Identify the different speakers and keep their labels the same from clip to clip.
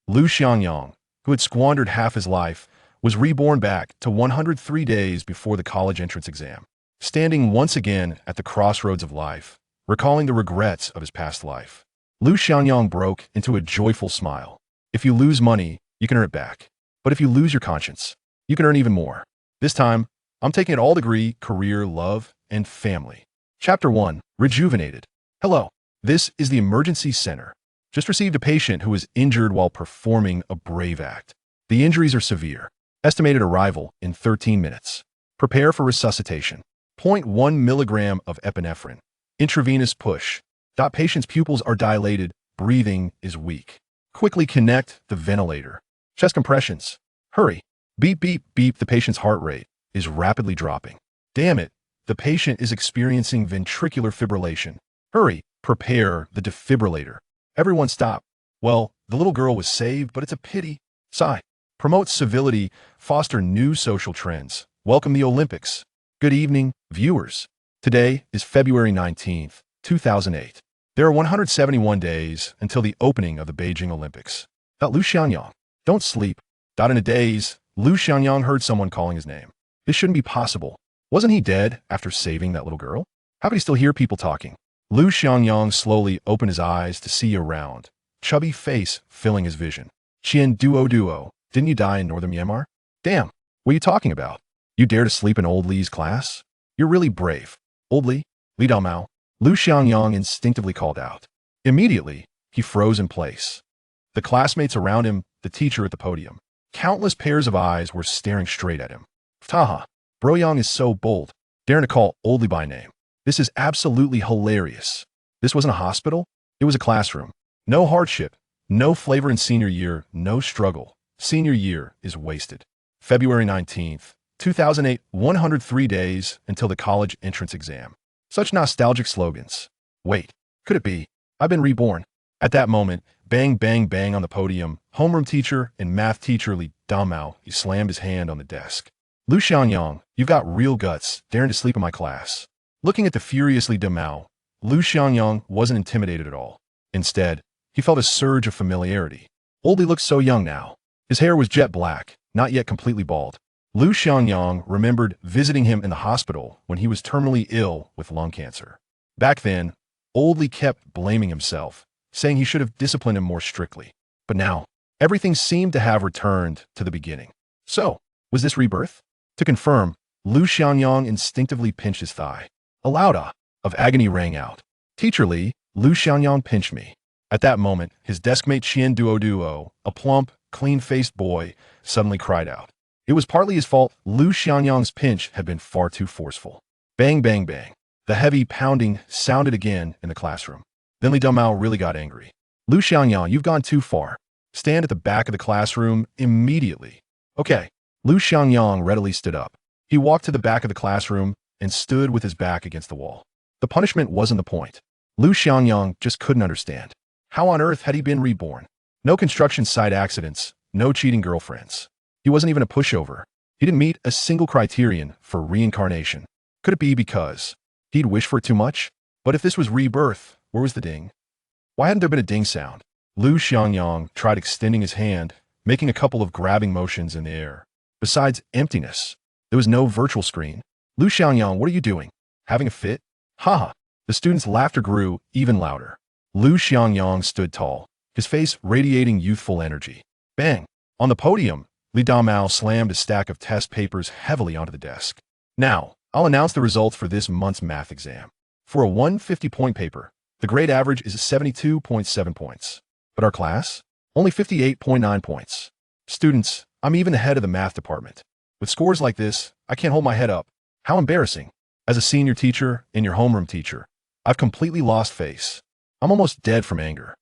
Speaker 1: Lu Xiangyang, who had squandered half his life, was reborn back to 103 days before the college entrance exam, standing once again at the crossroads of life, recalling the regrets of his past life. Lu Xiangyang broke into a joyful smile. If you lose money, you can earn it back. But if you lose your conscience, you can earn even more. This time, I'm taking it all degree, career, love, and family. Chapter 1. Rejuvenated. Hello. This is the emergency center. Just received a patient who was injured while performing a brave act. The injuries are severe. Estimated arrival in 13 minutes. Prepare for resuscitation. 0.1 milligram of epinephrine. Intravenous push. Patient's pupils are dilated. Breathing is weak. Quickly connect the ventilator. Chest compressions. Hurry. Beep, beep, beep. The patient's heart rate is rapidly dropping. Damn it. The patient is experiencing ventricular fibrillation. Hurry. Prepare the defibrillator. Everyone stop. Well, the little girl was saved, but it's a pity. Sigh. Promote civility. Foster new social trends. Welcome the Olympics. Good evening, viewers. Today is February 19th, 2008. There are 171 days until the opening of the Beijing Olympics. Lu Xiangyang. Don't sleep. In a daze, Lu Xiangyang heard someone calling his name. This shouldn't be possible. Wasn't he dead after saving that little girl? How could he still hear people talking? Lu Xiangyang slowly opened his eyes to see a round, chubby face filling his vision. Qian Duo, didn't you die in northern Myanmar? Damn, what are you talking about? You dare to sleep in old Li's class? You're really brave. Old Li? Li Dalmao? Lu Xiangyang instinctively called out. Immediately, he froze in place. The classmates around him, the teacher at the podium. Countless pairs of eyes were staring straight at him. Taha, Bro Yang is so bold, daring to call Old Li by name. This is absolutely hilarious. This wasn't a hospital. It was a classroom. No hardship, no flavor in senior year, no struggle. Senior year is wasted. February 19th, 2008, 103 days until the college entrance exam. Such nostalgic slogans. Wait, could it be? I've been reborn. At that moment, bang, bang, bang on the podium, homeroom teacher and math teacher Li Damao, he slammed his hand on the desk. Lu Xiangyang, you've got real guts, daring to sleep in my class. Looking at the furious Li Damao, Lu Xiangyang wasn't intimidated at all. Instead, he felt a surge of familiarity. Old Li looked so young now. His hair was jet black, not yet completely bald. Lu Xiangyang remembered visiting him in the hospital when he was terminally ill with lung cancer. Back then, Old Li kept blaming himself, saying he should have disciplined him more strictly. But now, everything seemed to have returned to the beginning. So, was this rebirth? To confirm, Lu Xiangyang instinctively pinched his thigh. A loud ah of agony rang out. Teacher Li, Lu Xiangyang pinched me. At that moment, his deskmate Qian Duo, a plump, clean-faced boy, suddenly cried out. It was partly his fault. Lu Xiangyang's pinch had been far too forceful. Bang, bang, bang. The heavy pounding sounded again in the classroom. Then Li Damao really got angry. Lu Xiangyang, you've gone too far. Stand at the back of the classroom immediately. Okay. Lu Xiangyang readily stood up. He walked to the back of the classroom and stood with his back against the wall. The punishment wasn't the point. Lu Xiangyang just couldn't understand. How on earth had he been reborn? No construction site accidents, no cheating girlfriends. He wasn't even a pushover. He didn't meet a single criterion for reincarnation. Could it be because he'd wished for it too much? But if this was rebirth, where was the ding? Why hadn't there been a ding sound? Lu Xiangyang tried extending his hand, making a couple of grabbing motions in the air. Besides emptiness, there was no virtual screen. Lu Xiangyang, what are you doing? Having a fit? Haha. The students' laughter grew even louder. Lu Xiangyang stood tall, his face radiating youthful energy. Bang! On the podium, Li Damao slammed a stack of test papers heavily onto the desk. Now, I'll announce the results for this month's math exam. For a 150-point paper, the grade average is 72.7 points. But our class? Only 58.9 points. Students, I'm even ahead of the math department. With scores like this, I can't hold my head up. How embarrassing. As a senior teacher and your homeroom teacher, I've completely lost face. I'm almost dead from anger.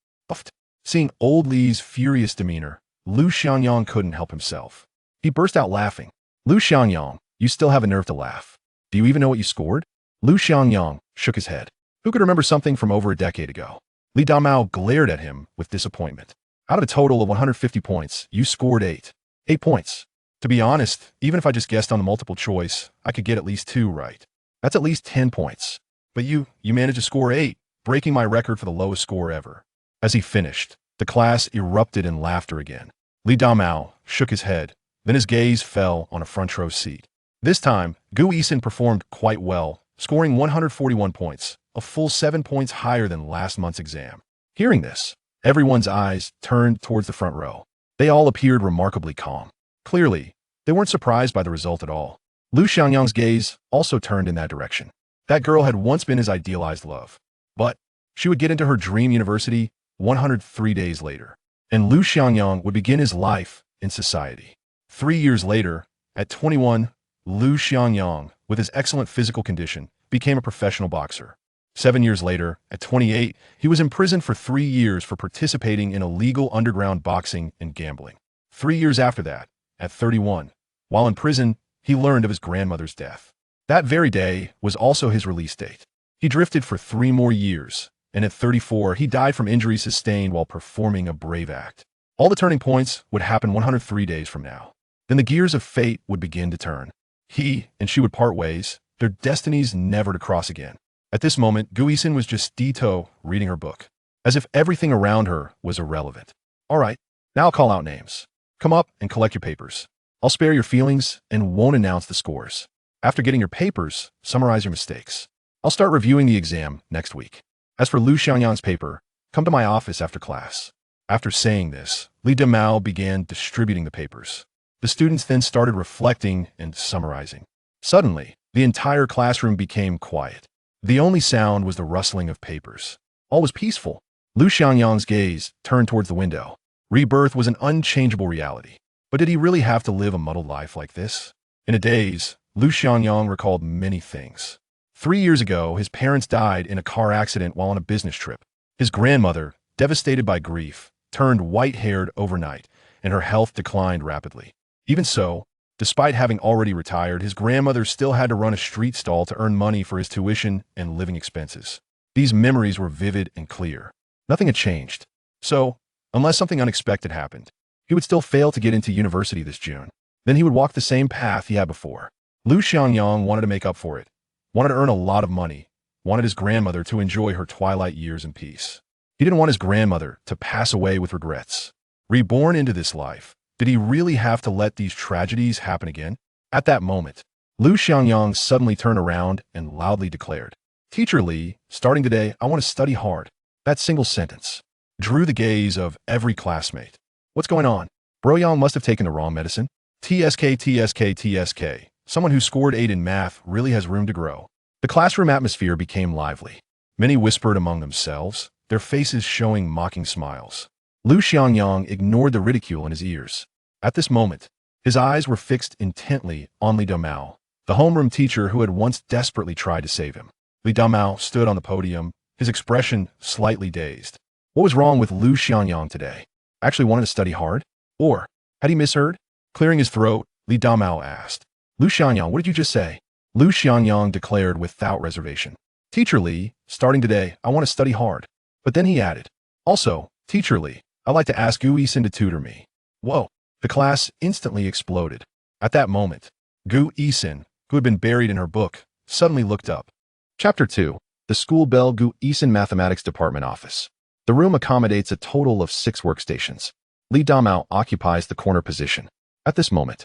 Speaker 1: Seeing Old Li's furious demeanor, Lu Xiangyang couldn't help himself. He burst out laughing. Lu Xiangyang, you still have a nerve to laugh. Do you even know what you scored? Lu Xiangyang shook his head. Who could remember something from over a decade ago? Li Damao glared at him with disappointment. Out of a total of 150 points, you scored 8. 8 points. To be honest, even if I just guessed on the multiple choice, I could get at least 2 right. That's at least 10 points. But you managed to score 8, breaking my record for the lowest score ever. As he finished, The class erupted in laughter again. Li Damao shook his head, then his gaze fell on a front row seat. This time, Gu Yixin performed quite well, scoring 141 points, a full 7 points higher than last month's exam. Hearing this, everyone's eyes turned towards the front row. They all appeared remarkably calm. Clearly, they weren't surprised by the result at all. Lu Xiangyang's gaze also turned in that direction. That girl had once been his idealized love. But she would get into her dream university 103 days later, and Lu Xiangyang would begin his life in society. 3 years later, at 21, Lu Xiangyang, with his excellent physical condition, became a professional boxer. 7 years later, at 28, he was imprisoned for 3 years for participating in illegal underground boxing and gambling. 3 years after that, at 31, while in prison, he learned of his grandmother's death. That very day was also his release date. He drifted for 3 more years, and at 34, he died from injuries sustained while performing a brave act. All the turning points would happen 103 days from now. Then the gears of fate would begin to turn. He and she would part ways, their destinies never to cross again. At this moment, Gu Yixin was just Dito reading her book, as if everything around her was irrelevant. All right, now I'll call out names. Come up and collect your papers. I'll spare your feelings and won't announce the scores. After getting your papers, summarize your mistakes. I'll start reviewing the exam next week. As for Lu Xiangyang's paper, come to my office after class. After saying this, Li Damao began distributing the papers. The students then started reflecting and summarizing. Suddenly, the entire classroom became quiet. The only sound was the rustling of papers. All was peaceful. Lu Xiangyang's gaze turned towards the window. Rebirth was an unchangeable reality. But did he really have to live a muddled life like this? In a daze, Lu Xiangyang recalled many things. 3 years ago, his parents died in a car accident while on a business trip. His grandmother, devastated by grief, turned white-haired overnight, and her health declined rapidly. Even so, despite having already retired, his grandmother still had to run a street stall to earn money for his tuition and living expenses. These memories were vivid and clear. Nothing had changed. So, unless something unexpected happened, he would still fail to get into university this June. Then he would walk the same path he had before. Lu Xiangyang wanted to make up for it, wanted to earn a lot of money, wanted his grandmother to enjoy her twilight years in peace. He didn't want his grandmother to pass away with regrets. Reborn into this life, did he really have to let these tragedies happen again? At that moment, Lu Xiangyang suddenly turned around and loudly declared, "Teacher Li, starting today, I want to study hard." That single sentence drew the gaze of every classmate. What's going on? Bro Yang must have taken the wrong medicine. TSK, TSK, TSK. Someone who scored 8 in math really has room to grow. The classroom atmosphere became lively. Many whispered among themselves, their faces showing mocking smiles. Lu Xiangyang ignored the ridicule in his ears. At this moment, his eyes were fixed intently on Li Damao, the homeroom teacher who had once desperately tried to save him. Li Damao stood on the podium, his expression slightly dazed. What was wrong with Lu Xiangyang today? Actually wanted to study hard? Or had he misheard? Clearing his throat, Li Damao asked, "Lu Xiangyang, what did you just say?" Lu Xiangyang declared without reservation, "Teacher Li, starting today, I want to study hard." But then he added, "Also, Teacher Li, I'd like to ask Gu Yixin to tutor me." Whoa! The class instantly exploded. At that moment, Gu Yixin, who had been buried in her book, suddenly looked up. Chapter 2. The School Bell Gu Yixin Mathematics Department Office. The room accommodates a total of 6 workstations. Li Damao occupies the corner position. At this moment,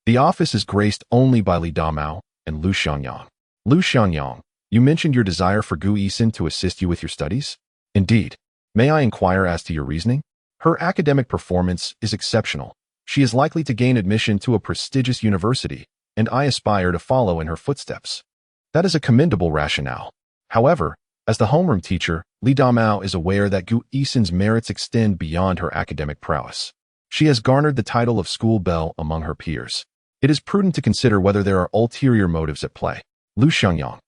Speaker 1: the office is graced only by Li Damao and Lu Xiangyang. Lu Xiangyang, you mentioned your desire for Gu Yixin to assist you with your studies? Indeed. May I inquire as to your reasoning? Her academic performance is exceptional. She is likely to gain admission to a prestigious university, and I aspire to follow in her footsteps. That is a commendable rationale. However, as the homeroom teacher, Li Damao is aware that Gu Yixin's merits extend beyond her academic prowess. She has garnered the title of school belle among her peers. It is prudent to consider whether there are ulterior motives at play. Lu Xiangyang,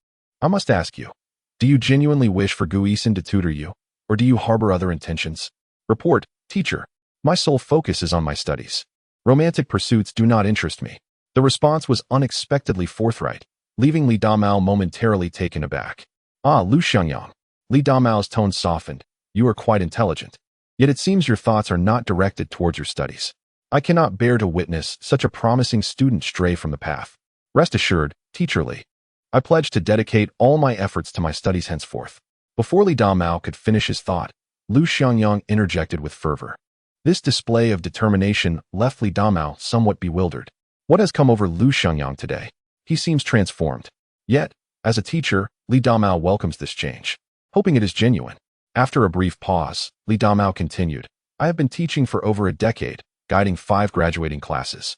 Speaker 1: I must ask you, do you genuinely wish for Gu Yixin to tutor you, or do you harbor other intentions? Report, teacher. My sole focus is on my studies. Romantic pursuits do not interest me. The response was unexpectedly forthright, leaving Li Damao momentarily taken aback. Ah, Lu Xiangyang. Li Damao's tone softened. You are quite intelligent. Yet it seems your thoughts are not directed towards your studies. I cannot bear to witness such a promising student stray from the path. Rest assured, Teacher Li, I pledge to dedicate all my efforts to my studies henceforth. Before Li Damao could finish his thought, Lu Xiangyang interjected with fervor. This display of determination left Li Damao somewhat bewildered. What has come over Lu Xiangyang today? He seems transformed. Yet, as a teacher, Li Damao welcomes this change, hoping it is genuine. After a brief pause, Li Damao continued, I have been teaching for over a decade, guiding 5 graduating classes.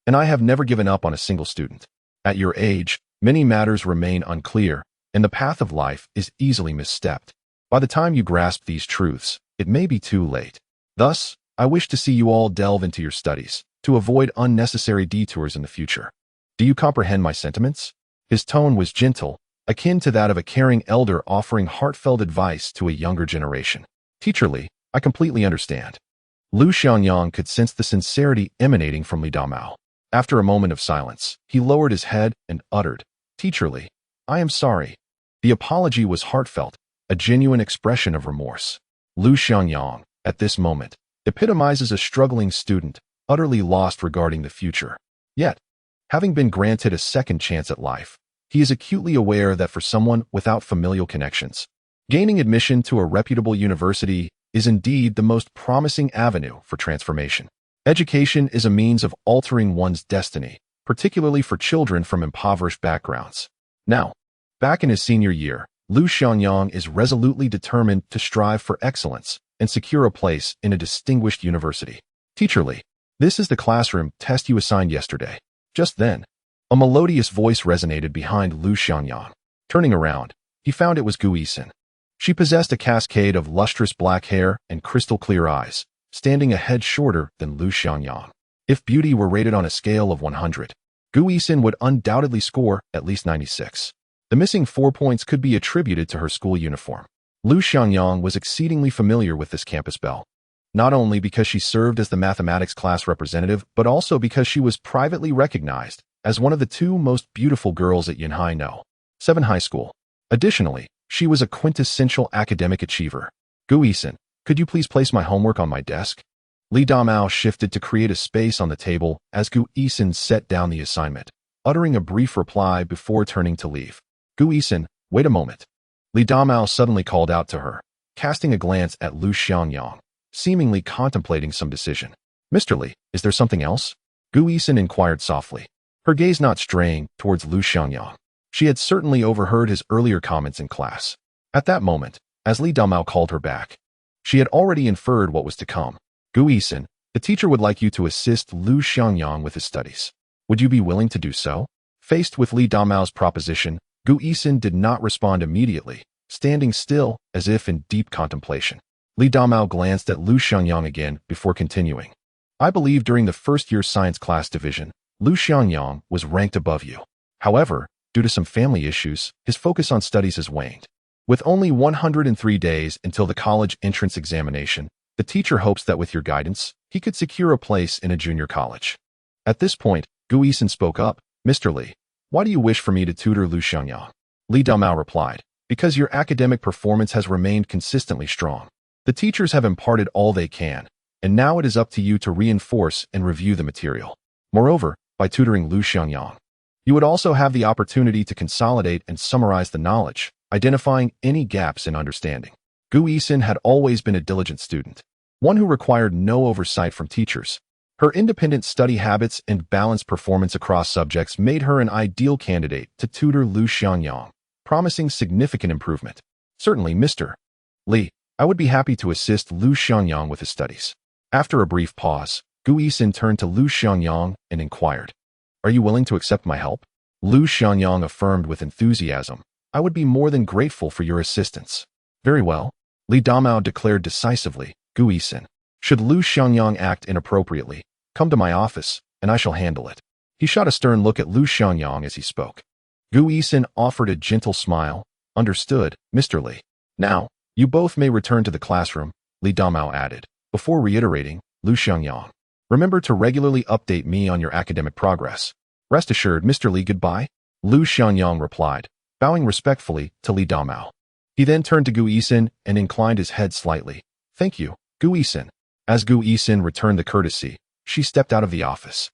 Speaker 1: And I have never given up on a single student. At your age, many matters remain unclear, and the path of life is easily misstepped. By the time you grasp these truths, it may be too late. Thus, I wish to see you all delve into your studies, to avoid unnecessary detours in the future. Do you comprehend my sentiments? His tone was gentle, akin to that of a caring elder offering heartfelt advice to a younger generation. Teacher Li, I completely understand. Lu Xiangyang could sense the sincerity emanating from Li Damao. After a moment of silence, he lowered his head and uttered, Teacher Li, I am sorry. The apology was heartfelt, a genuine expression of remorse. Lu Xiangyang, at this moment, epitomizes a struggling student, utterly lost regarding the future. Yet, having been granted a second chance at life, he is acutely aware that for someone without familial connections, gaining admission to a reputable university is indeed the most promising avenue for transformation. Education is a means of altering one's destiny, particularly for children from impoverished backgrounds. Now, back in his senior year, Lu Xiangyang is resolutely determined to strive for excellence and secure a place in a distinguished university. Teacher Li, this is the classroom test you assigned yesterday. Just then, a melodious voice resonated behind Lu Xiangyang. Turning around, he found it was Gu Yixin. She possessed a cascade of lustrous black hair and crystal-clear eyes, standing a head shorter than Lu Xiangyang. If beauty were rated on a scale of 100, Gu Yixin would undoubtedly score at least 96. The missing 4 points could be attributed to her school uniform. Lu Xiangyang was exceedingly familiar with this campus belle, not only because she served as the mathematics class representative, but also because she was privately recognized as one of the 2 most beautiful girls at Yanhai No. 7 High School. Additionally, she was a quintessential academic achiever. Gu Yixin, could you please place my homework on my desk? Li Damao shifted to create a space on the table as Gu Yixin set down the assignment, uttering a brief reply before turning to leave. Gu Yixin, wait a moment. Li Damao suddenly called out to her, casting a glance at Lu Xiangyang, seemingly contemplating some decision. Mr. Li, is there something else? Gu Yixin inquired softly, her gaze not straying towards Lu Xiangyang. She had certainly overheard his earlier comments in class. At that moment, as Li Damao called her back, she had already inferred what was to come. Gu Yixin, the teacher would like you to assist Lu Xiangyang with his studies. Would you be willing to do so? Faced with Li Damao's proposition, Gu Yixin did not respond immediately, standing still as if in deep contemplation. Li Damao glanced at Lu Xiangyang again before continuing. I believe during the first-year science class division, Lu Xiangyang was ranked above you. However, due to some family issues, his focus on studies has waned. With only 103 days until the college entrance examination, the teacher hopes that with your guidance, he could secure a place in a junior college. At this point, Gu Yixin spoke up, Mr. Li, why do you wish for me to tutor Lu Xiangyang? Li Damao replied, because your academic performance has remained consistently strong. The teachers have imparted all they can, and now it is up to you to reinforce and review the material. Moreover, by tutoring Lu Xiangyang, you would also have the opportunity to consolidate and summarize the knowledge, identifying any gaps in understanding. Gu Yixin had always been a diligent student, one who required no oversight from teachers. Her independent study habits and balanced performance across subjects made her an ideal candidate to tutor Lu Xiangyang, promising significant improvement. Certainly, Mr. Li, I would be happy to assist Lu Xiangyang with his studies. After a brief pause, Gu Yixin turned to Lu Xiangyang and inquired, are you willing to accept my help? Lu Xiangyang affirmed with enthusiasm, I would be more than grateful for your assistance. Very well. Li Damao declared decisively, Gu Yixin, should Lu Xiangyang act inappropriately, come to my office, and I shall handle it. He shot a stern look at Lu Xiangyang as he spoke. Gu Yixin offered a gentle smile. Understood, Mr. Li. Now, you both may return to the classroom, Li Damao added, before reiterating, Lu Xiangyang, remember to regularly update me on your academic progress. Rest assured, Mr. Li, goodbye. Lu Xiangyang replied, bowing respectfully to Li Damao. He then turned to Gu Yixin and inclined his head slightly. Thank you, Gu Yixin. As Gu Yixin returned the courtesy, she stepped out of the office.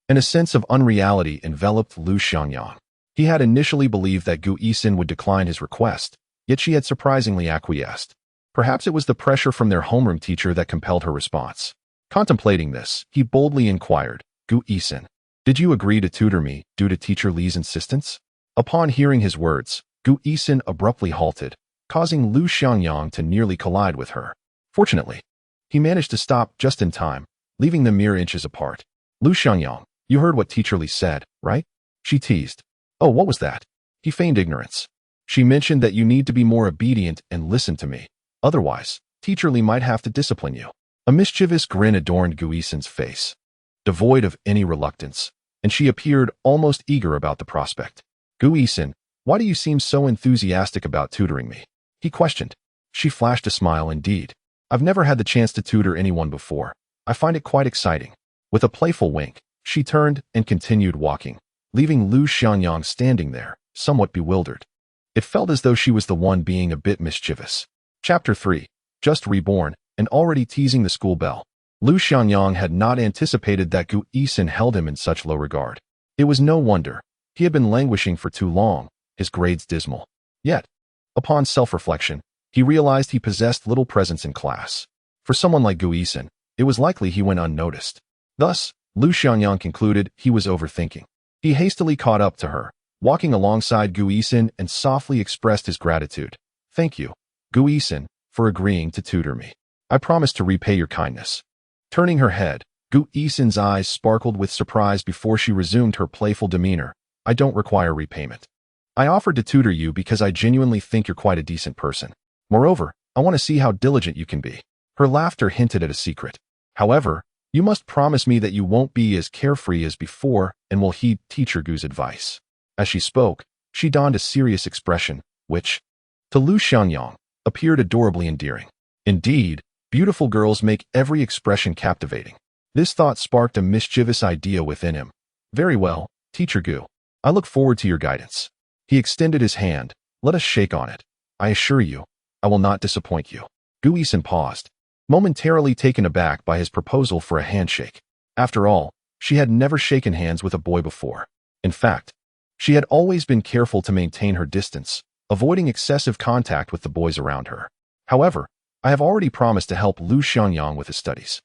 Speaker 1: And a sense of unreality enveloped Lu Xiangyang. He had initially believed that Gu Yixin would decline his request, yet she had surprisingly acquiesced. Perhaps it was the pressure from their homeroom teacher that compelled her response. Contemplating this, he boldly inquired, Gu Yixin, did you agree to tutor me due to teacher Li's insistence? Upon hearing his words, Gu Yixin abruptly halted, causing Lu Xiangyang to nearly collide with her. Fortunately, he managed to stop just in time, leaving them mere inches apart. Lu Xiangyang, you heard what teacher Li said, right? She teased. Oh, what was that? He feigned ignorance. She mentioned that you need to be more obedient and listen to me. Otherwise, teacher Li might have to discipline you. A mischievous grin adorned Gu Yixin's face, devoid of any reluctance, and she appeared almost eager about the prospect. Gu Yixin, why do you seem so enthusiastic about tutoring me? He questioned. She flashed a smile. Indeed, I've never had the chance to tutor anyone before. I find it quite exciting. With a playful wink, she turned and continued walking, leaving Lu Xiangyang standing there, somewhat bewildered. It felt as though she was the one being a bit mischievous. Chapter 3. Just reborn, and already teasing the school bell. Lu Xiangyang had not anticipated that Gu Yixin held him in such low regard. It was no wonder. He had been languishing for too long, his grades dismal. Yet, upon self-reflection, he realized he possessed little presence in class. For someone like Gu Yixin, it was likely he went unnoticed. Thus, Lu Xiangyang concluded he was overthinking. He hastily caught up to her, walking alongside Gu Yixin, and softly expressed his gratitude. Thank you, Gu Yixin, for agreeing to tutor me. I promise to repay your kindness. Turning her head, Gu Yixin's eyes sparkled with surprise before she resumed her playful demeanor. I don't require repayment. I offered to tutor you because I genuinely think you're quite a decent person. Moreover, I want to see how diligent you can be. Her laughter hinted at a secret. However, you must promise me that you won't be as carefree as before and will heed teacher Gu's advice. As she spoke, she donned a serious expression, which, to Lu Xiangyang, appeared adorably endearing. Indeed, beautiful girls make every expression captivating. This thought sparked a mischievous idea within him. Very well, teacher Gu. I look forward to your guidance. He extended his hand. Let us shake on it. I assure you, I will not disappoint you. Gu Yixin paused, momentarily taken aback by his proposal for a handshake. After all, she had never shaken hands with a boy before. In fact, she had always been careful to maintain her distance, avoiding excessive contact with the boys around her. However, I have already promised to help Lu Xiangyang with his studies.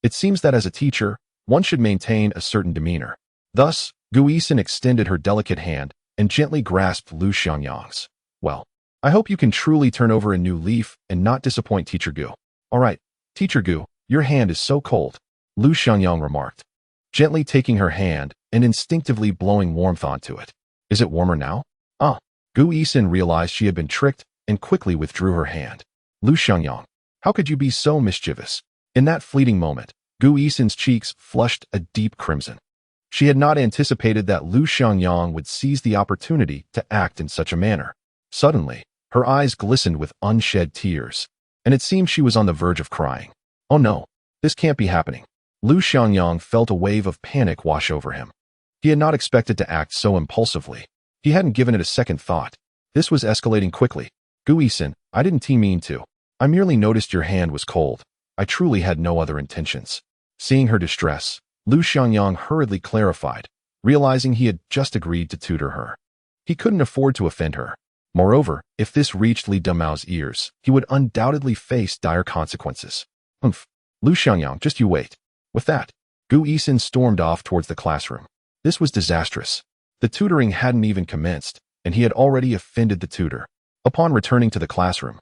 Speaker 1: It seems that as a teacher, one should maintain a certain demeanor. Thus, Gu Yixin extended her delicate hand and gently grasped Lu Xiangyang's. Well, I hope you can truly turn over a new leaf and not disappoint teacher Gu. All right, teacher Gu, your hand is so cold, Lu Xiangyang remarked, gently taking her hand and instinctively blowing warmth onto it. Is it warmer now? Ah. Gu Yixin realized she had been tricked and quickly withdrew her hand. Lu Xiangyang, how could you be so mischievous? In that fleeting moment, Gu Yixin's cheeks flushed a deep crimson. She had not anticipated that Lu Xiangyang would seize the opportunity to act in such a manner. Suddenly, her eyes glistened with unshed tears, and it seemed she was on the verge of crying. Oh no, this can't be happening. Lu Xiangyang felt a wave of panic wash over him. He had not expected to act so impulsively. He hadn't given it a second thought. This was escalating quickly. Gu Yixin, I didn't mean to. I merely noticed your hand was cold. I truly had no other intentions. Seeing her distress, Lu Xiangyang hurriedly clarified, realizing he had just agreed to tutor her. He couldn't afford to offend her. Moreover, if this reached Li Demao's ears, he would undoubtedly face dire consequences. Humph. Lu Xiangyang, just you wait. With that, Gu Yixin stormed off towards the classroom. This was disastrous. The tutoring hadn't even commenced, and he had already offended the tutor. Upon returning to the classroom,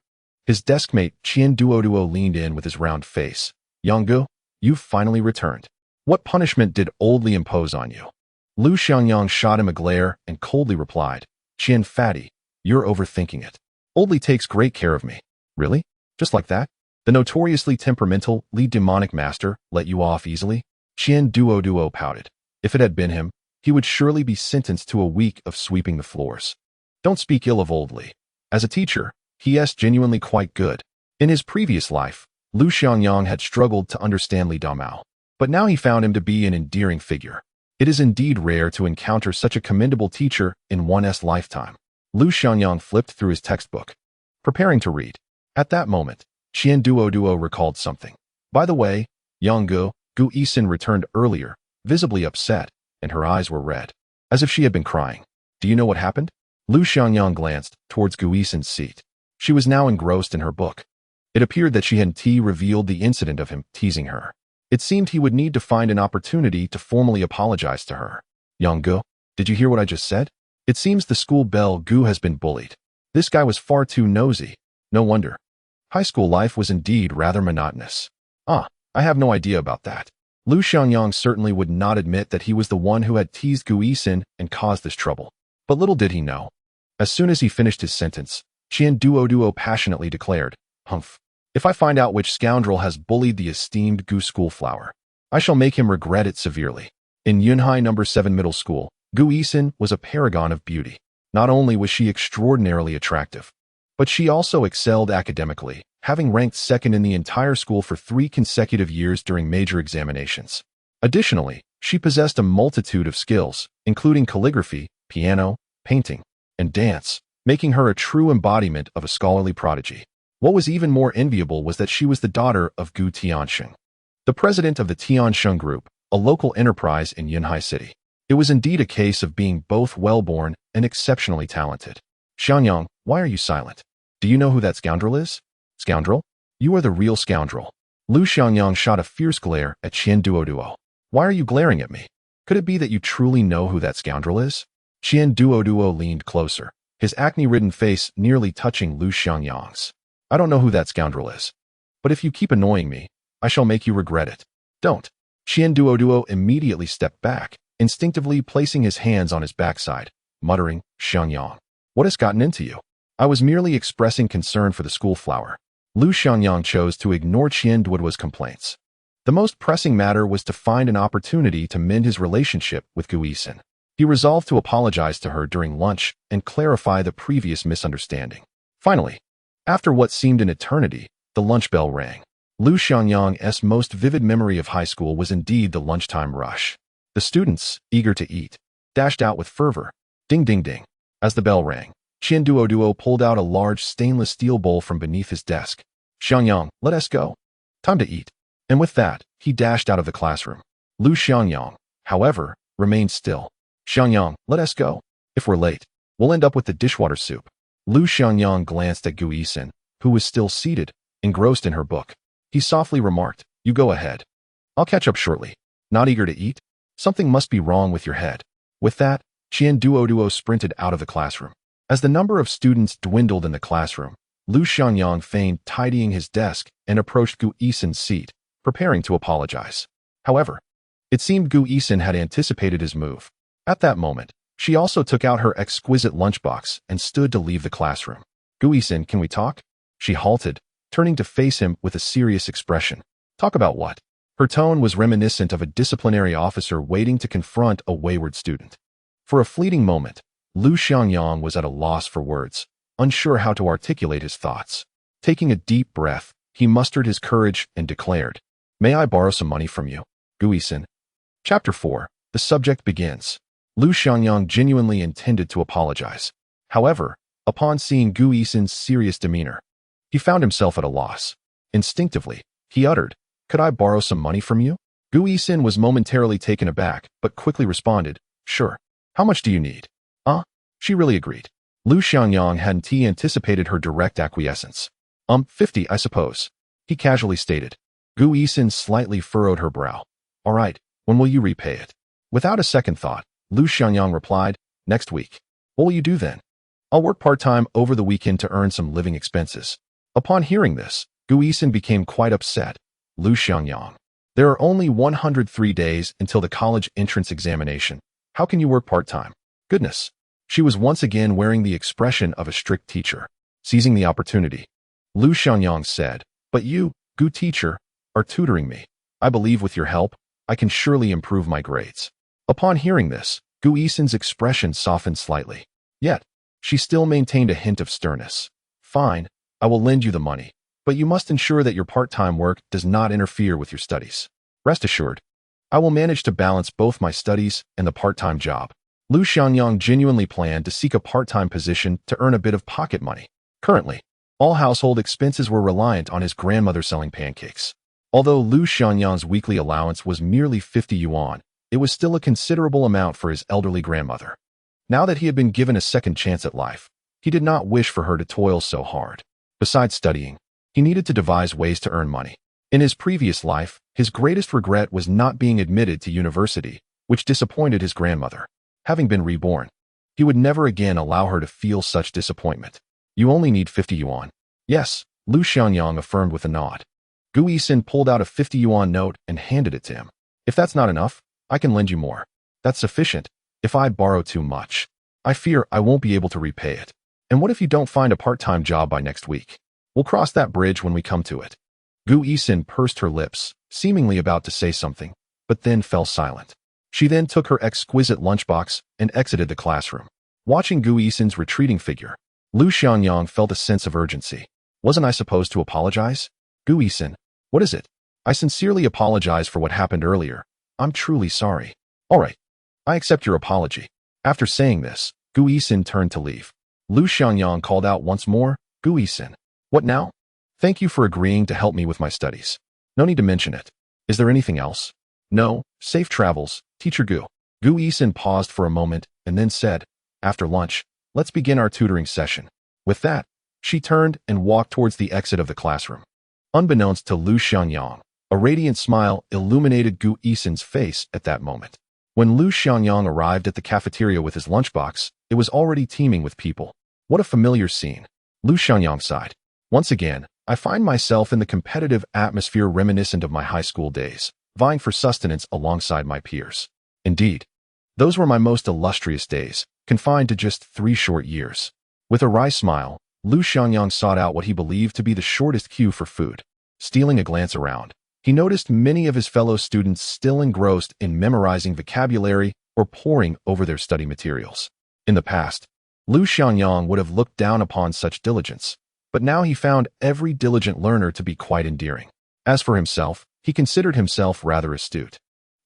Speaker 1: his deskmate Qian Duoduo leaned in with his round face. Yanggu, you've finally returned. What punishment did old Li impose on you? Lu Xiangyang shot him a glare and coldly replied, Qian fatty, you're overthinking it. Old Li takes great care of me. Really? Just like that? The notoriously temperamental Li demonic master let you off easily? Qian Duoduo pouted. If it had been him, he would surely be sentenced to a week of sweeping the floors. Don't speak ill of old Li. As a teacher, he is genuinely quite good. In his previous life, Lu Xiangyang had struggled to understand Li Damao, but now he found him to be an endearing figure. It is indeed rare to encounter such a commendable teacher in one's lifetime. Lu Xiangyang flipped through his textbook, preparing to read. At that moment, Qian Duoduo recalled something. By the way, Yanggu, Gu Yixin returned earlier, visibly upset, and her eyes were red, as if she had been crying. Do you know what happened? Lu Xiangyang glanced towards Gu Yixin's seat. She was now engrossed in her book. It appeared that she had revealed the incident of him teasing her. It seemed he would need to find an opportunity to formally apologize to her. Young Gu, did you hear what I just said? It seems the school belle Gu has been bullied. This guy was far too nosy. No wonder. High school life was indeed rather monotonous. I have no idea about that. Lu Xiangyang certainly would not admit that he was the one who had teased Gu Yixin and caused this trouble. But little did he know. As soon as he finished his sentence, Qian Duo passionately declared, "Humph. If I find out which scoundrel has bullied the esteemed Gu schoolflower, I shall make him regret it severely." In Yunhai No. 7 Middle School, Gu Yixin was a paragon of beauty. Not only was she extraordinarily attractive, but she also excelled academically, having ranked second in the entire school for 3 consecutive years during major examinations. Additionally, she possessed a multitude of skills, including calligraphy, piano, painting, and dance, making her a true embodiment of a scholarly prodigy. What was even more enviable was that she was the daughter of Gu Tiansheng, the president of the Tiansheng Group, a local enterprise in Yunhai City. It was indeed a case of being both well-born and exceptionally talented. Xiangyang, why are you silent? Do you know who that scoundrel is? Scoundrel? You are the real scoundrel. Lu Xiangyang shot a fierce glare at Qian Duo. Why are you glaring at me? Could it be that you truly know who that scoundrel is? Qian Duo leaned closer, his acne-ridden face nearly touching Lu Xiangyang's. I don't know who that scoundrel is. But if you keep annoying me, I shall make you regret it. Don't. Qian Duo immediately stepped back, instinctively placing his hands on his backside, muttering, "Xiangyang, what has gotten into you? I was merely expressing concern for the schoolflower." Lu Xiangyang chose to ignore Qian Duo's complaints. The most pressing matter was to find an opportunity to mend his relationship with Gu Yixin. He resolved to apologize to her during lunch and clarify the previous misunderstanding. Finally, after what seemed an eternity, the lunch bell rang. Lu Xiangyang's most vivid memory of high school was indeed the lunchtime rush. The students, eager to eat, dashed out with fervor. Ding ding ding. As the bell rang, Qian Duo pulled out a large stainless steel bowl from beneath his desk. "Xiangyang, let us go. Time to eat." And with that, he dashed out of the classroom. Lu Xiangyang, however, remained still. "Xiangyang, let us go. If we're late, we'll end up with the dishwater soup." Lu Xiangyang glanced at Gu Yixin, who was still seated, engrossed in her book. He softly remarked, "You go ahead. I'll catch up shortly." Not eager to eat? Something must be wrong with your head. With that, Qian Duo sprinted out of the classroom. As the number of students dwindled in the classroom, Lu Xiangyang feigned tidying his desk and approached Gu Yixin's seat, preparing to apologize. However, it seemed Gu Yixin had anticipated his move. At that moment, she also took out her exquisite lunchbox and stood to leave the classroom. "Gu Yixin, can we talk?" She halted, turning to face him with a serious expression. "Talk about what?" Her tone was reminiscent of a disciplinary officer waiting to confront a wayward student. For a fleeting moment, Lu Xiangyang was at a loss for words, unsure how to articulate his thoughts. Taking a deep breath, he mustered his courage and declared, "May I borrow some money from you, Gu Yixin?" Chapter 4. The subject begins. Lu Xiangyang genuinely intended to apologize. However, upon seeing Gu Yixin's serious demeanor, he found himself at a loss. Instinctively, he uttered, "Could I borrow some money from you?" Gu Yixin was momentarily taken aback, but quickly responded, "Sure. How much do you need?" She really agreed. Lu Xiangyang hadn't anticipated her direct acquiescence. 50, I suppose," he casually stated. Gu Yixin slightly furrowed her brow. "All right, when will you repay it?" Without a second thought, Lu Xiangyang replied, "Next week." "What will you do then?" "I'll work part-time over the weekend to earn some living expenses." Upon hearing this, Gu Yixin became quite upset. "Lu Xiangyang, there are only 103 days until the college entrance examination. How can you work part-time?" Goodness. She was once again wearing the expression of a strict teacher. Seizing the opportunity, Lu Xiangyang said, "But you, Gu teacher, are tutoring me. I believe with your help, I can surely improve my grades." Upon hearing this, Gu Yixin's expression softened slightly. Yet, she still maintained a hint of sternness. "Fine, I will lend you the money, but you must ensure that your part-time work does not interfere with your studies. Rest assured, I will manage to balance both my studies and the part-time job." Lu Xiangyang genuinely planned to seek a part-time position to earn a bit of pocket money. Currently, all household expenses were reliant on his grandmother selling pancakes. Although Lu Xiangyang's weekly allowance was merely 50 yuan, it was still a considerable amount for his elderly grandmother. Now that he had been given a second chance at life, he did not wish for her to toil so hard. Besides studying, He needed to devise ways to earn money. In his previous life, his greatest regret was not being admitted to university, which disappointed his grandmother. Having been reborn, he would never again allow her to feel such disappointment. You only need 50 yuan. Yes, Lu Xiangyang affirmed with a nod. Gu Yixin pulled out a 50 yuan note and handed it to him. If that's not enough, I can lend you more. That's sufficient. If I borrow too much, I fear I won't be able to repay it. And what if you don't find a part-time job by next week? We'll cross that bridge when we come to it. Gu Yixin pursed her lips, seemingly about to say something, but then fell silent. She then took her exquisite lunchbox and exited the classroom. Watching Gu Yixin's retreating figure, Lu Xiangyang felt a sense of urgency. Wasn't I supposed to apologize? Gu Yixin, what is it? I sincerely apologize for what happened earlier. I'm truly sorry. All right. I accept your apology. After saying this, Gu Yixin turned to leave. Lu Xiangyang called out once more, Gu Yixin. What now? Thank you for agreeing to help me with my studies. No need to mention it. Is there anything else? No. Safe travels, Teacher Gu. Gu Yixin paused for a moment and then said, after lunch, let's begin our tutoring session. With that, she turned and walked towards the exit of the classroom. Unbeknownst to Lu Xiangyang, a radiant smile illuminated Gu Yixin's face at that moment. When Lu Xiangyang arrived at the cafeteria with his lunchbox, it was already teeming with people. What a familiar scene. Lu Xiangyang sighed. Once again, I find myself in the competitive atmosphere reminiscent of my high school days, vying for sustenance alongside my peers. Indeed, those were my most illustrious days, confined to just 3 short years. With a wry smile, Lu Xiangyang sought out what he believed to be the shortest queue for food. Stealing a glance around, he noticed many of his fellow students still engrossed in memorizing vocabulary or poring over their study materials. In the past, Lu Xiangyang would have looked down upon such diligence, but now he found every diligent learner to be quite endearing. As for himself, he considered himself rather astute.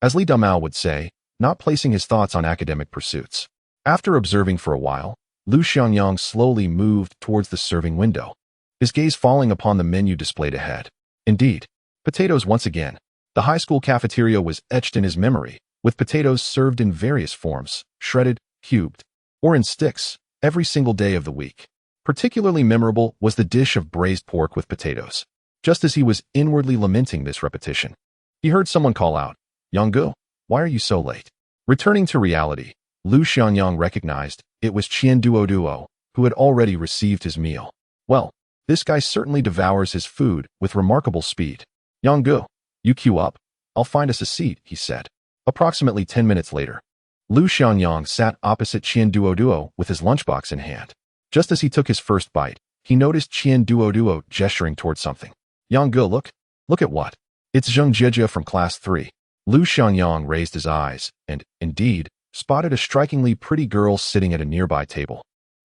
Speaker 1: As Li Damao would say, not placing his thoughts on academic pursuits. After observing for a while, Lu Xiangyang slowly moved towards the serving window, his gaze falling upon the menu displayed ahead. Indeed, potatoes once again. The high school cafeteria was etched in his memory, with potatoes served in various forms, shredded, cubed, or in sticks, every single day of the week. Particularly memorable was the dish of braised pork with potatoes. Just as he was inwardly lamenting this repetition, he heard someone call out, Yanggu, why are you so late? Returning to reality, Lu Xiangyang recognized it was Qian Duo, who had already received his meal. Well, this guy certainly devours his food with remarkable speed. Yanggu, you queue up. I'll find us a seat, he said. Approximately 10 minutes later, Lu Xiangyang sat opposite Qian Duo with his lunchbox in hand. Just as he took his first bite, he noticed Qian Duo gesturing towards something. Yanggu, look at what? It's Zheng Jie from class 3. Lu Xiangyang raised his eyes and, indeed, spotted a strikingly pretty girl sitting at a nearby table.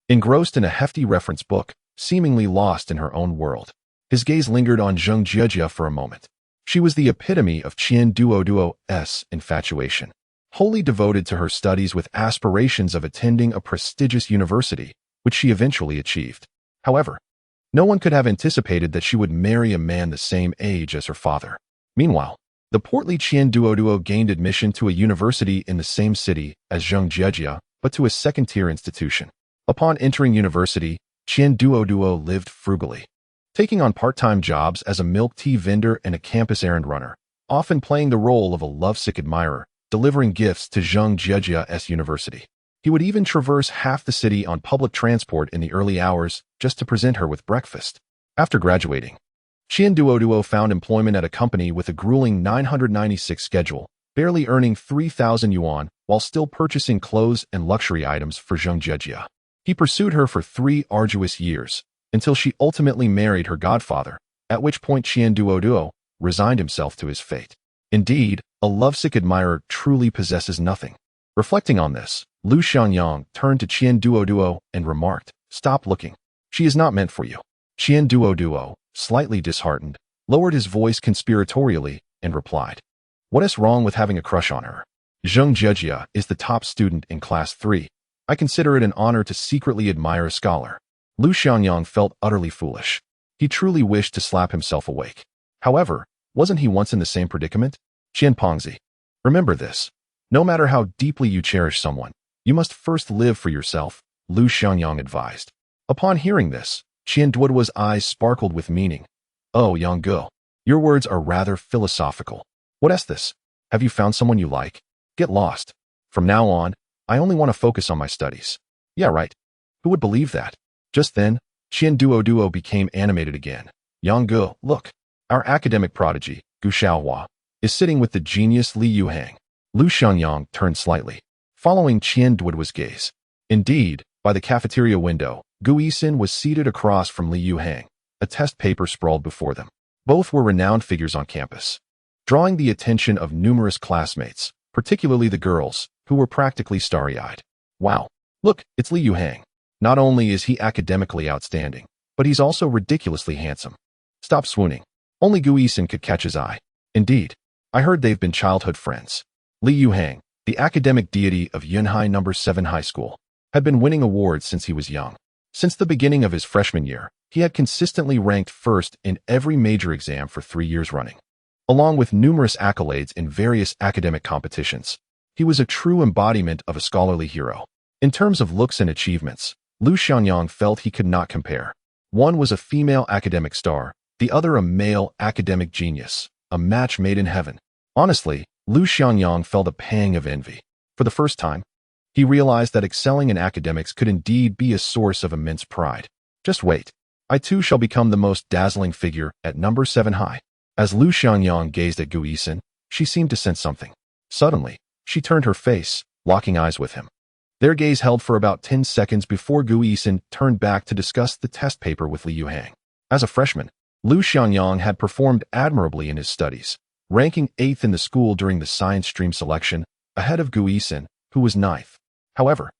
Speaker 1: Engrossed in a hefty reference book, seemingly lost in her own world, his gaze lingered on Zheng Jie for a moment. She was the epitome of Qian Duo's infatuation, wholly devoted to her studies with aspirations of attending a prestigious university, which she eventually achieved. However, no one could have anticipated that she would marry a man the same age as her father. Meanwhile, the portly Qian Duo gained admission to a university in the same city as Zheng Jie, but to a second-tier institution. Upon entering university, Qian Duo lived frugally, taking on part-time jobs as a milk tea vendor and a campus errand runner, often playing the role of a lovesick admirer, delivering gifts to Zheng Jie's university. He would even traverse half the city on public transport in the early hours just to present her with breakfast. After graduating, Qian Duo found employment at a company with a grueling 996 schedule, barely earning 3,000 yuan while still purchasing clothes and luxury items for Zheng Jie. He pursued her for 3 arduous years, until she ultimately married her godfather, at which point Qian Duo resigned himself to his fate. Indeed, a lovesick admirer truly possesses nothing. Reflecting on this, Lu Xiangyang turned to Qian Duo and remarked, "Stop looking. She is not meant for you." Qian Duo, slightly disheartened, lowered his voice conspiratorially and replied, "What is wrong with having a crush on her? Zheng Jie is the top student in class 3. I consider it an honor to secretly admire a scholar." Lu Xiangyang felt utterly foolish. He truly wished to slap himself awake. However, wasn't he once in the same predicament? Qian Pengzi. Remember this. No matter how deeply you cherish someone, you must first live for yourself, Lu Xiangyang advised. Upon hearing this, Qian Duo's eyes sparkled with meaning, Oh, Gu, your words are rather philosophical. What is this? Have you found someone you like? Get lost. From now on, I only want to focus on my studies. Yeah, right. Who would believe that? Just then, Duo became animated again. Gu, look. Our academic prodigy, Gu Xiaohua, is sitting with the genius Lu Xiangyang. Lu Xiangyang turned slightly, following Duo's gaze. Indeed, by the cafeteria window, Gu Yixin was seated across from Lu Xiangyang, a test paper sprawled before them. Both were renowned figures on campus, drawing the attention of numerous classmates, particularly the girls, who were practically starry-eyed. Wow, look, it's Lu Xiangyang. Not only is he academically outstanding, but he's also ridiculously handsome. Stop swooning. Only Gu Yixin could catch his eye. Indeed, I heard they've been childhood friends. Lu Xiangyang, the academic deity of Yunhai No. 7 High School, had been winning awards since he was young. Since the beginning of his freshman year, he had consistently ranked first in every major exam for 3 years running. Along with numerous accolades in various academic competitions, he was a true embodiment of a scholarly hero. In terms of looks and achievements, Lu Xiangyang felt he could not compare. One was a female academic star, the other a male academic genius, a match made in heaven. Honestly, Lu Xiangyang felt a pang of envy. For the first time, he realized that excelling in academics could indeed be a source of immense pride. Just wait. I too shall become the most dazzling figure at No. 7 High. As Lu Xiangyang gazed at Gu Yixin, she seemed to sense something. Suddenly, she turned her face, locking eyes with him. Their gaze held for about 10 seconds before Gu Yixin turned back to discuss the test paper with Lu Xiangyang. As a freshman, Lu Xiangyang had performed admirably in his studies, ranking 8th in the school during the science stream selection, ahead of Gu Yixin, who was 9th. However,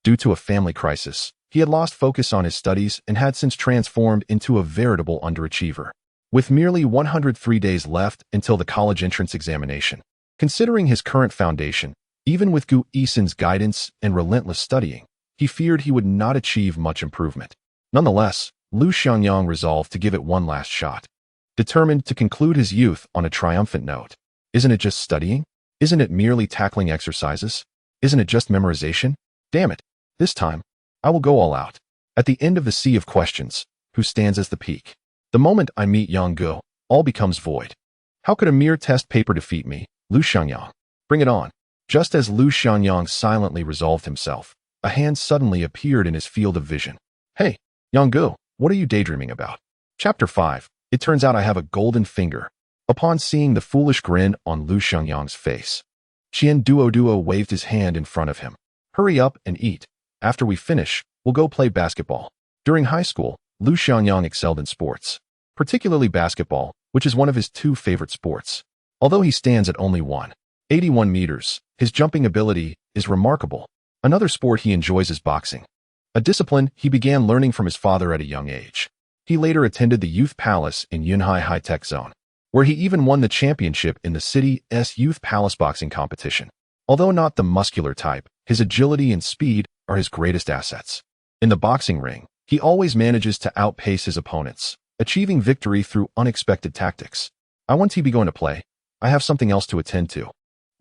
Speaker 1: due to a family crisis, he had lost focus on his studies and had since transformed into a veritable underachiever. With merely 103 days left until the college entrance examination, considering his current foundation, even with Gu Yixin's guidance and relentless studying, he feared he would not achieve much improvement. Nonetheless, Lu Xiangyang resolved to give it one last shot, determined to conclude his youth on a triumphant note. Isn't it just studying? Isn't it merely tackling exercises? Isn't it just memorization? Damn it. This time, I will go all out. At the end of the sea of questions, who stands as the peak? The moment I meet Gu, all becomes void. How could a mere test paper defeat me, Lu Xiangyang? Bring it on. Just as Lu Xiangyang silently resolved himself, a hand suddenly appeared in his field of vision. Hey, Gu, what are you daydreaming about? Chapter 5. It turns out I have a golden finger. Upon seeing the foolish grin on Lu Xiangyang's face, Duo waved his hand in front of him. Hurry up and eat. After we finish, we'll go play basketball. During high school, Lu Xiangyang excelled in sports, particularly basketball, which is one of his 2 favorite sports. Although he stands at only 181 meters, his jumping ability is remarkable. Another sport he enjoys is boxing, a discipline he began learning from his father at a young age. He later attended the Youth Palace in Yunhai High-Tech Zone, where he even won the championship in the city's Youth Palace boxing competition. Although not the muscular type, his agility and speed are his greatest assets. In the boxing ring, he always manages to outpace his opponents, achieving victory through unexpected tactics. I want to be going to play. I have something else to attend to.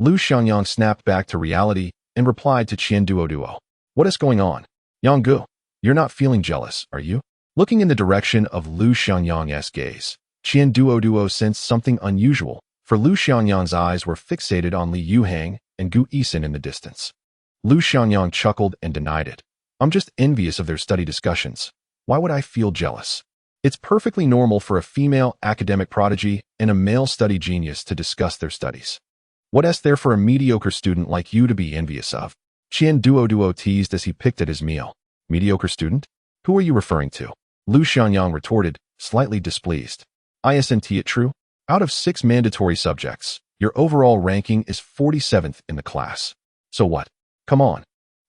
Speaker 1: Lu Xiangyang snapped back to reality and replied to Duo. What is going on? Gu, you're not feeling jealous, are you? Looking in the direction of Lu Xiangyang's gaze, Duo sensed something unusual, for Lu Xiangyang's eyes were fixated on Lu Xiangyang and Gu Yixin in the distance. Lu Xiangyang chuckled and denied it. I'm just envious of their study discussions. Why would I feel jealous? It's perfectly normal for a female academic prodigy and a male study genius to discuss their studies. What is there for a mediocre student like you to be envious of? Duo teased as he picked at his meal. Mediocre student? Who are you referring to? Lu Xiangyang retorted, slightly displeased. Isn't it true? Out of 6 mandatory subjects, your overall ranking is 47th in the class. So what? Come on.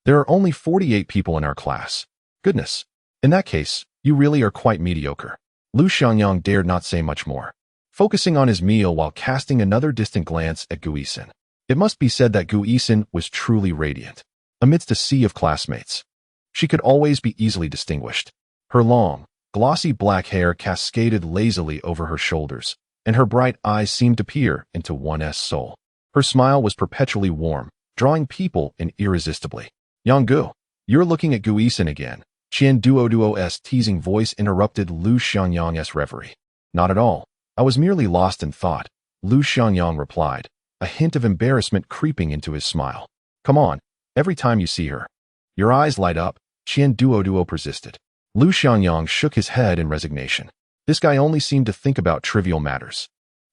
Speaker 1: There are only 48 people in our class. Goodness. In that case, you really are quite mediocre. Lu Xiangyang dared not say much more, focusing on his meal while casting another distant glance at Gu Yixin. It must be said that Gu Yixin was truly radiant. Amidst a sea of classmates, she could always be easily distinguished. Her long, glossy black hair cascaded lazily over her shoulders, and her bright eyes seemed to peer into one's soul. Her smile was perpetually warm, drawing people in irresistibly. Gu, you're looking at Gu Yixin again. Duo's teasing voice interrupted Lu Xiangyang's reverie. Not at all. I was merely lost in thought, Lu Xiangyang replied, a hint of embarrassment creeping into his smile. Come on, every time you see her. Your eyes light up, Qian Duo persisted. Lu Xiangyang shook his head in resignation. This guy only seemed to think about trivial matters.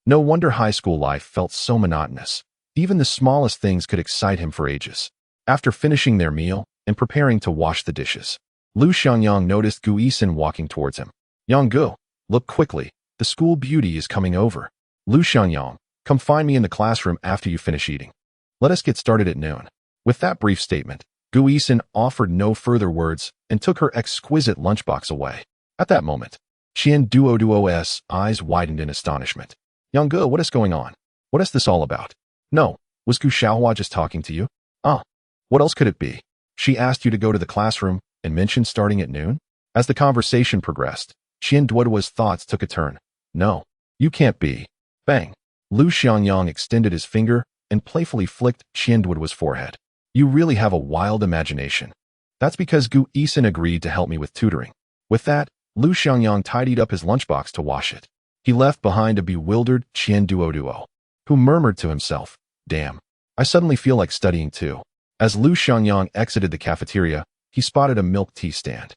Speaker 1: No wonder high school life felt so monotonous. Even the smallest things could excite him for ages. After finishing their meal and preparing to wash the dishes, Lu Xiangyang noticed Gu Yixin walking towards him. Yang Gu, look quickly. The school beauty is coming over. Lu Xiangyang, come find me in the classroom after you finish eating. Let us get started at noon. With that brief statement, Gu Yixin offered no further words and took her exquisite lunchbox away. At that moment, Qian Duo's eyes widened in astonishment. Yang Gu, what is going on? What is this all about? No, was Gu Xiaohua just talking to you? Ah, what else could it be? She asked you to go to the classroom and mentioned starting at noon? As the conversation progressed, Qian Duo's thoughts took a turn. No, you can't be. Bang. Lu Xiangyang extended his finger and playfully flicked Qian Duo's forehead. You really have a wild imagination. That's because Gu Yixin agreed to help me with tutoring. With that, Lu Xiangyang tidied up his lunchbox to wash it. He left behind a bewildered Qian Duo, who murmured to himself, damn, I suddenly feel like studying too. As Lu Xiangyang exited the cafeteria, he spotted a milk tea stand.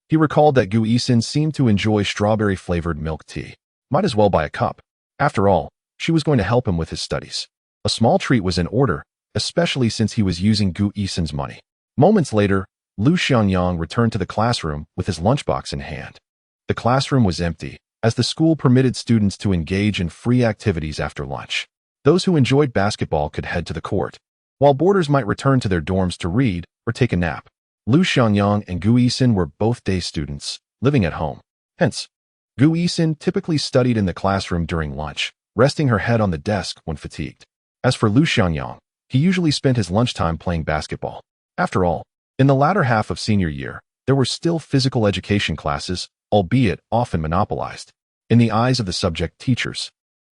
Speaker 1: He recalled that Gu Yixin seemed to enjoy strawberry-flavored milk tea. Might as well buy a cup. After all, she was going to help him with his studies. A small treat was in order, especially since he was using Gu Yixin's money. Moments later, Lu Xiangyang returned to the classroom with his lunchbox in hand. The classroom was empty, as the school permitted students to engage in free activities after lunch. Those who enjoyed basketball could head to the court, while boarders might return to their dorms to read or take a nap. Lu Xiangyang and Gu Yixin were both day students, living at home. Hence, Gu Yixin typically studied in the classroom during lunch, resting her head on the desk when fatigued. As for Lu Xiangyang, he usually spent his lunchtime playing basketball. After all, in the latter half of senior year, there were still physical education classes, albeit often monopolized. In the eyes of the subject teachers,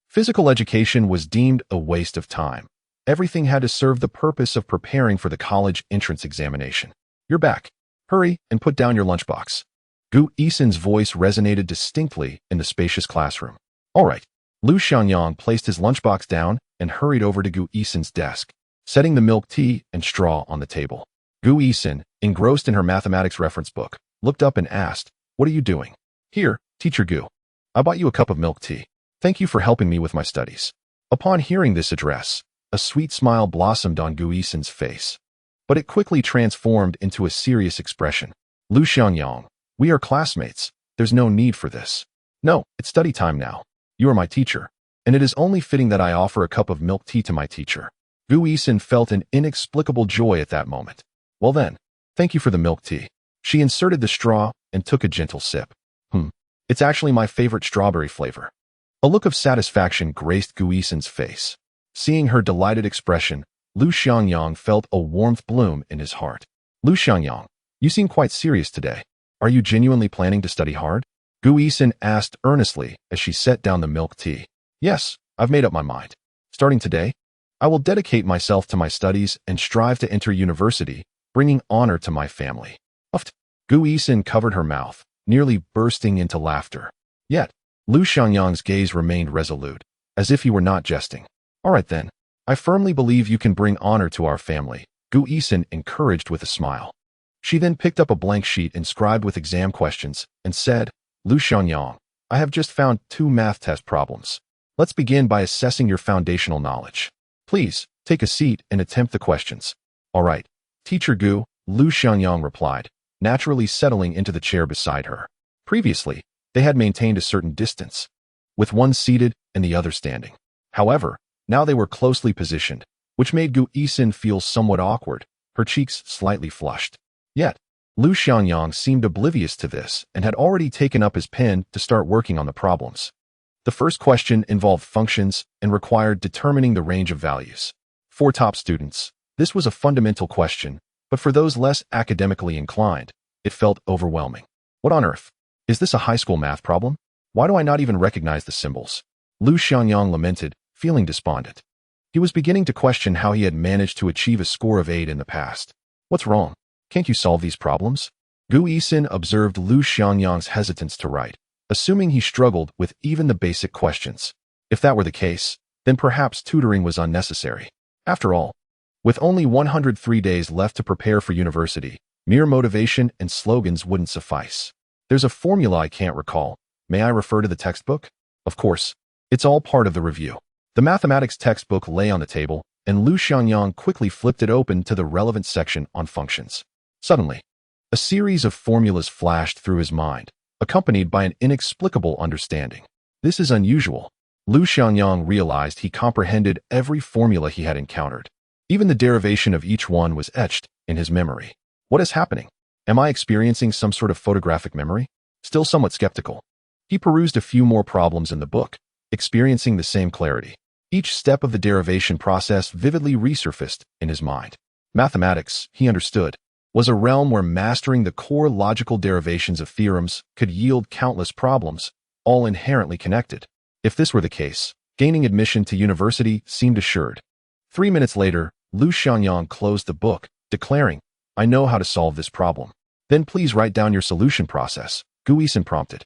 Speaker 1: physical education was deemed a waste of time. Everything had to serve the purpose of preparing for the college entrance examination. You're back. Hurry and put down your lunchbox. Gu Yixin's voice resonated distinctly in the spacious classroom. All right. Lu Xiangyang placed his lunchbox down and hurried over to Gu Yixin's desk, setting the milk tea and straw on the table. Gu Yixin, engrossed in her mathematics reference book, looked up and asked, What are you doing? Here, Teacher Gu. I bought you a cup of milk tea. Thank you for helping me with my studies. Upon hearing this address, a sweet smile blossomed on Gu Yixin's face. But it quickly transformed into a serious expression. Lu Xiangyang, we are classmates. There's no need for this. No, it's study time now. You are my teacher, and it is only fitting that I offer a cup of milk tea to my teacher. Gu Yixin felt an inexplicable joy at that moment. Well then, thank you for the milk tea. She inserted the straw and took a gentle sip. It's actually my favorite strawberry flavor. A look of satisfaction graced Gu Yixin's face. Seeing her delighted expression, Lu Xiangyang felt a warmth bloom in his heart. Lu Xiangyang, you seem quite serious today. Are you genuinely planning to study hard? Gu Yixin asked earnestly as she set down the milk tea. Yes, I've made up my mind. Starting today, I will dedicate myself to my studies and strive to enter university, bringing honor to my family. Gu Yixin covered her mouth, nearly bursting into laughter. Yet, Lu Xiangyang's gaze remained resolute, as if he were not jesting. All right then, I firmly believe you can bring honor to our family, Gu Yixin encouraged with a smile. She then picked up a blank sheet inscribed with exam questions and said, Lu Xiangyang, I have just found 2 math test problems. Let's begin by assessing your foundational knowledge. Please, take a seat and attempt the questions. All right, Teacher Gu, Lu Xiangyang replied, naturally settling into the chair beside her. Previously, they had maintained a certain distance, with one seated and the other standing. However, now they were closely positioned, which made Gu Yixin feel somewhat awkward, her cheeks slightly flushed. Yet, Lu Xiangyang seemed oblivious to this and had already taken up his pen to start working on the problems. The first question involved functions and required determining the range of values. For top students, this was a fundamental question, but for those less academically inclined, it felt overwhelming. What on earth? Is this a high school math problem? Why do I not even recognize the symbols? Lu Xiangyang lamented, feeling despondent. He was beginning to question how he had managed to achieve a score of 8 in the past. What's wrong? Can't you solve these problems? Gu Yixin observed Lu Xiangyang's hesitance to write, assuming he struggled with even the basic questions. If that were the case, then perhaps tutoring was unnecessary. After all, with only 103 days left to prepare for university, mere motivation and slogans wouldn't suffice. There's a formula I can't recall. May I refer to the textbook? Of course. It's all part of the review. The mathematics textbook lay on the table, and Lu Xiangyang quickly flipped it open to the relevant section on functions. Suddenly, a series of formulas flashed through his mind, accompanied by an inexplicable understanding. This is unusual. Lu Xiangyang realized he comprehended every formula he had encountered. Even the derivation of each one was etched in his memory. What is happening? Am I experiencing some sort of photographic memory? Still somewhat skeptical, he perused a few more problems in the book, experiencing the same clarity. Each step of the derivation process vividly resurfaced in his mind. Mathematics, he understood, was a realm where mastering the core logical derivations of theorems could yield countless problems, all inherently connected. If this were the case, gaining admission to university seemed assured. 3 minutes later, Lu Xiangyang closed the book, declaring, "I know how to solve this problem." "Then please write down your solution process," Gu Yixin prompted.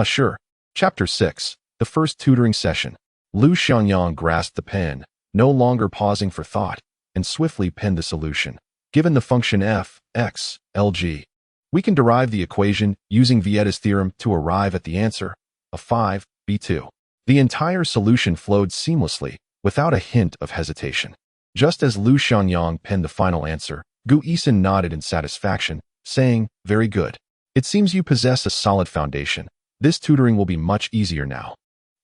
Speaker 1: Sure." Chapter 6, the first tutoring session. Lu Xiangyang grasped the pen, no longer pausing for thought, and swiftly penned the solution. Given the function f, x, lg, we can derive the equation using Vieta's theorem to arrive at the answer, a 5, b2. The entire solution flowed seamlessly, without a hint of hesitation. Just as Lu Xiangyang penned the final answer, Gu Yixin nodded in satisfaction, saying, "Very good. It seems you possess a solid foundation. This tutoring will be much easier now."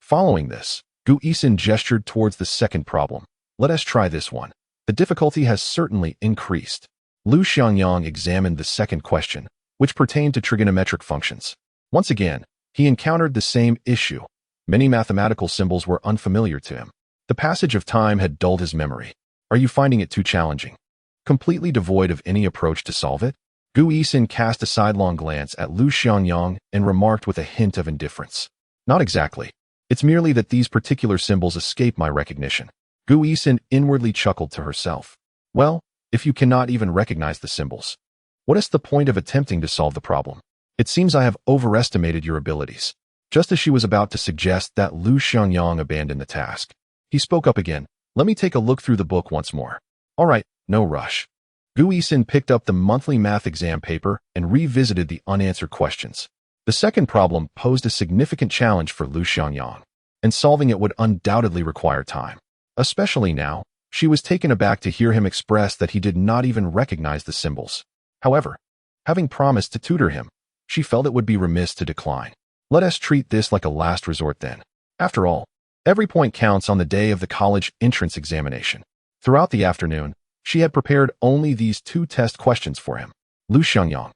Speaker 1: Following this, Gu Yixin gestured towards the second problem. "Let us try this one. The difficulty has certainly increased." Lu Xiangyang examined the second question, which pertained to trigonometric functions. Once again, he encountered the same issue. Many mathematical symbols were unfamiliar to him. The passage of time had dulled his memory. "Are you finding it too challenging?" Completely devoid of any approach to solve it, Gu Yixin cast a sidelong glance at Lu Xiangyang and remarked with a hint of indifference. "Not exactly. It's merely that these particular symbols escape my recognition." Gu Yixin inwardly chuckled to herself. "Well, if you cannot even recognize the symbols, what is the point of attempting to solve the problem? It seems I have overestimated your abilities." Just as she was about to suggest that, Lu Xiangyang abandoned the task. He spoke up again. "Let me take a look through the book once more." "All right, no rush." Gu Yixin picked up the monthly math exam paper and revisited the unanswered questions. The second problem posed a significant challenge for Lu Xiangyang, and solving it would undoubtedly require time. Especially now, she was taken aback to hear him express that he did not even recognize the symbols. However, having promised to tutor him, she felt it would be remiss to decline. "Let us treat this like a last resort then. After all, every point counts on the day of the college entrance examination." Throughout the afternoon, she had prepared only these 2 test questions for him. Lu Xiangyang,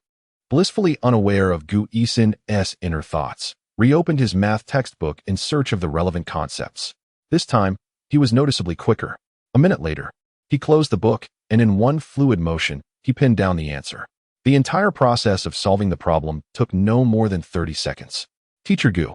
Speaker 1: blissfully unaware of Gu Yixin's inner thoughts, reopened his math textbook in search of the relevant concepts. This time, he was noticeably quicker. A minute later, he closed the book, and in one fluid motion, he pinned down the answer. The entire process of solving the problem took no more than 30 seconds. "Teacher Gu,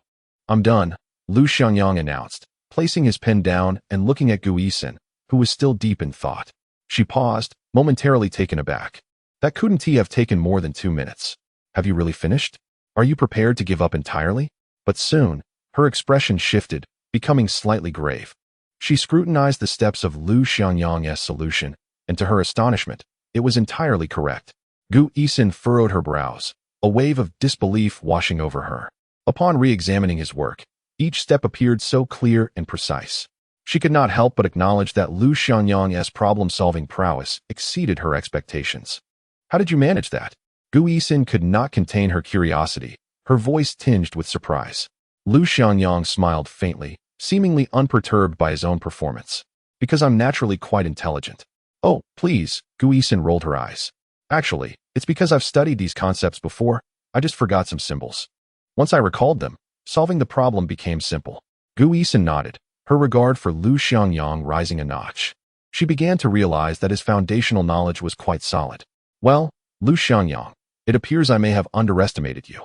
Speaker 1: I'm done," Lu Xiangyang announced, placing his pen down and looking at Gu Yixin, who was still deep in thought. She paused, momentarily taken aback. "That couldn't have taken more than 2 minutes. Have you really finished? Are you prepared to give up entirely?" But soon, her expression shifted, becoming slightly grave. She scrutinized the steps of Lu Xiangyang's solution, and to her astonishment, it was entirely correct. Gu Yixin furrowed her brows, a wave of disbelief washing over her. Upon re-examining his work, each step appeared so clear and precise. She could not help but acknowledge that Lu Xiangyang's problem-solving prowess exceeded her expectations. "How did you manage that?" Gu Yixin could not contain her curiosity, her voice tinged with surprise. Lu Xiangyang smiled faintly, seemingly unperturbed by his own performance. "Because I'm naturally quite intelligent." "Oh, please," Gu Yixin rolled her eyes. "Actually, it's because I've studied these concepts before. I just forgot some symbols. Once I recalled them, solving the problem became simple." Gu Yixin nodded, her regard for Lu Xiangyang rising a notch. She began to realize that his foundational knowledge was quite solid. "Well, Lu Xiangyang, it appears I may have underestimated you."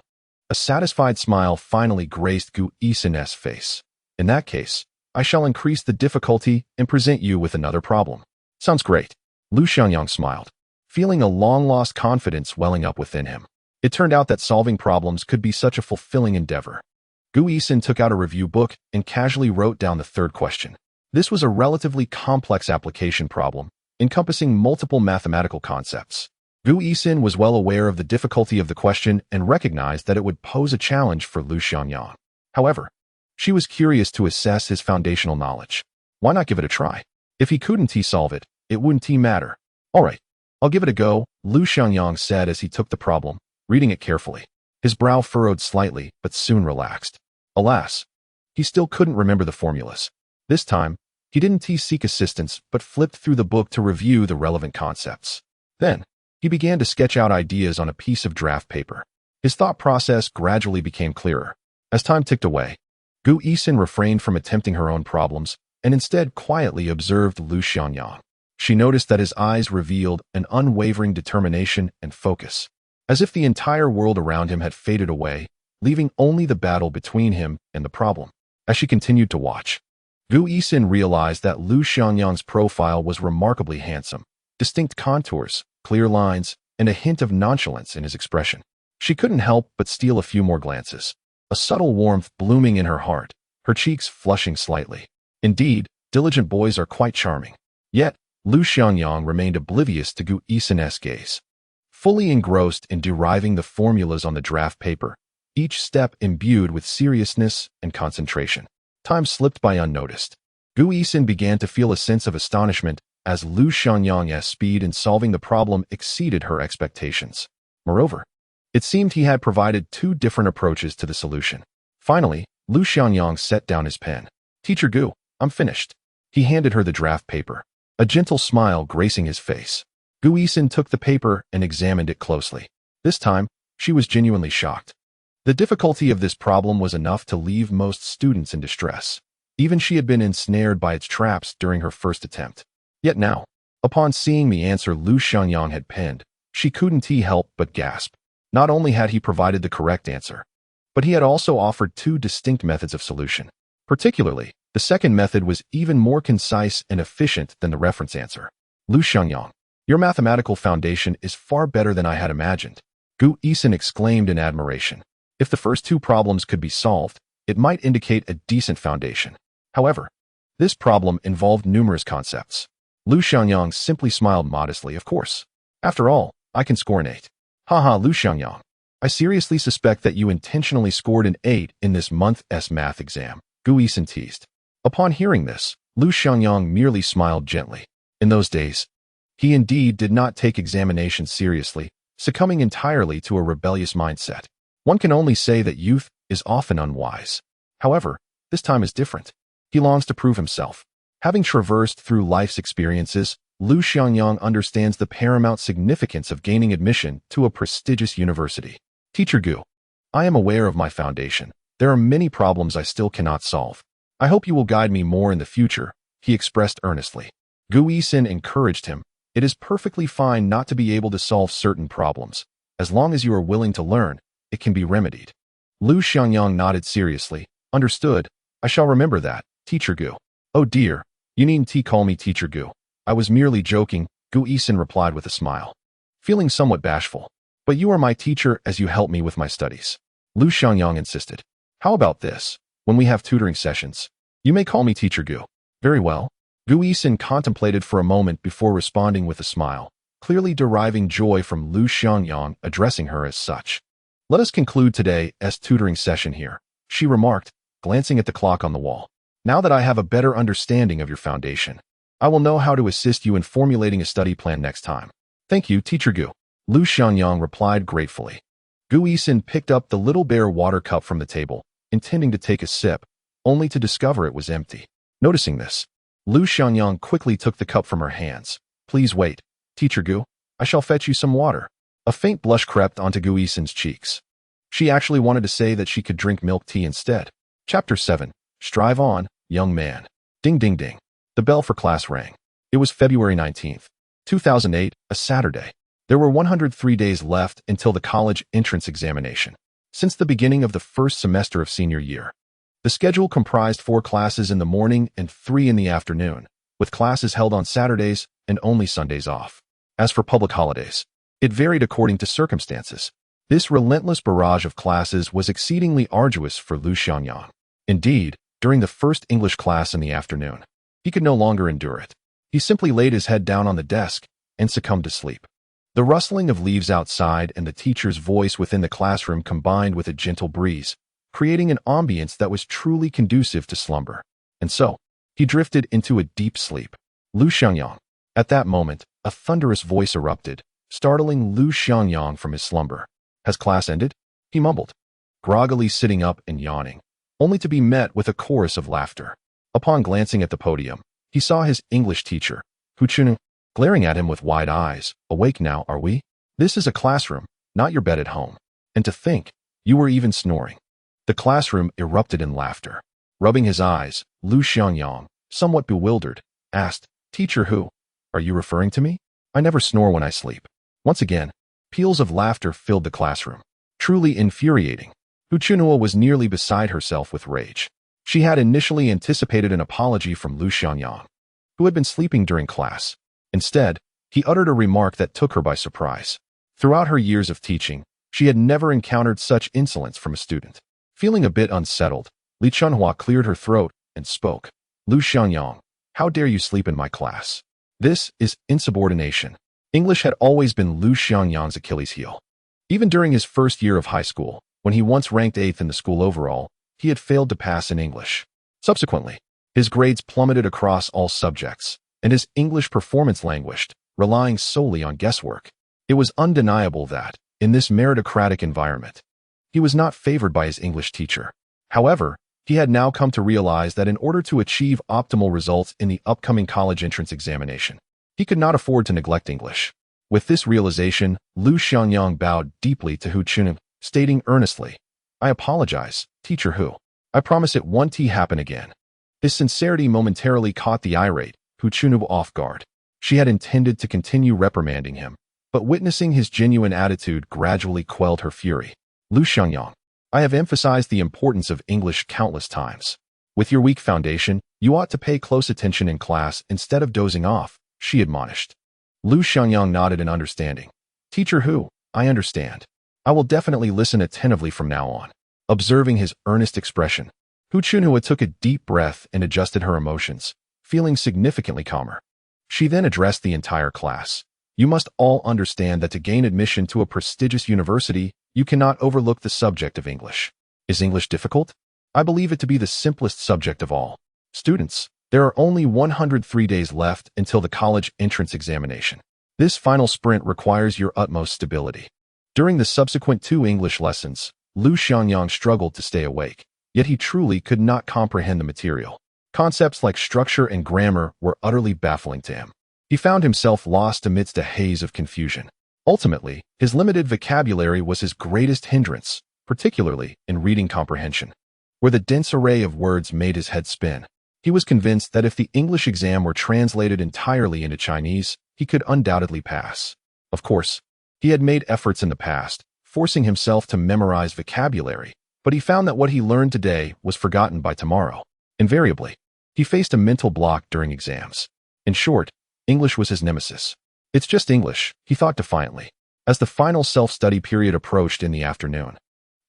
Speaker 1: A satisfied smile finally graced Gu Yixin's face. "In that case, I shall increase the difficulty and present you with another problem." "Sounds great." Lu Xiangyang smiled, feeling a long-lost confidence welling up within him. It turned out that solving problems could be such a fulfilling endeavor. Gu Yixin took out a review book and casually wrote down the third question. This was a relatively complex application problem, encompassing multiple mathematical concepts. Gu Yixin was well aware of the difficulty of the question and recognized that it would pose a challenge for Lu Xiangyang. However, she was curious to assess his foundational knowledge. Why not give it a try? If he couldn't solve it, it wouldn't matter. All right, I'll give it a go, Lu Xiangyang said as he took the problem, reading it carefully. His brow furrowed slightly, but soon relaxed. Alas, he still couldn't remember the formulas. This time, he didn't seek assistance, but flipped through the book to review the relevant concepts. Then, he began to sketch out ideas on a piece of draft paper. His thought process gradually became clearer. As time ticked away, Gu Yixin refrained from attempting her own problems and instead quietly observed Lu Xiangyang. She noticed that his eyes revealed an unwavering determination and focus, as if the entire world around him had faded away, leaving only the battle between him and the problem. As she continued to watch, Gu Yixin realized that Lu Xiangyang's profile was remarkably handsome, distinct contours, clear lines, and a hint of nonchalance in his expression. She couldn't help but steal a few more glances, a subtle warmth blooming in her heart, her cheeks flushing slightly. Indeed, diligent boys are quite charming. Yet, Lu Xiangyang remained oblivious to Gu Yixin's gaze. Fully engrossed in deriving the formulas on the draft paper, each step imbued with seriousness and concentration. Time slipped by unnoticed. Gu Yixin began to feel a sense of astonishment as Lu Xiangyang's speed in solving the problem exceeded her expectations. Moreover, it seemed he had provided two different approaches to the solution. Finally, Lu Xiangyang set down his pen. "Teacher Gu, I'm finished." He handed her the draft paper, a gentle smile gracing his face. Gu Yixin took the paper and examined it closely. This time, she was genuinely shocked. The difficulty of this problem was enough to leave most students in distress. Even she had been ensnared by its traps during her first attempt. Yet now, upon seeing the answer Lu Xiangyang had penned, she couldn't help but gasp. Not only had he provided the correct answer, but he had also offered two distinct methods of solution. Particularly, the second method was even more concise and efficient than the reference answer. "Lu Xiangyang, your mathematical foundation is far better than I had imagined," Gu Yixin exclaimed in admiration. If the first two problems could be solved, it might indicate a decent foundation. However, this problem involved numerous concepts. Lu Xiangyang simply smiled modestly. "Of course. After all, I can score an 8. Haha, Lu Xiangyang. I seriously suspect that you intentionally scored an 8 in this month's math exam," Gu Yixin teased. Upon hearing this, Lu Xiangyang merely smiled gently. In those days, he indeed did not take examinations seriously, succumbing entirely to a rebellious mindset. One can only say that youth is often unwise. However, this time is different. He longs to prove himself. Having traversed through life's experiences, Lu Xiangyang understands the paramount significance of gaining admission to a prestigious university. "Teacher Gu, I am aware of my foundation. There are many problems I still cannot solve. I hope you will guide me more in the future," he expressed earnestly. Gu Yixin encouraged him. "It is perfectly fine not to be able to solve certain problems. As long as you are willing to learn, it can be remedied." Lu Xiangyang nodded seriously. "Understood. I shall remember that, Teacher Gu." "Oh dear, you needn't call me Teacher Gu. I was merely joking," Gu Yixin replied with a smile, feeling somewhat bashful. "But you are my teacher as you help me with my studies," Lu Xiangyang insisted. "How about this? When we have tutoring sessions, you may call me Teacher Gu." "Very well." Gu Yixin contemplated for a moment before responding with a smile, clearly deriving joy from Lu Xiangyang addressing her as such. "Let us conclude today's tutoring session here," she remarked, glancing at the clock on the wall. "Now that I have a better understanding of your foundation, I will know how to assist you in formulating a study plan next time." "Thank you, Teacher Gu," Lu Xiangyang replied gratefully. Gu Yixin picked up the little bare water cup from the table, intending to take a sip, only to discover it was empty. Noticing this, Lu Xiangyang quickly took the cup from her hands. "Please wait, Teacher Gu. I shall fetch you some water." A faint blush crept onto Gu Yixin's cheeks. She actually wanted to say that she could drink milk tea instead. Chapter 7. Strive on, young man. Ding ding ding. The bell for class rang. It was February 19th, 2008, a Saturday. There were 103 days left until the college entrance examination. Since the beginning of the first semester of senior year, the schedule comprised 4 classes in the morning and 3 in the afternoon, with classes held on Saturdays and only Sundays off. As for public holidays, it varied according to circumstances. This relentless barrage of classes was exceedingly arduous for Lu Xiangyang. Indeed, during the first English class in the afternoon, he could no longer endure it. He simply laid his head down on the desk and succumbed to sleep. The rustling of leaves outside and the teacher's voice within the classroom combined with a gentle breeze, creating an ambience that was truly conducive to slumber. And so, he drifted into a deep sleep. Lu Xiangyang. At that moment, a thunderous voice erupted, startling Lu Xiangyang from his slumber. Has class ended? He mumbled, groggily sitting up and yawning, only to be met with a chorus of laughter. Upon glancing at the podium, he saw his English teacher, Gu Yixin, glaring at him with wide eyes. Awake now, are we? This is a classroom, not your bed at home. And to think, you were even snoring. The classroom erupted in laughter. Rubbing his eyes, Lu Xiangyang, somewhat bewildered, asked, Teacher who? Are you referring to me? I never snore when I sleep. Once again, peals of laughter filled the classroom. Truly infuriating. Gu Yixin was nearly beside herself with rage. She had initially anticipated an apology from Lu Xiangyang, who had been sleeping during class. Instead, he uttered a remark that took her by surprise. Throughout her years of teaching, she had never encountered such insolence from a student. Feeling a bit unsettled, Li Chunhua cleared her throat and spoke. Lu Xiangyang, how dare you sleep in my class? This is insubordination. English had always been Lu Xiangyang's Achilles heel. Even during his first year of high school, when he once ranked 8th in the school overall, he had failed to pass in English. Subsequently, his grades plummeted across all subjects, and his English performance languished, relying solely on guesswork. It was undeniable that, in this meritocratic environment, he was not favored by his English teacher. However, he had now come to realize that in order to achieve optimal results in the upcoming college entrance examination, he could not afford to neglect English. With this realization, Lu Xiangyang bowed deeply to Gu Yixin, stating earnestly, I apologize, Teacher Hu. I promise it won't happen again. His sincerity momentarily caught the irate Gu Yixin off guard. She had intended to continue reprimanding him, but witnessing his genuine attitude gradually quelled her fury. Lu Xiangyang, I have emphasized the importance of English countless times. With your weak foundation, you ought to pay close attention in class instead of dozing off, she admonished. Lu Xiangyang nodded in understanding. Teacher Hu, I understand. I will definitely listen attentively from now on. Observing his earnest expression, Gu Yixin took a deep breath and adjusted her emotions, feeling significantly calmer. She then addressed the entire class. You must all understand that to gain admission to a prestigious university, you cannot overlook the subject of English. Is English difficult? I believe it to be the simplest subject of all. Students, there are only 103 days left until the college entrance examination. This final sprint requires your utmost stability. During the subsequent 2 English lessons, Lu Xiangyang struggled to stay awake, yet he truly could not comprehend the material. Concepts like structure and grammar were utterly baffling to him. He found himself lost amidst a haze of confusion. Ultimately, his limited vocabulary was his greatest hindrance, particularly in reading comprehension, where the dense array of words made his head spin. He was convinced that if the English exam were translated entirely into Chinese, he could undoubtedly pass. Of course, he had made efforts in the past, forcing himself to memorize vocabulary, but he found that what he learned today was forgotten by tomorrow. Invariably, he faced a mental block during exams. In short, English was his nemesis. It's just English, he thought defiantly. As the final self-study period approached in the afternoon,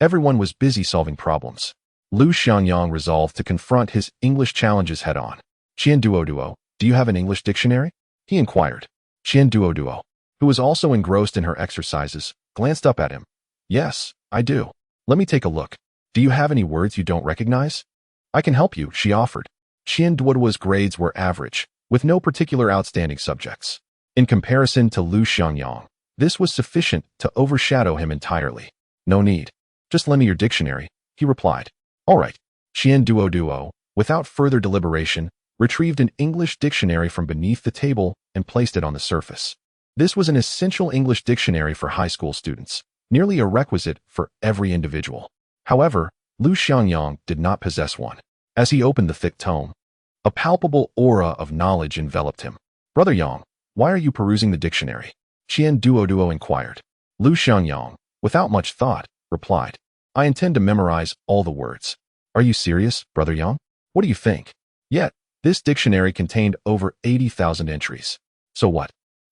Speaker 1: everyone was busy solving problems. Lu Xiangyang resolved to confront his English challenges head-on. Qian Duo, do you have an English dictionary? He inquired. Qian Duo, who was also engrossed in her exercises, glanced up at him. Yes, I do. Let me take a look. Do you have any words you don't recognize? I can help you, she offered. Qian Duo's grades were average, with no particular outstanding subjects. In comparison to Lu Xiangyang, this was sufficient to overshadow him entirely. No need. Just lend me your dictionary, he replied. All right. Qian Duo, without further deliberation, retrieved an English dictionary from beneath the table and placed it on the surface. This was an essential English dictionary for high school students, nearly a requisite for every individual. However, Lu Xiangyang did not possess one. As he opened the thick tome, a palpable aura of knowledge enveloped him. Brother Yang, why are you perusing the dictionary? Qian Duo inquired. Lu Xiangyang, without much thought, replied. I intend to memorize all the words. Are you serious, Brother Yang? What do you think? Yet, this dictionary contained over 80,000 entries. So what?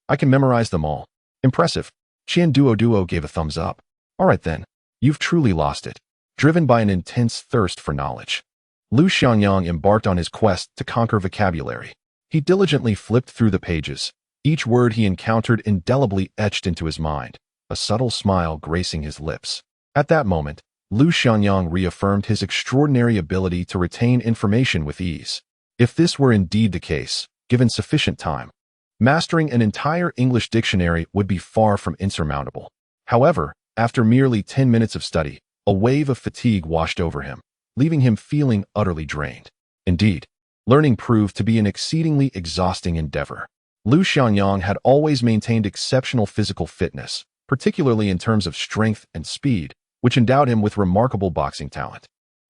Speaker 1: I can memorize them all. Impressive. Qian Duo gave a thumbs up. All right then, you've truly lost it. Driven by an intense thirst for knowledge, Lu Xiangyang embarked on his quest to conquer vocabulary. He diligently flipped through the pages, each word he encountered indelibly etched into his mind, a subtle smile gracing his lips. At that moment, Lu Xiangyang reaffirmed his extraordinary ability to retain information with ease. If this were indeed the case, given sufficient time, mastering an entire English dictionary would be far from insurmountable. However, after merely 10 minutes of study, a wave of fatigue washed over him, leaving him feeling utterly drained. Indeed, learning proved to be an exceedingly exhausting endeavor. Lu Xiangyang had always maintained exceptional physical fitness, particularly in terms of strength and speed, which endowed him with remarkable boxing talent.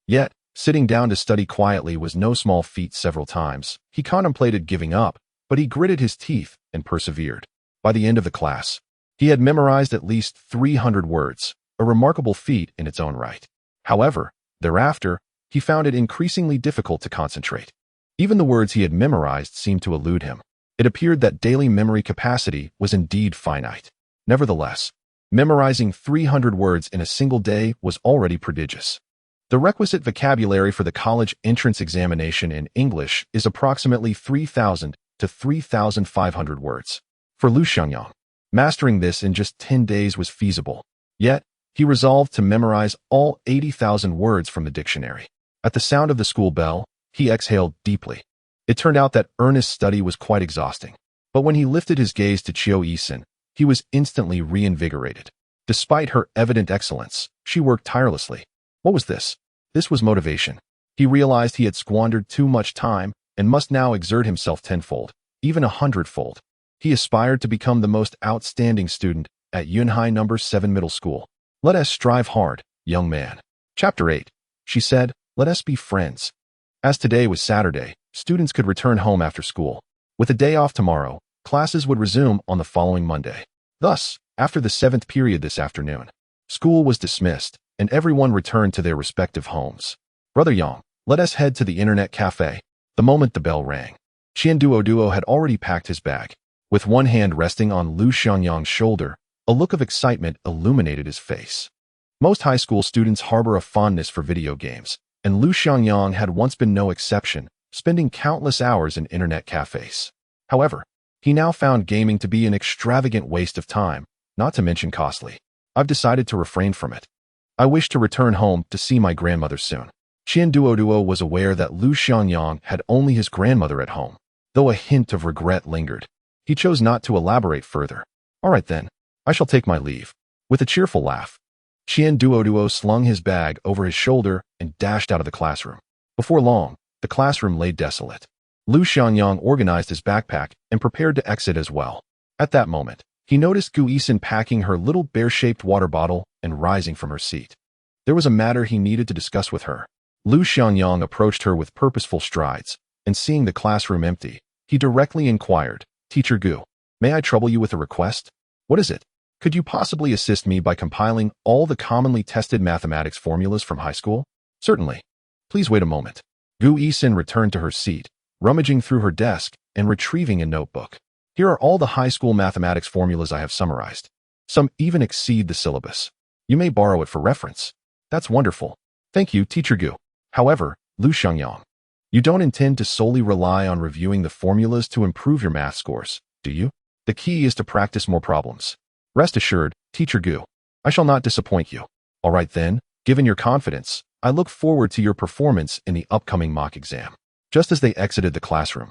Speaker 1: Yet, sitting down to study quietly was no small feat. Several times he contemplated giving up, but he gritted his teeth and persevered. By the end of the class, he had memorized at least 300 words, a remarkable feat in its own right. However, thereafter, he found it increasingly difficult to concentrate. Even the words he had memorized seemed to elude him. It appeared that daily memory capacity was indeed finite. Nevertheless, memorizing 300 words in a single day was already prodigious. The requisite vocabulary for the college entrance examination in English is approximately 3,000 to 3,500 words. For Lu Xiangyang, mastering this in just 10 days was feasible. Yet, he resolved to memorize all 80,000 words from the dictionary. At the sound of the school bell, he exhaled deeply. It turned out that earnest study was quite exhausting. But when he lifted his gaze to Gu Yixin, he was instantly reinvigorated. Despite her evident excellence, she worked tirelessly. What was this? This was motivation. He realized he had squandered too much time and must now exert himself tenfold, even 100-fold. He aspired to become the most outstanding student at Yunhai No. 7 Middle School. Let us strive hard, young man. Chapter 8. She said, let us be friends. As today was Saturday, students could return home after school. With a day off tomorrow, classes would resume on the following Monday. Thus, after the 7th period this afternoon, school was dismissed, and everyone returned to their respective homes. Brother Yang, let us head to the internet cafe. The moment the bell rang, Qian Duo had already packed his bag. With one hand resting on Lu Xiangyang's shoulder, a look of excitement illuminated his face. Most high school students harbor a fondness for video games, and Lu Xiangyang had once been no exception, spending countless hours in internet cafes. However, he now found gaming to be an extravagant waste of time, not to mention costly. I've decided to refrain from it. I wish to return home to see my grandmother soon. Qian Duo was aware that Lu Xiangyang had only his grandmother at home, though a hint of regret lingered. He chose not to elaborate further. All right then, I shall take my leave. With a cheerful laugh, Qian Duo slung his bag over his shoulder and dashed out of the classroom. Before long, the classroom lay desolate. Lu Xiangyang organized his backpack and prepared to exit as well. At that moment, he noticed Gu Yixin packing her little bear-shaped water bottle and rising from her seat. There was a matter he needed to discuss with her. Lu Xiangyang approached her with purposeful strides, and seeing the classroom empty, he directly inquired, Teacher Gu, may I trouble you with a request? What is it? Could you possibly assist me by compiling all the commonly tested mathematics formulas from high school? Certainly. Please wait a moment. Gu Yixin returned to her seat, rummaging through her desk and retrieving a notebook. Here are all the high school mathematics formulas I have summarized. Some even exceed the syllabus. You may borrow it for reference. That's wonderful. Thank you, Teacher Gu. However, Lu Xiangyang, you don't intend to solely rely on reviewing the formulas to improve your math scores, do you? The key is to practice more problems. Rest assured, Teacher Gu, I shall not disappoint you. All right then, given your confidence, I look forward to your performance in the upcoming mock exam. Just as they exited the classroom,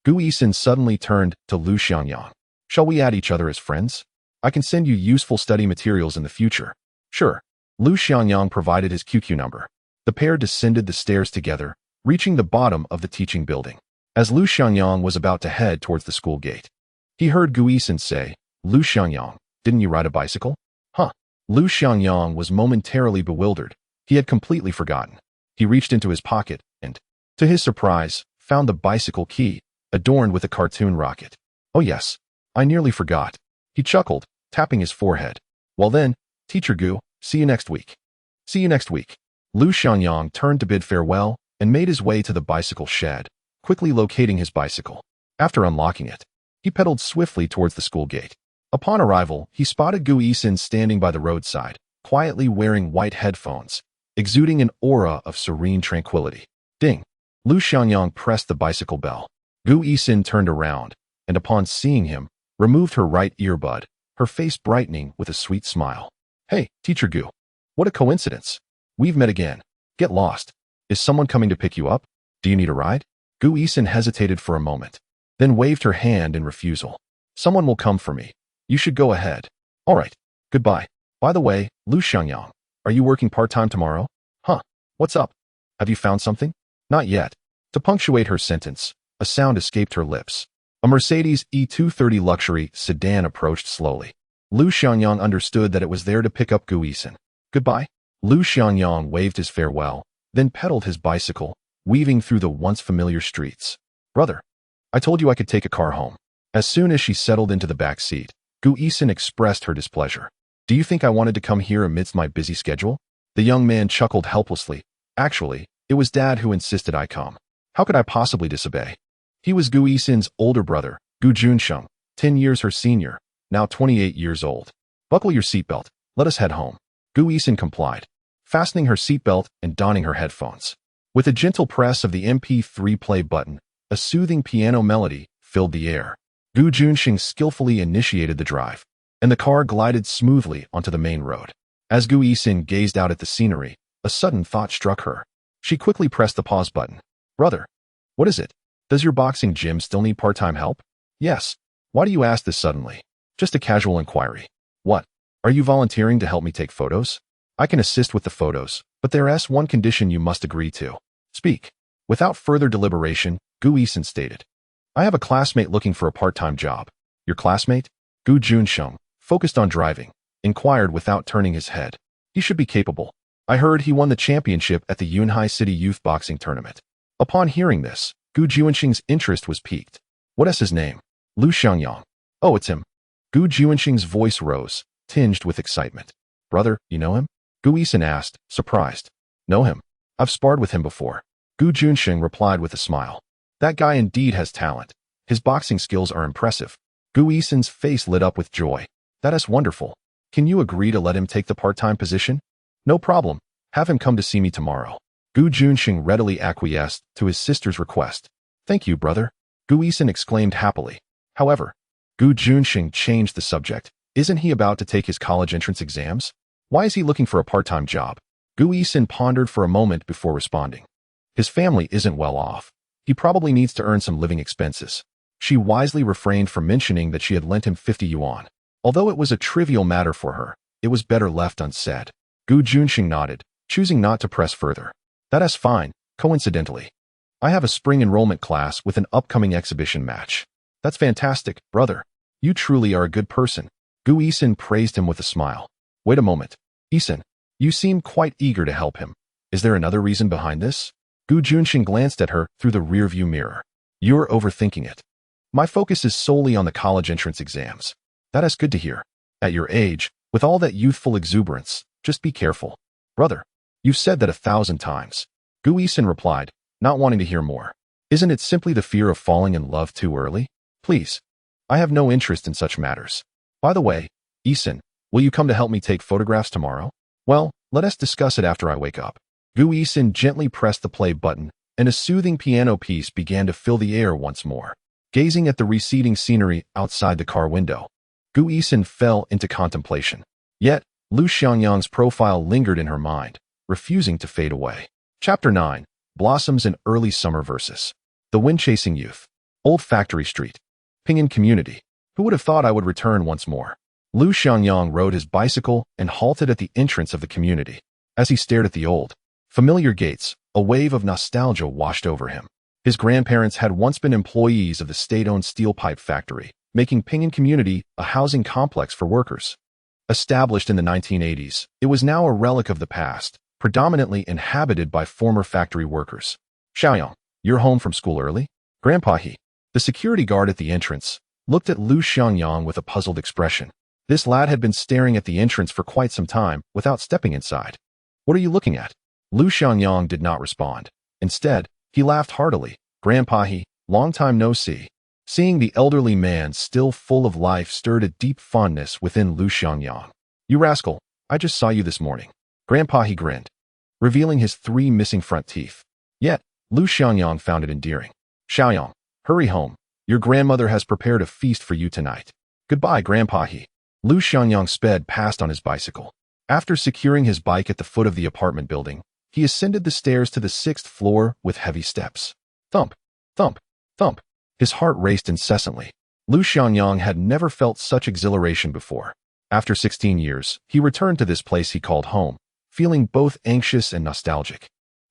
Speaker 1: Gu Yixin suddenly turned to Lu Xiangyang. Shall we add each other as friends? I can send you useful study materials in the future. Sure. Lu Xiangyang provided his QQ number. The pair descended the stairs together, reaching the bottom of the teaching building. As Lu Xiangyang was about to head towards the school gate, he heard Gu Yixin say, Lu Xiangyang, didn't you ride a bicycle? Huh. Lu Xiangyang was momentarily bewildered. He had completely forgotten. He reached into his pocket and, to his surprise, found the bicycle key, adorned with a cartoon rocket. Oh yes, I nearly forgot. He chuckled, tapping his forehead. Well then, Teacher Gu, see you next week. See you next week. Lu Xiangyang turned to bid farewell and made his way to the bicycle shed, quickly locating his bicycle. After unlocking it, he pedaled swiftly towards the school gate. Upon arrival, he spotted Gu Yixin standing by the roadside, quietly wearing white headphones, exuding an aura of serene tranquility. Ding! Lu Xiangyang pressed the bicycle bell. Gu Yixin turned around, and upon seeing him, removed her right earbud, her face brightening with a sweet smile. Hey, Teacher Gu. What a coincidence. We've met again. Get lost. Is someone coming to pick you up? Do you need a ride? Gu Yixin hesitated for a moment, then waved her hand in refusal. Someone will come for me. You should go ahead. All right. Goodbye. By the way, Lu Xiangyang, are you working part-time tomorrow? Huh. What's up? Have you found something? Not yet. To punctuate her sentence, a sound escaped her lips. A Mercedes E230 luxury sedan approached slowly. Lu Xiangyang understood that it was there to pick up Gu Yixin. Goodbye. Lu Xiangyang waved his farewell, then pedaled his bicycle, weaving through the once familiar streets. Brother, I told you I could take a car home. As soon as she settled into the back seat, Gu Yixin expressed her displeasure. Do you think I wanted to come here amidst my busy schedule? The young man chuckled helplessly. Actually, it was Dad who insisted I come. How could I possibly disobey? He was Gu Yixin's older brother, Gu Junsheng, 10 years her senior, now 28 years old. Buckle your seatbelt. Let us head home. Gu Yixin complied, fastening her seatbelt and donning her headphones. With a gentle press of the MP3 play button, a soothing piano melody filled the air. Gu Junsheng skillfully initiated the drive, and the car glided smoothly onto the main road. As Gu Yixin gazed out at the scenery, a sudden thought struck her. She quickly pressed the pause button. Brother, what is it? Does your boxing gym still need part-time help? Yes. Why do you ask this suddenly? Just a casual inquiry. What? Are you volunteering to help me take photos? I can assist with the photos, but there's one condition you must agree to. Speak. Without further deliberation, Gu Yixin stated. I have a classmate looking for a part-time job. Your classmate? Gu Junsheng, focused on driving, inquired without turning his head. He should be capable. I heard he won the championship at the Yunhai City Youth Boxing Tournament. Upon hearing this, Gu Junsheng's interest was piqued. What is his name? Lu Xiangyang. Oh, it's him. Gu Junsheng's voice rose, tinged with excitement. Brother, you know him? Gu Yixin asked, surprised. Know him? I've sparred with him before. Gu Junsheng replied with a smile. That guy indeed has talent. His boxing skills are impressive. Gu Yixin's face lit up with joy. That is wonderful. Can you agree to let him take the part-time position? No problem. Have him come to see me tomorrow. Gu Junsheng readily acquiesced to his sister's request. Thank you, brother. Gu Yixin exclaimed happily. However, Gu Junsheng changed the subject. Isn't he about to take his college entrance exams? Why is he looking for a part-time job? Gu Yixin pondered for a moment before responding. His family isn't well off. He probably needs to earn some living expenses. She wisely refrained from mentioning that she had lent him 50 yuan. Although it was a trivial matter for her, it was better left unsaid. Gu Junsheng nodded, choosing not to press further. That is fine, coincidentally. I have a spring enrollment class with an upcoming exhibition match. That's fantastic, brother. You truly are a good person. Gu Yixin praised him with a smile. Wait a moment. Yixin, you seem quite eager to help him. Is there another reason behind this? Gu Junsheng glanced at her through the rearview mirror. You're overthinking it. My focus is solely on the college entrance exams. That is good to hear. At your age, with all that youthful exuberance, just be careful. Brother, you've said that 1,000 times. Gu Yixin replied, not wanting to hear more. Isn't it simply the fear of falling in love too early? Please. I have no interest in such matters. By the way, Yixin, will you come to help me take photographs tomorrow? Well, let us discuss it after I wake up. Gu Yixin gently pressed the play button, and a soothing piano piece began to fill the air once more. Gazing at the receding scenery outside the car window, Gu Yixin fell into contemplation. Yet, Lu Xiangyang's profile lingered in her mind, refusing to fade away. Chapter 9. Blossoms in Early Summer Verses. The Wind-Chasing Youth. Old Factory Street. Pinyin Community. Who would have thought I would return once more? Lu Xiangyang rode his bicycle and halted at the entrance of the community. As he stared at the old, familiar gates, a wave of nostalgia washed over him. His grandparents had once been employees of the state-owned steel pipe factory, making Pinyin Community a housing complex for workers. Established in the 1980s, it was now a relic of the past, predominantly inhabited by former factory workers. Xiaoyang, you're home from school early? Grandpa He, the security guard at the entrance, looked at Lu Xiangyang with a puzzled expression. This lad had been staring at the entrance for quite some time without stepping inside. What are you looking at? Lu Xiangyang did not respond. Instead, he laughed heartily. Grandpa He, long time no see. Seeing the elderly man still full of life stirred a deep fondness within Lu Xiangyang. You rascal, I just saw you this morning. Grandpa, he grinned, revealing his 3 missing front teeth. Yet, Lu Xiangyang found it endearing. Xiaoyang, hurry home. Your grandmother has prepared a feast for you tonight. Goodbye, Grandpa, he. Lu Xiangyang sped past on his bicycle. After securing his bike at the foot of the apartment building, he ascended the stairs to the 6th floor with heavy steps. Thump, thump, thump. His heart raced incessantly. Lu Xiangyang had never felt such exhilaration before. After 16 years, he returned to this place he called home, feeling both anxious and nostalgic,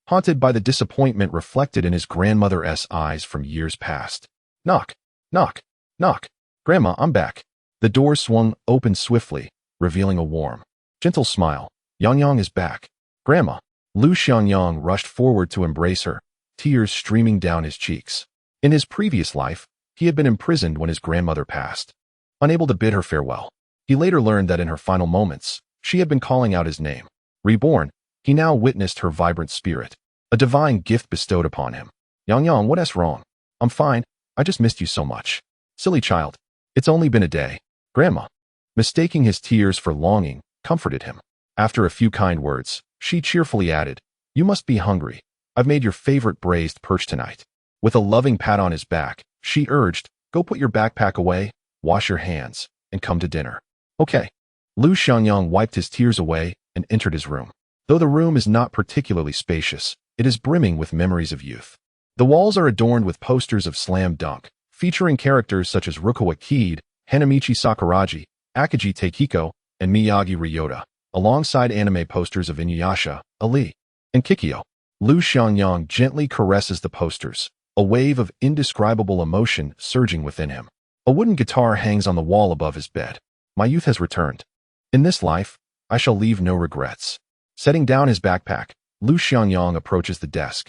Speaker 1: haunted by the disappointment reflected in his grandmother's eyes from years past. Knock, knock, knock. Grandma, I'm back. The door swung open swiftly, revealing a warm, gentle smile. Yangyang is back. Grandma. Lu Xiangyang rushed forward to embrace her, tears streaming down his cheeks. In his previous life, he had been imprisoned when his grandmother passed, unable to bid her farewell. He later learned that in her final moments, she had been calling out his name. Reborn, he now witnessed her vibrant spirit, a divine gift bestowed upon him. Yangyang, what's wrong? I'm fine. I just missed you so much. Silly child. It's only been a day. Grandma, mistaking his tears for longing, comforted him. After a few kind words, she cheerfully added, You must be hungry. I've made your favorite braised perch tonight. With a loving pat on his back, she urged, Go put your backpack away, wash your hands, and come to dinner. Okay. Lu Xiangyang wiped his tears away and entered his room. Though the room is not particularly spacious, it is brimming with memories of youth. The walls are adorned with posters of Slam Dunk, featuring characters such as Rukawa Kid, Hanamichi Sakuraji, Akiji Takiko, and Miyagi Ryota, alongside anime posters of Inuyasha, Ali, and Kikyo. Lu Xiangyang gently caresses the posters, a wave of indescribable emotion surging within him. A wooden guitar hangs on the wall above his bed. My youth has returned. In this life, I shall leave no regrets. Setting down his backpack, Lu Xiangyang approaches the desk,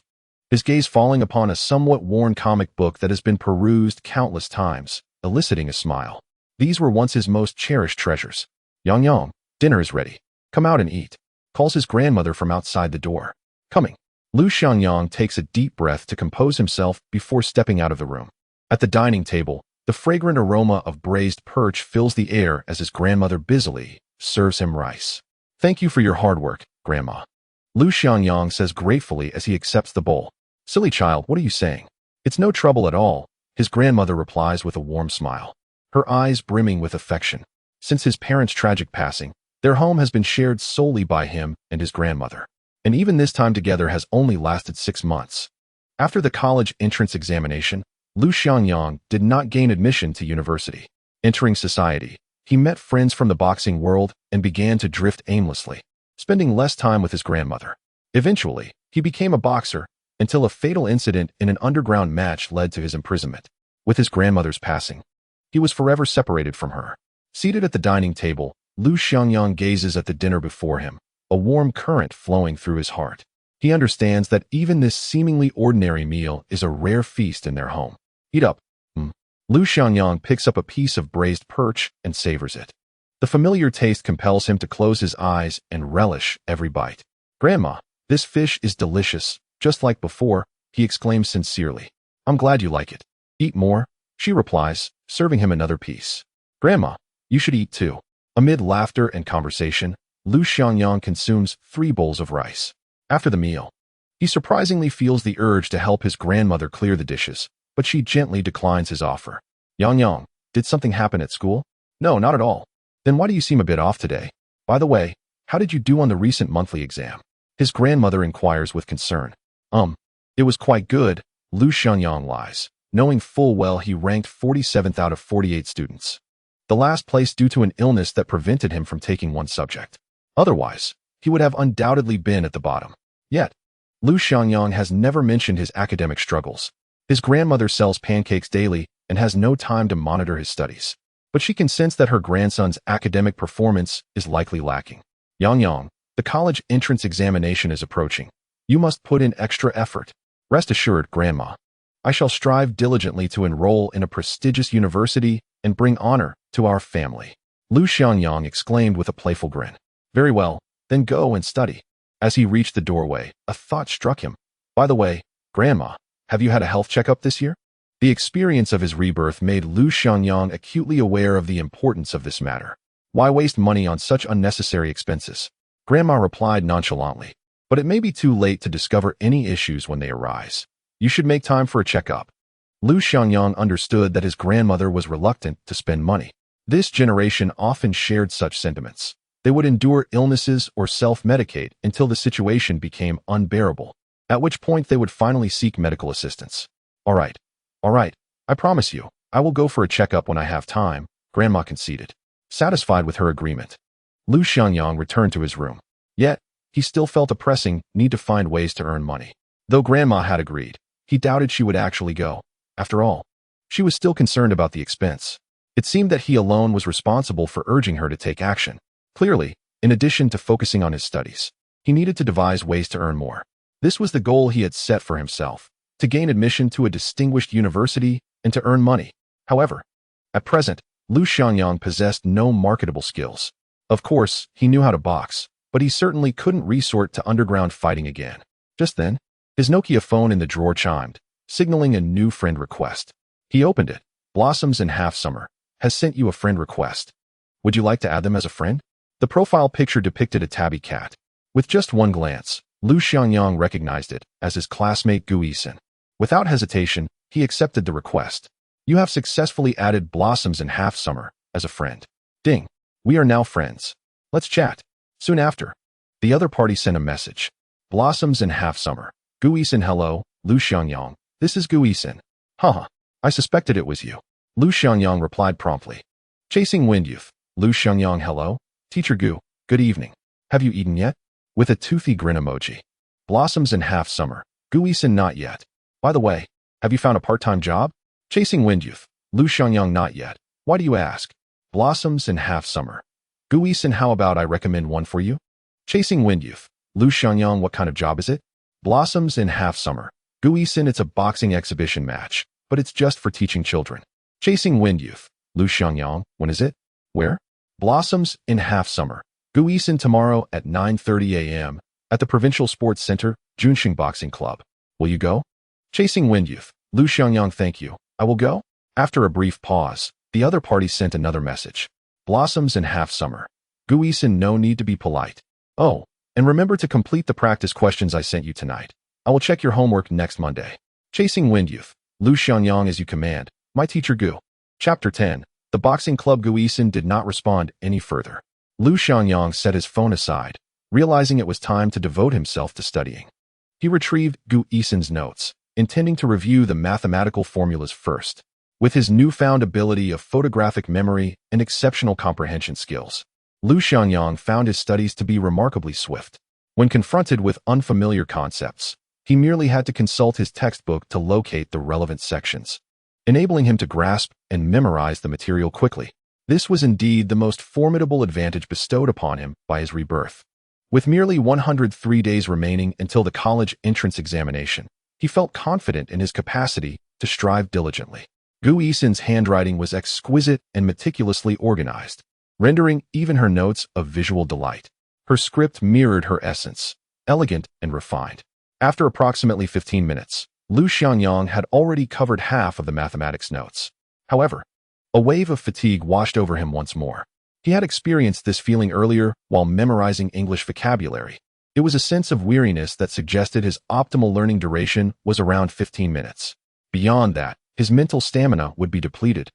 Speaker 1: his gaze falling upon a somewhat worn comic book that has been perused countless times, eliciting a smile. These were once his most cherished treasures. Yangyang, dinner is ready. Come out and eat, calls his grandmother from outside the door. Coming. Lu Xiangyang takes a deep breath to compose himself before stepping out of the room. At the dining table, the fragrant aroma of braised perch fills the air as his grandmother busily serves him rice. Thank you for your hard work, Grandma. Lu Xiangyang says gratefully as he accepts the bowl. Silly child, what are you saying? It's no trouble at all, his grandmother replies with a warm smile, her eyes brimming with affection. Since his parents' tragic passing, their home has been shared solely by him and his grandmother. And even this time together has only lasted 6 months. After the college entrance examination, Lu Xiangyang did not gain admission to university. Entering society, he met friends from the boxing world and began to drift aimlessly, spending less time with his grandmother. Eventually, he became a boxer until a fatal incident in an underground match led to his imprisonment. With his grandmother's passing, he was forever separated from her. Seated at the dining table, Lu Xiangyang gazes at the dinner before him, a warm current flowing through his heart. He understands that even this seemingly ordinary meal is a rare feast in their home. Eat up. Lu Xiangyang picks up a piece of braised perch and savors it. The familiar taste compels him to close his eyes and relish every bite. Grandma, this fish is delicious, just like before, he exclaims sincerely. I'm glad you like it. Eat more, she replies, serving him another piece. Grandma, you should eat too. Amid laughter and conversation, Lu Xiangyang consumes 3 bowls of rice. After the meal, he surprisingly feels the urge to help his grandmother clear the dishes, but she gently declines his offer. Yangyang, did something happen at school? No, not at all. Then why do you seem a bit off today? By the way, how did you do on the recent monthly exam? His grandmother inquires with concern. It was quite good, Lu Xiangyang lies, knowing full well he ranked 47th out of 48 students. The last place due to an illness that prevented him from taking one subject. Otherwise, he would have undoubtedly been at the bottom. Yet, Lu Xiangyang has never mentioned his academic struggles. His grandmother sells pancakes daily and has no time to monitor his studies. But she can sense that her grandson's academic performance is likely lacking. Yangyang, the college entrance examination is approaching. You must put in extra effort. Rest assured, Grandma. I shall strive diligently to enroll in a prestigious university and bring honor to our family. Lu Xiangyang exclaimed with a playful grin. Very well, then go and study. As he reached the doorway, a thought struck him. By the way, Grandma, have you had a health checkup this year? The experience of his rebirth made Lu Xiangyang acutely aware of the importance of this matter. Why waste money on such unnecessary expenses? Grandma replied nonchalantly. But it may be too late to discover any issues when they arise. You should make time for a checkup. Lu Xiangyang understood that his grandmother was reluctant to spend money. This generation often shared such sentiments. They would endure illnesses or self-medicate until the situation became unbearable, at which point they would finally seek medical assistance. All right, I promise you, I will go for a checkup when I have time, Grandma conceded. Satisfied with her agreement, Lu Xiangyang returned to his room. Yet, he still felt a pressing need to find ways to earn money. Though Grandma had agreed, he doubted she would actually go. After all, she was still concerned about the expense. It seemed that he alone was responsible for urging her to take action. Clearly, in addition to focusing on his studies, he needed to devise ways to earn more. This was the goal he had set for himself, to gain admission to a distinguished university and to earn money. However, at present, Lu Xiangyang possessed no marketable skills. Of course, he knew how to box, but he certainly couldn't resort to underground fighting again. Just then, his Nokia phone in the drawer chimed, signaling a new friend request. He opened it. Blossoms in Half Summer has sent you a friend request. Would you like to add them as a friend? The profile picture depicted a tabby cat. With just one glance, Lu Xiangyang recognized it as his classmate Gu Yixin. Without hesitation, he accepted the request. You have successfully added Blossoms in Half Summer as a friend. Ding. We are now friends. Let's chat. Soon after, the other party sent a message. Blossoms in Half Summer. Gu Yixin, hello, Lu Xiangyang. This is Gu Yixin. Haha, I suspected it was you. Lu Xiangyang replied promptly. Chasing Wind Youth. Lu Xiangyang, hello. Teacher Gu, good evening. Have you eaten yet? With a toothy grin emoji. Blossoms in Half Summer. Gu Yixin, not yet. By the way, have you found a part-time job? Chasing Wind Youth. Lu Xiangyang, not yet. Why do you ask? Blossoms in Half Summer. Gu Yixin, how about I recommend one for you? Chasing Wind Youth. Lu Xiangyang, what kind of job is it? Blossoms in Half Summer. Gu Yixin, it's a boxing exhibition match, but it's just for teaching children. Chasing Wind Youth. Lu Xiangyang, when is it? Where? Blossoms in Half Summer. Gu Yixin, tomorrow at 9:30 a.m. at the Provincial Sports Center, Junxing Boxing Club. Will you go? Chasing Wind Youth. Lu Xiangyang, thank you. I will go. After a brief pause, the other party sent another message. Blossoms in Half Summer. Gu Yixin, no need to be polite. Oh, and remember to complete the practice questions I sent you tonight. I will check your homework next Monday. Chasing Wind Youth. Lu Xiangyang, as you command. My teacher Gu. Chapter 10. The boxing club. Gu Yixin did not respond any further. Lu Xiangyang set his phone aside, realizing it was time to devote himself to studying. He retrieved Gu Yixin's notes, intending to review the mathematical formulas first. With his newfound ability of photographic memory and exceptional comprehension skills, Lu Xiangyang found his studies to be remarkably swift. When confronted with unfamiliar concepts, he merely had to consult his textbook to locate the relevant sections, enabling him to grasp and memorize the material quickly. This was indeed the most formidable advantage bestowed upon him by his rebirth. With merely 103 days remaining until the college entrance examination, he felt confident in his capacity to strive diligently. Gu Yixin's handwriting was exquisite and meticulously organized, rendering even her notes a visual delight. Her script mirrored her essence, elegant and refined. After approximately 15 minutes, Lu Xiangyang had already covered half of the mathematics notes. However, a wave of fatigue washed over him once more. He had experienced this feeling earlier while memorizing English vocabulary. It was a sense of weariness that suggested his optimal learning duration was around 15 minutes. Beyond that, his mental stamina would be depleted,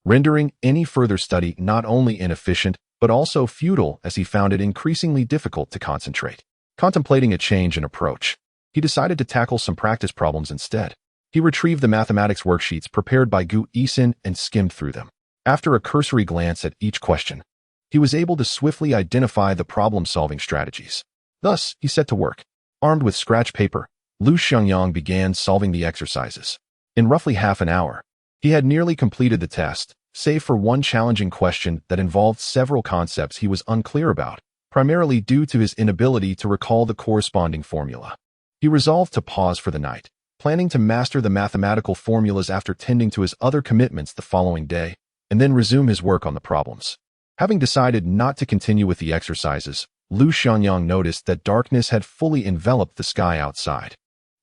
Speaker 1: rendering any further study not only inefficient but also futile, as he found it increasingly difficult to concentrate. Contemplating a change in approach, he decided to tackle some practice problems instead. He retrieved the mathematics worksheets prepared by Gu Yixin and skimmed through them. After a cursory glance at each question, he was able to swiftly identify the problem-solving strategies. Thus, he set to work. Armed with scratch paper, Lu Xiangyang began solving the exercises. In roughly half an hour, he had nearly completed the test, save for one challenging question that involved several concepts he was unclear about, primarily due to his inability to recall the corresponding formula. He resolved to pause for the night, planning to master the mathematical formulas after tending to his other commitments the following day, and then resume his work on the problems. Having decided not to continue with the exercises, Lu Xiangyang noticed that darkness had fully enveloped the sky outside.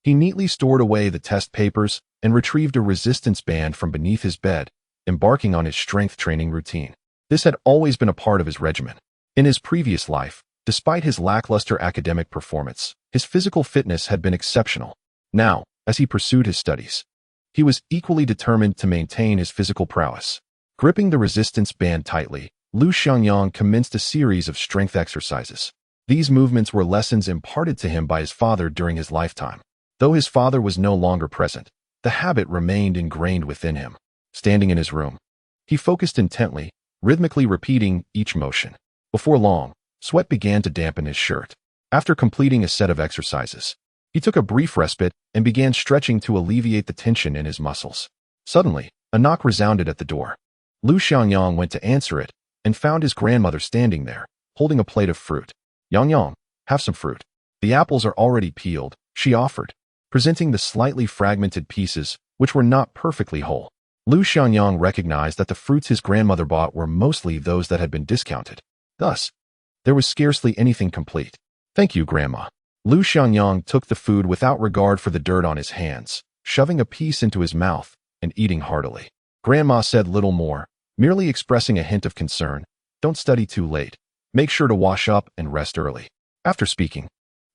Speaker 1: He neatly stored away the test papers and retrieved a resistance band from beneath his bed, embarking on his strength training routine. This had always been a part of his regimen. In his previous life, despite his lackluster academic performance, his physical fitness had been exceptional. Now, as he pursued his studies, he was equally determined to maintain his physical prowess. Gripping the resistance band tightly, Lu Xiangyang commenced a series of strength exercises. These movements were lessons imparted to him by his father during his lifetime. Though his father was no longer present, the habit remained ingrained within him. Standing in his room, he focused intently, rhythmically repeating each motion. Before long, sweat began to dampen his shirt. After completing a set of exercises, he took a brief respite and began stretching to alleviate the tension in his muscles. Suddenly, a knock resounded at the door. Lu Xiangyang went to answer it and found his grandmother standing there, holding a plate of fruit. "Yang, have some fruit. The apples are already peeled," she offered, presenting the slightly fragmented pieces, which were not perfectly whole. Lu Xiangyang recognized that the fruits his grandmother bought were mostly those that had been discounted. Thus, there was scarcely anything complete. "Thank you, Grandma." Lu Xiangyang took the food without regard for the dirt on his hands, shoving a piece into his mouth and eating heartily. Grandma said little more, merely expressing a hint of concern. "Don't study too late. Make sure to wash up and rest early." After speaking,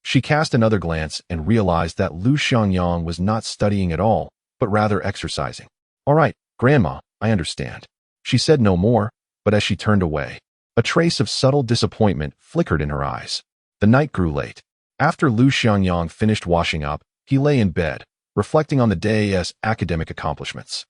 Speaker 1: she cast another glance and realized that Lu Xiangyang was not studying at all, but rather exercising. "All right, Grandma, I understand." She said no more, but as she turned away, a trace of subtle disappointment flickered in her eyes. The night grew late. After Lu Xiangyang finished washing up, he lay in bed, reflecting on the day's academic accomplishments.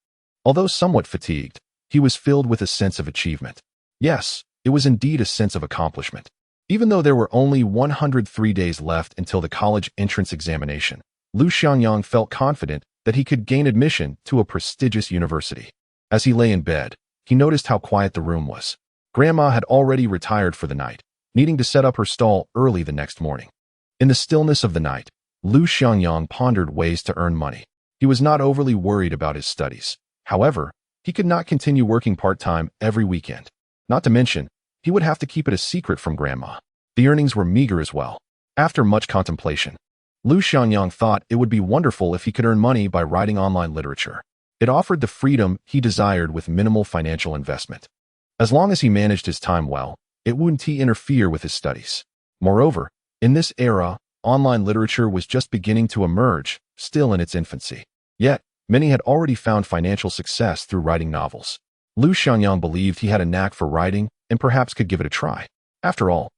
Speaker 1: Although somewhat fatigued, he was filled with a sense of achievement. Yes, it was indeed a sense of accomplishment. Even though there were only 103 days left until the college entrance examination, Lu Xiangyang felt confident that he could gain admission to a prestigious university. As he lay in bed, he noticed how quiet the room was. Grandma had already retired for the night, needing to set up her stall early the next morning. In the stillness of the night, Lu Xiangyang pondered ways to earn money. He was not overly worried about his studies. However, he could not continue working part-time every weekend. Not to mention, he would have to keep it a secret from Grandma. The earnings were meager as well. After much contemplation, Lu Xiangyang thought it would be wonderful if he could earn money by writing online literature. It offered the freedom he desired with minimal financial investment. As long as he managed his time well, it wouldn't interfere with his studies. Moreover, in this era, online literature was just beginning to emerge, still in its infancy. Yet, many had already found financial success through writing novels. Lu Xiangyang believed he had a knack for writing and perhaps could give it a try. After all,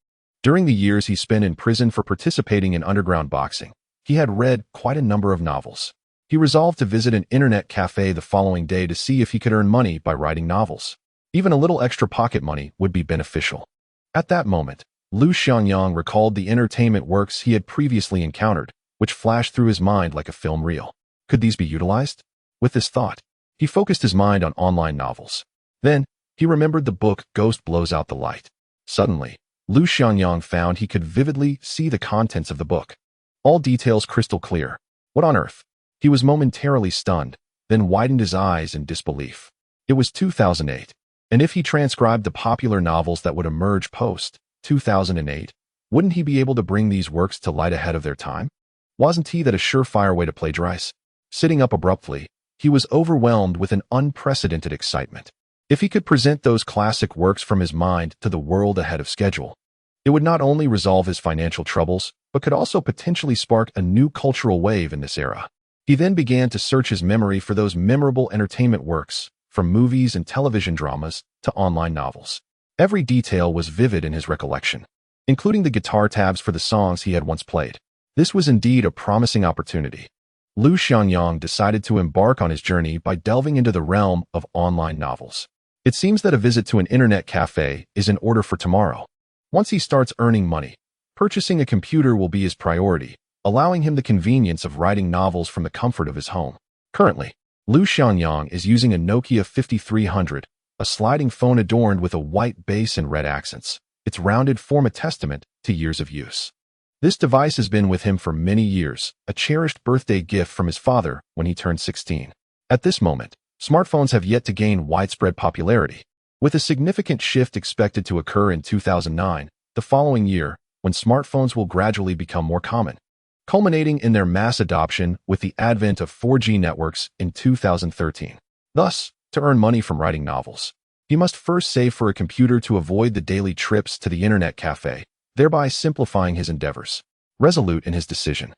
Speaker 1: during the years he spent in prison for participating in underground boxing, he had read quite a number of novels. He resolved to visit an internet cafe the following day to see if he could earn money by writing novels. Even a little extra pocket money would be beneficial. At that moment, Lu Xiangyang recalled the entertainment works he had previously encountered, which flashed through his mind like a film reel. Could these be utilized? With this thought, he focused his mind on online novels. Then, he remembered the book Ghost Blows Out the Light. Suddenly, Lu Xiangyang found he could vividly see the contents of the book. All details crystal clear. What on earth? He was momentarily stunned, then widened his eyes in disbelief. It was 2008, and if he transcribed the popular novels that would emerge post-2008, wouldn't he be able to bring these works to light ahead of their time? Wasn't he that a surefire way to plagiarize? Sitting up abruptly, he was overwhelmed with an unprecedented excitement. If he could present those classic works from his mind to the world ahead of schedule, it would not only resolve his financial troubles, but could also potentially spark a new cultural wave in this era. He then began to search his memory for those memorable entertainment works, from movies and television dramas to online novels. Every detail was vivid in his recollection, including the guitar tabs for the songs he had once played. This was indeed a promising opportunity. Lu Xiangyang decided to embark on his journey by delving into the realm of online novels. It seems that a visit to an internet cafe is in order for tomorrow. Once he starts earning money, purchasing a computer will be his priority, allowing him the convenience of writing novels from the comfort of his home. Currently, Lu Xiangyang is using a Nokia 5300, a sliding phone adorned with a white base and red accents. Its rounded form a testament to years of use. This device has been with him for many years, a cherished birthday gift from his father when he turned 16. At this moment, smartphones have yet to gain widespread popularity, with a significant shift expected to occur in 2009, the following year, when smartphones will gradually become more common, culminating in their mass adoption with the advent of 4G networks in 2013. Thus, to earn money from writing novels, He must first save for a computer to avoid the daily trips to the internet cafe, thereby simplifying his endeavors. Resolute in his decision,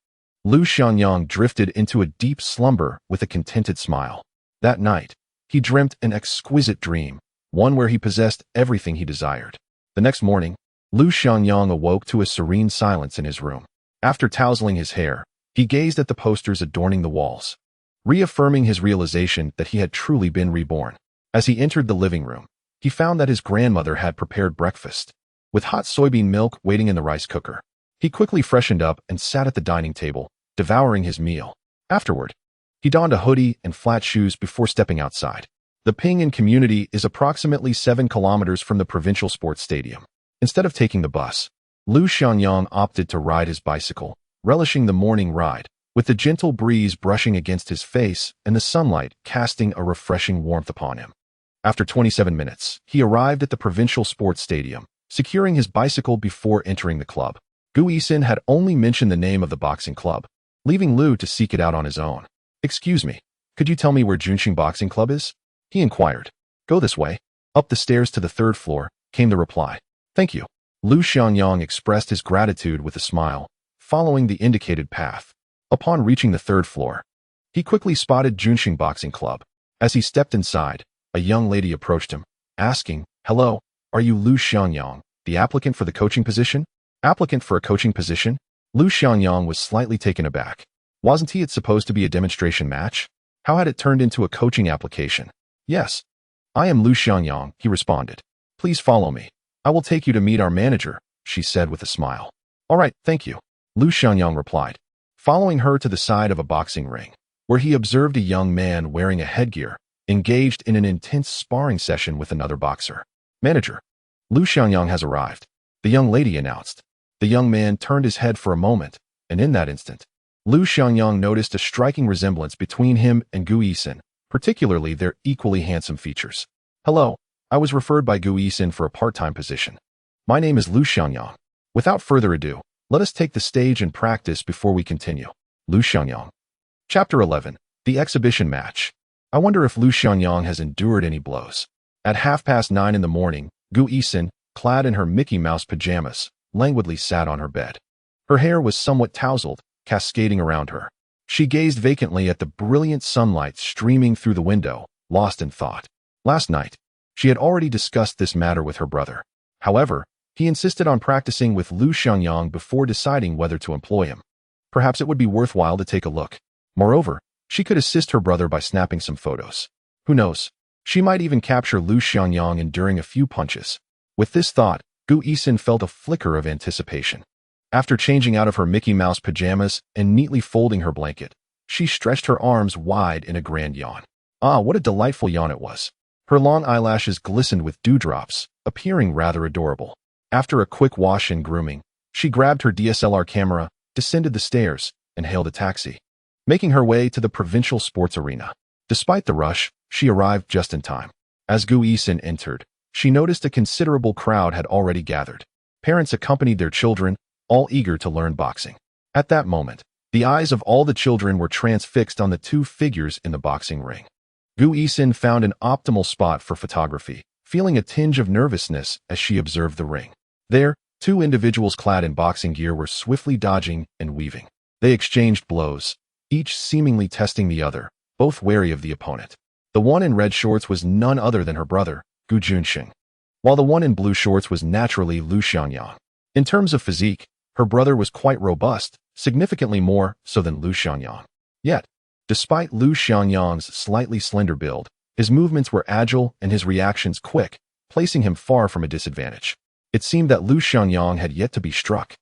Speaker 1: Lu Xiangyang drifted into a deep slumber with a contented smile. That night, he dreamt an exquisite dream, one where he possessed everything he desired. The next morning, Lu Xiangyang awoke to a serene silence in his room. After tousling his hair, he gazed at the posters adorning the walls, reaffirming his realization that he had truly been reborn. As he entered the living room, he found that his grandmother had prepared breakfast, with hot soybean milk waiting in the rice cooker. He quickly freshened up and sat at the dining table, devouring his meal. Afterward, he donned a hoodie and flat shoes before stepping outside. The Pinyin community is approximately 7 kilometers from the provincial sports stadium. Instead of taking the bus, Lu Xiangyang opted to ride his bicycle, relishing the morning ride, with the gentle breeze brushing against his face and the sunlight casting a refreshing warmth upon him. After 27 minutes, he arrived at the provincial sports stadium, securing his bicycle before entering the club. Gu Yixin had only mentioned the name of the boxing club, leaving Lu to seek it out on his own. "Excuse me, could you tell me where Junxing Boxing Club is?" he inquired. "Go this way." Up the stairs to the 3rd floor, came the reply. "Thank you." Lu Xiangyang expressed his gratitude with a smile, following the indicated path. Upon reaching the 3rd floor, he quickly spotted Junxing Boxing Club. As he stepped inside, a young lady approached him, asking, "Hello, are you Lu Xiangyang, the applicant for the coaching position?" Applicant for a coaching position? Lu Xiangyang was slightly taken aback. Wasn't it supposed to be a demonstration match? How had it turned into a coaching application? "Yes, I am Lu Xiangyang," he responded. "Please follow me. I will take you to meet our manager," she said with a smile. "All right, thank you," Lu Xiangyang replied, following her to the side of a boxing ring, where he observed a young man wearing a headgear, engaged in an intense sparring session with another boxer. "Manager, Lu Xiangyang has arrived," the young lady announced. The young man turned his head for a moment, and in that instant, Lu Xiangyang noticed a striking resemblance between him and Gu Yixin, particularly their equally handsome features. "Hello, I was referred by Gu Yixin for a part-time position. My name is Lu Xiangyang. Without further ado, let us take the stage and practice before we continue." Lu Xiangyang. Chapter 11. The Exhibition Match. I wonder if Lu Xiangyang has endured any blows. At 9:30 in the morning, Gu Yixin, clad in her Mickey Mouse pajamas, languidly sat on her bed. Her hair was somewhat tousled, cascading around her. She gazed vacantly at the brilliant sunlight streaming through the window, lost in thought. Last night, she had already discussed this matter with her brother. However, he insisted on practicing with Lu Xiangyang before deciding whether to employ him. Perhaps it would be worthwhile to take a look. Moreover, she could assist her brother by snapping some photos. Who knows? She might even capture Lu Xiangyang enduring a few punches. With this thought, Gu Yixin felt a flicker of anticipation. After changing out of her Mickey Mouse pajamas and neatly folding her blanket, she stretched her arms wide in a grand yawn. Ah, what a delightful yawn it was. Her long eyelashes glistened with dewdrops, appearing rather adorable. After a quick wash and grooming, she grabbed her DSLR camera, descended the stairs, and hailed a taxi, making her way to the provincial sports arena. Despite the rush, she arrived just in time. As Gu Yixin entered, she noticed a considerable crowd had already gathered. Parents accompanied their children, all eager to learn boxing. At that moment, the eyes of all the children were transfixed on the 2 figures in the boxing ring. Gu Yixin found an optimal spot for photography, feeling a tinge of nervousness as she observed the ring. There, 2 individuals clad in boxing gear were swiftly dodging and weaving. They exchanged blows, each seemingly testing the other, both wary of the opponent. The one in red shorts was none other than her brother, Gu Junxing, while the one in blue shorts was naturally Lu Xiangyang. In terms of physique, her brother was quite robust, significantly more so than Lu Xiangyang. Yet, despite Lu Xiangyang's slightly slender build, his movements were agile and his reactions quick, placing him far from a disadvantage. It seemed that Lu Xiangyang had yet to be struck.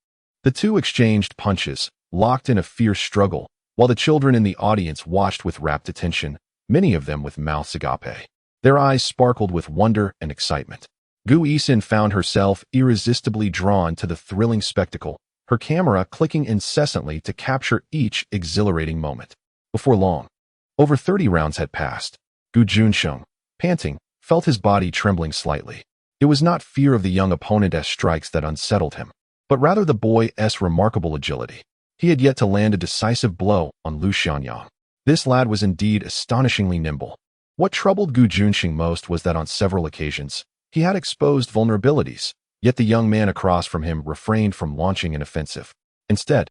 Speaker 1: The 2 exchanged punches, locked in a fierce struggle, while the children in the audience watched with rapt attention, many of them with mouths agape. Their eyes sparkled with wonder and excitement. Gu Yixin found herself irresistibly drawn to the thrilling spectacle, her camera clicking incessantly to capture each exhilarating moment. Before long, over 30 rounds had passed. Gu Junxing, panting, felt his body trembling slightly. It was not fear of the young opponent's strikes that unsettled him, but rather the boy's remarkable agility. He had yet to land a decisive blow on Lu Xiangyang. This lad was indeed astonishingly nimble. What troubled Gu Junxing most was that on several occasions, he had exposed vulnerabilities, yet the young man across from him refrained from launching an offensive. Instead,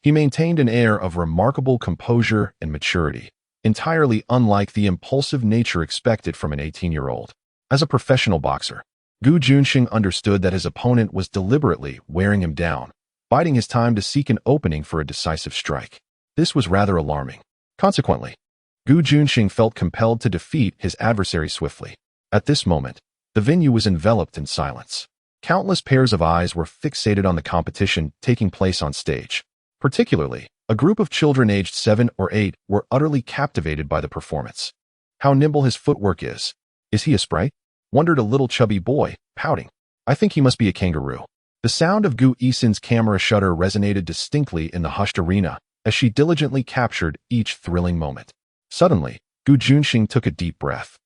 Speaker 1: he maintained an air of remarkable composure and maturity, entirely unlike the impulsive nature expected from an 18-year-old. As a professional boxer, Gu Junxing understood that his opponent was deliberately wearing him down, biding his time to seek an opening for a decisive strike. This was rather alarming. Consequently, Gu Junxing felt compelled to defeat his adversary swiftly. At this moment, the venue was enveloped in silence. Countless pairs of eyes were fixated on the competition taking place on stage. Particularly, a group of children aged 7 or 8 were utterly captivated by the performance. How nimble his footwork is. Is he a sprite? Wondered a little chubby boy, pouting. I think he must be a kangaroo. The sound of Gu Yixin's camera shutter resonated distinctly in the hushed arena as she diligently captured each thrilling moment. Suddenly, Gu Junxing took a deep breath,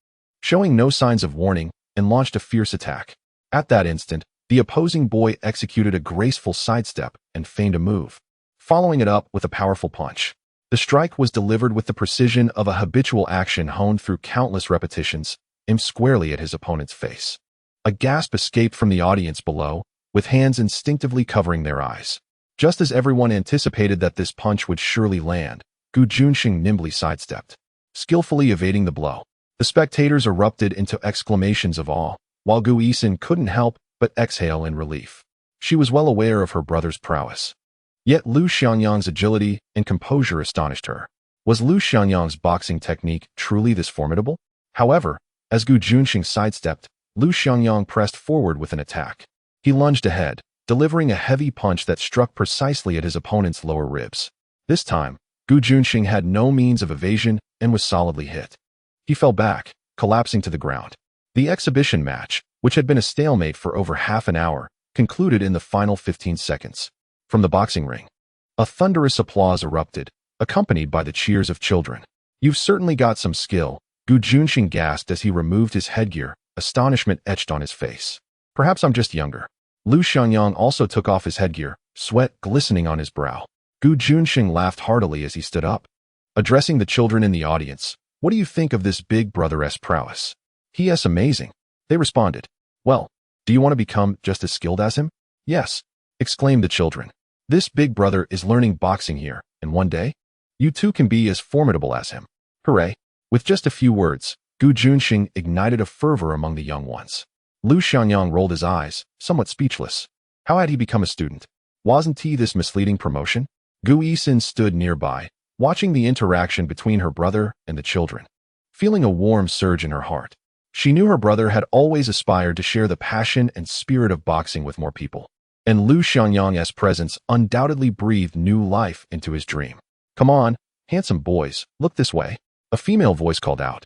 Speaker 1: showing no signs of warning, and launched a fierce attack. At that instant, the opposing boy executed a graceful sidestep and feigned a move, following it up with a powerful punch. The strike was delivered with the precision of a habitual action honed through countless repetitions, aimed squarely at his opponent's face. A gasp escaped from the audience below, with hands instinctively covering their eyes. Just as everyone anticipated that this punch would surely land, Gu Junxing nimbly sidestepped, skillfully evading the blow. The spectators erupted into exclamations of awe, while Gu Yixin couldn't help but exhale in relief. She was well aware of her brother's prowess. Yet Lu Xiangyang's agility and composure astonished her. Was Lu Xiangyang's boxing technique truly this formidable? However, as Gu Junxing sidestepped, Lu Xiangyang pressed forward with an attack. He lunged ahead, delivering a heavy punch that struck precisely at his opponent's lower ribs. This time, Gu Junxing had no means of evasion and was solidly hit. He fell back, collapsing to the ground. The exhibition match, which had been a stalemate for over half an hour, concluded in the final 15 seconds. From the boxing ring, a thunderous applause erupted, accompanied by the cheers of children. You've certainly got some skill, Gu Junxing gasped as he removed his headgear, astonishment etched on his face. Perhaps I'm just younger. Lu Xiangyang also took off his headgear, sweat glistening on his brow. Gu Junxing laughed heartily as he stood up. Addressing the children in the audience, what do you think of this big brother-esque prowess? He is amazing. They responded. Well, do you want to become just as skilled as him? Yes, exclaimed the children. This big brother is learning boxing here, and one day, you too can be as formidable as him. Hooray. With just a few words, Gu Junxing ignited a fervor among the young ones. Lu Xiangyang rolled his eyes, somewhat speechless. How had he become a student? Wasn't he this misleading promotion? Gu Yixin stood nearby, watching the interaction between her brother and the children, feeling a warm surge in her heart. She knew her brother had always aspired to share the passion and spirit of boxing with more people, and Lu Xiangyang's presence undoubtedly breathed new life into his dream. Come on, handsome boys, look this way, a female voice called out,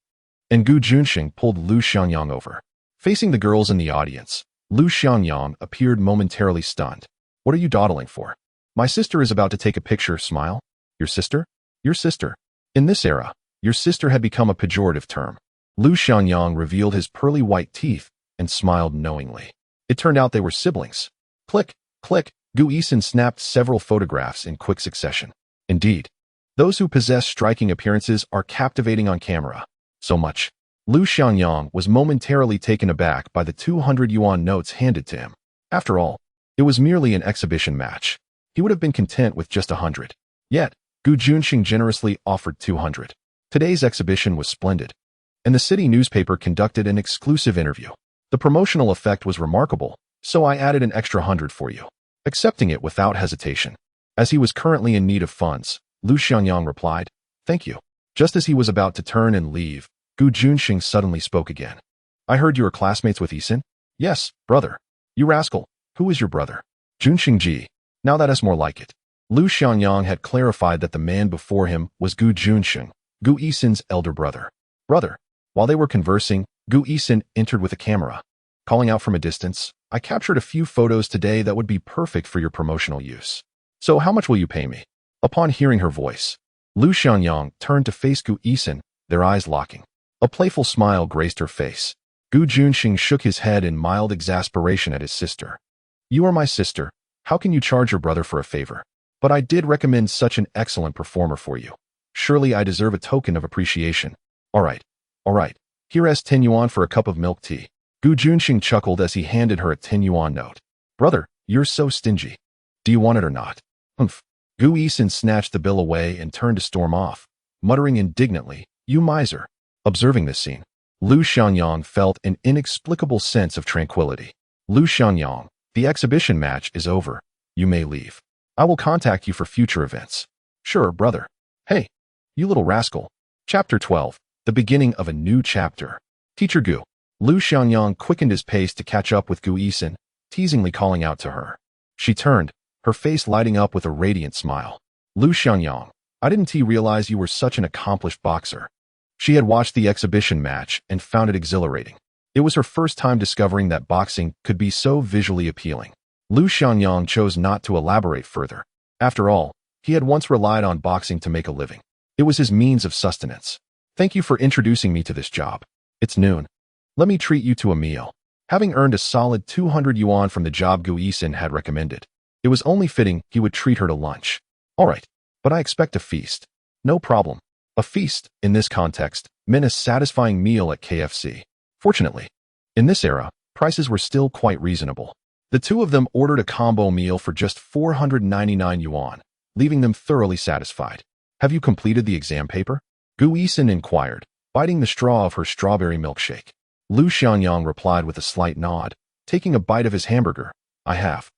Speaker 1: and Gu Junxing pulled Lu Xiangyang over. Facing the girls in the audience, Lu Xiangyang appeared momentarily stunned. What are you dawdling for? My sister is about to take a picture, smile. Your sister? Your sister. In this era, your sister had become a pejorative term. Lu Xiangyang revealed his pearly white teeth and smiled knowingly. It turned out they were siblings. Click, click, Gu Yixin snapped several photographs in quick succession. Indeed, those who possess striking appearances are captivating on camera. So much. Lu Xiangyang was momentarily taken aback by the 200 yuan notes handed to him. After all, it was merely an exhibition match. He would have been content with just 100. Yet, Gu Junxing generously offered 200. Today's exhibition was splendid, and the city newspaper conducted an exclusive interview. The promotional effect was remarkable, so I added an extra 100 for you. Accepting it without hesitation. As he was currently in need of funds, Lu Xiangyang replied, Thank you. Just as he was about to turn and leave, Gu Junxing suddenly spoke again. I heard you are classmates with Yixin? Yes, brother. You rascal. Who is your brother? Junxing Ji. Now that is more like it. Lu Xiangyang had clarified that the man before him was Gu Junxing, Gu Yixin's elder brother. Brother. While they were conversing, Gu Yixin entered with a camera. Calling out from a distance, I captured a few photos today that would be perfect for your promotional use. So how much will you pay me? Upon hearing her voice, Lu Xiangyang turned to face Gu Yixin, their eyes locking. A playful smile graced her face. Gu Junxing shook his head in mild exasperation at his sister. You are my sister. How can you charge your brother for a favor? But I did recommend such an excellent performer for you. Surely I deserve a token of appreciation. All right. All right, here as 10 yuan for a cup of milk tea. Gu Yixin chuckled as he handed her a 10 yuan note. Brother, you're so stingy. Do you want it or not? Humph. Gu Yixin snatched the bill away and turned to storm off, muttering indignantly, you miser. Observing this scene, Lu Xiangyang felt an inexplicable sense of tranquility. Lu Xiangyang, the exhibition match is over. You may leave. I will contact you for future events. Sure, brother. Hey, you little rascal. Chapter 12. The beginning of a new chapter. Teacher Gu. Lu Xiangyang quickened his pace to catch up with Gu Yixin, teasingly calling out to her. She turned, her face lighting up with a radiant smile. Lu Xiangyang, I didn't realize you were such an accomplished boxer. She had watched the exhibition match and found it exhilarating. It was her first time discovering that boxing could be so visually appealing. Lu Xiangyang chose not to elaborate further. After all, he had once relied on boxing to make a living. It was his means of sustenance. Thank you for introducing me to this job. It's noon. Let me treat you to a meal. Having earned a solid 200 yuan from the job Gu Yixin had recommended, it was only fitting he would treat her to lunch. All right, but I expect a feast. No problem. A feast, in this context, meant a satisfying meal at KFC. Fortunately, in this era, prices were still quite reasonable. The two of them ordered a combo meal for just 499 yuan, leaving them thoroughly satisfied. Have you completed the exam paper? Gu Yixin inquired, biting the straw of her strawberry milkshake. Lu Xiangyang replied with a slight nod, taking a bite of his hamburger. I have.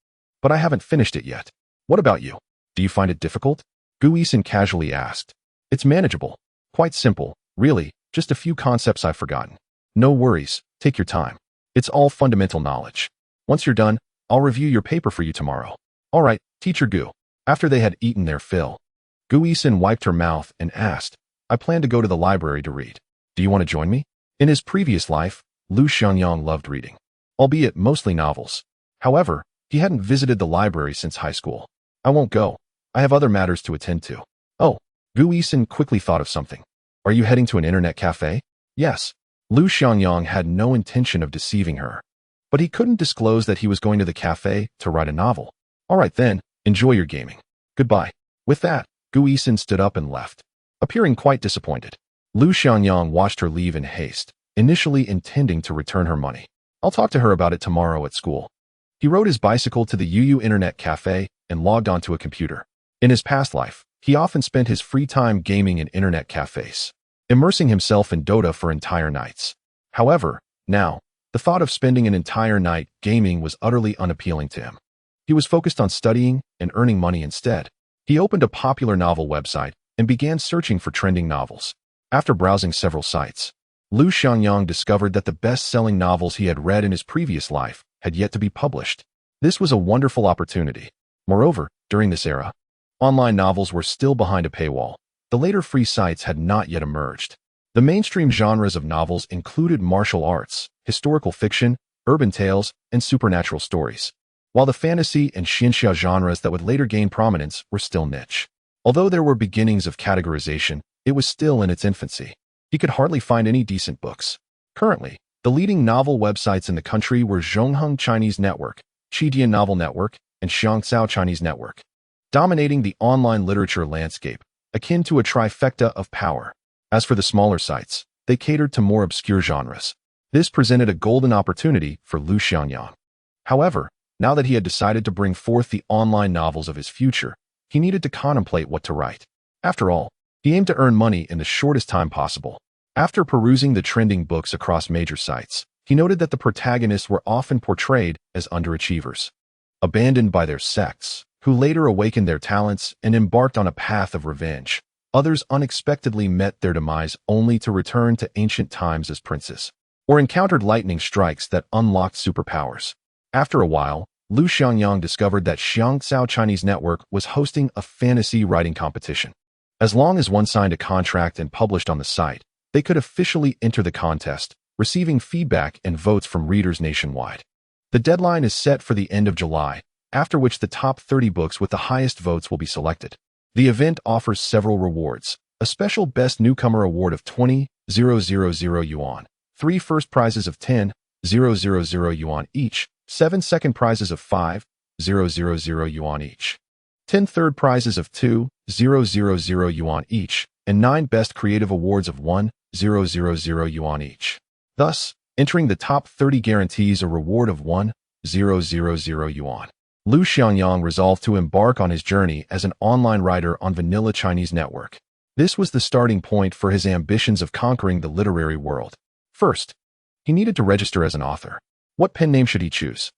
Speaker 1: But I haven't finished it yet. What about you? Do you find it difficult? Gu Yixin casually asked. It's manageable. Quite simple, really, just a few concepts I've forgotten. No worries, take your time. It's all fundamental knowledge. Once you're done, I'll review your paper for you tomorrow. All right, Teacher Gu. After they had eaten their fill, Gu Yixin wiped her mouth and asked, I plan to go to the library to read. Do you want to join me? In his previous life, Lu Xiangyang loved reading, albeit mostly novels. However, he hadn't visited the library since high school. I won't go. I have other matters to attend to. Oh, Gu Yixin quickly thought of something. Are you heading to an internet cafe? Yes. Lu Xiangyang had no intention of deceiving her, but he couldn't disclose that he was going to the cafe to write a novel. All right then, enjoy your gaming. Goodbye. With that, Gu Yixin stood up and left, appearing quite disappointed. Lu Xiangyang watched her leave in haste, initially intending to return her money. I'll talk to her about it tomorrow at school. He rode his bicycle to the UU Internet Cafe and logged onto a computer. In his past life, he often spent his free time gaming in internet cafes, immersing himself in Dota for entire nights. However, now, the thought of spending an entire night gaming was utterly unappealing to him. He was focused on studying and earning money instead. He opened a popular novel website and began searching for trending novels. After browsing several sites, Lu Xiangyang discovered that the best-selling novels he had read in his previous life had yet to be published. This was a wonderful opportunity. Moreover, during this era, online novels were still behind a paywall. The later free sites had not yet emerged. The mainstream genres of novels included martial arts, historical fiction, urban tales, and supernatural stories, while the fantasy and xianxia genres that would later gain prominence were still niche. Although there were beginnings of categorization, it was still in its infancy. He could hardly find any decent books. Currently, the leading novel websites in the country were Zhongheng Chinese Network, Qidian Novel Network, and Xiangcao Chinese Network, dominating the online literature landscape, akin to a trifecta of power. As for the smaller sites, they catered to more obscure genres. This presented a golden opportunity for Lu Xiangyang. However, now that he had decided to bring forth the online novels of his future, he needed to contemplate what to write. After all, he aimed to earn money in the shortest time possible. After perusing the trending books across major sites, he noted that the protagonists were often portrayed as underachievers, abandoned by their sects, who later awakened their talents and embarked on a path of revenge. Others unexpectedly met their demise only to return to ancient times as princes, or encountered lightning strikes that unlocked superpowers. After a while, Lu Xiangyang discovered that Xiangcao Chinese Network was hosting a fantasy writing competition. As long as one signed a contract and published on the site, they could officially enter the contest, receiving feedback and votes from readers nationwide. The deadline is set for the end of July, after which the top 30 books with the highest votes will be selected. The event offers several rewards: a special Best Newcomer Award of 20,000 yuan, 3 first prizes of 10,000 yuan each, 7 second prizes of 5,000 yuan each, 10 third prizes of 2,000 yuan each, and 9 Best Creative Awards of 1,000 1,000 yuan each. Thus, entering the top 30 guarantees a reward of 1,000 yuan. Lu Xiangyang resolved to embark on his journey as an online writer on vanilla Chinese network. This was the starting point for his ambitions of conquering the literary world. First, he needed to register as an author. What pen name should he choose?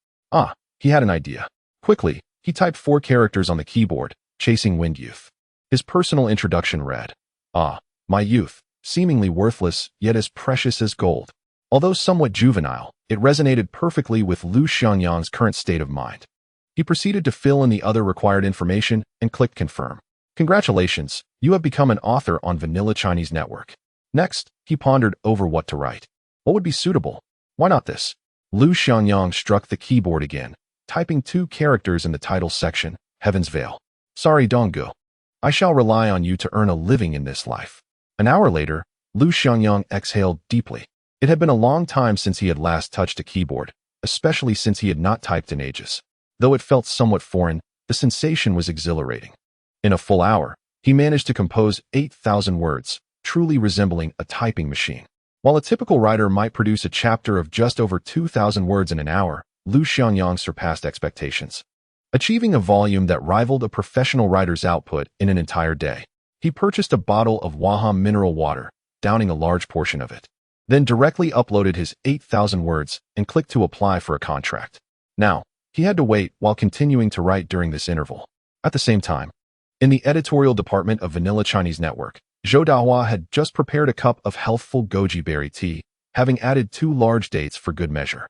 Speaker 1: He had an idea. Quickly, he typed 4 characters on the keyboard, chasing wind youth. His personal introduction read, my youth, seemingly worthless, yet as precious as gold. Although somewhat juvenile, it resonated perfectly with Lu Xiangyang's current state of mind. He proceeded to fill in the other required information and clicked confirm. Congratulations, you have become an author on vanilla Chinese network. Next, he pondered over what to write. What would be suitable? Why not this? Lu Xiangyang struck the keyboard again, typing 2 characters in the title section, Heaven's Veil. Sorry, Donggu. I shall rely on you to earn a living in this life. An hour later, Lu Xiangyang exhaled deeply. It had been a long time since he had last touched a keyboard, especially since he had not typed in ages. Though it felt somewhat foreign, the sensation was exhilarating. In a full hour, he managed to compose 8,000 words, truly resembling a typing machine. While a typical writer might produce a chapter of just over 2,000 words in an hour, Lu Xiangyang surpassed expectations, achieving a volume that rivaled a professional writer's output in an entire day. He purchased a bottle of Waham mineral water, downing a large portion of it, then directly uploaded his 8,000 words and clicked to apply for a contract. Now, he had to wait while continuing to write during this interval. At the same time, in the editorial department of Vanilla Chinese Network, Zhou Dahua had just prepared a cup of healthful goji berry tea, having added 2 large dates for good measure.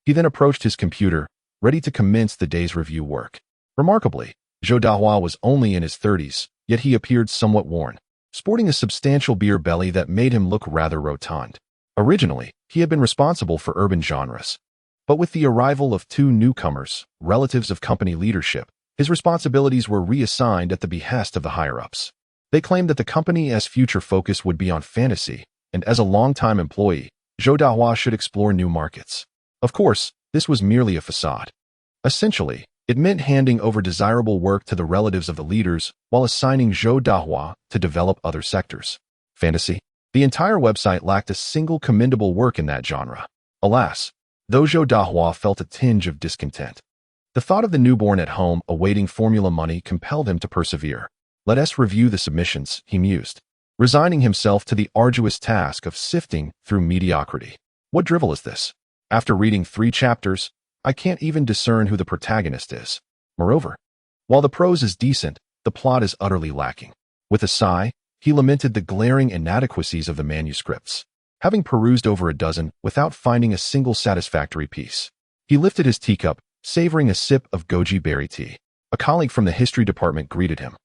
Speaker 1: He then approached his computer, ready to commence the day's review work. Remarkably, Zhou Dahua was only in his 30s, yet he appeared somewhat worn, sporting a substantial beer belly that made him look rather rotund. Originally, he had been responsible for urban genres. But with the arrival of 2 newcomers, relatives of company leadership, his responsibilities were reassigned at the behest of the higher-ups. They claimed that the company's future focus would be on fantasy, and as a long-time employee, Zhou Dahua should explore new markets. Of course, this was merely a facade. Essentially, it meant handing over desirable work to the relatives of the leaders while assigning Zhou Dahua to develop other sectors. Fantasy? The entire website lacked a single commendable work in that genre. Alas, though Zhou Dahua felt a tinge of discontent. The thought of the newborn at home awaiting formula money compelled him to persevere. Let us review the submissions, he mused, resigning himself to the arduous task of sifting through mediocrity. What drivel is this? After reading 3 chapters, I can't even discern who the protagonist is. Moreover, while the prose is decent, the plot is utterly lacking. With a sigh, he lamented the glaring inadequacies of the manuscripts, having perused over a dozen without finding a single satisfactory piece. He lifted his teacup, savoring a sip of goji berry tea. A colleague from the history department greeted him.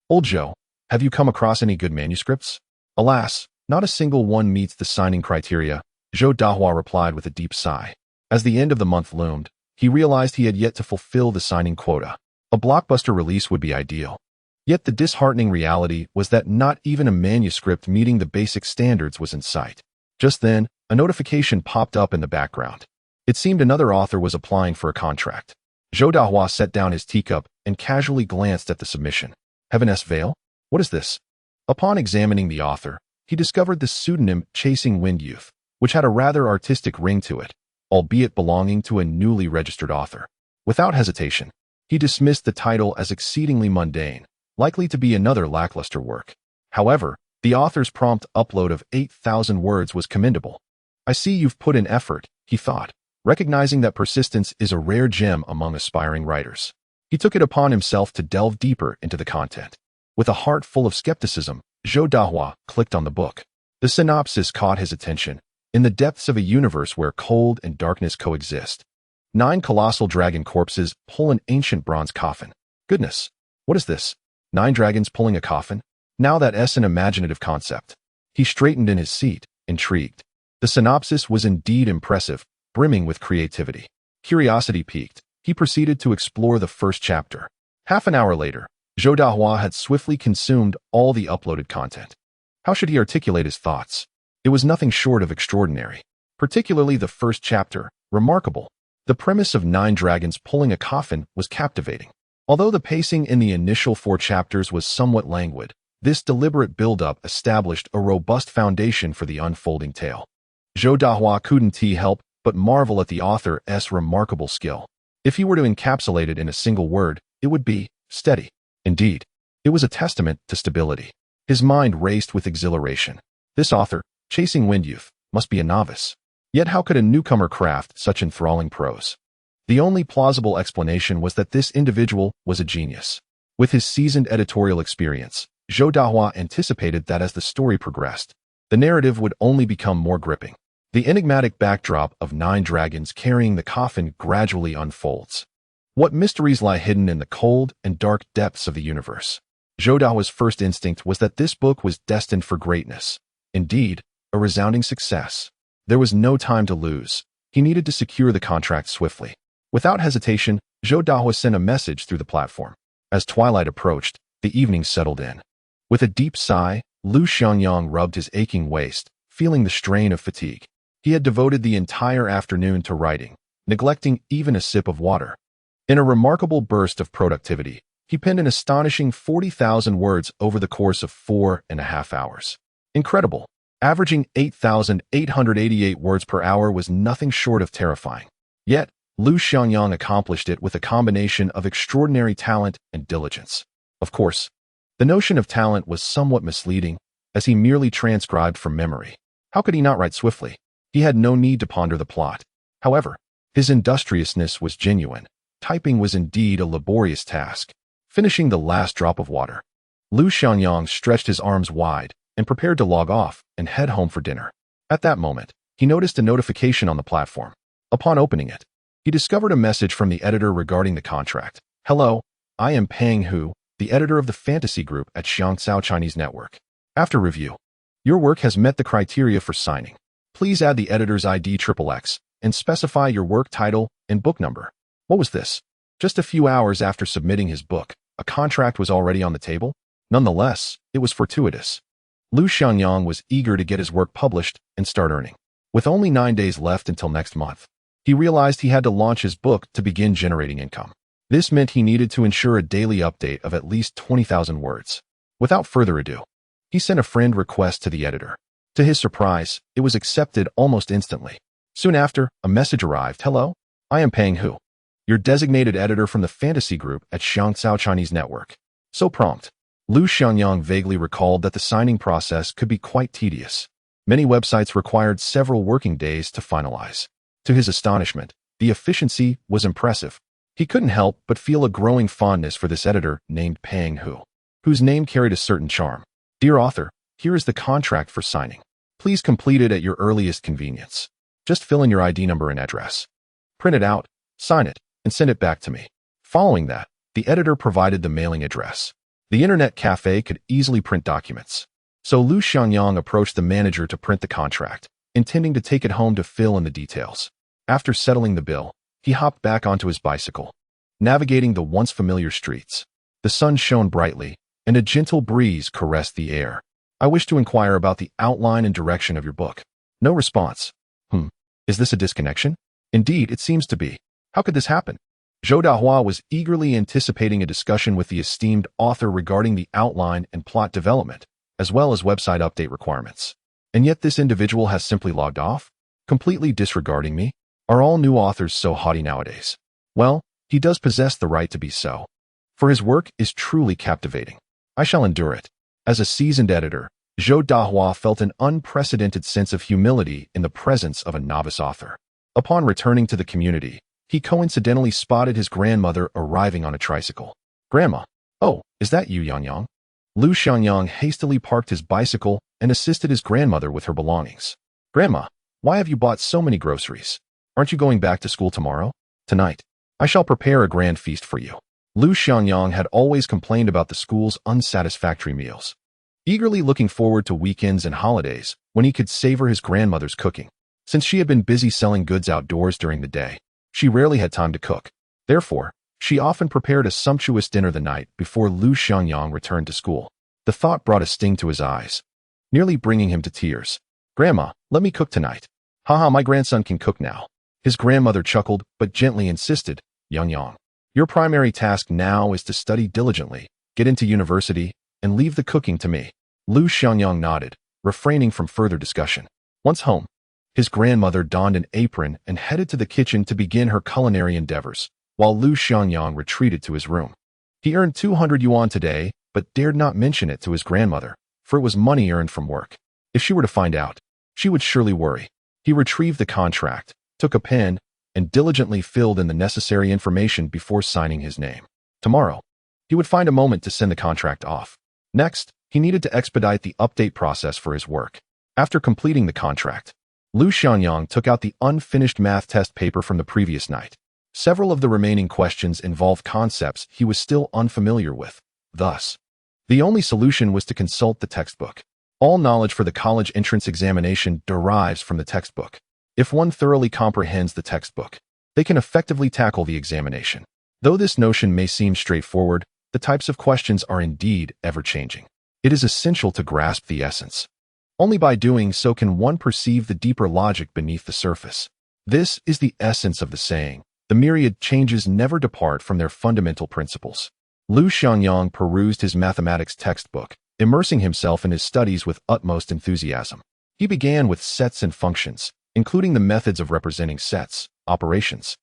Speaker 1: Old Joe, have you come across any good manuscripts? Alas, not a single one meets the signing criteria, Zhou Dahua replied with a deep sigh. As the end of the month loomed, he realized he had yet to fulfill the signing quota. A blockbuster release would be ideal. Yet the disheartening reality was that not even a manuscript meeting the basic standards was in sight. Just then, a notification popped up in the background. It seemed another author was applying for a contract. Zhou Dahua set down his teacup and casually glanced at the submission. Heaven's Veil? What is this? Upon examining the author, he discovered the pseudonym Chasing Wind Youth, which had a rather artistic ring to it, albeit belonging to a newly registered author. Without hesitation, he dismissed the title as exceedingly mundane, likely to be another lackluster work. However, the author's prompt upload of 8,000 words was commendable. I see you've put in effort, he thought, recognizing that persistence is a rare gem among aspiring writers. He took it upon himself to delve deeper into the content. With a heart full of skepticism, Zhou Dahua clicked on the book. The synopsis caught his attention. In the depths of a universe where cold and darkness coexist, 9 colossal dragon corpses pull an ancient bronze coffin. Goodness, what is this? 9 dragons pulling a coffin? Now that's an imaginative concept. He straightened in his seat, intrigued. The synopsis was indeed impressive, brimming with creativity. Curiosity piqued. He proceeded to explore the first chapter. Half an hour later, Zhou Dahua had swiftly consumed all the uploaded content. How should he articulate his thoughts? It was nothing short of extraordinary. Particularly the first chapter, remarkable. The premise of 9 dragons pulling a coffin was captivating. Although the pacing in the initial 4 chapters was somewhat languid, This deliberate buildup established a robust foundation for the unfolding tale. Zhou Dahua couldn't help but marvel at the author's remarkable skill. If he were to encapsulate it in a single word, it would be steady. Indeed, it was a testament to stability. His mind raced with exhilaration. This author, chasing wind youth, must be a novice. Yet how could a newcomer craft such enthralling prose? The only plausible explanation was that this individual was a genius. With his seasoned editorial experience, Zhou Dahua anticipated that as the story progressed, the narrative would only become more gripping. The enigmatic backdrop of 9 dragons carrying the coffin gradually unfolds. What mysteries lie hidden in the cold and dark depths of the universe? Zhou Dahua's first instinct was that this book was destined for greatness. Indeed, a resounding success. There was no time to lose. He needed to secure the contract swiftly. Without hesitation, Zhou Dahua sent a message through the platform. As twilight approached, the evening settled in. With a deep sigh, Lu Xiangyang rubbed his aching waist, feeling the strain of fatigue. He had devoted the entire afternoon to writing, neglecting even a sip of water. In a remarkable burst of productivity, he penned an astonishing 40,000 words over the course of 4.5 hours. Incredible! Averaging 8,888 words per hour was nothing short of terrifying. Yet, Lu Xiangyang accomplished it with a combination of extraordinary talent and diligence. Of course, the notion of talent was somewhat misleading, as he merely transcribed from memory. How could he not write swiftly? He had no need to ponder the plot. However, his industriousness was genuine. Typing was indeed a laborious task. Finishing the last drop of water, Lu Xiangyang stretched his arms wide and prepared to log off and head home for dinner. At that moment, he noticed a notification on the platform. Upon opening it, he discovered a message from the editor regarding the contract. "Hello, I am Pang Hu, the editor of the fantasy group at Xiangcao Chinese Network. After review, your work has met the criteria for signing. Please add the editor's ID XXX and specify your work title and book number." What was this? Just a few hours after submitting his book, a contract was already on the table? Nonetheless, it was fortuitous. Lu Xiangyang was eager to get his work published and start earning. With only 9 days left until next month, he realized he had to launch his book to begin generating income. This meant he needed to ensure a daily update of at least 20,000 words. Without further ado, he sent a friend request to the editor. To his surprise, it was accepted almost instantly. Soon after, a message arrived. "Hello, I am Pang Hu, your designated editor from the fantasy group at Xiangcao Chinese Network." So prompt. Lu Xiangyang vaguely recalled that the signing process could be quite tedious. Many websites required several working days to finalize. To his astonishment, the efficiency was impressive. He couldn't help but feel a growing fondness for this editor named Pang Hu, whose name carried a certain charm. "Dear author, here is the contract for signing. Please complete it at your earliest convenience. Just fill in your ID number and address. Print it out, sign it, and send it back to me." Following that, the editor provided the mailing address. The internet cafe could easily print documents. So Lu Xiangyang approached the manager to print the contract, intending to take it home to fill in the details. After settling the bill, he hopped back onto his bicycle, navigating the once familiar streets. The sun shone brightly, and a gentle breeze caressed the air. "I wish to inquire about the outline and direction of your book." No response. Is this a disconnection? Indeed, it seems to be. How could this happen? Zhou Dahua was eagerly anticipating a discussion with the esteemed author regarding the outline and plot development, as well as website update requirements. And yet this individual has simply logged off, completely disregarding me? Are all new authors so haughty nowadays? Well, he does possess the right to be so, for his work is truly captivating. I shall endure it. As a seasoned editor, Zhou Dahua felt an unprecedented sense of humility in the presence of a novice author. Upon returning to the community, he coincidentally spotted his grandmother arriving on a tricycle. "Grandma, oh, is that you, Yang? Lu Xiangyang hastily parked his bicycle and assisted his grandmother with her belongings. "Grandma, why have you bought so many groceries? Aren't you going back to school tomorrow? Tonight, I shall prepare a grand feast for you." Lu Xiangyang had always complained about the school's unsatisfactory meals, eagerly looking forward to weekends and holidays when he could savor his grandmother's cooking. Since she had been busy selling goods outdoors during the day, she rarely had time to cook. Therefore, she often prepared a sumptuous dinner the night before Lu Xiangyang returned to school. The thought brought a sting to his eyes, nearly bringing him to tears. "Grandma, let me cook tonight." "Haha, my grandson can cook now." His grandmother chuckled, but gently insisted, "Yang, your primary task now is to study diligently, get into university, and leave the cooking to me. Lu Xiangyang nodded, refraining from further discussion. Once home, his grandmother donned an apron and headed to the kitchen to begin her culinary endeavors, while Lu Xiangyang retreated to his room. He earned 200 yuan today, but dared not mention it to his grandmother, for it was money earned from work. If she were to find out, she would surely worry. He retrieved the contract, took a pen, and diligently filled in the necessary information before signing his name. Tomorrow, he would find a moment to send the contract off. Next, he needed to expedite the update process for his work. After completing the contract, Lu Xiangyang took out the unfinished math test paper from the previous night. Several of the remaining questions involved concepts he was still unfamiliar with. Thus, the only solution was to consult the textbook. All knowledge for the college entrance examination derives from the textbook. If one thoroughly comprehends the textbook, they can effectively tackle the examination. Though this notion may seem straightforward, the types of questions are indeed ever-changing. It is essential to grasp the essence. Only by doing so can one perceive the deeper logic beneath the surface. This is the essence of the saying, the myriad changes never depart from their fundamental principles. Lu Xiangyang perused his mathematics textbook, immersing himself in his studies with utmost enthusiasm. He began with sets and functions, including the methods of representing sets, operations,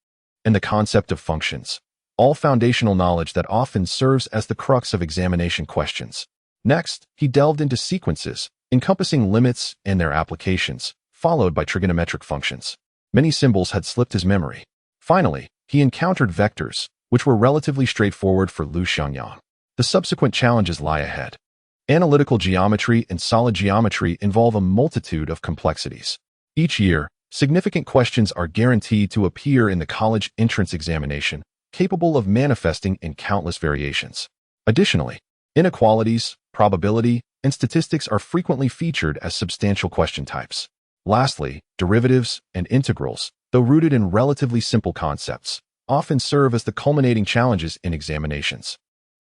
Speaker 1: and the concept of functions, all foundational knowledge that often serves as the crux of examination questions. Next, he delved into sequences, encompassing limits and their applications, followed by trigonometric functions. Many symbols had slipped his memory. Finally, he encountered vectors, which were relatively straightforward for Lu Xiangyang. The subsequent challenges lie ahead. Analytical geometry and solid geometry involve a multitude of complexities. Each year, significant questions are guaranteed to appear in the college entrance examination, capable of manifesting in countless variations. Additionally, inequalities, probability, and statistics are frequently featured as substantial question types. Lastly, derivatives and integrals, though rooted in relatively simple concepts, often serve as the culminating challenges in examinations.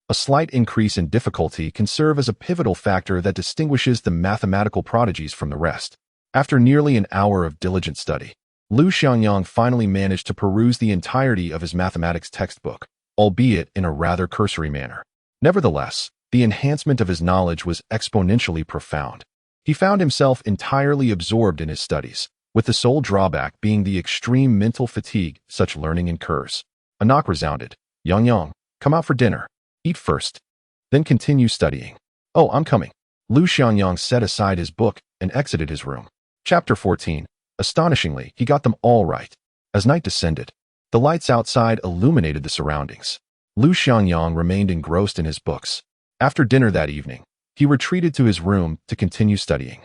Speaker 1: A slight increase in difficulty can serve as a pivotal factor that distinguishes the mathematical prodigies from the rest. After nearly an hour of diligent study, Lu Xiangyang finally managed to peruse the entirety of his mathematics textbook, albeit in a rather cursory manner. Nevertheless, the enhancement of his knowledge was exponentially profound. He found himself entirely absorbed in his studies, with the sole drawback being the extreme mental fatigue such learning incurs. A knock resounded. "Yang, come out for dinner. Eat first, then continue studying." "Oh, I'm coming." Lu Xiangyang set aside his book and exited his room. Chapter 14. Astonishingly, he got them all right. As night descended, the lights outside illuminated the surroundings. Lu Xiangyang remained engrossed in his books. After dinner that evening, he retreated to his room to continue studying,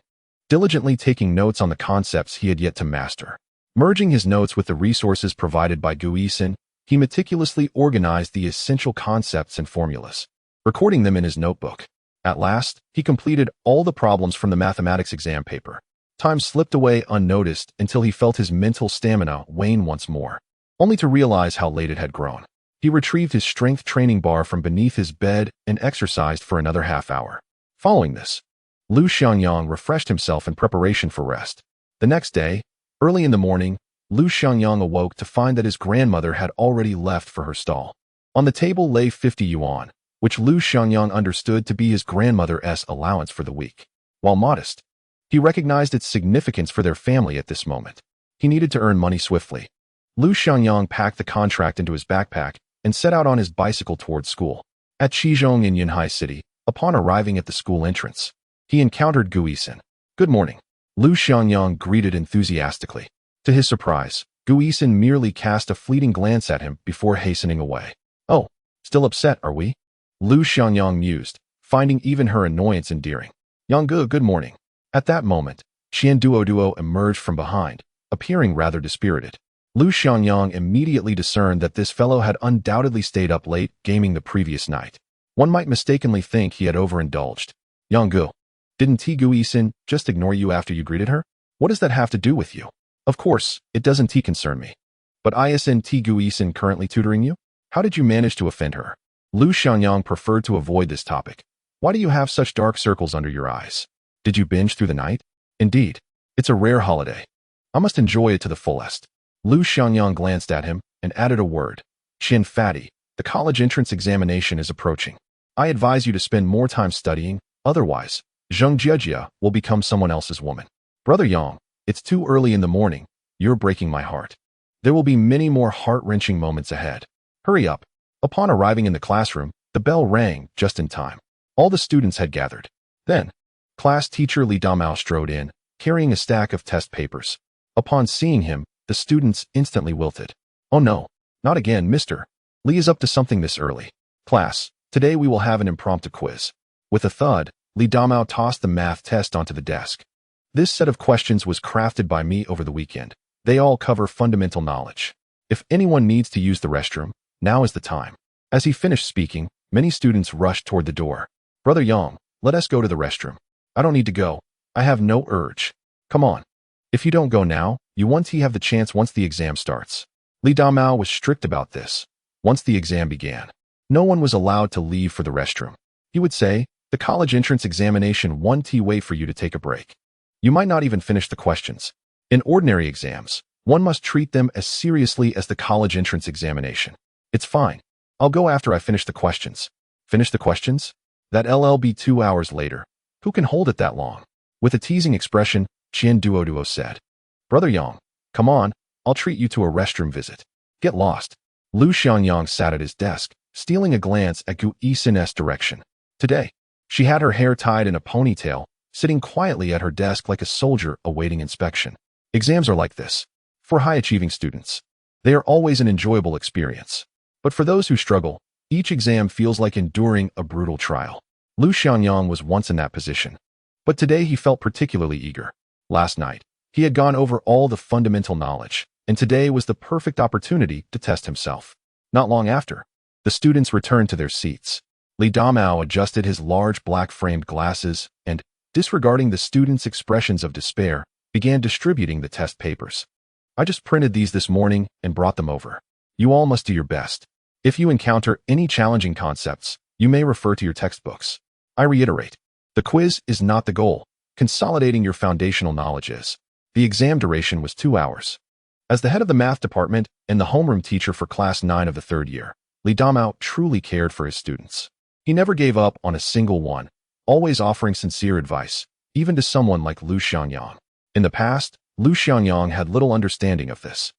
Speaker 1: diligently taking notes on the concepts he had yet to master. Merging his notes with the resources provided by Gu Yixin, he meticulously organized the essential concepts and formulas, recording them in his notebook. At last, he completed all the problems from the mathematics exam paper. Time slipped away unnoticed until he felt his mental stamina wane once more, only to realize how late it had grown. He retrieved his strength training bar from beneath his bed and exercised for another half hour. Following this, Lu Xiangyang refreshed himself in preparation for rest. The next day, early in the morning, Lu Xiangyang awoke to find that his grandmother had already left for her stall. On the table lay 50 yuan, which Lu Xiangyang understood to be his grandmother's allowance for the week. While modest, he recognized its significance for their family at this moment. He needed to earn money swiftly. Lu Xiangyang packed the contract into his backpack and set out on his bicycle towards school. At Qizhong in Yunhai City, upon arriving at the school entrance, he encountered Gu Yixin. "Good morning," Lu Xiangyang greeted enthusiastically. To his surprise, Gu Yixin merely cast a fleeting glance at him before hastening away. "Oh, still upset, are we?" Lu Xiangyang mused, finding even her annoyance endearing. "Yang Gu, good morning." At that moment, Qian Duo emerged from behind, appearing rather dispirited. Lu Xiangyang immediately discerned that this fellow had undoubtedly stayed up late gaming the previous night. One might mistakenly think he had overindulged. "Yang Gu, didn't Gu Yixin just ignore you after you greeted her? What does that have to do with you?" "Of course, it doesn't concern me. But isn't Gu Yixin currently tutoring you? How did you manage to offend her?" Lu Xiangyang preferred to avoid this topic. "Why do you have such dark circles under your eyes? Did you binge through the night?" "Indeed, it's a rare holiday. I must enjoy it to the fullest." Lu Xiangyang glanced at him and added a word. "Qian Fatty, the college entrance examination is approaching. I advise you to spend more time studying, otherwise, Zheng Jiejia will become someone else's woman. Brother Yang, it's too early in the morning. You're breaking my heart. There will be many more heart-wrenching moments ahead. Hurry up. Upon arriving in the classroom, the bell rang just in time. All the students had gathered. Then, class teacher Li Damao strode in, carrying a stack of test papers. Upon seeing him, the students instantly wilted. Oh no, not again, mister. Li is up to something this early. Class, today we will have an impromptu quiz. With a thud, Li Damao tossed the math test onto the desk. This set of questions was crafted by me over the weekend. They all cover fundamental knowledge. If anyone needs to use the restroom, now is the time. As he finished speaking, many students rushed toward the door. Brother Yang, let us go to the restroom. I don't need to go. I have no urge. Come on. If you don't go now, you won't have the chance once the exam starts. Li Damao was strict about this. Once the exam began, no one was allowed to leave for the restroom. He would say, the college entrance examination won't wait for you to take a break. You might not even finish the questions. In ordinary exams, one must treat them as seriously as the college entrance examination. It's fine. I'll go after I finish the questions. Finish the questions? That'll be 2 hours later. Who can hold it that long? With a teasing expression, Qian Duoduo said. Brother Yang, come on, I'll treat you to a restroom visit. Get lost. Lu Xiangyang sat at his desk, stealing a glance at Gu Yixin's direction. Today, she had her hair tied in a ponytail, sitting quietly at her desk like a soldier awaiting inspection. Exams are like this. For high-achieving students, they are always an enjoyable experience. But for those who struggle, each exam feels like enduring a brutal trial. Lu Xiangyang was once in that position. But today he felt particularly eager. Last night, he had gone over all the fundamental knowledge, and today was the perfect opportunity to test himself. Not long after, the students returned to their seats. Li Damao adjusted his large black-framed glasses and, disregarding the students' expressions of despair, began distributing the test papers. I just printed these this morning and brought them over. You all must do your best. If you encounter any challenging concepts, you may refer to your textbooks. I reiterate, the quiz is not the goal. Consolidating your foundational knowledge is. The exam duration was 2 hours. As the head of the math department and the homeroom teacher for class 9 of the 3rd year, Li Damao truly cared for his students. He never gave up on a single one, always offering sincere advice, even to someone like Lu Xiangyang. In the past, Lu Xiangyang had little understanding of this.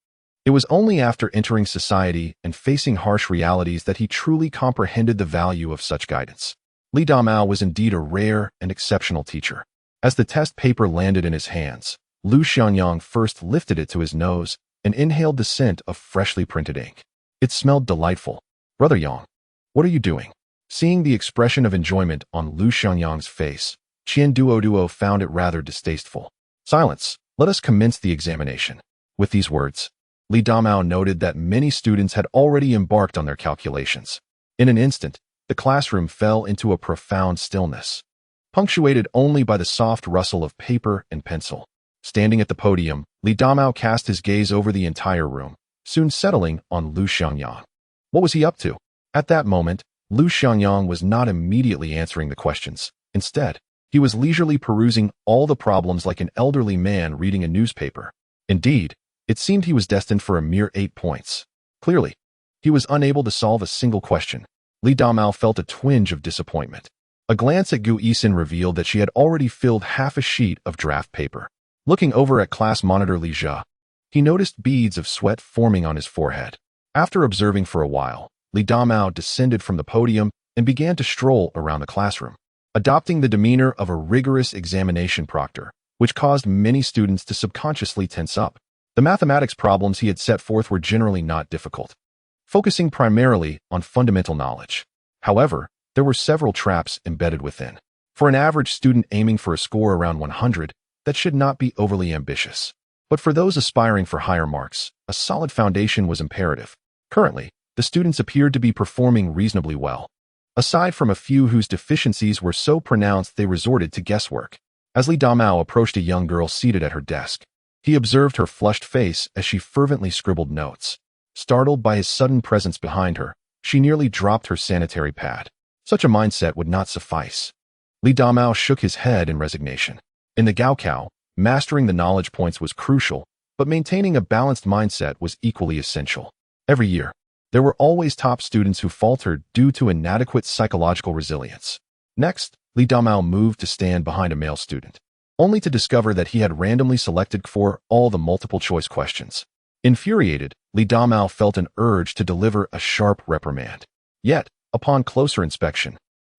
Speaker 1: It was only after entering society and facing harsh realities that he truly comprehended the value of such guidance. Li Damao was indeed a rare and exceptional teacher. As the test paper landed in his hands, Lu Xiangyang first lifted it to his nose and inhaled the scent of freshly printed ink. It smelled delightful. Brother Yang, what are you doing? Seeing the expression of enjoyment on Lu Xiangyang's face, Qian Duoduo found it rather distasteful. Silence, let us commence the examination. With these words, Li Damao noted that many students had already embarked on their calculations. In an instant, the classroom fell into a profound stillness, punctuated only by the soft rustle of paper and pencil. Standing at the podium, Li Damao cast his gaze over the entire room, soon settling on Lu Xiangyang. What was he up to? At that moment, Lu Xiangyang was not immediately answering the questions. Instead, he was leisurely perusing all the problems like an elderly man reading a newspaper. Indeed, it seemed he was destined for a mere 8 points. Clearly, he was unable to solve a single question. Li Damao felt a twinge of disappointment. A glance at Gu Yixin revealed that she had already filled half a sheet of draft paper. Looking over at class monitor Li Jia, he noticed beads of sweat forming on his forehead. After observing for a while, Li Damao descended from the podium and began to stroll around the classroom, adopting the demeanor of a rigorous examination proctor, which caused many students to subconsciously tense up. The mathematics problems he had set forth were generally not difficult, focusing primarily on fundamental knowledge. However, there were several traps embedded within. For an average student aiming for a score around 100, that should not be overly ambitious. But for those aspiring for higher marks, a solid foundation was imperative. Currently, the students appeared to be performing reasonably well, aside from a few whose deficiencies were so pronounced they resorted to guesswork. As Li Damao approached a young girl seated at her desk, he observed her flushed face as she fervently scribbled notes. Startled by his sudden presence behind her, she nearly dropped her sanitary pad. Such a mindset would not suffice. Li Damao shook his head in resignation. In the Gaokao, mastering the knowledge points was crucial, but maintaining a balanced mindset was equally essential. Every year, There were always top students who faltered due to inadequate psychological resilience. Next, Li Damao moved to stand behind a male student, only to discover that he had randomly selected for all the multiple-choice questions. Infuriated, Li Damao felt an urge to deliver a sharp reprimand. Yet, upon closer inspection,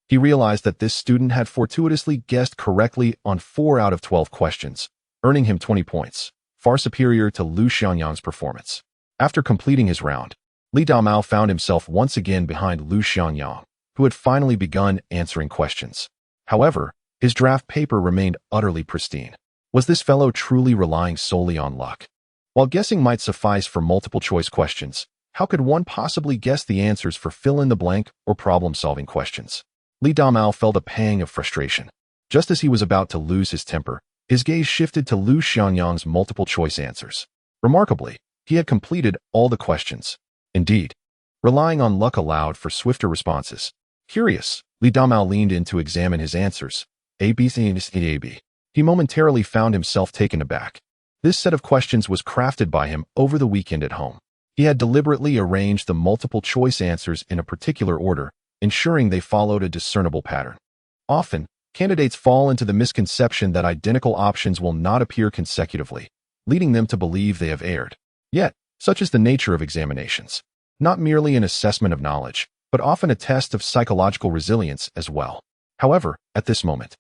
Speaker 1: he realized that this student had fortuitously guessed correctly on 4 out of 12 questions, earning him 20 points, far superior to Lu Xiangyang's performance. After completing his round, Li Damao found himself once again behind Lu Xiangyang, who had finally begun answering questions. However, his draft paper remained utterly pristine. Was this fellow truly relying solely on luck? While guessing might suffice for multiple-choice questions, how could one possibly guess the answers for fill-in-the-blank or problem-solving questions? Li Damao felt a pang of frustration. Just as he was about to lose his temper, his gaze shifted to Lu Xiangyang's multiple-choice answers. Remarkably, he had completed all the questions. Indeed, relying on luck allowed for swifter responses. Curious, Li Damao leaned in to examine his answers. A, B, C, and A, B. He momentarily found himself taken aback. This set of questions was crafted by him over the weekend at home. He had deliberately arranged the multiple-choice answers in a particular order, ensuring they followed a discernible pattern. Often, candidates fall into the misconception that identical options will not appear consecutively, leading them to believe they have erred. Yet, such is the nature of examinations. Not merely an assessment of knowledge, but often a test of psychological resilience as well. However, at this moment,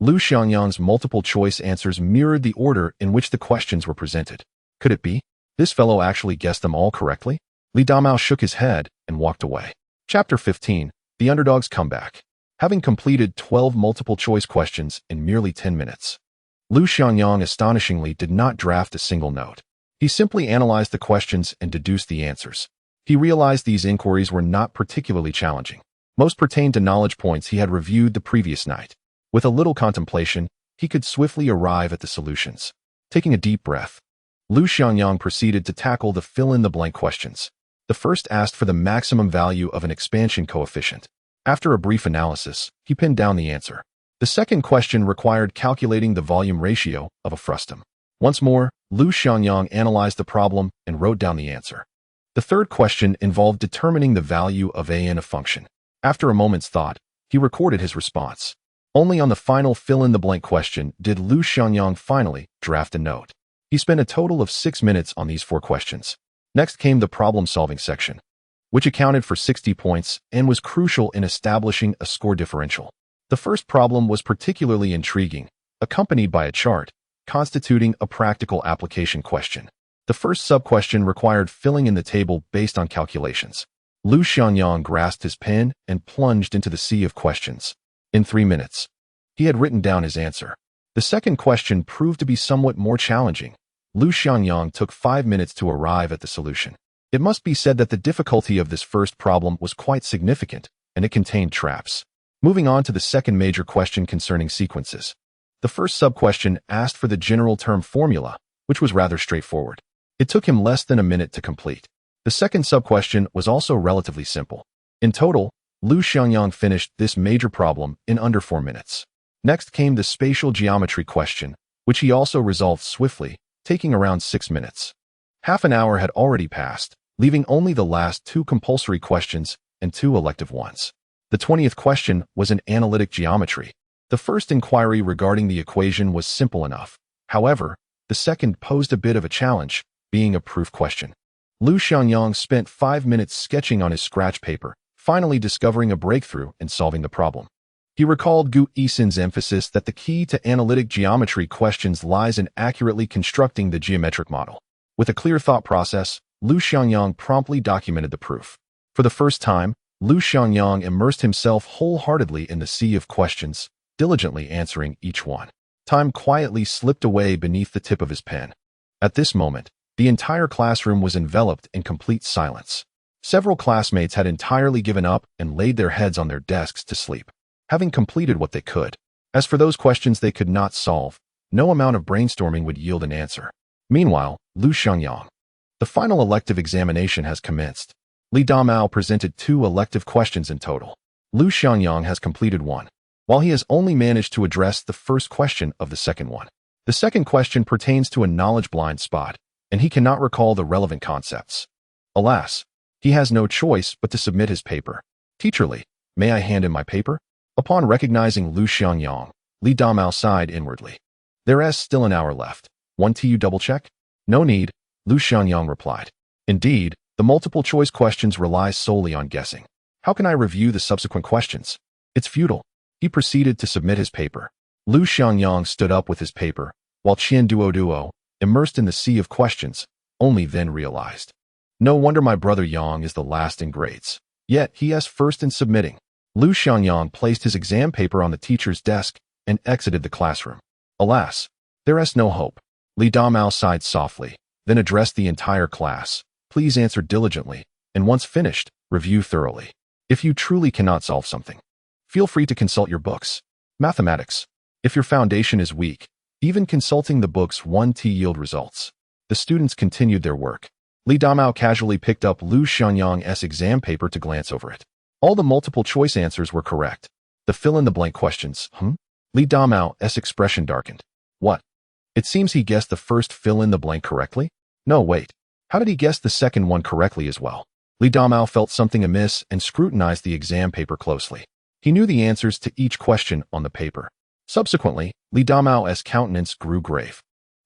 Speaker 1: Lu Xiangyang's multiple-choice answers mirrored the order in which the questions were presented. Could it be? This fellow actually guessed them all correctly? Li Damao shook his head and walked away. Chapter 15. The Underdog's Comeback. Having completed 12 multiple-choice questions in merely 10 minutes, Lu Xiangyang astonishingly did not draft a single note. He simply analyzed the questions and deduced the answers. He realized these inquiries were not particularly challenging. Most pertained to knowledge points he had reviewed the previous night. With a little contemplation, he could swiftly arrive at the solutions. Taking a deep breath, Lu Xiangyang proceeded to tackle the fill-in-the-blank questions. The first asked for the maximum value of an expansion coefficient. After a brief analysis, he pinned down the answer. The second question required calculating the volume ratio of a frustum. Once more, Lu Xiangyang analyzed the problem and wrote down the answer. The third question involved determining the value of a in a function. After a moment's thought, he recorded his response. Only on the final fill-in-the-blank question did Lu Xiangyang finally draft a note. He spent a total of 6 minutes on these 4 questions. Next came the problem-solving section, which accounted for 60 points and was crucial in establishing a score differential. The first problem was particularly intriguing, accompanied by a chart, constituting a practical application question. The first sub-question required filling in the table based on calculations. Lu Xiangyang grasped his pen and plunged into the sea of questions. In 3 minutes, he had written down his answer. The second question proved to be somewhat more challenging. Lu Xiangyang took 5 minutes to arrive at the solution. It must be said that the difficulty of this first problem was quite significant, and it contained traps. Moving on to the second major question concerning sequences. The first sub-question asked for the general term formula, which was rather straightforward. It took him less than a minute to complete. The second sub-question was also relatively simple. In total, Lu Xiangyang finished this major problem in under 4 minutes. Next came the spatial geometry question, which he also resolved swiftly, taking around 6 minutes. Half an hour had already passed, leaving only the last 2 compulsory questions and 2 elective ones. The 20th question was in analytic geometry. The first inquiry regarding the equation was simple enough. However, the second posed a bit of a challenge, being a proof question. Lu Xiangyang spent 5 minutes sketching on his scratch paper, finally discovering a breakthrough and solving the problem. He recalled Gu Yixin's emphasis that the key to analytic geometry questions lies in accurately constructing the geometric model. With a clear thought process, Lu Xiangyang promptly documented the proof. For the first time, Lu Xiangyang immersed himself wholeheartedly in the sea of questions, diligently answering each one. Time quietly slipped away beneath the tip of his pen. At this moment, the entire classroom was enveloped in complete silence. Several classmates had entirely given up and laid their heads on their desks to sleep, having completed what they could. As for those questions they could not solve, no amount of brainstorming would yield an answer. Meanwhile, Lu Xiangyang. The final elective examination has commenced. Li Damao presented 2 elective questions in total. Lu Xiangyang has completed 1, while he has only managed to address the first question of the second one. The second question pertains to a knowledge blind spot, and he cannot recall the relevant concepts. Alas, He has no choice but to submit his paper. Teacher Li, may I hand in my paper? Upon recognizing Lu Xiangyang, Li Damao sighed inwardly. There's still an hour left. Want you double-check? No need, Lu Xiangyang replied. Indeed, the multiple-choice questions rely solely on guessing. How can I review the subsequent questions? It's futile. He proceeded to submit his paper. Lu Xiangyang stood up with his paper, while Qian Duo, immersed in the sea of questions, only then realized. No wonder my brother Yang is the last in grades. Yet he is first in submitting. Lu Xiangyang placed his exam paper on the teacher's desk and exited the classroom. Alas, there is no hope. Li Damao sighed softly, then addressed the entire class. Please answer diligently, and once finished, review thoroughly. If you truly cannot solve something, feel free to consult your books. Mathematics. If your foundation is weak, even consulting the books won't yield results. The students continued their work. Li Damao casually picked up Lu Xiangyang's exam paper to glance over it. All the multiple-choice answers were correct. The fill-in-the-blank questions, Li Damao's expression darkened. What? It seems he guessed the first fill-in-the-blank correctly? No, wait. How did he guess the second one correctly as well? Li Damao felt something amiss and scrutinized the exam paper closely. He knew the answers to each question on the paper. Subsequently, Li Damao's countenance grew grave.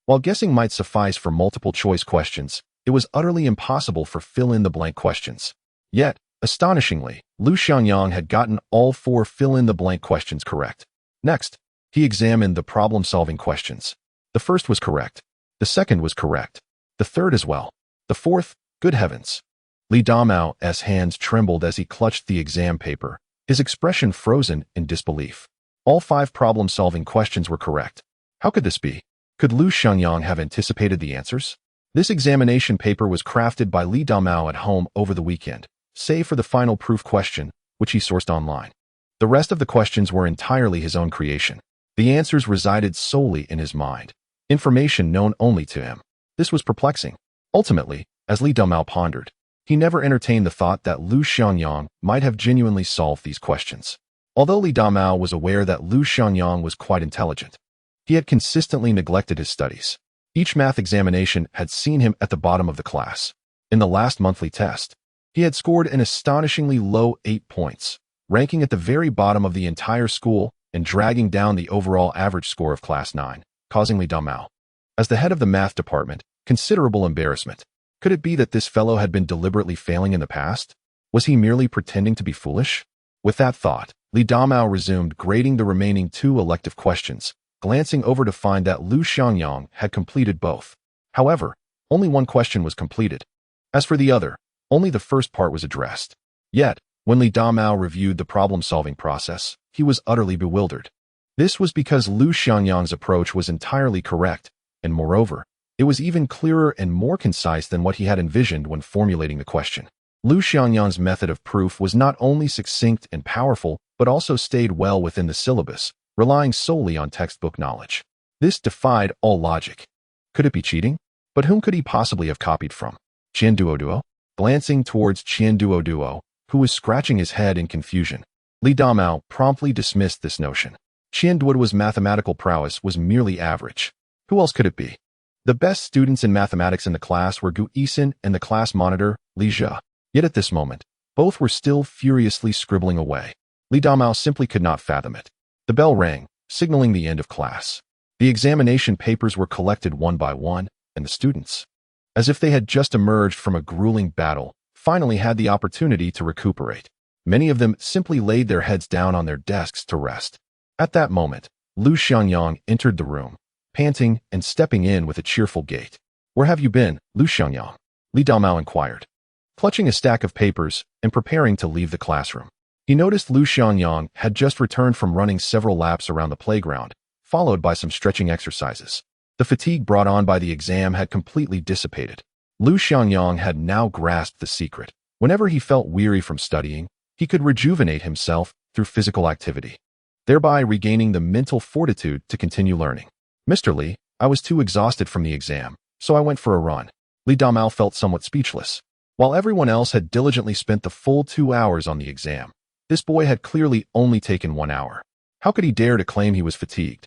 Speaker 1: While guessing might suffice for multiple-choice questions, it was utterly impossible for fill-in-the-blank questions. Yet, astonishingly, Lu Xiangyang had gotten all 4 fill-in-the-blank questions correct. Next, he examined the problem-solving questions. The first was correct. The second was correct. The third as well. The fourth, good heavens. Li Damao's hands trembled as he clutched the exam paper, his expression frozen in disbelief. All 5 problem-solving questions were correct. How could this be? Could Lu Xiangyang have anticipated the answers? This examination paper was crafted by Li Damao at home over the weekend, save for the final proof question, which he sourced online. The rest of the questions were entirely his own creation. The answers resided solely in his mind, information known only to him. This was perplexing. Ultimately, as Li Damao pondered, he never entertained the thought that Lu Xiangyang might have genuinely solved these questions. Although Li Damao was aware that Lu Xiangyang was quite intelligent, he had consistently neglected his studies. Each math examination had seen him at the bottom of the class. In the last monthly test, he had scored an astonishingly low 8 points, ranking at the very bottom of the entire school and dragging down the overall average score of Class 9, causing Li Damao, as the head of the math department, considerable embarrassment. Could it be that this fellow had been deliberately failing in the past? Was he merely pretending to be foolish? With that thought, Li Damao resumed grading the remaining 2 elective questions, glancing over to find that Lu Xiangyang had completed both. However, only 1 question was completed. As for the other, only the first part was addressed. Yet, when Li Damao reviewed the problem-solving process, he was utterly bewildered. This was because Lu Xiangyang's approach was entirely correct, and moreover, it was even clearer and more concise than what he had envisioned when formulating the question. Lu Xiangyang's method of proof was not only succinct and powerful, but also stayed well within the syllabus, relying solely on textbook knowledge. This defied all logic. Could it be cheating? But whom could he possibly have copied from? Qian Duo? Glancing towards Qian Duo, who was scratching his head in confusion, Li Damao promptly dismissed this notion. Qian Duo's mathematical prowess was merely average. Who else could it be? The best students in mathematics in the class were Gu Yixin and the class monitor, Li Zhe. Yet at this moment, both were still furiously scribbling away. Li Damao simply could not fathom it. The bell rang, signaling the end of class. The examination papers were collected one by one, and the students, as if they had just emerged from a grueling battle, finally had the opportunity to recuperate. Many of them simply laid their heads down on their desks to rest. At that moment, Lu Xiangyang entered the room, panting and stepping in with a cheerful gait. "Where have you been, Lu Xiangyang?" Li Damao inquired, clutching a stack of papers and preparing to leave the classroom. He noticed Lu Xiangyang had just returned from running several laps around the playground, followed by some stretching exercises. The fatigue brought on by the exam had completely dissipated. Lu Xiangyang had now grasped the secret. Whenever he felt weary from studying, he could rejuvenate himself through physical activity, thereby regaining the mental fortitude to continue learning. "Mr. Li, I was too exhausted from the exam, so I went for a run." Li Damao felt somewhat speechless. While everyone else had diligently spent the full 2 hours on the exam, this boy had clearly only taken 1 hour. How could he dare to claim he was fatigued?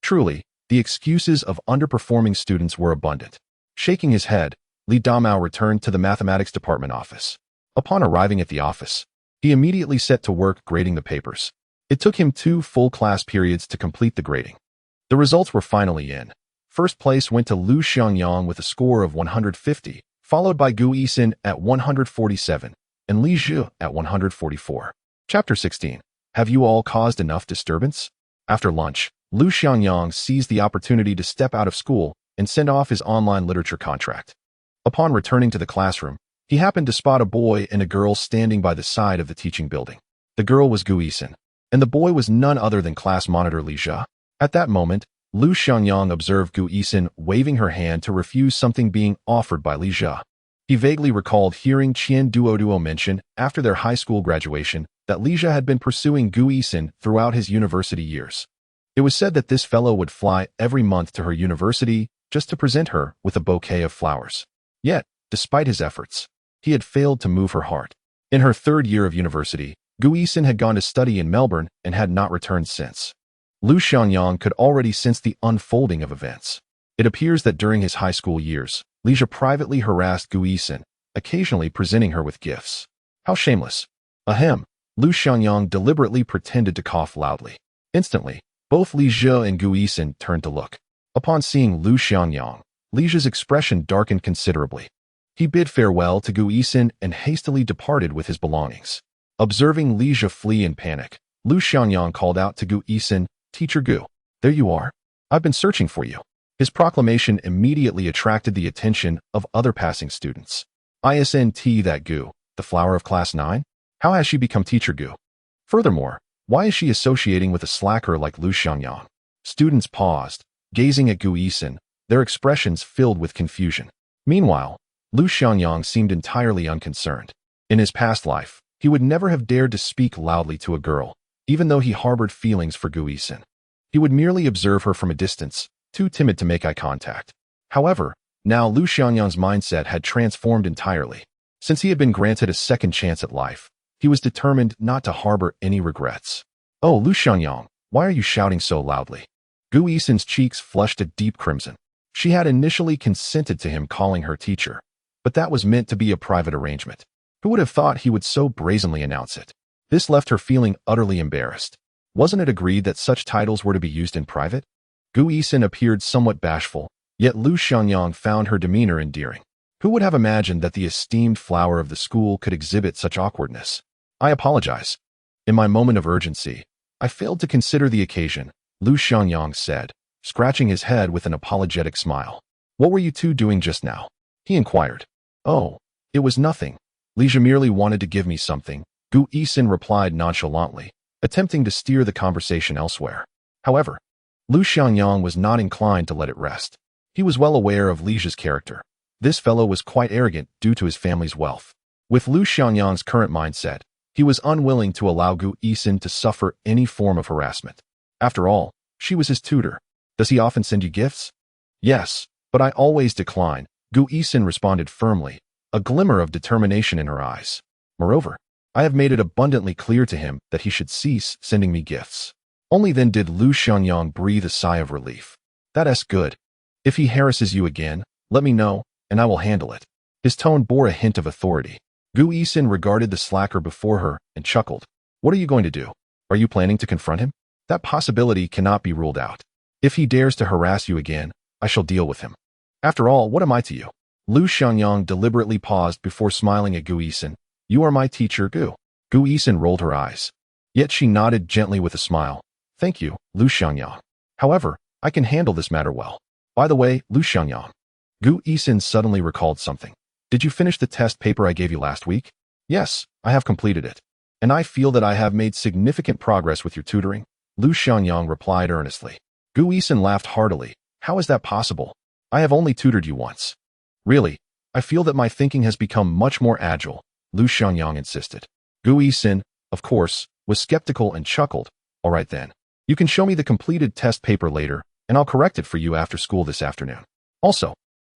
Speaker 1: Truly, the excuses of underperforming students were abundant. Shaking his head, Li Damao returned to the mathematics department office. Upon arriving at the office, he immediately set to work grading the papers. It took him 2 full class periods to complete the grading. The results were finally in. First place went to Lu Xiangyang with a score of 150, followed by Gu Yixin at 147, and Li Zhu at 144. Chapter 16. Have you all caused enough disturbance? After lunch, Lu Xiangyang seized the opportunity to step out of school and send off his online literature contract. Upon returning to the classroom, he happened to spot a boy and a girl standing by the side of the teaching building. The girl was Gu Yixin, and the boy was none other than class monitor Li Zhu. At that moment, Lu Xiangyang observed Gu Yixin waving her hand to refuse something being offered by Li Zhu. He vaguely recalled hearing Qian Duoduo mention after their high school graduation that Li Zhu had been pursuing Gu Yixin throughout his university years. It was said that this fellow would fly every month to her university just to present her with a bouquet of flowers. Yet, despite his efforts, he had failed to move her heart. In her 3rd year of university, Gu Yixin had gone to study in Melbourne and had not returned since. Lu Xiangyang could already sense the unfolding of events. It appears that during his high school years, Li Zhu privately harassed Gu Yixin, occasionally presenting her with gifts. How shameless. Ahem. Lu Xiangyang deliberately pretended to cough loudly. Instantly, both Li Zhu and Gu Yixin turned to look. Upon seeing Lu Xiangyang, Li Zhu's expression darkened considerably. He bid farewell to Gu Yixin and hastily departed with his belongings. Observing Li Zhu flee in panic, Lu Xiangyang called out to Gu Yixin, "Teacher Gu, there you are. I've been searching for you." His proclamation immediately attracted the attention of other passing students. Isn't that Gu, the flower of class 9? How has she become Teacher Gu? Furthermore, why is she associating with a slacker like Lu Xiangyang? Students paused, gazing at Gu Yixin, their expressions filled with confusion. Meanwhile, Lu Xiangyang seemed entirely unconcerned. In his past life, he would never have dared to speak loudly to a girl, even though he harbored feelings for Gu Yixin. He would merely observe her from a distance, too timid to make eye contact. However, now Lu Xiangyang's mindset had transformed entirely. Since he had been granted a second chance at life, he was determined not to harbor any regrets. "Oh, Lu Xiangyang, why are you shouting so loudly?" Gu Yixin's cheeks flushed a deep crimson. She had initially consented to him calling her teacher, but that was meant to be a private arrangement. Who would have thought he would so brazenly announce it? This left her feeling utterly embarrassed. Wasn't it agreed that such titles were to be used in private? Gu Yixin appeared somewhat bashful, yet Lu Xiangyang found her demeanor endearing. Who would have imagined that the esteemed flower of the school could exhibit such awkwardness? "I apologize. In my moment of urgency, I failed to consider the occasion," Lu Xiangyang said, scratching his head with an apologetic smile. "What were you two doing just now?" he inquired. "Oh, it was nothing. Li Zhu merely wanted to give me something," Gu Yixin replied nonchalantly, attempting to steer the conversation elsewhere. However, Lu Xiangyang was not inclined to let it rest. He was well aware of Li Zhu's character. This fellow was quite arrogant due to his family's wealth. With Lu Xiangyang's current mindset, he was unwilling to allow Gu Yixin to suffer any form of harassment. After all, she was his tutor. "Does he often send you gifts?" "Yes, but I always decline," Gu Yixin responded firmly, a glimmer of determination in her eyes. "Moreover, I have made it abundantly clear to him that he should cease sending me gifts." Only then did Lu Xiangyang breathe a sigh of relief. "That's good. If he harasses you again, let me know, and I will handle it." His tone bore a hint of authority. Gu Yixin regarded the slacker before her and chuckled. "What are you going to do? Are you planning to confront him?" "That possibility cannot be ruled out. If he dares to harass you again, I shall deal with him. After all, what am I to you?" Lu Xiangyang deliberately paused before smiling at Gu Yixin. "You are my teacher, Gu." Gu Yixin rolled her eyes. Yet she nodded gently with a smile. "Thank you, Lu Xiangyang. However, I can handle this matter well. By the way, Lu Xiangyang." Gu Yixin suddenly recalled something. "Did you finish the test paper I gave you last week?" "Yes, I have completed it. And I feel that I have made significant progress with your tutoring," Lu Xiangyang replied earnestly. Gu Yixin laughed heartily. "How is that possible? I have only tutored you once." "Really, I feel that my thinking has become much more agile," Lu Xiangyang insisted. Gu Yixin, of course, was skeptical and chuckled. "All right then. You can show me the completed test paper later, and I'll correct it for you after school this afternoon. Also,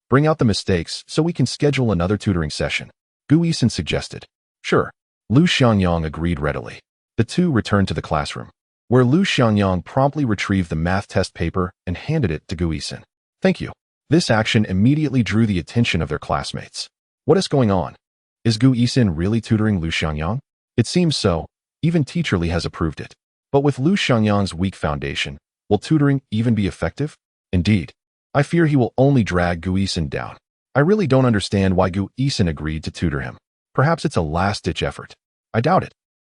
Speaker 1: bring out the mistakes so we can schedule another tutoring session," Gu Yixin suggested. "Sure." Lu Xiangyang agreed readily. The two returned to the classroom, where Lu Xiangyang promptly retrieved the math test paper and handed it to Gu Yixin. "Thank you." This action immediately drew the attention of their classmates. "What is going on?" Is Gu Yixin really tutoring Lu Xiangyang? It seems so. Even Teacher Li has approved it. But with Lu Xiangyang's weak foundation, will tutoring even be effective? Indeed. I fear he will only drag Gu Yixin down. I really don't understand why Gu Yixin agreed to tutor him. Perhaps it's a last-ditch effort. I doubt it.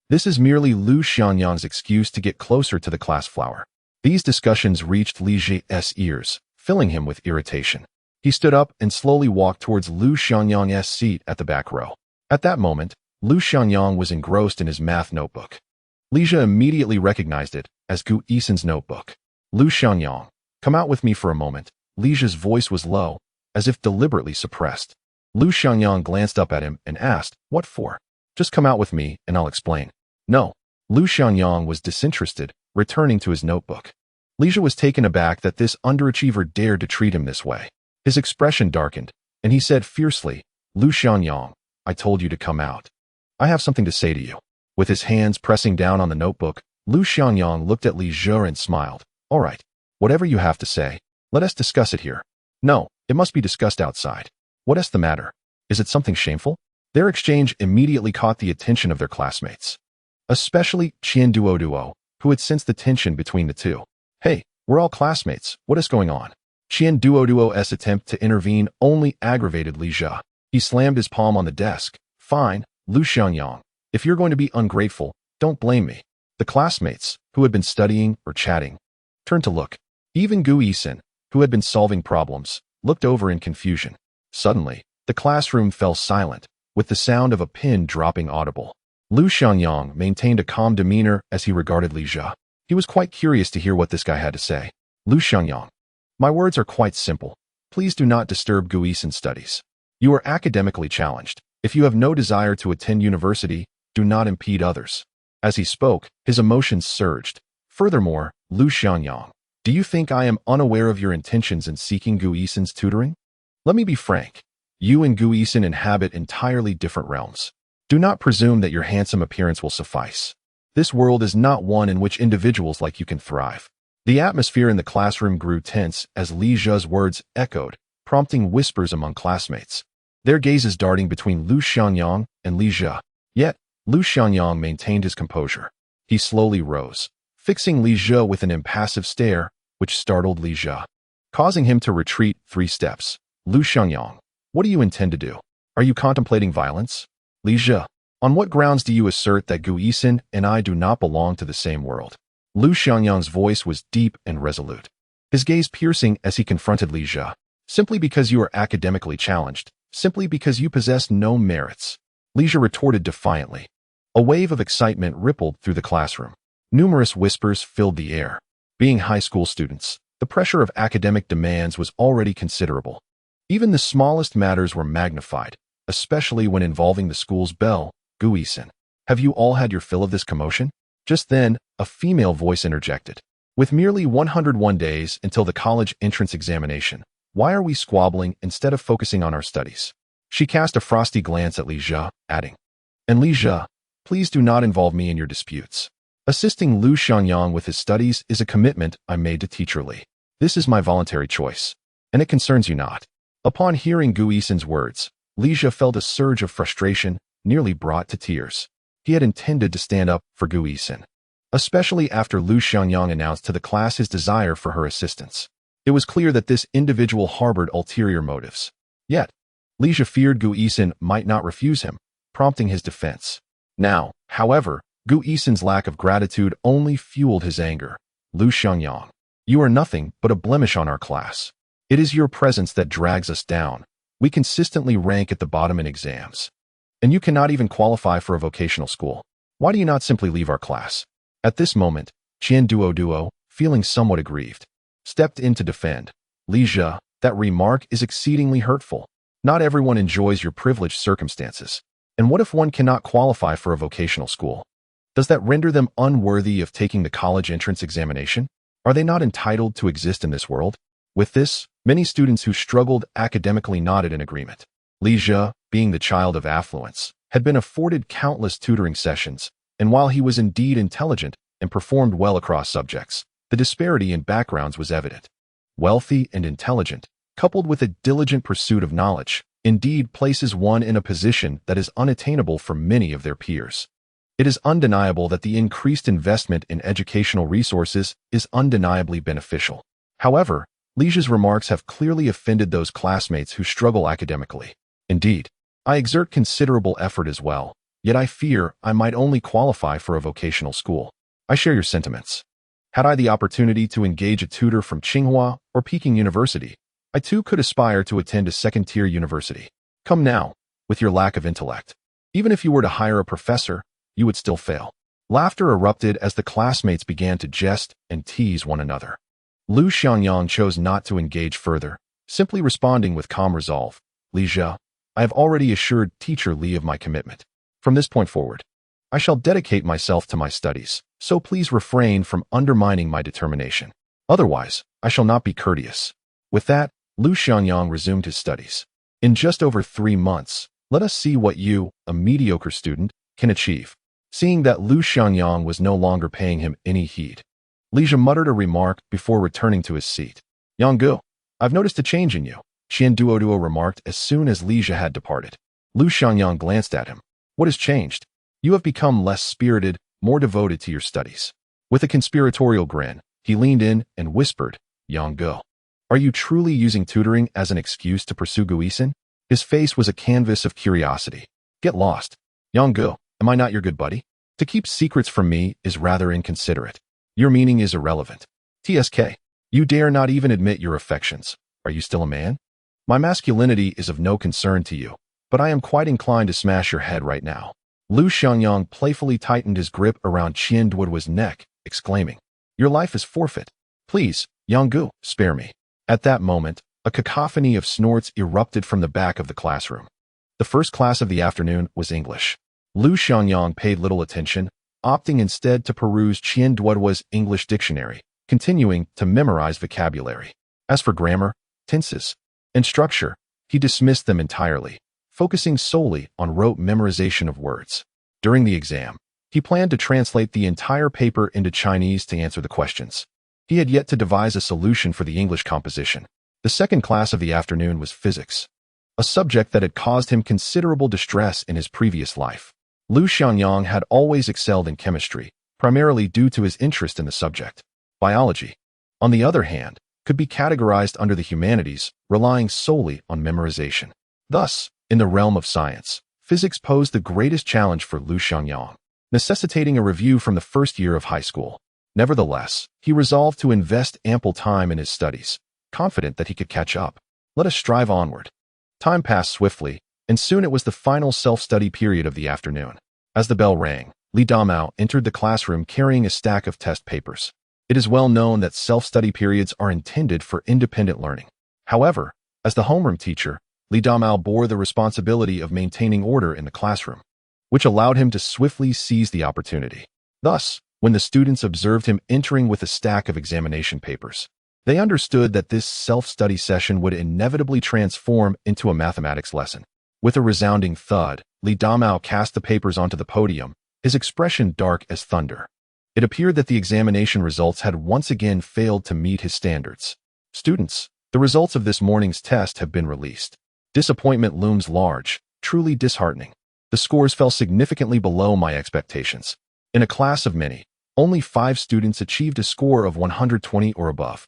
Speaker 1: This is merely Lu Xiangyang's excuse to get closer to the class flower. These discussions reached Li Zhi's ears, filling him with irritation. He stood up and slowly walked towards Lu Xiangyang's seat at the back row. At that moment, Lu Xiangyang was engrossed in his math notebook. Li Zhi immediately recognized it as Gu Yixin's notebook. Lu Xiangyang, come out with me for a moment. Li Zhi's voice was low, as if deliberately suppressed. Lu Xiangyang glanced up at him and asked, "What for?" "Just come out with me and I'll explain." "No." Lu Xiangyang was disinterested, returning to his notebook. Li Zhi was taken aback that this underachiever dared to treat him this way. His expression darkened, and he said fiercely, "Lu Xiangyang, I told you to come out. I have something to say to you." With his hands pressing down on the notebook, Lu Xiangyang looked at Li Zhi and smiled. "All right. Whatever you have to say, let us discuss it here." "No, it must be discussed outside." "What is the matter? Is it something shameful?" Their exchange immediately caught the attention of their classmates, especially Qian Duo, who had sensed the tension between the two. "Hey, we're all classmates. What is going on?" Qian Duo's attempt to intervene only aggravated Li Zhi. He slammed his palm on the desk. "Fine, Lu Xiangyang. If you're going to be ungrateful, don't blame me." The classmates, who had been studying or chatting, turned to look. Even Gu Yixin, who had been solving problems, looked over in confusion. Suddenly, the classroom fell silent, with the sound of a pin dropping audible. Lu Xiangyang maintained a calm demeanor as he regarded Li Zhi. He was quite curious to hear what this guy had to say. "Lu Xiangyang, my words are quite simple. Please do not disturb Gu Yixin's studies. You are academically challenged. If you have no desire to attend university, do not impede others." As he spoke, his emotions surged. "Furthermore, Lu Xiangyang, do you think I am unaware of your intentions in seeking Gu Yixin's tutoring? Let me be frank. You and Gu Yixin inhabit entirely different realms. Do not presume that your handsome appearance will suffice. This world is not one in which individuals like you can thrive." The atmosphere in the classroom grew tense as Li Zhi's words echoed, prompting whispers among classmates, their gazes darting between Lu Xiangyang and Li Zhi. Yet, Lu Xiangyang maintained his composure. He slowly rose, fixing Li Zhi with an impassive stare, which startled Li Zhi, causing him to retreat 3 steps. "Lu Xiangyang, what do you intend to do? Are you contemplating violence?" "Li Zhi, on what grounds do you assert that Gu Yixin and I do not belong to the same world?" Lu Xiangyang's voice was deep and resolute, his gaze piercing as he confronted Li Zhi. "Simply because you are academically challenged, simply because you possess no merits," Li Zhi retorted defiantly. A wave of excitement rippled through the classroom. Numerous whispers filled the air. Being high school students, the pressure of academic demands was already considerable. Even the smallest matters were magnified, especially when involving the school's belle, Gu Yixin. "Have you all had your fill of this commotion?" Just then, a female voice interjected. "With merely 101 days until the college entrance examination, why are we squabbling instead of focusing on our studies?" She cast a frosty glance at Li Zhi, adding, "And Li Zhi, please do not involve me in your disputes. Assisting Lu Xiangyang with his studies is a commitment I made to Teacher Li. This is my voluntary choice, and it concerns you not." Upon hearing Gu Yixin's words, Li Zhi felt a surge of frustration, nearly brought to tears. He had intended to stand up for Gu Yixin, especially after Lu Xiangyang announced to the class his desire for her assistance. It was clear that this individual harbored ulterior motives. Yet, Li Zhi feared Gu Yixin might not refuse him, prompting his defense. Now, however, Gu Yixin's lack of gratitude only fueled his anger. "Lu Xiangyang, you are nothing but a blemish on our class. It is your presence that drags us down. We consistently rank at the bottom in exams. And you cannot even qualify for a vocational school. Why do you not simply leave our class?" At this moment, Qian Duo, feeling somewhat aggrieved, stepped in to defend. "Li Zhi, that remark is exceedingly hurtful. Not everyone enjoys your privileged circumstances. And what if one cannot qualify for a vocational school? Does that render them unworthy of taking the college entrance examination? Are they not entitled to exist in this world?" With this, many students who struggled academically nodded in agreement. Li Zhi, being the child of affluence, had been afforded countless tutoring sessions, and while he was indeed intelligent and performed well across subjects, the disparity in backgrounds was evident. Wealthy and intelligent, coupled with a diligent pursuit of knowledge, indeed places one in a position that is unattainable for many of their peers. It is undeniable that the increased investment in educational resources is undeniably beneficial. However, Lijia's remarks have clearly offended those classmates who struggle academically. Indeed, I exert considerable effort as well, yet I fear I might only qualify for a vocational school. I share your sentiments. Had I the opportunity to engage a tutor from Tsinghua or Peking University, I too could aspire to attend a second-tier university. Come now, with your lack of intellect. Even if you were to hire a professor, you would still fail. Laughter erupted as the classmates began to jest and tease one another. Lu Xiangyang chose not to engage further, simply responding with calm resolve. Lixia, I have already assured Teacher Li of my commitment. From this point forward, I shall dedicate myself to my studies, so please refrain from undermining my determination. Otherwise, I shall not be courteous. With that, Lu Xiangyang resumed his studies. In just over 3 months, let us see what you, a mediocre student, can achieve. Seeing that Lu Xiangyang was no longer paying him any heed, Lixia muttered a remark before returning to his seat. Yang Gu, I've noticed a change in you, Qian Duoduo remarked as soon as Lixia had departed. Lu Xiangyang glanced at him. What has changed? You have become less spirited, more devoted to your studies. With a conspiratorial grin, he leaned in and whispered, Yang Gu, are you truly using tutoring as an excuse to pursue Gu Yixin? His face was a canvas of curiosity. Get lost. Yang Gu, am I not your good buddy? To keep secrets from me is rather inconsiderate. Your meaning is irrelevant. TSK, you dare not even admit your affections. Are you still a man? My masculinity is of no concern to you, but I am quite inclined to smash your head right now. Lu Xiangyang playfully tightened his grip around Qian Duoduo's neck, exclaiming, your life is forfeit. Please, Yang Gu, spare me. At that moment, a cacophony of snorts erupted from the back of the classroom. The first class of the afternoon was English. Lu Xiangyang paid little attention, opting instead to peruse Qian Duoduo's English dictionary, continuing to memorize vocabulary. As for grammar, tenses, and structure, he dismissed them entirely, focusing solely on rote memorization of words. During the exam, he planned to translate the entire paper into Chinese to answer the questions. He had yet to devise a solution for the English composition. The second class of the afternoon was physics, a subject that had caused him considerable distress in his previous life. Lu Xiangyang had always excelled in chemistry, primarily due to his interest in the subject. Biology, on the other hand, could be categorized under the humanities, relying solely on memorization. Thus, in the realm of science, physics posed the greatest challenge for Lu Xiangyang, necessitating a review from the first year of high school. Nevertheless, he resolved to invest ample time in his studies, confident that he could catch up. Let us strive onward. Time passed swiftly, and soon it was the final self-study period of the afternoon. As the bell rang, Li Damao entered the classroom carrying a stack of test papers. It is well known that self-study periods are intended for independent learning. However, as the homeroom teacher, Li Damao bore the responsibility of maintaining order in the classroom, which allowed him to swiftly seize the opportunity. Thus, when the students observed him entering with a stack of examination papers, they understood that this self-study session would inevitably transform into a mathematics lesson. With a resounding thud, Li Damao cast the papers onto the podium, his expression dark as thunder. It appeared that the examination results had once again failed to meet his standards. Students, the results of this morning's test have been released. Disappointment looms large, truly disheartening. The scores fell significantly below my expectations. In a class of many, only 5 students achieved a score of 120 or above.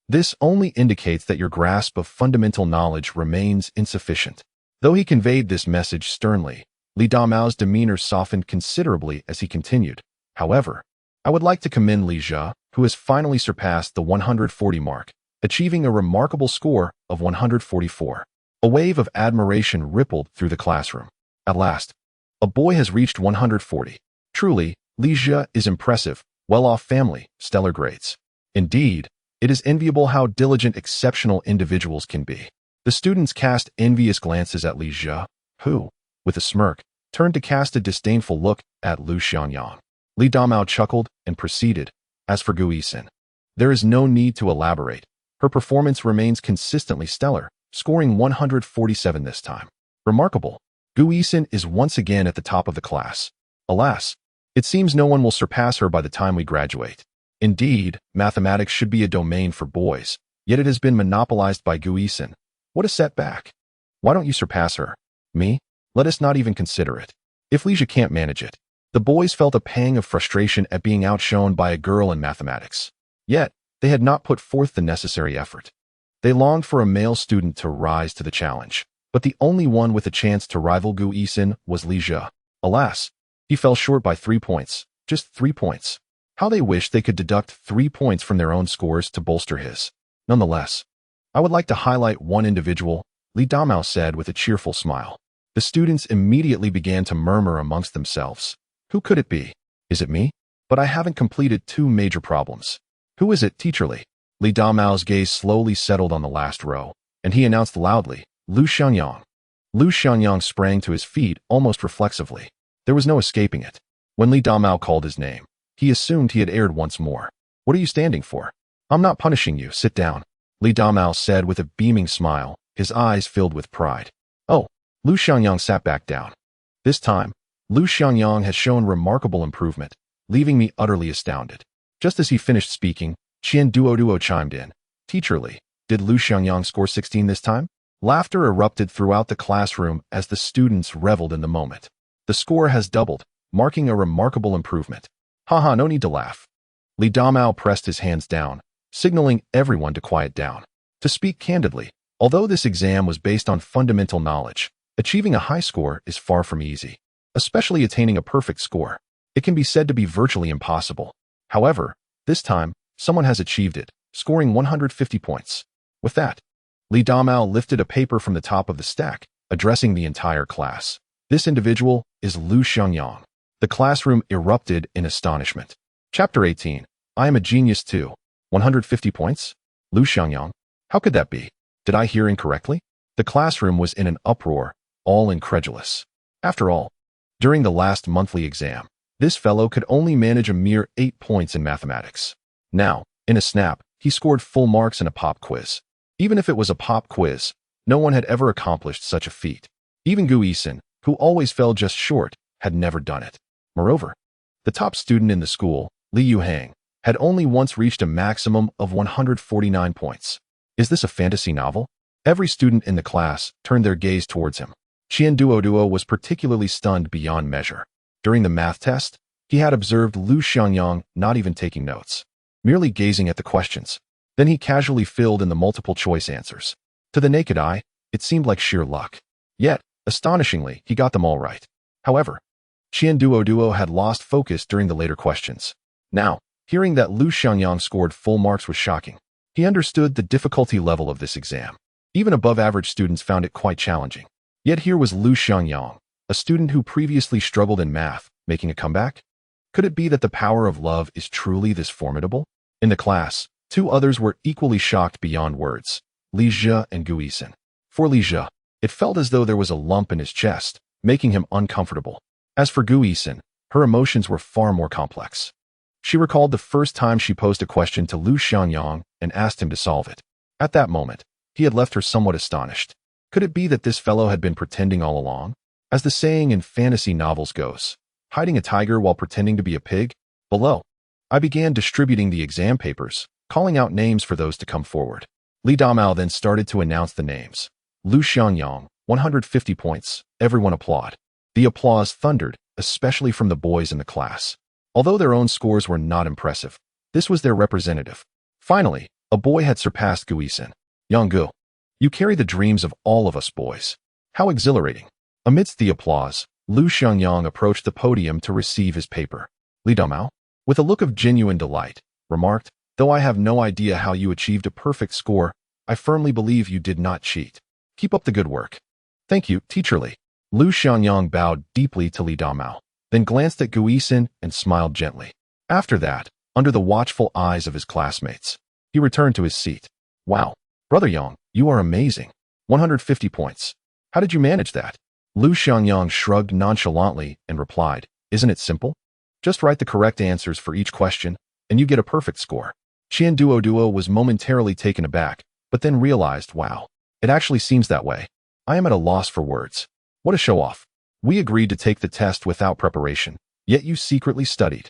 Speaker 1: This only indicates that your grasp of fundamental knowledge remains insufficient. Though he conveyed this message sternly, Li Damao's demeanor softened considerably as he continued. However, I would like to commend Lixia, who has finally surpassed the 140 mark, achieving a remarkable score of 144. A wave of admiration rippled through the classroom. At last, a boy has reached 140. Truly, Lixia is impressive, well-off family, stellar grades. Indeed, it is enviable how diligent exceptional individuals can be. The students cast envious glances at Lixia, who, with a smirk, turned to cast a disdainful look at Lu Xiangyang. Li Damao chuckled and proceeded. As for Gu Yixin, there is no need to elaborate. Her performance remains consistently stellar, scoring 147 this time. Remarkable. Gu Yixin is once again at the top of the class. Alas, it seems no one will surpass her by the time we graduate. Indeed, mathematics should be a domain for boys, yet it has been monopolized by Gu Yixin. What a setback. Why don't you surpass her? Me? Let us not even consider it. If Li Xia can't manage it. The boys felt a pang of frustration at being outshone by a girl in mathematics. Yet, they had not put forth the necessary effort. They longed for a male student to rise to the challenge, but the only one with a chance to rival Gu Yixin was Li Xia. Alas, he fell short by 3 points, just 3 points. How they wished they could deduct 3 points from their own scores to bolster his. Nonetheless, I would like to highlight one individual, Li Damao said with a cheerful smile. The students immediately began to murmur amongst themselves. Who could it be? Is it me? But I haven't completed 2 major problems. Who is it, Teacher Li? Li Damao's gaze slowly settled on the last row, and he announced loudly, Lu Xiangyang. Lu Xiangyang sprang to his feet almost reflexively. There was no escaping it. When Li Damao called his name, he assumed he had erred once more. What are you standing for? I'm not punishing you, sit down. Li Damao said with a beaming smile, his eyes filled with pride. Oh, Lu Xiangyang sat back down. This time, Lu Xiangyang has shown remarkable improvement, leaving me utterly astounded. Just as he finished speaking, Qian Duo chimed in. Teacher Li, did Lu Xiangyang score 16 this time? Laughter erupted throughout the classroom as the students reveled in the moment. The score has doubled, marking a remarkable improvement. Haha, no need to laugh. Li Damao pressed his hands down, signaling everyone to quiet down. To speak candidly, although this exam was based on fundamental knowledge, achieving a high score is far from easy. Especially attaining a perfect score. It can be said to be virtually impossible. However, this time, someone has achieved it, scoring 150 points. With that, Li Damao lifted a paper from the top of the stack, addressing the entire class. This individual is Lu Xiangyang. The classroom erupted in astonishment. Chapter 18. I am a genius too. 150 points? Lu Xiangyang? How could that be? Did I hear incorrectly? The classroom was in an uproar, all incredulous. After all, during the last monthly exam, this fellow could only manage a mere 8 points in mathematics. Now, in a snap, he scored full marks in a pop quiz. Even if it was a pop quiz, no one had ever accomplished such a feat. Even Gu Yixin, who always fell just short, had never done it. Moreover, the top student in the school, Li Yuhang, had only once reached a maximum of 149 points. Is this a fantasy novel? Every student in the class turned their gaze towards him. Qian Duo was particularly stunned beyond measure. During the math test, he had observed Lu Xiangyang not even taking notes, merely gazing at the questions. Then he casually filled in the multiple-choice answers. To the naked eye, it seemed like sheer luck. Yet, astonishingly, he got them all right. However, Qian Duo had lost focus during the later questions. Now, hearing that Lu Xiangyang scored full marks was shocking. He understood the difficulty level of this exam. Even above-average students found it quite challenging. Yet here was Lu Xiangyang, a student who previously struggled in math, making a comeback? Could it be that the power of love is truly this formidable? In the class, 2 others were equally shocked beyond words, Li Xia and Gu Yixin. For Li Xia, it felt as though there was a lump in his chest, making him uncomfortable. As for Gu Yixin, her emotions were far more complex. She recalled the first time she posed a question to Lu Xiangyang and asked him to solve it. At that moment, he had left her somewhat astonished. Could it be that this fellow had been pretending all along? As the saying in fantasy novels goes, hiding a tiger while pretending to be a pig? Below, I began distributing the exam papers, calling out names for those to come forward. Li Damao then started to announce the names. Lu Xiangyang, 150 points. Everyone applauded. The applause thundered, especially from the boys in the class. Although their own scores were not impressive, this was their representative. Finally, a boy had surpassed Gu Yixin. Yang Gu, you carry the dreams of all of us boys. How exhilarating. Amidst the applause, Lu Xiangyang approached the podium to receive his paper. Li Damao, with a look of genuine delight, remarked, though I have no idea how you achieved a perfect score, I firmly believe you did not cheat. Keep up the good work. Thank you, Teacher Li. Lu Xiangyang bowed deeply to Li Damao, then glanced at Gu Yixin and smiled gently. After that, under the watchful eyes of his classmates, he returned to his seat. Wow, Brother Yang, you are amazing. 150 points. How did you manage that? Lu Xiangyang shrugged nonchalantly and replied, isn't it simple? Just write the correct answers for each question, and you get a perfect score. Qian Duo was momentarily taken aback, but then realized, wow, it actually seems that way. I am at a loss for words. What a show-off. We agreed to take the test without preparation, yet you secretly studied.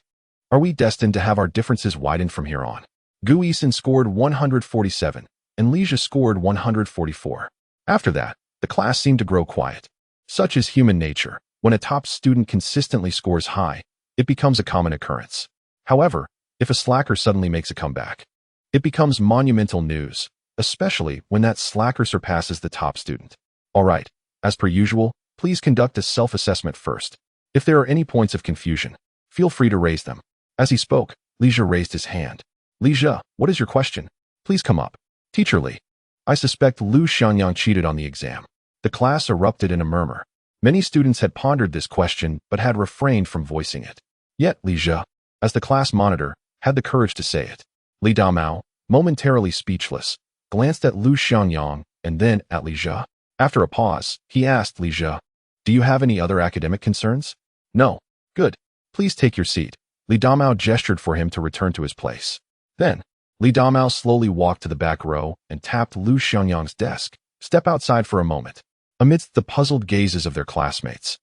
Speaker 1: Are we destined to have our differences widened from here on? Gu Yixin scored 147, and Li Xia scored 144. After that, The class seemed to grow quiet. Such is human nature. When a top student consistently scores high, it becomes a common occurrence. However, if a slacker suddenly makes a comeback, it becomes monumental news, especially when that slacker surpasses the top student. All right, as per usual, please conduct a self-assessment first. If there are any points of confusion, feel free to raise them. As he spoke, Li Jia raised his hand. Li Jia, what is your question? Please come up. Teacher Li, I suspect Lu Xiangyang cheated on the exam. The class erupted in a murmur. Many students had pondered this question but had refrained from voicing it. Yet Li Jia, as the class monitor, had the courage to say it. Li Damao, momentarily speechless, glanced at Lu Xiangyang and then at Li Jia. After a pause, he asked Li Jia, do you have any other academic concerns? No. Good. Please take your seat. Li Damao gestured for him to return to his place. Then, Li Damao slowly walked to the back row and tapped Lu Xiangyang's desk. Step outside for a moment. Amidst the puzzled gazes of their classmates,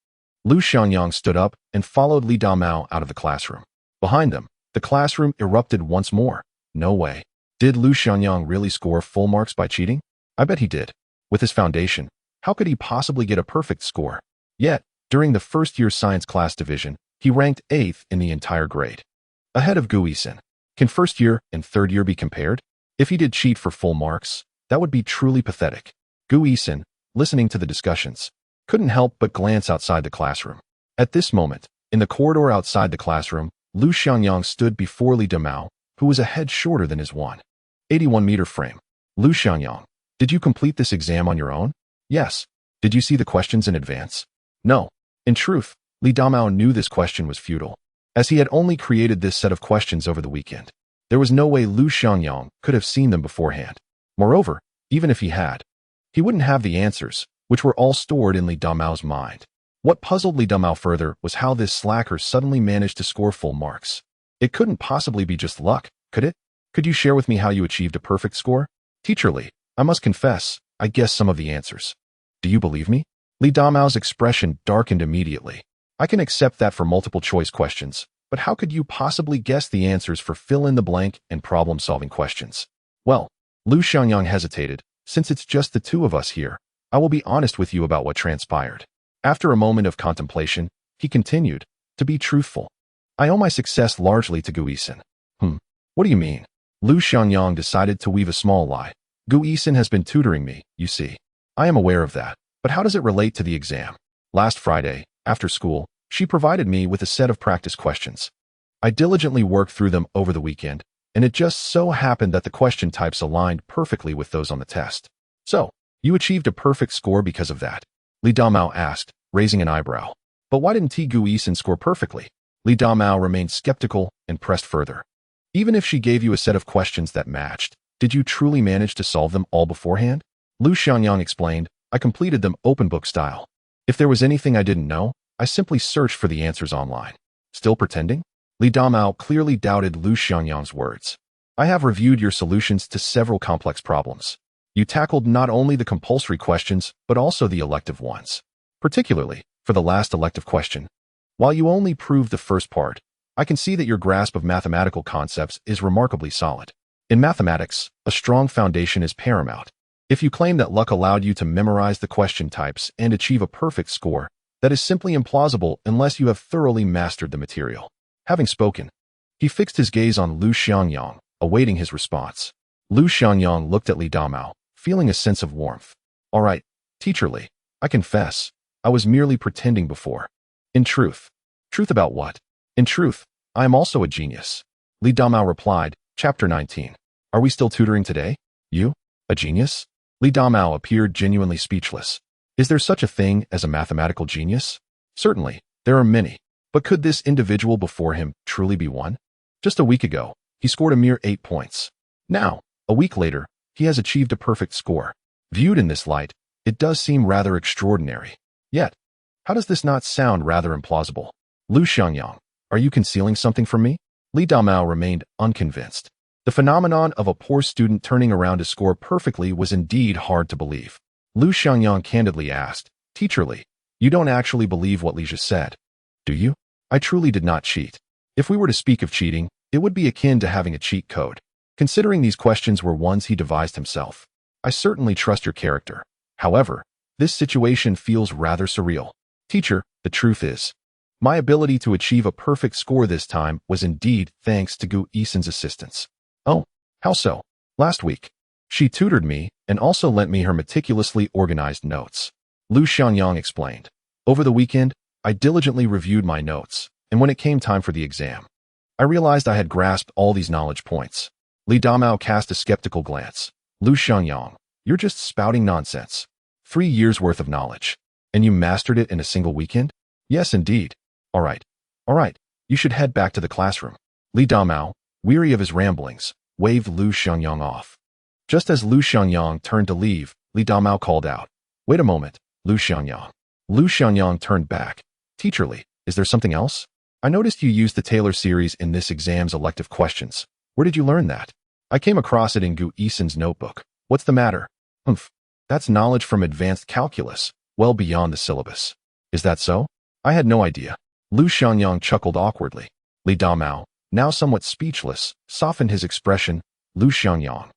Speaker 1: Lu Xiangyang stood up and followed Li Damao out of the classroom. Behind them, the classroom erupted once more. No way. Did Lu Xiangyang really score full marks by cheating? I bet he did. With his foundation, how could he possibly get a perfect score? Yet, during the first-year science class division, he ranked 8th in the entire grade, ahead of Gu Yixin. Can first year and third year be compared? If he did cheat for full marks, that would be truly pathetic. Gu Yixin, listening to the discussions, couldn't help but glance outside the classroom. At this moment, in the corridor outside the classroom, Lu Xiangyang stood before Li Damao, who was a head shorter than his 181-meter frame. Lu Xiangyang, did you complete this exam on your own? Yes. Did you see the questions in advance? No. In truth, Li Damao knew this question was futile, as he had only created this set of questions over the weekend. There was no way Lu Xiangyang could have seen them beforehand. Moreover, even if he had, he wouldn't have the answers, which were all stored in Li Damao's mind. What puzzled Li Damao further was how this slacker suddenly managed to score full marks. It couldn't possibly be just luck, could it? Could you share with me how you achieved a perfect score? Teacher Li, I must confess, I guessed some of the answers. Do you believe me? Li Damao's expression darkened immediately. I can accept that for multiple choice questions, but how could you possibly guess the answers for fill-in-the-blank and problem-solving questions? Well, Lu Xiangyang hesitated. Since it's just the two of us here, I will be honest with you about what transpired. After a moment of contemplation, he continued, to be truthful, I owe my success largely to Gu Yixin. What do you mean? Lu Xiangyang decided to weave a small lie. Gu Yixin has been tutoring me, you see. I am aware of that, but how does it relate to the exam? Last Friday, after school, she provided me with a set of practice questions. I diligently worked through them over the weekend, and it just so happened that the question types aligned perfectly with those on the test. So, you achieved a perfect score because of that? Li Damao asked, raising an eyebrow. But why didn't Gu Yixin score perfectly? Li Damao remained skeptical and pressed further. Even if she gave you a set of questions that matched, did you truly manage to solve them all beforehand? Lu Xiangyang explained, I completed them open book style. If there was anything I didn't know, I simply searched for the answers online. Still pretending? Li Damao clearly doubted Lu Xiangyang's words. I have reviewed your solutions to several complex problems. You tackled not only the compulsory questions, but also the elective ones. Particularly, for the last elective question. While you only proved the first part, I can see that your grasp of mathematical concepts is remarkably solid. In mathematics, a strong foundation is paramount. If you claim that luck allowed you to memorize the question types and achieve a perfect score, that is simply implausible unless you have thoroughly mastered the material. Having spoken, he fixed his gaze on Lu Xiangyang, awaiting his response. Lu Xiangyang looked at Li Damao, feeling a sense of warmth. All right, Teacher Li, I confess, I was merely pretending before. In truth. Truth about what? In truth, I am also a genius. Li Damao replied, Chapter 19. Are we still tutoring today? You? A genius? Li Damao appeared genuinely speechless. Is there such a thing as a mathematical genius? Certainly, there are many. But could this individual before him truly be one? Just a week ago, he scored a mere 8 points. Now, a week later, he has achieved a perfect score. Viewed in this light, it does seem rather extraordinary. Yet, how does this not sound rather implausible? Lu Xiangyang, are you concealing something from me? Li Damao remained unconvinced. The phenomenon of a poor student turning around to score perfectly was indeed hard to believe. Lu Xiangyang candidly asked, Teacher Li, you don't actually believe what Li Jia said, do you? I truly did not cheat. If we were to speak of cheating, it would be akin to having a cheat code. Considering these questions were ones he devised himself, I certainly trust your character. However, This situation feels rather surreal. Teacher, the truth is, my ability to achieve a perfect score this time was indeed thanks to Gu Yixin's assistance. Oh, how so? Last week, she tutored me and also lent me her meticulously organized notes. Lu Xiangyang explained. Over the weekend, I diligently reviewed my notes, and when it came time for the exam, I realized I had grasped all these knowledge points. Li Damao cast a skeptical glance. Lu Xiangyang, you're just spouting nonsense. 3 years worth of knowledge. And you mastered it in a single weekend? Yes, indeed. All right. You should head back to the classroom. Li Damao, weary of his ramblings, waved Lu Xiangyang off. Just as Lu Xiangyang turned to leave, Li Damao called out, "Wait a moment, Lu Xiangyang." Lu Xiangyang turned back. "Teacher Li, is there something else? I noticed you used the Taylor series in this exam's elective questions. Where did you learn that? I came across it in Gu Yixin's notebook. What's the matter?" "Humph. That's knowledge from advanced calculus, well beyond the syllabus." "Is that so? I had no idea." Lu Xiangyang chuckled awkwardly. Li Damao, now somewhat speechless, softened his expression. "Lu Xiangyang,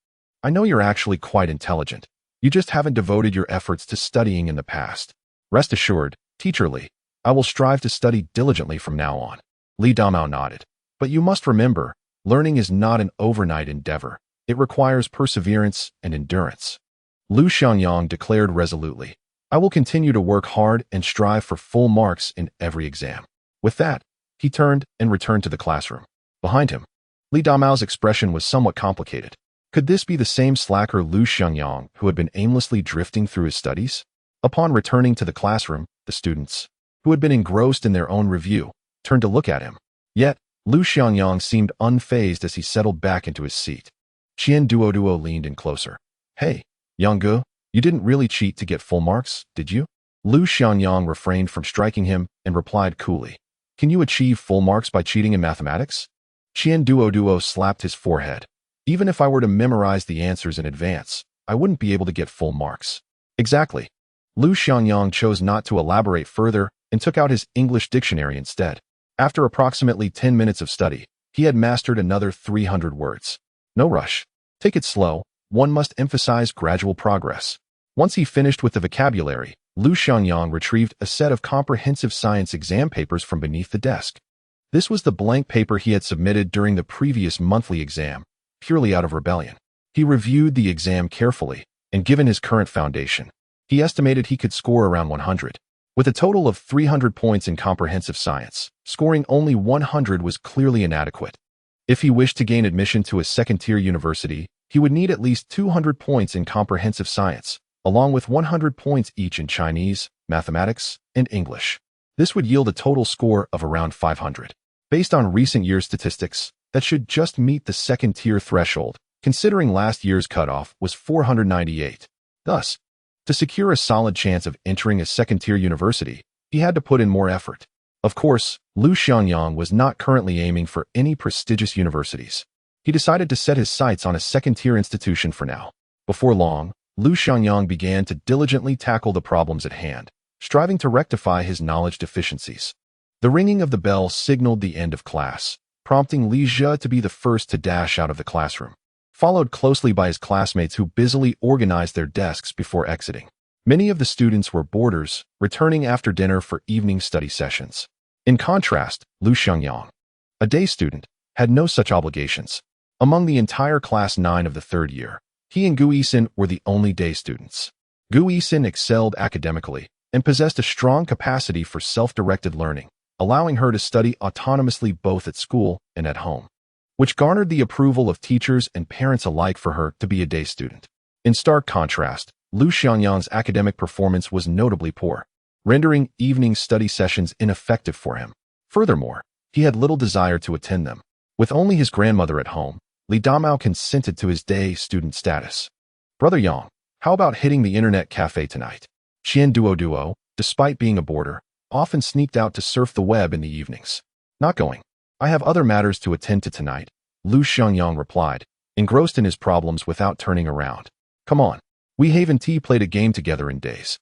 Speaker 1: I know you're actually quite intelligent. You just haven't devoted your efforts to studying in the past. Rest assured, Teacher Li, I will strive to study diligently from now on." Li Damao nodded. "But you must remember, learning is not an overnight endeavor. It requires perseverance and endurance." Lu Xiangyang declared resolutely, "I will continue to work hard and strive for full marks in every exam." With that, he turned and returned to the classroom. Behind him, Li Damao's expression was somewhat complicated. Could this be the same slacker Lu Xiangyang who had been aimlessly drifting through his studies? Upon returning to the classroom, the students, who had been engrossed in their own review, turned to look at him. Yet, Lu Xiangyang seemed unfazed as he settled back into his seat. Qian Duoduo leaned in closer. "Hey, Yang Gu, you didn't really cheat to get full marks, did you?" Lu Xiangyang refrained from striking him and replied coolly, "Can you achieve full marks by cheating in mathematics?" Qian Duoduo slapped his forehead. "Even if I were to memorize the answers in advance, I wouldn't be able to get full marks." "Exactly." Lu Xiangyang chose not to elaborate further and took out his English dictionary instead. After approximately 10 minutes of study, he had mastered another 300 words. No rush. Take it slow. One must emphasize gradual progress. Once he finished with the vocabulary, Lu Xiangyang retrieved a set of comprehensive science exam papers from beneath the desk. This was the blank paper he had submitted during the previous monthly exam, purely out of rebellion. He reviewed the exam carefully, and given his current foundation, he estimated he could score around 100. With a total of 300 points in comprehensive science, scoring only 100 was clearly inadequate. If he wished to gain admission to a second-tier university, he would need at least 200 points in comprehensive science, along with 100 points each in Chinese, mathematics, and English. This would yield a total score of around 500. Based on recent year statistics, that should just meet the second-tier threshold, considering last year's cutoff was 498. Thus, to secure a solid chance of entering a second-tier university, he had to put in more effort. Of course, Lu Xiangyang was not currently aiming for any prestigious universities. He decided to set his sights on a second-tier institution for now. Before long, Lu Xiangyang began to diligently tackle the problems at hand, striving to rectify his knowledge deficiencies. The ringing of the bell signaled the end of class, prompting Li Zhe to be the first to dash out of the classroom, followed closely by his classmates who busily organized their desks before exiting. Many of the students were boarders, returning after dinner for evening study sessions. In contrast, Lu Xiangyang, a day student, had no such obligations. Among the entire class 9 of the 3rd year, he and Gu Yixin were the only day students. Gu Yixin excelled academically and possessed a strong capacity for self-directed learning, allowing her to study autonomously both at school and at home, which garnered the approval of teachers and parents alike for her to be a day student. In stark contrast, Lu Xiangyang's academic performance was notably poor, rendering evening study sessions ineffective for him. Furthermore, he had little desire to attend them. With only his grandmother at home, Li Damao consented to his day student status. "Brother Yang, how about hitting the internet cafe tonight?" Qian Duoduo, despite being a boarder, often sneaked out to surf the web in the evenings. "Not going. I have other matters to attend to tonight," Lu Xiangyang replied, engrossed in his problems without turning around. "Come on. We haven't played a game together in days.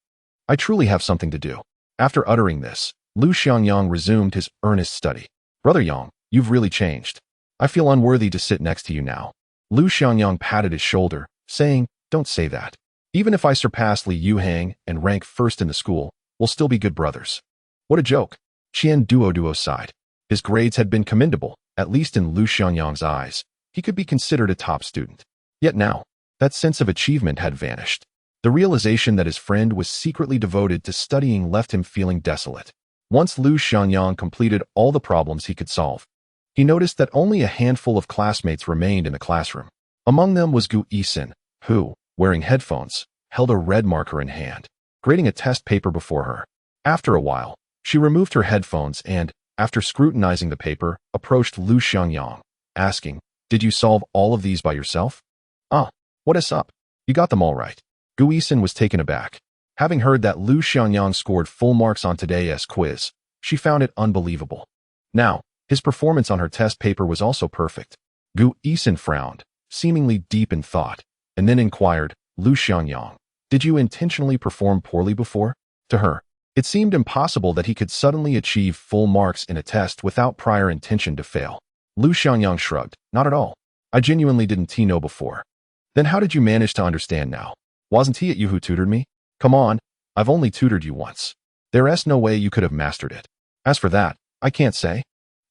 Speaker 1: I truly have something to do." After uttering this, Lu Xiangyang resumed his earnest study. "Brother Yang, you've really changed. I feel unworthy to sit next to you now." Lu Xiangyang patted his shoulder, saying, "Don't say that. Even if I surpass Li Yuhang and rank first in the school, we'll still be good brothers. What a joke. Qian Duo sighed. His grades had been commendable, at least in Lu Xiangyang's eyes. He could be considered a top student. Yet now, that sense of achievement had vanished. The realization that his friend was secretly devoted to studying left him feeling desolate. Once Lu Xiangyang completed all the problems he could solve, he noticed that only a handful of classmates remained in the classroom. Among them was Gu Yixin, who, wearing headphones, held a red marker in hand, grading a test paper before her. After a while, she removed her headphones and, after scrutinizing the paper, approached Lu Xiangyang, asking, "Did you solve all of these by yourself?" "Ah, what is up? You got them all right." Gu Yixin was taken aback. Having heard that Lu Xiangyang scored full marks on today's quiz, she found it unbelievable. Now, his performance on her test paper was also perfect. Gu Yixin frowned, seemingly deep in thought, and then inquired, "Lu Xiangyang, did you intentionally perform poorly before?" To her, it seemed impossible that he could suddenly achieve full marks in a test without prior intention to fail. Lu Xiangyang shrugged, "Not at all. I genuinely didn't know before." "Then how did you manage to understand now? Wasn't he at you who tutored me?" "Come on, I've only tutored you once. There's no way you could have mastered it." "As for that, I can't say.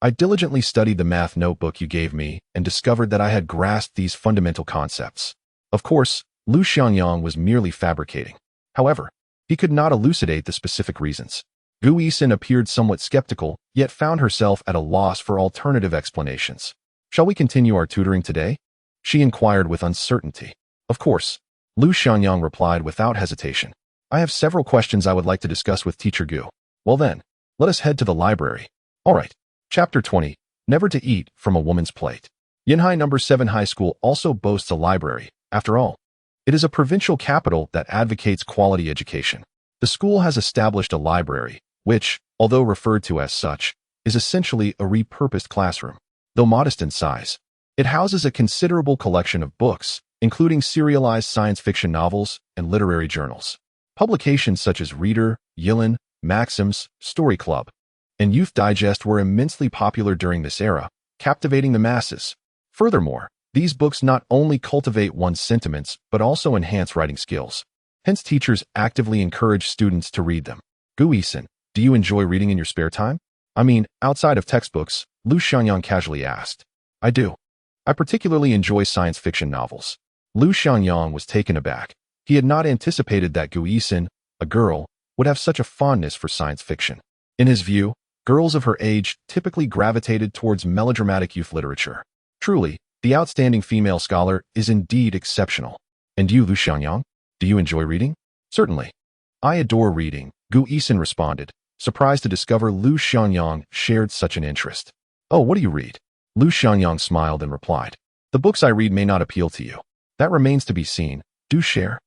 Speaker 1: I diligently studied the math notebook you gave me and discovered that I had grasped these fundamental concepts." Of course, Lu Xiangyang was merely fabricating. However, he could not elucidate the specific reasons. Gu Yixin appeared somewhat skeptical, yet found herself at a loss for alternative explanations. "Shall we continue our tutoring today?" she inquired with uncertainty. "Of course," Lu Xiangyang replied without hesitation. "I have several questions I would like to discuss with Teacher Gu." "Well then, let us head to the library." "All right." Chapter 20, Never to Eat from a Woman's Plate. Yinhai No. 7 High School also boasts a library. After all, it is a provincial capital that advocates quality education. The school has established a library, which, although referred to as such, is essentially a repurposed classroom. Though modest in size, it houses a considerable collection of books, including serialized science fiction novels and literary journals. Publications such as Reader, Yilin, Maxims, Story Club, and Youth Digest were immensely popular during this era, captivating the masses. Furthermore, these books not only cultivate one's sentiments, but also enhance writing skills. Hence, teachers actively encourage students to read them. Gu Yixin, do you enjoy reading in your spare time? I mean, outside of textbooks, Lu Xiangyang casually asked. "I do. I particularly enjoy science fiction novels." Lu Xiangyang was taken aback. He had not anticipated that Gu Yixin, a girl, would have such a fondness for science fiction. In his view, girls of her age typically gravitated towards melodramatic youth literature. Truly, the outstanding female scholar is indeed exceptional. "And you, Lu Xiangyang? Do you enjoy reading?" "Certainly. I adore reading," Gu Yixin responded, surprised to discover Lu Xiangyang shared such an interest. "Oh, what do you read?" Lu Xiangyang smiled and replied, "The books I read may not appeal to you. That remains to be seen. Do share."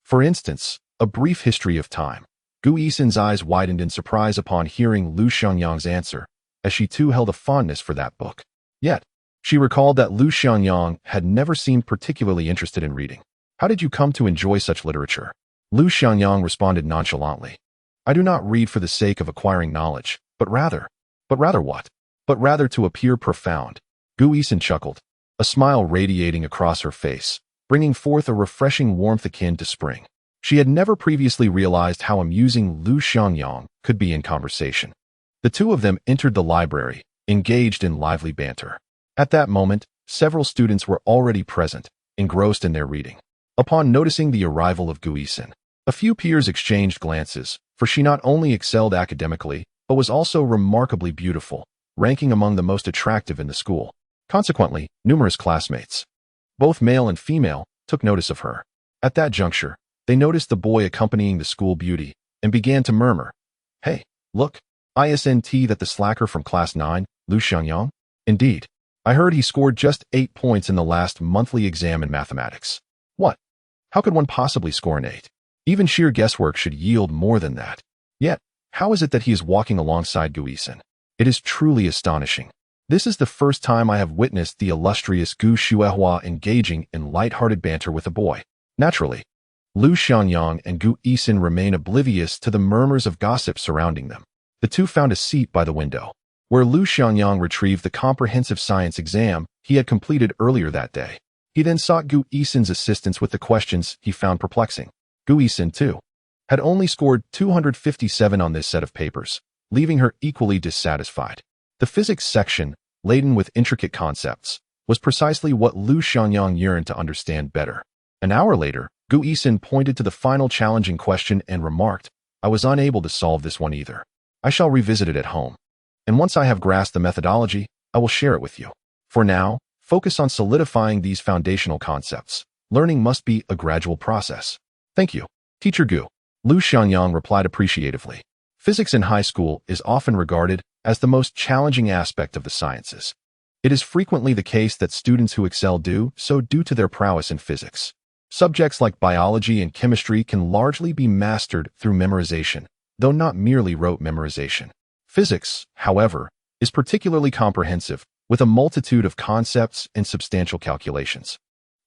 Speaker 1: For instance, A Brief History of Time. Gu Yixin's eyes widened in surprise upon hearing Lu Xiangyang's answer, as she too held a fondness for that book. Yet, she recalled that Lu Xiangyang had never seemed particularly interested in reading. "How did you come to enjoy such literature?" Lu Xiangyang responded nonchalantly. "I do not read for the sake of acquiring knowledge, but rather what? But rather to appear profound." Gu Yixin chuckled, a smile radiating across her face, bringing forth a refreshing warmth akin to spring. She had never previously realized how amusing Lu Xiangyang could be in conversation. The two of them entered the library, engaged in lively banter. At that moment, several students were already present, engrossed in their reading. Upon noticing the arrival of Gu Yixin, a few peers exchanged glances, for she not only excelled academically, but was also remarkably beautiful, ranking among the most attractive in the school. Consequently, numerous classmates, both male and female, took notice of her. At that juncture, they noticed the boy accompanying the school beauty and began to murmur, "Hey, look, isn't that the slacker from class 9, Lu Xiangyang? Indeed, I heard he scored just 8 points in the last monthly exam in mathematics." "What? How could one possibly score an 8? Even sheer guesswork should yield more than that. Yet, how is it that he is walking alongside Gu Yixin? It is truly astonishing. This is the first time I have witnessed the illustrious Gu Xuehua engaging in light-hearted banter with a boy." Naturally, Lu Xiangyang and Gu Yixin remain oblivious to the murmurs of gossip surrounding them. The two found a seat by the window, where Lu Xiangyang retrieved the comprehensive science exam he had completed earlier that day. He then sought Gu Yixin's assistance with the questions he found perplexing. Gu Yixin, too, had only scored 257 on this set of papers, leaving her equally dissatisfied. The physics section, laden with intricate concepts, was precisely what Lu Xiangyang yearned to understand better. An hour later, Gu Yixin pointed to the final challenging question and remarked, "I was unable to solve this one either. I shall revisit it at home. And once I have grasped the methodology, I will share it with you. For now, focus on solidifying these foundational concepts. Learning must be a gradual process." "Thank you, Teacher Gu," Lu Xiangyang replied appreciatively. Physics in high school is often regarded as the most challenging aspect of the sciences. It is frequently the case that students who excel do so due to their prowess in physics. Subjects like biology and chemistry can largely be mastered through memorization, though not merely rote memorization. Physics, however, is particularly comprehensive, with a multitude of concepts and substantial calculations.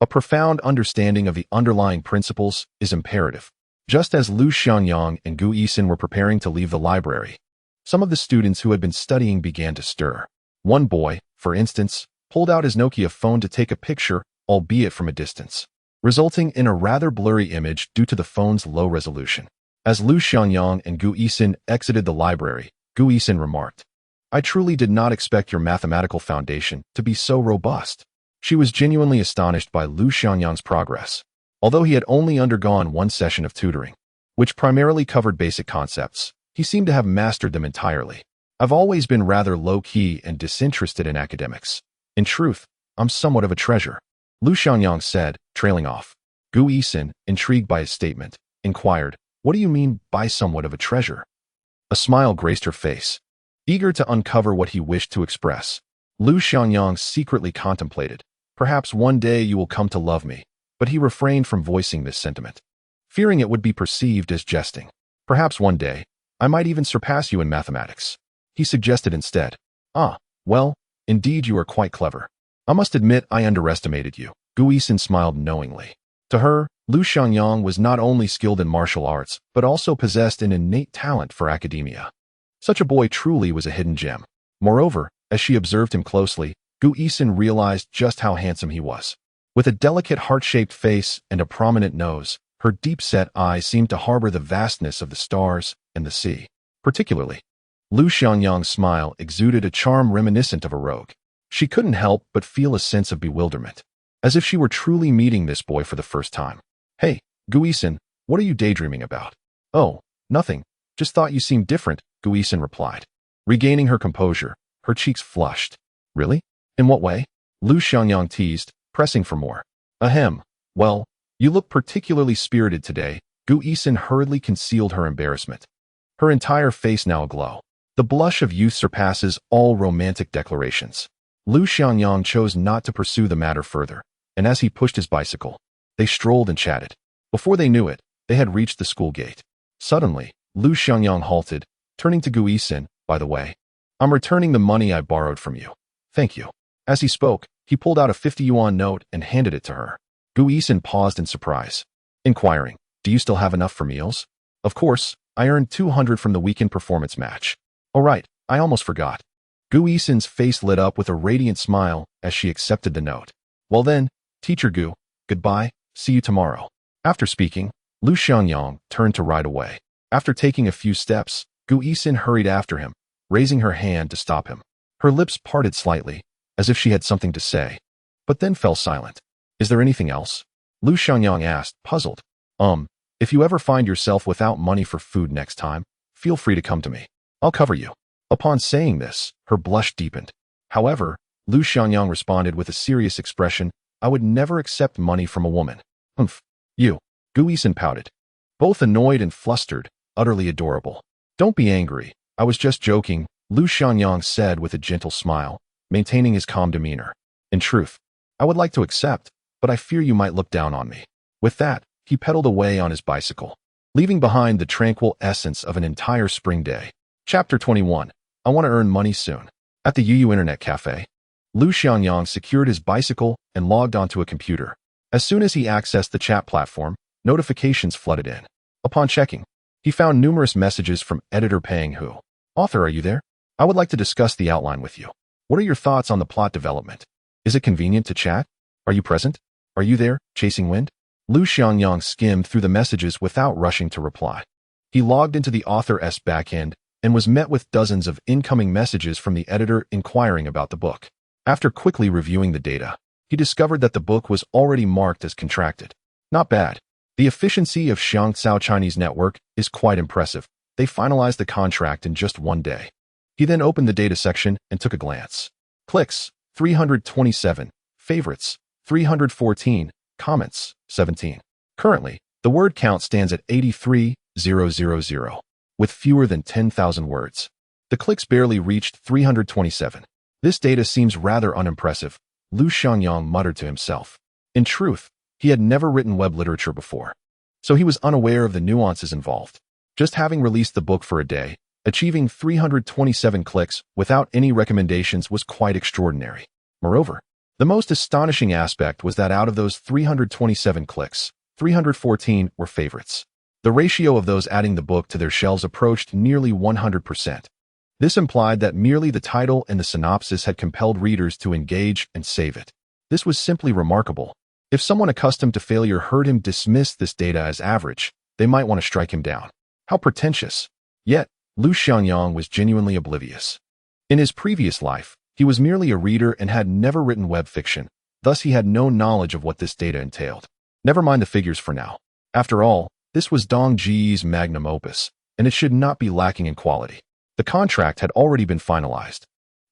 Speaker 1: A profound understanding of the underlying principles is imperative. Just as Lu Xiangyang and Gu Yixin were preparing to leave the library, some of the students who had been studying began to stir. One boy, for instance, pulled out his Nokia phone to take a picture, albeit from a distance, resulting in a rather blurry image due to the phone's low resolution. As Lu Xiangyang and Gu Yixin exited the library, Gu Yixin remarked, "I truly did not expect your mathematical foundation to be so robust." She was genuinely astonished by Lu Xiangyang's progress. Although he had only undergone one session of tutoring, which primarily covered basic concepts, he seemed to have mastered them entirely. "I've always been rather low-key and disinterested in academics. In truth, I'm somewhat of a treasure," Lu Xiangyang said, trailing off. Gu Yixin, intrigued by his statement, inquired, "What do you mean by somewhat of a treasure?" A smile graced her face. Eager to uncover what he wished to express, Lu Xiangyang secretly contemplated, "Perhaps one day you will come to love me," but he refrained from voicing this sentiment, fearing it would be perceived as jesting. "Perhaps one day, I might even surpass you in mathematics," he suggested instead. "Ah, well, indeed you are quite clever. I must admit I underestimated you." Gu Yixin smiled knowingly. To her, Lu Xiangyang was not only skilled in martial arts, but also possessed an innate talent for academia. Such a boy truly was a hidden gem. Moreover, as she observed him closely, Gu Yixin realized just how handsome he was. With a delicate heart-shaped face and a prominent nose, her deep-set eyes seemed to harbor the vastness of the stars and the sea. Particularly, Lu Xiangyang's smile exuded a charm reminiscent of a rogue. She couldn't help but feel a sense of bewilderment, as if she were truly meeting this boy for the first time. "Hey, Gu Yixin, what are you daydreaming about?" "Oh, nothing. Just thought you seemed different," Gu Yixin replied. Regaining her composure, her cheeks flushed. "Really? In what way?" Lu Xiangyang teased, pressing for more. "Ahem. Well, you look particularly spirited today." Gu Yixin hurriedly concealed her embarrassment, her entire face now aglow. The blush of youth surpasses all romantic declarations. Lu Xiangyang chose not to pursue the matter further, and as he pushed his bicycle, they strolled and chatted. Before they knew it, they had reached the school gate. Suddenly, Lu Xiangyang halted, turning to Gu Yixin, "By the way, I'm returning the money I borrowed from you." "Thank you." As he spoke, he pulled out a 50 yuan note and handed it to her. Gu Yixin paused in surprise, inquiring, "Do you still have enough for meals?" "Of course, I earned 200 from the weekend performance match." "Oh right, I almost forgot." Gu Yixin's face lit up with a radiant smile as she accepted the note. "Well then, Teacher Gu, goodbye, see you tomorrow." After speaking, Lu Xiangyang turned to ride away. After taking a few steps, Gu Yixin hurried after him, raising her hand to stop him. Her lips parted slightly, as if she had something to say, but then fell silent. "Is there anything else?" Lu Xiangyang asked, puzzled. If you ever find yourself without money for food next time, feel free to come to me. I'll cover you." Upon saying this, her blush deepened. However, Lu Xiangyang responded with a serious expression, "I would never accept money from a woman." "Humph. You." Gu Yixin pouted, both annoyed and flustered, utterly adorable. "Don't be angry. I was just joking," Lu Xiangyang said with a gentle smile, maintaining his calm demeanor. "In truth, I would like to accept, but I fear you might look down on me." With that, he pedaled away on his bicycle, leaving behind the tranquil essence of an entire spring day. Chapter 21. I want to earn money soon. At the UU Internet Cafe, Lu Xiangyang secured his bicycle and logged onto a computer. As soon as he accessed the chat platform, notifications flooded in. Upon checking, he found numerous messages from editor Pang Hu. "Author, are you there? I would like to discuss the outline with you. What are your thoughts on the plot development? Is it convenient to chat? Are you present? Are you there, chasing wind?" Lu Xiangyang skimmed through the messages without rushing to reply. He logged into the author's backend and was met with dozens of incoming messages from the editor inquiring about the book. After quickly reviewing the data, he discovered that the book was already marked as contracted. Not bad. The efficiency of Xiangcao Chinese network is quite impressive. They finalized the contract in just one day. He then opened the data section and took a glance. Clicks, 327. Favorites, 314. Comments, 17. Currently, the word count stands at 83,000, with fewer than 10,000 words. The clicks barely reached 327. This data seems rather unimpressive, Lu Xiangyang muttered to himself. In truth, he had never written web literature before, so he was unaware of the nuances involved. Just having released the book for a day, achieving 327 clicks without any recommendations was quite extraordinary. Moreover, the most astonishing aspect was that out of those 327 clicks, 314 were favorites. The ratio of those adding the book to their shelves approached nearly 100%. This implied that merely the title and the synopsis had compelled readers to engage and save it. This was simply remarkable. If someone accustomed to failure heard him dismiss this data as average, they might want to strike him down. How pretentious. Yet, Lu Xiangyang was genuinely oblivious. In his previous life, he was merely a reader and had never written web fiction, thus he had no knowledge of what this data entailed. Never mind the figures for now. After all, this was Dong Ji's magnum opus, and it should not be lacking in quality. The contract had already been finalized,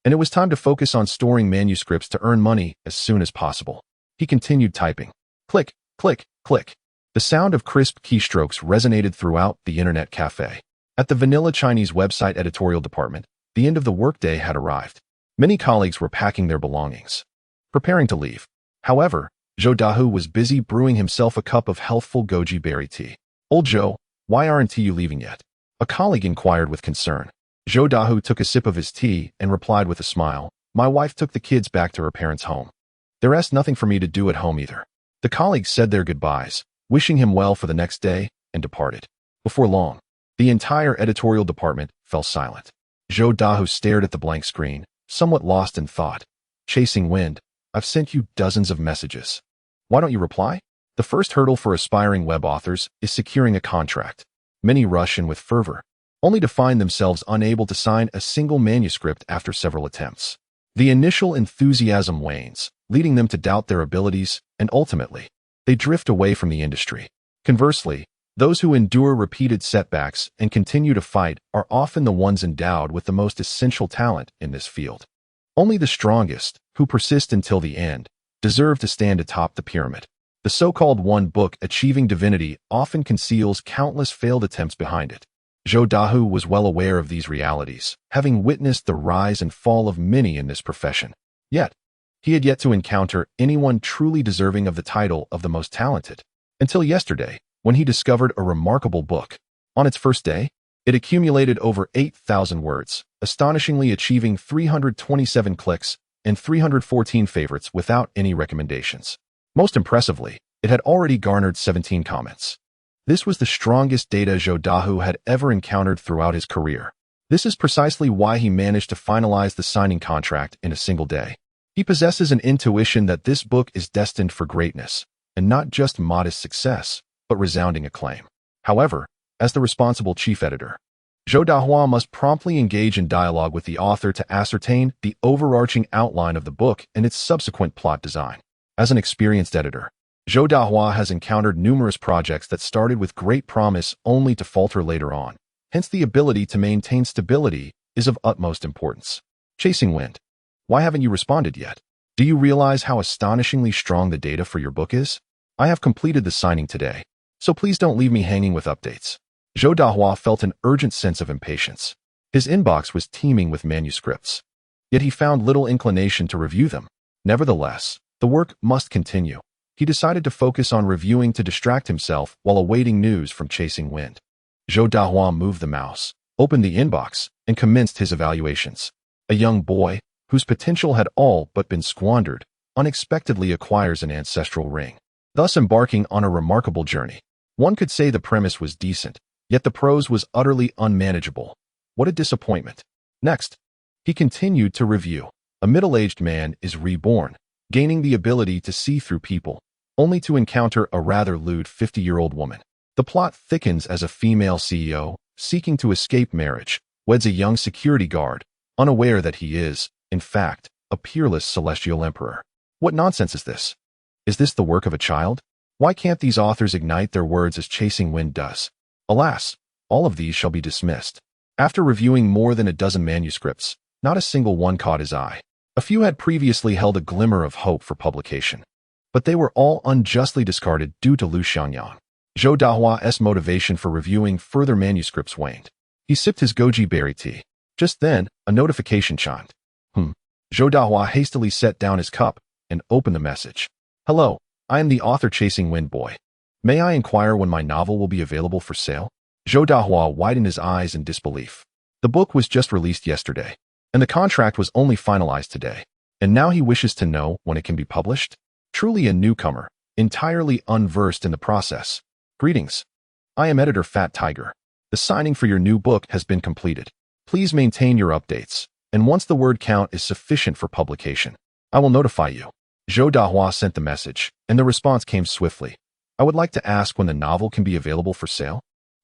Speaker 1: and it was time to focus on storing manuscripts to earn money as soon as possible. He continued typing. Click, click, click. The sound of crisp keystrokes resonated throughout the internet cafe. At the Vanilla Chinese website editorial department, the end of the workday had arrived. Many colleagues were packing their belongings, preparing to leave. However, Zhou Dahu was busy brewing himself a cup of healthful goji berry tea. Old Zhou, why aren't you leaving yet? A colleague inquired with concern. Zhou Dahu took a sip of his tea and replied with a smile, my wife took the kids back to her parents' home. There's nothing for me to do at home either. The colleagues said their goodbyes, wishing him well for the next day, and departed. Before long, the entire editorial department fell silent. Zhou Dahu stared at the blank screen, somewhat lost in thought. Chasing wind, I've sent you dozens of messages. Why don't you reply? The first hurdle for aspiring web authors is securing a contract. Many rush in with fervor, only to find themselves unable to sign a single manuscript after several attempts. The initial enthusiasm wanes, leading them to doubt their abilities, and ultimately, they drift away from the industry. Conversely, those who endure repeated setbacks and continue to fight are often the ones endowed with the most essential talent in this field. Only the strongest, who persist until the end, deserve to stand atop the pyramid. The so-called one book achieving divinity often conceals countless failed attempts behind it. Zhou Dahu was well aware of these realities, having witnessed the rise and fall of many in this profession. Yet, he had yet to encounter anyone truly deserving of the title of the most talented. Until yesterday, when he discovered a remarkable book. On its first day, it accumulated over 8,000 words, astonishingly achieving 327 clicks and 314 favorites without any recommendations. Most impressively, it had already garnered 17 comments. This was the strongest data Zhou Dahu had ever encountered throughout his career. This is precisely why he managed to finalize the signing contract in a single day. He possesses an intuition that this book is destined for greatness, and not just modest success, but resounding acclaim. However, as the responsible chief editor, Zhou Dahu must promptly engage in dialogue with the author to ascertain the overarching outline of the book and its subsequent plot design. As an experienced editor, Zhou Dahu has encountered numerous projects that started with great promise only to falter later on. Hence, the ability to maintain stability is of utmost importance. Chasing wind. Why haven't you responded yet? Do you realize how astonishingly strong the data for your book is? I have completed the signing today, so please don't leave me hanging with updates. Zhou Dahu felt an urgent sense of impatience. His inbox was teeming with manuscripts, yet he found little inclination to review them. Nevertheless, the work must continue. He decided to focus on reviewing to distract himself while awaiting news from Chasing Wind. Zhou Dahu moved the mouse, opened the inbox, and commenced his evaluations. A young boy, whose potential had all but been squandered, unexpectedly acquires an ancestral ring, thus embarking on a remarkable journey. One could say the premise was decent, yet the prose was utterly unmanageable. What a disappointment. Next, he continued to review. A middle-aged man is reborn, gaining the ability to see through people. only to encounter a rather lewd 50-year-old woman. The plot thickens as a female CEO, seeking to escape marriage, weds a young security guard, unaware that he is, in fact, a peerless celestial emperor. What nonsense is this? Is this the work of a child? Why can't these authors ignite their words as Chasing Wind does? Alas, all of these shall be dismissed. After reviewing more than a dozen manuscripts, not a single one caught his eye. A few had previously held a glimmer of hope for publication, but they were all unjustly discarded due to Lu Xiangyang. Zhou Dahua's motivation for reviewing further manuscripts waned. He sipped his goji berry tea. Just then, a notification chimed. Zhou Dahua hastily set down his cup and opened the message. Hello, I am the author Chasing Wind Boy. May I inquire when my novel will be available for sale? Zhou Dahua widened his eyes in disbelief. The book was just released yesterday, and the contract was only finalized today. And now he wishes to know when it can be published? Truly a newcomer, entirely unversed in the process. Greetings. I am editor Fat Tiger. The signing for your new book has been completed. Please maintain your updates, and once the word count is sufficient for publication, I will notify you. Zhou Dahua sent the message, and the response came swiftly. I would like to ask when the novel can be available for sale?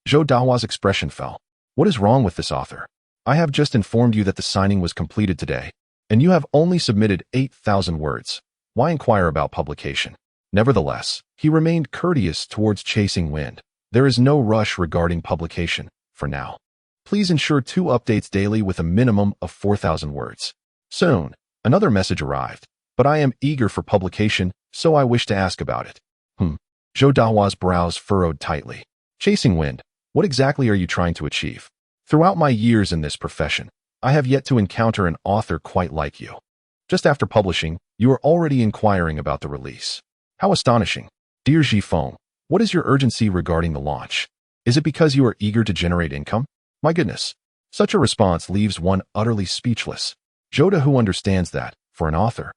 Speaker 1: Zhou Dahua's expression fell. What is wrong with this author? I have just informed you that the signing was completed today, and you have only submitted 8,000 words. Why inquire about publication? Nevertheless, he remained courteous towards Chasing Wind. There is no rush regarding publication, for now. Please ensure 2 updates daily with a minimum of 4,000 words. Soon, another message arrived, but I am eager for publication, so I wish to ask about it. Zhou Dahua's brows furrowed tightly. Chasing Wind, what exactly are you trying to achieve? Throughout my years in this profession, I have yet to encounter an author quite like you. Just after publishing, you are already inquiring about the release. How astonishing. Dear Zhifeng, what is your urgency regarding the launch? Is it because you are eager to generate income? My goodness. Such a response leaves one utterly speechless. Zhou Dahu understands that, for an author,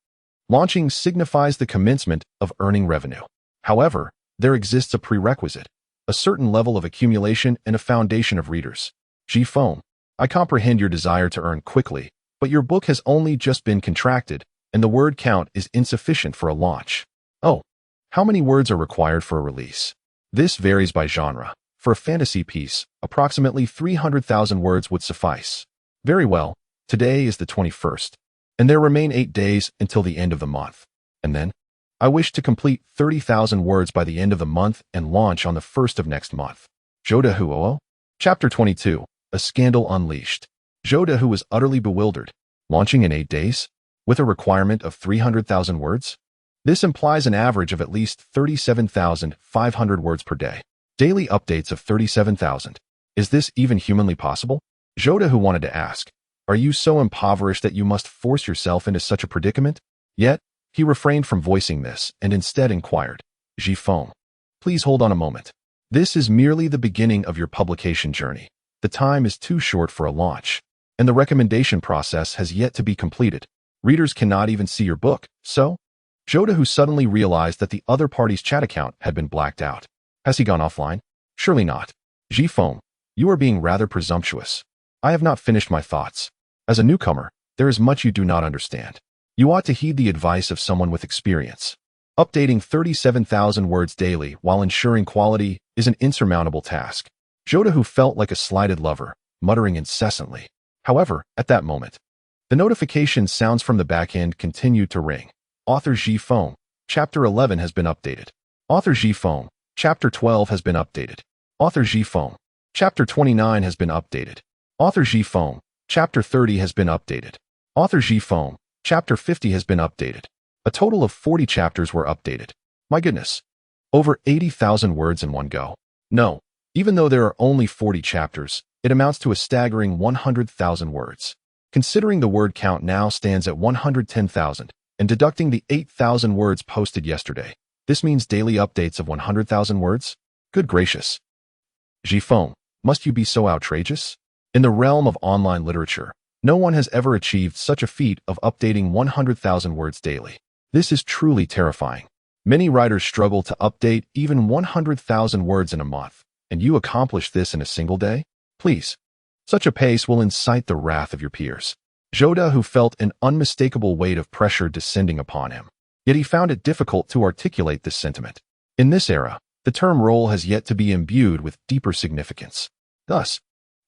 Speaker 1: launching signifies the commencement of earning revenue. However, there exists a prerequisite, a certain level of accumulation and a foundation of readers. Zhifeng, I comprehend your desire to earn quickly, but your book has only just been contracted, and the word count is insufficient for a launch. Oh, how many words are required for a release? This varies by genre. For a fantasy piece, approximately 300,000 words would suffice. Very well, today is the 21st, and there remain 8 days until the end of the month. And then, I wish to complete 30,000 words by the end of the month and launch on the 1st of next month. Zhou Dahu. Chapter 22, A Scandal Unleashed. Zhou Dahu was utterly bewildered. Launching in 8 days? With a requirement of 300,000 words? This implies an average of at least 37,500 words per day. Daily updates of 37,000. Is this even humanly possible? Zhou Dahu wanted to ask, are you so impoverished that you must force yourself into such a predicament? Yet, he refrained from voicing this and instead inquired, Zhifeng, please hold on a moment. This is merely the beginning of your publication journey. The time is too short for a launch, and the recommendation process has yet to be completed. Readers cannot even see your book, so? Zhou Dahu suddenly realized that the other party's chat account had been blacked out. Has he gone offline? Surely not. Zhifeng, you are being rather presumptuous. I have not finished my thoughts. As a newcomer, there is much you do not understand. You ought to heed the advice of someone with experience. Updating 37,000 words daily while ensuring quality is an insurmountable task. Zhou Dahu felt like a slighted lover, muttering incessantly. However, at that moment, the notification sounds from the back end continued to ring. Author Zhifeng, Chapter 11 has been updated. Author Zhifeng, Chapter 12 has been updated. Author Zhifeng, Chapter 29 has been updated. Author Zhifeng, Chapter 30 has been updated. Author Zhifeng, Chapter 50 has been updated. A total of 40 chapters were updated. My goodness. Over 80,000 words in one go. No, even though there are only 40 chapters, it amounts to a staggering 100,000 words. Considering the word count now stands at 110,000, and deducting the 8,000 words posted yesterday, this means daily updates of 100,000 words? Good gracious. Zhifeng, must you be so outrageous? In the realm of online literature, no one has ever achieved such a feat of updating 100,000 words daily. This is truly terrifying. Many writers struggle to update even 100,000 words in a month, and you accomplish this in a single day? Please. Such a pace will incite the wrath of your peers. Zhou Dahu felt an unmistakable weight of pressure descending upon him. yet he found it difficult to articulate this sentiment. In this era, the term role has yet to be imbued with deeper significance. Thus,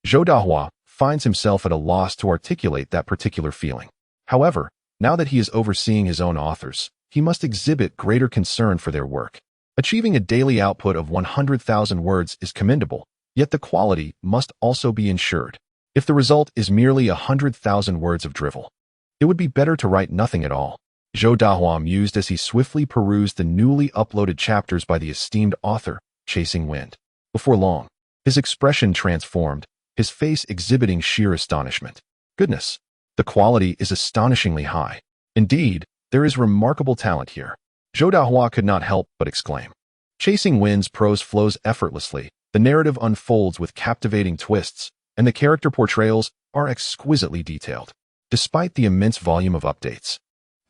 Speaker 1: Zhou Dahua finds himself at a loss to articulate that particular feeling. However, now that he is overseeing his own authors, he must exhibit greater concern for their work. Achieving a daily output of 100,000 words is commendable, yet the quality must also be ensured. If the result is merely 100,000 words of drivel, it would be better to write nothing at all. Zhou Dahua mused as he swiftly perused the newly uploaded chapters by the esteemed author, Chasing Wind. Before long, his expression transformed, his face exhibiting sheer astonishment. Goodness, the quality is astonishingly high. Indeed, there is remarkable talent here. Zhou Dahua could not help but exclaim. Chasing Wind's prose flows effortlessly, the narrative unfolds with captivating twists, and the character portrayals are exquisitely detailed. Despite the immense volume of updates,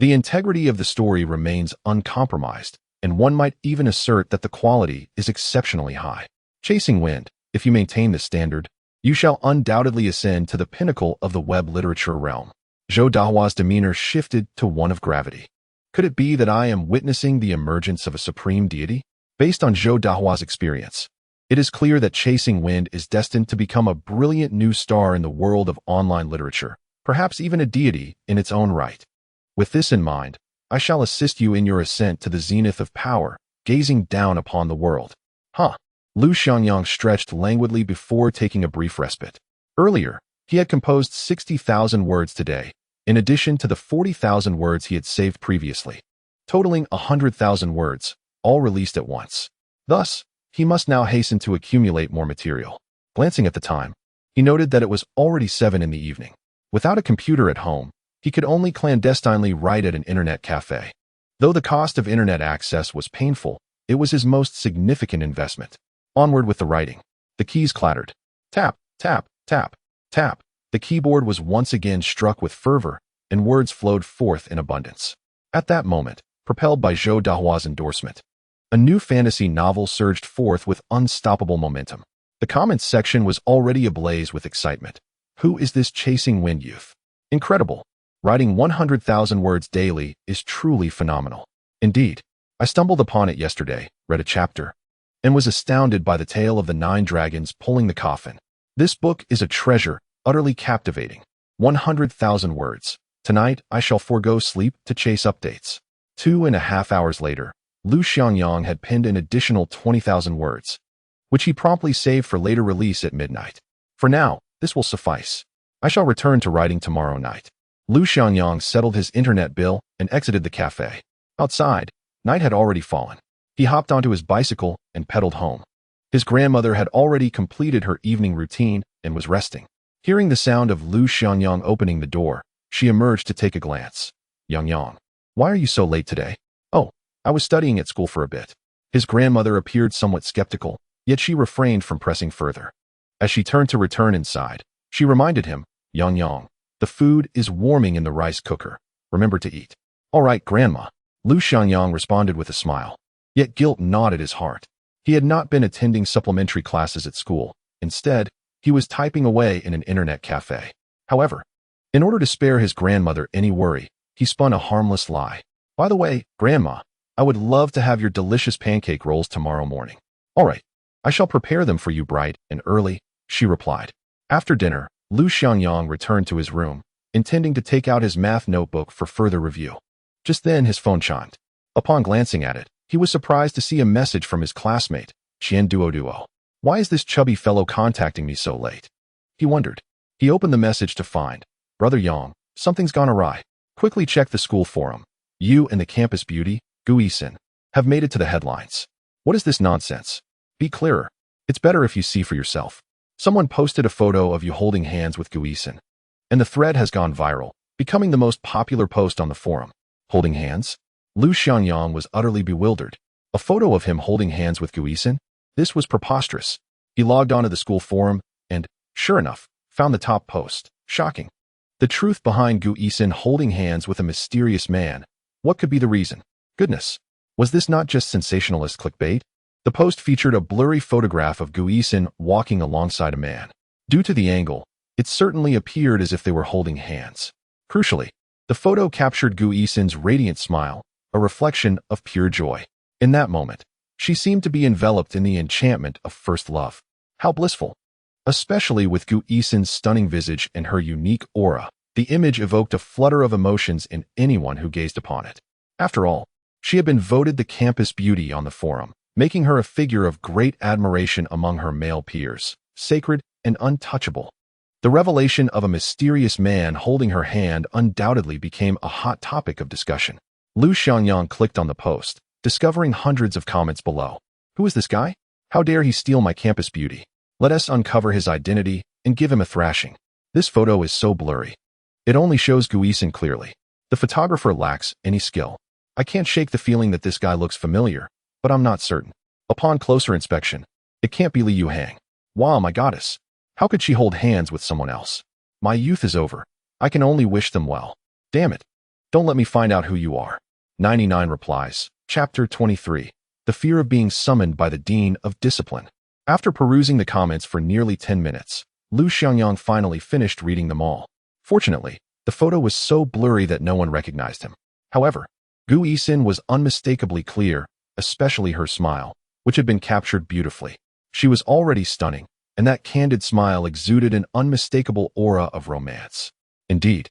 Speaker 1: the integrity of the story remains uncompromised, and one might even assert that the quality is exceptionally high. Chasing Wind, if you maintain this standard, you shall undoubtedly ascend to the pinnacle of the web literature realm. Zhou Dahua's demeanor shifted to one of gravity. Could it be that I am witnessing the emergence of a supreme deity? Based on Zhou Dahua's experience, it is clear that Chasing Wind is destined to become a brilliant new star in the world of online literature, perhaps even a deity in its own right. With this in mind, I shall assist you in your ascent to the zenith of power, gazing down upon the world. Lu Xiangyang stretched languidly before taking a brief respite. Earlier, he had composed 60,000 words today, in addition to the 40,000 words he had saved previously, totaling 100,000 words, all released at once. Thus, he must now hasten to accumulate more material. Glancing at the time, he noted that it was already 7 in the evening. Without a computer at home, he could only clandestinely write at an internet cafe. Though the cost of internet access was painful, it was his most significant investment. Onward with the writing. The keys clattered. Tap, tap, tap, tap. The keyboard was once again struck with fervor, and words flowed forth in abundance. At that moment, propelled by Zhou Dahua's endorsement, a new fantasy novel surged forth with unstoppable momentum. The comments section was already ablaze with excitement. Who is this Chasing Wind youth? Incredible. Writing 100,000 words daily is truly phenomenal. Indeed, I stumbled upon it yesterday, read a chapter, and was astounded by the tale of the 9 dragons pulling the coffin. This book is a treasure, utterly captivating. 100,000 words. Tonight, I shall forego sleep to chase updates. 2.5 hours later, Lu Xiangyang had penned an additional 20,000 words, which he promptly saved for later release at midnight. For now, this will suffice. I shall return to writing tomorrow night. Lu Xiangyang settled his internet bill and exited the cafe. Outside, night had already fallen. He hopped onto his bicycle and pedaled home. His grandmother had already completed her evening routine and was resting. Hearing the sound of Lu Xiangyang opening the door, she emerged to take a glance. Yang, why are you so late today? Oh, I was studying at school for a bit. His grandmother appeared somewhat skeptical, yet she refrained from pressing further. As she turned to return inside, she reminded him, Yang, the food is warming in the rice cooker. Remember to eat. All right, Grandma. Lu Xiangyang responded with a smile. Yet guilt gnawed at his heart. He had not been attending supplementary classes at school. Instead, he was typing away in an internet cafe. However, in order to spare his grandmother any worry, he spun a harmless lie. By the way, Grandma, I would love to have your delicious pancake rolls tomorrow morning. All right, I shall prepare them for you bright and early, she replied. After dinner, Lu Xiangyang returned to his room, intending to take out his math notebook for further review. Just then his phone chimed. Upon glancing at it, he was surprised to see a message from his classmate, Qian Duo. Why is this chubby fellow contacting me so late? He wondered. He opened the message to find, Brother Yang, something's gone awry. Quickly check the school forum. You and the campus beauty, Gu Yixin, have made it to the headlines. What is this nonsense? Be clearer. It's better if you see for yourself. Someone posted a photo of you holding hands with Gu Yixin, and the thread has gone viral, becoming the most popular post on the forum. Holding hands? Lu Xiangyang was utterly bewildered. A photo of him holding hands with Gu Yixin? This was preposterous. He logged onto the school forum and, sure enough, found the top post. Shocking. The truth behind Gu Yixin holding hands with a mysterious man. What could be the reason? Goodness. Was this not just sensationalist clickbait? The post featured a blurry photograph of Gu Yixin walking alongside a man. Due to the angle, it certainly appeared as if they were holding hands. Crucially, the photo captured Gu Yixin's radiant smile, a reflection of pure joy. In that moment, she seemed to be enveloped in the enchantment of first love. How blissful! Especially with Gu Yixin's stunning visage and her unique aura, the image evoked a flutter of emotions in anyone who gazed upon it. After all, she had been voted the campus beauty on the forum, making her a figure of great admiration among her male peers, sacred and untouchable. The revelation of a mysterious man holding her hand undoubtedly became a hot topic of discussion. Lu Xiangyang clicked on the post, discovering hundreds of comments below. Who is this guy? How dare he steal my campus beauty? Let us uncover his identity and give him a thrashing. This photo is so blurry. It only shows Gu Yixin clearly. The photographer lacks any skill. I can't shake the feeling that this guy looks familiar, but I'm not certain. Upon closer inspection, it can't be Lu Xiangyang. Wow, my goddess. How could she hold hands with someone else? My youth is over. I can only wish them well. Damn it. Don't let me find out who you are. 99 replies. Chapter 23. The fear of being summoned by the Dean of Discipline. After perusing the comments for nearly 10 minutes, Lu Xiangyang finally finished reading them all. Fortunately, the photo was so blurry that no one recognized him. However, Gu Yixin was unmistakably clear, especially her smile, which had been captured beautifully. She was already stunning, and that candid smile exuded an unmistakable aura of romance. Indeed,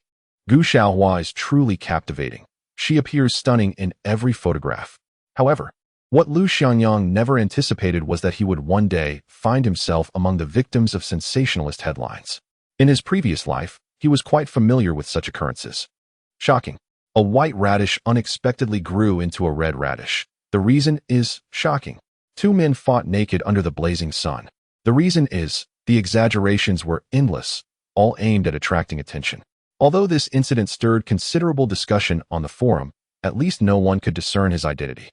Speaker 1: Gu Xiaohua is truly captivating. She appears stunning in every photograph. However, what Lu Xiangyang never anticipated was that he would one day find himself among the victims of sensationalist headlines. In his previous life, he was quite familiar with such occurrences. Shocking. A white radish unexpectedly grew into a red radish. The reason is shocking. Two men fought naked under the blazing sun. The reason is, the exaggerations were endless, all aimed at attracting attention. Although this incident stirred considerable discussion on the forum, at least no one could discern his identity.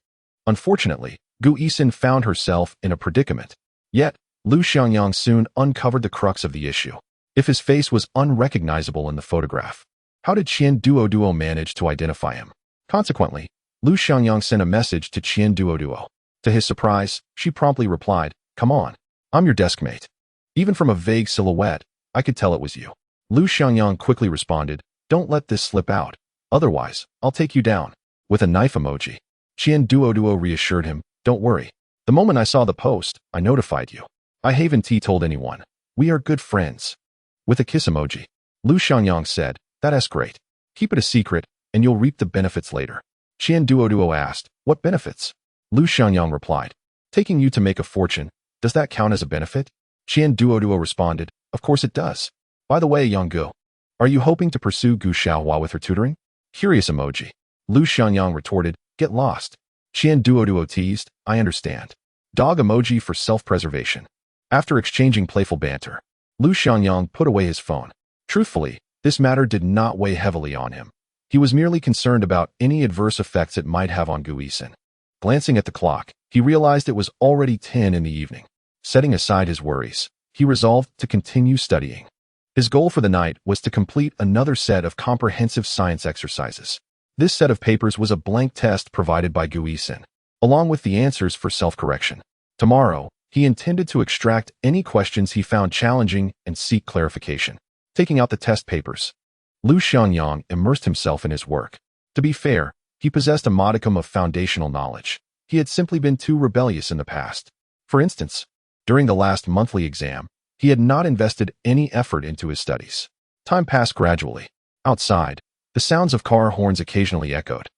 Speaker 1: Unfortunately, Gu Yixin found herself in a predicament. Yet, Lu Xiangyang soon uncovered the crux of the issue. If his face was unrecognizable in the photograph, how did Qian Duoduo manage to identify him? Consequently, Lu Xiangyang sent a message to Qian Duoduo. To his surprise, she promptly replied, "Come on. I'm your desk mate." Even from a vague silhouette, I could tell it was you. Lu Xiangyang quickly responded, "Don't let this slip out. Otherwise, I'll take you down." With a knife emoji. Qian Duoduo reassured him, "Don't worry. The moment I saw the post, I notified you. I haven't told anyone. We are good friends." With a kiss emoji. Lu Xiangyang said, "That's great. Keep it a secret, and you'll reap the benefits later." Qian Duoduo asked, "What benefits?" Lu Xiangyang replied, "Taking you to make a fortune. Does that count as a benefit?" Qian Duoduo responded, "Of course it does. By the way, young Gu, are you hoping to pursue Gu Xiaohua with her tutoring?" Curious emoji. Lu Xiangyang retorted, "Get lost." Qian Duoduo teased, "I understand." Dog emoji for self-preservation. After exchanging playful banter, Lu Xiangyang put away his phone. Truthfully, this matter did not weigh heavily on him. He was merely concerned about any adverse effects it might have on Gu Yixin. Glancing at the clock, he realized it was already 10 in the evening. Setting aside his worries, he resolved to continue studying. His goal for the night was to complete another set of comprehensive science exercises. This set of papers was a blank test provided by Gu Yixin, along with the answers for self-correction. Tomorrow, he intended to extract any questions he found challenging and seek clarification. Taking out the test papers, Lu Xiangyang immersed himself in his work. To be fair, he possessed a modicum of foundational knowledge. He had simply been too rebellious in the past. For instance, during the last monthly exam, he had not invested any effort into his studies. Time passed gradually. Outside, the sounds of car horns occasionally echoed,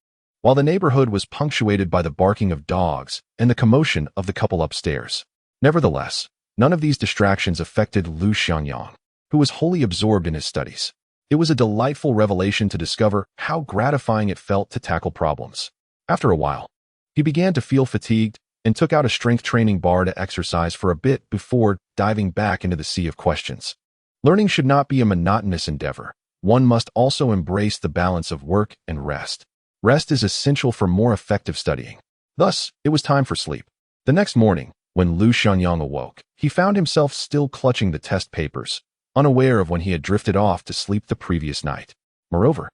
Speaker 1: while the neighborhood was punctuated by the barking of dogs and the commotion of the couple upstairs. Nevertheless, none of these distractions affected Lu Xiangyang, who was wholly absorbed in his studies. It was a delightful revelation to discover how gratifying it felt to tackle problems. After a while, he began to feel fatigued and took out a strength training bar to exercise for a bit before diving back into the sea of questions. Learning should not be a monotonous endeavor. One must also embrace the balance of work and rest. Rest is essential for more effective studying. Thus, it was time for sleep. The next morning, when Lu Xiangyang awoke, he found himself still clutching the test papers, unaware of when he had drifted off to sleep the previous night. Moreover,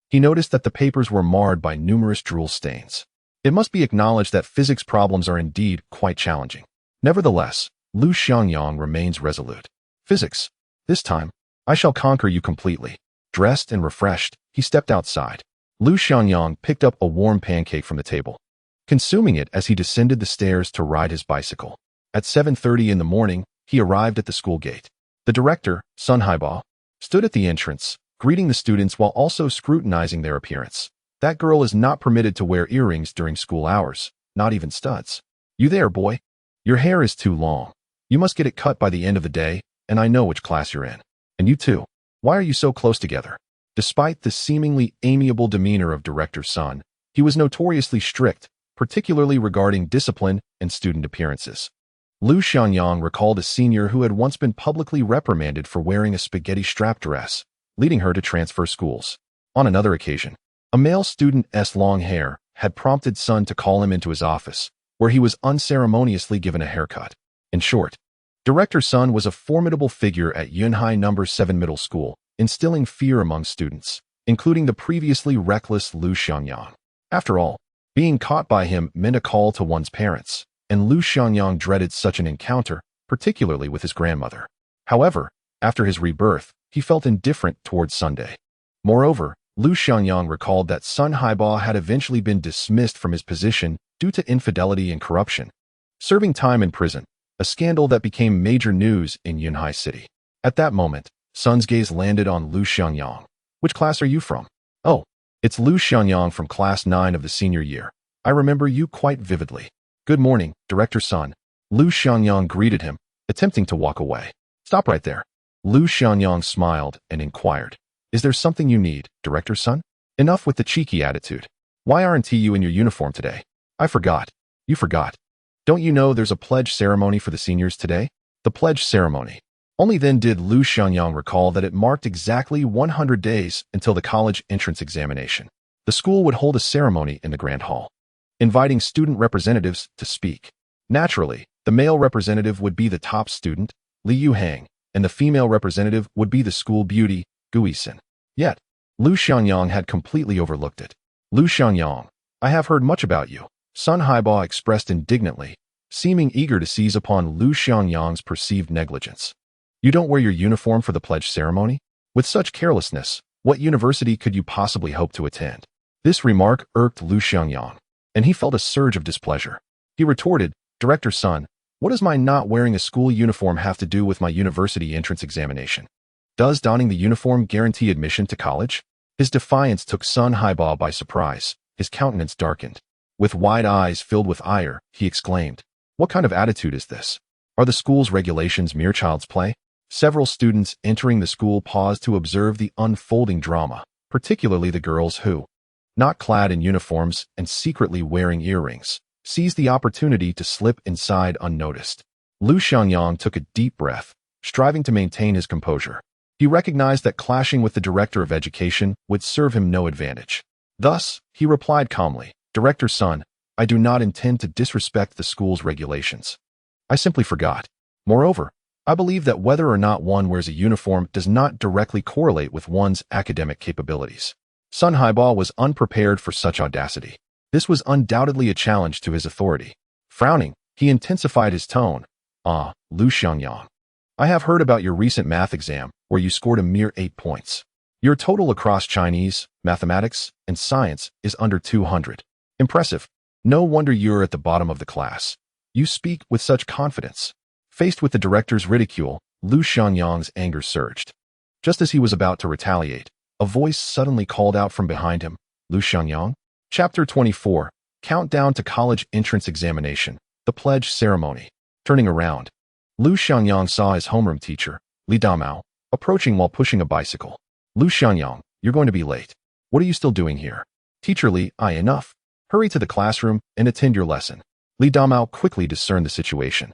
Speaker 1: he noticed that the papers were marred by numerous drool stains. It must be acknowledged that physics problems are indeed quite challenging. Nevertheless, Lu Xiangyang remains resolute. "Physics. This time, I shall conquer you completely." Dressed and refreshed, he stepped outside. Lu Xiangyang picked up a warm pancake from the table, consuming it as he descended the stairs to ride his bicycle. At 7:30 in the morning, he arrived at the school gate. The director, Sun Haiba, stood at the entrance, greeting the students while also scrutinizing their appearance. That girl is not permitted to wear earrings during school hours, not even studs. You there, boy? Your hair is too long. You must get it cut by the end of the day, and I know which class you're in. And you too. Why are you so close together? Despite the seemingly amiable demeanor of Director Sun, he was notoriously strict, particularly regarding discipline and student appearances. Lu Xiangyang recalled a senior who had once been publicly reprimanded for wearing a spaghetti-strap dress, leading her to transfer schools. On another occasion, a male student's long hair had prompted Sun to call him into his office, where he was unceremoniously given a haircut. In short, Director Sun was a formidable figure at Yunhai No. 7 Middle School, instilling fear among students, including the previously reckless Lu Xiangyang. After all, being caught by him meant a call to one's parents, and Lu Xiangyang dreaded such an encounter, particularly with his grandmother. However, after his rebirth, he felt indifferent towards Sunday. Moreover, Lu Xiangyang recalled that Sun Haiba had eventually been dismissed from his position due to infidelity and corruption, serving time in prison, a scandal that became major news in Yunhai City. At that moment, Sun's gaze landed on Lu Xiangyang. Which class are you from? Oh, it's Lu Xiangyang from class 9 of the senior year. I remember you quite vividly. Good morning, Director Sun. Lu Xiangyang greeted him, attempting to walk away. Stop right there. Lu Xiangyang smiled and inquired. Is there something you need, Director Sun? Enough with the cheeky attitude. Why aren't you in your uniform today? I forgot. You forgot. Don't you know there's a pledge ceremony for the seniors today? The pledge ceremony. Only then did Lu Xiangyang recall that it marked exactly 100 days until the college entrance examination. The school would hold a ceremony in the Grand Hall, inviting student representatives to speak. Naturally, the male representative would be the top student, Liu Hang, and the female representative would be the school beauty, Gu Yixin. Yet, Lu Xiangyang had completely overlooked it. Lu Xiangyang, I have heard much about you, Sun Haiba expressed indignantly, seeming eager to seize upon Lu Xiangyang's perceived negligence. You don't wear your uniform for the pledge ceremony? With such carelessness, what university could you possibly hope to attend? This remark irked Lu Xiangyang, and he felt a surge of displeasure. He retorted, Director Sun, what does my not wearing a school uniform have to do with my university entrance examination? Does donning the uniform guarantee admission to college? His defiance took Sun Haiba by surprise. His countenance darkened. With wide eyes filled with ire, he exclaimed, What kind of attitude is this? Are the school's regulations mere child's play? Several students entering the school paused to observe the unfolding drama, particularly the girls who, not clad in uniforms and secretly wearing earrings, seized the opportunity to slip inside unnoticed. Lu Xiangyang took a deep breath, striving to maintain his composure. He recognized that clashing with the director of education would serve him no advantage. Thus, he replied calmly, Director Sun, I do not intend to disrespect the school's regulations. I simply forgot. Moreover, I believe that whether or not one wears a uniform does not directly correlate with one's academic capabilities. Sun Haiba was unprepared for such audacity. This was undoubtedly a challenge to his authority. Frowning, he intensified his tone. Lu Xiangyang, I have heard about your recent math exam, where you scored a mere 8 points. Your total across Chinese, mathematics, and science is under 200. Impressive. No wonder you're at the bottom of the class. You speak with such confidence. Faced with the director's ridicule, Lu Xiangyang's anger surged. Just as he was about to retaliate, a voice suddenly called out from behind him, Lu Xiangyang? Chapter 24, Countdown to College Entrance Examination, the Pledge Ceremony. Turning around, Lu Xiangyang saw his homeroom teacher, Li Damao, approaching while pushing a bicycle. Lu Xiangyang, you're going to be late. What are you still doing here? Teacher Li, enough. Hurry to the classroom and attend your lesson. Li Damao quickly discerned the situation.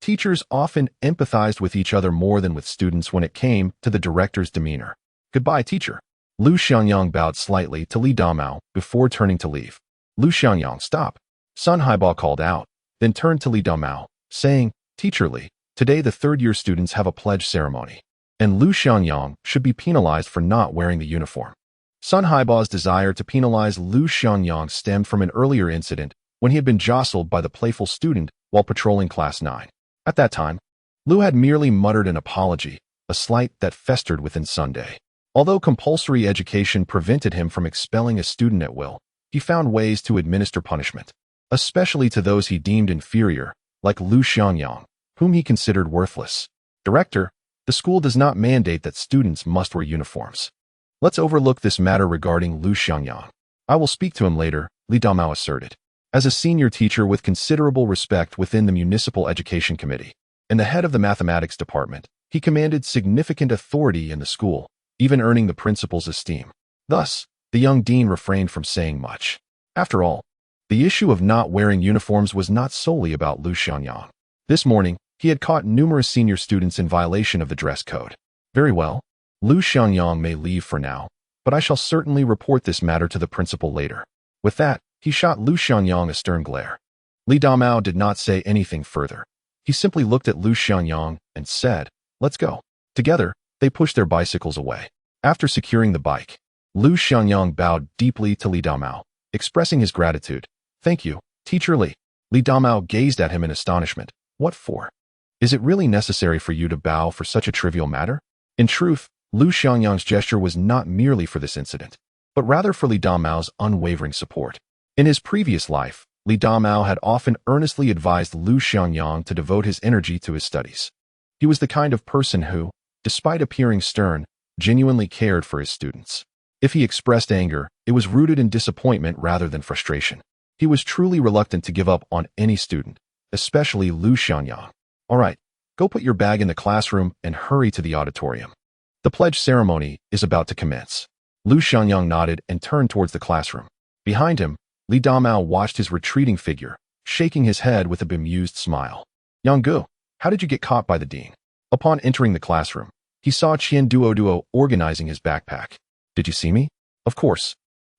Speaker 1: Teachers often empathized with each other more than with students when it came to the director's demeanor. Goodbye, teacher. Lu Xiangyang bowed slightly to Li Damao before turning to leave. Lu Xiangyang, stop. Sun Haiba called out, then turned to Li Damao, saying, Teacher Li, today the third-year students have a pledge ceremony, and Lu Xiangyang should be penalized for not wearing the uniform. Sun Haiba's desire to penalize Lu Xiangyang stemmed from an earlier incident when he had been jostled by the playful student while patrolling Class 9. At that time, Lu had merely muttered an apology, a slight that festered within Sunday. Although compulsory education prevented him from expelling a student at will, he found ways to administer punishment, especially to those he deemed inferior, like Lu Xiangyang, whom he considered worthless. Director, the school does not mandate that students must wear uniforms. Let's overlook this matter regarding Lu Xiangyang. I will speak to him later, Li Damao asserted. As a senior teacher with considerable respect within the Municipal Education Committee and the head of the mathematics department, he commanded significant authority in the school, even earning the principal's esteem. Thus, the young dean refrained from saying much. After all, the issue of not wearing uniforms was not solely about Lu Xiangyang. This morning, he had caught numerous senior students in violation of the dress code. Very well, Lu Xiangyang may leave for now, but I shall certainly report this matter to the principal later. With that, he shot Lu Xiangyang a stern glare. Li Damao did not say anything further. He simply looked at Lu Xiangyang and said, "Let's go." Together, they pushed their bicycles away. After securing the bike, Lu Xiangyang bowed deeply to Li Damao, expressing his gratitude. "Thank you, Teacher Li." Li Damao gazed at him in astonishment. "What for? Is it really necessary for you to bow for such a trivial matter?" In truth, Lu Xiangyang's gesture was not merely for this incident, but rather for Li Damao's unwavering support. In his previous life, Li Damao had often earnestly advised Lu Xiangyang to devote his energy to his studies. He was the kind of person who, despite appearing stern, genuinely cared for his students. If he expressed anger, it was rooted in disappointment rather than frustration. He was truly reluctant to give up on any student, especially Lu Xiangyang. "All right, go put your bag in the classroom and hurry to the auditorium. The pledge ceremony is about to commence." Lu Xiangyang nodded and turned towards the classroom. Behind him, Li Damao watched his retreating figure, shaking his head with a bemused smile. "Yang Gu, how did you get caught by the dean?" Upon entering the classroom, he saw Qian Duoduo organizing his backpack. "Did you see me?" "Of course.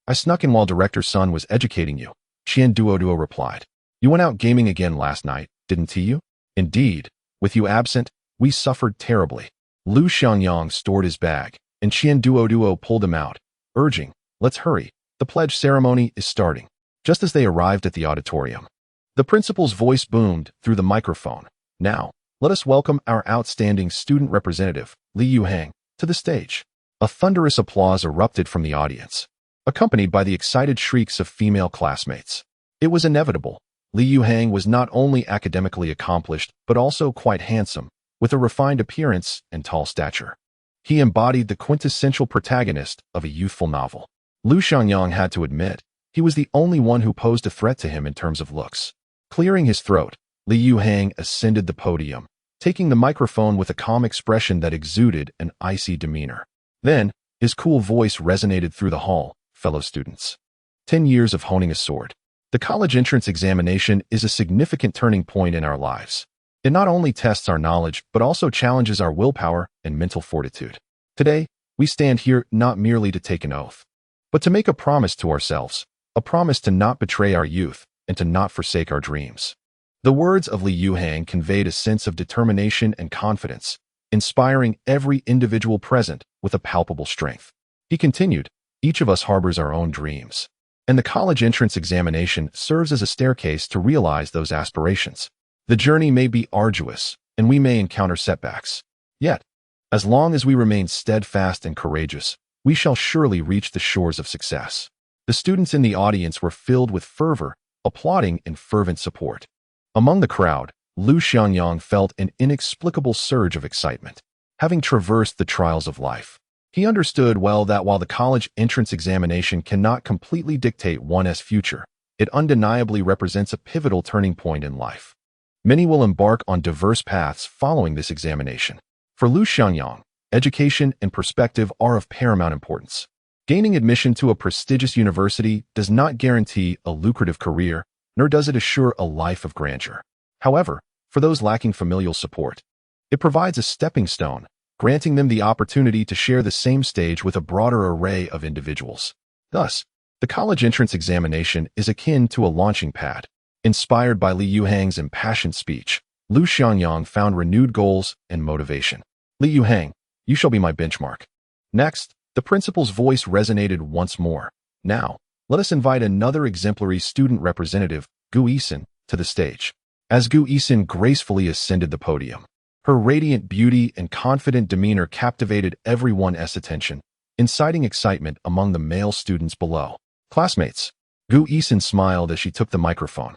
Speaker 1: I snuck in while Director Sun was educating you," Qian Duoduo replied. "You went out gaming again last night, didn't you?" "Indeed. With you absent, we suffered terribly." Lu Xiangyang stored his bag, and Qian Duoduo pulled him out, urging, "Let's hurry. The pledge ceremony is starting." Just as they arrived at the auditorium, the principal's voice boomed through the microphone. "Now, let us welcome our outstanding student representative, Li Yuhang, to the stage." A thunderous applause erupted from the audience, accompanied by the excited shrieks of female classmates. It was inevitable. Li Yuhang was not only academically accomplished, but also quite handsome, with a refined appearance and tall stature. He embodied the quintessential protagonist of a youthful novel. Lu Xiangyang had to admit, he was the only one who posed a threat to him in terms of looks. Clearing his throat, Li Yuhang ascended the podium, taking the microphone with a calm expression that exuded an icy demeanor. Then, his cool voice resonated through the hall. "Fellow students, 10 years of honing a sword. The college entrance examination is a significant turning point in our lives. It not only tests our knowledge, but also challenges our willpower and mental fortitude. Today, we stand here not merely to take an oath, but to make a promise to ourselves, a promise to not betray our youth and to not forsake our dreams." The words of Li Yuhang conveyed a sense of determination and confidence, inspiring every individual present with a palpable strength. He continued, "Each of us harbors our own dreams, and the college entrance examination serves as a staircase to realize those aspirations. The journey may be arduous, and we may encounter setbacks. Yet, as long as we remain steadfast and courageous, we shall surely reach the shores of success." The students in the audience were filled with fervor, applauding in fervent support. Among the crowd, Lu Xiangyang felt an inexplicable surge of excitement. Having traversed the trials of life, he understood well that while the college entrance examination cannot completely dictate one's future, it undeniably represents a pivotal turning point in life. Many will embark on diverse paths following this examination. For Lu Xiangyang, education and perspective are of paramount importance. Gaining admission to a prestigious university does not guarantee a lucrative career, nor does it assure a life of grandeur. However, for those lacking familial support, it provides a stepping stone, granting them the opportunity to share the same stage with a broader array of individuals. Thus, the college entrance examination is akin to a launching pad. Inspired by Li Yuhang's impassioned speech, Lu Xiangyang found renewed goals and motivation. "Li Yuhang, you shall be my benchmark." Next, the principal's voice resonated once more. "Now, let us invite another exemplary student representative, Gu Yixin, to the stage." As Gu Yixin gracefully ascended the podium, her radiant beauty and confident demeanor captivated everyone's attention, inciting excitement among the male students below. Classmates. Gu Yixin smiled as she took the microphone.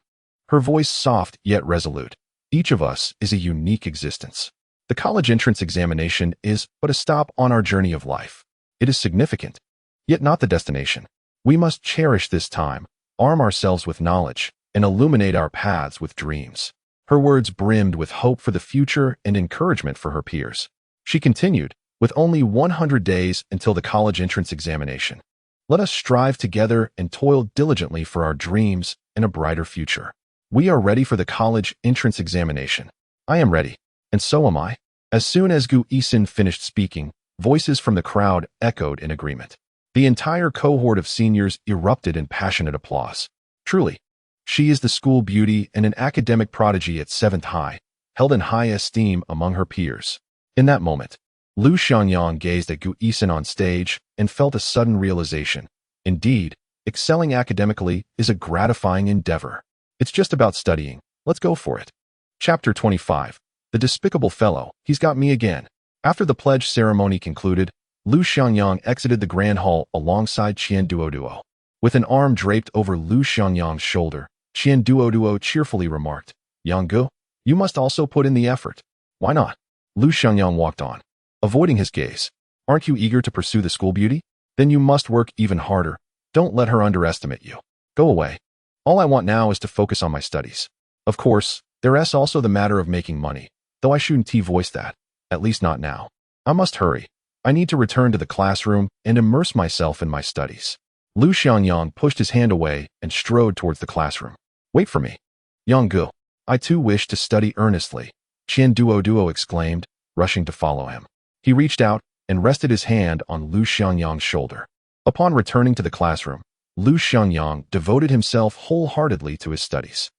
Speaker 1: Her voice soft yet resolute. Each of us is a unique existence. The college entrance examination is but a stop on our journey of life. It is significant, yet not the destination. We must cherish this time, arm ourselves with knowledge, and illuminate our paths with dreams. Her words brimmed with hope for the future and encouragement for her peers. She continued, with only 100 days until the college entrance examination. Let us strive together and toil diligently for our dreams and a brighter future. We are ready for the college entrance examination. I am ready, and so am I. As soon as Gu Yixin finished speaking, voices from the crowd echoed in agreement. The entire cohort of seniors erupted in passionate applause. Truly, she is the school beauty and an academic prodigy at 7th High, held in high esteem among her peers. In that moment, Lu Xiangyang gazed at Gu Yixin on stage and felt a sudden realization. Indeed, excelling academically is a gratifying endeavor. It's just about studying. Let's go for it. Chapter 25. The Despicable Fellow. He's got me again. After the pledge ceremony concluded, Lu Xiangyang exited the grand hall alongside Qian Duoduo. With an arm draped over Lu Xiangyang's shoulder, Qian Duoduo cheerfully remarked, "Yang Gu, you must also put in the effort." "Why not?" Lu Xiangyang walked on, avoiding his gaze. "Aren't you eager to pursue the school beauty? Then you must work even harder. Don't let her underestimate you. Go away. All I want now is to focus on my studies. Of course, there's also the matter of making money, though I shouldn't voice that, at least not now. I must hurry. I need to return to the classroom and immerse myself in my studies." Lu Xiangyang pushed his hand away and strode towards the classroom. "Wait for me. Yang Gu, I too wish to study earnestly," Qian Duoduo exclaimed, rushing to follow him. He reached out and rested his hand on Lu Xiangyang's shoulder. Upon returning to the classroom, Lu Xiangyang devoted himself wholeheartedly to his studies.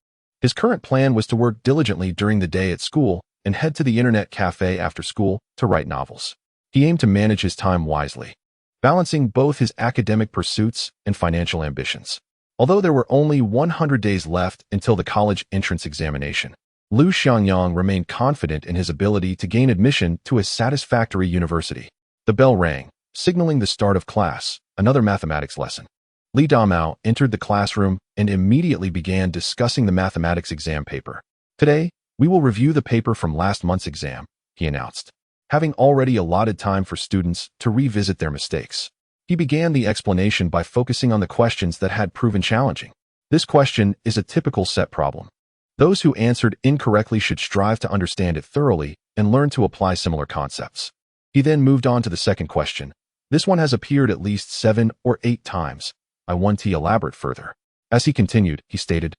Speaker 1: His current plan was to work diligently during the day at school and head to the internet cafe after school to write novels. He aimed to manage his time wisely, balancing both his academic pursuits and financial ambitions. Although there were only 100 days left until the college entrance examination, Lu Xiangyang remained confident in his ability to gain admission to a satisfactory university. The bell rang, signaling the start of class, another mathematics lesson. Li Damao entered the classroom and immediately began discussing the mathematics exam paper. "Today, we will review the paper from last month's exam," he announced, having already allotted time for students to revisit their mistakes. He began the explanation by focusing on the questions that had proven challenging. This question is a typical set problem. Those who answered incorrectly should strive to understand it thoroughly and learn to apply similar concepts. He then moved on to the second question. "This one has appeared at least 7 or 8 times. I want to elaborate further." As he continued, he stated,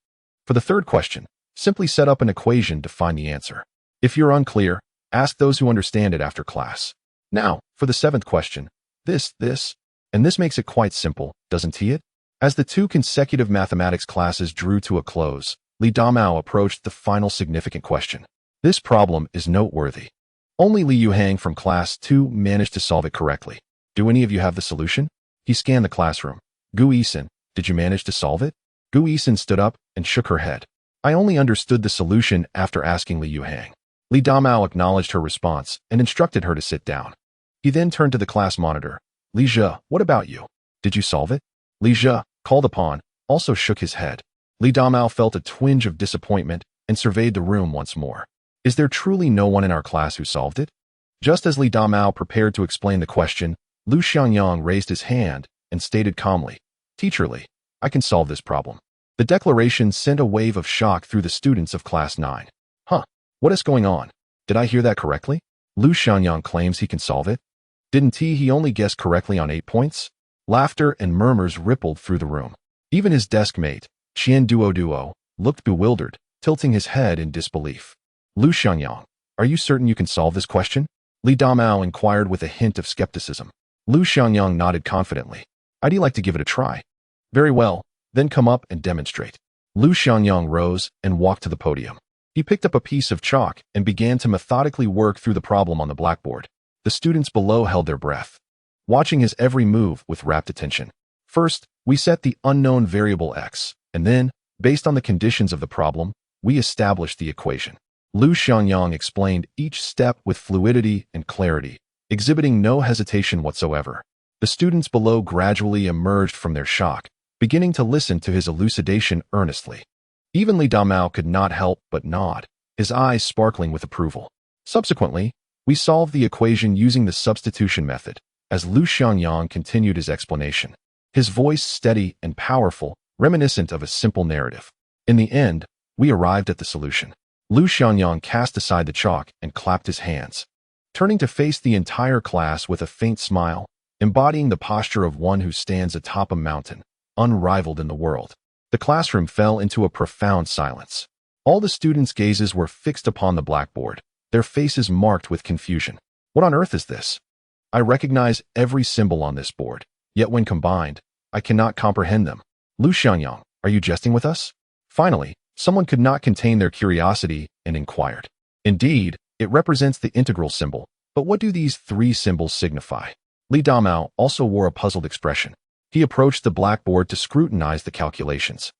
Speaker 1: "For the third question, simply set up an equation to find the answer. If you're unclear, ask those who understand it after class. Now, for the 7th question, this, and this makes it quite simple, doesn't it?" As the 2 consecutive mathematics classes drew to a close, Li Damao approached the final significant question. This problem is noteworthy. Only Li Yuhang from class 2 managed to solve it correctly. "Do any of you have the solution?" He scanned the classroom. "Gu Yixin, did you manage to solve it?" Gu Yixin stood up and shook her head. "I only understood the solution after asking Li Yuhang." Li Damao acknowledged her response and instructed her to sit down. He then turned to the class monitor. "Li Zhe, what about you? Did you solve it?" Li Zhe, called upon, also shook his head. Li Damao felt a twinge of disappointment and surveyed the room once more. "Is there truly no one in our class who solved it?" Just as Li Damao prepared to explain the question, Lu Xiangyang raised his hand and stated calmly, "Teacher Li, I can solve this problem." The declaration sent a wave of shock through the students of class 9. "Huh, what is going on? Did I hear that correctly? Lu Xiangyang claims he can solve it? Didn't he only guess correctly on 8 points?" Laughter and murmurs rippled through the room. Even his desk mate, Qian Duoduo, looked bewildered, tilting his head in disbelief. "Lu Xiangyang, are you certain you can solve this question?" Li Damao inquired with a hint of skepticism. Lu Xiangyang nodded confidently. "I'd like to give it a try." "Very well, then come up and demonstrate." Lu Xiangyang rose and walked to the podium. He picked up a piece of chalk and began to methodically work through the problem on the blackboard. The students below held their breath, watching his every move with rapt attention. "First, we set the unknown variable x, and then, based on the conditions of the problem, we established the equation." Lu Xiangyang explained each step with fluidity and clarity, exhibiting no hesitation whatsoever. The students below gradually emerged from their shock, beginning to listen to his elucidation earnestly. Even Li Damao could not help but nod, his eyes sparkling with approval. Subsequently, we solved the equation using the substitution method, as Lu Xiangyang continued his explanation, his voice steady and powerful, reminiscent of a simple narrative. In the end, we arrived at the solution. Lu Xiangyang cast aside the chalk and clapped his hands, turning to face the entire class with a faint smile, embodying the posture of one who stands atop a mountain, unrivaled in the world. The classroom fell into a profound silence. All the students' gazes were fixed upon the blackboard, their faces marked with confusion. What on earth is this? I recognize every symbol on this board, yet when combined, I cannot comprehend them. Lu Xiangyang, are you jesting with us? Finally, someone could not contain their curiosity and inquired. Indeed, it represents the integral symbol, but what do these three symbols signify? Li Damao also wore a puzzled expression. He approached the blackboard to scrutinize the calculations,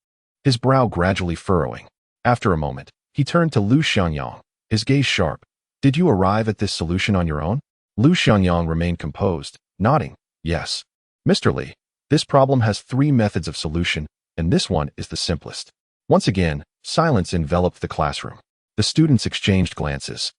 Speaker 1: his brow gradually furrowing. After a moment, he turned to Lu Xiangyang, his gaze sharp. Did you arrive at this solution on your own? Lu Xiangyang remained composed, nodding. Yes. Mr. Li, this problem has three methods of solution, and this one is the simplest. Once again, silence enveloped the classroom. The students exchanged glances,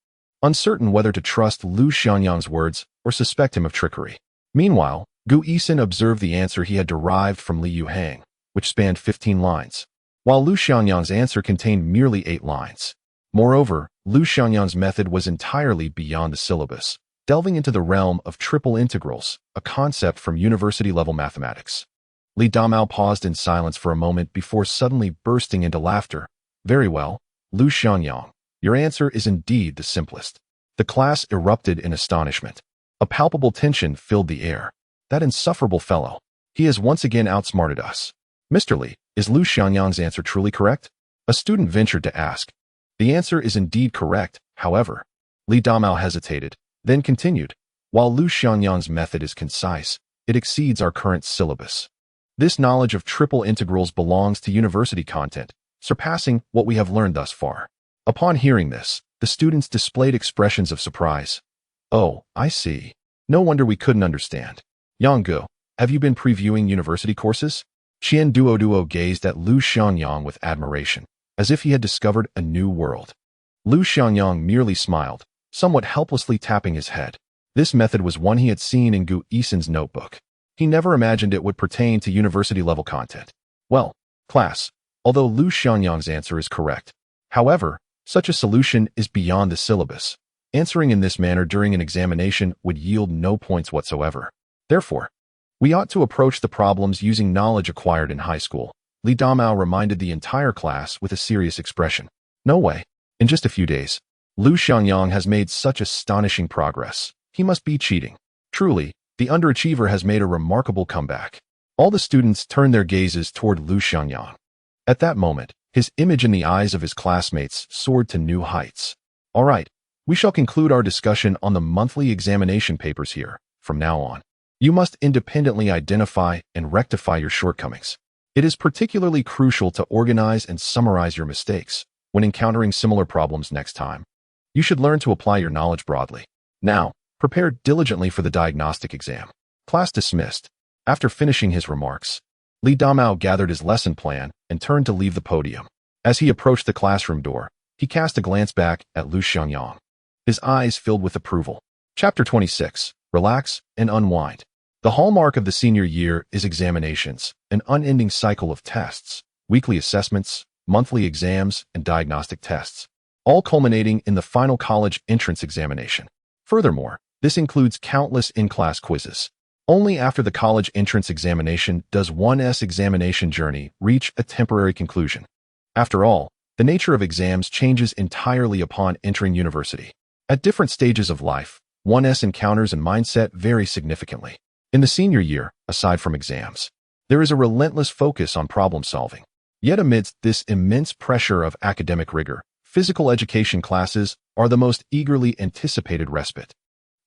Speaker 1: uncertain whether to trust Lu Xiangyang's words or suspect him of trickery. Meanwhile, Gu Yixin observed the answer he had derived from Li Yuhang, which spanned 15 lines, while Lu Xiangyang's answer contained merely 8 lines. Moreover, Lu Xiangyang's method was entirely beyond the syllabus, delving into the realm of triple integrals, a concept from university-level mathematics. Li Damao paused in silence for a moment before suddenly bursting into laughter. Very well, Lu Xiangyang, your answer is indeed the simplest. The class erupted in astonishment. A palpable tension filled the air. That insufferable fellow. He has once again outsmarted us. Mr. Li, is Lu Xiangyang's answer truly correct? A student ventured to ask. The answer is indeed correct, however. Li Damao hesitated, then continued. While Lu Xiangyang's method is concise, it exceeds our current syllabus. This knowledge of triple integrals belongs to university content, surpassing what we have learned thus far. Upon hearing this, the students displayed expressions of surprise. Oh, I see. No wonder we couldn't understand. Yang, have you been previewing university courses? Qian Duo gazed at Lu Xiangyang with admiration, as if he had discovered a new world. Lu Xiangyang merely smiled, somewhat helplessly tapping his head. This method was one he had seen in Gu Yixin's notebook. He never imagined it would pertain to university-level content. Well, class, although Lu Xiangyang's answer is correct. However, such a solution is beyond the syllabus. Answering in this manner during an examination would yield no points whatsoever. Therefore, we ought to approach the problems using knowledge acquired in high school. Li Damao reminded the entire class with a serious expression. No way. In just a few days, Lu Xiangyang has made such astonishing progress. He must be cheating. Truly, the underachiever has made a remarkable comeback. All the students turned their gazes toward Lu Xiangyang. At that moment, his image in the eyes of his classmates soared to new heights. All right, we shall conclude our discussion on the monthly examination papers here. From now on, you must independently identify and rectify your shortcomings. It is particularly crucial to organize and summarize your mistakes when encountering similar problems next time. You should learn to apply your knowledge broadly. Now, prepare diligently for the diagnostic exam. Class dismissed. After finishing his remarks, Li Damao gathered his lesson plan and turned to leave the podium. As he approached the classroom door, he cast a glance back at Lu Xiangyang. His eyes filled with approval. Chapter 26. Relax and unwind. The hallmark of the senior year is examinations, an unending cycle of tests, weekly assessments, monthly exams, and diagnostic tests, all culminating in the final college entrance examination. Furthermore, this includes countless in-class quizzes. Only after the college entrance examination does one's examination journey reach a temporary conclusion. After all, the nature of exams changes entirely upon entering university. At different stages of life, one's encounters and mindset vary significantly. In the senior year, aside from exams, there is a relentless focus on problem solving. Yet amidst this immense pressure of academic rigor, physical education classes are the most eagerly anticipated respite.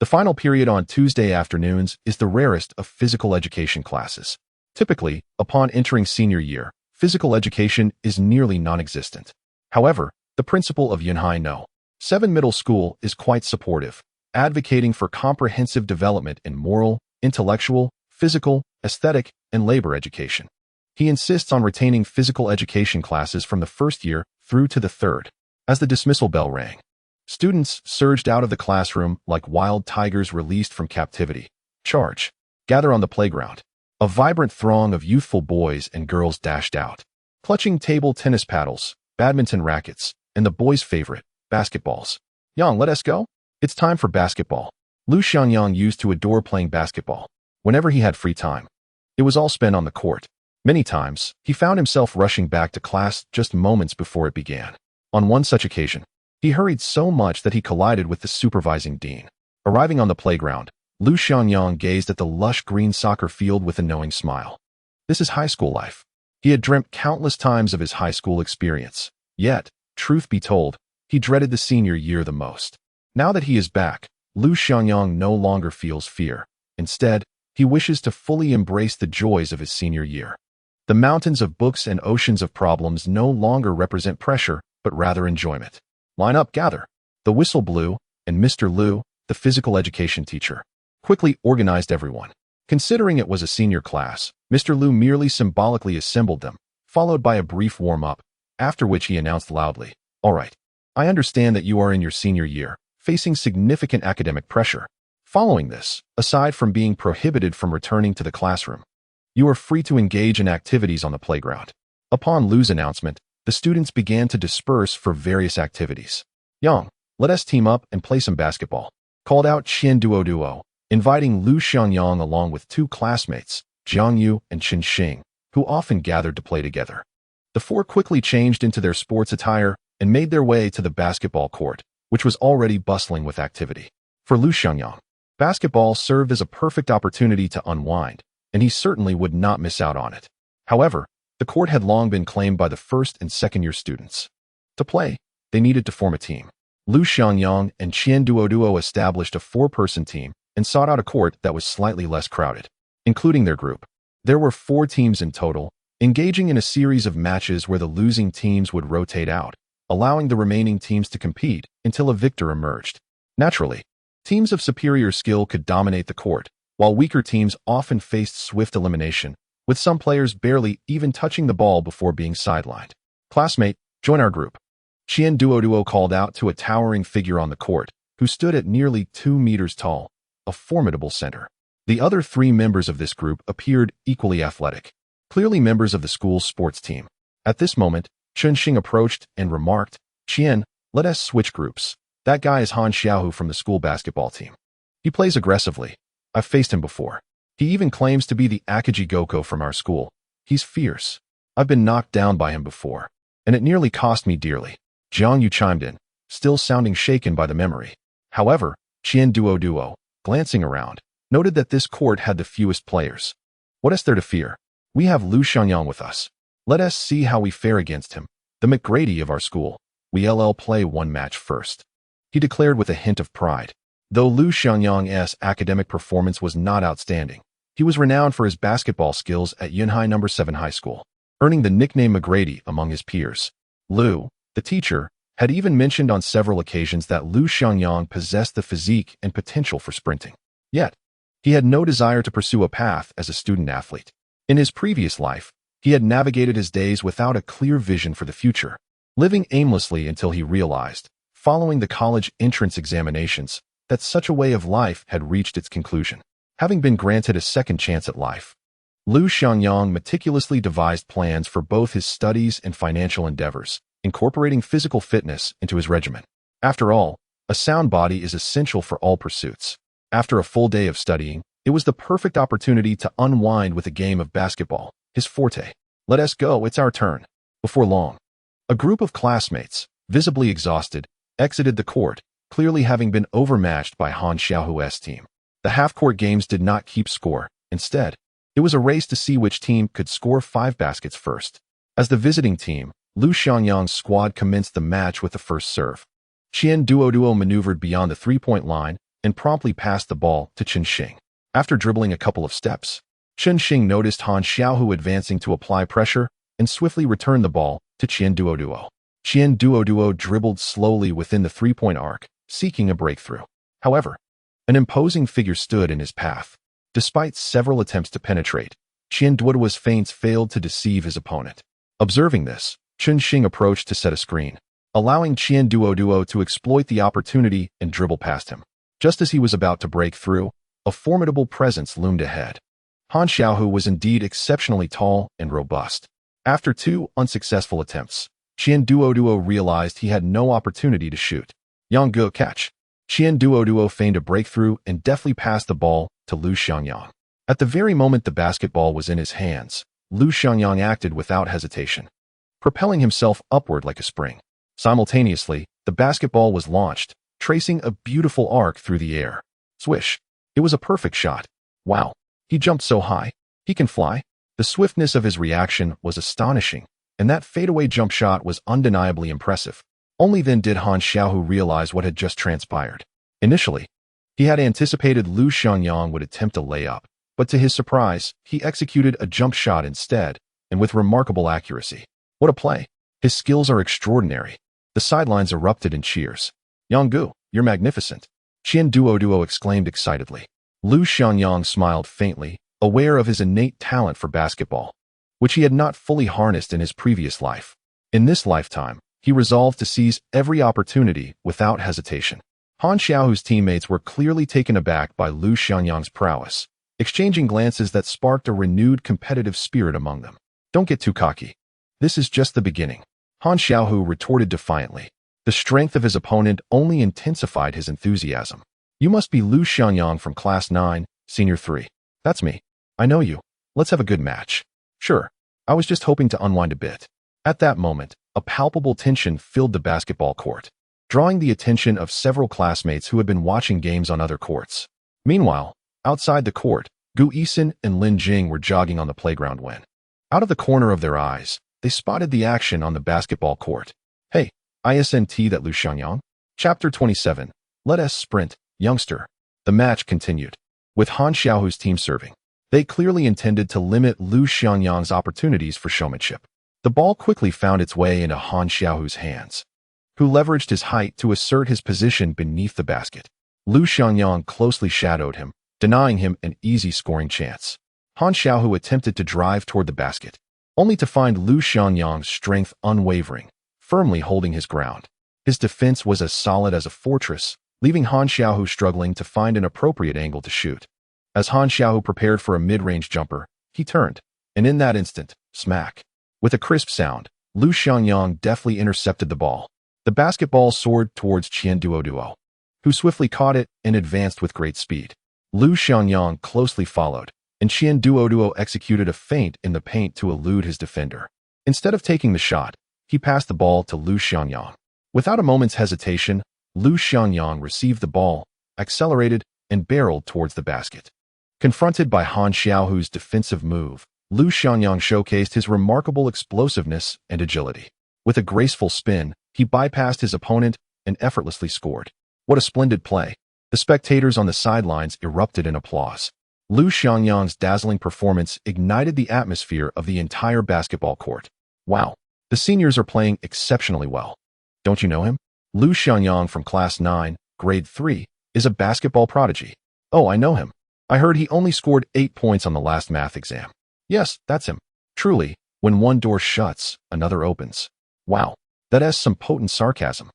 Speaker 1: The final period on Tuesday afternoons is the rarest of physical education classes. Typically, upon entering senior year, physical education is nearly non-existent. However, the principal of Yunhai No. 7 Middle School is quite supportive, advocating for comprehensive development in moral, intellectual, physical, aesthetic, and labor education. He insists on retaining physical education classes from the first year through to the third. As the dismissal bell rang, students surged out of the classroom like wild tigers released from captivity. Charge! Gather on the playground. A vibrant throng of youthful boys and girls dashed out, clutching table tennis paddles, badminton rackets, and the boys' favorite, basketballs. Yang, let us go? It's time for basketball. Lu Xiangyang used to adore playing basketball whenever he had free time. It was all spent on the court. Many times, he found himself rushing back to class just moments before it began. On one such occasion, he hurried so much that he collided with the supervising dean. Arriving on the playground, Lu Xiangyang gazed at the lush green soccer field with a knowing smile. This is high school life. He had dreamt countless times of his high school experience. Yet, truth be told, he dreaded the senior year the most. Now that he is back, Lu Xiangyang no longer feels fear. Instead, he wishes to fully embrace the joys of his senior year. The mountains of books and oceans of problems no longer represent pressure, but rather enjoyment. Line up, gather. The whistle blew, and Mr. Lu, the physical education teacher, quickly organized everyone. Considering it was a senior class, Mr. Lu merely symbolically assembled them, followed by a brief warm-up, after which he announced loudly, "All right, I understand that you are in your senior year, facing significant academic pressure. Following this, aside from being prohibited from returning to the classroom, you are free to engage in activities on the playground." Upon Lu's announcement, the students began to disperse for various activities. "Yang, let us team up and play some basketball," called out Qian Duo, inviting Lu Xiangyang along with two classmates, Jiang Yu and Chen Xing, who often gathered to play together. The four quickly changed into their sports attire and made their way to the basketball court, which was already bustling with activity. For Lu Xiangyang, basketball served as a perfect opportunity to unwind, and he certainly would not miss out on it. However, the court had long been claimed by the first and second-year students. To play, they needed to form a team. Lu Xiangyang and Qian Duo established a four-person team and sought out a court that was slightly less crowded. Including their group, there were 4 teams in total, engaging in a series of matches where the losing teams would rotate out, allowing the remaining teams to compete until a victor emerged. Naturally, teams of superior skill could dominate the court, while weaker teams often faced swift elimination, with some players barely even touching the ball before being sidelined. "Classmate, join our group," Qian Duo called out to a towering figure on the court, who stood at nearly 2 meters tall, a formidable center. The other 3 members of this group appeared equally athletic, clearly members of the school's sports team. At this moment, Chen Xing approached and remarked, "Qian, let us switch groups. That guy is Han Xiaohu from the school basketball team. He plays aggressively. I've faced him before. He even claims to be the Akaji Gaokao from our school. He's fierce. I've been knocked down by him before, and it nearly cost me dearly." Jiang Yu chimed in, still sounding shaken by the memory. However, Qian Duo, glancing around, noted that this court had the fewest players. "What is there to fear? We have Lu Xiangyang with us. Let us see how we fare against him, the McGrady of our school. We'll play one match first," he declared with a hint of pride. Though Lu Xiangyang's academic performance was not outstanding, he was renowned for his basketball skills at Yunhai No. 7 High School, earning the nickname McGrady among his peers. Lu, the teacher, had even mentioned on several occasions that Lu Xiangyang possessed the physique and potential for sprinting. Yet, he had no desire to pursue a path as a student athlete. In his previous life, he had navigated his days without a clear vision for the future, living aimlessly until he realized, following the college entrance examinations, that such a way of life had reached its conclusion. Having been granted a second chance at life, Lu Xiangyang meticulously devised plans for both his studies and financial endeavors, incorporating physical fitness into his regimen. After all, a sound body is essential for all pursuits. After a full day of studying, it was the perfect opportunity to unwind with a game of basketball, his forte. "Let us go, it's our turn." Before long, a group of classmates, visibly exhausted, exited the court, clearly having been overmatched by Han Xiaohu's team. The half-court games did not keep score. Instead, it was a race to see which team could score 5 baskets first. As the visiting team, Lu Xiangyang's squad commenced the match with the first serve. Qian Duo maneuvered beyond the 3-point line and promptly passed the ball to Chen Xing. After dribbling a couple of steps, Chen Xing noticed Han Xiaohu advancing to apply pressure and swiftly returned the ball to Qian Duo. Qian Duo dribbled slowly within the 3-point arc, seeking a breakthrough. However, an imposing figure stood in his path. Despite several attempts to penetrate, Qian Duoduo's feints failed to deceive his opponent. Observing this, Chun Xing approached to set a screen, allowing Qian Duoduo to exploit the opportunity and dribble past him. Just as he was about to break through, a formidable presence loomed ahead. Han Xiaohu was indeed exceptionally tall and robust. After 2 unsuccessful attempts, Qian Duoduo realized he had no opportunity to shoot. Yang Ge catch. Qian Duoduo feigned a breakthrough and deftly passed the ball to Lu Xiangyang. At the very moment the basketball was in his hands, Lu Xiangyang acted without hesitation, propelling himself upward like a spring. Simultaneously, the basketball was launched, tracing a beautiful arc through the air. Swish! It was a perfect shot. Wow! He jumped so high. He can fly. The swiftness of his reaction was astonishing, and that fadeaway jump shot was undeniably impressive. Only then did Han Xiaohu realize what had just transpired. Initially, he had anticipated Lu Xiangyang would attempt a layup, but to his surprise, he executed a jump shot instead, and with remarkable accuracy. What a play! His skills are extraordinary. The sidelines erupted in cheers. Yang Gu, you're magnificent! Qian Duoduo exclaimed excitedly. Lu Xiangyang smiled faintly, aware of his innate talent for basketball, which he had not fully harnessed in his previous life. In this lifetime, he resolved to seize every opportunity without hesitation. Han Xiaohu's teammates were clearly taken aback by Lu Xiangyang's prowess, exchanging glances that sparked a renewed competitive spirit among them. Don't get too cocky. This is just the beginning. Han Xiaohu retorted defiantly. The strength of his opponent only intensified his enthusiasm. You must be Lu Xiangyang from Class 9, Senior 3. That's me. I know you. Let's have a good match. Sure. I was just hoping to unwind a bit. At that moment, a palpable tension filled the basketball court, drawing the attention of several classmates who had been watching games on other courts. Meanwhile, outside the court, Gu Yixin and Lin Jing were jogging on the playground when, out of the corner of their eyes, they spotted the action on the basketball court. Hey, isn't that Lu Xiangyang? Chapter 27. Let us sprint, youngster. The match continued, with Han Xiaohu's team serving. They clearly intended to limit Lu Xiangyang's opportunities for showmanship. The ball quickly found its way into Han Xiaohu's hands, who leveraged his height to assert his position beneath the basket. Lu Xiangyang closely shadowed him, denying him an easy scoring chance. Han Xiaohu attempted to drive toward the basket, only to find Lu Xiangyang's strength unwavering, firmly holding his ground. His defense was as solid as a fortress, leaving Han Xiaohu struggling to find an appropriate angle to shoot. As Han Xiaohu prepared for a mid-range jumper, he turned, and in that instant, smack! With a crisp sound, Lu Xiangyang deftly intercepted the ball. The basketball soared towards Qian Duoduo, who swiftly caught it and advanced with great speed. Lu Xiangyang closely followed, and Qian Duoduo executed a feint in the paint to elude his defender. Instead of taking the shot, he passed the ball to Lu Xiangyang. Without a moment's hesitation, Lu Xiangyang received the ball, accelerated, and barreled towards the basket. Confronted by Han Xiaohu's defensive move, Lu Xiangyang showcased his remarkable explosiveness and agility. With a graceful spin, he bypassed his opponent and effortlessly scored. What a splendid play! The spectators on the sidelines erupted in applause. Lu Xiangyang's dazzling performance ignited the atmosphere of the entire basketball court. Wow! The seniors are playing exceptionally well. Don't you know him? Lu Xiangyang from Class 9, Grade 3, is a basketball prodigy. Oh, I know him. I heard he only scored 8 points on the last math exam. Yes, that's him. Truly, when one door shuts, another opens. Wow, that has some potent sarcasm.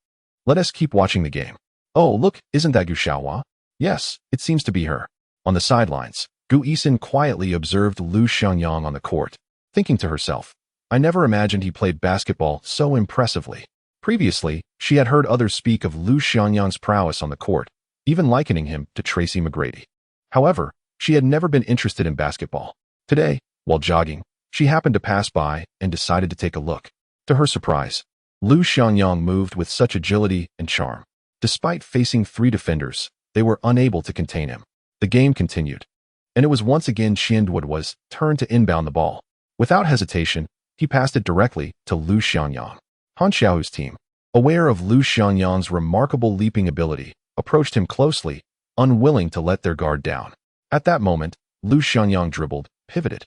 Speaker 1: Let us keep watching the game. Oh, look, isn't that Gu Xiaohua? Yes, it seems to be her. On the sidelines, Gu Yixin quietly observed Lu Xiangyang on the court, thinking to herself, I never imagined he played basketball so impressively. Previously, she had heard others speak of Lu Xiangyang's prowess on the court, even likening him to Tracy McGrady. However, she had never been interested in basketball. Today, while jogging, she happened to pass by and decided to take a look. To her surprise, Lu Xiangyang moved with such agility and charm. Despite facing 3 defenders, they were unable to contain him. The game continued, and it was once again Qian Duoduo's turn to inbound the ball. Without hesitation, he passed it directly to Lu Xiangyang. Han Xiaohu's team, aware of Lu Xiangyang's remarkable leaping ability, approached him closely, unwilling to let their guard down. At that moment, Lu Xiangyang dribbled, pivoted,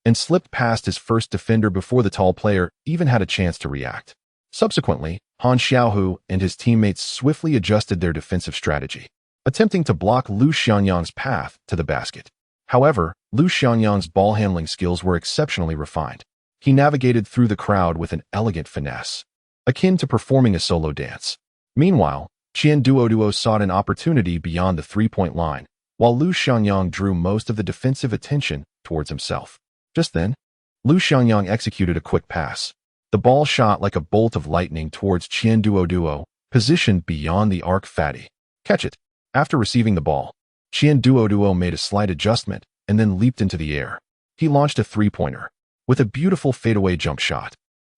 Speaker 1: and slipped past his first defender before the tall player even had a chance to react. Subsequently, Han Xiaohu and his teammates swiftly adjusted their defensive strategy, attempting to block Lu Xiangyang's path to the basket. However, Lu Xiangyang's ball handling skills were exceptionally refined. He navigated through the crowd with an elegant finesse, akin to performing a solo dance. Meanwhile, Qian Duoduo sought an opportunity beyond the three-point line, while Lu Xiangyang drew most of the defensive attention towards himself. Just then, Lu Xiangyang executed a quick pass. The ball shot like a bolt of lightning towards Qian Duoduo, positioned beyond the arc. Fatty. Catch it. After receiving the ball, Qian Duoduo made a slight adjustment and then leaped into the air. He launched a three-pointer with a beautiful fadeaway jump shot.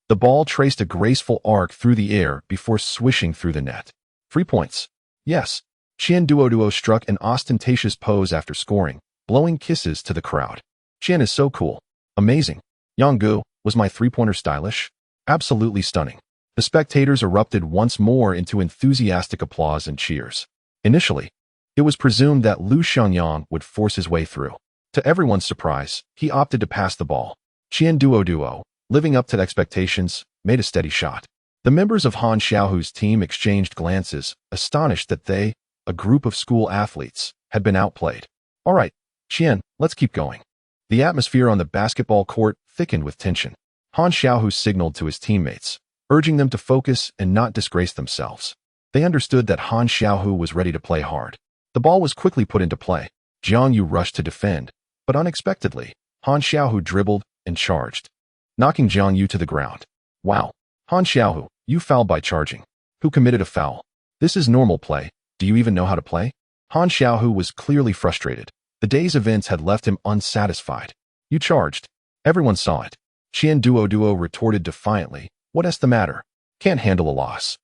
Speaker 1: The ball traced a graceful arc through the air before swishing through the net. 3 points. Yes. Qian Duoduo struck an ostentatious pose after scoring, blowing kisses to the crowd. Qian is so cool. Amazing. Yang Gu, was my three-pointer stylish? Absolutely stunning. The spectators erupted once more into enthusiastic applause and cheers. Initially, it was presumed that Lu Xiangyang would force his way through. To everyone's surprise, he opted to pass the ball. Qian Duoduo, living up to expectations, made a steady shot. The members of Han Xiaohu's team exchanged glances, astonished that they, a group of school athletes, had been outplayed. All right, Qian, let's keep going. The atmosphere on the basketball court thickened with tension. Han Xiaohu signaled to his teammates, urging them to focus and not disgrace themselves. They understood that Han Xiaohu was ready to play hard. The ball was quickly put into play. Jiang Yu rushed to defend, but unexpectedly, Han Xiaohu dribbled and charged, knocking Jiang Yu to the ground. Wow. Han Xiaohu, you fouled by charging. Who committed a foul? This is normal play. Do you even know how to play? Han Xiaohu was clearly frustrated. The day's events had left him unsatisfied. You charged. Everyone saw it. Qian Duoduo retorted defiantly. What's the matter? Can't handle a loss.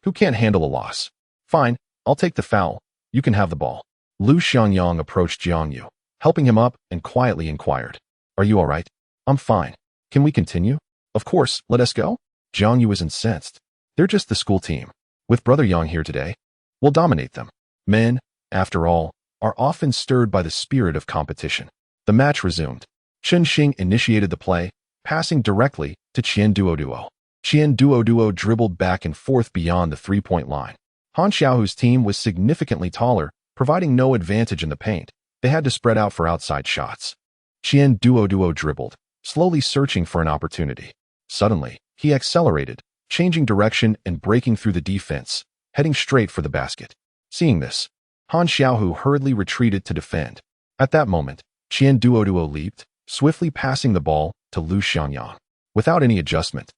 Speaker 1: Who can't handle a loss? Fine, I'll take the foul. You can have the ball. Lu Xiangyang approached Jiang Yu, helping him up, and quietly inquired. Are you all right? I'm fine. Can we continue? Of course, let us go. Jiang Yu was incensed. They're just the school team. With Brother Yang here today, we'll dominate them. Men, after all, are often stirred by the spirit of competition. The match resumed. Chen Xing initiated the play, passing directly to Qian Duoduo. Qian Duoduo dribbled back and forth beyond the three-point line. Han Xiaohu's team was significantly taller, providing no advantage in the paint. They had to spread out for outside shots. Qian Duoduo dribbled, slowly searching for an opportunity. Suddenly, he accelerated, changing direction and breaking through the defense, heading straight for the basket. Seeing this, Han Xiaohu hurriedly retreated to defend. At that moment, Qian Duoduo leaped, swiftly passing the ball to Lu Xiangyang. Without any adjustment,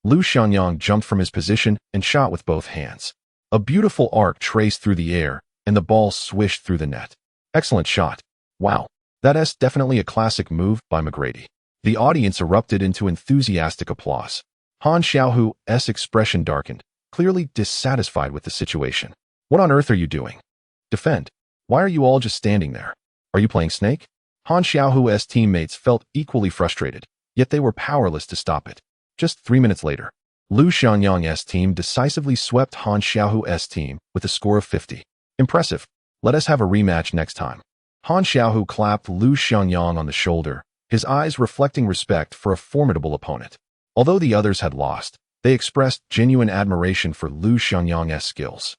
Speaker 1: Lu Xiangyang jumped from his position and shot with both hands. A beautiful arc traced through the air, and the ball swished through the net. Excellent shot. Wow, that's definitely a classic move by McGrady. The audience erupted into enthusiastic applause. Han Xiaohu's expression darkened, clearly dissatisfied with the situation. What on earth are you doing? Defend. Why are you all just standing there? Are you playing snake? Han Xiaohu's teammates felt equally frustrated, yet they were powerless to stop it. Just 3 minutes later, Lu Xiangyang's team decisively swept Han Xiaohu's team with a score of 50. Impressive. Let us have a rematch next time. Han Xiaohu clapped Lu Xiangyang on the shoulder, his eyes reflecting respect for a formidable opponent. Although the others had lost, they expressed genuine admiration for Lu Xiangyang's skills.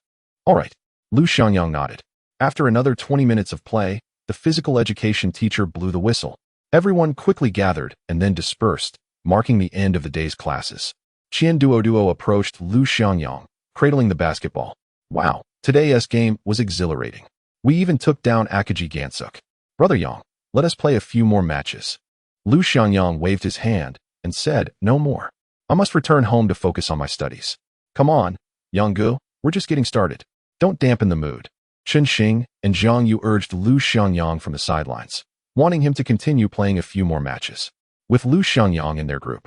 Speaker 1: All right, Lu Xiangyang nodded. After another 20 minutes of play, the physical education teacher blew the whistle. Everyone quickly gathered and then dispersed, marking the end of the day's classes. Qian Duoduo approached Lu Xiangyang, cradling the basketball. Wow, today's game was exhilarating. We even took down Akaji Gansuk. Brother Yang, let us play a few more matches. Lu Xiangyang waved his hand and said, no more. I must return home to focus on my studies. Come on, Yang Gu, we're just getting started. Don't dampen the mood. Chen Xing and Jiang Yu urged Lu Xiangyang from the sidelines, wanting him to continue playing a few more matches. With Lu Xiangyang in their group,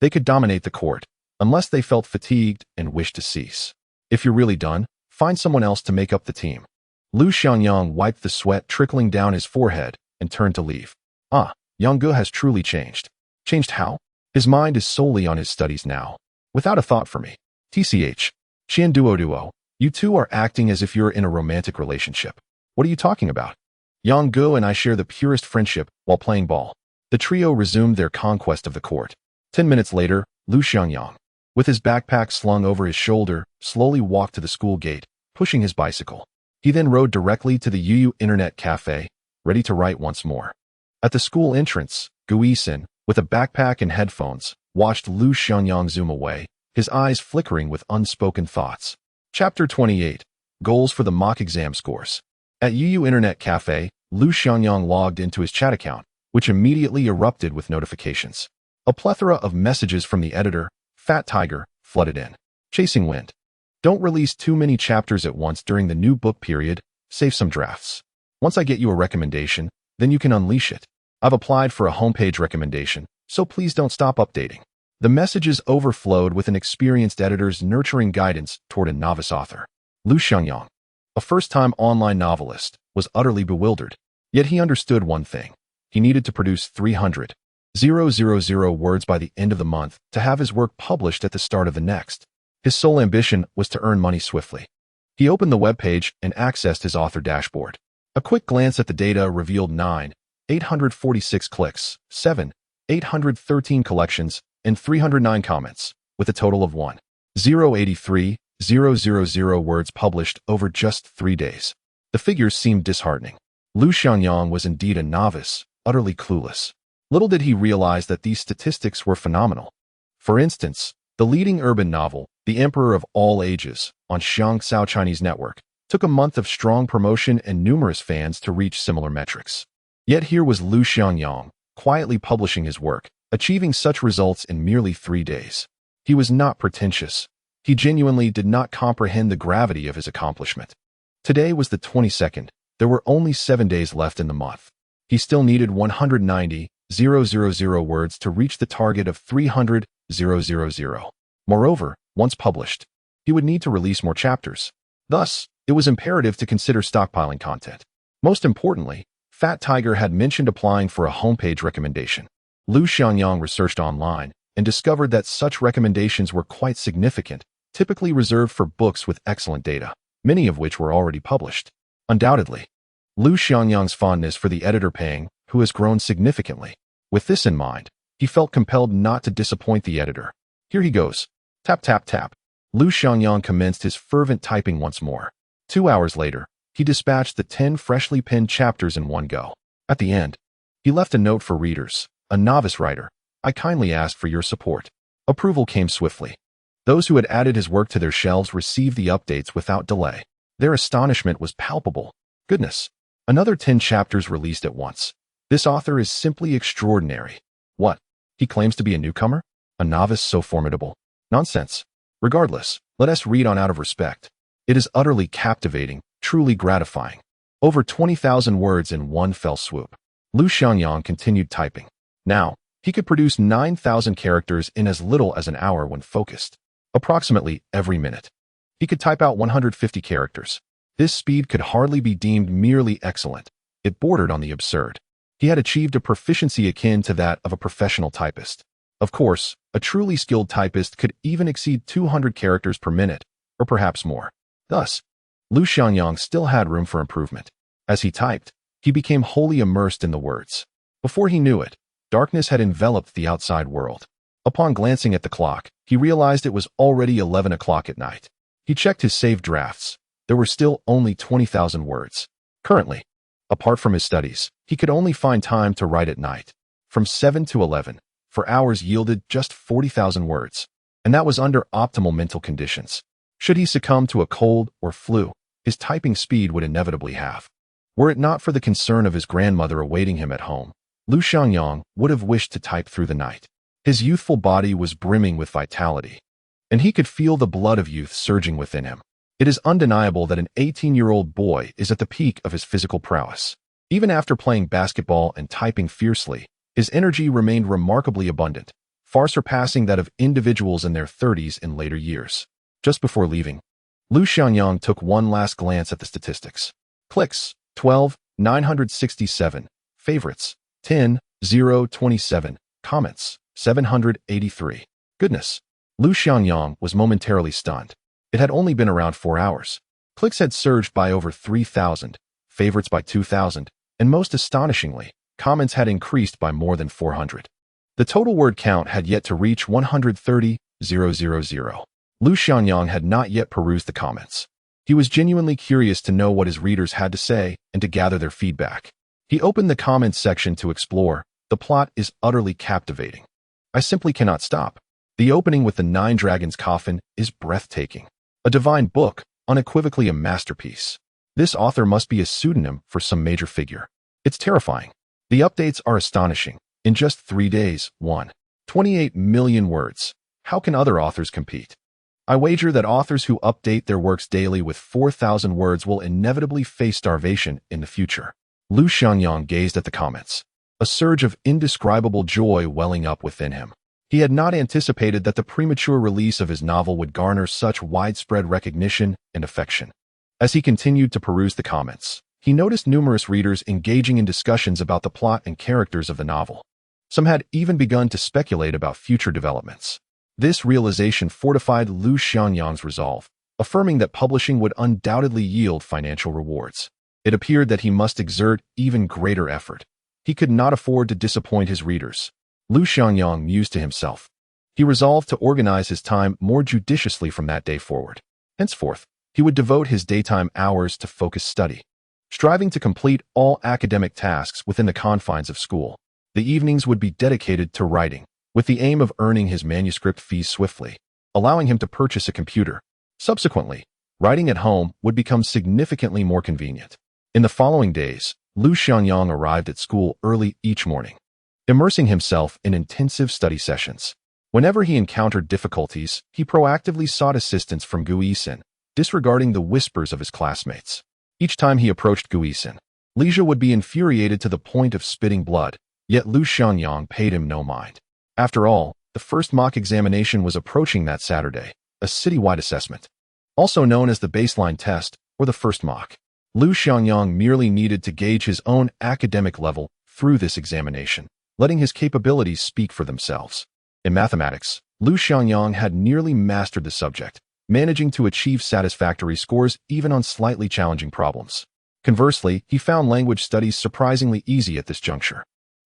Speaker 1: they could dominate the court, unless they felt fatigued and wished to cease. If you're really done, find someone else to make up the team. Lu Xiangyang wiped the sweat trickling down his forehead and turned to leave. Ah, Yang Gu has truly changed. Changed how? His mind is solely on his studies now, without a thought for me. TCH. Qian Duoduo, you two are acting as if you're in a romantic relationship. What are you talking about? Yang Gu and I share the purest friendship while playing ball. The trio resumed their conquest of the court. 10 minutes later, Lu Xiangyang, with his backpack slung over his shoulder, slowly walked to the school gate, pushing his bicycle. He then rode directly to the UU Internet Cafe, ready to write once more. At the school entrance, Gu Yixin, with a backpack and headphones, watched Lu Xiangyang zoom away, his eyes flickering with unspoken thoughts. Chapter 28. Goals for the Mock Exam Scores. At UU Internet Cafe, Lu Xiangyang logged into his chat account, which immediately erupted with notifications. A plethora of messages from the editor, Fat Tiger, flooded in. Chasing wind. Don't release too many chapters at once during the new book period, save some drafts. Once I get you a recommendation, then you can unleash it. I've applied for a homepage recommendation, so please don't stop updating. The messages overflowed with an experienced editor's nurturing guidance toward a novice author. Lu Xiangyang, a first-time online novelist, was utterly bewildered. Yet he understood one thing. He needed to produce 300,000 words by the end of the month to have his work published at the start of the next. His sole ambition was to earn money swiftly. He opened the webpage and accessed his author dashboard. A quick glance at the data revealed 846 clicks, 813 collections, and 309 comments, with a total of 1,083,000 words published over just 3 days. The figures seemed disheartening. Lu Xiangyang was indeed a novice, utterly clueless. Little did he realize that these statistics were phenomenal. For instance, the leading urban novel, The Emperor of All Ages, on Xiangxao Chinese Network, took a month of strong promotion and numerous fans to reach similar metrics. Yet here was Lu Xiangyang, quietly publishing his work, achieving such results in merely 3 days. He was not pretentious. He genuinely did not comprehend the gravity of his accomplishment. Today was the 22nd. There were only 7 days left in the month. He still needed 190,000 words to reach the target of 300,000. Moreover, once published, he would need to release more chapters. Thus, it was imperative to consider stockpiling content. Most importantly, Fat Tiger had mentioned applying for a homepage recommendation. Lu Xiangyang researched online and discovered that such recommendations were quite significant, typically reserved for books with excellent data, many of which were already published. Undoubtedly, Lu Xiangyang's fondness for the editor Pang, who has grown significantly. With this in mind, he felt compelled not to disappoint the editor. Here he goes. Tap, tap, tap. Lu Xiangyang commenced his fervent typing once more. 2 hours later, he dispatched the 10 freshly penned chapters in one go. At the end, he left a note for readers. A novice writer, I kindly ask for your support. Approval came swiftly. Those who had added his work to their shelves received the updates without delay. Their astonishment was palpable. Goodness, another 10 chapters released at once. This author is simply extraordinary. What? He claims to be a newcomer? A novice so formidable? Nonsense. Regardless, let us read on out of respect. It is utterly captivating, truly gratifying. Over 20,000 words in one fell swoop. Lu Xiangyang continued typing. Now, he could produce 9,000 characters in as little as an hour when focused. Approximately every minute. He could type out 150 characters. This speed could hardly be deemed merely excellent. It bordered on the absurd. He had achieved a proficiency akin to that of a professional typist. Of course, a truly skilled typist could even exceed 200 characters per minute, or perhaps more. Thus, Lu Xiangyang still had room for improvement. As he typed, he became wholly immersed in the words. Before he knew it, darkness had enveloped the outside world. Upon glancing at the clock, he realized it was already 11 o'clock at night. He checked his saved drafts. There were still only 20,000 words. Currently, apart from his studies, he could only find time to write at night. From 7 to 11, for hours yielded just 40,000 words. And that was under optimal mental conditions. Should he succumb to a cold or flu, his typing speed would inevitably halve. Were it not for the concern of his grandmother awaiting him at home, Lu Xiangyang would have wished to type through the night. His youthful body was brimming with vitality, and he could feel the blood of youth surging within him. It is undeniable that an 18-year-old boy is at the peak of his physical prowess. Even after playing basketball and typing fiercely, his energy remained remarkably abundant, far surpassing that of individuals in their 30s in later years. Just before leaving, Lu Xiangyang took one last glance at the statistics. Clicks, 12,967. Favorites, 10,027. Comments, 783. Goodness. Lu Xiangyang was momentarily stunned. It had only been around 4 hours. Clicks had surged by over 3,000, favorites by 2,000, and most astonishingly, comments had increased by more than 400. The total word count had yet to reach 130,000. Lu Xiangyang had not yet perused the comments. He was genuinely curious to know what his readers had to say and to gather their feedback. He opened the comments section to explore. The plot is utterly captivating. I simply cannot stop. The opening with the 9 dragons coffin is breathtaking. A divine book, unequivocally a masterpiece. This author must be a pseudonym for some major figure. It's terrifying. The updates are astonishing. In just 3 days, 28 million words. How can other authors compete? I wager that authors who update their works daily with 4,000 words will inevitably face starvation in the future. Lu Xiangyang gazed at the comments, a surge of indescribable joy welling up within him. He had not anticipated that the premature release of his novel would garner such widespread recognition and affection. As he continued to peruse the comments, he noticed numerous readers engaging in discussions about the plot and characters of the novel. Some had even begun to speculate about future developments. This realization fortified Lu Xiangyang's resolve, affirming that publishing would undoubtedly yield financial rewards. It appeared that he must exert even greater effort. He could not afford to disappoint his readers. Lu Xiangyang mused to himself. He resolved to organize his time more judiciously from that day forward. Henceforth, he would devote his daytime hours to focused study, striving to complete all academic tasks within the confines of school. The evenings would be dedicated to writing, with the aim of earning his manuscript fees swiftly, allowing him to purchase a computer. Subsequently, writing at home would become significantly more convenient. In the following days, Lu Xiangyang arrived at school early each morning, immersing himself in intensive study sessions. Whenever he encountered difficulties, he proactively sought assistance from Gu Yixin, disregarding the whispers of his classmates. Each time he approached Gu Yixin, Lija would be infuriated to the point of spitting blood, yet Lu Xiangyang paid him no mind. After all, the first mock examination was approaching that Saturday, a citywide assessment, also known as the baseline test or the first mock. Lu Xiangyang merely needed to gauge his own academic level through this examination, letting his capabilities speak for themselves. In mathematics, Lu Xiangyang had nearly mastered the subject, managing to achieve satisfactory scores even on slightly challenging problems. Conversely, he found language studies surprisingly easy at this juncture,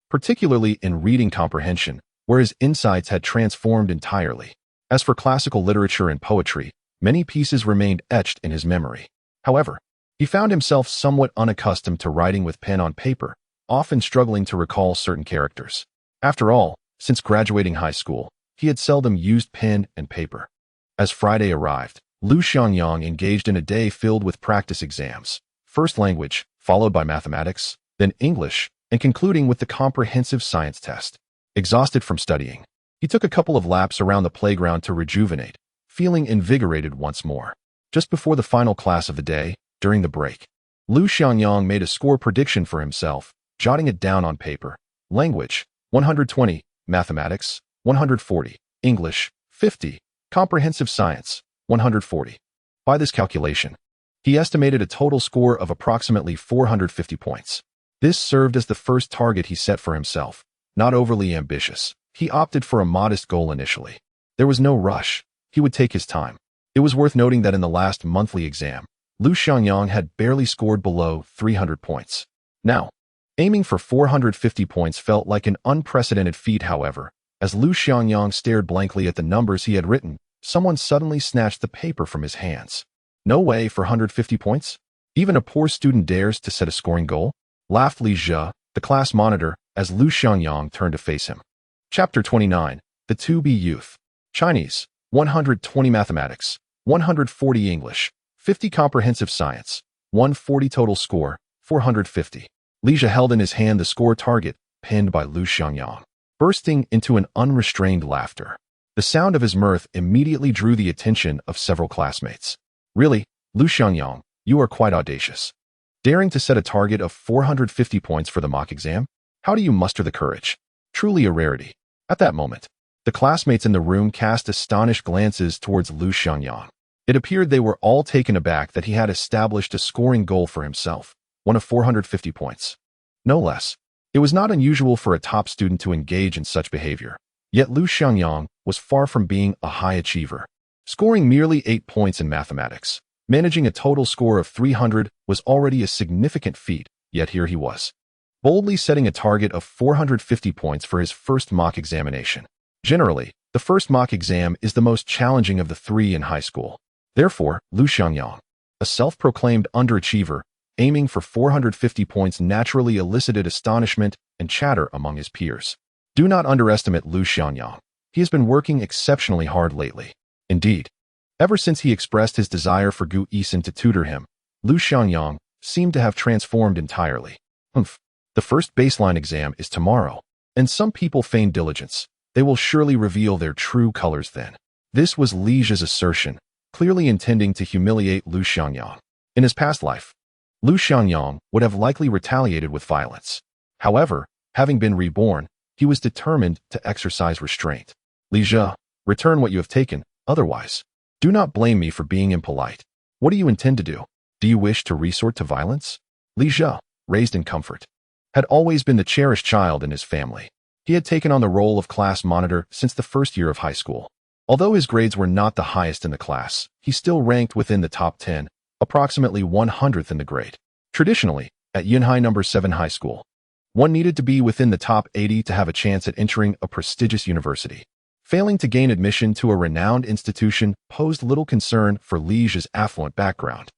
Speaker 1: particularly in reading comprehension, where his insights had transformed entirely. As for classical literature and poetry, many pieces remained etched in his memory. However, he found himself somewhat unaccustomed to writing with pen on paper, often struggling to recall certain characters. After all, since graduating high school, he had seldom used pen and paper. As Friday arrived, Lu Xiangyang engaged in a day filled with practice exams, first language, followed by mathematics, then English, and concluding with the comprehensive science test. Exhausted from studying, he took a couple of laps around the playground to rejuvenate, feeling invigorated once more. Just before the final class of the day, during the break, Lu Xiangyang made a score prediction for himself, jotting it down on paper. Language, 120, mathematics, 140, English, 50, comprehensive science, 140. By this calculation, he estimated a total score of approximately 450 points. This served as the first target he set for himself. Not overly ambitious, he opted for a modest goal initially. There was no rush. He would take his time. It was worth noting that in the last monthly exam, Lu Xiangyang had barely scored below 300 points. Now, aiming for 450 points felt like an unprecedented feat. However, as Lu Xiangyang stared blankly at the numbers he had written, someone suddenly snatched the paper from his hands. No way for 150 points? Even a poor student dares to set a scoring goal? Laughed Li Zhe, the class monitor, as Lu Xiangyang turned to face him. Chapter 29, The 2B Youth. Chinese, 120 mathematics, 140 English, 50 comprehensive science, 140 total score, 450. Li Zhe held in his hand the score target, pinned by Lu Xiangyang, bursting into an unrestrained laughter. The sound of his mirth immediately drew the attention of several classmates. Really, Lu Xiangyang, you are quite audacious. Daring to set a target of 450 points for the mock exam? How do you muster the courage? Truly a rarity. At that moment, the classmates in the room cast astonished glances towards Lu Xiangyang. It appeared they were all taken aback that he had established a scoring goal for himself, one of 450 points. No less. It was not unusual for a top student to engage in such behavior. Yet Lu Xiangyang was far from being a high achiever. Scoring merely 8 points in mathematics, managing a total score of 300 was already a significant feat, yet here he was, boldly setting a target of 450 points for his first mock examination. Generally, the first mock exam is the most challenging of the 3 in high school. Therefore, Lu Xiangyang, a self-proclaimed underachiever, aiming for 450 points naturally elicited astonishment and chatter among his peers. Do not underestimate Lu Xiangyang. He has been working exceptionally hard lately. Indeed, ever since he expressed his desire for Gu Yixin to tutor him, Lu Xiangyang seemed to have transformed entirely. The first baseline exam is tomorrow, and some people feign diligence. They will surely reveal their true colors then. This was Li Zhi's assertion, clearly intending to humiliate Lu Xiangyang. In his past life, Lu Xiangyang would have likely retaliated with violence. However, having been reborn, he was determined to exercise restraint. Li Zhi, return what you have taken, otherwise, do not blame me for being impolite. What do you intend to do? Do you wish to resort to violence? Li Zhi, raised in comfort, had always been the cherished child in his family. He had taken on the role of class monitor since the first year of high school. Although his grades were not the highest in the class, he still ranked within the top 10, approximately 100th in the grade. Traditionally, at Yunhai No. 7 High School, one needed to be within the top 80 to have a chance at entering a prestigious university. Failing to gain admission to a renowned institution posed little concern for Li Zhi's affluent background.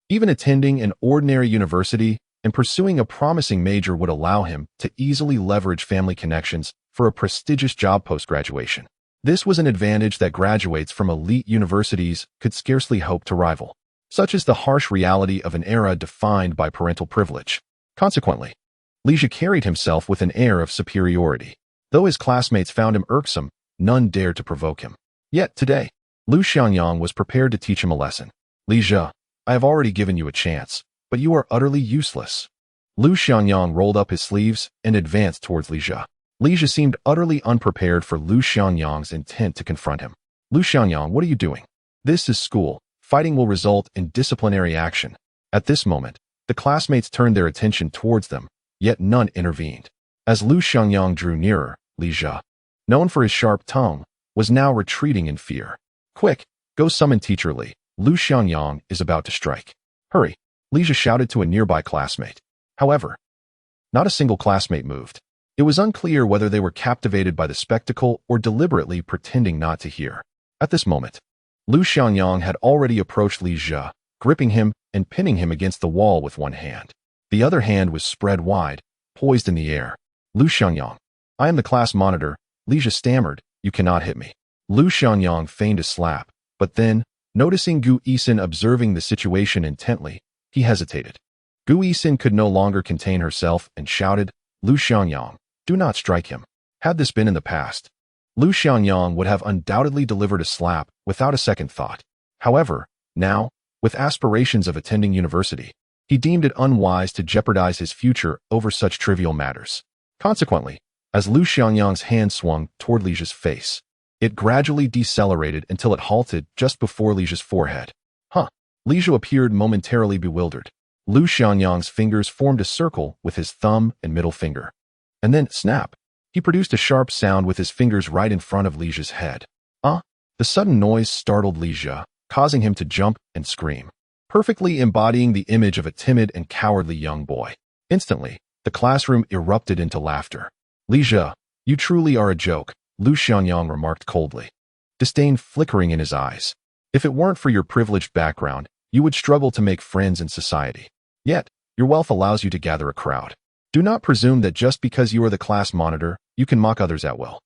Speaker 1: Even attending an ordinary university and pursuing a promising major would allow him to easily leverage family connections for a prestigious job post-graduation. This was an advantage that graduates from elite universities could scarcely hope to rival. Such is the harsh reality of an era defined by parental privilege. Consequently, Li Zhi carried himself with an air of superiority. Though his classmates found him irksome, none dared to provoke him. Yet today, Lu Xiangyang was prepared to teach him a lesson. Li Zhi, I have already given you a chance, but you are utterly useless. Lu Xiangyang rolled up his sleeves and advanced towards Li Zhi. Li Zhi seemed utterly unprepared for Lu Xiangyang's intent to confront him. Lu Xiangyang, what are you doing? This is school. Fighting will result in disciplinary action. At this moment, the classmates turned their attention towards them, yet none intervened. As Lu Xiangyang drew nearer, Li Zhi, known for his sharp tongue, was now retreating in fear. Quick, go summon Teacher Li. Lu Xiangyang is about to strike. Hurry, Li Zhi shouted to a nearby classmate. However, not a single classmate moved. It was unclear whether they were captivated by the spectacle or deliberately pretending not to hear. At this moment, Lu Xiangyang had already approached Li Zhi, gripping him and pinning him against the wall with one hand. The other hand was spread wide, poised in the air. Lu Xiangyang, I am the class monitor, Li Zhi stammered, you cannot hit me. Lu Xiangyang feigned a slap, but then, noticing Gu Yixin observing the situation intently, he hesitated. Gu Yixin could no longer contain herself and shouted, Lu Xiangyang, do not strike him. Had this been in the past, Lu Xiangyang would have undoubtedly delivered a slap without a second thought. However, now, with aspirations of attending university, he deemed it unwise to jeopardize his future over such trivial matters. Consequently, as Lu Xiangyang's hand swung toward Li Zhi's face, it gradually decelerated until it halted just before Li Zhi's forehead. Li Zhi appeared momentarily bewildered. Lu Xiangyang's fingers formed a circle with his thumb and middle finger. And then, snap, he produced a sharp sound with his fingers right in front of Li Zhi's head. The sudden noise startled Li Zhi, causing him to jump and scream, perfectly embodying the image of a timid and cowardly young boy. Instantly, the classroom erupted into laughter. Li Zhi, you truly are a joke, Lu Xiangyang remarked coldly, disdain flickering in his eyes. If it weren't for your privileged background, you would struggle to make friends in society. Yet, your wealth allows you to gather a crowd. Do not presume that just because you are the class monitor, you can mock others at will.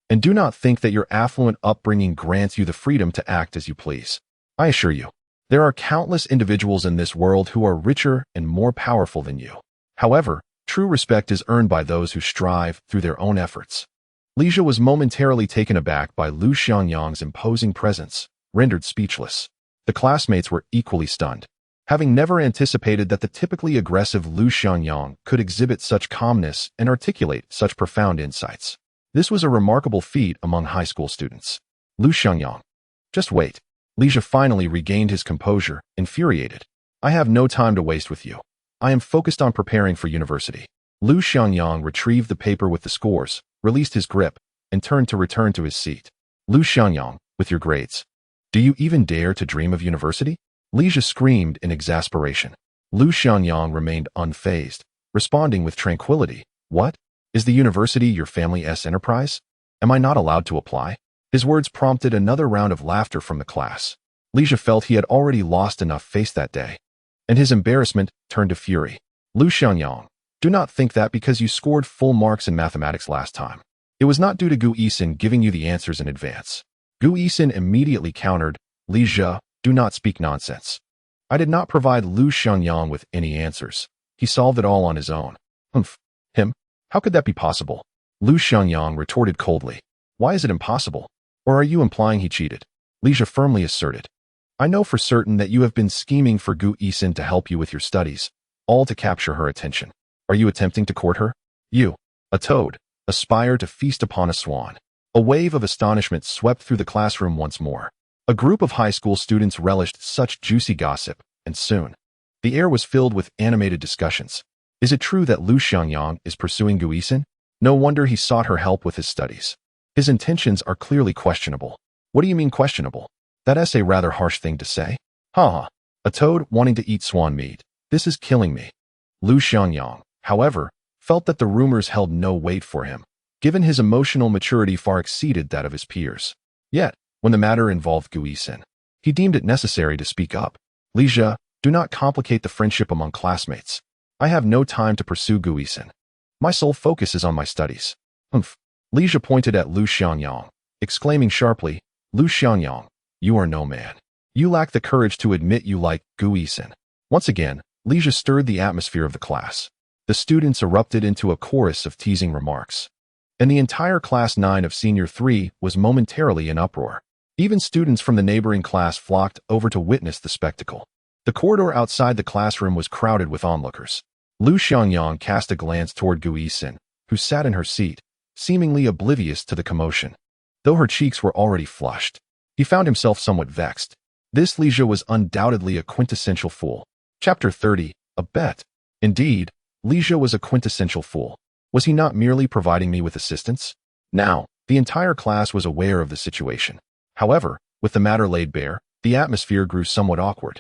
Speaker 1: And do not think that your affluent upbringing grants you the freedom to act as you please. I assure you, there are countless individuals in this world who are richer and more powerful than you. However, true respect is earned by those who strive through their own efforts. Li Zhi was momentarily taken aback by Lu Xiangyang's imposing presence, rendered speechless. The classmates were equally stunned, having never anticipated that the typically aggressive Lu Xiangyang could exhibit such calmness and articulate such profound insights. This was a remarkable feat among high school students. Lu Xiangyang, just wait. Li Zhi finally regained his composure, infuriated. I have no time to waste with you. I am focused on preparing for university. Lu Xiangyang retrieved the paper with the scores, released his grip, and turned to return to his seat. Lu Xiangyang, with your grades, do you even dare to dream of university? Li Zhi screamed in exasperation. Lu Xiangyang remained unfazed, responding with tranquility. What? Is the university your family's enterprise? Am I not allowed to apply? His words prompted another round of laughter from the class. Li Zhi felt he had already lost enough face that day. and his embarrassment turned to fury. Lu Xiangyang, do not think that because you scored full marks in mathematics last time, it was not due to Gu Yixin giving you the answers in advance. Gu Yixin immediately countered, Li Zhe, do not speak nonsense. I did not provide Lu Xiangyang with any answers. He solved it all on his own. Humph. Him? How could that be possible? Lu Xiangyang retorted coldly. Why is it impossible? Or are you implying he cheated? Li Zhe firmly asserted. I know for certain that you have been scheming for Gu Yixin to help you with your studies, all to capture her attention. Are you attempting to court her? You, a toad, aspire to feast upon a swan. A wave of astonishment swept through the classroom once more. A group of high school students relished such juicy gossip, and soon, the air was filled with animated discussions. Is it true that Lu Xiangyang is pursuing Gu Yixin? No wonder he sought her help with his studies. His intentions are clearly questionable. What do you mean questionable? That's a rather harsh thing to say. Ha! A toad wanting to eat swan meat. This is killing me. Lu Xiangyang, however, felt that the rumors held no weight for him, given his emotional maturity far exceeded that of his peers. Yet, when the matter involved Gu Yixin, he deemed it necessary to speak up. Li Zhe, do not complicate the friendship among classmates. I have no time to pursue Gu Yixin. My sole focus is on my studies. Humph. Li Zhe pointed at Lu Xiangyang, exclaiming sharply, Lu Xiangyang, you are no man. You lack the courage to admit you like Gu Yixin. Once again, Li Zhe stirred the atmosphere of the class. The students erupted into a chorus of teasing remarks. And the entire Class 9 of Senior 3 was momentarily in uproar. Even students from the neighboring class flocked over to witness the spectacle. The corridor outside the classroom was crowded with onlookers. Lu Xiangyang cast a glance toward Gu Yixin, who sat in her seat, seemingly oblivious to the commotion. Though her cheeks were already flushed, he found himself somewhat vexed. This Li Zhe was undoubtedly a quintessential fool. Chapter 30, a bet. Indeed, Li Zhe was a quintessential fool. Was he not merely providing me with assistance? Now, the entire class was aware of the situation. However, with the matter laid bare, the atmosphere grew somewhat awkward.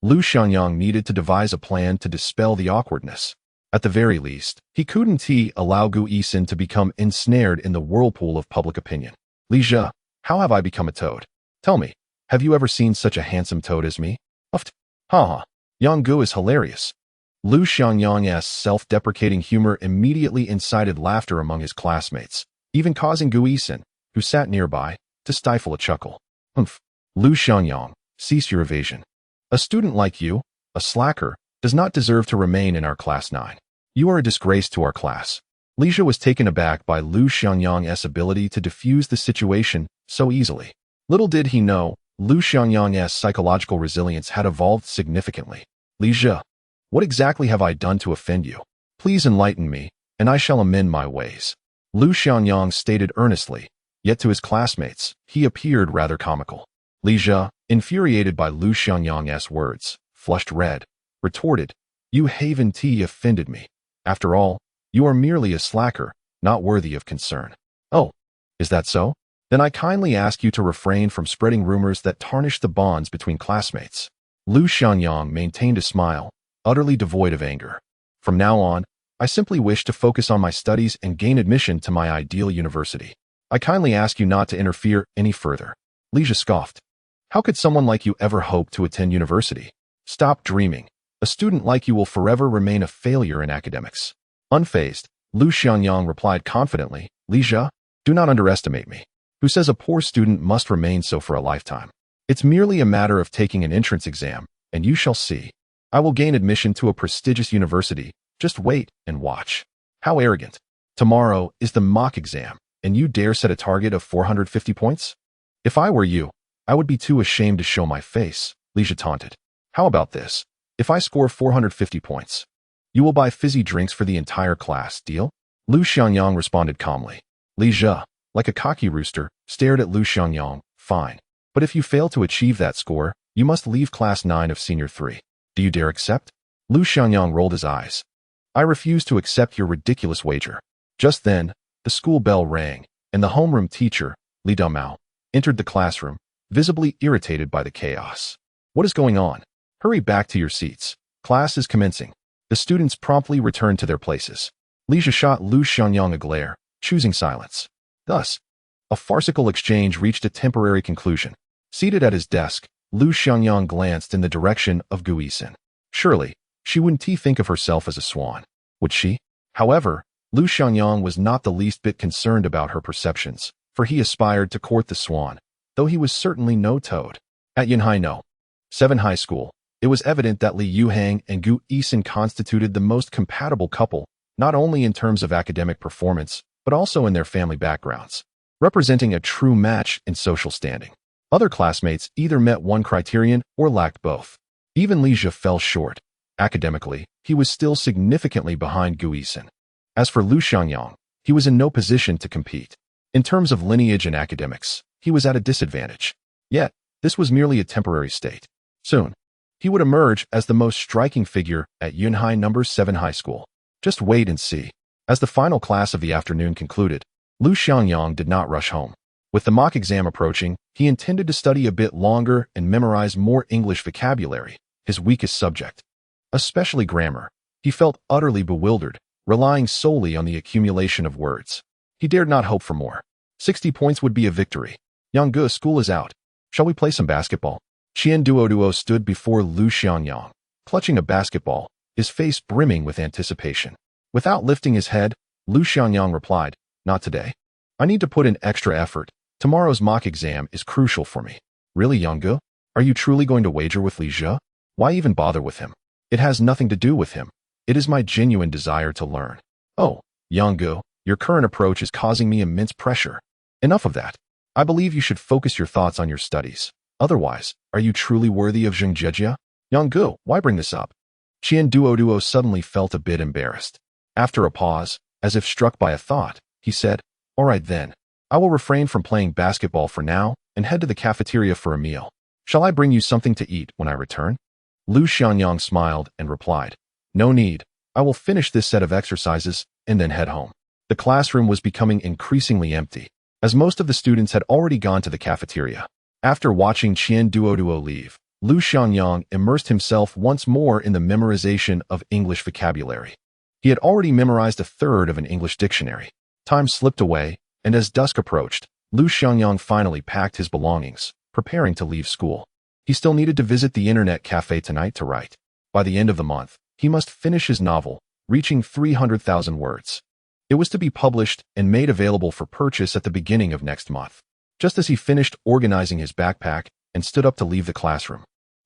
Speaker 1: Lu Xiangyang needed to devise a plan to dispel the awkwardness. At the very least, he couldn't allow Gu Yixin to become ensnared in the whirlpool of public opinion. Li Zhe, how have I become a toad? Tell me, have you ever seen such a handsome toad as me? Uft. Ha! Yang Gu is hilarious. Lu Xiangyang's self-deprecating humor immediately incited laughter among his classmates, even causing Gu Yixin, who sat nearby, to stifle a chuckle. Humph. Lu Xiangyang, cease your evasion. A student like you, a slacker, does not deserve to remain in our Class 9. You are a disgrace to our class. Li Zhe was taken aback by Lu Xiangyang's ability to diffuse the situation so easily. Little did he know, Lu Xiangyang's psychological resilience had evolved significantly. Li Zhe, what exactly have I done to offend you? Please enlighten me, and I shall amend my ways. Lu Xiangyang stated earnestly, yet to his classmates, he appeared rather comical. Li Zhe, infuriated by Lu Xiangyang's words, flushed red, retorted, you haven't offended me. After all, you are merely a slacker, not worthy of concern. Oh, is that so? Then I kindly ask you to refrain from spreading rumors that tarnish the bonds between classmates. Lu Xiangyang maintained a smile, utterly devoid of anger. From now on, I simply wish to focus on my studies and gain admission to my ideal university. I kindly ask you not to interfere any further. Li Zhe scoffed. How could someone like you ever hope to attend university? Stop dreaming. A student like you will forever remain a failure in academics. Unfazed, Lu Xiangyang replied confidently, Li Zhe, do not underestimate me. Who says a poor student must remain so for a lifetime? It's merely a matter of taking an entrance exam, and you shall see. I will gain admission to a prestigious university. Just wait and watch. How arrogant. Tomorrow is the mock exam, and you dare set a target of 450 points? If I were you, I would be too ashamed to show my face, Li Zhe taunted. How about this? If I score 450 points, you will buy fizzy drinks for the entire class, deal? Lu Xiangyang responded calmly. Li Zhe, like a cocky rooster, stared at Lu Xiangyang. Fine. But if you fail to achieve that score, you must leave Class 9 of Senior 3. Do you dare accept? Lu Xiangyang rolled his eyes. I refuse to accept your ridiculous wager. Just then, the school bell rang, and the homeroom teacher, Li Damao, entered the classroom, visibly irritated by the chaos. What is going on? Hurry back to your seats. Class is commencing. The students promptly returned to their places. Li Zhe shot Lu Xiangyang a glare, choosing silence. Thus, a farcical exchange reached a temporary conclusion. Seated at his desk, Lu Xiangyang glanced in the direction of Gu Yixin. Surely, she wouldn't think of herself as a swan, would she? However, Lu Xiangyang was not the least bit concerned about her perceptions, for he aspired to court the swan, though he was certainly no toad. At Yunhai No. 7 High School, it was evident that Li Yuhang and Gu Yixin constituted the most compatible couple, not only in terms of academic performance, but also in their family backgrounds, representing a true match in social standing. Other classmates either met one criterion or lacked both. Even Li Jia fell short. Academically, he was still significantly behind Gu Yixin. As for Lu Xiangyang, he was in no position to compete. In terms of lineage and academics, he was at a disadvantage. Yet, this was merely a temporary state. Soon, he would emerge as the most striking figure at Yunhai No. 7 High School. Just wait and see. As the final class of the afternoon concluded, Lu Xiangyang did not rush home. With the mock exam approaching, he intended to study a bit longer and memorize more English vocabulary, his weakest subject. Especially grammar. He felt utterly bewildered, relying solely on the accumulation of words. He dared not hope for more. 60 points would be a victory. Yang, school is out. Shall we play some basketball? Qian Duo stood before Lu Xiangyang, clutching a basketball, his face brimming with anticipation. Without lifting his head, Lu Xiangyang replied, "Not today. I need to put in extra effort. Tomorrow's mock exam is crucial for me." Really, Yang? Are you truly going to wager with Li Jia? Why even bother with him? It has nothing to do with him. It is my genuine desire to learn. Oh, Yang, your current approach is causing me immense pressure. Enough of that. I believe you should focus your thoughts on your studies. Otherwise, are you truly worthy of Zhengjie? Yang, why bring this up? Qian Duo suddenly felt a bit embarrassed. After a pause, as if struck by a thought, he said, "All right then. I will refrain from playing basketball for now and head to the cafeteria for a meal. Shall I bring you something to eat when I return?" Lu Xiangyang smiled and replied, "No need. I will finish this set of exercises and then head home." The classroom was becoming increasingly empty, as most of the students had already gone to the cafeteria. After watching Qian Duo leave, Lu Xiangyang immersed himself once more in the memorization of English vocabulary. He had already memorized a third of an English dictionary. Time slipped away, and as dusk approached, Lu Xiangyang finally packed his belongings, preparing to leave school. He still needed to visit the internet cafe tonight to write. By the end of the month, he must finish his novel, reaching 300,000 words. It was to be published and made available for purchase at the beginning of next month. Just as he finished organizing his backpack and stood up to leave the classroom,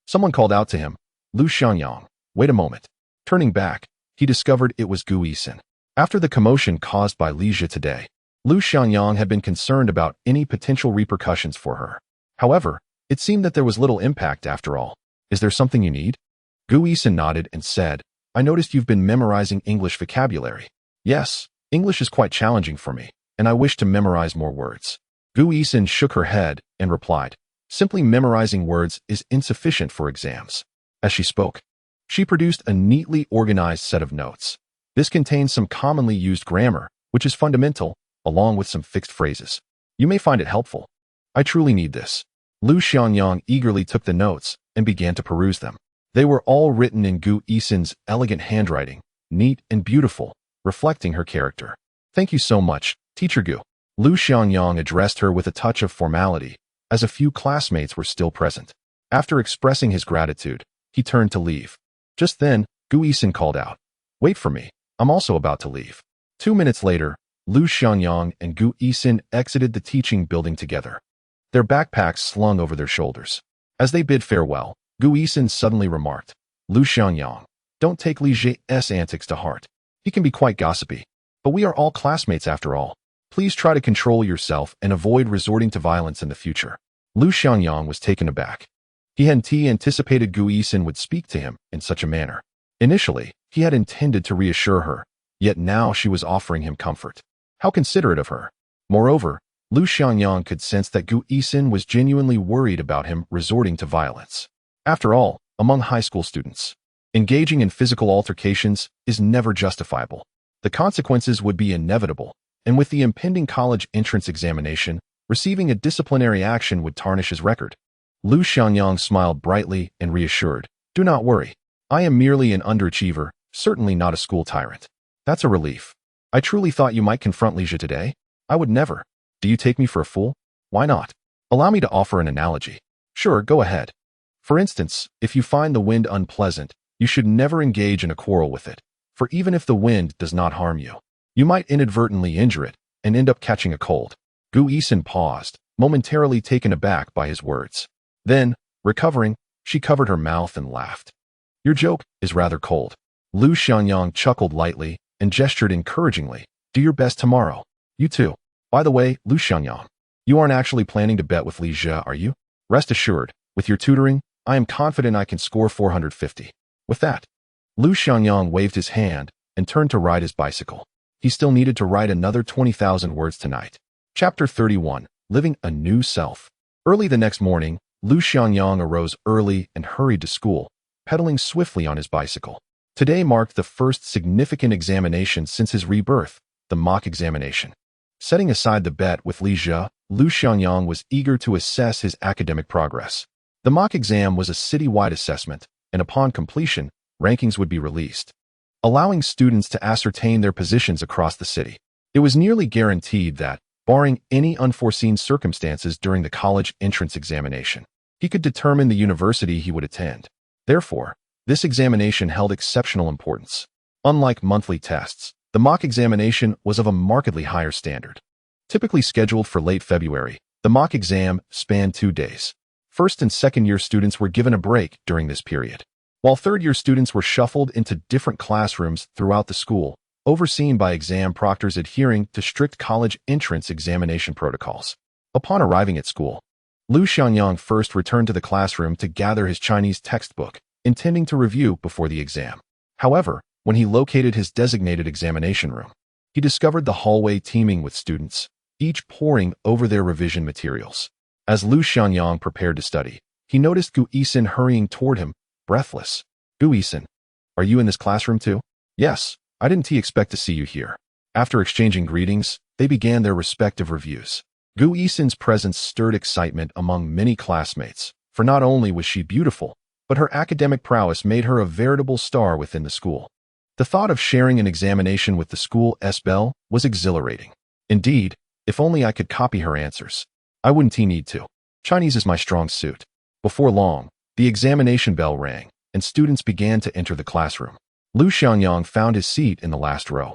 Speaker 1: someone called out to him, "Lu Xiangyang, wait a moment." Turning back, he discovered it was Gu Yixin. After the commotion caused by Li Jia today, Lu Xiangyang had been concerned about any potential repercussions for her. However, it seemed that there was little impact after all. "Is there something you need?" Gu Yixin nodded and said, "I noticed you've been memorizing English vocabulary." "Yes, English is quite challenging for me, and I wish to memorize more words." Gu Yixin shook her head and replied, "Simply memorizing words is insufficient for exams." As she spoke, she produced a neatly organized set of notes. This contains some commonly used grammar, which is fundamental, along with some fixed phrases. You may find it helpful. I truly need this. Lu Xiangyang eagerly took the notes and began to peruse them. They were all written in Gu Yixin's elegant handwriting, neat and beautiful, reflecting her character. "Thank you so much, Teacher Gu." Lu Xiangyang addressed her with a touch of formality, as a few classmates were still present. After expressing his gratitude, he turned to leave. Just then, Gu Yixin called out, "Wait for me, I'm also about to leave." 2 minutes later, Lu Xiangyang and Gu Yixin exited the teaching building together, their backpacks slung over their shoulders. As they bid farewell, Gu Yixin suddenly remarked, "Lu Xiangyang, don't take Li Jia's antics to heart. He can be quite gossipy, but we are all classmates after all. Please try to control yourself and avoid resorting to violence in the future." Lu Xiangyang was taken aback. He hadn't anticipated Gu Yixin would speak to him in such a manner. Initially, he had intended to reassure her, yet now she was offering him comfort. How considerate of her. Moreover, Lu Xiangyang could sense that Gu Yixin was genuinely worried about him resorting to violence. After all, among high school students, engaging in physical altercations is never justifiable. The consequences would be inevitable, and with the impending college entrance examination, receiving a disciplinary action would tarnish his record. Lu Xiangyang smiled brightly and reassured, "Do not worry. I am merely an underachiever, certainly not a school tyrant." "That's a relief. I truly thought you might confront Li Jia today. I would never. Do you take me for a fool? Why not? Allow me to offer an analogy." "Sure, go ahead. For instance, if you find the wind unpleasant, You should never engage in a quarrel with it, for even if the wind does not harm you, you might inadvertently injure it and end up catching a cold. Gu Yixin paused, momentarily taken aback by his words. Then, recovering, she covered her mouth and laughed. Your joke is rather cold. Lu Xiangyang chuckled lightly and gestured encouragingly. Do your best tomorrow. You too. By the way, Lu Xiangyang, you aren't actually planning to bet with Li Jie, are you? Rest assured, with your tutoring, I am confident I can score 450. With that, Lu Xiangyang waved his hand and turned to ride his bicycle. He still needed to write another 20,000 words tonight. Chapter 31. Living a New Self. Early the next morning, Lu Xiangyang arose early and hurried to school, pedaling swiftly on his bicycle. Today marked the first significant examination since his rebirth, the mock examination. Setting aside the bet with Li Jie, Lu Xiangyang was eager to assess his academic progress. The mock exam was a city-wide assessment, and upon completion, rankings would be released, allowing students to ascertain their positions across the city. It was nearly guaranteed that, barring any unforeseen circumstances during the college entrance examination, he could determine the university he would attend. Therefore, this examination held exceptional importance. Unlike monthly tests, the mock examination was of a markedly higher standard. Typically scheduled for late February, the mock exam spanned 2 days. First and second-year students were given a break during this period, while third-year students were shuffled into different classrooms throughout the school, overseen by exam proctors adhering to strict college entrance examination protocols. Upon arriving at school, Lu Xiangyang first returned to the classroom to gather his Chinese textbook, intending to review before the exam. However, when he located his designated examination room, he discovered the hallway teeming with students, each poring over their revision materials. As Lu Xiangyang prepared to study, he noticed Gu Yixin hurrying toward him, breathless. Gu Yixin, are you in this classroom too? Yes, I didn't expect to see you here. After exchanging greetings, they began their respective reviews. Gu Yixin's presence stirred excitement among many classmates, for not only was she beautiful, but her academic prowess made her a veritable star within the school. The thought of sharing an examination with the school belle was exhilarating. Indeed, if only I could copy her answers. I wouldn't need to. Chinese is my strong suit. Before long, the examination bell rang, and students began to enter the classroom. Lu Xiangyang found his seat in the last row,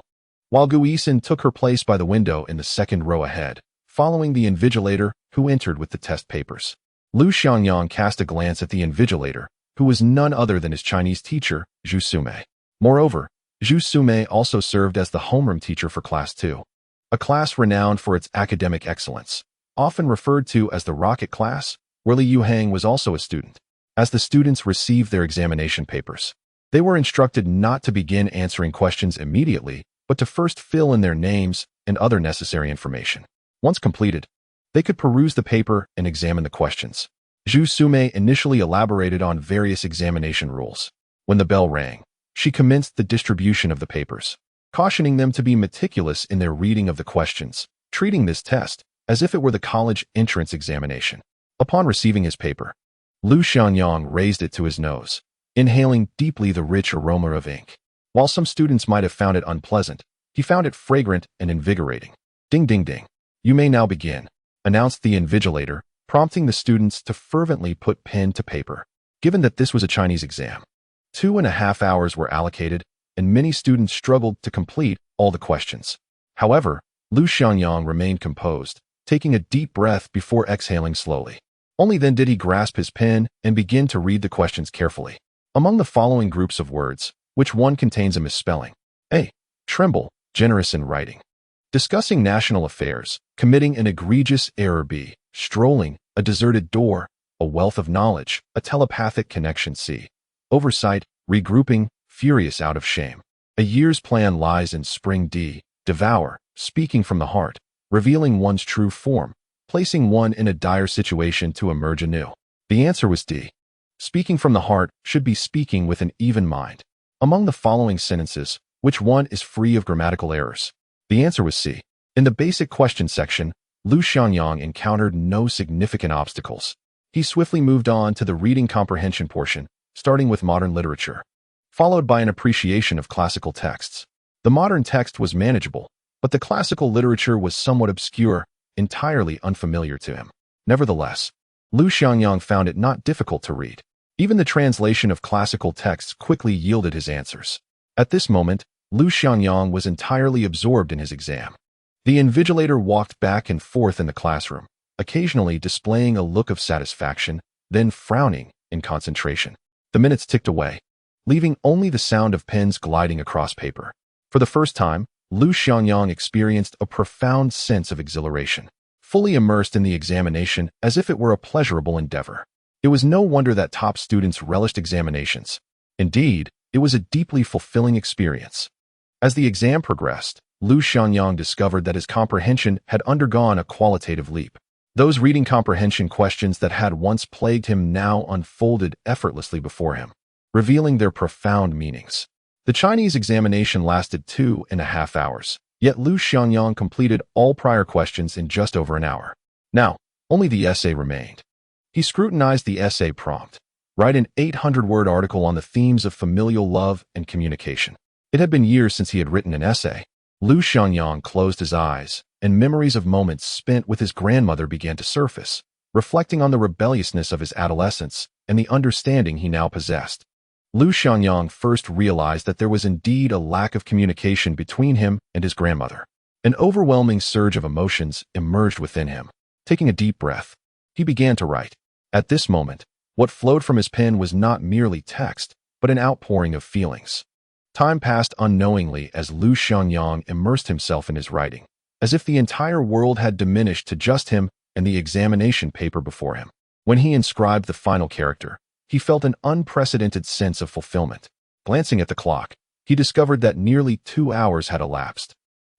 Speaker 1: while Gu Yixin took her place by the window in the second row ahead, following the invigilator who entered with the test papers. Lu Xiangyang cast a glance at the invigilator, who was none other than his Chinese teacher, Zhu Sumei. Moreover, Zhu Sumei also served as the homeroom teacher for Class 2, a class renowned for its academic excellence, often referred to as the rocket class, where Li Yuhang was also a student. As the students received their examination papers, they were instructed not to begin answering questions immediately, but to first fill in their names and other necessary information. Once completed, they could peruse the paper and examine the questions. Zhu Sumei initially elaborated on various examination rules. When the bell rang, she commenced the distribution of the papers, cautioning them to be meticulous in their reading of the questions, treating this test as if it were the college entrance examination. Upon receiving his paper, Lu Xiangyang raised it to his nose, inhaling deeply the rich aroma of ink. While some students might have found it unpleasant, he found it fragrant and invigorating. Ding ding ding. You may now begin, announced the invigilator, prompting the students to fervently put pen to paper. Given that this was a Chinese exam, 2.5 hours were allocated, and many students struggled to complete all the questions. However, Lu Xiangyang remained composed, taking a deep breath before exhaling slowly. Only then did he grasp his pen and begin to read the questions carefully. Among the following groups of words, which one contains a misspelling? A. Tremble, generous in writing. Discussing national affairs, committing an egregious error. B. Strolling, a deserted door, a wealth of knowledge, a telepathic connection. C. Oversight, regrouping, furious out of shame. A year's plan lies in spring. D. Devour, speaking from the heart, revealing one's true form, placing one in a dire situation to emerge anew. The answer was D. Speaking from the heart should be speaking with an even mind. Among the following sentences, which one is free of grammatical errors? The answer was C. In the basic question section, Lu Xiangyang encountered no significant obstacles. He swiftly moved on to the reading comprehension portion, starting with modern literature, followed by an appreciation of classical texts. The modern text was manageable, but the classical literature was somewhat obscure, entirely unfamiliar to him. Nevertheless, Lu Xiangyang found it not difficult to read. Even the translation of classical texts quickly yielded his answers. At this moment, Lu Xiangyang was entirely absorbed in his exam. The invigilator walked back and forth in the classroom, occasionally displaying a look of satisfaction, then frowning in concentration. The minutes ticked away, leaving only the sound of pens gliding across paper. For the first time, Lu Xiangyang experienced a profound sense of exhilaration, fully immersed in the examination as if it were a pleasurable endeavor. It was no wonder that top students relished examinations. Indeed, it was a deeply fulfilling experience. As the exam progressed, Lu Xiangyang discovered that his comprehension had undergone a qualitative leap. Those reading comprehension questions that had once plagued him now unfolded effortlessly before him, revealing their profound meanings. The Chinese examination lasted 2.5 hours, yet Lu Xiangyang completed all prior questions in just over an hour. Now, only the essay remained. He scrutinized the essay prompt. Write an 800-word article on the themes of familial love and communication. It had been years since he had written an essay. Lu Xiangyang closed his eyes, and memories of moments spent with his grandmother began to surface, reflecting on the rebelliousness of his adolescence and the understanding he now possessed. Lu Xiangyang first realized that there was indeed a lack of communication between him and his grandmother. An overwhelming surge of emotions emerged within him. Taking a deep breath, he began to write. At this moment, what flowed from his pen was not merely text, but an outpouring of feelings. Time passed unknowingly as Lu Xiangyang immersed himself in his writing, as if the entire world had diminished to just him and the examination paper before him. When he inscribed the final character, he felt an unprecedented sense of fulfillment. Glancing at the clock, he discovered that nearly 2 hours had elapsed,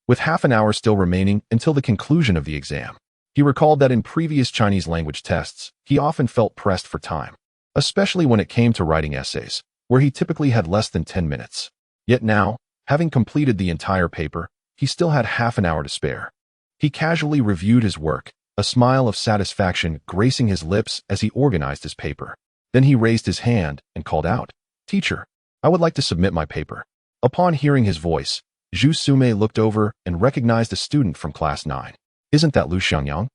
Speaker 1: with half an hour still remaining until the conclusion of the exam. He recalled that in previous Chinese language tests, he often felt pressed for time, especially when it came to writing essays, where he typically had less than 10 minutes. Yet now, having completed the entire paper, he still had half an hour to spare. He casually reviewed his work, a smile of satisfaction gracing his lips as he organized his paper. Then he raised his hand and called out, "Teacher, I would like to submit my paper." Upon hearing his voice, Zhu Sumei looked over and recognized a student from class 9. Isn't that Lu Xiangyang?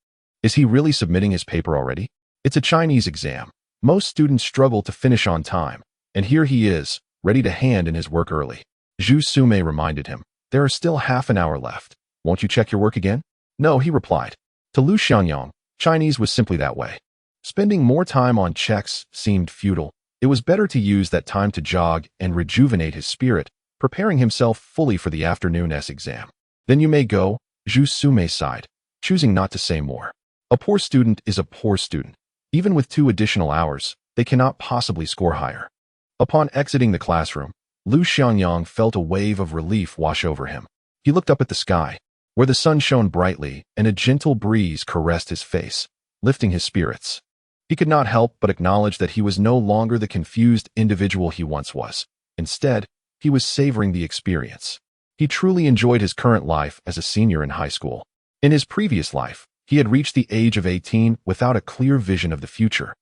Speaker 1: Is he really submitting his paper already? It's a Chinese exam. Most students struggle to finish on time, and here he is, ready to hand in his work early. Zhu Sumei reminded him, "There is still half an hour left. Won't you check your work again?" "No," he replied. To Lu Xiangyang, Chinese was simply that way. Spending more time on checks seemed futile. It was better to use that time to jog and rejuvenate his spirit, preparing himself fully for the afternoon exam. "Then you may go," Zhu Sumei sighed, choosing not to say more. A poor student is a poor student. Even with 2 additional hours, they cannot possibly score higher. Upon exiting the classroom, Lu Xiangyang felt a wave of relief wash over him. He looked up at the sky, where the sun shone brightly and a gentle breeze caressed his face, lifting his spirits. He could not help but acknowledge that he was no longer the confused individual he once was. Instead, he was savoring the experience. He truly enjoyed his current life as a senior in high school. In his previous life, he had reached the age of 18 without a clear vision of the future,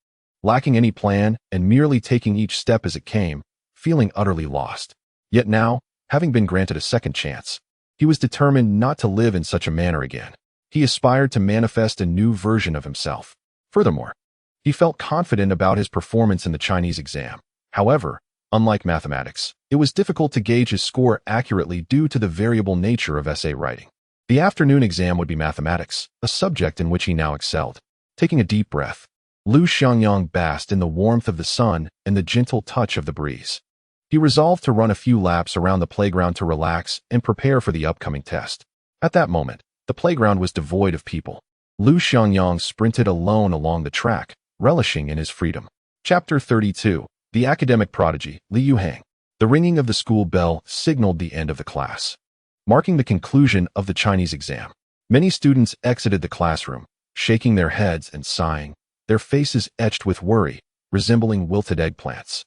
Speaker 1: lacking any plan and merely taking each step as it came, feeling utterly lost. Yet now, having been granted a second chance, he was determined not to live in such a manner again. He aspired to manifest a new version of himself. Furthermore, he felt confident about his performance in the Chinese exam. However, unlike mathematics, it was difficult to gauge his score accurately due to the variable nature of essay writing. The afternoon exam would be mathematics, a subject in which he now excelled. Taking a deep breath, Lu Xiangyang basked in the warmth of the sun and the gentle touch of the breeze. He resolved to run a few laps around the playground to relax and prepare for the upcoming test. At that moment, the playground was devoid of people. Lu Xiangyang sprinted alone along the track, relishing in his freedom. Chapter 32. The Academic Prodigy, Liu Hang. The ringing of the school bell signaled the end of the class, marking the conclusion of the Chinese exam. Many students exited the classroom, shaking their heads and sighing, their faces etched with worry, resembling wilted eggplants.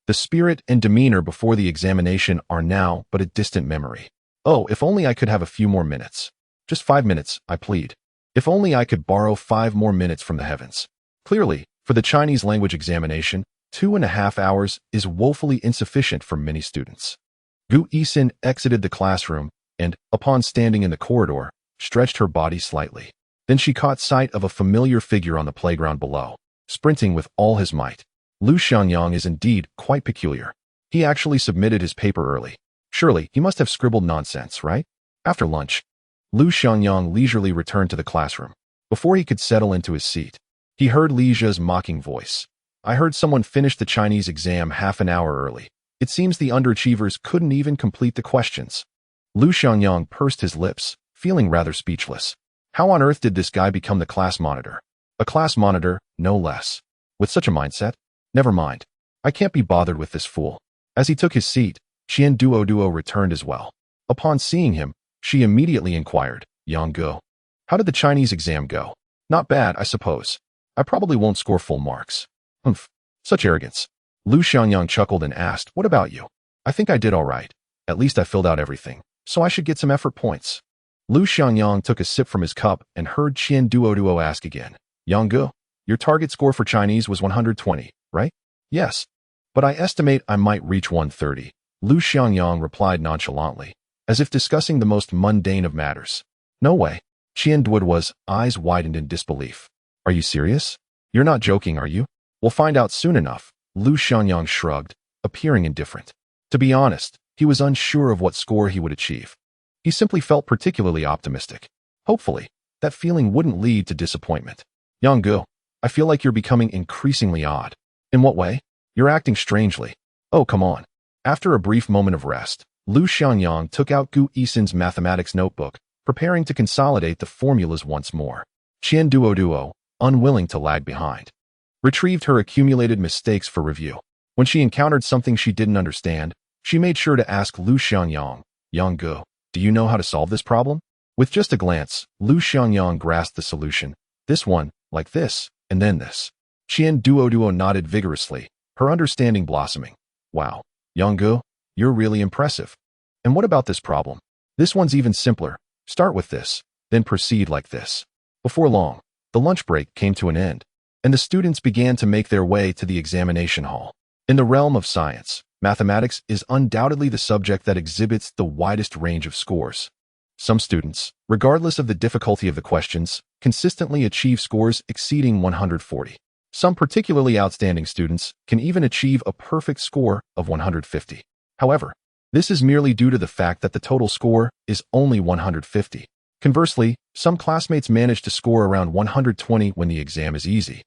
Speaker 1: The spirit and demeanor before the examination are now but a distant memory. "Oh, if only I could have a few more minutes. Just 5 minutes, I plead. If only I could borrow 5 more minutes from the heavens." Clearly, for the Chinese language examination, 2.5 hours is woefully insufficient for many students. Gu Yixin exited the classroom and, upon standing in the corridor, stretched her body slightly. Then she caught sight of a familiar figure on the playground below, sprinting with all his might. Lu Xiangyang is indeed quite peculiar. He actually submitted his paper early. Surely, he must have scribbled nonsense, right? After lunch, Lu Xiangyang leisurely returned to the classroom. Before he could settle into his seat, he heard Li Zhe's mocking voice. I heard someone finish the Chinese exam half an hour early. It seems the underachievers couldn't even complete the questions. Lu Xiangyang pursed his lips, feeling rather speechless. How on earth did this guy become the class monitor? A class monitor, no less. With such a mindset? Never mind. I can't be bothered with this fool. As he took his seat, Qian Duo returned as well. Upon seeing him, she immediately inquired, Yang Gu, how did the Chinese exam go? Not bad, I suppose. I probably won't score full marks. Humph. Such arrogance. Lu Xiangyang chuckled and asked, what about you? I think I did all right. At least I filled out everything, so I should get some effort points. Lu Xiangyang took a sip from his cup and heard Qian Duo ask again, Yang Gu, your target score for Chinese was 120, right? Yes. But I estimate I might reach 130. Lu Xiangyang replied nonchalantly, as if discussing the most mundane of matters. No way. Qian Duo's eyes widened in disbelief. Are you serious? You're not joking, are you? We'll find out soon enough. Lu Xiangyang shrugged, appearing indifferent. To be honest, he was unsure of what score he would achieve. He simply felt particularly optimistic. Hopefully, that feeling wouldn't lead to disappointment. Yang Gu, I feel like you're becoming increasingly odd. In what way? You're acting strangely. Oh, come on. After a brief moment of rest, Lu Xiangyang took out Gu Yixin's mathematics notebook, preparing to consolidate the formulas once more. Qian Duo, unwilling to lag behind, retrieved her accumulated mistakes for review. When she encountered something she didn't understand, she made sure to ask Lu Xiangyang, Yang Gu, do you know how to solve this problem? With just a glance, Lu Xiangyang grasped the solution. This one, like this, and then this. Qian Duo nodded vigorously, her understanding blossoming. Wow, Yang Gu, you're really impressive. And what about this problem? This one's even simpler. Start with this, then proceed like this. Before long, the lunch break came to an end, and the students began to make their way to the examination hall. In the realm of science, mathematics is undoubtedly the subject that exhibits the widest range of scores. Some students, regardless of the difficulty of the questions, consistently achieve scores exceeding 140. Some particularly outstanding students can even achieve a perfect score of 150. However, this is merely due to the fact that the total score is only 150. Conversely, some classmates manage to score around 120 when the exam is easy.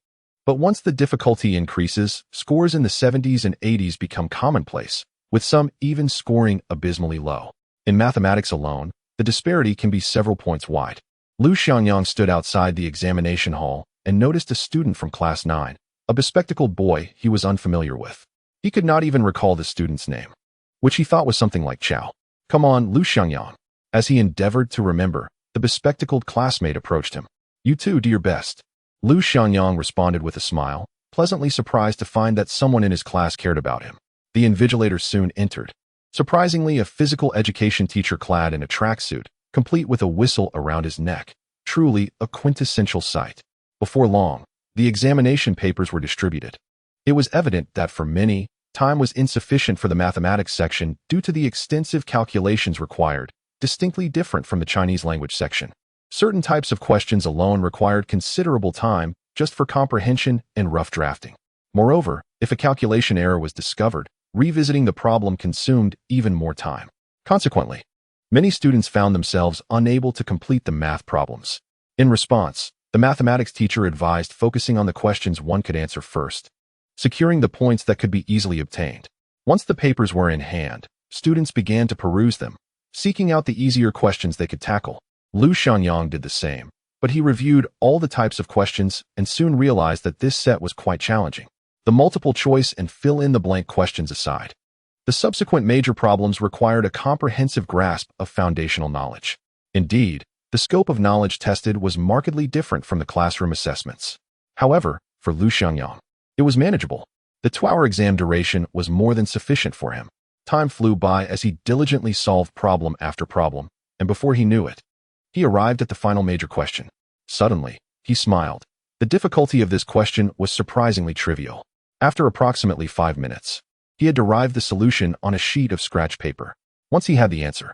Speaker 1: But once the difficulty increases, scores in the 70s and 80s become commonplace, with some even scoring abysmally low. In mathematics alone, the disparity can be several points wide. Lu Xiangyang stood outside the examination hall and noticed a student from class 9, a bespectacled boy he was unfamiliar with. He could not even recall the student's name, which he thought was something like Chow. Come on, Lu Xiangyang. As he endeavored to remember, the bespectacled classmate approached him. You too, do your best. Lu Xiangyang responded with a smile, pleasantly surprised to find that someone in his class cared about him. The invigilator soon entered. Surprisingly, a physical education teacher clad in a tracksuit, complete with a whistle around his neck. Truly a quintessential sight. Before long, the examination papers were distributed. It was evident that for many, time was insufficient for the mathematics section due to the extensive calculations required, distinctly different from the Chinese language section. Certain types of questions alone required considerable time just for comprehension and rough drafting. Moreover, if a calculation error was discovered, revisiting the problem consumed even more time. Consequently, many students found themselves unable to complete the math problems. In response, the mathematics teacher advised focusing on the questions one could answer first, securing the points that could be easily obtained. Once the papers were in hand, students began to peruse them, seeking out the easier questions they could tackle. Lu Xiangyang did the same, but he reviewed all the types of questions and soon realized that this set was quite challenging. The multiple choice and fill-in-the-blank questions aside, the subsequent major problems required a comprehensive grasp of foundational knowledge. Indeed, the scope of knowledge tested was markedly different from the classroom assessments. However, for Lu Xiangyang, it was manageable. The 2-hour exam duration was more than sufficient for him. Time flew by as he diligently solved problem after problem, and before he knew it, he arrived at the final major question. Suddenly, he smiled. The difficulty of this question was surprisingly trivial. After approximately 5 minutes, he had derived the solution on a sheet of scratch paper. Once he had the answer,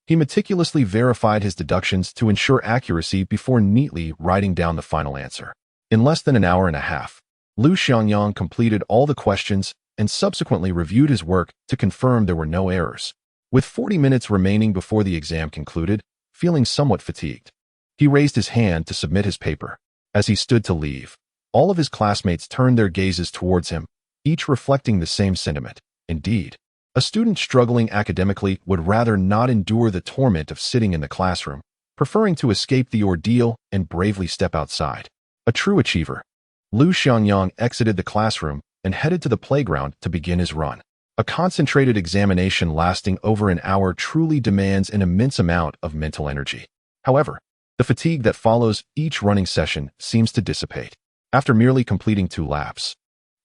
Speaker 1: he meticulously verified his deductions to ensure accuracy before neatly writing down the final answer. In less than an hour and a half, Lu Xiangyang completed all the questions and subsequently reviewed his work to confirm there were no errors. With 40 minutes remaining before the exam concluded, feeling somewhat fatigued, he raised his hand to submit his paper. As he stood to leave, all of his classmates turned their gazes towards him, each reflecting the same sentiment. Indeed, a student struggling academically would rather not endure the torment of sitting in the classroom, preferring to escape the ordeal and bravely step outside. A true achiever. Lu Xiangyang exited the classroom and headed to the playground to begin his run. A concentrated examination lasting over an hour truly demands an immense amount of mental energy. However, the fatigue that follows each running session seems to dissipate. After merely completing 2 laps,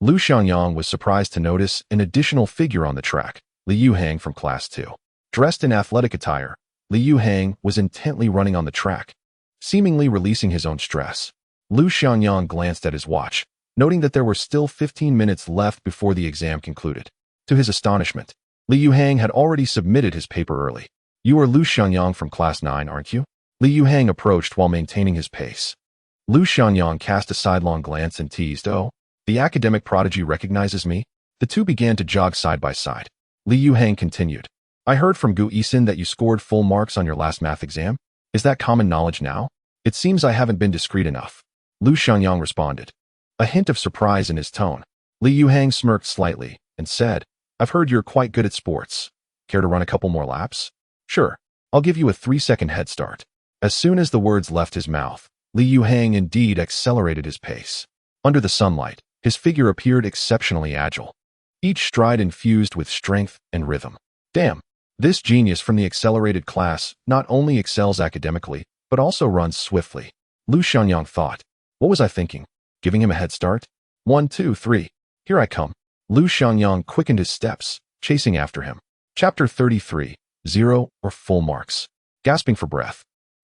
Speaker 1: Lu Xiangyang was surprised to notice an additional figure on the track, Lu Xiangyang from Class 2. Dressed in athletic attire, Lu Xiangyang was intently running on the track, seemingly releasing his own stress. Lu Xiangyang glanced at his watch, noting that there were still 15 minutes left before the exam concluded. To his astonishment, Lu Xiangyang had already submitted his paper early. "You are Lu Xiangyang from Class 9, aren't you?" Lu Xiangyang approached while maintaining his pace. Lu Xiangyang cast a sidelong glance and teased, "Oh, the academic prodigy recognizes me?" The two began to jog side by side. Lu Xiangyang continued, "I heard from Gu Yixin that you scored full marks on your last math exam. Is that common knowledge now? It seems I haven't been discreet enough." Lu Xiangyang responded, a hint of surprise in his tone. Lu Xiangyang smirked slightly and said, "I've heard you're quite good at sports. Care to run a couple more laps?" "Sure. I'll give you a 3-second head start." As soon as the words left his mouth, Lu Xiangyang indeed accelerated his pace. Under the sunlight, his figure appeared exceptionally agile, each stride infused with strength and rhythm. Damn, this genius from the accelerated class not only excels academically, but also runs swiftly. Lu Xiangyang thought. What was I thinking? Giving him a head start? 1, 2, 3. Here I come. Lu Xiangyang quickened his steps, chasing after him. Chapter 33. 0 or full marks. Gasping for breath,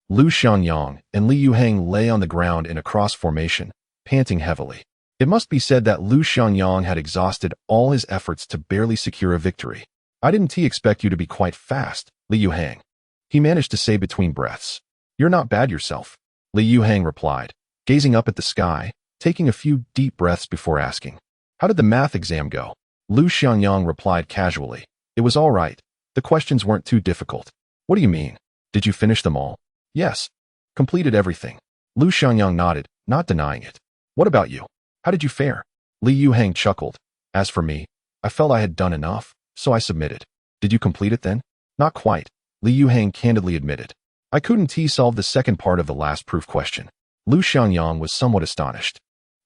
Speaker 1: Lu Xiangyang and Lu Xiangyang lay on the ground in a cross formation, panting heavily. It must be said that Lu Xiangyang had exhausted all his efforts to barely secure a victory. "I didn't expect you to be quite fast, Lu Xiangyang," he managed to say between breaths. "You're not bad yourself," Lu Xiangyang replied, gazing up at the sky, taking a few deep breaths before asking, "How did the math exam go?" Lu Xiangyang replied casually, "It was all right. The questions weren't too difficult." "What do you mean? Did you finish them all?" "Yes. Completed everything." Lu Xiangyang nodded, not denying it. "What about you? How did you fare?" Lu Xiangyang chuckled. "As for me, I felt I had done enough, so I submitted." "Did you complete it then?" "Not quite," Lu Xiangyang candidly admitted. "I couldn't solve the second part of the last proof question." Lu Xiangyang was somewhat astonished.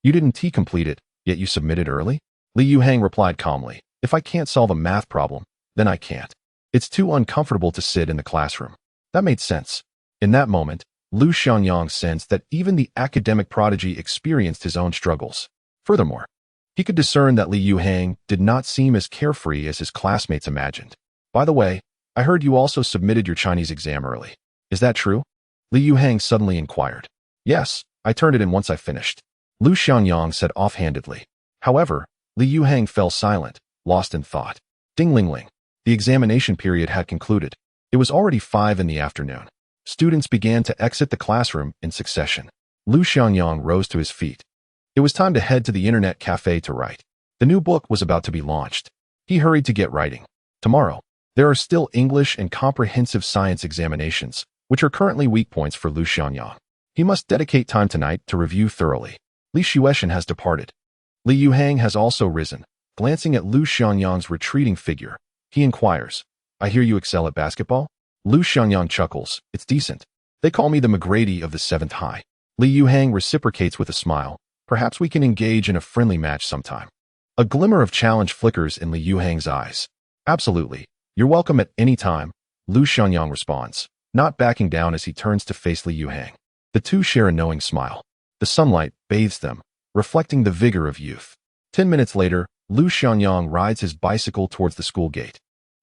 Speaker 1: "You didn't complete it, yet you submitted early?" Lu Xiangyang replied calmly, "If I can't solve a math problem, then I can't. It's too uncomfortable to sit in the classroom." That made sense. In that moment, Lu Xiangyang sensed that even the academic prodigy experienced his own struggles. Furthermore, he could discern that Lu Xiangyang did not seem as carefree as his classmates imagined. "By the way, I heard you also submitted your Chinese exam early. Is that true?" Lu Xiangyang suddenly inquired. "Yes, I turned it in once I finished," Lu Xiangyang said offhandedly. However, Lu Xiangyang fell silent, lost in thought. Ding-ling-ling. The examination period had concluded. It was already 5 in the afternoon. Students began to exit the classroom in succession. Lu Xiangyang rose to his feet. It was time to head to the internet cafe to write. The new book was about to be launched. He hurried to get writing. Tomorrow, there are still English and comprehensive science examinations, which are currently weak points for Lu Xiangyang. He must dedicate time tonight to review thoroughly. Li Xuexian has departed. Lu Xiangyang has also risen. Glancing at Lu Xiangyang's retreating figure, he inquires, "I hear you excel at basketball?" Lu Xiangyang chuckles, "It's decent. They call me the McGrady of the 7th High." Lu Xiangyang reciprocates with a smile. "Perhaps we can engage in a friendly match sometime." A glimmer of challenge flickers in Lu Xiangyang's eyes. "Absolutely. You're welcome at any time," Lu Xiangyang responds, not backing down as he turns to face Lu Xiangyang. The two share a knowing smile. The sunlight bathes them, reflecting the vigor of youth. 10 minutes later, Lu Xiangyang rides his bicycle towards the school gate.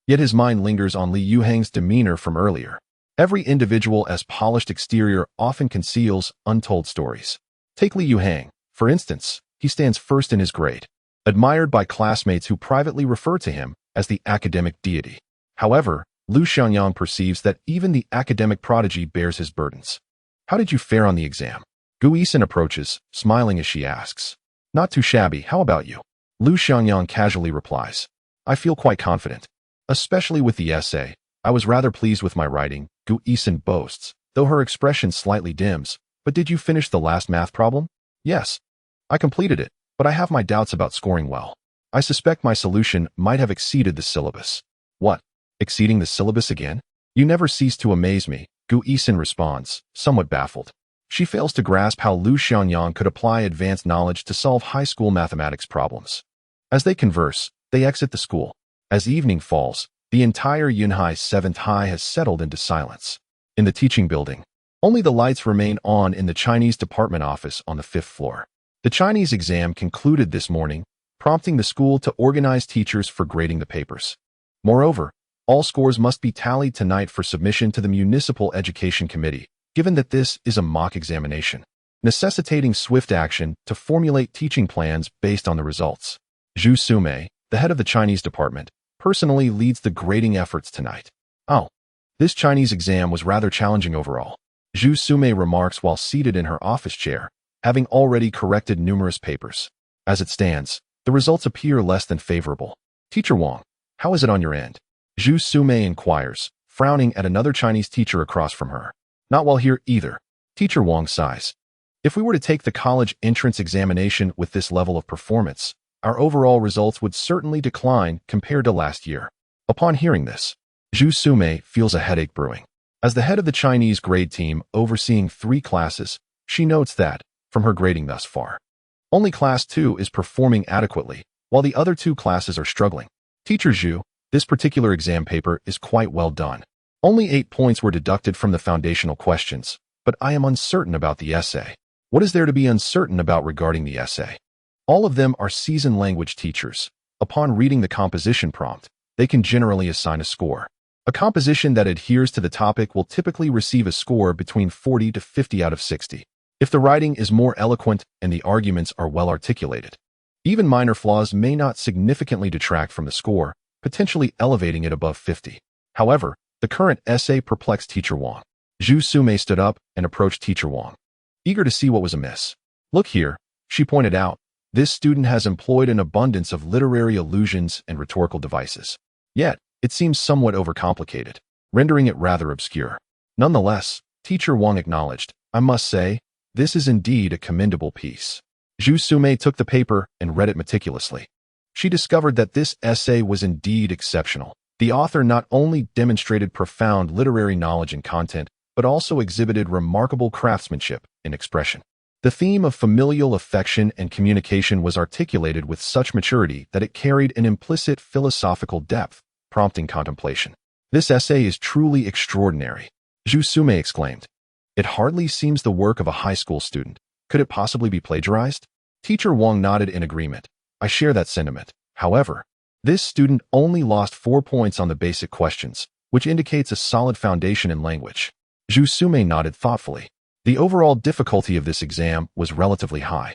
Speaker 1: Yet his mind lingers on Lu Xiangyang's demeanor from earlier. Every individual as polished exterior often conceals untold stories. Take Lu Xiangyang, for instance. He stands first in his grade, admired by classmates who privately refer to him as the academic deity. However, Lu Xiangyang perceives that even the academic prodigy bears his burdens. "How did you fare on the exam?" Gu Yixin approaches, smiling as she asks. Not too shabby, how about you? Lu Xiangyang casually replies. I feel quite confident. Especially with the essay. I was rather pleased with my writing, Gu Yixin boasts, though her expression slightly dims. But did you finish the last math problem? Yes. I completed it, but I have my doubts about scoring well. I suspect my solution might have exceeded the syllabus. What? Exceeding the syllabus again? You never cease to amaze me, Gu Yixin responds, somewhat baffled. She fails to grasp how Lu Xiangyang could apply advanced knowledge to solve high school mathematics problems. As they converse, they exit the school. As evening falls, the entire Yunhai 7th High has settled into silence. In the teaching building, only the lights remain on in the Chinese department office on the 5th floor. The Chinese exam concluded this morning, prompting the school to organize teachers for grading the papers. Moreover, all scores must be tallied tonight for submission to the Municipal Education Committee, given that this is a mock examination, necessitating swift action to formulate teaching plans based on the results. Zhu Sumei, the head of the Chinese department, personally leads the grading efforts tonight. Oh, this Chinese exam was rather challenging overall, Zhu Sumei remarks while seated in her office chair, having already corrected numerous papers. As it stands, the results appear less than favorable. Teacher Wang, how is it on your end? Zhu Sumei inquires, frowning at another Chinese teacher across from her. Not well here either. Teacher Wang sighs. If we were to take the college entrance examination with this level of performance, our overall results would certainly decline compared to last year. Upon hearing this, Zhu Sumei feels a headache brewing. As the head of the Chinese grade team overseeing 3 classes, she notes that, from her grading thus far, only Class 2 is performing adequately, while the other 2 classes are struggling. Teacher Zhu, this particular exam paper is quite well done. Only 8 points were deducted from the foundational questions, but I am uncertain about the essay. What is there to be uncertain about regarding the essay? All of them are seasoned language teachers. Upon reading the composition prompt, they can generally assign a score. A composition that adheres to the topic will typically receive a score between 40 to 50 out of 60. If the writing is more eloquent and the arguments are well articulated, even minor flaws may not significantly detract from the score, potentially elevating it above 50. However, the current essay perplexed Teacher Wang. Zhu Sumei stood up and approached Teacher Wang, eager to see what was amiss. Look here, she pointed out, this student has employed an abundance of literary allusions and rhetorical devices. Yet, it seems somewhat overcomplicated, rendering it rather obscure. Nonetheless, Teacher Wang acknowledged, I must say, this is indeed a commendable piece. Zhu Sumei took the paper and read it meticulously. She discovered that this essay was indeed exceptional. The author not only demonstrated profound literary knowledge and content, but also exhibited remarkable craftsmanship in expression. The theme of familial affection and communication was articulated with such maturity that it carried an implicit philosophical depth, prompting contemplation. This essay is truly extraordinary, Zhu Sumei exclaimed. It hardly seems the work of a high school student. Could it possibly be plagiarized? Teacher Wang nodded in agreement. I share that sentiment. However, this student only lost 4 points on the basic questions, which indicates a solid foundation in language. Zhu Sumei nodded thoughtfully. The overall difficulty of this exam was relatively high.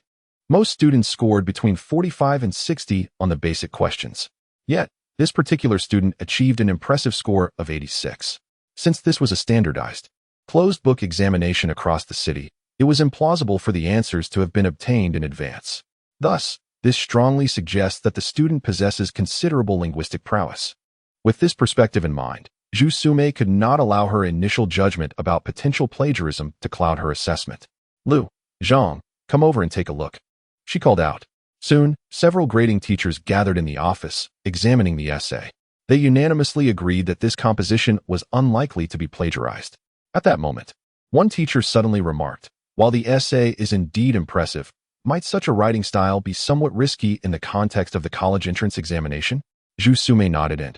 Speaker 1: Most students scored between 45 and 60 on the basic questions. Yet, this particular student achieved an impressive score of 86. Since this was a standardized, closed-book examination across the city, it was implausible for the answers to have been obtained in advance. Thus, this strongly suggests that the student possesses considerable linguistic prowess. With this perspective in mind, Zhu Sumei could not allow her initial judgment about potential plagiarism to cloud her assessment. Lu Xiangyang, come over and take a look, she called out. Soon, several grading teachers gathered in the office, examining the essay. They unanimously agreed that this composition was unlikely to be plagiarized. At that moment, one teacher suddenly remarked, while the essay is indeed impressive, might such a writing style be somewhat risky in the context of the college entrance examination? Zhu Sumei nodded and,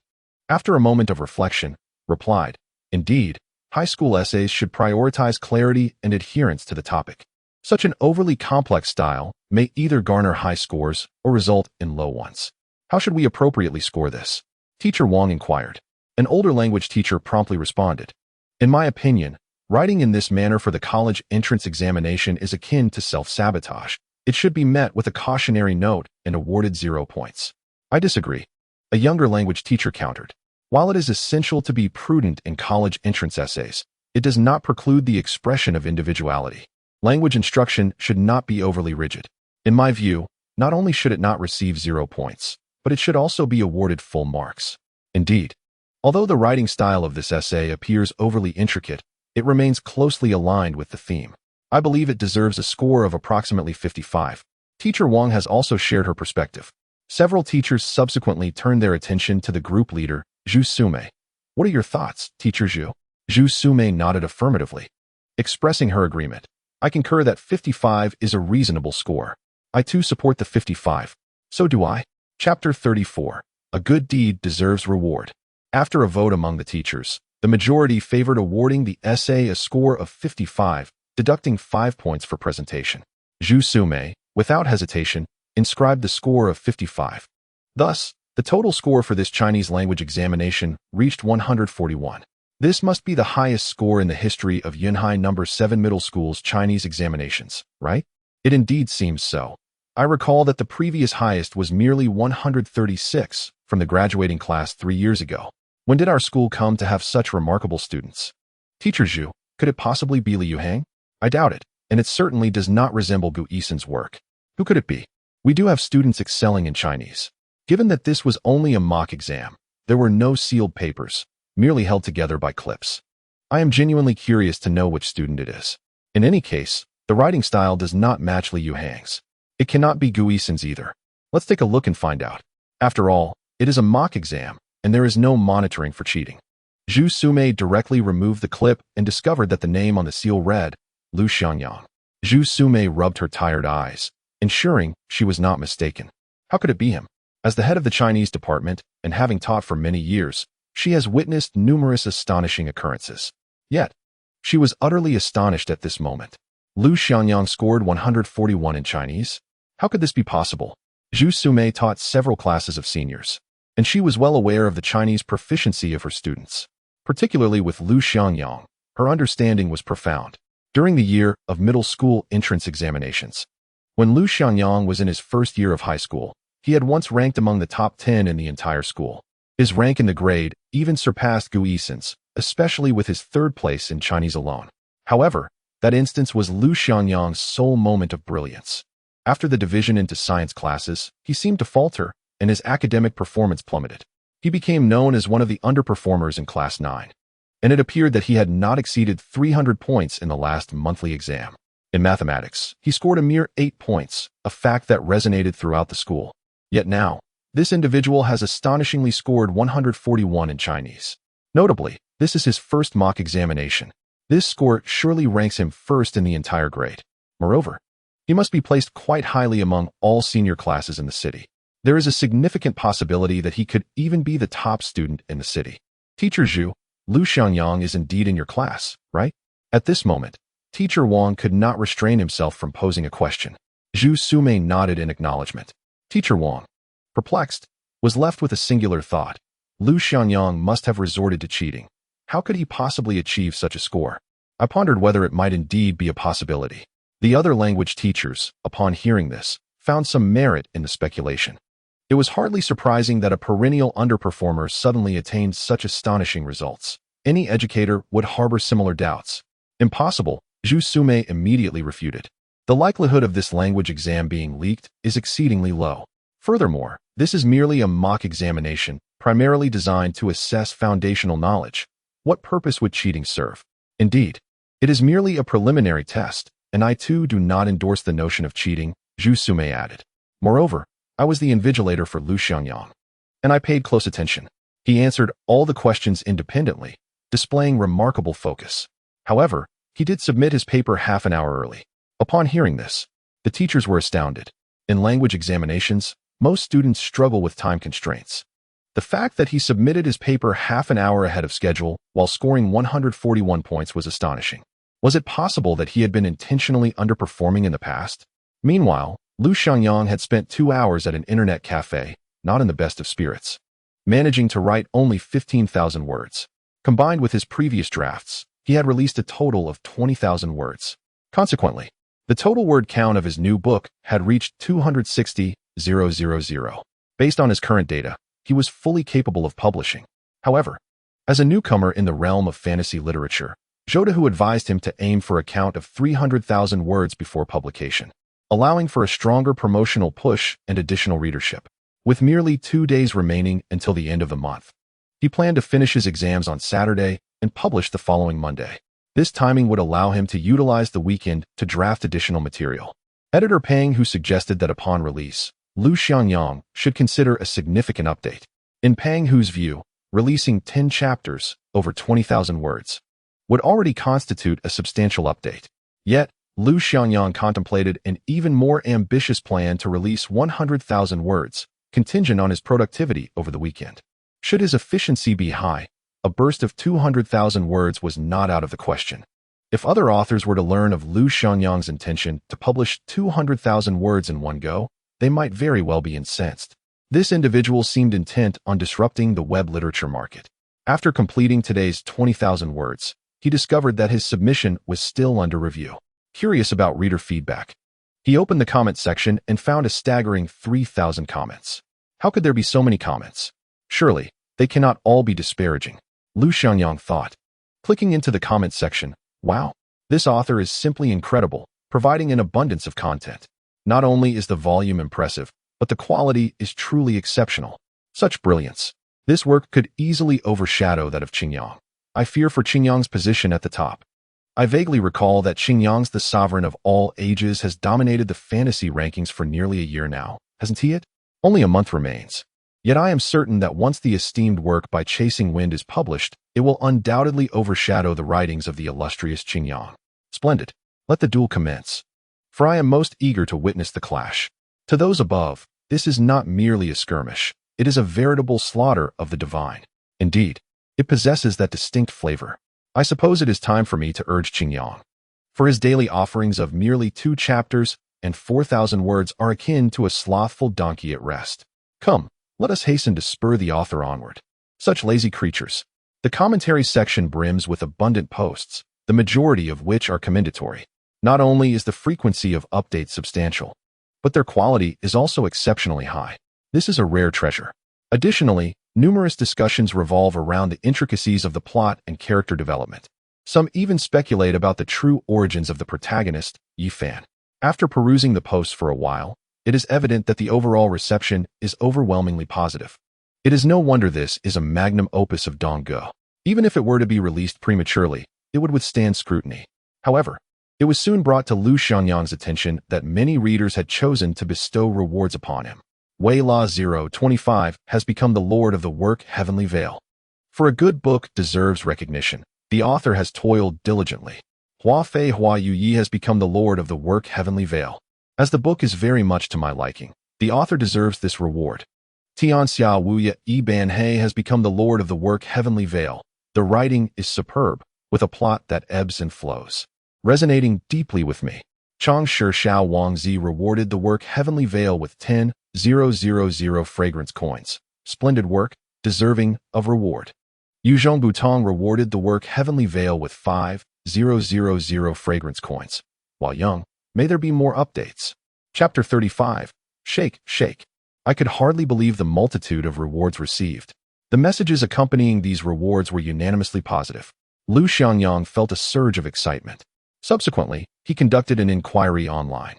Speaker 1: after a moment of reflection, replied, Indeed, high school essays should prioritize clarity and adherence to the topic. Such an overly complex style may either garner high scores or result in low ones. How should we appropriately score this? Teacher Wang inquired. An older language teacher promptly responded, In my opinion, writing in this manner for the college entrance examination is akin to self-sabotage. It should be met with a cautionary note and awarded 0 points. I disagree. A younger language teacher countered. While it is essential to be prudent in college entrance essays, it does not preclude the expression of individuality. Language instruction should not be overly rigid. In my view, not only should it not receive 0 points, but it should also be awarded full marks. Indeed, although the writing style of this essay appears overly intricate, it remains closely aligned with the theme. I believe it deserves a score of approximately 55. Teacher Wang has also shared her perspective. Several teachers subsequently turned their attention to the group leader, Zhu Sume. What are your thoughts, Teacher Zhu? Zhu Sume nodded affirmatively, expressing her agreement. I concur that 55 is a reasonable score. I too support the 55. So do I. Chapter 34. A good deed deserves reward. After a vote among the teachers, the majority favored awarding the essay a score of 55, deducting 5 points for presentation. Zhu Sume, without hesitation, inscribed the score of 55. Thus, the total score for this Chinese language examination reached 141. This must be the highest score in the history of Yunhai No. 7 Middle School's Chinese examinations, right? It indeed seems so. I recall that the previous highest was merely 136 from the graduating class 3 years ago. When did our school come to have such remarkable students? Teacher Zhu, could it possibly be Lu Xiangyang? I doubt it, and it certainly does not resemble Gu Yixin's work. Who could it be? We do have students excelling in Chinese. Given that this was only a mock exam, there were no sealed papers, merely held together by clips. I am genuinely curious to know which student it is. In any case, the writing style does not match Lu Xiangyang's. It cannot be Gu Yixin's either. Let's take a look and find out. After all, it is a mock exam, and there is no monitoring for cheating. Zhu Sume directly removed the clip and discovered that the name on the seal read, Lu Xiangyang. Zhu Sume rubbed her tired eyes, ensuring she was not mistaken. How could it be him? As the head of the Chinese department, and having taught for many years, she has witnessed numerous astonishing occurrences. Yet, she was utterly astonished at this moment. Lu Xiangyang scored 141 in Chinese. How could this be possible? Zhu Sume taught several classes of seniors, and she was well aware of the Chinese proficiency of her students. Particularly with Lu Xiangyang, her understanding was profound. During the year of middle school entrance examinations, when Lu Xiangyang was in his first year of high school, he had once ranked among the top 10 in the entire school. His rank in the grade even surpassed Gu Yixin's, especially with his 3rd place in Chinese alone. However, that instance was Lu Xiangyang's sole moment of brilliance. After the division into science classes, he seemed to falter, and his academic performance plummeted. He became known as one of the underperformers in Class 9, and it appeared that he had not exceeded 300 points in the last monthly exam. In mathematics, he scored a mere 8 points, a fact that resonated throughout the school. Yet now, this individual has astonishingly scored 141 in Chinese. Notably, this is his first mock examination. This score surely ranks him first in the entire grade. Moreover, he must be placed quite highly among all senior classes in the city. There is a significant possibility that he could even be the top student in the city. Teacher Zhu, Lu Xiangyang is indeed in your class, right? At this moment, Teacher Wang could not restrain himself from posing a question. Zhu Sume nodded in acknowledgement. Teacher Wang, perplexed, was left with a singular thought. Lu Xiangyang must have resorted to cheating. How could he possibly achieve such a score? I pondered whether it might indeed be a possibility. The other language teachers, upon hearing this, found some merit in the speculation. It was hardly surprising that a perennial underperformer suddenly attained such astonishing results. Any educator would harbor similar doubts. Impossible, Zhu Sume immediately refuted. The likelihood of this language exam being leaked is exceedingly low. Furthermore, this is merely a mock examination, primarily designed to assess foundational knowledge. What purpose would cheating serve? Indeed, it is merely a preliminary test, and I too do not endorse the notion of cheating, Zhu Sume added. Moreover, I was the invigilator for Lu Xiangyang, and I paid close attention. He answered all the questions independently, displaying remarkable focus. However, he did submit his paper half an hour early. Upon hearing this, the teachers were astounded. In language examinations, most students struggle with time constraints. The fact that he submitted his paper half an hour ahead of schedule while scoring 141 points was astonishing. Was it possible that he had been intentionally underperforming in the past? Meanwhile, Lu Xiangyang had spent 2 hours at an internet cafe, not in the best of spirits, managing to write only 15,000 words. Combined with his previous drafts, he had released a total of 20,000 words. Consequently, the total word count of his new book had reached 260,000. Based on his current data, he was fully capable of publishing. However, as a newcomer in the realm of fantasy literature, Zhoudehu advised him to aim for a count of 300,000 words before publication. allowing for a stronger promotional push and additional readership. With merely 2 days remaining until the end of the month, he planned to finish his exams on Saturday and publish the following Monday. This timing would allow him to utilize the weekend to draft additional material. Editor Pang Hu suggested that upon release, Lu Xiangyang should consider a significant update. In Pang Hu's view, releasing 10 chapters, over 20,000 words, would already constitute a substantial update. Yet, Lu Xiangyang contemplated an even more ambitious plan to release 100,000 words, contingent on his productivity over the weekend. Should his efficiency be high, a burst of 200,000 words was not out of the question. If other authors were to learn of Lu Xiangyang's intention to publish 200,000 words in one go, they might very well be incensed. This individual seemed intent on disrupting the web literature market. After completing today's 20,000 words, he discovered that his submission was still under review. Curious about reader feedback, he opened the comment section and found a staggering 3,000 comments. How could there be so many comments? Surely, they cannot all be disparaging, Lu Xiangyang thought. Clicking into the comment section, wow, this author is simply incredible, providing an abundance of content. Not only is the volume impressive, but the quality is truly exceptional. Such brilliance. This work could easily overshadow that of Xingyang. I fear for Xingyang's position at the top. I vaguely recall that Xingyang's the sovereign of all ages has dominated the fantasy rankings for nearly a year now, hasn't he? Only a month remains. Yet I am certain that once the esteemed work by Chasing Wind is published, it will undoubtedly overshadow the writings of the illustrious Xingyang. Splendid. Let the duel commence. For I am most eager to witness the clash. To those above, this is not merely a skirmish. It is a veritable slaughter of the divine. Indeed, it possesses that distinct flavor. I suppose it is time for me to urge Xingyang. For his daily offerings of merely 2 chapters and 4,000 words are akin to a slothful donkey at rest. Come, let us hasten to spur the author onward. Such lazy creatures. The commentary section brims with abundant posts, the majority of which are commendatory. Not only is the frequency of updates substantial, but their quality is also exceptionally high. This is a rare treasure. Additionally, numerous discussions revolve around the intricacies of the plot and character development. Some even speculate about the true origins of the protagonist, Yi Fan. After perusing the posts for a while, it is evident that the overall reception is overwhelmingly positive. It is no wonder this is a magnum opus of Dongguo. Even if it were to be released prematurely, it would withstand scrutiny. However, it was soon brought to Lu Xiangyang's attention that many readers had chosen to bestow rewards upon him. Wei La 025 has become the lord of the work Heavenly Veil. For a good book deserves recognition, the author has toiled diligently. Hua Fei Hua Yu Yi has become the lord of the work Heavenly Veil. As the book is very much to my liking, the author deserves this reward. Tianxia Wuya Yi Ban He has become the lord of the work Heavenly Veil. The writing is superb, with a plot that ebbs and flows, resonating deeply with me. Chang Shi Xiao Wang Zi rewarded the work Heavenly Veil with 10,000 fragrance coins. Splendid work, deserving of reward. Yuzhong Butong rewarded the work Heavenly Veil with 5,000 fragrance coins. While young, may there be more updates. Chapter 35. Shake, Shake. I could hardly believe the multitude of rewards received. The messages accompanying these rewards were unanimously positive. Lu Xiangyang felt a surge of excitement. Subsequently, he conducted an inquiry online.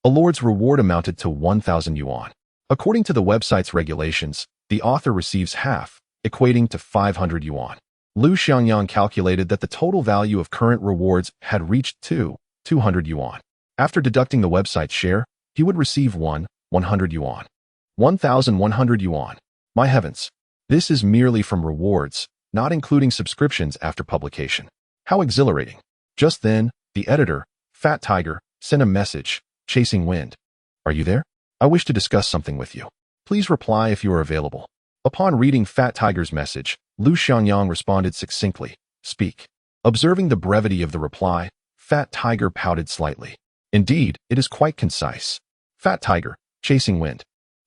Speaker 1: A lord's reward amounted to 1,000 yuan. According to the website's regulations, the author receives half, equating to 500 yuan. Lu Xiangyang calculated that the total value of current rewards had reached 200 yuan. After deducting the website's share, he would receive 100 yuan. 1,100 yuan. My heavens. This is merely from rewards, not including subscriptions after publication. How exhilarating. Just then, the editor, Fat Tiger, sent a message. Chasing Wind. Are you there? I wish to discuss something with you. Please reply if you are available. Upon reading Fat Tiger's message, Lu Xiangyang responded succinctly. Speak. Observing the brevity of the reply, Fat Tiger pouted slightly. Indeed, it is quite concise. Fat Tiger, Chasing Wind.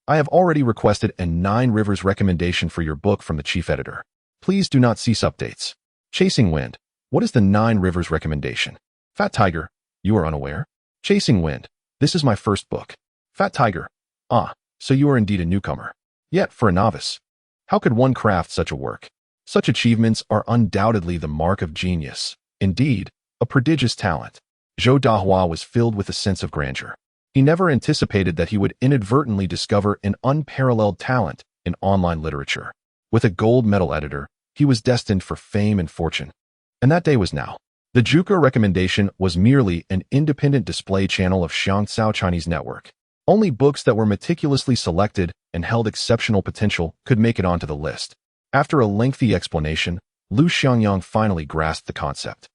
Speaker 1: I have already requested a 9 Rivers recommendation for your book from the chief editor. Please do not cease updates. Chasing Wind. What is the 9 Rivers recommendation? Fat Tiger, you are unaware? Chasing Wind. This is my first book. Fat Tiger. Ah, so you are indeed a newcomer. Yet, for a novice, how could one craft such a work? Such achievements are undoubtedly the mark of genius. Indeed, a prodigious talent. Zhou Dahua was filled with a sense of grandeur. He never anticipated that he would inadvertently discover an unparalleled talent in online literature. With a gold medal editor, he was destined for fame and fortune. And that day was now. The Juke recommendation was merely an independent display channel of Xiangcao Chinese network. Only books that were meticulously selected and held exceptional potential could make it onto the list. After a lengthy explanation, Lu Xiangyang finally grasped the concept.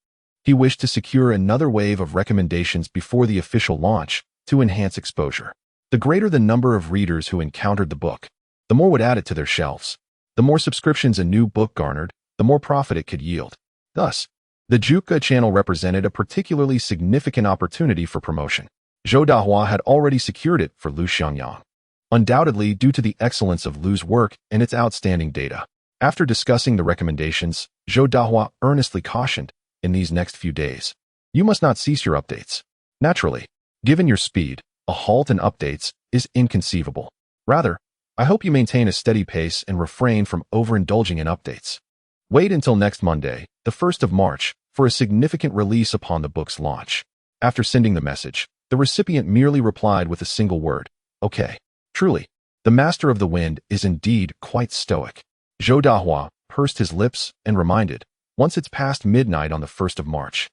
Speaker 1: He wished to secure another wave of recommendations before the official launch to enhance exposure. The greater the number of readers who encountered the book, the more would add it to their shelves. The more subscriptions a new book garnered, the more profit it could yield. Thus, the Juke channel represented a particularly significant opportunity for promotion. Zhou Dahua had already secured it for Lu Xiangyang, undoubtedly due to the excellence of Lu's work and its outstanding data. After discussing the recommendations, Zhou Dahua earnestly cautioned, in these next few days, you must not cease your updates. Naturally, given your speed, a halt in updates is inconceivable. Rather, I hope you maintain a steady pace and refrain from overindulging in updates. Wait until next Monday, the 1st of March, for a significant release upon the book's launch. After sending the message, the recipient merely replied with a single word, okay. Truly, the master of the wind is indeed quite stoic. Zhou Dahua pursed his lips and reminded, once it's past midnight on the 1st of March,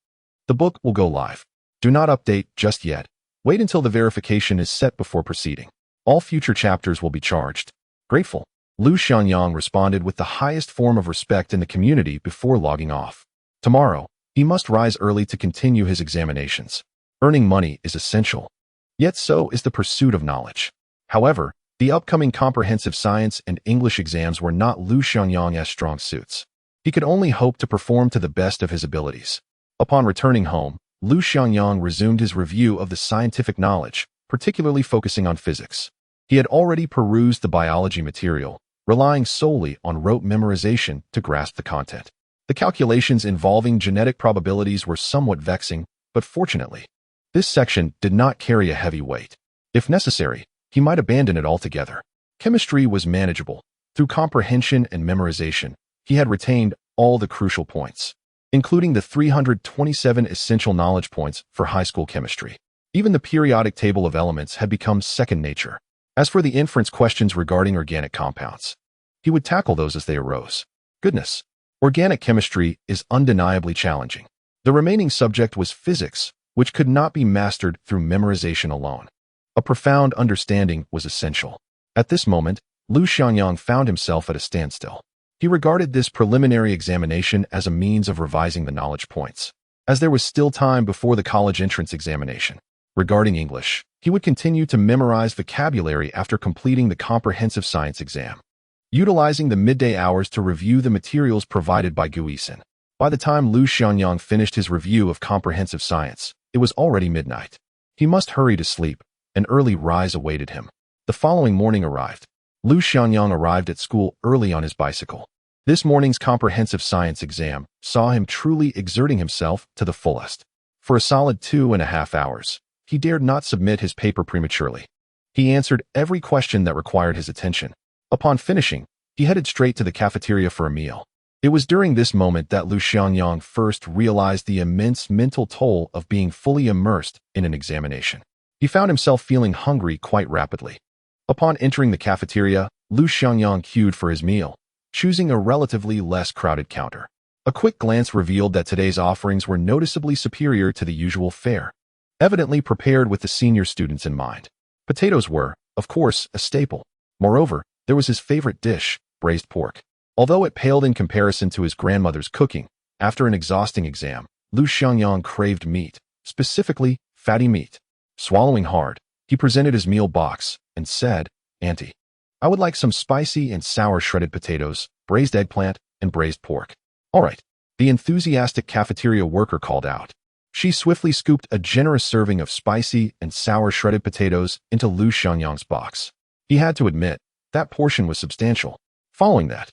Speaker 1: the book will go live. Do not update just yet. Wait until the verification is set before proceeding. All future chapters will be charged. Grateful, Lu Xiangyang responded with the highest form of respect in the community before logging off. Tomorrow, he must rise early to continue his examinations. Earning money is essential. Yet so is the pursuit of knowledge. However, the upcoming comprehensive science and English exams were not Lu Xiangyang's strong suits. He could only hope to perform to the best of his abilities. Upon returning home, Lu Xiangyang resumed his review of the scientific knowledge, particularly focusing on physics. He had already perused the biology material, relying solely on rote memorization to grasp the content. The calculations involving genetic probabilities were somewhat vexing, but fortunately, this section did not carry a heavy weight. If necessary, he might abandon it altogether. Chemistry was manageable. Through comprehension and memorization, he had retained all the crucial points, including the 327 essential knowledge points for high school chemistry. Even the periodic table of elements had become second nature. As for the inference questions regarding organic compounds, he would tackle those as they arose. Goodness, organic chemistry is undeniably challenging. The remaining subject was physics, which could not be mastered through memorization alone. A profound understanding was essential. At this moment, Lu Xiangyang found himself at a standstill. He regarded this preliminary examination as a means of revising the knowledge points, as there was still time before the college entrance examination. Regarding English, he would continue to memorize vocabulary after completing the comprehensive science exam, utilizing the midday hours to review the materials provided by Gu Yixin. By the time Lu Xiangyang finished his review of comprehensive science, it was already midnight. He must hurry to sleep. An early rise awaited him. The following morning arrived. Lu Xiangyang arrived at school early on his bicycle. This morning's comprehensive science exam saw him truly exerting himself to the fullest. For a solid 2.5 hours, he dared not submit his paper prematurely. He answered every question that required his attention. Upon finishing, he headed straight to the cafeteria for a meal. It was during this moment that Lu Xiangyang first realized the immense mental toll of being fully immersed in an examination. He found himself feeling hungry quite rapidly. Upon entering the cafeteria, Lu Xiangyang queued for his meal, choosing a relatively less crowded counter. A quick glance revealed that today's offerings were noticeably superior to the usual fare, evidently prepared with the senior students in mind. Potatoes were, of course, a staple. Moreover, there was his favorite dish, braised pork. Although it paled in comparison to his grandmother's cooking, after an exhausting exam, Lu Xiangyang craved meat, specifically fatty meat. Swallowing hard, he presented his meal box and said, "Auntie, I would like some spicy and sour shredded potatoes, braised eggplant, and braised pork." "All right," the enthusiastic cafeteria worker called out. She swiftly scooped a generous serving of spicy and sour shredded potatoes into Lu Xiangyang's box. He had to admit, that portion was substantial. Following that,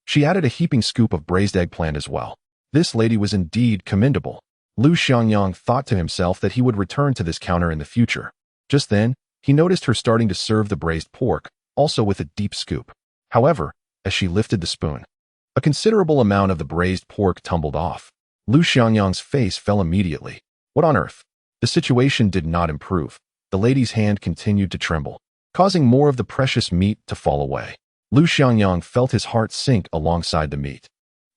Speaker 1: she added a heaping scoop of braised eggplant as well. This lady was indeed commendable. Lu Xiangyang thought to himself that he would return to this counter in the future. Just then, he noticed her starting to serve the braised pork, also with a deep scoop. However, as she lifted the spoon, a considerable amount of the braised pork tumbled off. Lu Xiangyang's face fell immediately. What on earth? The situation did not improve. the lady's hand continued to tremble, causing more of the precious meat to fall away. Lu Xiangyang felt his heart sink alongside the meat,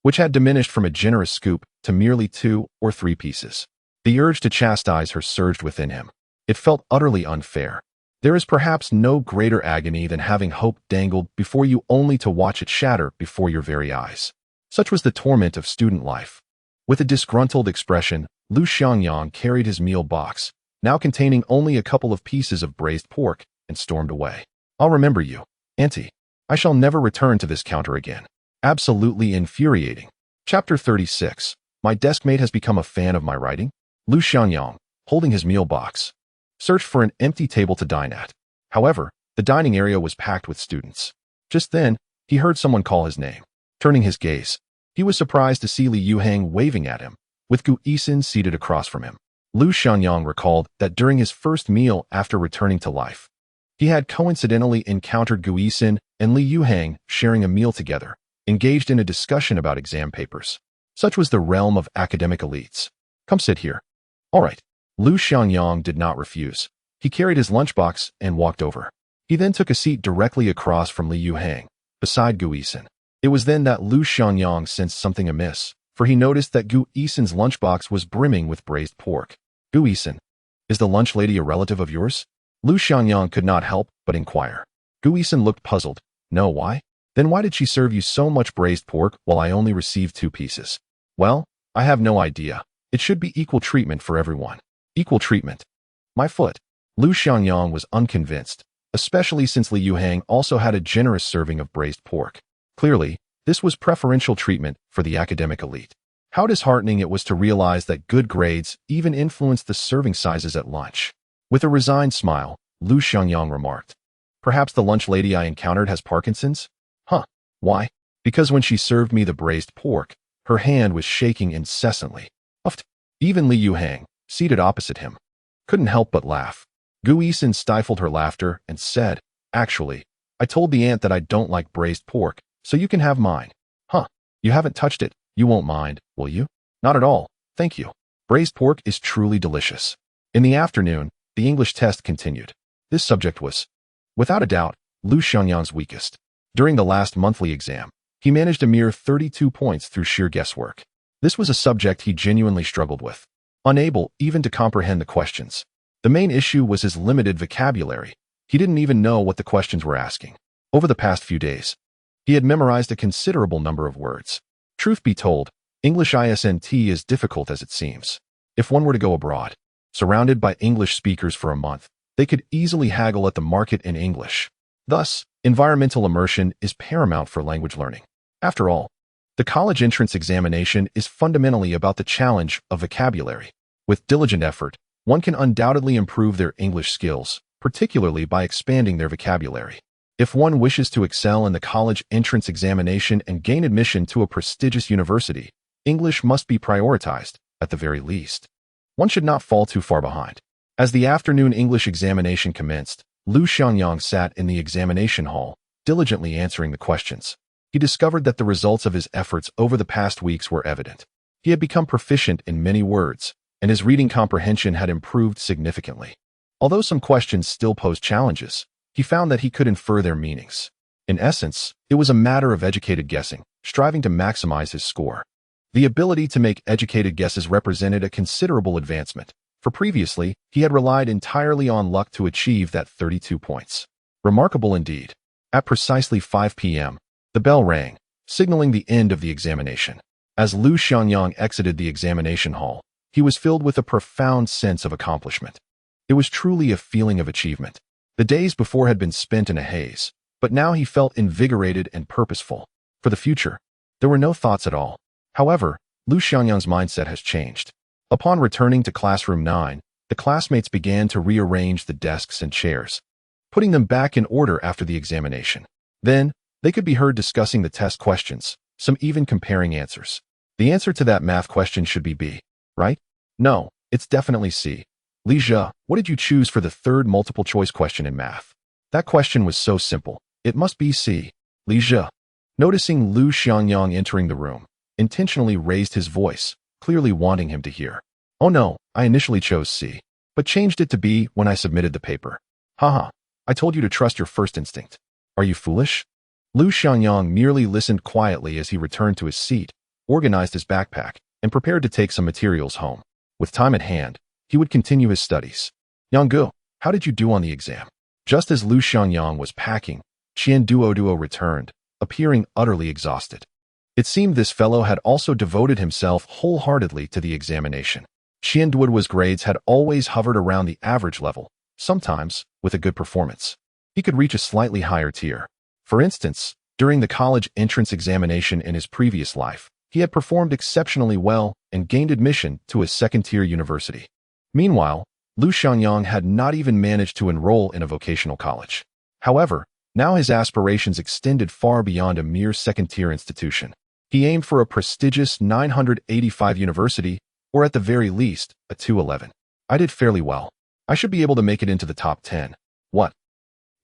Speaker 1: which had diminished from a generous scoop to merely 2 or 3 pieces. The urge to chastise her surged within him. It felt utterly unfair. There is perhaps no greater agony than having hope dangled before you only to watch it shatter before your very eyes. Such was the torment of student life. With a disgruntled expression, Lu Xiangyang carried his meal box, now containing only a couple of pieces of braised pork, and stormed away. I'll remember you, Auntie. I shall never return to this counter again. Absolutely infuriating. Chapter 36. My deskmate has become a fan of my writing. Lu Xiangyang, holding his meal box, searched for an empty table to dine at. However, the dining area was packed with students. Just then, he heard someone call his name. Turning his gaze, he was surprised to see Li Yuhang waving at him, with Gu Yixin seated across from him. Lu Xiangyang recalled that during his first meal after returning to life, he had coincidentally encountered Gu Yixin and Li Yuhang sharing a meal together, engaged in a discussion about exam papers. Such was the realm of academic elites. Come sit here. All right. Lu Xiangyang did not refuse. He carried his lunchbox and walked over. He then took a seat directly across from Li Yuhang, beside Gu Yixin. It was then that Lu Xiangyang sensed something amiss, for he noticed that Gu Yixin's lunchbox was brimming with braised pork. Gu Yixin, is the lunch lady a relative of yours? Lu Xiangyang could not help but inquire. Gu Yixin looked puzzled. No, why? Then why did she serve you so much braised pork while I only received 2 pieces? Well, I have no idea. It should be equal treatment for everyone. Equal treatment. My foot. Lu Xiangyang was unconvinced, especially since Li Yuhang also had a generous serving of braised pork. Clearly, this was preferential treatment for the academic elite. How disheartening it was to realize that good grades even influenced the serving sizes at lunch. With a resigned smile, Lu Xiangyang remarked, perhaps the lunch lady I encountered has Parkinson's? Huh. Why? Because when she served me the braised pork, her hand was shaking incessantly. Uffed. Even Li Yuhang, seated opposite him, couldn't help but laugh. Gu Yixin stifled her laughter and said, actually, I told the aunt that I don't like braised pork, so you can have mine. Huh. You haven't touched it. You won't mind, will you? Not at all, thank you. Braised pork is truly delicious. In the afternoon, the English test continued. This subject was, without a doubt, Lu Xiangyang's weakest. During the last monthly exam, he managed a mere 32 points through sheer guesswork. This was a subject he genuinely struggled with, unable even to comprehend the questions. The main issue was his limited vocabulary. He didn't even know what the questions were asking. Over the past few days, he had memorized a considerable number of words. Truth be told, English isn't as difficult as it seems. If one were to go abroad, surrounded by English speakers for a month, they could easily haggle at the market in English. Thus, environmental immersion is paramount for language learning. After all, the college entrance examination is fundamentally about the challenge of vocabulary. With diligent effort, one can undoubtedly improve their English skills, particularly by expanding their vocabulary. If one wishes to excel in the college entrance examination and gain admission to a prestigious university, English must be prioritized, at the very least. One should not fall too far behind. As the afternoon English examination commenced, Lu Xiangyang sat in the examination hall, diligently answering the questions. He discovered that the results of his efforts over the past weeks were evident. He had become proficient in many words, and his reading comprehension had improved significantly. Although some questions still posed challenges, he found that he could infer their meanings. In essence, it was a matter of educated guessing, striving to maximize his score. The ability to make educated guesses represented a considerable advancement, for previously, he had relied entirely on luck to achieve that 32 points. Remarkable indeed. At precisely 5 p.m., the bell rang, signaling the end of the examination. As Lu Xiangyang exited the examination hall, he was filled with a profound sense of accomplishment. It was truly a feeling of achievement. The days before had been spent in a haze, but now he felt invigorated and purposeful. For the future, there were no thoughts at all. However, Lu Xiangyang's mindset has changed. Upon returning to classroom 9, the classmates began to rearrange the desks and chairs, putting them back in order after the examination. Then, they could be heard discussing the test questions, some even comparing answers. The answer to that math question should be B, right? No, it's definitely C. Li Zhe, what did you choose for the third multiple choice question in math? That question was so simple. It must be C. Li Zhe, noticing Lu Xiangyang entering the room, intentionally raised his voice, clearly wanting him to hear. Oh no, I initially chose C. but changed it to be when I submitted the paper. Haha, I told you to trust your first instinct. Are you foolish? Lu Xiangyang merely listened quietly as he returned to his seat, organized his backpack, and prepared to take some materials home. With time at hand, he would continue his studies. Yang Gu, how did you do on the exam? Just as Lu Xiangyang was packing, Qian Duoduo returned, appearing utterly exhausted. It seemed this fellow had also devoted himself wholeheartedly to the examination. Qian Duoduo's grades had always hovered around the average level, sometimes with a good performance. He could reach a slightly higher tier. For instance, during the college entrance examination in his previous life, he had performed exceptionally well and gained admission to a second-tier university. Meanwhile, Lu Xiangyang had not even managed to enroll in a vocational college. However, now his aspirations extended far beyond a mere second-tier institution. He aimed for a prestigious 985 university, or at the very least, a 211. I did fairly well. I should be able to make it into the top 10. What?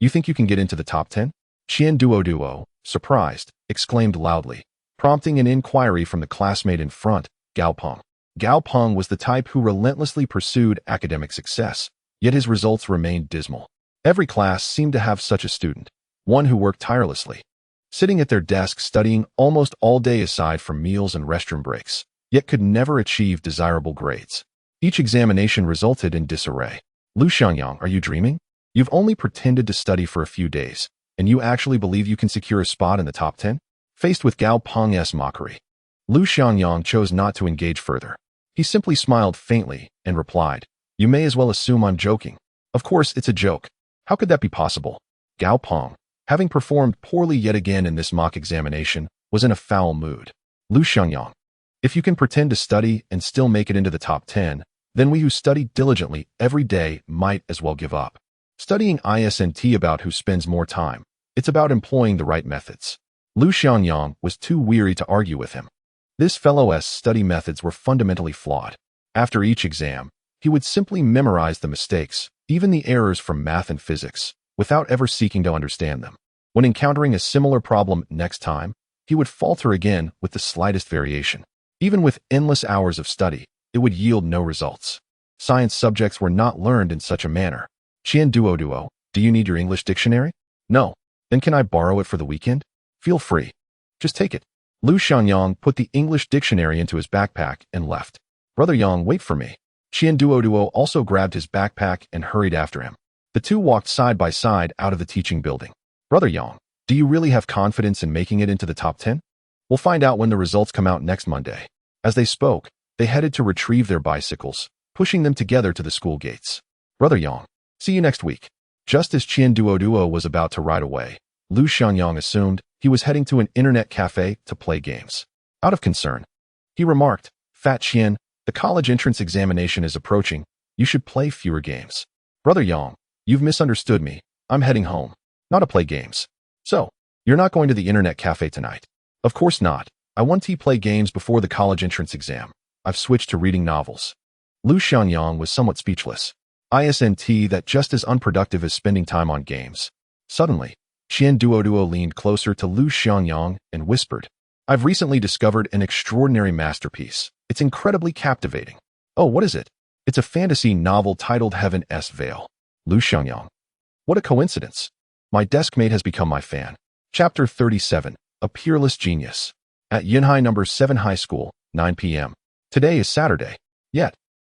Speaker 1: You think you can get into the top 10? Qian Duoduo, surprised, exclaimed loudly, prompting an inquiry from the classmate in front, Gao Peng. Gao Peng was the type who relentlessly pursued academic success, yet his results remained dismal. Every class seemed to have such a student, one who worked tirelessly, sitting at their desks studying almost all day aside from meals and restroom breaks, yet could never achieve desirable grades. Each examination resulted in disarray. Lu Xiangyang, are you dreaming? You've only pretended to study for a few days, and you actually believe you can secure a spot in the top 10? Faced with Gao Peng's mockery, Lu Xiangyang chose not to engage further. He simply smiled faintly and replied, "You may as well assume I'm joking. Of course, it's a joke. How could that be possible?" Gao Peng, having performed poorly yet again in this mock examination, was in a foul mood. Lu Xiangyang, if you can pretend to study and still make it into the top 10, then we who study diligently every day might as well give up. Studying isn't about who spends more time. It's about employing the right methods. Lu Xiangyang was too weary to argue with him. This fellow's study methods were fundamentally flawed. After each exam, he would simply memorize the mistakes, even the errors from math and physics, without ever seeking to understand them. When encountering a similar problem next time, he would falter again with the slightest variation. Even with endless hours of study, it would yield no results. Science subjects were not learned in such a manner. Qian Duoduo, do you need your English dictionary? No. Then can I borrow it for the weekend? Feel free. Just take it. Lu Xiangyang put the English dictionary into his backpack and left. Brother Yang, wait for me. Qian Duoduo also grabbed his backpack and hurried after him. The two walked side by side out of the teaching building. Brother Yang, do you really have confidence in making it into the top 10? We'll find out when the results come out next Monday. As they spoke, they headed to retrieve their bicycles, pushing them together to the school gates. Brother Yang, see you next week. Just as Qian Duoduo was about to ride away, Lu Xiangyang assumed he was heading to an internet cafe to play games. Out of concern, he remarked, Fat Qian, the college entrance examination is approaching. You should play fewer games. Brother Yang, you've misunderstood me. I'm heading home, not to play games. So, you're not going to the internet cafe tonight? Of course not. I want to play games before the college entrance exam. I've switched to reading novels. Lu Xiangyang was somewhat speechless. Isn't that just as unproductive as spending time on games? Suddenly, Qian Duoduo leaned closer to Lu Xiangyang and whispered, I've recently discovered an extraordinary masterpiece. It's incredibly captivating. Oh, what is it? It's a fantasy novel titled Heaven's Veil. Lu Xiangyang. What a coincidence. My deskmate has become my fan. Chapter 37, A Peerless Genius. At Yunhai No. 7 High School, 9 p.m. Today is Saturday. Yet,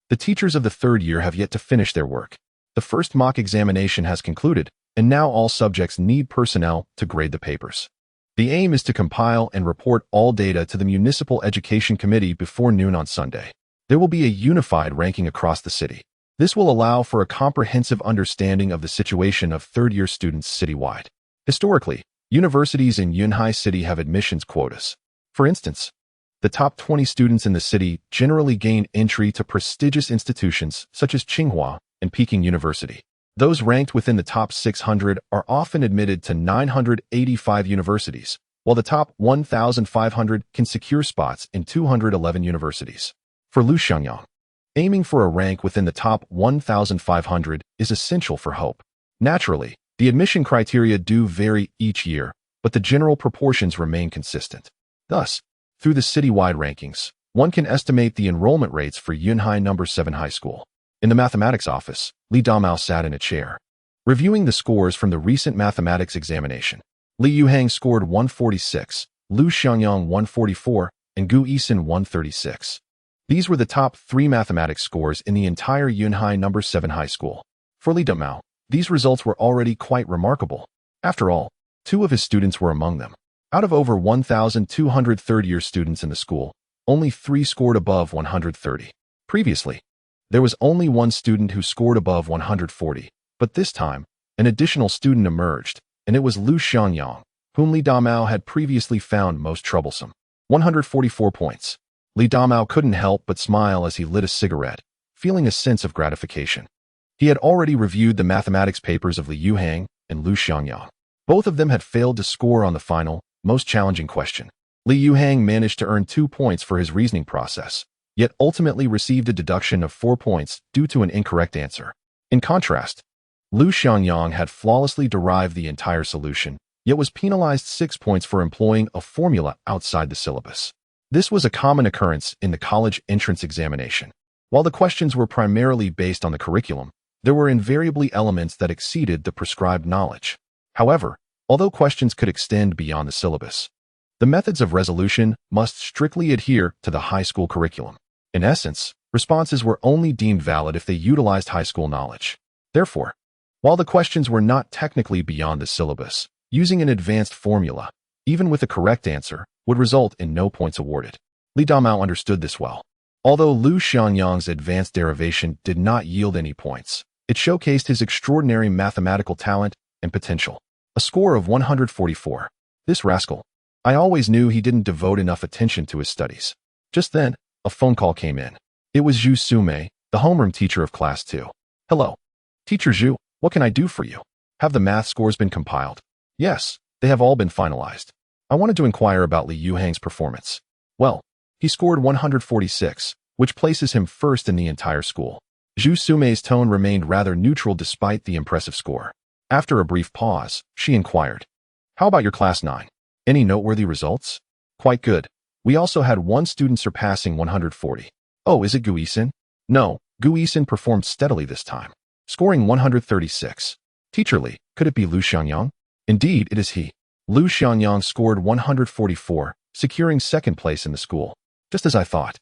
Speaker 1: the teachers of the third year have yet to finish their work. The first mock examination has concluded, and now all subjects need personnel to grade the papers. The aim is to compile and report all data to the Municipal Education Committee before noon on Sunday. There will be a unified ranking across the city. This will allow for a comprehensive understanding of the situation of third-year students citywide. Historically, universities in Yunhai City have admissions quotas. For instance, the top 20 students in the city generally gain entry to prestigious institutions such as Tsinghua and Peking University. Those ranked within the top 600 are often admitted to 985 universities, while the top 1,500 can secure spots in 211 universities. For Lu Xiangyang, aiming for a rank within the top 1,500 is essential for hope. Naturally, the admission criteria do vary each year, but the general proportions remain consistent. Thus, through the citywide rankings, one can estimate the enrollment rates for Yunhai No. 7 High School. In the mathematics office, Li Damao sat in a chair, reviewing the scores from the recent mathematics examination. Li Yuhang scored 146, Lu Xiangyang 144, and Gu Yixin 136. These were the top 3 mathematics scores in the entire Yunhai No. 7 high school. For Li Damao, these results were already quite remarkable. After all, 2 of his students were among them. Out of over 1,200 third-year students in the school, only 3 scored above 130. Previously, there was only 1 student who scored above 140, but this time, an additional student emerged, and it was Lu Xiangyang, whom Li Damao had previously found most troublesome. 144 points. Li Damao couldn't help but smile as he lit a cigarette, feeling a sense of gratification. He had already reviewed the mathematics papers of Li Yuhang and Lu Xiangyang. Both of them had failed to score on the final, most challenging question. Li Yuhang managed to earn 2 points for his reasoning process, yet ultimately received a deduction of 4 points due to an incorrect answer. In contrast, Lu Xiangyang had flawlessly derived the entire solution, yet was penalized 6 points for employing a formula outside the syllabus. This was a common occurrence in the college entrance examination. While the questions were primarily based on the curriculum, there were invariably elements that exceeded the prescribed knowledge. However, although questions could extend beyond the syllabus, the methods of resolution must strictly adhere to the high school curriculum. In essence, responses were only deemed valid if they utilized high school knowledge. Therefore, while the questions were not technically beyond the syllabus, using an advanced formula, even with a correct answer, would result in no points awarded. Li Damao understood this well. Although Lu Xiangyang's advanced derivation did not yield any points, it showcased his extraordinary mathematical talent and potential. A score of 144. This rascal. I always knew he didn't devote enough attention to his studies. Just then, a phone call came in. It was Zhu Sumei, the homeroom teacher of Class 2. Hello. Teacher Zhu, what can I do for you? Have the math scores been compiled? Yes, they have all been finalized. I wanted to inquire about Li Yuhang's performance. Well, he scored 146, which places him first in the entire school. Zhu Sumei's tone remained rather neutral despite the impressive score. After a brief pause, she inquired, how about your Class 9? Any noteworthy results? Quite good. We also had 1 student surpassing 140. Oh, is it Gu Yixin? No, Gu Yixin performed steadily this time, scoring 136. Teacher Li, could it be Lu Xiangyang? Indeed, it is he. Lu Xiangyang scored 144, securing 2nd place in the school. Just as I thought.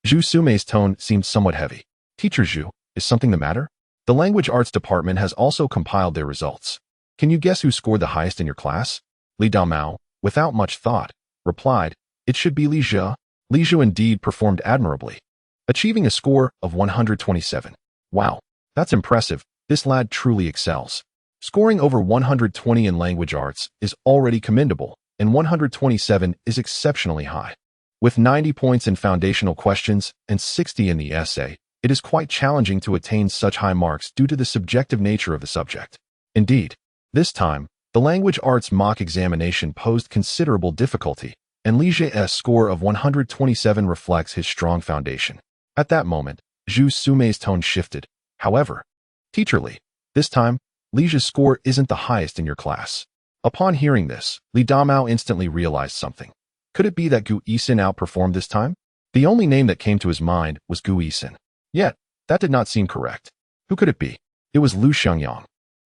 Speaker 1: Zhu Sumei's tone seemed somewhat heavy. Teacher Zhu, is something the matter? The language arts department has also compiled their results. Can you guess who scored the highest in your class? Li Damao, without much thought, replied, it should be Li Zhe. Li Zhe indeed performed admirably, achieving a score of 127. Wow, that's impressive. This lad truly excels. Scoring over 120 in language arts is already commendable, and 127 is exceptionally high. With 90 points in foundational questions and 60 in the essay, it is quite challenging to attain such high marks due to the subjective nature of the subject. Indeed, this time, the language arts mock examination posed considerable difficulty, and Li Zhe's score of 127 reflects his strong foundation. At that moment, Zhu Sumei's tone shifted. However, Teacher Li, this time, Li Zhe's score isn't the highest in your class. Upon hearing this, Li Damao instantly realized something. Could it be that Gu Yixin outperformed this time? The only name that came to his mind was Gu Yixin. Yet, that did not seem correct. Who could it be? It was Lu Xiangyang,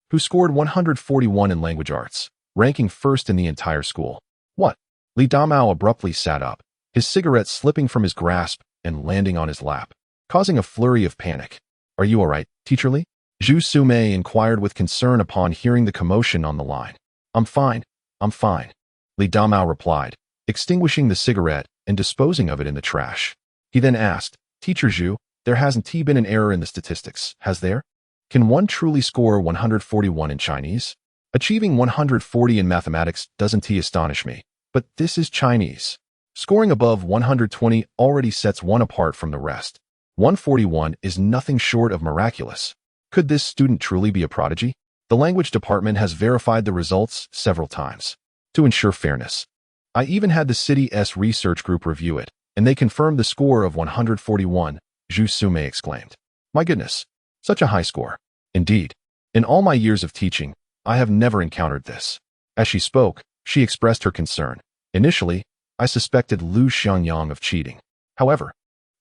Speaker 1: who scored 141 in language arts, ranking 1st in the entire school. What? Li Damao abruptly sat up, his cigarette slipping from his grasp and landing on his lap, causing a flurry of panic. Are you all right, Teacher Li? Zhu Sumei inquired with concern upon hearing the commotion on the line. I'm fine. Li Damao replied, extinguishing the cigarette and disposing of it in the trash. He then asked, Teacher Zhu, there hasn't been an error in the statistics, has there? Can one truly score 141 in Chinese? Achieving 140 in mathematics doesn't astonish me, but this is Chinese. Scoring above 120 already sets one apart from the rest. 141 is nothing short of miraculous. Could this student truly be a prodigy? The language department has verified the results several times. To ensure fairness, I even had the city's research group review it, and they confirmed the score of 141, Zhu Sumei exclaimed. My goodness, such a high score. Indeed, in all my years of teaching, I have never encountered this. As she spoke, she expressed her concern. Initially, I suspected Lu Xiangyang of cheating. However,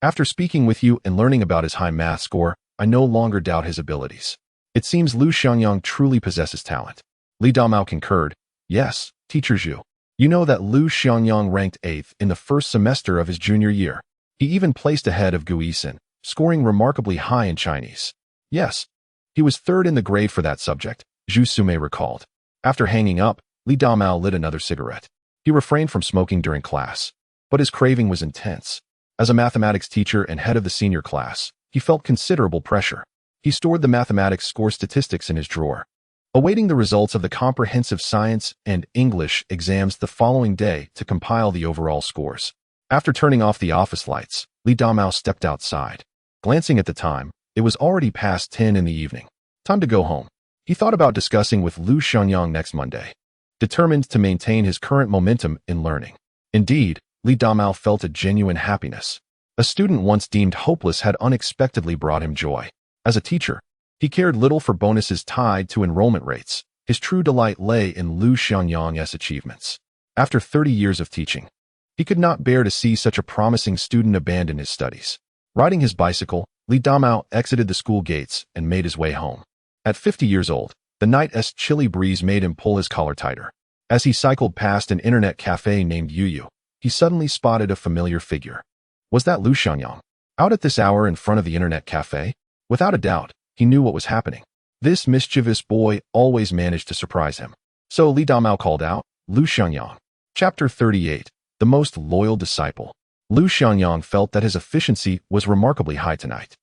Speaker 1: after speaking with you and learning about his high math score, I no longer doubt his abilities. It seems Lu Xiangyang truly possesses talent. Li Damao concurred. Yes, Teacher Zhu. You know that Lu Xiangyang ranked 8th in the first semester of his junior year. He even placed ahead of Gu Yixin, scoring remarkably high in Chinese. Yes, he was 3rd in the grade for that subject, Zhu Sume recalled. After hanging up, Li Damao lit another cigarette. He refrained from smoking during class, but his craving was intense. As a mathematics teacher and head of the senior class, he felt considerable pressure. He stored the mathematics score statistics in his drawer, awaiting the results of the comprehensive science and English exams the following day to compile the overall scores. After turning off the office lights, Li Damao stepped outside. Glancing at the time, it was already past 10 in the evening. Time to go home. He thought about discussing with Lu Xiangyang next Monday, determined to maintain his current momentum in learning. Indeed, Li Damao felt a genuine happiness. A student once deemed hopeless had unexpectedly brought him joy. As a teacher, he cared little for bonuses tied to enrollment rates. His true delight lay in Lu Xiangyang's achievements. After 30 years of teaching, he could not bear to see such a promising student abandon his studies. Riding his bicycle, Li Damao exited the school gates and made his way home. At 50 years old, the night's chilly breeze made him pull his collar tighter. As he cycled past an internet cafe named Yu, he suddenly spotted a familiar figure. Was that Lu Xiangyang? Out at this hour in front of the internet cafe? Without a doubt, he knew what was happening. This mischievous boy always managed to surprise him. So Li Damao called out, Lu Xiangyang. Chapter 38. The Most Loyal Disciple. Lu Xiangyang felt that his efficiency was remarkably high tonight.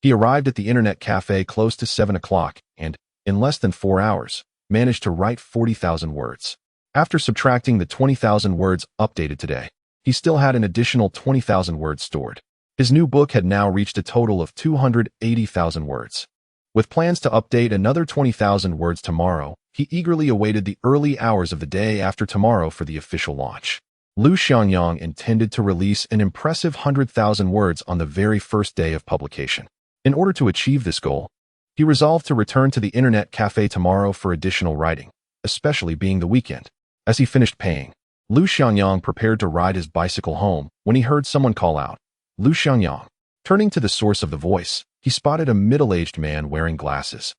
Speaker 1: He arrived at the internet cafe close to 7 o'clock and, in less than 4 hours, managed to write 40,000 words. After subtracting the 20,000 words updated today, he still had an additional 20,000 words stored. His new book had now reached a total of 280,000 words. With plans to update another 20,000 words tomorrow, he eagerly awaited the early hours of the day after tomorrow for the official launch. Lu Xiangyang intended to release an impressive 100,000 words on the very first day of publication. In order to achieve this goal, he resolved to return to the internet cafe tomorrow for additional writing, especially being the weekend. As he finished paying, Lu Xiangyang prepared to ride his bicycle home when he heard someone call out, Lu Xiangyang. Turning to the source of the voice, he spotted a middle-aged man wearing glasses,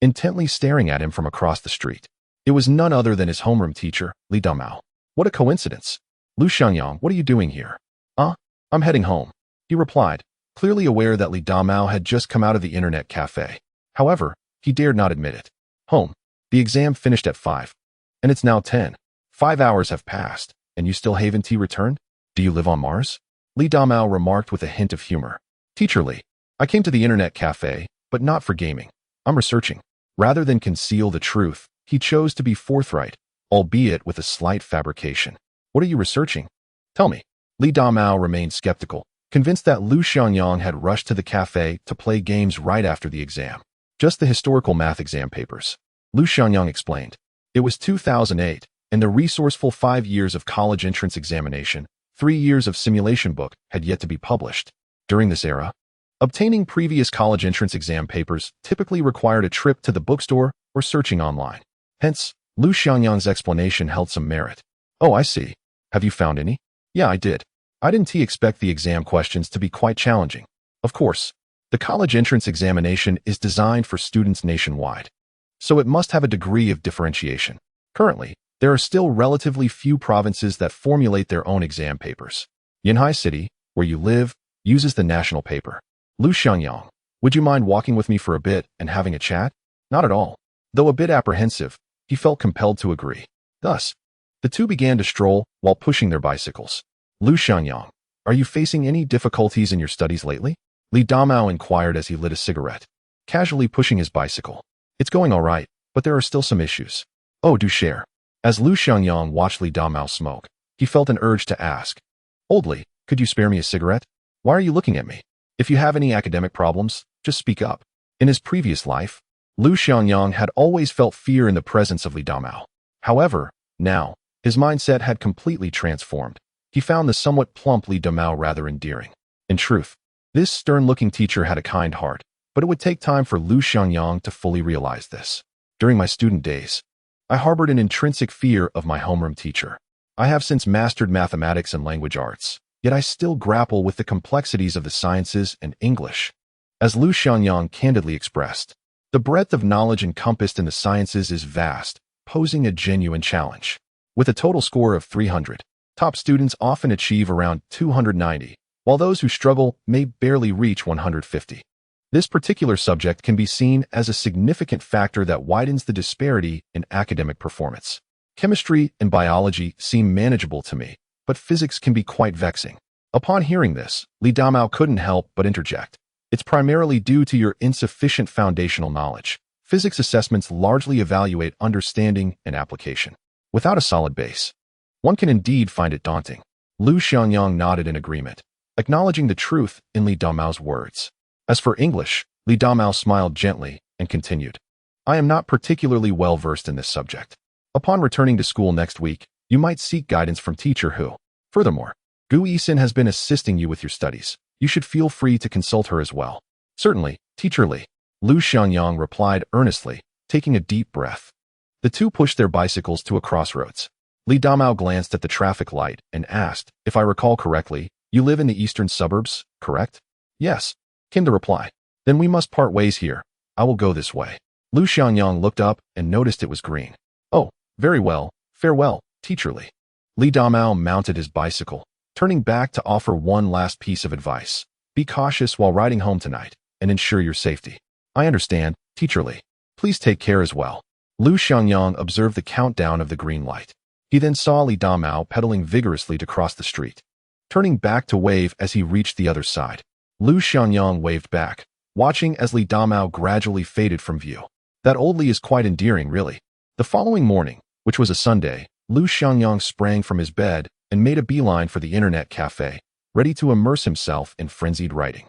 Speaker 1: intently staring at him from across the street. It was none other than his homeroom teacher, Li Damao. What a coincidence. Lu Xiangyang, what are you doing here? I'm heading home, he replied, clearly aware that Li Damao had just come out of the internet cafe. However, he dared not admit it. Home. The exam finished at 5. And it's now 10. 5 hours have passed, and you still haven't returned? Do you live on Mars? Li Damao remarked with a hint of humor. Teacher Li, I came to the internet cafe, but not for gaming. I'm researching. Rather than conceal the truth, he chose to be forthright, albeit with a slight fabrication. What are you researching? Tell me. Li Damao remained skeptical, convinced that Lu Xiangyang had rushed to the cafe to play games right after the exam. Just the historical math exam papers. Lu Xiangyang explained. It was 2008, and the resourceful 5 years of college entrance examination, 3 years of simulation book had yet to be published. During this era, obtaining previous college entrance exam papers typically required a trip to the bookstore or searching online. Hence, Lu Xiangyang's explanation held some merit. Oh, I see. Have you found any? Yeah, I did. I didn't expect the exam questions to be quite challenging. Of course, the college entrance examination is designed for students nationwide, so it must have a degree of differentiation. Currently, there are still relatively few provinces that formulate their own exam papers. Yanhai City, where you live, uses the national paper. Lu Xiangyang, would you mind walking with me for a bit and having a chat? Not at all. Though a bit apprehensive, he felt compelled to agree. Thus, the two began to stroll while pushing their bicycles. Lu Xiangyang, are you facing any difficulties in your studies lately? Li Damao inquired as he lit a cigarette, casually pushing his bicycle. It's going all right, but there are still some issues. Oh, do share. As Lu Xiangyang watched Li Damao smoke, he felt an urge to ask. Old Li, could you spare me a cigarette? Why are you looking at me? If you have any academic problems, just speak up. In his previous life, Lu Xiangyang had always felt fear in the presence of Li Damao. However, now, his mindset had completely transformed. He found the somewhat plump Li Damao rather endearing. In truth, this stern-looking teacher had a kind heart, but it would take time for Lu Xiangyang to fully realize this. During my student days, I harbored an intrinsic fear of my homeroom teacher. I have since mastered mathematics and language arts, yet I still grapple with the complexities of the sciences and English. As Lu Xiangyang candidly expressed, the breadth of knowledge encompassed in the sciences is vast, posing a genuine challenge. With a total score of 300, top students often achieve around 290, while those who struggle may barely reach 150. This particular subject can be seen as a significant factor that widens the disparity in academic performance. Chemistry and biology seem manageable to me, but physics can be quite vexing. Upon hearing this, Li Damao couldn't help but interject. It's primarily due to your insufficient foundational knowledge. Physics assessments largely evaluate understanding and application. Without a solid base, one can indeed find it daunting. Lu Xiangyang nodded in agreement, acknowledging the truth in Li Damao's words. As for English, Li Damao smiled gently and continued. I am not particularly well versed in this subject. Upon returning to school next week, you might seek guidance from teacher Hu. Furthermore, Gu Yixin has been assisting you with your studies. You should feel free to consult her as well. Certainly, teacher Li. Lu Xiangyang replied earnestly, taking a deep breath. The two pushed their bicycles to a crossroads. Li Damao glanced at the traffic light and asked, if I recall correctly, you live in the eastern suburbs, correct? Yes, came the reply. Then we must part ways here. I will go this way. Lu Xiangyang looked up and noticed it was green. Oh, very well. Farewell, teacher Li. Li Damao mounted his bicycle, turning back to offer one last piece of advice. Be cautious while riding home tonight and ensure your safety. I understand, teacher Li. Please take care as well. Lu Xiangyang observed the countdown of the green light. He then saw Li Damao pedaling vigorously to cross the street, turning back to wave as he reached the other side. Lu Xiangyang waved back, watching as Li Damao gradually faded from view. That old Li is quite endearing, really. The following morning, which was a Sunday, Lu Xiangyang sprang from his bed and made a beeline for the internet cafe, ready to immerse himself in frenzied writing.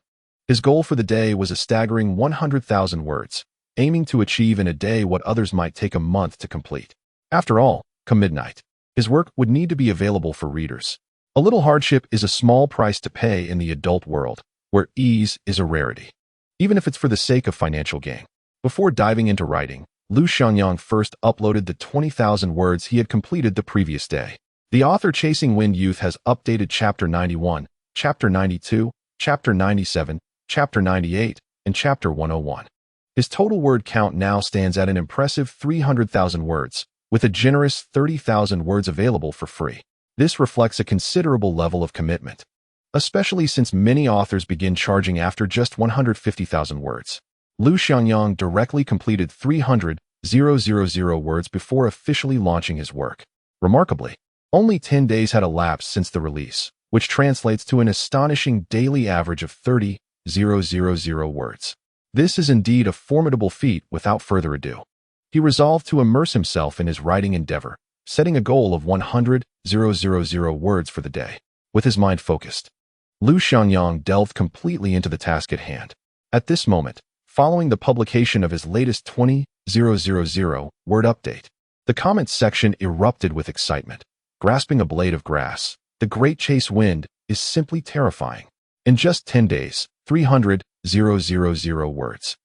Speaker 1: His goal for the day was a staggering 100,000 words, aiming to achieve in a day what others might take a month to complete. After all, come midnight, his work would need to be available for readers. A little hardship is a small price to pay in the adult world, where ease is a rarity, even if it's for the sake of financial gain. Before diving into writing, Lu Xiangyang first uploaded the 20,000 words he had completed the previous day. The author Chasing Wind Youth has updated Chapter 91, Chapter 92, Chapter 97, Chapter 98, and Chapter 101. His total word count now stands at an impressive 300,000 words, with a generous 30,000 words available for free. This reflects a considerable level of commitment, especially since many authors begin charging after just 150,000 words. Lu Xiangyang directly completed 300,000 words before officially launching his work. Remarkably, only 10 days had elapsed since the release, which translates to an astonishing daily average of 30,000 words. This is indeed a formidable feat. Without further ado, he resolved to immerse himself in his writing endeavor, setting a goal of 100,000 words for the day. With his mind focused, Lu Xiangyang delved completely into the task at hand. At this moment, following the publication of his latest 20,000 word update, the comments section erupted with excitement. Grasping a blade of grass, the great chase wind is simply terrifying. In just 10 days, 300,000 words.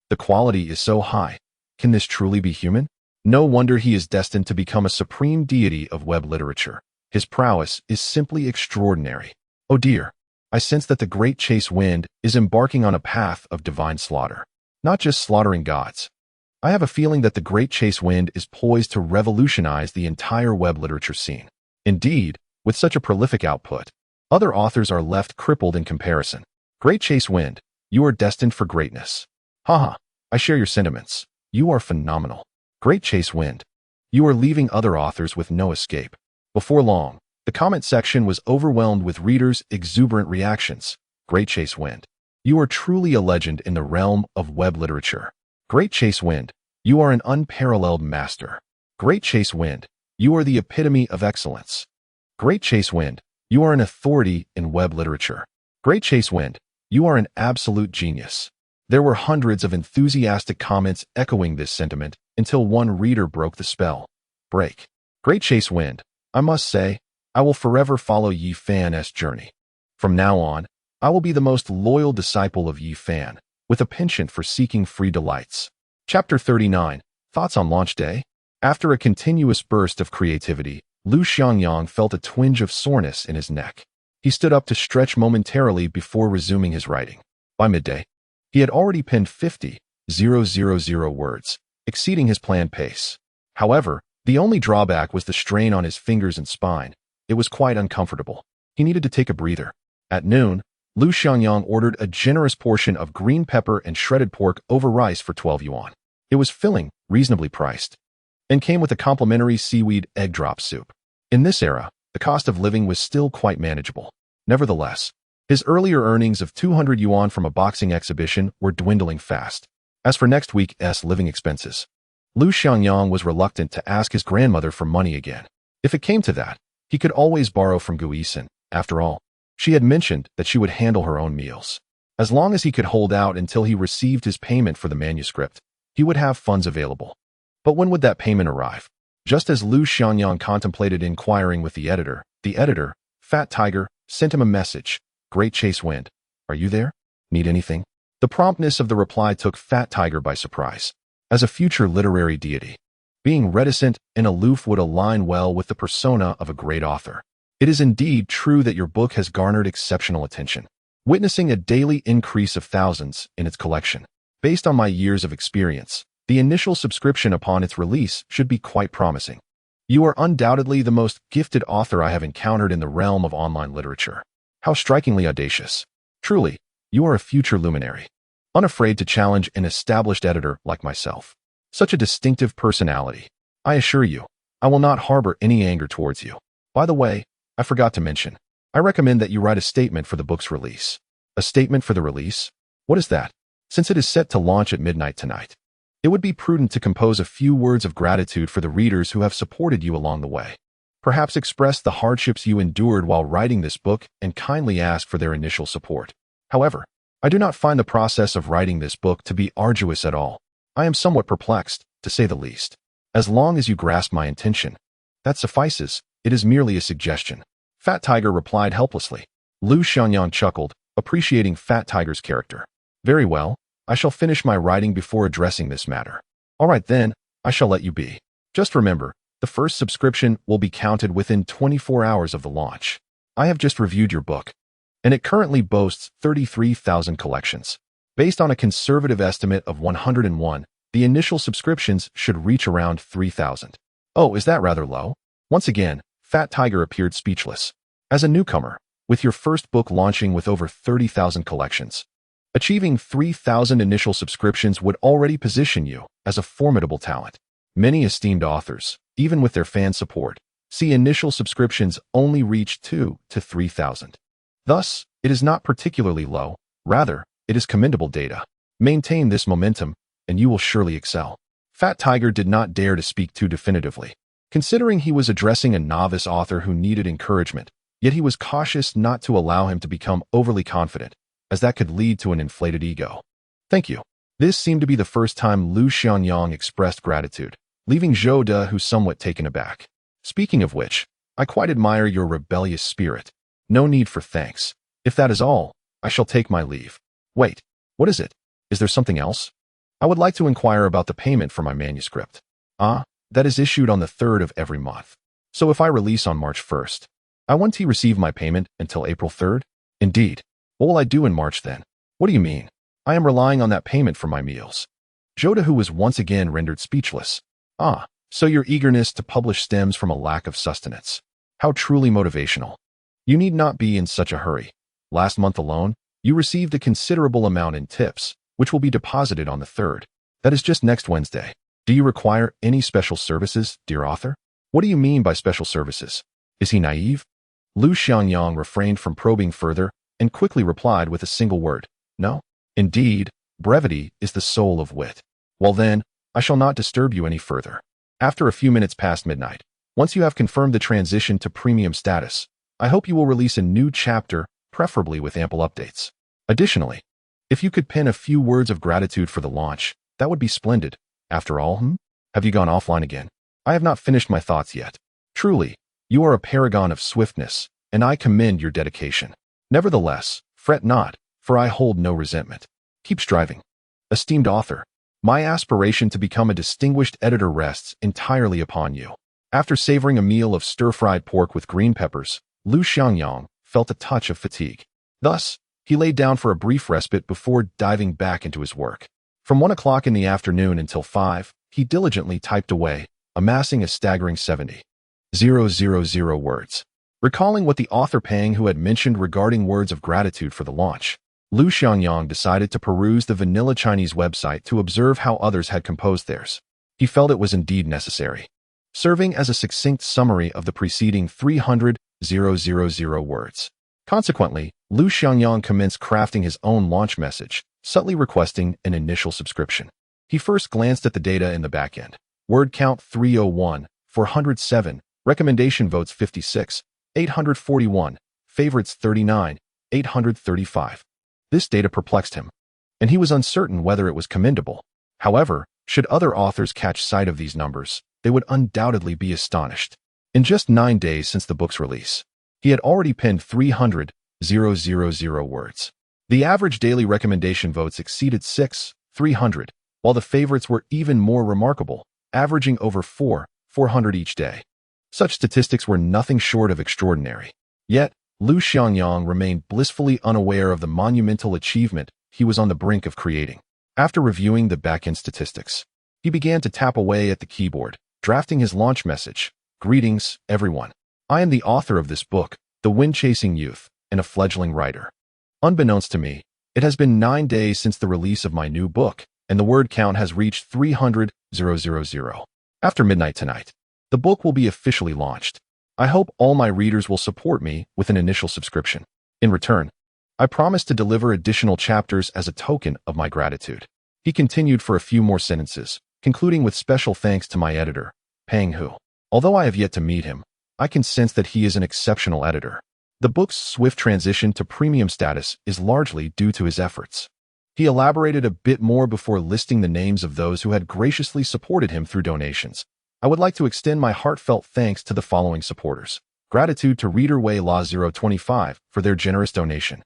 Speaker 1: The quality is so high. Can this truly be human? No wonder he is destined to become a supreme deity of web literature. His prowess is simply extraordinary. Oh dear, I sense that the great chase wind is embarking on a path of divine slaughter. Not just slaughtering gods. I have a feeling that the great chase wind is poised to revolutionize the entire web literature scene. Indeed, with such a prolific output, other authors are left crippled in comparison. Great chase wind, you are destined for greatness. Haha, I share your sentiments. You are phenomenal. Great chase wind, you are leaving other authors with no escape. Before long, the comment section was overwhelmed with readers' exuberant reactions. Great chase wind, you are truly a legend in the realm of web literature. Great chase wind, you are an unparalleled master. Great chase wind, you are the epitome of excellence. Great chase wind, you are an authority in web literature. Great chase wind, you are an absolute genius. There were hundreds of enthusiastic comments echoing this sentiment until one reader broke the spell. Break. Great chase wind, I must say, I will forever follow Yi Fan's journey. From now on, I will be the most loyal disciple of Yi Fan, with a penchant for seeking free delights. Chapter 39, Thoughts on Launch Day? After a continuous burst of creativity, Lu Xiangyang felt a twinge of soreness in his neck. He stood up to stretch momentarily before resuming his writing. By midday, He had already penned 50,000 words, exceeding his planned pace. However, the only drawback was the strain on his fingers and spine. It was quite uncomfortable. He needed to take a breather. At noon, Lu Xiangyang ordered a generous portion of green pepper and shredded pork over rice for 12 yuan. It was filling, reasonably priced, and came with a complimentary seaweed egg drop soup. In this era, the cost of living was still quite manageable. Nevertheless, his earlier earnings of 200 yuan from a boxing exhibition were dwindling fast. As for next week's living expenses, Lu Xiangyang was reluctant to ask his grandmother for money again. If it came to that, he could always borrow from Gu Yixin. After all, she had mentioned that she would handle her own meals. As long as he could hold out until he received his payment for the manuscript, he would have funds available. But when would that payment arrive? Just as Lu Xiangyang contemplated inquiring with the editor, Fat Tiger, sent him a message. Great Chase Wind. Are you there? Need anything? The promptness of the reply took Fat Tiger by surprise. As a future literary deity, being reticent and aloof would align well with the persona of a great author. It is indeed true that your book has garnered exceptional attention, witnessing a daily increase of thousands in its collection. Based on my years of experience, the initial subscription upon its release should be quite promising. You are undoubtedly the most gifted author I have encountered in the realm of online literature. How strikingly audacious. Truly, you are a future luminary, unafraid to challenge an established editor like myself. Such a distinctive personality. I assure you, I will not harbor any anger towards you. By the way, I forgot to mention, I recommend that you write a statement for the book's release. A statement for the release? What is that? Since it is set to launch at midnight tonight, it would be prudent to compose a few words of gratitude for the readers who have supported you along the way. Perhaps express the hardships you endured while writing this book and kindly ask for their initial support. However, I do not find the process of writing this book to be arduous at all. I am somewhat perplexed, to say the least. As long as you grasp my intention, that suffices. It is merely a suggestion. Fat Tiger replied helplessly. Lu Xiangyang chuckled, appreciating Fat Tiger's character. Very well, I shall finish my writing before addressing this matter. All right then, I shall let you be. Just remember, the first subscription will be counted within 24 hours of the launch. I have just reviewed your book, and it currently boasts 33,000 collections. Based on a conservative estimate of 101, the initial subscriptions should reach around 3,000. Oh, is that rather low? Once again, Fat Tiger appeared speechless. As a newcomer, with your first book launching with over 30,000 collections, achieving 3,000 initial subscriptions would already position you as a formidable talent. Many esteemed authors, even with their fan support, see initial subscriptions only reach 2,000 to 3,000. Thus, it is not particularly low. Rather, it is commendable data. Maintain this momentum, and you will surely excel. Fat Tiger did not dare to speak too definitively, considering he was addressing a novice author who needed encouragement, yet he was cautious not to allow him to become overly confident, as that could lead to an inflated ego. Thank you. This seemed to be the first time Lu Xiangyang expressed gratitude, leaving Zhou De who somewhat taken aback. Speaking of which, I quite admire your rebellious spirit. No need for thanks. If that is all, I shall take my leave. Wait, what is it? Is there something else? I would like to inquire about the payment for my manuscript. Ah, that is issued on the 3rd of every month. So if I release on March 1st, I won't receive my payment until April 3rd? Indeed. What will I do in March then? What do you mean? I am relying on that payment for my meals. Zhou De was once again rendered speechless. Ah, so your eagerness to publish stems from a lack of sustenance. How truly motivational. You need not be in such a hurry. Last month alone, you received a considerable amount in tips, which will be deposited on the 3rd. That is just next Wednesday. Do you require any special services, dear author? What do you mean by special services? Is he naive? Lu Xiangyang refrained from probing further and quickly replied with a single word. No. Indeed, brevity is the soul of wit. Well then, I shall not disturb you any further. After a few minutes past midnight, once you have confirmed the transition to premium status, I hope you will release a new chapter, preferably with ample updates. Additionally, if you could pen a few words of gratitude for the launch, that would be splendid. After all, have you gone offline again? I have not finished my thoughts yet. Truly, you are a paragon of swiftness, and I commend your dedication. Nevertheless, fret not, for I hold no resentment. Keep striving. Esteemed author, my aspiration to become a distinguished editor rests entirely upon you. After savoring a meal of stir-fried pork with green peppers, Lu Xiangyang felt a touch of fatigue. Thus, he He laid down for a brief respite before diving back into his work. From 1 o'clock in the afternoon until 5, he diligently typed away, amassing a staggering 70,000 words. Recalling what the author Pang Hu had mentioned regarding words of gratitude for the launch, Lu Xiangyang decided to peruse the vanilla Chinese website to observe how others had composed theirs. He felt it was indeed necessary, serving as a succinct summary of the preceding 300,000 words. Consequently, Lu Xiangyang commenced crafting his own launch message, subtly requesting an initial subscription. He first glanced at the data in the backend. Word count 301, 407, recommendation votes 56, 841, favorites 39, 835. This data perplexed him, and he was uncertain whether it was commendable. However, should other authors catch sight of these numbers, they would undoubtedly be astonished. In just 9 days since the book's release, he had already penned 300,000 words. The average daily recommendation votes exceeded 300, while the favorites were even more remarkable, averaging over 400 each day. Such statistics were nothing short of extraordinary. Yet, Lu Xiangyang remained blissfully unaware of the monumental achievement he was on the brink of creating. After reviewing the backend statistics, he began to tap away at the keyboard, drafting his launch message. Greetings, everyone. I am the author of this book, The Wind-Chasing Youth, and a fledgling writer. Unbeknownst to me, it has been 9 days since the release of my new book, and the word count has reached 300,000. After midnight tonight, the book will be officially launched. I hope all my readers will support me with an initial subscription. In return, I promise to deliver additional chapters as a token of my gratitude. He continued for a few more sentences, concluding with special thanks to my editor, Pang Hu. Although I have yet to meet him, I can sense that he is an exceptional editor. The book's swift transition to premium status is largely due to his efforts. He elaborated a bit more before listing the names of those who had graciously supported him through donations. I would like to extend my heartfelt thanks to the following supporters. Gratitude to reader Wei La 025 for their generous donation.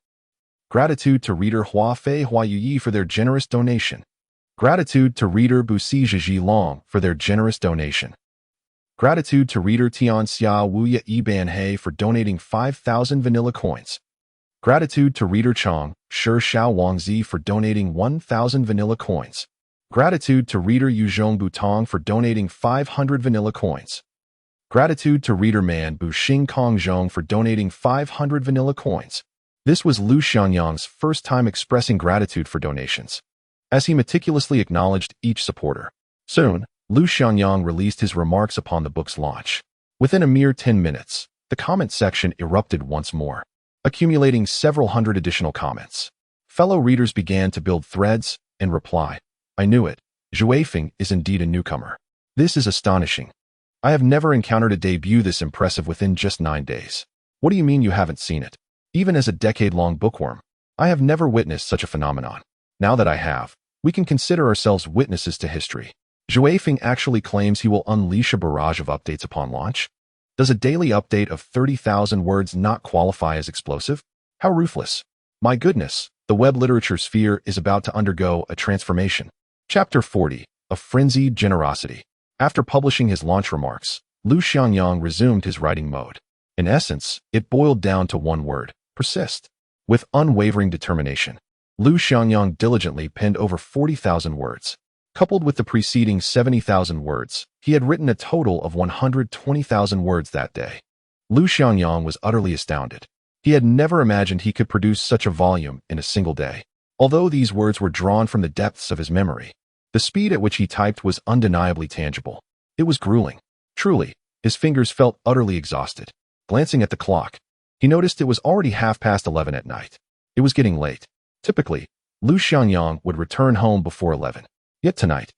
Speaker 1: Gratitude to reader Hua Fei Hua Yuyi for their generous donation. Gratitude to reader Busi Zhizhi Long for their generous donation. Gratitude to reader Tian Xia Wuya Iban He for donating 5,000 vanilla coins. Gratitude to reader Chong Shi Xiao Wangzi for donating 1,000 vanilla coins. Gratitude to reader Yuzhong Butong for donating 500 vanilla coins. Gratitude to reader Man Bu Xing Kong Zhong for donating 500 vanilla coins. This was Lu Xiangyang's first time expressing gratitude for donations, as he meticulously acknowledged each supporter. Soon, Lu Xiangyang released his remarks upon the book's launch. Within a mere 10 minutes, the comment section erupted once more, accumulating several hundred additional comments. Fellow readers began to build threads and reply. I knew it. Zhuifeng is indeed a newcomer. This is astonishing. I have never encountered a debut this impressive within just 9 days. What do you mean you haven't seen it? Even as a decade-long bookworm, I have never witnessed such a phenomenon. Now that I have, we can consider ourselves witnesses to history. Zhuifeng actually claims he will unleash a barrage of updates upon launch. Does a daily update of 30,000 words not qualify as explosive? How ruthless. My goodness, the web literature sphere is about to undergo a transformation. Chapter 40, A Frenzied Generosity. After publishing his launch remarks, Lu Xiangyang resumed his writing mode. In essence, it boiled down to one word: persist. With unwavering determination, Lu Xiangyang diligently penned over 40,000 words. Coupled with the preceding 70,000 words, he had written a total of 120,000 words that day. Lu Xiangyang was utterly astounded. He had never imagined he could produce such a volume in a single day. Although these words were drawn from the depths of his memory, the speed at which he typed was undeniably tangible. It was grueling. Truly, his fingers felt utterly exhausted. Glancing at the clock, he noticed it was already 11:30 at night. It was getting late. Typically, Lu Xiangyang would return home before 11. Yet tonight,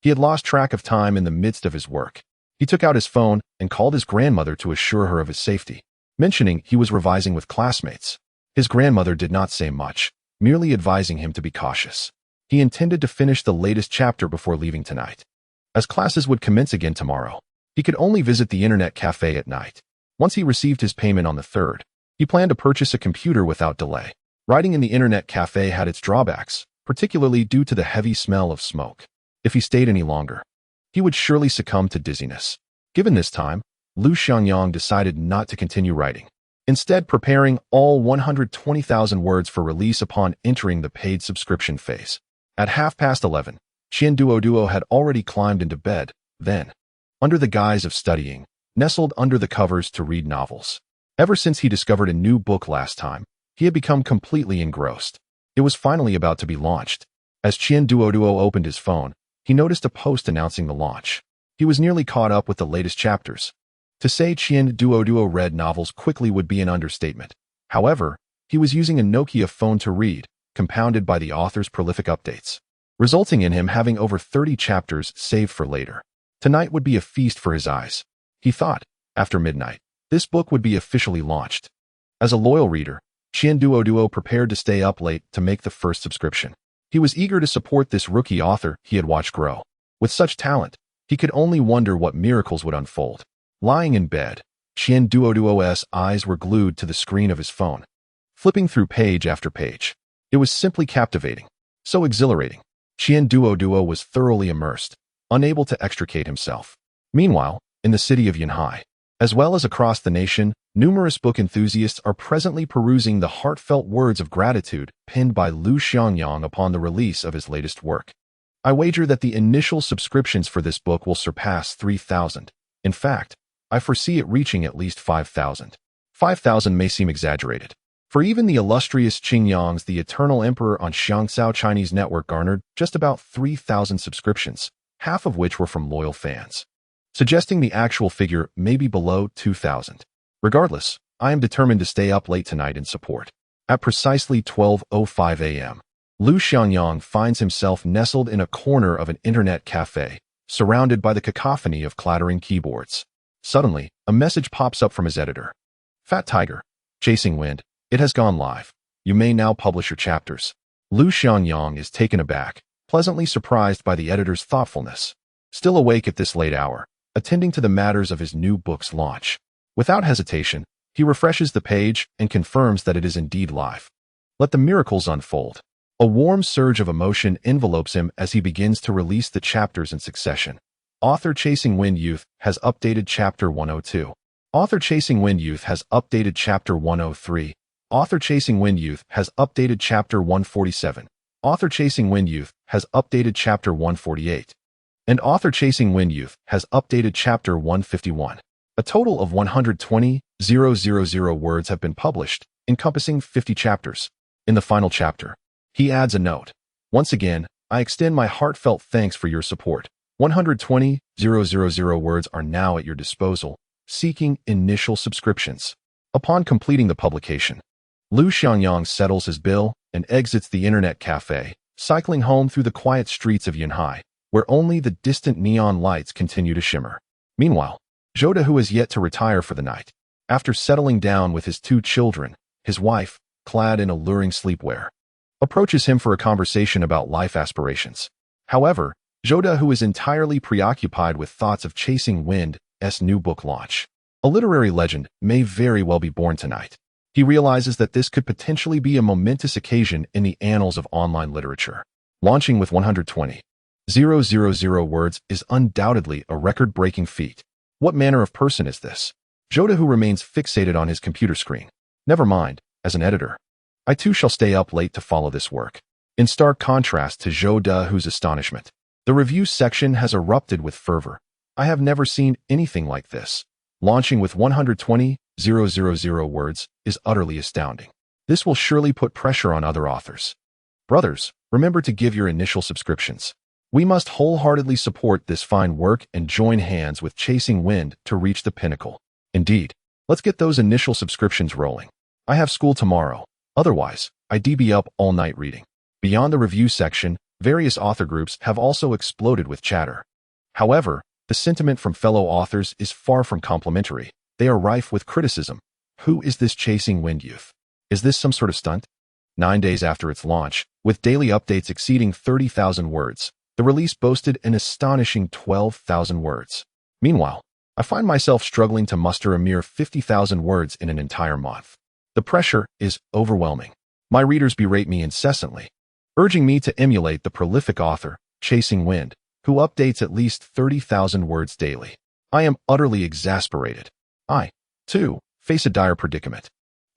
Speaker 1: he had lost track of time in the midst of his work. He took out his phone and called his grandmother to assure her of his safety, mentioning he was revising with classmates. His grandmother did not say much, merely advising him to be cautious. He intended to finish the latest chapter before leaving tonight. As classes would commence again tomorrow, he could only visit the internet cafe at night. Once he received his payment on the 3rd, he planned to purchase a computer without delay. Writing in the internet cafe had its drawbacks, particularly due to the heavy smell of smoke. If he stayed any longer, he would surely succumb to dizziness. Given this time, Lu Xiangyang decided not to continue writing. instead preparing all 120,000 words for release upon entering the paid subscription phase. At 11:30, Qian Duo had already climbed into bed, then, under the guise of studying, nestled under the covers to read novels. Ever since he discovered a new book last time, he had become completely engrossed. It was finally about to be launched. As Qian Duo opened his phone, he noticed a post announcing the launch. He was nearly caught up with the latest chapters. To say Qian Duo read novels quickly would be an understatement. However, he was using a Nokia phone to read, compounded by the author's prolific updates, resulting in him having over 30 chapters saved for later. Tonight would be a feast for his eyes. He thought, after midnight, this book would be officially launched. As a loyal reader, Qian Duo prepared to stay up late to make the first subscription. He was eager to support this rookie author he had watched grow. With such talent, he could only wonder what miracles would unfold. Lying in bed, Qian Duo's eyes were glued to the screen of his phone, flipping through page after page. It was simply captivating, so exhilarating. Qian Duo was thoroughly immersed, unable to extricate himself. Meanwhile, in the city of Yanhai, as well as across the nation, numerous book enthusiasts are presently perusing the heartfelt words of gratitude penned by Lu Xiangyang upon the release of his latest work. I wager that the initial subscriptions for this book will surpass 3,000. In fact, I foresee it reaching at least 5,000. 5,000 may seem exaggerated, for even the illustrious Qing Yang's The Eternal Emperor on Xiangcao Chinese Network garnered just about 3,000 subscriptions, half of which were from loyal fans, suggesting the actual figure may be below 2,000. Regardless, I am determined to stay up late tonight in support. At precisely 12:05 a.m., Lu Xiangyang finds himself nestled in a corner of an internet cafe, surrounded by the cacophony of clattering keyboards. Suddenly, a message pops up from his editor. Fat Tiger, Chasing Wind, it has gone live. You may now publish your chapters. Lu Xiangyang is taken aback, pleasantly surprised by the editor's thoughtfulness. Still awake at this late hour, attending to the matters of his new book's launch. Without hesitation, he refreshes the page and confirms that it is indeed live. Let the miracles unfold. A warm surge of emotion envelopes him as he begins to release the chapters in succession. Author Chasing Wind Youth has updated Chapter 102. Author Chasing Wind Youth has updated Chapter 103. Author Chasing Wind Youth has updated Chapter 147. Author Chasing Wind Youth has updated Chapter 148. And Author Chasing Wind Youth has updated Chapter 151. A total of 120,000 words have been published, encompassing 50 chapters. In the final chapter, he adds a note. Once again, I extend my heartfelt thanks for your support. 120,000 words are now at your disposal, seeking initial subscriptions. Upon completing the publication, Lu Xiangyang settles his bill and exits the internet cafe, cycling home through the quiet streets of Yanhai, where only the distant neon lights continue to shimmer. Meanwhile, Zhou, who has yet to retire for the night, after settling down with his 2 children, his wife, clad in alluring sleepwear, approaches him for a conversation about life aspirations. However, Zhou, who is entirely preoccupied with thoughts of Chasing Wind's new book launch. A literary legend may very well be born tonight. He realizes that this could potentially be a momentous occasion in the annals of online literature. Launching with 120,000 words is undoubtedly a record-breaking feat. What manner of person is this? Zhou, who remains fixated on his computer screen. Never mind, as an editor, I too shall stay up late to follow this work. In stark contrast to Zhou, whose astonishment, the review section has erupted with fervor. I have never seen anything like this. Launching with 120,000 words is utterly astounding. This will surely put pressure on other authors. Brothers, remember to give your initial subscriptions. We must wholeheartedly support this fine work and join hands with Chasing Wind to reach the pinnacle. Indeed, let's get those initial subscriptions rolling. I have school tomorrow. Otherwise, I'd be up all night reading. Beyond the review section, various author groups have also exploded with chatter. However, the sentiment from fellow authors is far from complimentary. They are rife with criticism. Who is this Chasing Wind Youth? Is this some sort of stunt? 9 days after its launch, with daily updates exceeding 30,000 words, the release boasted an astonishing 12,000 words. Meanwhile, I find myself struggling to muster a mere 50,000 words in an entire month. The pressure is overwhelming. My readers berate me incessantly, urging me to emulate the prolific author, Chasing Wind, who updates at least 30,000 words daily. I am utterly exasperated. I, too, face a dire predicament.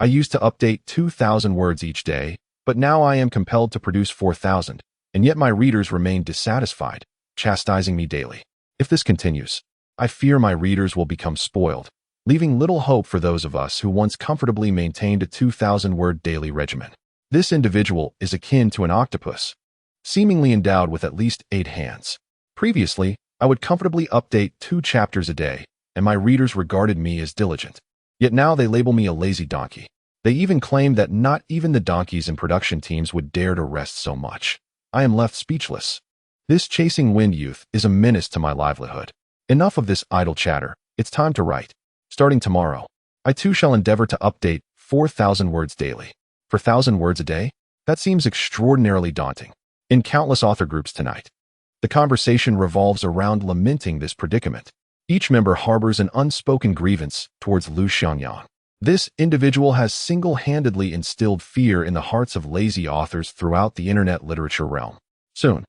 Speaker 1: I used to update 2,000 words each day, but now I am compelled to produce 4,000, and yet my readers remain dissatisfied, chastising me daily. If this continues, I fear my readers will become spoiled, leaving little hope for those of us who once comfortably maintained a 2,000-word daily regimen. This individual is akin to an octopus, seemingly endowed with at least 8 hands. Previously, I would comfortably update 2 chapters a day, and my readers regarded me as diligent. Yet now they label me a lazy donkey. They even claim that not even the donkeys in production teams would dare to rest so much. I am left speechless. This chasing wind youth is a menace to my livelihood. Enough of this idle chatter. It's time to write. Starting tomorrow, I too shall endeavor to update 4,000 words daily. 4,000 words a day? That seems extraordinarily daunting. In countless author groups tonight, the conversation revolves around lamenting this predicament. Each member harbors an unspoken grievance towards Lu Xiangyang. This individual has single-handedly instilled fear in the hearts of lazy authors throughout the internet literature realm. Soon,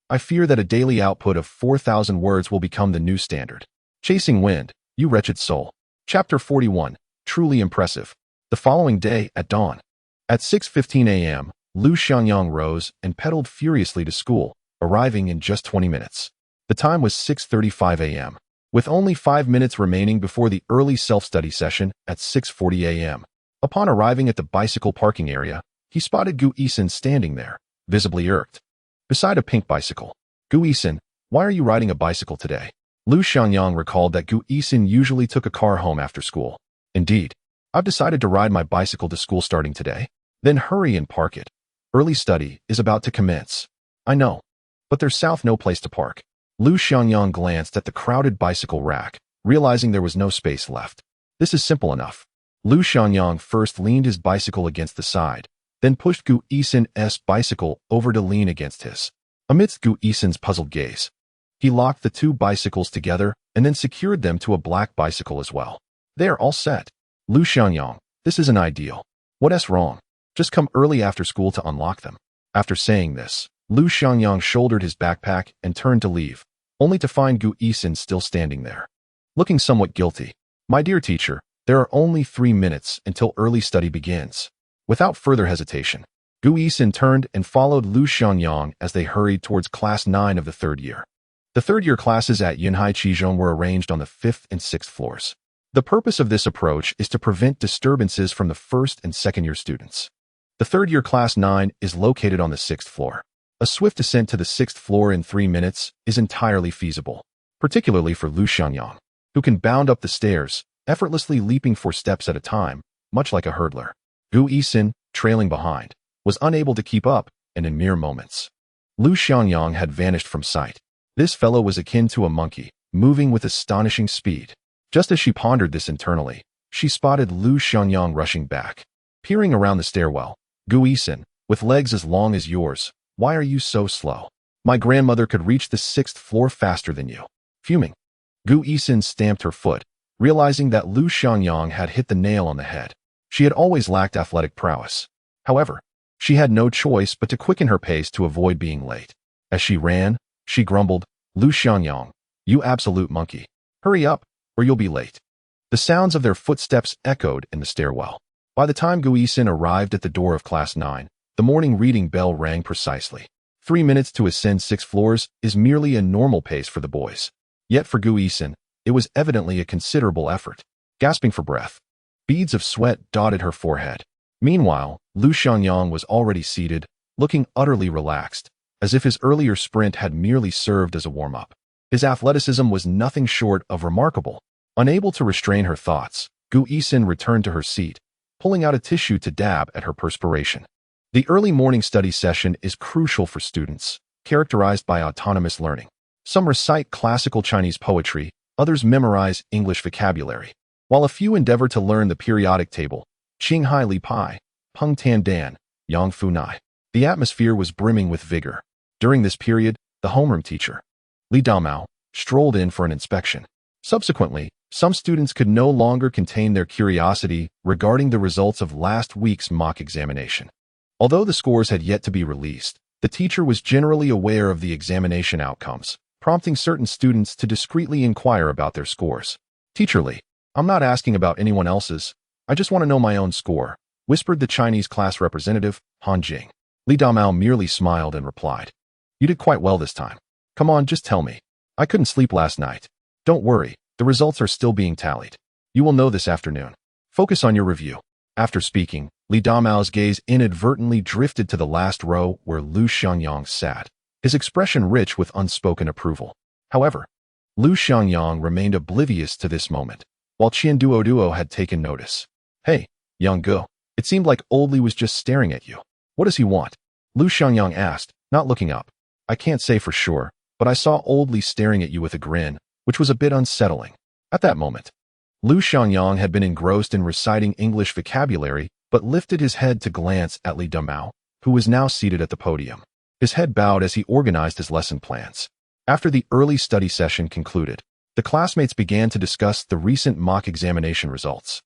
Speaker 1: I fear that a daily output of 4,000 words will become the new standard. Chasing Wind, You Wretched Soul. Chapter 41, Truly Impressive. The following day, at dawn. At 6:15 a.m., Lu Xiangyang rose and pedaled furiously to school, arriving in just 20 minutes. The time was 6:35 a.m. With only 5 minutes remaining before the early self-study session at 6:40 a.m. Upon arriving at the bicycle parking area, he spotted Gu Yixin standing there, visibly irked. Beside a pink bicycle. Gu Yixin, why are you riding a bicycle today? Lu Xiangyang recalled that Gu Yixin usually took a car home after school. Indeed, I've decided to ride my bicycle to school starting today. Then hurry and park it. Early study is about to commence. I know, but there's no place to park. Lu Xiangyang glanced at the crowded bicycle rack, realizing there was no space left. This is simple enough. Lu Xiangyang first leaned his bicycle against the side, then pushed Gu Yixin's bicycle over to lean against his. Amidst Gu Yixin's puzzled gaze, he locked the 2 bicycles together and then secured them to a black bicycle as well. They are all set. Lu Xiangyang, this isn't ideal. What's wrong? Just come early after school to unlock them. After saying this, Lu Xiangyang shouldered his backpack and turned to leave, only to find Gu Yixin still standing there, looking somewhat guilty. My dear teacher, there are only 3 minutes until early study begins. Without further hesitation, Gu Yixin turned and followed Lu Xiangyang as they hurried towards Class 9 of the 3rd year. The 3rd year classes at Yunhai Qizhong were arranged on the 5th and 6th floors. The purpose of this approach is to prevent disturbances from the 1st and 2nd year students. The 3rd year Class 9 is located on the 6th floor. A swift ascent to the 6th floor in 3 minutes is entirely feasible, particularly for Lu Xiangyang, who can bound up the stairs, effortlessly leaping 4 steps at a time, much like a hurdler. Gu Yixin, trailing behind, was unable to keep up, and in mere moments, Lu Xiangyang had vanished from sight. This fellow was akin to a monkey, moving with astonishing speed. Just as she pondered this internally, she spotted Lu Xiangyang rushing back. Peering around the stairwell, Gu Yixin, with legs as long as yours, why are you so slow? My grandmother could reach the 6th floor faster than you. Fuming, Gu Yixin stamped her foot, realizing that Lu Xiangyang had hit the nail on the head. She had always lacked athletic prowess. However, she had no choice but to quicken her pace to avoid being late. As she ran, she grumbled, Lu Xiangyang, you absolute monkey. Hurry up, or you'll be late. The sounds of their footsteps echoed in the stairwell. By the time Gu Yixin arrived at the door of Class 9, the morning reading bell rang precisely. 3 minutes to ascend 6 floors is merely a normal pace for the boys. Yet for Gu Yixin, it was evidently a considerable effort. Gasping for breath, beads of sweat dotted her forehead. Meanwhile, Lu Xiangyang was already seated, looking utterly relaxed, as if his earlier sprint had merely served as a warm-up. His athleticism was nothing short of remarkable. Unable to restrain her thoughts, Gu Yixin returned to her seat, pulling out a tissue to dab at her perspiration. The early morning study session is crucial for students, characterized by autonomous learning. Some recite classical Chinese poetry, others memorize English vocabulary, while a few endeavor to learn the periodic table, Qing Hai Li Pai, Peng Tan Dan, Yang Fu Nai. The atmosphere was brimming with vigor. During this period, the homeroom teacher, Li Damao, strolled in for an inspection. Subsequently, some students could no longer contain their curiosity regarding the results of last week's mock examination. Although the scores had yet to be released, the teacher was generally aware of the examination outcomes, prompting certain students to discreetly inquire about their scores. Teacher Li, I'm not asking about anyone else's, I just want to know my own score, whispered the Chinese class representative, Han Jing. Li Damao merely smiled and replied, You did quite well this time. Come on, just tell me. I couldn't sleep last night. Don't worry, the results are still being tallied. You will know this afternoon. Focus on your review. After speaking, Li Damao's gaze inadvertently drifted to the last row where Lu Xiangyang sat, his expression rich with unspoken approval. However, Lu Xiangyang remained oblivious to this moment, while Qian Duoduo had taken notice. Hey, young Gu, it seemed like old Li was just staring at you. What does he want? Lu Xiangyang asked, not looking up. I can't say for sure, but I saw old Li staring at you with a grin, which was a bit unsettling. At that moment, Lu Xiangyang had been engrossed in reciting English vocabulary, but lifted his head to glance at Li Damao, who was now seated at the podium. His head bowed as he organized his lesson plans. After the early study session concluded, the classmates began to discuss the recent mock examination results.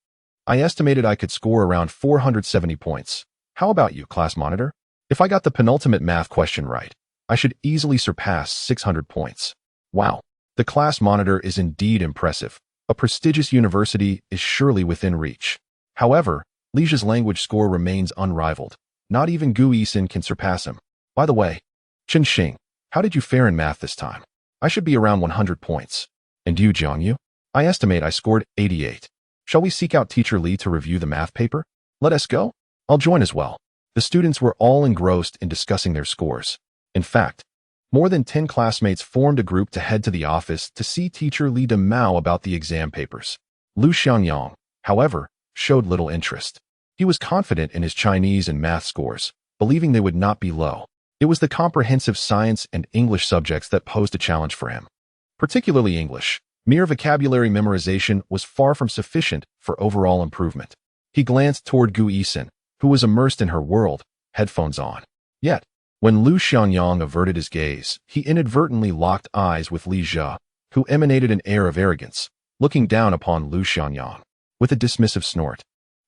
Speaker 1: I estimated I could score around 470 points. How about you, class monitor? If I got the penultimate math question right, I should easily surpass 600 points. Wow, the class monitor is indeed impressive. A prestigious university is surely within reach. However, Lijia's language score remains unrivaled. Not even Gu Yixin can surpass him. By the way, Chen Xing, how did you fare in math this time? I should be around 100 points. And you, Jiangyu? I estimate I scored 88. Shall we seek out Teacher Li to review the math paper? Let us go. I'll join as well. The students were all engrossed in discussing their scores. In fact, more than 10 classmates formed a group to head to the office to see Teacher Li Damao about the exam papers. Lu Xiangyang, however, showed little interest. He was confident in his Chinese and math scores, believing they would not be low. It was the comprehensive science and English subjects that posed a challenge for him. Particularly English. Mere vocabulary memorization was far from sufficient for overall improvement. He glanced toward Gu Yixin, who was immersed in her world, headphones on. Yet, when Lu Xiangyang averted his gaze, he inadvertently locked eyes with Li Jia, who emanated an air of arrogance, looking down upon Lu Xiangyang. With a dismissive snort,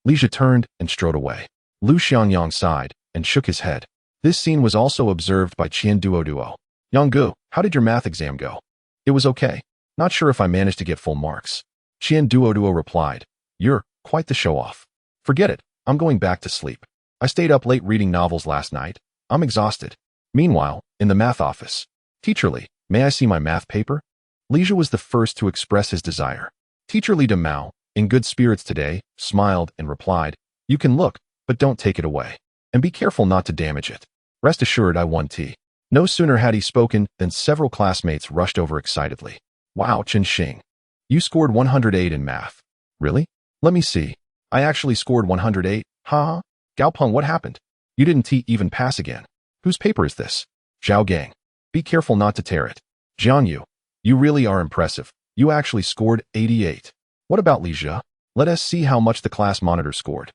Speaker 1: Li Jia turned and strode away. Lu Xiangyang sighed and shook his head. This scene was also observed by Qian Duoduo. Yang Gu, how did your math exam go? It was okay. Not sure if I managed to get full marks. Qian Duoduo replied, You're quite the show-off. Forget it, I'm going back to sleep. I stayed up late reading novels last night. I'm exhausted. Meanwhile, in the math office, Teacher Li, may I see my math paper? Li Jia was the first to express his desire. Teacher Li Damao, in good spirits today, smiled and replied, You can look, but don't take it away. And be careful not to damage it. Rest assured I won T. No sooner had he spoken than several classmates rushed over excitedly. Wow, Chen Xing. You scored 108 in math. Really? Let me see. I actually scored 108. Haha. Gaopeng, what happened? You didn't even pass again. Whose paper is this? Zhao Gang. Be careful not to tear it. Jiangyu, you really are impressive. You actually scored 88. What about Li Jia? Let us see how much the class monitor scored.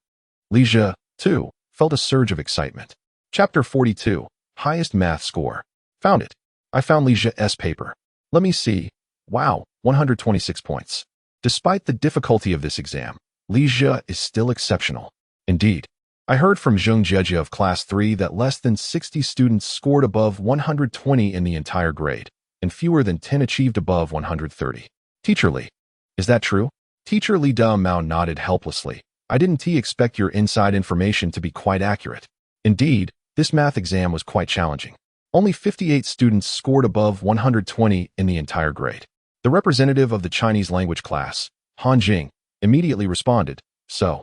Speaker 1: Li Jia, too, felt a surge of excitement. Chapter 42, Highest Math Score. Found it. I found Li Jia's paper. Let me see. Wow, 126 points. Despite the difficulty of this exam, Li Jia is still exceptional. Indeed, I heard from Zheng Jieji of Class 3 that less than 60 students scored above 120 in the entire grade, and fewer than 10 achieved above 130. Teacher Li, is that true? Teacher Li Damao nodded helplessly. I didn't expect your inside information to be quite accurate. Indeed, this math exam was quite challenging. Only 58 students scored above 120 in the entire grade. The representative of the Chinese language class, Han Jing, immediately responded, So,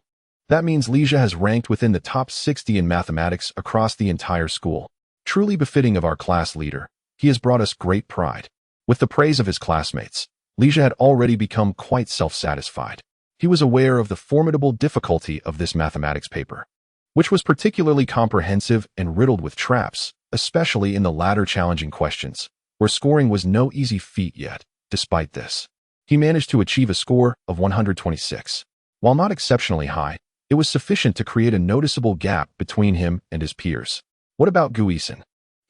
Speaker 1: that means Li Jia has ranked within the top 60 in mathematics across the entire school. Truly befitting of our class leader, he has brought us great pride. With the praise of his classmates, Li Jia had already become quite self-satisfied. He was aware of the formidable difficulty of this mathematics paper, which was particularly comprehensive and riddled with traps, especially in the latter challenging questions, where scoring was no easy feat yet. Despite this, he managed to achieve a score of 126. While not exceptionally high, it was sufficient to create a noticeable gap between him and his peers. What about Gu Yixin?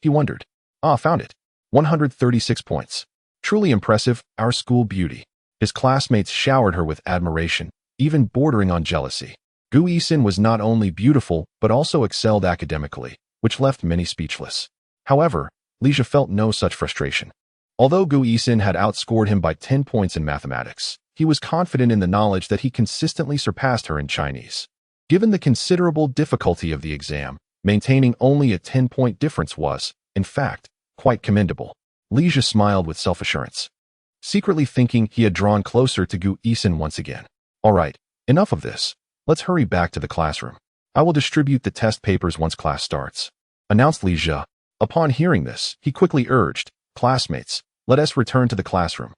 Speaker 1: He wondered. Found it. 136 points. Truly impressive, our school beauty. His classmates showered her with admiration, even bordering on jealousy. Gu Yixin was not only beautiful, but also excelled academically, which left many speechless. However, Li Jia felt no such frustration. Although Gu Yixin had outscored him by 10 points in mathematics, he was confident in the knowledge that he consistently surpassed her in Chinese. Given the considerable difficulty of the exam, maintaining only a 10-point difference was, in fact, quite commendable. Li Xiangyang smiled with self-assurance, secretly thinking he had drawn closer to Gu Yixin once again. All right, enough of this. Let's hurry back to the classroom. I will distribute the test papers once class starts, announced Li Xiangyang. Upon hearing this, he quickly urged, classmates, let us return to the classroom.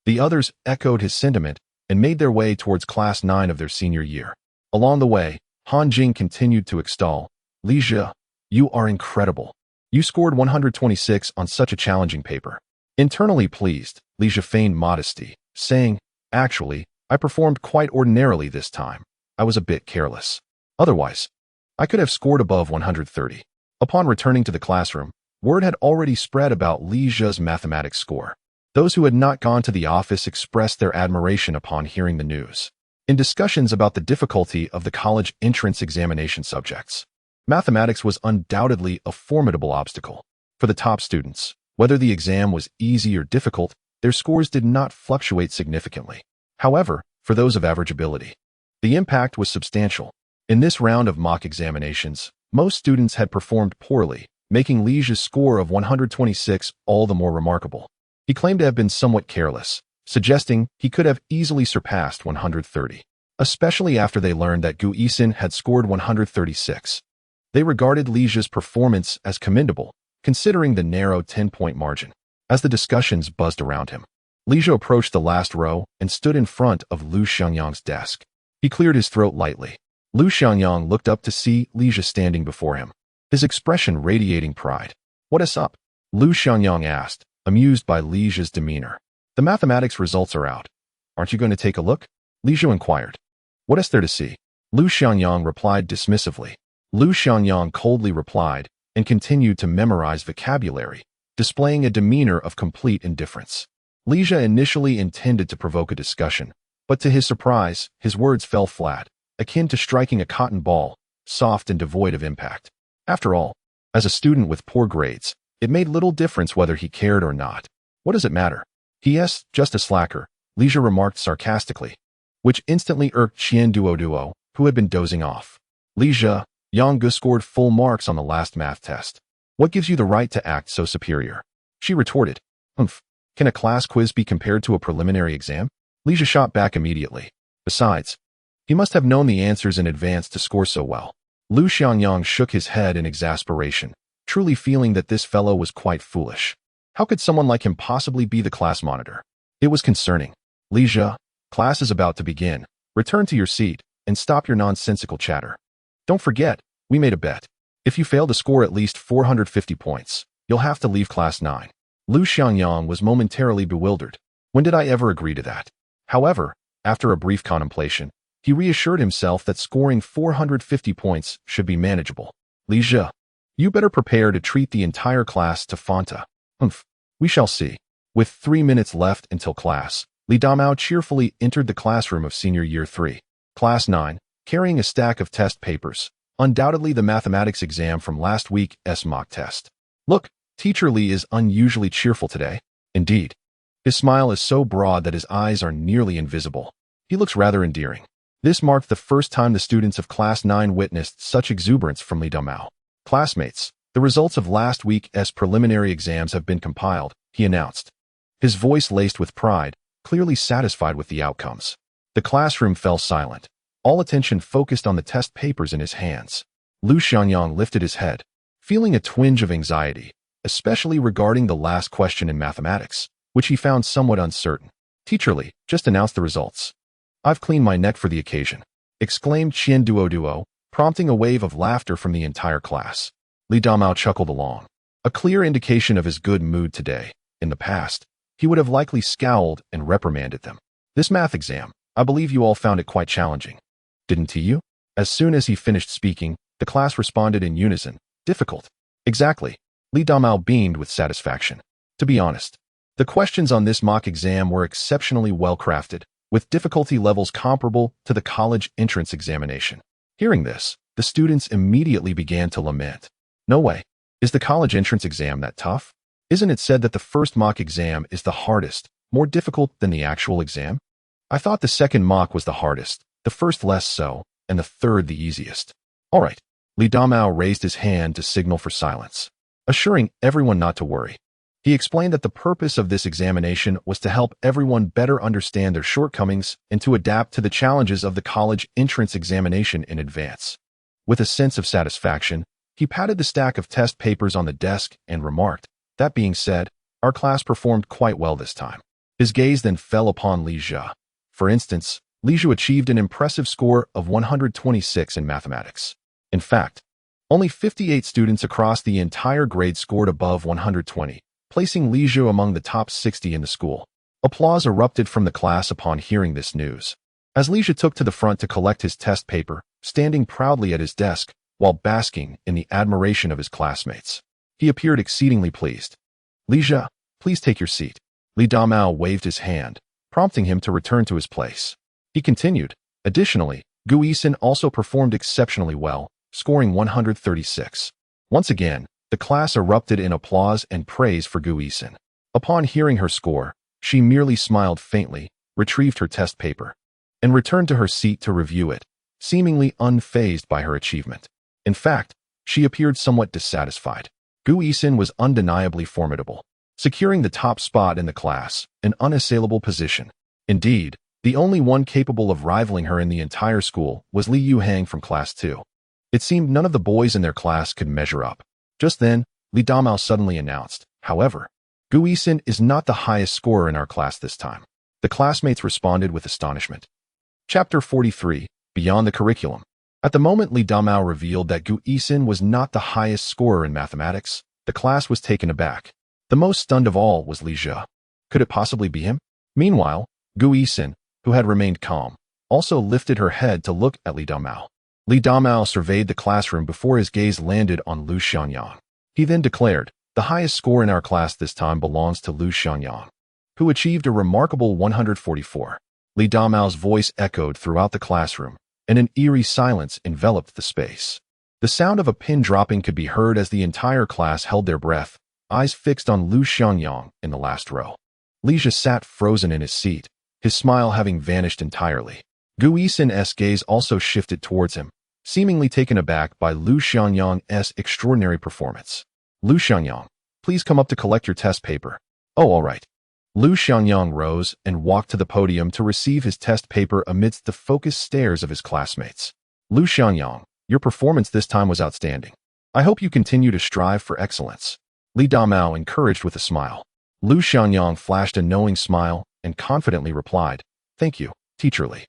Speaker 1: The others echoed his sentiment and made their way towards class 9 of their senior year. Along the way, Han Jing continued to extol, Li Xiangyang, you are incredible. You scored 126 on such a challenging paper. Internally pleased, Li Xiangyang feigned modesty, saying, actually, I performed quite ordinarily this time. I was a bit careless. Otherwise, I could have scored above 130. Upon returning to the classroom, word had already spread about Li Xiangyang's mathematics score. Those who had not gone to the office expressed their admiration upon hearing the news. In discussions about the difficulty of the college entrance examination subjects, mathematics was undoubtedly a formidable obstacle. For the top students, whether the exam was easy or difficult, their scores did not fluctuate significantly. However, for those of average ability, the impact was substantial. In this round of mock examinations, most students had performed poorly, making Li Xiangyang's score of 126 all the more remarkable. He claimed to have been somewhat careless, suggesting he could have easily surpassed 130, especially after they learned that Gu Yixin had scored 136. They regarded Li Xiangyang's performance as commendable, considering the narrow 10-point margin. As the discussions buzzed around him, Li Xiangyang approached the last row and stood in front of Lu Xiangyang's desk. He cleared his throat lightly. Lu Xiangyang looked up to see Li Xiangyang standing before him, his expression radiating pride. What is up? Lu Xiangyang asked, amused by Li Xiangyang's demeanor. The mathematics results are out. Aren't you going to take a look? Li Xiangyang inquired. What is there to see? Lu Xiangyang replied dismissively. Lu Xiangyang coldly replied and continued to memorize vocabulary, displaying a demeanor of complete indifference. Li Xiangyang initially intended to provoke a discussion, but to his surprise, his words fell flat, akin to striking a cotton ball, soft and devoid of impact. After all, as a student with poor grades, it made little difference whether he cared or not. What does it matter? He is just a slacker, Li Xiangyang remarked sarcastically, which instantly irked Qian Duo, who had been dozing off. Li Xiangyang scored full marks on the last math test. What gives you the right to act so superior? She retorted. Can a class quiz be compared to a preliminary exam? Li Xiangyang shot back immediately. Besides, he must have known the answers in advance to score so well. Lu Xiangyang shook his head in exasperation, truly feeling that this fellow was quite foolish. How could someone like him possibly be the class monitor? It was concerning. Li Xiangyang, class is about to begin. Return to your seat and stop your nonsensical chatter. Don't forget, we made a bet. If you fail to score at least 450 points, you'll have to leave class 9. Lu Xiangyang was momentarily bewildered. When did I ever agree to that? However, after a brief contemplation, he reassured himself that scoring 450 points should be manageable. Li Xiangyang, you better prepare to treat the entire class to Fanta. We shall see. With 3 minutes left until class, Li Damao cheerfully entered the classroom of senior year 3. Class 9, carrying a stack of test papers, undoubtedly the mathematics exam from last week's mock test. Look, Teacher Li is unusually cheerful today. Indeed. His smile is so broad that his eyes are nearly invisible. He looks rather endearing. This marked the first time the students of Class 9 witnessed such exuberance from Li Damao. Classmates, the results of last week's preliminary exams have been compiled, he announced. His voice laced with pride, clearly satisfied with the outcomes. The classroom fell silent. All attention focused on the test papers in his hands. Lu Xiangyang lifted his head, feeling a twinge of anxiety, especially regarding the last question in mathematics, which he found somewhat uncertain. Teacher Li, just announce the results. I've cleaned my neck for the occasion, exclaimed Qian Duo, prompting a wave of laughter from the entire class. Li Damao chuckled along, a clear indication of his good mood today. In the past, he would have likely scowled and reprimanded them. This math exam, I believe you all found it quite challenging. Didn't you? As soon as he finished speaking, the class responded in unison. Difficult. Exactly. Li Damao beamed with satisfaction. To be honest, the questions on this mock exam were exceptionally well crafted, with difficulty levels comparable to the college entrance examination. Hearing this, the students immediately began to lament. No way. Is the college entrance exam that tough? Isn't it said that the first mock exam is the hardest, more difficult than the actual exam? I thought the second mock was the hardest, the first less so, and the third the easiest. All right. Li Damao raised his hand to signal for silence, assuring everyone not to worry. He explained that the purpose of this examination was to help everyone better understand their shortcomings and to adapt to the challenges of the college entrance examination in advance. With a sense of satisfaction, he patted the stack of test papers on the desk and remarked, "That being said, our class performed quite well this time." His gaze then fell upon Li Zhe. For instance, Li Zhe achieved an impressive score of 126 in mathematics. In fact, only 58 students across the entire grade scored above 120, placing Li Zhe among the top 60 in the school. Applause erupted from the class upon hearing this news. As Li Zhe took to the front to collect his test paper, standing proudly at his desk while basking in the admiration of his classmates, he appeared exceedingly pleased. "Li Zhe, please take your seat." Li Damao waved his hand, prompting him to return to his place. He continued, "Additionally, Gu Yixin also performed exceptionally well, scoring 136. Once again, the class erupted in applause and praise for Gu Yixin. Upon hearing her score, she merely smiled faintly, retrieved her test paper, and returned to her seat to review it, seemingly unfazed by her achievement. In fact, she appeared somewhat dissatisfied. Gu Yixin was undeniably formidable, securing the top spot in the class, an unassailable position. Indeed, the only one capable of rivaling her in the entire school was Li Yuhang from Class 2. It seemed none of the boys in their class could measure up. Just then, Li Damao suddenly announced, "However, Gu Yixin is not the highest scorer in our class this time." The classmates responded with astonishment. Chapter 43, Beyond the Curriculum. At the moment Li Damao revealed that Gu Yixin was not the highest scorer in mathematics, the class was taken aback. The most stunned of all was Li Zhe. Could it possibly be him? Meanwhile, Gu Yixin, who had remained calm, also lifted her head to look at Li Damao. Li Damao surveyed the classroom before his gaze landed on Lu Xiangyang. He then declared, "The highest score in our class this time belongs to Lu Xiangyang, who achieved a remarkable 144. Li Damao's voice echoed throughout the classroom, and an eerie silence enveloped the space. The sound of a pin dropping could be heard as the entire class held their breath, eyes fixed on Lu Xiangyang in the last row. Li Zhe sat frozen in his seat, his smile having vanished entirely. Gu Yixin's gaze also shifted towards him, seemingly taken aback by Lu Xiangyang's extraordinary performance. "Lu Xiangyang, please come up to collect your test paper." "Oh, all right." Lu Xiangyang rose and walked to the podium to receive his test paper amidst the focused stares of his classmates. "Lu Xiangyang, your performance this time was outstanding. I hope you continue to strive for excellence." Li Damao encouraged with a smile. Lu Xiangyang flashed a knowing smile and confidently replied, "Thank you, Teacher Li.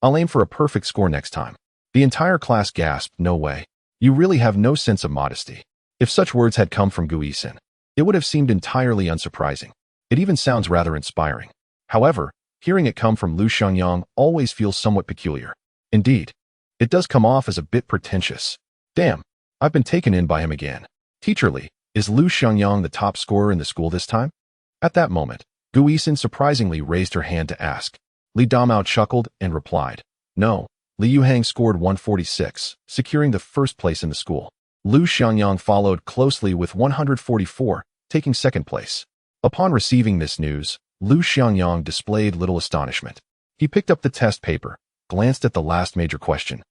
Speaker 1: I'll aim for a perfect score next time." The entire class gasped, "No way. You really have no sense of modesty." If such words had come from Gu Yixin, it would have seemed entirely unsurprising. It even sounds rather inspiring. However, hearing it come from Lu Xiangyang always feels somewhat peculiar. Indeed, it does come off as a bit pretentious. Damn, I've been taken in by him again. "Teacher Li, is Lu Xiangyang the top scorer in the school this time?" At that moment, Gu Yixin surprisingly raised her hand to ask. Li Damao chuckled and replied, "No, Li Yuhang scored 146, securing the first place in the school. Lu Xiangyang followed closely with 144, taking second place." Upon receiving this news, Lu Xiangyang displayed little astonishment. He picked up the test paper, glanced at the last major question,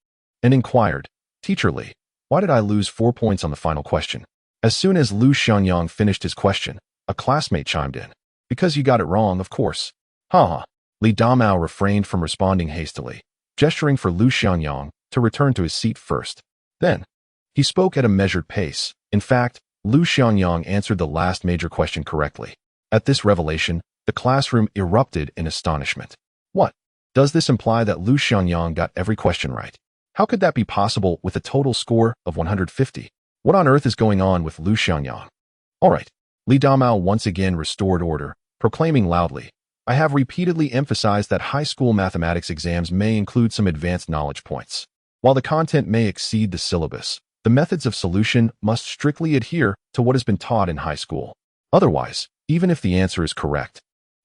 Speaker 1: and inquired, "Teacher Li, why did I lose 4 points on the final question?" As soon as Lu Xiangyang finished his question, a classmate chimed in, "Because you got it wrong, of course." "Ha." Li Damao refrained from responding hastily, gesturing for Lu Xiangyang to return to his seat first. Then, he spoke at a measured pace. In fact, Lu Xiangyang answered the last major question correctly. At this revelation, the classroom erupted in astonishment. What? Does this imply that Lu Xiangyang got every question right? How could that be possible with a total score of 150? What on earth is going on with Lu Xiangyang? All right. Li Damao once again restored order, proclaiming loudly, "I have repeatedly emphasized that high school mathematics exams may include some advanced knowledge points. While the content may exceed the syllabus, the methods of solution must strictly adhere to what has been taught in high school. Otherwise, even if the answer is correct,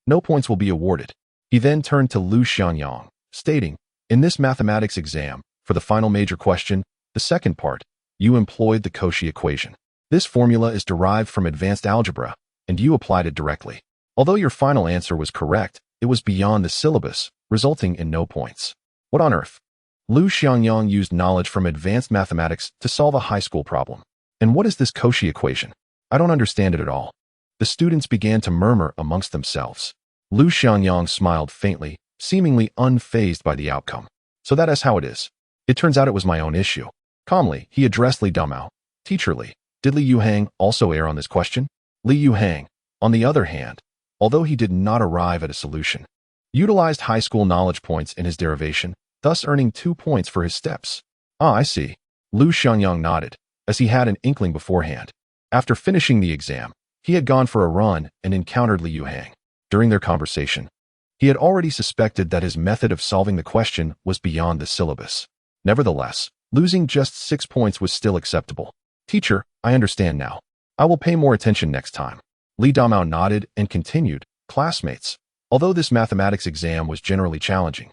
Speaker 1: no points will be awarded." He then turned to Lu Xiangyang, stating, "In this mathematics exam, for the final major question, the second part, you employed the Cauchy equation. This formula is derived from advanced algebra, and you applied it directly. Although your final answer was correct, it was beyond the syllabus, resulting in no points. What on earth? Lu Xiangyang used knowledge from advanced mathematics to solve a high school problem. And what is this Cauchy equation? I don't understand it at all. The students began to murmur amongst themselves. Lu Xiangyang smiled faintly, seemingly unfazed by the outcome. So that is how it is. It turns out it was my own issue. Calmly, he addressed Li Damao. Teacher Li, did Li Yuhang also err on this question? Li Yuhang, on the other hand, although he did not arrive at a solution, utilized high school knowledge points in his derivation, thus earning 2 points for his steps. Ah, I see. Lu Xiangyang nodded, as he had an inkling beforehand. After finishing the exam, he had gone for a run and encountered Li Yuhang. During their conversation, he had already suspected that his method of solving the question was beyond the syllabus. Nevertheless, losing just 6 points was still acceptable. Teacher, I understand now. I will pay more attention next time. Li Damao nodded and continued, classmates, although this mathematics exam was generally challenging,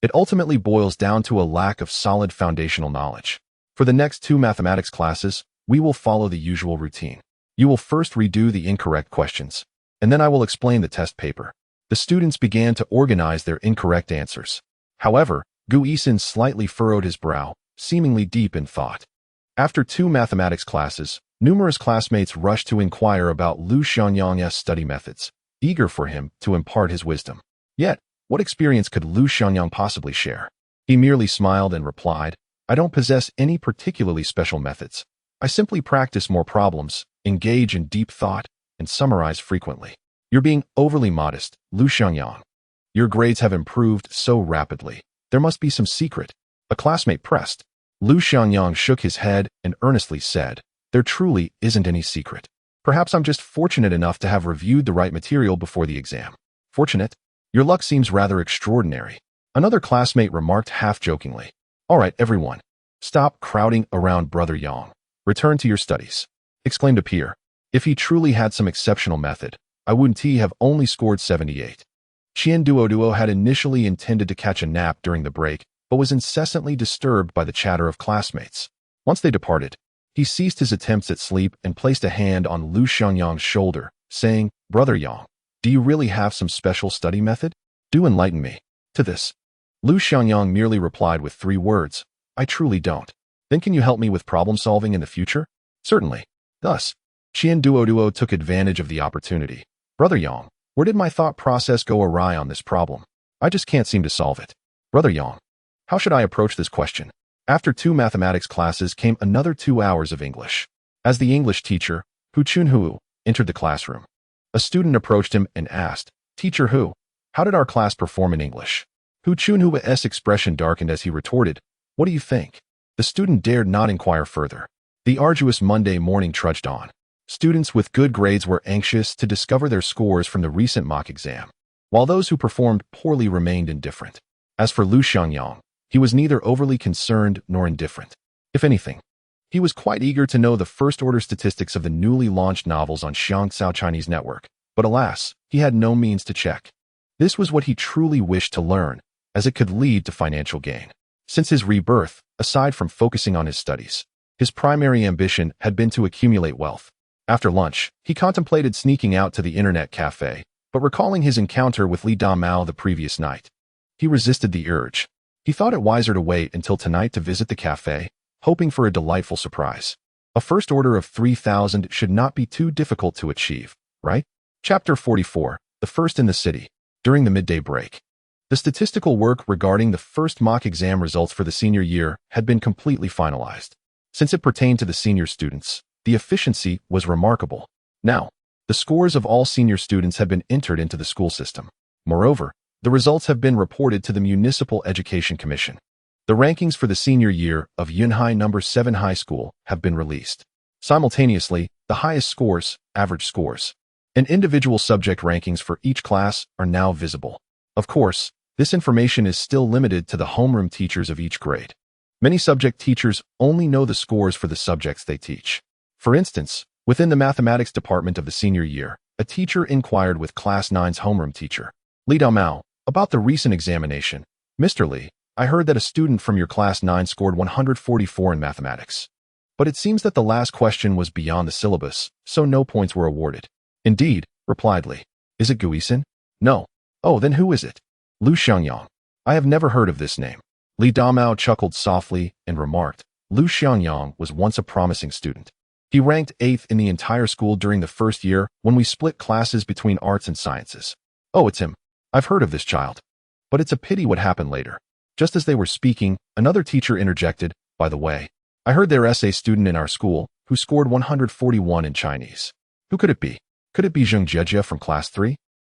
Speaker 1: it ultimately boils down to a lack of solid foundational knowledge. For the next 2 mathematics classes, we will follow the usual routine. You will first redo the incorrect questions, and then I will explain the test paper. The students began to organize their incorrect answers. However, Gu Yixin slightly furrowed his brow, seemingly deep in thought. After 2 mathematics classes, numerous classmates rushed to inquire about Lu Xiangyang's study methods, eager for him to impart his wisdom. Yet, what experience could Lu Xiangyang possibly share? He merely smiled and replied, I don't possess any particularly special methods. I simply practice more problems, engage in deep thought, and summarize frequently. You're being overly modest, Lu Xiangyang. Your grades have improved so rapidly. There must be some secret. A classmate pressed. Lu Xiangyang shook his head and earnestly said, there truly isn't any secret. Perhaps I'm just fortunate enough to have reviewed the right material before the exam. Fortunate? Your luck seems rather extraordinary. Another classmate remarked half-jokingly. All right, everyone. Stop crowding around Brother Yang. Return to your studies, exclaimed a peer. If he truly had some exceptional method, I wouldn't he have only scored 78. Qian Duoduo had initially intended to catch a nap during the break, but was incessantly disturbed by the chatter of classmates. Once they departed, he ceased his attempts at sleep and placed a hand on Lu Xiangyang's shoulder, saying, Brother Yang, do you really have some special study method? Do enlighten me. To this, Lu Xiangyang merely replied with 3 words, I truly don't. Then can you help me with problem solving in the future? Certainly. Thus, Qian Duoduo took advantage of the opportunity. Brother Yang, where did my thought process go awry on this problem? I just can't seem to solve it. Brother Yang, how should I approach this question? After 2 mathematics classes came another 2 hours of English. As the English teacher, Hu Chunhu, entered the classroom, a student approached him and asked, Teacher Hu, how did our class perform in English? Hu Chunhu's expression darkened as he retorted, What do you think? The student dared not inquire further. The arduous Monday morning trudged on. Students with good grades were anxious to discover their scores from the recent mock exam, while those who performed poorly remained indifferent. As for Lu Xiangyang, he was neither overly concerned nor indifferent. If anything, he was quite eager to know the first-order statistics of the newly launched novels on Xiangcao Chinese Network, but alas, he had no means to check. This was what he truly wished to learn, as it could lead to financial gain. Since his rebirth, aside from focusing on his studies, his primary ambition had been to accumulate wealth. After lunch, he contemplated sneaking out to the internet cafe, but recalling his encounter with Li Damao the previous night, he resisted the urge. He thought it wiser to wait until tonight to visit the cafe, hoping for a delightful surprise. A first order of 3,000 should not be too difficult to achieve, right? Chapter 44, The First in the City. During the midday break, the statistical work regarding the first mock exam results for the senior year had been completely finalized. Since it pertained to the senior students, the efficiency was remarkable. Now, the scores of all senior students had been entered into the school system. Moreover, the results have been reported to the Municipal Education Commission. The rankings for the senior year of Yunhai No. 7 High School have been released. Simultaneously, the highest scores, average scores, and individual subject rankings for each class are now visible. Of course, this information is still limited to the homeroom teachers of each grade. Many subject teachers only know the scores for the subjects they teach. For instance, within the mathematics department of the senior year, a teacher inquired with Class 9's homeroom teacher, Li Damao, about the recent examination. Mr. Li, I heard that a student from your Class 9 scored 144 in mathematics. But it seems that the last question was beyond the syllabus, so no points were awarded. Indeed, replied Li. Is it Gu Yixin? No. Oh, then who is it? Lu Xiangyang. I have never heard of this name. Li Damao chuckled softly and remarked, Lu Xiangyang was once a promising student. He ranked 8th in the entire school during the first year when we split classes between arts and sciences. Oh, it's him. I've heard of this child. But it's a pity what happened later. Just as they were speaking, another teacher interjected, by the way, I heard there is a student in our school who scored 141 in Chinese. Who could it be? Could it be Zheng Jejia from class 3?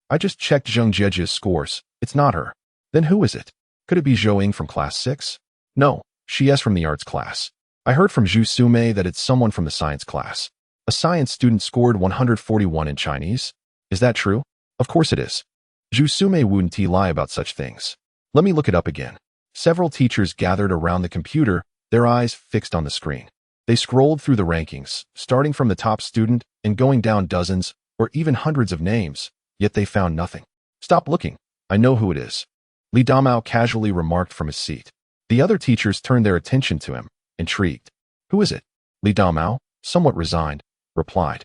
Speaker 1: I just checked Zheng Jejia's scores. It's not her. Then who is it? Could it be Zhou Ying from class 6? No, she is from the arts class. I heard from Zhu Sumei that it's someone from the science class. A science student scored 141 in Chinese? Is that true? Of course it is. Zhu Sumei wouldn't lie about such things. Let me look it up again. Several teachers gathered around the computer, their eyes fixed on the screen. They scrolled through the rankings, starting from the top student and going down dozens or even hundreds of names, yet they found nothing. Stop looking. I know who it is. Li Damao casually remarked from his seat. The other teachers turned their attention to him, intrigued. Who is it? Li Damao, somewhat resigned, replied.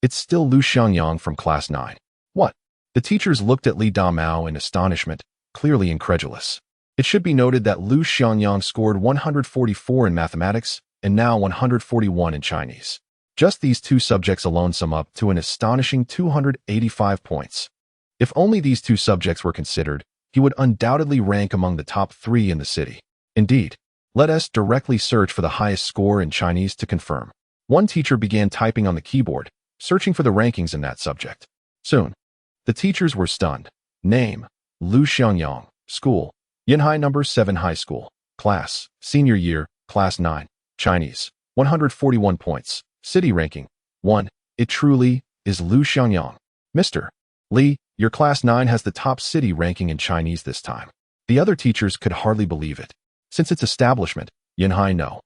Speaker 1: It's still Lu Xiangyang from class 9. What? The teachers looked at Li Damao in astonishment, clearly incredulous. It should be noted that Lu Xiangyang scored 144 in mathematics and now 141 in Chinese. Just these two subjects alone sum up to an astonishing 285 points. If only these two subjects were considered, he would undoubtedly rank among the top 3 in the city. Indeed, let us directly search for the highest score in Chinese to confirm. One teacher began typing on the keyboard, searching for the rankings in that subject. Soon, the teachers were stunned. Name, Lu Xiangyang. School, Yinhai No. 7 High School. Class, senior year, class 9. Chinese, 141 points. City ranking, 1. It truly is Lu Xiangyang. Mr. Li, your class 9 has the top city ranking in Chinese this time. The other teachers could hardly believe it. Since its establishment, Yinhai No.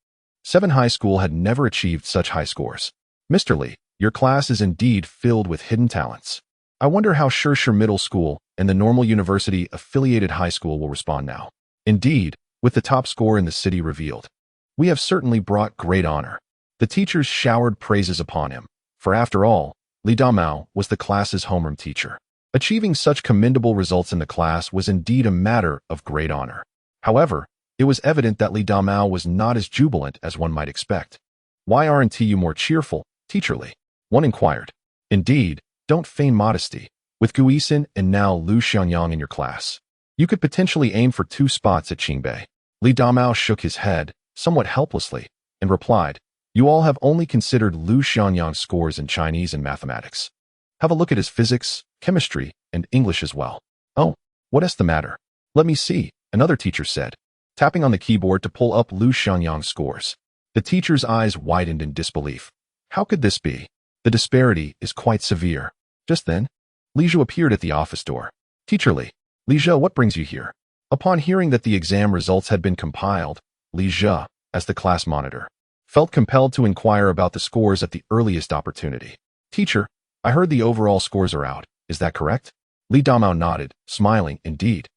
Speaker 1: 7 High School had never achieved such high scores. Mr. Li, your class is indeed filled with hidden talents. I wonder how Shishir Middle School and the Normal University affiliated high school will respond now. Indeed, with the top score in the city revealed, we have certainly brought great honor. The teachers showered praises upon him, for after all, Li Damao was the class's homeroom teacher. Achieving such commendable results in the class was indeed a matter of great honor. However, it was evident that Li Damao was not as jubilant as one might expect. Why aren't you more cheerful, Teacher Li? One inquired. Indeed, don't feign modesty. With Gu Yixin and now Lu Xiangyang in your class, you could potentially aim for 2 spots at Qingbei. Li Damao shook his head, somewhat helplessly, and replied, you all have only considered Lu Xiangyang's scores in Chinese and mathematics. Have a look at his physics, chemistry, and English as well. Oh, what is the matter? Let me see, another teacher said, tapping on the keyboard to pull up Lu Xiangyang's scores. The teacher's eyes widened in disbelief. How could this be? The disparity is quite severe. Just then, Li Zhou appeared at the office door. Teacher Li, Li Zhou, what brings you here? Upon hearing that the exam results had been compiled, Li Zhou, as the class monitor, felt compelled to inquire about the scores at the earliest opportunity. Teacher, I heard the overall scores are out. Is that correct? Li Damao nodded, smiling. Indeed.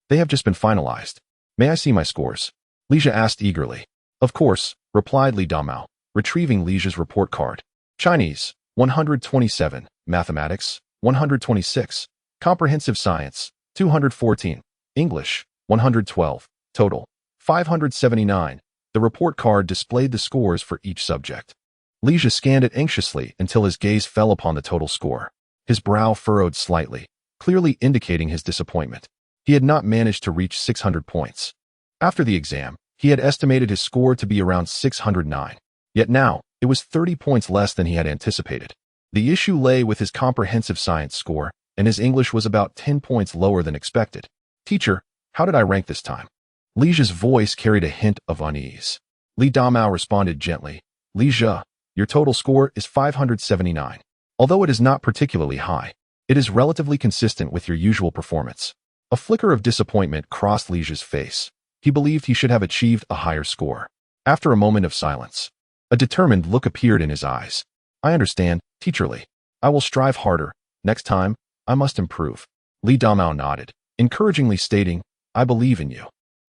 Speaker 1: They have just been finalized. May I see my scores? Li Zhou asked eagerly. Of course, replied Li Damao, retrieving Li Zhou's report card. Chinese, 127. Mathematics, 126. Comprehensive science, 214. English, 112. Total, 579. The report card displayed the scores for each subject. Li Zhou scanned it anxiously until his gaze fell upon the total score. His brow furrowed slightly, clearly indicating his disappointment. He had not managed to reach 600 points. After the exam, he had estimated his score to be around 609. Yet now, it was 30 points less than he had anticipated. The issue lay with his comprehensive science score, and his English was about 10 points lower than expected. Teacher, how did I rank this time? Li Zhou's voice carried a hint of unease. Li Damao responded gently. Li Zhou, your total score is 579. Although it is not particularly high, it is relatively consistent with your usual performance. A flicker of disappointment crossed Li Zhou's face. He believed he should have achieved a higher score. After a moment of silence, a determined look appeared in his eyes. I understand, Teacher Li. I will strive harder. Next time, I must improve. Li Damao nodded, encouragingly stating, I believe in you.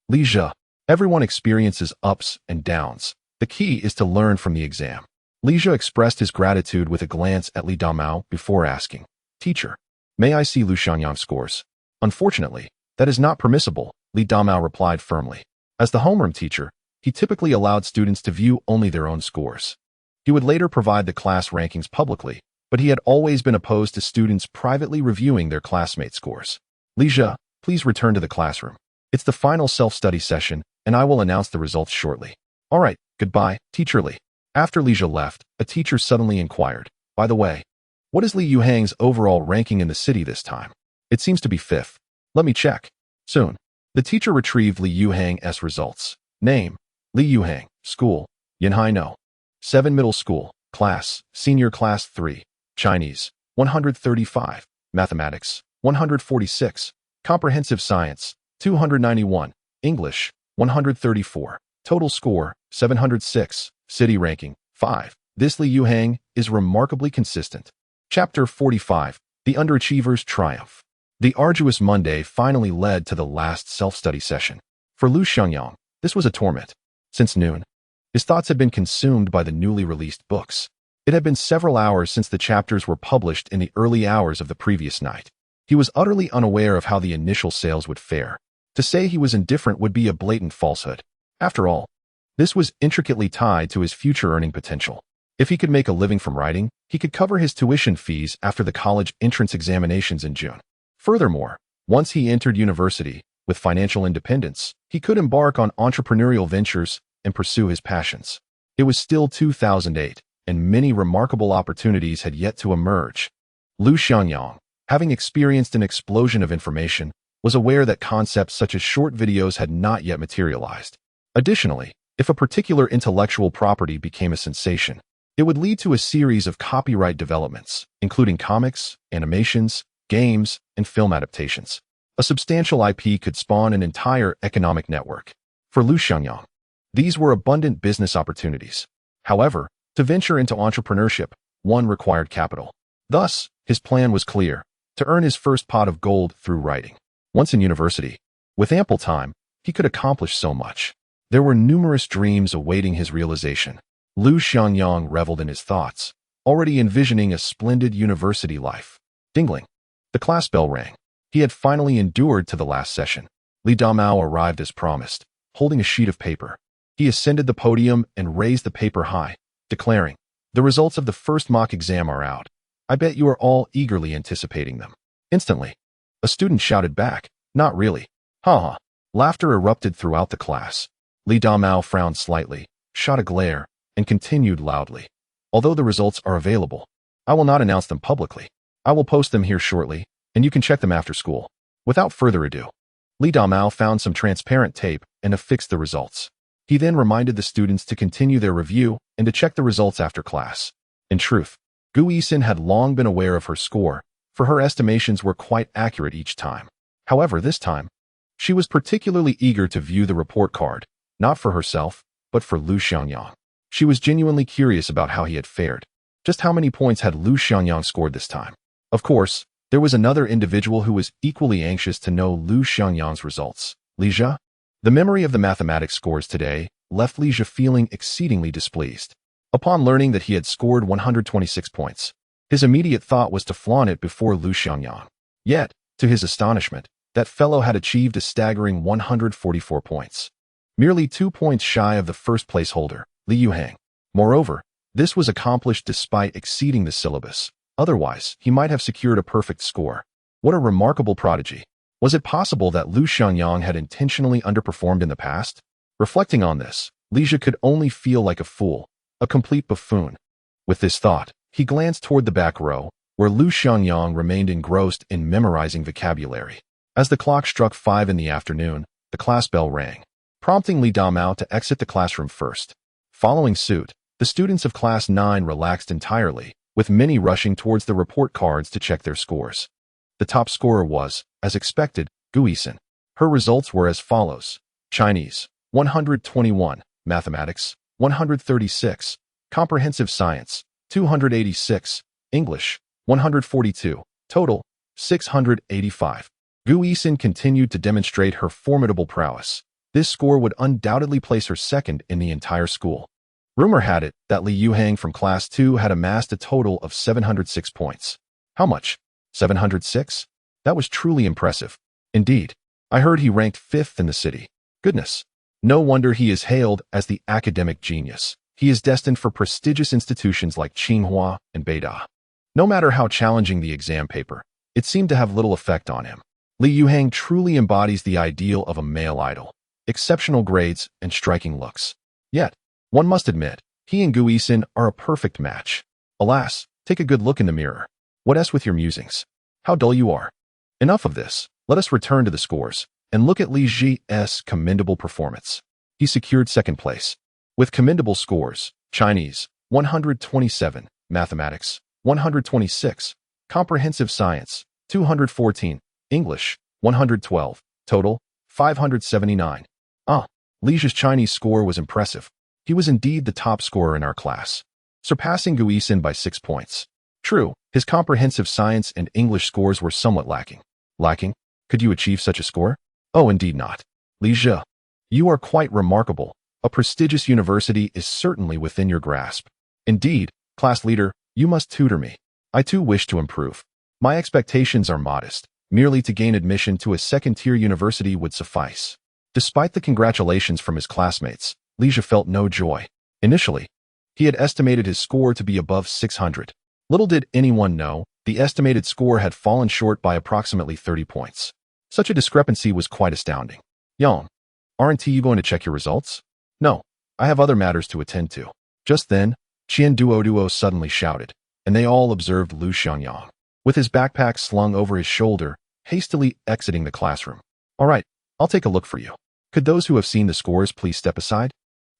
Speaker 1: Li Zhou, everyone experiences ups and downs. The key is to learn from the exam. Li Zhou expressed his gratitude with a glance at Li Damao before asking, Teacher, may I see Lu Xiangyang's scores? Unfortunately, that is not permissible, Li Damao replied firmly. As the homeroom teacher, he typically allowed students to view only their own scores. He would later provide the class rankings publicly, but he had always been opposed to students privately reviewing their classmates' scores. Li Jia, please return to the classroom. It's the final self-study session, and I will announce the results shortly. All right, goodbye, Teacher Li. After Li Jia left, a teacher suddenly inquired, by the way, what is Li Yuhang's overall ranking in the city this time? It seems to be 5th. Let me check. Soon. The teacher retrieved Li Yuhang's results. Name, Li Yuhang, School, Yanhai No. 7 Middle School, Class, Senior Class 3, Chinese, 135, Mathematics, 146, Comprehensive Science, 291, English, 134, Total Score, 706, City Ranking, 5. This Li Yuhang is remarkably consistent. Chapter 45, The Underachiever's Triumph. The arduous Monday finally led to the last self-study session. For Lu Xiangyang, this was a torment. Since noon, his thoughts had been consumed by the newly released books. It had been several hours since the chapters were published in the early hours of the previous night. He was utterly unaware of how the initial sales would fare. To say he was indifferent would be a blatant falsehood. After all, this was intricately tied to his future earning potential. If he could make a living from writing, he could cover his tuition fees after the college entrance examinations in June. Furthermore, once he entered university, with financial independence, he could embark on entrepreneurial ventures and pursue his passions. It was still 2008, and many remarkable opportunities had yet to emerge. Lu Xiangyang, having experienced an explosion of information, was aware that concepts such as short videos had not yet materialized. Additionally, if a particular intellectual property became a sensation, it would lead to a series of copyright developments, including comics, animations, games, and film adaptations. A substantial IP could spawn an entire economic network. For Lu Xiangyang, these were abundant business opportunities. However, to venture into entrepreneurship, one required capital. Thus, his plan was clear: to earn his first pot of gold through writing. Once in university, with ample time, he could accomplish so much. There were numerous dreams awaiting his realization. Lu Xiangyang reveled in his thoughts, already envisioning a splendid university life. Dingling. The class bell rang. He had finally endured to the last session. Li Damao arrived as promised, holding a sheet of paper. He ascended the podium and raised the paper high, declaring, "The results of the first mock exam are out. I bet you are all eagerly anticipating them." Instantly, a student shouted back, "Not really." Ha ha. Laughter erupted throughout the class. Li Damao frowned slightly, shot a glare, and continued loudly. "Although the results are available, I will not announce them publicly. I will post them here shortly, and you can check them after school." Without further ado, Li Damao found some transparent tape and affixed the results. He then reminded the students to continue their review and to check the results after class. In truth, Gu Yixin had long been aware of her score, for her estimations were quite accurate each time. However, this time, she was particularly eager to view the report card, not for herself, but for Lu Xiangyang. She was genuinely curious about how he had fared. Just how many points had Lu Xiangyang scored this time? Of course, there was another individual who was equally anxious to know Lu Xiangyang's results. Li Jia? The memory of the mathematics scores today left Li Jia feeling exceedingly displeased. Upon learning that he had scored 126 points, his immediate thought was to flaunt it before Lu Xiangyang. Yet, to his astonishment, that fellow had achieved a staggering 144 points. Merely 2 points shy of the first-place holder, Li Yuhang. Moreover, this was accomplished despite exceeding the syllabus. Otherwise, he might have secured a perfect score. What a remarkable prodigy. Was it possible that Lu Xiangyang had intentionally underperformed in the past? Reflecting on this, Li Jia could only feel like a fool, a complete buffoon. With this thought, he glanced toward the back row, where Lu Xiangyang remained engrossed in memorizing vocabulary. As the clock struck 5 in the afternoon, the class bell rang, prompting Li Damao to exit the classroom first. Following suit, the students of Class 9 relaxed entirely, with many rushing towards the report cards to check their scores. The top scorer was, as expected, Gu Yixin. Her results were as follows: Chinese, 121, Mathematics, 136, Comprehensive Science, 286, English, 142, total, 685. Gu Yixin continued to demonstrate her formidable prowess. This score would undoubtedly place her second in the entire school. Rumor had it that Li Yuhang from Class 2 had amassed a total of 706 points. How much? 706? That was truly impressive. Indeed, I heard he ranked 5th in the city. Goodness. No wonder he is hailed as the academic genius. He is destined for prestigious institutions like Tsinghua and Beida. No matter how challenging the exam paper, it seemed to have little effect on him. Li Yuhang truly embodies the ideal of a male idol. Exceptional grades and striking looks. Yet, one must admit, he and Gu Yixin are a perfect match. Alas, take a good look in the mirror. What else with your musings? How dull you are. Enough of this. Let us return to the scores and look at Li Zhi's commendable performance. He secured 2nd place. With commendable scores, Chinese, 127, Mathematics, 126, Comprehensive Science, 214, English, 112, total, 579. Li Zhi's Chinese score was impressive. He was indeed the top scorer in our class, surpassing Gu Yixin by 6 points. True, his comprehensive science and English scores were somewhat lacking. Lacking? Could you achieve such a score? Oh, indeed not. Li Zhi, you are quite remarkable. A prestigious university is certainly within your grasp. Indeed, class leader, you must tutor me. I too wish to improve. My expectations are modest. Merely to gain admission to a 2nd-tier university would suffice. Despite the congratulations from his classmates, Li Zhi felt no joy. Initially, he had estimated his score to be above 600. Little did anyone know, the estimated score had fallen short by approximately 30 points. Such a discrepancy was quite astounding. Yang, aren't you going to check your results? No, I have other matters to attend to. Just then, Qian Duo suddenly shouted, and they all observed Lu Xiangyang, with his backpack slung over his shoulder, hastily exiting the classroom. All right, I'll take a look for you. Could those who have seen the scores please step aside?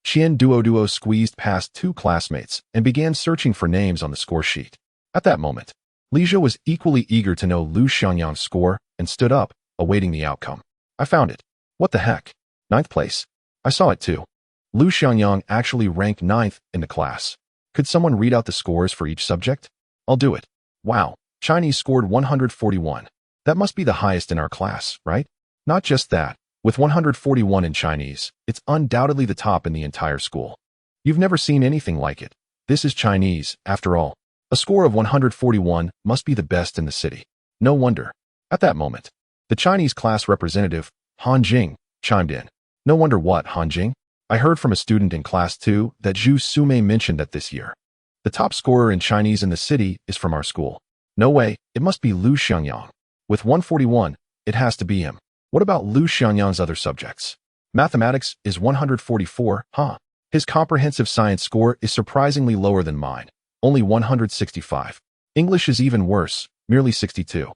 Speaker 1: Qian Duo squeezed past 2 classmates and began searching for names on the score sheet. At that moment, Li Zhi was equally eager to know Lu Xiangyang's score and stood up, awaiting the outcome. I found it. What the heck? 9th place. I saw it too. Lu Xiangyang actually ranked 9th in the class. Could someone read out the scores for each subject? I'll do it. Wow, Chinese scored 141. That must be the highest in our class, right? Not just that. With 141 in Chinese, it's undoubtedly the top in the entire school. You've never seen anything like it. This is Chinese, after all. A score of 141 must be the best in the city. No wonder. At that moment, the Chinese class representative, Han Jing, chimed in. No wonder what, Han Jing? I heard from a student in class 2 that Zhu Sumei mentioned that this year, the top scorer in Chinese in the city is from our school. No way, it must be Lu Xiangyang. With 141, it has to be him. What about Lu Xiangyang's other subjects? Mathematics is 144, huh? His comprehensive science score is surprisingly lower than mine, only 165. English is even worse, merely 62.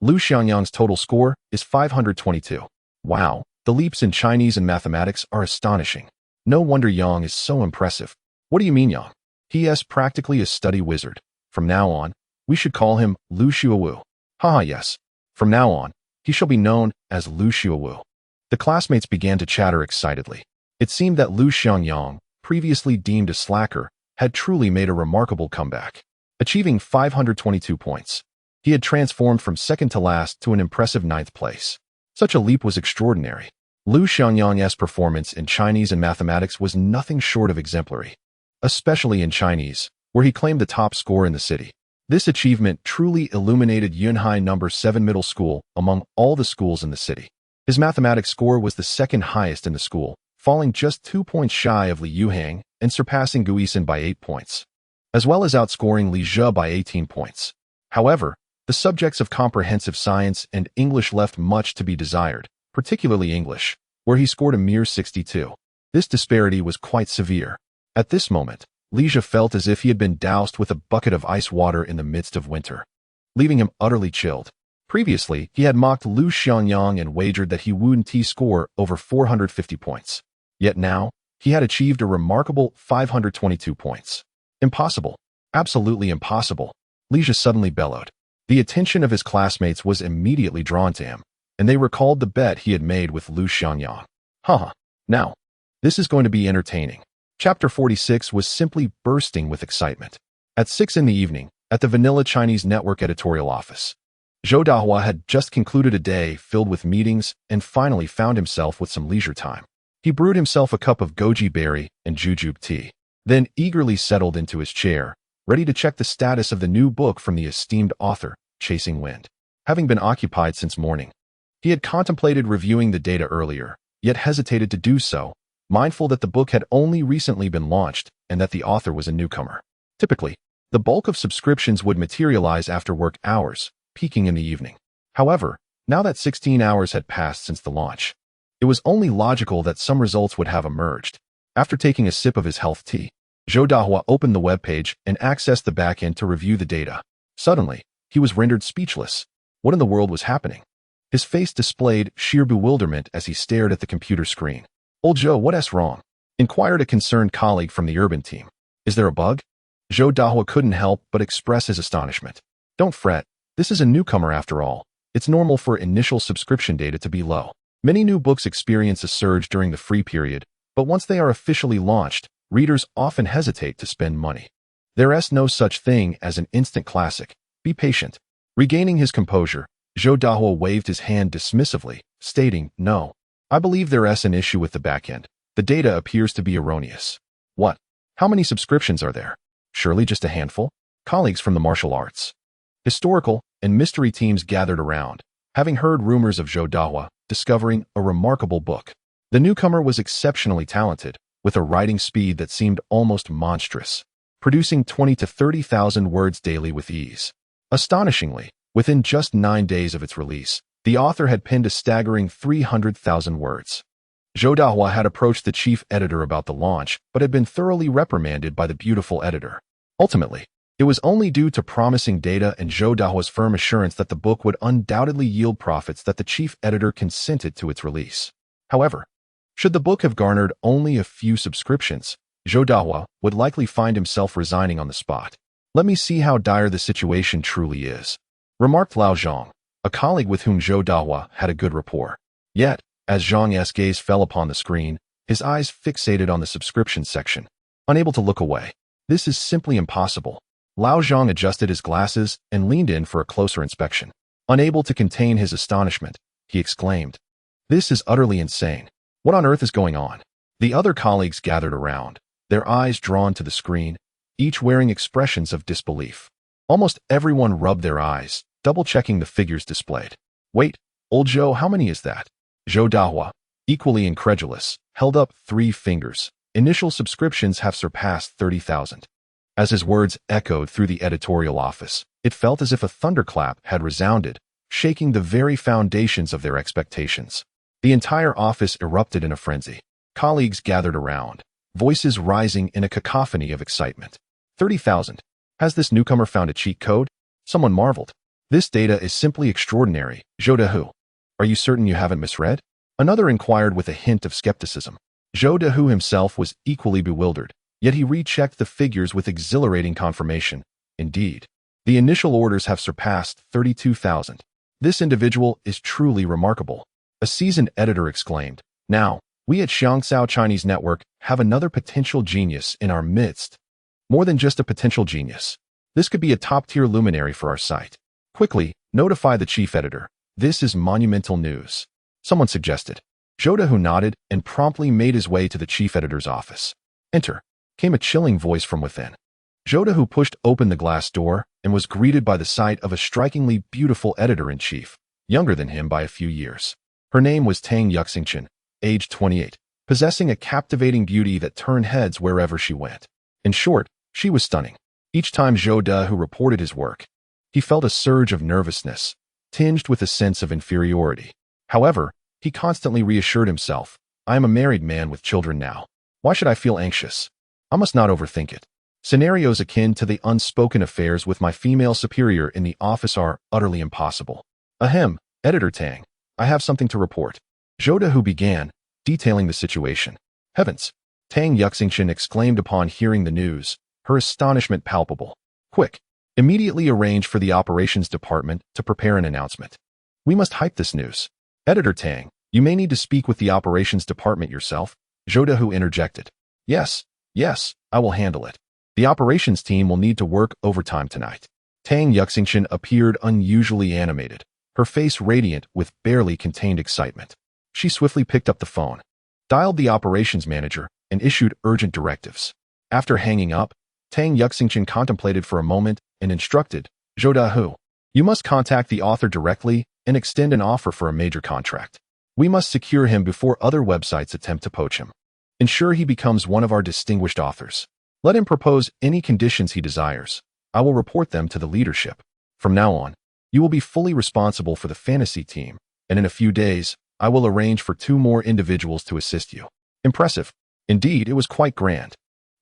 Speaker 1: Lu Xiangyang's total score is 522. Wow, the leaps in Chinese and mathematics are astonishing. No wonder Yang is so impressive. What do you mean, Yang? He is practically a study wizard. From now on, we should call him Lu Xiaowu. Haha, yes. From now on, he shall be known as Lu Xiaowu. The classmates began to chatter excitedly. It seemed that Lu Xiangyang, previously deemed a slacker, had truly made a remarkable comeback, achieving 522 points. He had transformed from 2nd to last to an impressive 9th place. Such a leap was extraordinary. Lu Xiangyang's performance in Chinese and mathematics was nothing short of exemplary, especially in Chinese, where he claimed the top score in the city. This achievement truly illuminated Yunhai No. 7 Middle School among all the schools in the city. His mathematics score was the 2nd highest in the school, falling just 2 points shy of Li Yuhang and surpassing Gu Yixin by 8 points, as well as outscoring Li Zhi by 18 points. However, the subjects of comprehensive science and English left much to be desired, particularly English, where he scored a mere 62. This disparity was quite severe. At this moment, Li Zhi felt as if he had been doused with a bucket of ice water in the midst of winter, leaving him utterly chilled. Previously, he had mocked Lu Xiangyang and wagered that he wouldn't score over 450 points. Yet now, he had achieved a remarkable 522 points. Impossible. Absolutely impossible. Li Zhi suddenly bellowed. The attention of his classmates was immediately drawn to him, and they recalled the bet he had made with Lu Xiangyang. Haha. Now, this is going to be entertaining. Chapter 46 was simply bursting with excitement. At 6 in the evening, at the Vanilla Chinese Network editorial office, Zhou Dahua had just concluded a day filled with meetings and finally found himself with some leisure time. He brewed himself a cup of goji berry and jujube tea, then eagerly settled into his chair, ready to check the status of the new book from the esteemed author, Chasing Wind. Having been occupied since morning, He had contemplated reviewing the data earlier, yet hesitated to do so, mindful that the book had only recently been launched and that the author was a newcomer. Typically, the bulk of subscriptions would materialize after work hours, peaking in the evening. However, now that 16 hours had passed since the launch, it was only logical that some results would have emerged. After taking a sip of his health tea, Zhou Dahua opened the webpage and accessed the backend to review the data. Suddenly, he was rendered speechless. What in the world was happening? His face displayed sheer bewilderment as he stared at the computer screen. "Old Zhou, what's wrong?" inquired a concerned colleague from the urban team. "Is there a bug?" Zhou Dahua couldn't help but express his astonishment. "Don't fret. This is a newcomer after all. It's normal for initial subscription data to be low. Many new books experience a surge during the free period, but once they are officially launched, readers often hesitate to spend money. There's no such thing as an instant classic. Be patient." Regaining his composure, Zhou Dahua waved his hand dismissively, stating, "No, I believe there's an issue with the backend. The data appears to be erroneous." "What? How many subscriptions are there?" "Surely just a handful?" Colleagues from the martial arts, historical, and mystery teams gathered around, having heard rumors of Zhou Dahua discovering a remarkable book. The newcomer was exceptionally talented, with a writing speed that seemed almost monstrous, producing 20 to 30,000 words daily with ease. Astonishingly, within just 9 days of its release, the author had penned a staggering 300,000 words. Zhou Dahua had approached the chief editor about the launch, but had been thoroughly reprimanded by the beautiful editor. Ultimately, it was only due to promising data and Zhou Dahua's firm assurance that the book would undoubtedly yield profits that the chief editor consented to its release. However, should the book have garnered only a few subscriptions, Zhou Dahua would likely find himself resigning on the spot. "Let me see how dire the situation truly is," remarked Lu Xiangyang, a colleague with whom Zhou Dahua had a good rapport. Yet, as Zhang's gaze fell upon the screen, his eyes fixated on the subscription section, unable to look away. "This is simply impossible." Lu Xiangyang adjusted his glasses and leaned in for a closer inspection. Unable to contain his astonishment, he exclaimed, "This is utterly insane. What on earth is going on?" The other colleagues gathered around, their eyes drawn to the screen, each wearing expressions of disbelief. Almost everyone rubbed their eyes, double-checking the figures displayed. "Wait, old Zhou, how many is that?" Zhou Dahua, equally incredulous, held up 3 fingers. "Initial subscriptions have surpassed 30,000. As his words echoed through the editorial office, it felt as if a thunderclap had resounded, shaking the very foundations of their expectations. The entire office erupted in a frenzy. Colleagues gathered around, voices rising in a cacophony of excitement. 30,000. Has this newcomer found a cheat code? Someone marveled. "This data is simply extraordinary. Zhou Dahua, are you certain you haven't misread?" Another inquired with a hint of skepticism. Zhou Dahua himself was equally bewildered, yet he rechecked the figures with exhilarating confirmation. "Indeed, the initial orders have surpassed 32,000. This individual is truly remarkable," a seasoned editor exclaimed. "Now, we at Xiangxiao Chinese Network have another potential genius in our midst. More than just a potential genius. This could be a top-tier luminary for our site. Quickly, notify the chief editor. This is monumental news," someone suggested. Zhou Dahua nodded and promptly made his way to the chief editor's office. "Enter," came a chilling voice from within. Zhou Dahua pushed open the glass door and was greeted by the sight of a strikingly beautiful editor-in-chief, younger than him by a few years. Her name was Gu Yixin, aged 28, possessing a captivating beauty that turned heads wherever she went. In short, she was stunning. Each time Zhou Dahua reported his work, he felt a surge of nervousness, tinged with a sense of inferiority. However, he constantly reassured himself, "I am a married man with children now. Why should I feel anxious? I must not overthink it. Scenarios akin to the unspoken affairs with my female superior in the office are utterly impossible. Ahem, Editor Tang, I have something to report." Zhou Dahua began, detailing the situation. "Heavens!" Gu Yixin exclaimed upon hearing the news, her astonishment palpable. "Quick! Immediately arrange for the operations department to prepare an announcement. We must hype this news." "Editor Tang, you may need to speak with the operations department yourself," Zhou Dahua interjected. Yes, I will handle it. The operations team will need to work overtime tonight." Gu Yixin appeared unusually animated, her face radiant with barely contained excitement. She swiftly picked up the phone, dialed the operations manager, and issued urgent directives. After hanging up, Gu Yixin contemplated for a moment and instructed, "Zhou Dahua, you must contact the author directly and extend an offer for a major contract. We must secure him before other websites attempt to poach him. Ensure he becomes one of our distinguished authors. Let him propose any conditions he desires. I will report them to the leadership. From now on, you will be fully responsible for the fantasy team, and in a few days, I will arrange for 2 more individuals to assist you. Impressive. Indeed, it was quite grand.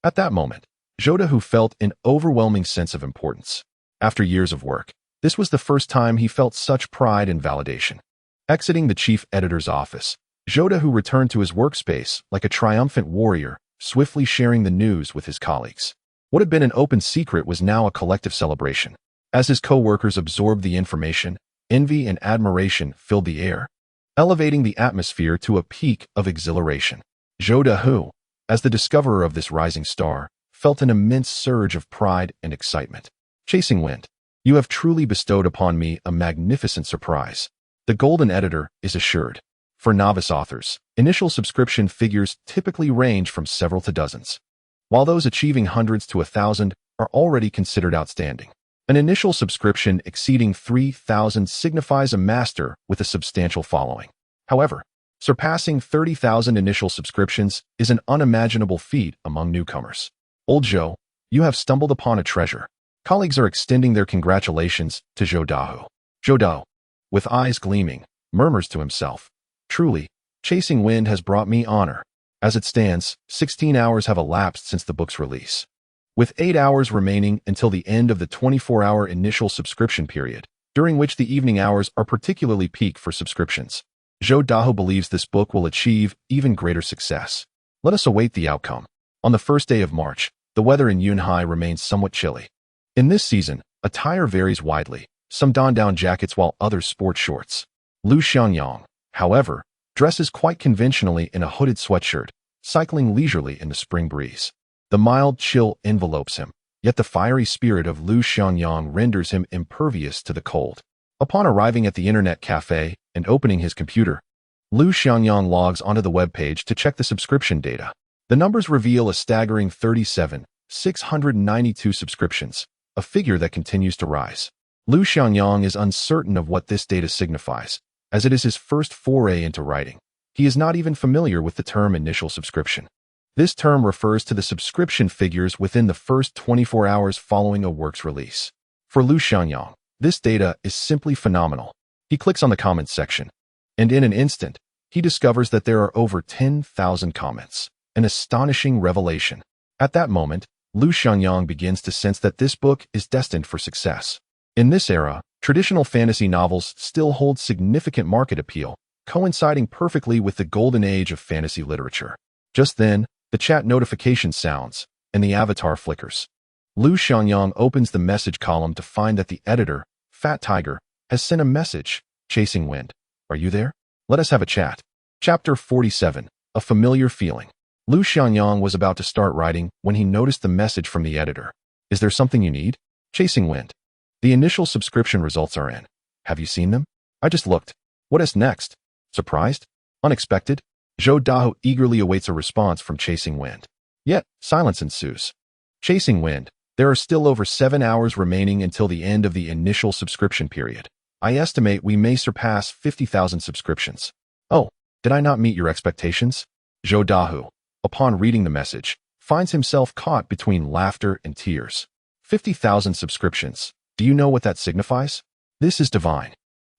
Speaker 1: At that moment, Zhou Dahu felt an overwhelming sense of importance. After years of work, this was the first time he felt such pride and validation. Exiting the chief editor's office, Zhou Dahu returned to his workspace like a triumphant warrior, swiftly sharing the news with his colleagues. What had been an open secret was now a collective celebration. As his co-workers absorbed the information, envy and admiration filled the air, elevating the atmosphere to a peak of exhilaration. Zhou Dahu, as the discoverer of this rising star, felt an immense surge of pride and excitement. Chasing Wind, you have truly bestowed upon me a magnificent surprise. The golden editor is assured. For novice authors, initial subscription figures typically range from several to dozens, while those achieving hundreds to 1,000 are already considered outstanding. An initial subscription exceeding 3,000 signifies a master with a substantial following. However, surpassing 30,000 initial subscriptions is an unimaginable feat among newcomers. Old Zhou, you have stumbled upon a treasure. Colleagues are extending their congratulations to Zhou Dahu. Zhou Dahu, with eyes gleaming, murmurs to himself, "Truly, Chasing Wind has brought me honor." As it stands, 16 hours have elapsed since the book's release. With 8 hours remaining until the end of the 24-hour initial subscription period, during which the evening hours are particularly peak for subscriptions, Zhou Dahu believes this book will achieve even greater success. Let us await the outcome. On the first day of March, the weather in Yunhai remains somewhat chilly. In this season, attire varies widely. Some don down jackets while others sport shorts. Lu Xiangyang, however, dresses quite conventionally in a hooded sweatshirt, cycling leisurely in the spring breeze. The mild chill envelopes him, yet the fiery spirit of Lu Xiangyang renders him impervious to the cold. Upon arriving at the internet cafe and opening his computer, Lu Xiangyang logs onto the webpage to check the subscription data. The numbers reveal a staggering 37,692 subscriptions, a figure that continues to rise. Lu Xiangyang is uncertain of what this data signifies, as it is his first foray into writing. He is not even familiar with the term initial subscription. This term refers to the subscription figures within the first 24 hours following a work's release. For Lu Xiangyang, this data is simply phenomenal. He clicks on the comments section, and in an instant, he discovers that there are over 10,000 comments, an astonishing revelation. At that moment, Lu Xiangyang begins to sense that this book is destined for success. In this era, traditional fantasy novels still hold significant market appeal, coinciding perfectly with the golden age of fantasy literature. Just then, the chat notification sounds, and the avatar flickers. Lu Xiangyang opens the message column to find that the editor, Fat Tiger, has sent a message. "Chasing Wind, are you there? Let us have a chat." Chapter 47, A Familiar Feeling. Lu Xiangyang was about to start writing when he noticed the message from the editor. "Is there something you need?" "Chasing Wind. The initial subscription results are in. Have you seen them?" "I just looked." "What is next?" "Surprised? Unexpected?" Zhou Dahu eagerly awaits a response from Chasing Wind. Yet, silence ensues. "Chasing Wind, there are still over 7 hours remaining until the end of the initial subscription period. I estimate we may surpass 50,000 subscriptions." "Oh, did I not meet your expectations?" Zhou Dahu, upon reading the message, finds himself caught between laughter and tears. 50,000 subscriptions. Do you know what that signifies? This is divine.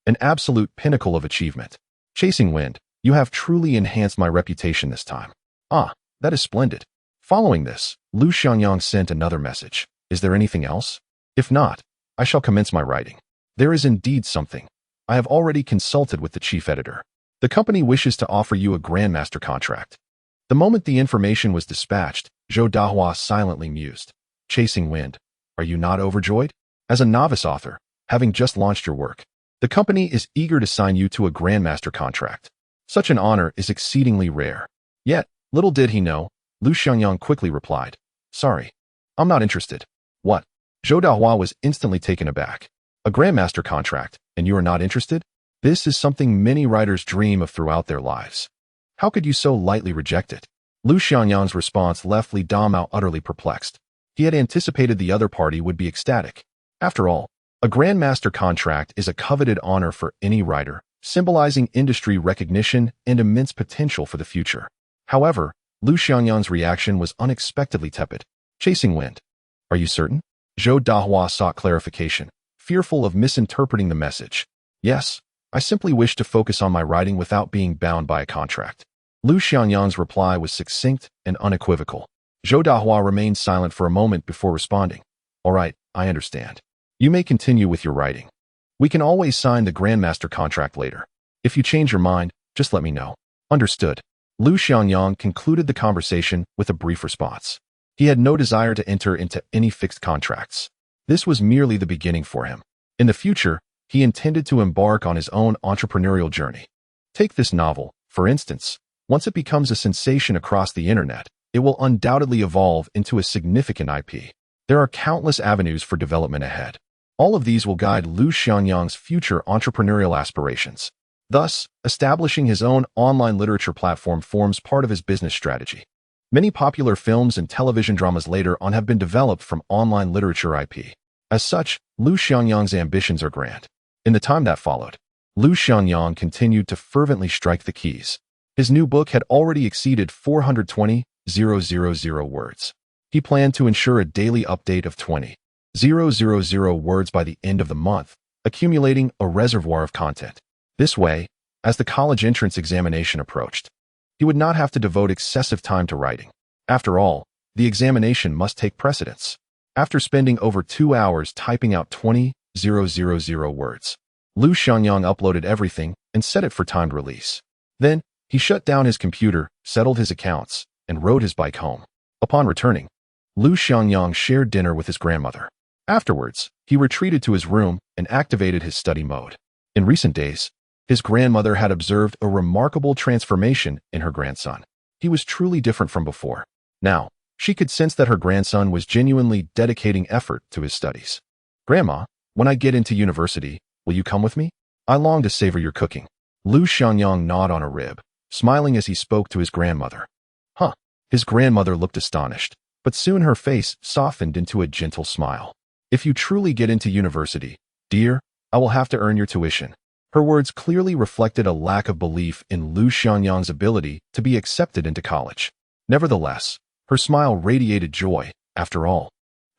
Speaker 1: An absolute pinnacle of achievement. Chasing Wind, you have truly enhanced my reputation this time. Ah, that is splendid. Following this, Lu Xiangyang sent another message. "Is there anything else? If not, I shall commence my writing." "There is indeed something. I have already consulted with the chief editor. The company wishes to offer you a grandmaster contract." The moment the information was dispatched, Zhou Dahu silently mused. "Chasing Wind, are you not overjoyed? As a novice author, having just launched your work, the company is eager to sign you to a grandmaster contract. Such an honor is exceedingly rare." Yet, little did he know, Lu Xiangyang quickly replied, "Sorry, I'm not interested." "What?" Zhou Dahu was instantly taken aback. "A grandmaster contract, and you are not interested? This is something many writers dream of throughout their lives. How could you so lightly reject it?" Lu Xiangyang's response left Li Damao utterly perplexed. He had anticipated the other party would be ecstatic. After all, A Grandmaster contract is a coveted honor for any writer, symbolizing industry recognition and immense potential for the future. However, Lu Xiangyang's reaction was unexpectedly tepid. Chasing wind. Are you certain? Zhou Dahua sought clarification, fearful of misinterpreting the message. Yes, I simply wish to focus on my writing without being bound by a contract. Lu Xiangyang's reply was succinct and unequivocal. Zhou Dahua remained silent for a moment before responding. All right, I understand. You may continue with your writing. We can always sign the Grandmaster contract later. If you change your mind, just let me know. Understood. Lu Xiangyang concluded the conversation with a brief response. He had no desire to enter into any fixed contracts. This was merely the beginning for him. In the future, he intended to embark on his own entrepreneurial journey. Take this novel, for instance. Once it becomes a sensation across the internet, it will undoubtedly evolve into a significant IP. There are countless avenues for development ahead. All of these will guide Lu Xiangyang's future entrepreneurial aspirations. Thus, establishing his own online literature platform forms part of his business strategy. Many popular films and television dramas later on have been developed from online literature IP. As such, Lu Xiangyang's ambitions are grand. In the time that followed, Lu Xiangyang continued to fervently strike the keys. His new book had already exceeded 420,000 words. He planned to ensure a daily update of 20,000 words by the end of the month, accumulating a reservoir of content. This way, as the college entrance examination approached, he would not have to devote excessive time to writing. After all, the examination must take precedence. After spending over 2 hours typing out 20,000 words, Lu Xiangyang uploaded everything and set it for timed release. Then, he shut down his computer, settled his accounts, and rode his bike home. Upon returning, Lu Xiangyang shared dinner with his grandmother. Afterwards, he retreated to his room and activated his study mode. In recent days, his grandmother had observed a remarkable transformation in her grandson. He was truly different from before. Now, she could sense that her grandson was genuinely dedicating effort to his studies. Grandma, when I get into university, will you come with me? I long to savor your cooking. Lu Xiangyang gnawed on a rib, smiling as he spoke to his grandmother. Huh. His grandmother looked astonished, but soon her face softened into a gentle smile. If you truly get into university, dear, I will have to earn your tuition. Her words clearly reflected a lack of belief in Lu Xiangyang's ability to be accepted into college. Nevertheless, her smile radiated joy. After all,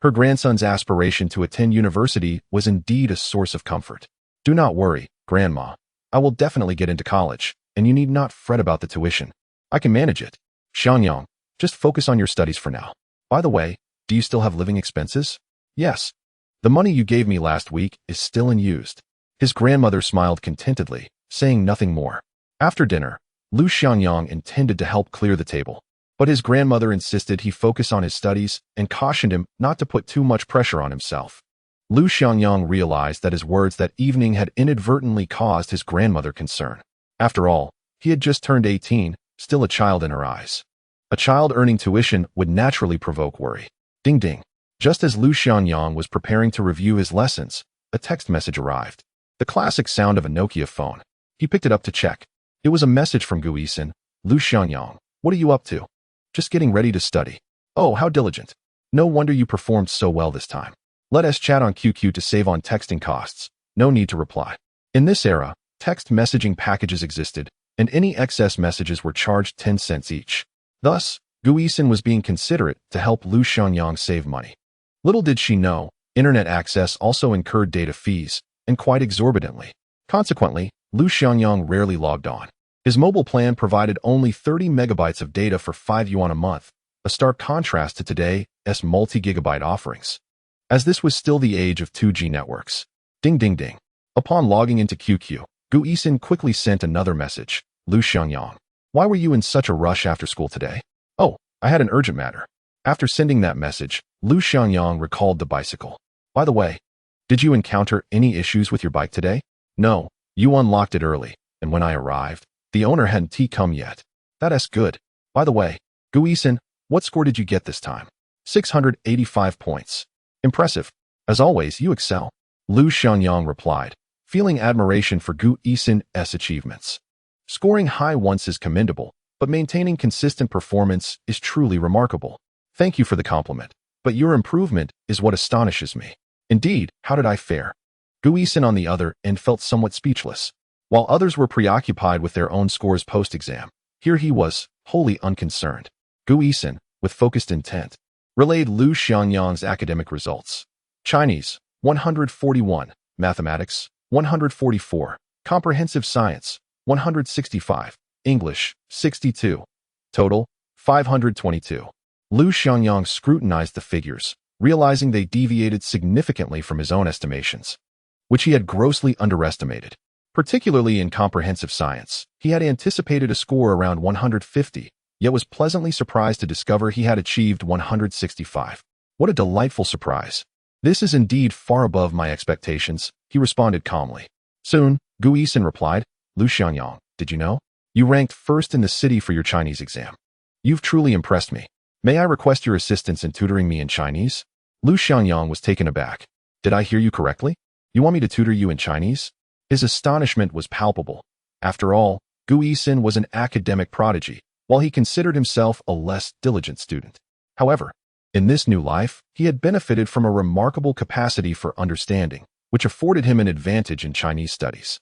Speaker 1: her grandson's aspiration to attend university was indeed a source of comfort. Do not worry, Grandma. I will definitely get into college, and you need not fret about the tuition. I can manage it. Xiangyang, just focus on your studies for now. By the way, do you still have living expenses? Yes. The money you gave me last week is still unused. His grandmother smiled contentedly, saying nothing more. After dinner, Lu Xiangyang intended to help clear the table, but his grandmother insisted he focus on his studies and cautioned him not to put too much pressure on himself. Lu Xiangyang realized that his words that evening had inadvertently caused his grandmother concern. After all, he had just turned 18, still a child in her eyes. A child earning tuition would naturally provoke worry. Ding ding. Just as Lu Xiangyang was preparing to review his lessons, a text message arrived. The classic sound of a Nokia phone. He picked it up to check. It was a message from Gu Yixin. Lu Xiangyang, what are you up to? Just getting ready to study. Oh, how diligent. No wonder you performed so well this time. Let us chat on QQ to save on texting costs. No need to reply. In this era, text messaging packages existed, and any excess messages were charged 10 cents each. Thus, Gu Yixin was being considerate to help Lu Xiangyang save money. Little did she know, internet access also incurred data fees, and quite exorbitantly. Consequently, Lu Xiangyang rarely logged on. His mobile plan provided only 30 megabytes of data for 5 yuan a month, a stark contrast to today's multi-gigabyte offerings. As this was still the age of 2G networks. Ding ding ding. Upon logging into QQ, Gu Yixin quickly sent another message. Lu Xiangyang, why were you in such a rush after school today? Oh, I had an urgent matter. After sending that message, Lu Xiangyang recalled the bicycle. By the way, did you encounter any issues with your bike today? No, you unlocked it early, and when I arrived, the owner hadn't come yet. That's good. By the way, Gu Yixin, what score did you get this time? 685 points. Impressive. As always, you excel. Lu Xiangyang replied, feeling admiration for Gu Yixin's achievements. Scoring high once is commendable, but maintaining consistent performance is truly remarkable. Thank you for the compliment, but your improvement is what astonishes me. Indeed, how did I fare? Gu Yixin, on the other end, felt somewhat speechless. While others were preoccupied with their own scores post-exam, here he was, wholly unconcerned. Gu Yixin, with focused intent, relayed Lu Xiangyang's academic results. Chinese, 141, Mathematics, 144, Comprehensive Science, 165, English, 62. Total, 522. Lu Xiangyang scrutinized the figures, realizing they deviated significantly from his own estimations, which he had grossly underestimated. Particularly in comprehensive science, he had anticipated a score around 150, yet was pleasantly surprised to discover he had achieved 165. What a delightful surprise. This is indeed far above my expectations, he responded calmly. Soon, Gu Yixin replied, Lu Xiangyang, did you know? You ranked first in the city for your Chinese exam. You've truly impressed me. May I request your assistance in tutoring me in Chinese? Lu Xiangyang was taken aback. Did I hear you correctly? You want me to tutor you in Chinese? His astonishment was palpable. After all, Gu Yixin was an academic prodigy, while he considered himself a less diligent student. However, in this new life, he had benefited from a remarkable capacity for understanding, which afforded him an advantage in Chinese studies.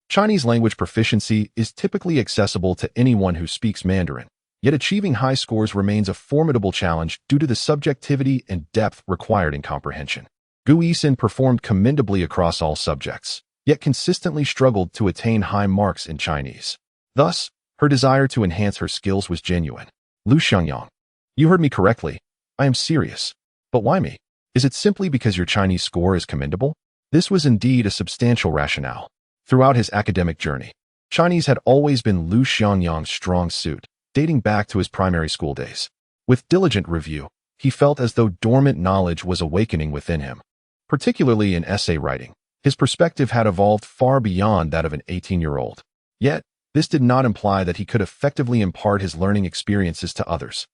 Speaker 1: Chinese language proficiency is typically accessible to anyone who speaks Mandarin, yet achieving high scores remains a formidable challenge due to the subjectivity and depth required in comprehension. Gu Yixin performed commendably across all subjects, yet consistently struggled to attain high marks in Chinese. Thus, her desire to enhance her skills was genuine. Lu Xiangyang, you heard me correctly. I am serious. But why me? Is it simply because your Chinese score is commendable? This was indeed a substantial rationale. Throughout his academic journey, Chinese had always been Lu Xiangyang's strong suit, dating back to his primary school days. With diligent review, he felt as though dormant knowledge was awakening within him. Particularly in essay writing, his perspective had evolved far beyond that of an 18-year-old. Yet, this did not imply that he could effectively impart his learning experiences to others.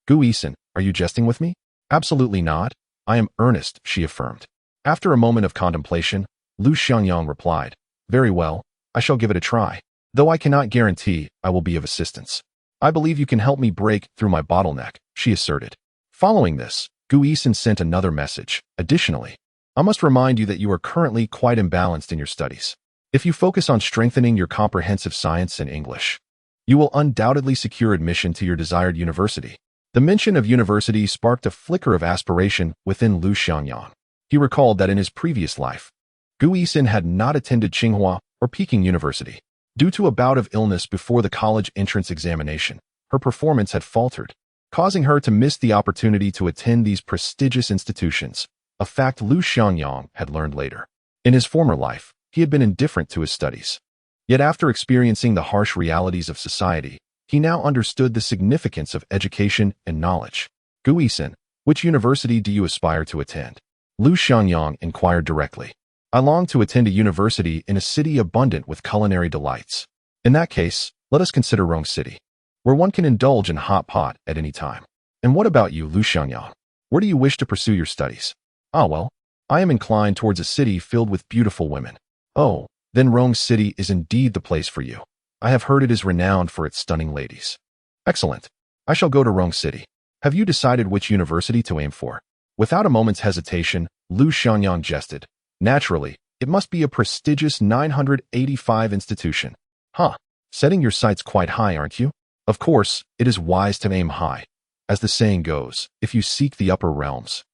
Speaker 1: Gu Yixin, are you jesting with me? Absolutely not. I am earnest, she affirmed. After a moment of contemplation, Lu Xiangyang replied, Very well, I shall give it a try, though I cannot guarantee I will be of assistance. I believe you can help me break through my bottleneck, she asserted. Following this, Gu Yixin sent another message. Additionally, I must remind you that you are currently quite imbalanced in your studies. If you focus on strengthening your comprehensive science and English, you will undoubtedly secure admission to your desired university. The mention of university sparked a flicker of aspiration within Lu Xiangyang. He recalled that in his previous life, Gu Yixin had not attended Tsinghua or Peking University. Due to a bout of illness before the college entrance examination, her performance had faltered, causing her to miss the opportunity to attend these prestigious institutions, a fact Lu Xiangyang had learned later. In his former life, he had been indifferent to his studies. Yet after experiencing the harsh realities of society, he now understood the significance of education and knowledge. Gu Yixin, which university do you aspire to attend? Lu Xiangyang inquired directly. I long to attend a university in a city abundant with culinary delights. In that case, let us consider Rong City, where one can indulge in hot pot at any time. And what about you, Lu Xiangyang? Where do you wish to pursue your studies? Ah, well, I am inclined towards a city filled with beautiful women. Oh, then Rong City is indeed the place for you. I have heard it is renowned for its stunning ladies. Excellent. I shall go to Rong City. Have you decided which university to aim for? Without a moment's hesitation, Lu Xiangyang jested. Naturally, it must be a prestigious 985 institution. Huh, setting your sights quite high, aren't you? Of course, it is wise to aim high. As the saying goes, if you seek the upper realms,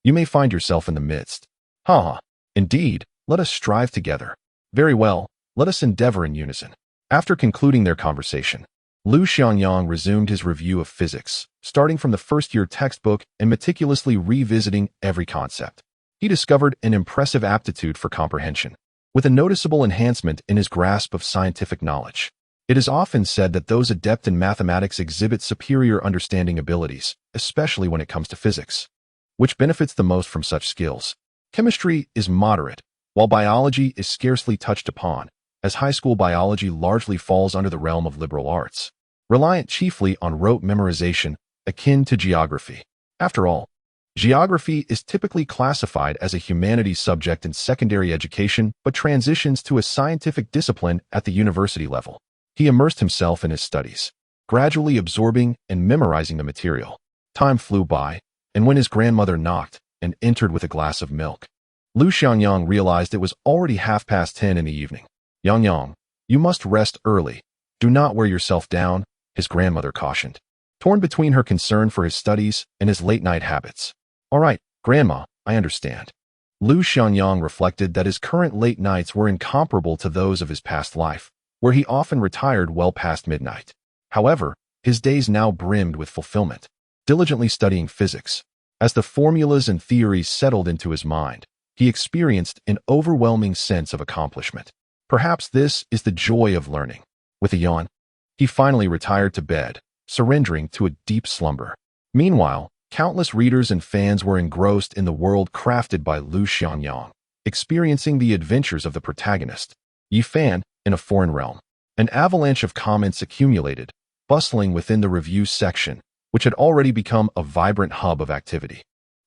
Speaker 1: you may find yourself in the midst. Ha! Indeed, let us strive together. Very well, let us endeavor in unison. After concluding their conversation, Lu Xiangyang resumed his review of physics, starting from the first-year textbook and meticulously revisiting every concept. He discovered an impressive aptitude for comprehension, with a noticeable enhancement in his grasp of scientific knowledge. It is often said that those adept in mathematics exhibit superior understanding abilities, especially when it comes to physics. Which benefits the most from such skills? Chemistry is moderate, while biology is scarcely touched upon, as high school biology largely falls under the realm of liberal arts, reliant chiefly on rote memorization, akin to geography. After all, geography is typically classified as a humanities subject in secondary education but transitions to a scientific discipline at the university level. He immersed himself in his studies, gradually absorbing and memorizing the material. Time flew by, and when his grandmother knocked and entered with a glass of milk, Lu Xiangyang realized it was already 10:30 in the evening. "Yang, you must rest early. Do not wear yourself down," his grandmother cautioned, torn between her concern for his studies and his late-night habits. "All right, Grandma, I understand." Lu Xiangyang reflected that his current late nights were incomparable to those of his past life, where he often retired well past midnight. However, his days now brimmed with fulfillment, diligently studying physics. As the formulas and theories settled into his mind, he experienced an overwhelming sense of accomplishment. Perhaps this is the joy of learning. With a yawn, he finally retired to bed, surrendering to a deep slumber. Meanwhile, countless readers and fans were engrossed in the world crafted by Lu Xiangyang, experiencing the adventures of the protagonist, Yi Fan, in a foreign realm. An avalanche of comments accumulated, bustling within the review section, which had already become a vibrant hub of activity.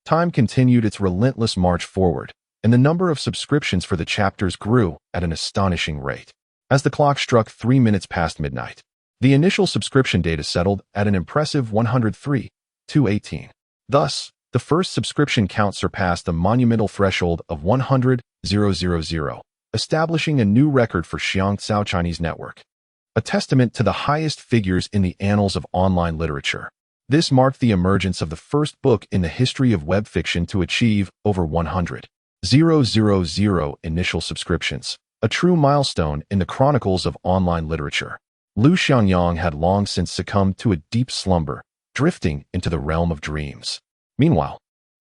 Speaker 1: Time continued its relentless march forward, and the number of subscriptions for the chapters grew at an astonishing rate. As the clock struck 3 minutes past midnight, the initial subscription data settled at an impressive 103,218. Thus, the first subscription count surpassed the monumental threshold of 100,000, establishing a new record for Xiangcao Chinese Network, a testament to the highest figures in the annals of online literature. This marked the emergence of the first book in the history of web fiction to achieve over 100,000 initial subscriptions, a true milestone in the chronicles of online literature. Lu Xiangyang had long since succumbed to a deep slumber, drifting into the realm of dreams. Meanwhile,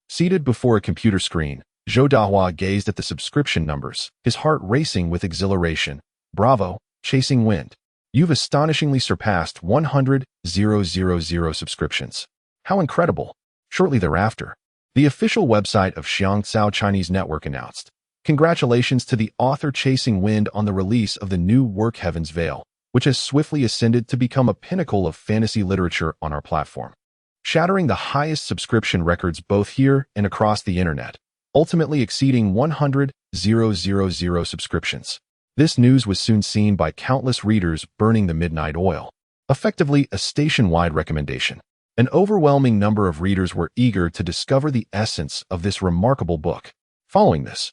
Speaker 1: seated before a computer screen, Zhou Dahua gazed at the subscription numbers, his heart racing with exhilaration. "Bravo, Chasing Wind. You've astonishingly surpassed 100,000 subscriptions. How incredible!" Shortly thereafter, the official website of Xiangcao Chinese Network announced, "Congratulations to the author Chasing Wind on the release of the new work Heaven's Veil, which has swiftly ascended to become a pinnacle of fantasy literature on our platform, shattering the highest subscription records both here and across the internet, ultimately exceeding 100,000 subscriptions." This news was soon seen by countless readers burning the midnight oil, effectively a station-wide recommendation. An overwhelming number of readers were eager to discover the essence of this remarkable book. Following this,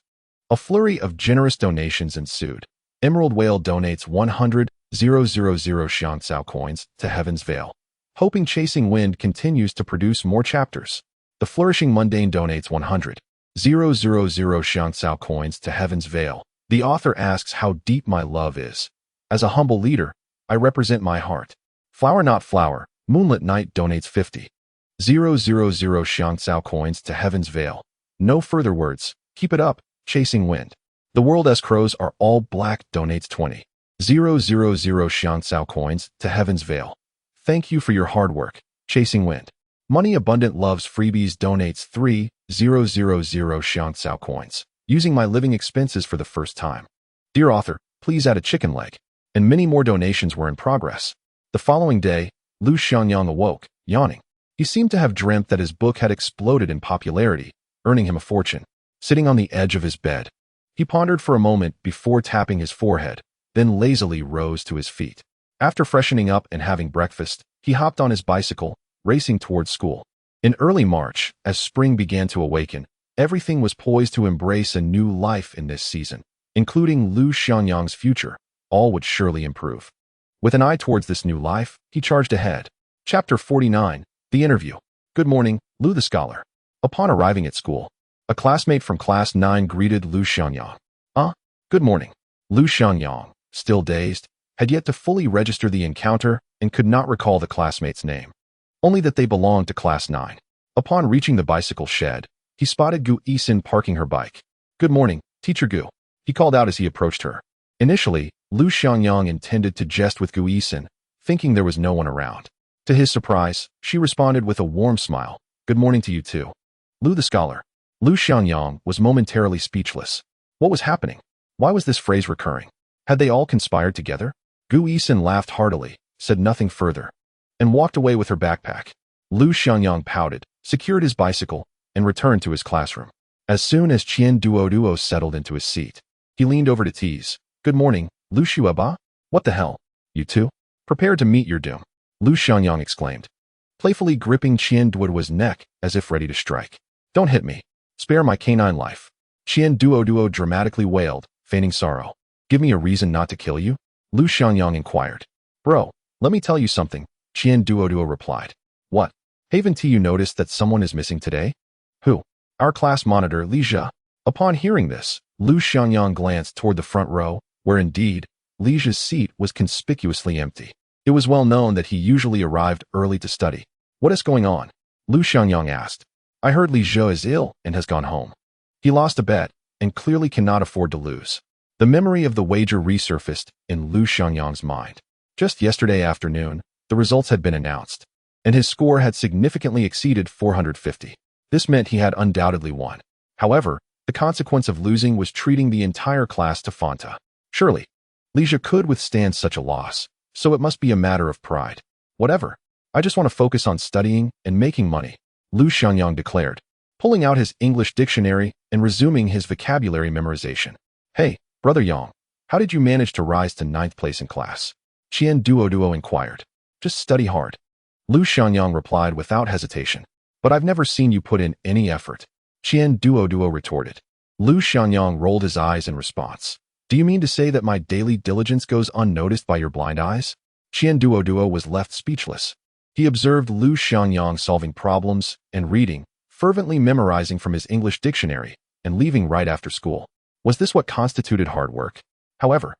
Speaker 1: a flurry of generous donations ensued. Emerald Whale donates 100,000 Xiangcao coins to Heaven's Veil, hoping Chasing Wind continues to produce more chapters. The Flourishing Mundane donates 100,000 Xiangcao coins to Heaven's Veil. The author asks how deep my love is. As a humble leader, I represent my heart. Flower Not Flower, Moonlit Night donates 50,000 Xiangcao coins to Heaven's Veil. No further words. Keep it up, Chasing Wind. The World as Crows Are All Black donates 20,000 Xiangcao coins to Heaven's Veil. Thank you for your hard work, Chasing Wind. Money Abundant Loves Freebies donates 3,000 Xiangcao coins, using my living expenses for the first time. Dear author, please add a chicken leg. And many more donations were in progress. The following day, Lu Xiangyang awoke, yawning. He seemed to have dreamt that his book had exploded in popularity, earning him a fortune. Sitting on the edge of his bed, he pondered for a moment before tapping his forehead, then lazily rose to his feet. After freshening up and having breakfast, he hopped on his bicycle, racing towards school. In early March, as spring began to awaken, everything was poised to embrace a new life in this season, including Lu Xiangyang's future. All would surely improve. With an eye towards this new life, he charged ahead. Chapter 49, The Interview. Good morning, Lu the Scholar. Upon arriving at school, a classmate from Class 9 greeted Lu Xiangyang. Good morning. Lu Xiangyang, still dazed, had yet to fully register the encounter and could not recall the classmate's name, only that they belonged to Class 9. Upon reaching the bicycle shed, he spotted Gu Yixin parking her bike. Good morning, Teacher Gu, he called out as he approached her. Initially, Lu Xiangyang intended to jest with Gu Yixin, thinking there was no one around. To his surprise, she responded with a warm smile. Good morning to you too, Lu the Scholar. Lu Xiangyang was momentarily speechless. What was happening? Why was this phrase recurring? Had they all conspired together? Gu Yixin laughed heartily, said nothing further, and walked away with her backpack. Lu Xiangyang pouted, secured his bicycle, and returned to his classroom. As soon as Qian Duoduo settled into his seat, he leaned over to tease. Good morning, Lu Shuaba? What the hell? You two? Prepare to meet your doom, Lu Xiangyang exclaimed, playfully gripping Qian Duoduo's neck as if ready to strike. Don't hit me. Spare my canine life. Qian Duo dramatically wailed, feigning sorrow. Give me a reason not to kill you? Lu Xiangyang inquired. Bro, let me tell you something, Qian Duo replied. What? Haven't you noticed that someone is missing today? Who? Our class monitor, Li Jia. Upon hearing this, Lu Xiangyang glanced toward the front row, where indeed, Li Jia's seat was conspicuously empty. It was well known that he usually arrived early to study. What is going on? Lu Xiangyang asked. I heard Li Jia is ill and has gone home. He lost a bet and clearly cannot afford to lose. The memory of the wager resurfaced in Lu Xiangyang's mind. Just yesterday afternoon, the results had been announced, and his score had significantly exceeded 450. This meant he had undoubtedly won. However, the consequence of losing was treating the entire class to Fanta. Surely, Li Jia could withstand such a loss, so it must be a matter of pride. Whatever. I just want to focus on studying and making money, Lu Xiangyang declared, pulling out his English dictionary and resuming his vocabulary memorization. Hey, Brother Yang, how did you manage to rise to 9th place in class? Qian Duo inquired. Just study hard. Lu Xiangyang replied without hesitation. But I've never seen you put in any effort, Qian Duo retorted. Lu Xiangyang rolled his eyes in response. Do you mean to say that my daily diligence goes unnoticed by your blind eyes? Qian Duo was left speechless. He observed Lu Xiangyang solving problems and reading, fervently memorizing from his English dictionary, and leaving right after school. Was this what constituted hard work? However,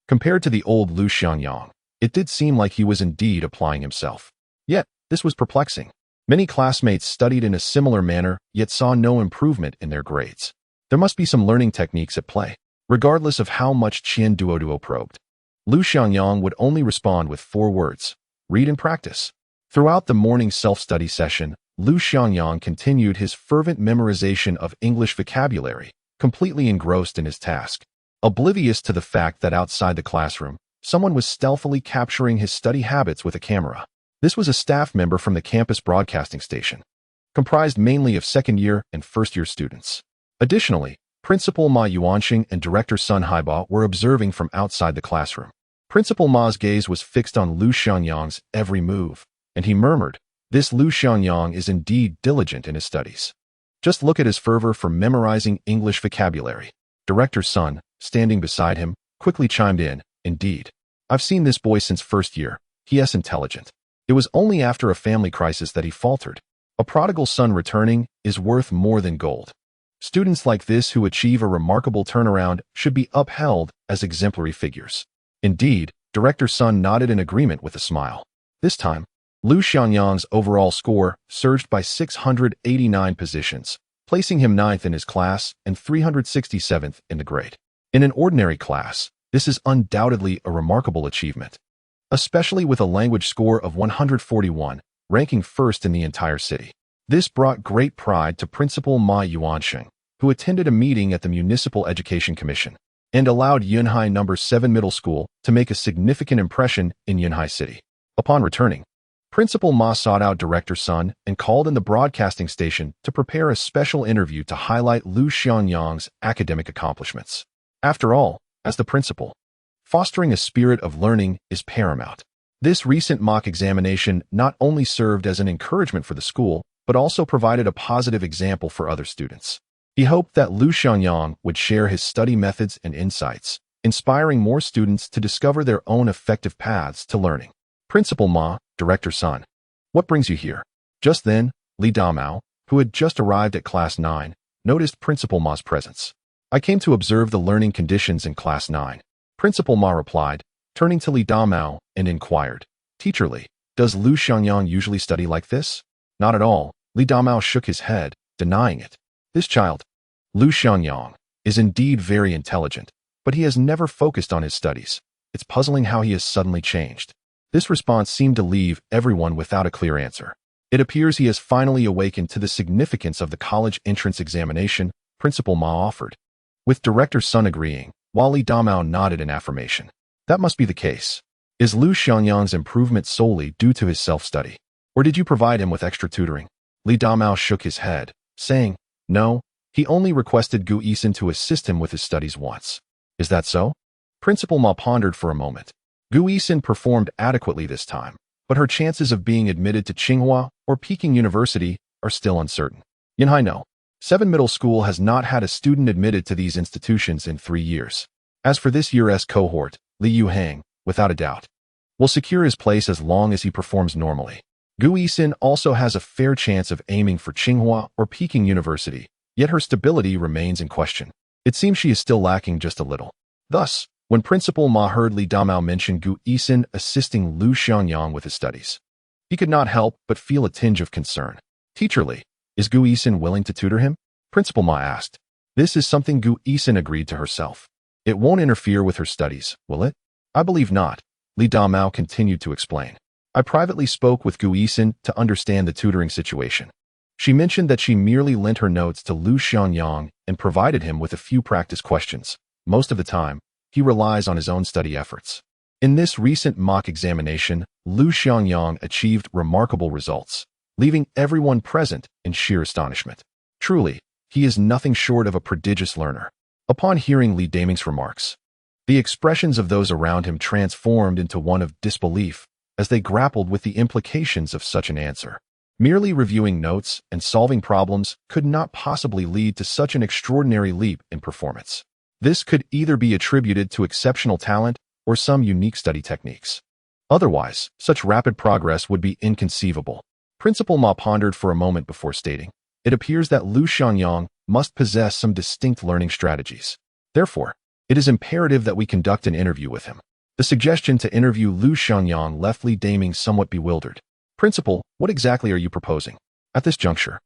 Speaker 1: compared to the old Lu Xiangyang, it did seem like he was indeed applying himself. Yet, this was perplexing. Many classmates studied in a similar manner, yet saw no improvement in their grades. There must be some learning techniques at play. Regardless of how much Qian Duo probed, Lu Xiangyang would only respond with 4 words: read and practice. Throughout the morning self-study session, Lu Xiangyang continued his fervent memorization of English vocabulary, completely engrossed in his task, oblivious to the fact that outside the classroom, someone was stealthily capturing his study habits with a camera. This was a staff member from the campus broadcasting station, comprised mainly of second-year and first-year students. Additionally, Principal Ma Yuanxing and Director Sun Haiba were observing from outside the classroom. Principal Ma's gaze was fixed on Lu Xiangyang's every move, and he murmured, "This Lu Xiangyang is indeed diligent in his studies. Just look at his fervor for memorizing English vocabulary." Director Sun, standing beside him, quickly chimed in, "Indeed. I've seen this boy since first year. He is intelligent." It was only after a family crisis that he faltered. A prodigal son returning is worth more than gold. Students like this who achieve a remarkable turnaround should be upheld as exemplary figures. Indeed, Director Sun nodded in agreement with a smile. This time, Lu Xiangyang's overall score surged by 689 positions, placing him 9th in his class and 367th in the grade. In an ordinary class, this is undoubtedly a remarkable achievement, especially with a language score of 141, ranking 1st in the entire city. This brought great pride to Principal Ma Yuanxing, who attended a meeting at the Municipal Education Commission and allowed Yunhai No. 7 Middle School to make a significant impression in Yunhai City. Upon returning, Principal Ma sought out Director Sun and called in the broadcasting station to prepare a special interview to highlight Lu Xiangyang's academic accomplishments. After all, as the principal, fostering a spirit of learning is paramount. This recent mock examination not only served as an encouragement for the school, but also provided a positive example for other students. He hoped that Lu Xiangyang would share his study methods and insights, inspiring more students to discover their own effective paths to learning. Principal Ma, Director Sun, what brings you here? Just then, Li Damao, who had just arrived at Class 9, noticed Principal Ma's presence. I came to observe the learning conditions in Class 9. Principal Ma replied, turning to Li Damao and inquired, Teacher Li, does Lu Xiangyang usually study like this? Not at all, Li Damao shook his head, denying it. This child, Lu Xiangyang, is indeed very intelligent, but he has never focused on his studies. It's puzzling how he has suddenly changed. This response seemed to leave everyone without a clear answer. It appears he has finally awakened to the significance of the college entrance examination, Principal Ma offered, with Director Sun agreeing, while Li Damao nodded in affirmation. That must be the case. Is Lu Xiangyang's improvement solely due to his self-study? Or did you provide him with extra tutoring? Li Damao shook his head, saying, No, he only requested Gu Yixin to assist him with his studies once. Is that so? Principal Ma pondered for a moment. Gu Yixin performed adequately this time, but her chances of being admitted to Tsinghua or Peking University are still uncertain. Yunhai no. 7 Middle School has not had a student admitted to these institutions in 3 years. As for this year's cohort, Lu Xiangyang, without a doubt, will secure his place as long as he performs normally. Gu Yixin also has a fair chance of aiming for Tsinghua or Peking University, yet her stability remains in question. It seems she is still lacking just a little. Thus, when Principal Ma heard Li Damao mention Gu Yixin assisting Lu Xiangyang with his studies, he could not help but feel a tinge of concern. Teacher Li, is Gu Yixin willing to tutor him? Principal Ma asked. This is something Gu Yixin agreed to herself. It won't interfere with her studies, will it? I believe not, Li Damao continued to explain. I privately spoke with Gu Yixin to understand the tutoring situation. She mentioned that she merely lent her notes to Lu Xiangyang and provided him with a few practice questions. Most of the time, he relies on his own study efforts. In this recent mock examination, Lu Xiangyang achieved remarkable results, leaving everyone present in sheer astonishment. Truly, he is nothing short of a prodigious learner. Upon hearing Li Daming's remarks, the expressions of those around him transformed into one of disbelief as they grappled with the implications of such an answer. Merely reviewing notes and solving problems could not possibly lead to such an extraordinary leap in performance. This could either be attributed to exceptional talent or some unique study techniques. Otherwise, such rapid progress would be inconceivable. Principal Ma pondered for a moment before stating, it appears that Lu Xiangyang must possess some distinct learning strategies. Therefore, it is imperative that we conduct an interview with him. The suggestion to interview Lu Xiangyang left Li Daming somewhat bewildered. Principal, what exactly are you proposing? At this juncture,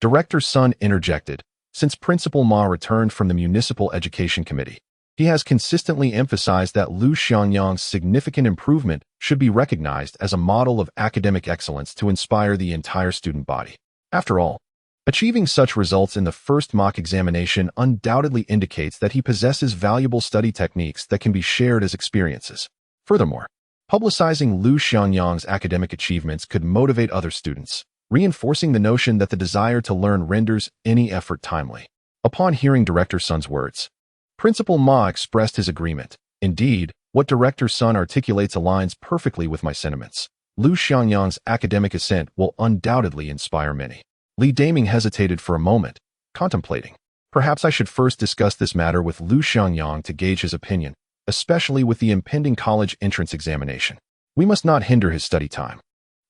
Speaker 1: Director Sun interjected, since Principal Ma returned from the Municipal Education Committee. He has consistently emphasized that Lu Xiangyang's significant improvement should be recognized as a model of academic excellence to inspire the entire student body. After all, achieving such results in the first mock examination undoubtedly indicates that he possesses valuable study techniques that can be shared as experiences. Furthermore, publicizing Lu Xiangyang's academic achievements could motivate other students, reinforcing the notion that the desire to learn renders any effort timely. Upon hearing Director Sun's words, Principal Ma expressed his agreement. Indeed, what Director Sun articulates aligns perfectly with my sentiments. Lu Xiangyang's academic ascent will undoubtedly inspire many. Li Daming hesitated for a moment, contemplating. Perhaps I should first discuss this matter with Lu Xiangyang to gauge his opinion, especially with the impending college entrance examination. We must not hinder his study time.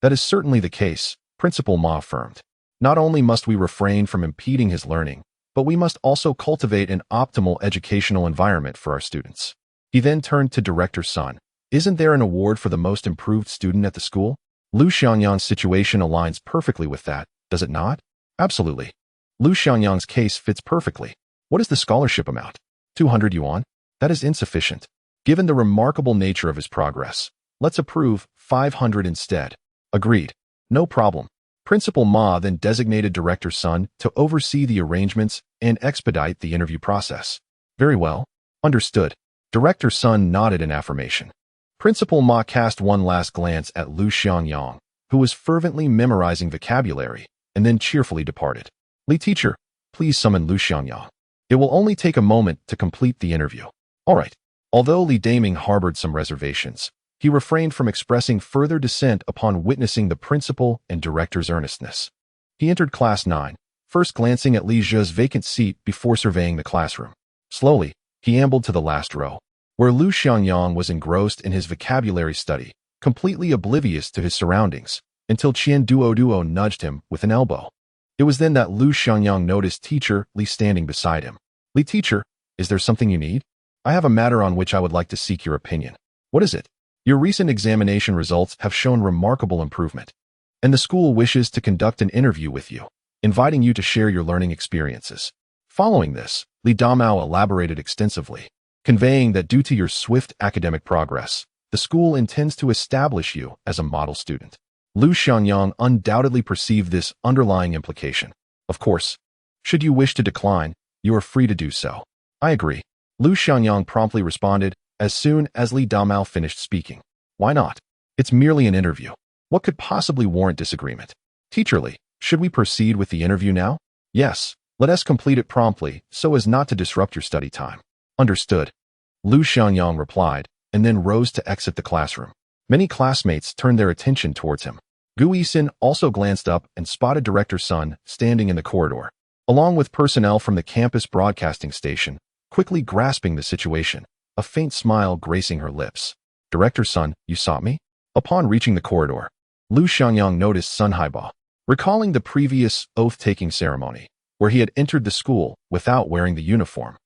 Speaker 1: That is certainly the case, Principal Ma affirmed. Not only must we refrain from impeding his learning, but we must also cultivate an optimal educational environment for our students. He then turned to Director Sun. Isn't there an award for the most improved student at the school? Lu Xiangyang's situation aligns perfectly with that, does it not? Absolutely. Lu Xiangyang's case fits perfectly. What is the scholarship amount? 200 yuan? That is insufficient. Given the remarkable nature of his progress, let's approve 500 instead. Agreed. No problem. Principal Ma then designated Director Sun to oversee the arrangements and expedite the interview process. Very well. Understood. Director Sun nodded in affirmation. Principal Ma cast one last glance at Lu Xiangyang, who was fervently memorizing vocabulary, and then cheerfully departed. Li teacher, please summon Lu Xiangyang. It will only take a moment to complete the interview. All right. Although Li Daming harbored some reservations, he refrained from expressing further dissent upon witnessing the principal and director's earnestness. He entered class 9, first glancing at Li Zhe's vacant seat before surveying the classroom. Slowly, he ambled to the last row, where Lu Xiangyang was engrossed in his vocabulary study, completely oblivious to his surroundings, until Qian Duo nudged him with an elbow. It was then that Lu Xiangyang noticed Teacher Li standing beside him. Li teacher, is there something you need? I have a matter on which I would like to seek your opinion. What is it? Your recent examination results have shown remarkable improvement, and the school wishes to conduct an interview with you, inviting you to share your learning experiences. Following this, Li Damao elaborated extensively, conveying that due to your swift academic progress, the school intends to establish you as a model student. Lu Xiangyang undoubtedly perceived this underlying implication. Of course, should you wish to decline, you are free to do so. I agree. Lu Xiangyang promptly responded as soon as Li Damao finished speaking. Why not? It's merely an interview. What could possibly warrant disagreement? Teacher Li, should we proceed with the interview now? Yes, let us complete it promptly so as not to disrupt your study time. Understood. Lu Xiangyang replied, and then rose to exit the classroom. Many classmates turned their attention towards him. Gu Yixin also glanced up and spotted Director Sun standing in the corridor. along with personnel from the campus broadcasting station, quickly grasping the situation, a faint smile gracing her lips. "Director Sun, you sought me?" Upon reaching the corridor, Lu Xiangyang noticed Sun Haiba, recalling the previous oath-taking ceremony, where he had entered the school without wearing the uniform.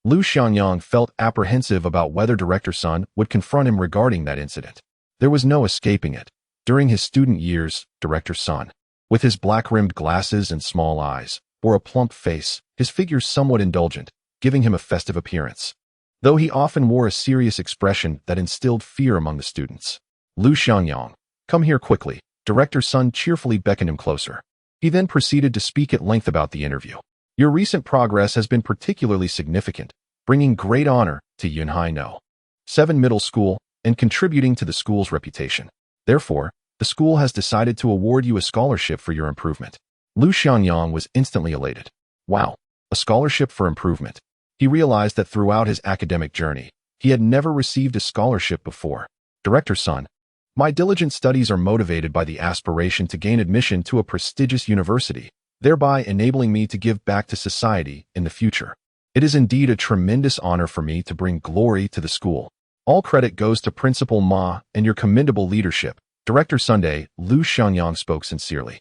Speaker 1: Lu Xiangyang felt apprehensive about whether Director Sun would confront him regarding that incident. There was no escaping it. During his student years, Director Sun, with his black-rimmed glasses and small eyes, bore a plump face, his figure somewhat indulgent, giving him a festive appearance, though he often wore a serious expression that instilled fear among the students. "Lu Xiangyang, come here quickly." Director Sun cheerfully beckoned him closer. He then proceeded to speak at length about the interview. "Your recent progress has been particularly significant, bringing great honor to Yunhai No. 7 Middle School and contributing to the school's reputation. Therefore, the school has decided to award you a scholarship for your improvement." Lu Xiangyang was instantly elated. Wow, a scholarship for improvement. He realized that throughout his academic journey, he had never received a scholarship before. "Director Sun, my diligent studies are motivated by the aspiration to gain admission to a prestigious university, thereby enabling me to give back to society in the future. It is indeed a tremendous honor for me to bring glory to the school. All credit goes to Principal Ma and your commendable leadership." Director Sunday, Lu Xiangyang spoke sincerely,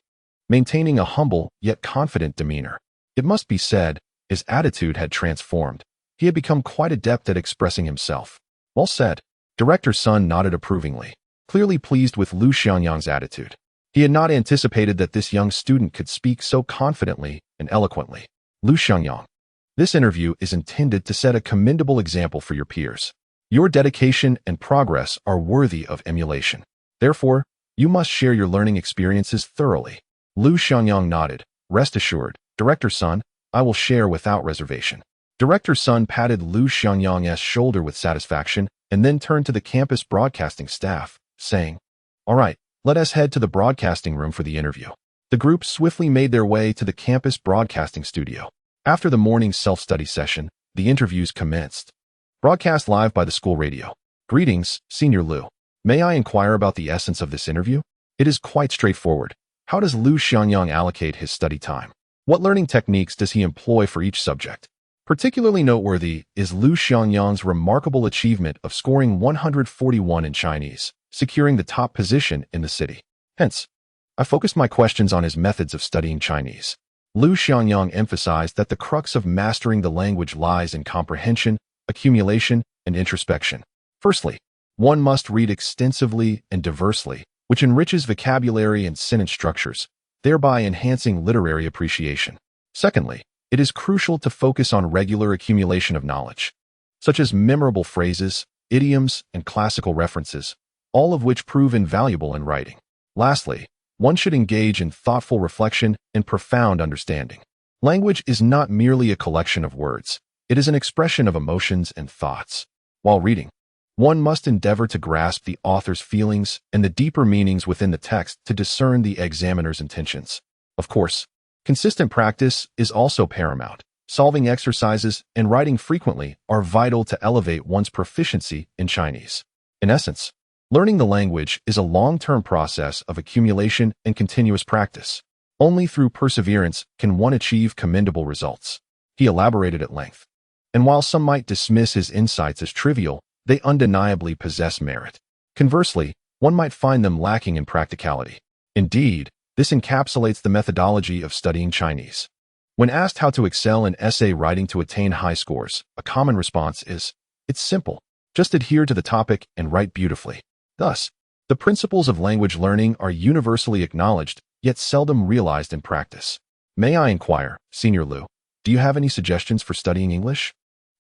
Speaker 1: maintaining a humble yet confident demeanor. It must be said, his attitude had transformed. He had become quite adept at expressing himself. "Well said." Director Sun nodded approvingly, clearly pleased with Lu Xiangyang's attitude. He had not anticipated that this young student could speak so confidently and eloquently. "Lu Xiangyang, this interview is intended to set a commendable example for your peers. Your dedication and progress are worthy of emulation. Therefore, you must share your learning experiences thoroughly." Lu Xiangyang nodded. "Rest assured, Director Sun, I will share without reservation." Director Sun patted Lu Xiangyang's shoulder with satisfaction and then turned to the campus broadcasting staff, saying, "All right, let us head to the broadcasting room for the interview." The group swiftly made their way to the campus broadcasting studio. After the morning self-study session, the interviews commenced. Broadcast live by the school radio. "Greetings, Senior Lu. May I inquire about the essence of this interview?" It is quite straightforward. How does Lu Xiangyang allocate his study time? What learning techniques does he employ for each subject? Particularly noteworthy is Lu Xiangyang's remarkable achievement of scoring 141 in Chinese, securing the top position in the city. Hence, I focused my questions on his methods of studying Chinese. Lu Xiangyang emphasized that the crux of mastering the language lies in comprehension, accumulation, and introspection. Firstly, one must read extensively and diversely, which enriches vocabulary and sentence structures, thereby enhancing literary appreciation. Secondly, it is crucial to focus on regular accumulation of knowledge, such as memorable phrases, idioms, and classical references, all of which prove invaluable in writing. Lastly, one should engage in thoughtful reflection and profound understanding. Language is not merely a collection of words. It is an expression of emotions and thoughts. While reading, one must endeavor to grasp the author's feelings and the deeper meanings within the text to discern the examiner's intentions. Of course, consistent practice is also paramount. Solving exercises and writing frequently are vital to elevate one's proficiency in Chinese. In essence, learning the language is a long-term process of accumulation and continuous practice. Only through perseverance can one achieve commendable results. He elaborated at length. And while some might dismiss his insights as trivial, they undeniably possess merit. Conversely, one might find them lacking in practicality. Indeed, this encapsulates the methodology of studying Chinese. When asked how to excel in essay writing to attain high scores, a common response is, "It's simple. Just adhere to the topic and write beautifully." Thus, the principles of language learning are universally acknowledged, yet seldom realized in practice. "May I inquire, Senior Lu, do you have any suggestions for studying English?"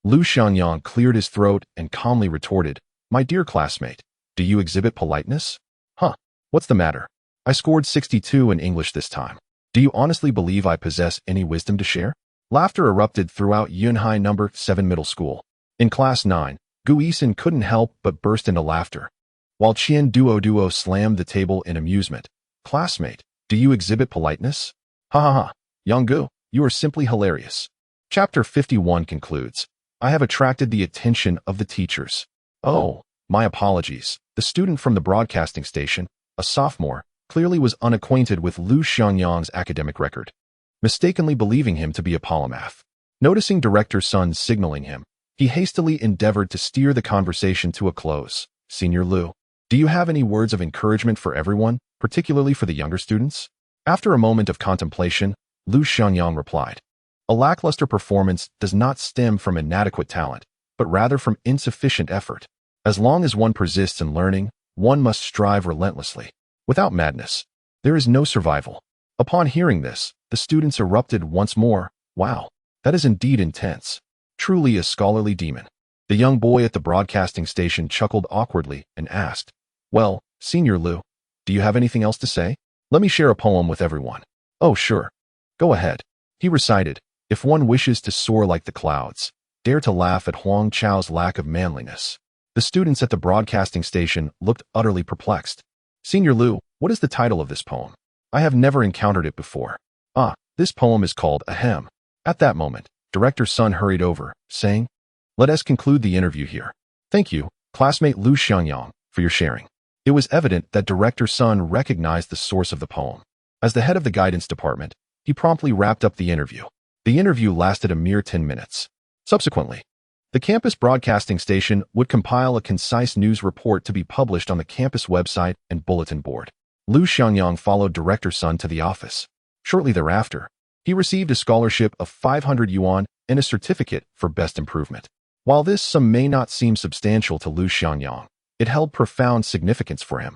Speaker 1: Lu Xiangyang cleared his throat and calmly retorted, "My dear classmate, do you exhibit politeness? Huh, what's the matter? I scored 62 in English this time. Do you honestly believe I possess any wisdom to share?" Laughter erupted throughout Yunhai No. 7 Middle School. In Class 9, Gu Yixin couldn't help but burst into laughter, while Qian Duo slammed the table in amusement. "Classmate, do you exhibit politeness? Ha ha ha, Yang Gu, you are simply hilarious." Chapter 51 concludes. I have attracted the attention of the teachers. Oh, my apologies. The student from the broadcasting station, a sophomore, clearly was unacquainted with Lu Xiangyang's academic record. mistakenly believing him to be a polymath. Noticing Director Sun signaling him, he hastily endeavored to steer the conversation to a close. Senior Lu, do you have any words of encouragement for everyone, particularly for the younger students? After a moment of contemplation, Lu Xiangyang replied, a lackluster performance does not stem from inadequate talent, but rather from insufficient effort. As long as one persists in learning, one must strive relentlessly. Without madness, there is no survival. Upon hearing this, the students erupted once more. Wow, that is indeed intense. Truly a scholarly demon. The young boy at the broadcasting station chuckled awkwardly and asked, well, Senior Lu, do you have anything else to say? Let me share a poem with everyone. Oh, sure. Go ahead. He recited, if one wishes to soar like the clouds, dare to laugh at Huang Chao's lack of manliness. The students at the broadcasting station looked utterly perplexed. Senior Lu, what is the title of this poem? I have never encountered it before. Ah, this poem is called Ahem. At that moment, Director Sun hurried over, saying, let us conclude the interview here. Thank you, classmate Lu Xiangyang, for your sharing. It was evident that Director Sun recognized the source of the poem. As the head of the guidance department, he promptly wrapped up the interview. The interview lasted a mere 10 minutes. Subsequently, the campus broadcasting station would compile a concise news report to be published on the campus website and bulletin board. Lu Xiangyang followed Director Sun to the office. Shortly thereafter, he received a scholarship of 500 yuan and a certificate for best improvement. While this sum may not seem substantial to Lu Xiangyang, it held profound significance for him,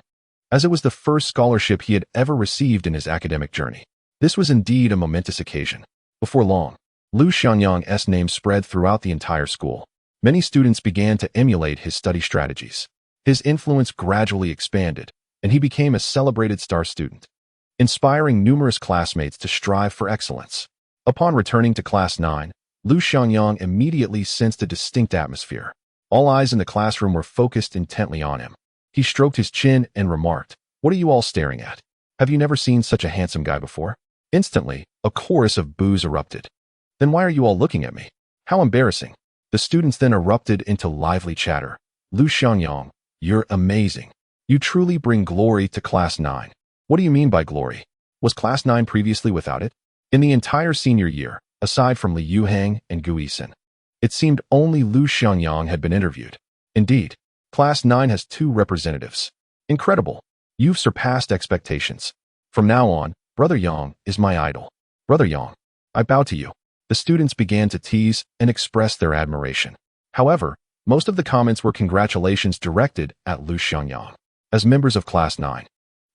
Speaker 1: as it was the first scholarship he had ever received in his academic journey. This was indeed a momentous occasion. Before long, Lu Xiangyang's name spread throughout the entire school. Many students began to emulate his study strategies. His influence gradually expanded, and he became a celebrated star student, inspiring numerous classmates to strive for excellence. Upon returning to Class 9, Lu Xiangyang immediately sensed a distinct atmosphere. All eyes in the classroom were focused intently on him. He stroked his chin and remarked, what are you all staring at? Have you never seen such a handsome guy before? Instantly, a chorus of boos erupted. Then why are you all looking at me? How embarrassing. The students then erupted into lively chatter. Lu Xiangyang, you're amazing. You truly bring glory to Class 9. What do you mean by glory? Was Class 9 previously without it? In the entire senior year, aside from Li Yuhang and Gu Yixin, it seemed only Lu Xiangyang had been interviewed. Indeed, Class 9 has 2 representatives. Incredible. You've surpassed expectations. From now on, Brother Yang is my idol. Brother Yang, I bow to you. The students began to tease and express their admiration. However, most of the comments were congratulations directed at Lu Xiangyang. As members of Class 9,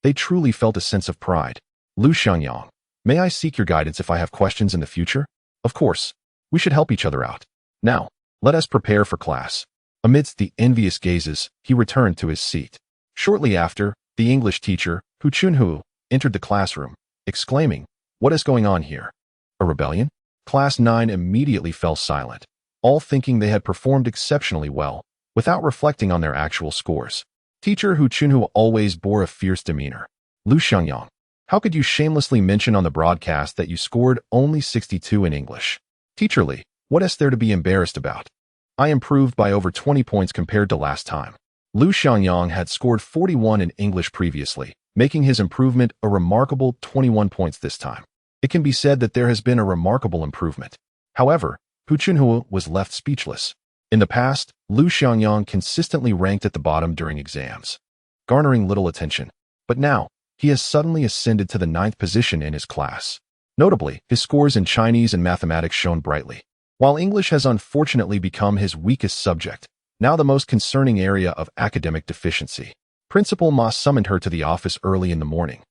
Speaker 1: they truly felt a sense of pride. Lu Xiangyang, may I seek your guidance if I have questions in the future? Of course. We should help each other out. Now, let us prepare for class. Amidst the envious gazes, he returned to his seat. Shortly after, the English teacher, Hu Chunhu, entered the classroom, exclaiming, what is going on here? A rebellion? Class 9 immediately fell silent, all thinking they had performed exceptionally well, without reflecting on their actual scores. Teacher Hu Chunhu always bore a fierce demeanor. Lu Xiangyang, how could you shamelessly mention on the broadcast that you scored only 62 in English? Teacher Li, what is there to be embarrassed about? I improved by over 20 points compared to last time. Lu Xiangyang had scored 41 in English previously, making his improvement a remarkable 21 points this time. It can be said that there has been a remarkable improvement. However, Hu Chunhu was left speechless. In the past, Lu Xiangyang consistently ranked at the bottom during exams, garnering little attention. But now, he has suddenly ascended to the 9th position in his class. Notably, his scores in Chinese and mathematics shone brightly. While English has unfortunately become his weakest subject, now the most concerning area of academic deficiency, Principal Ma summoned her to the office early in the morning,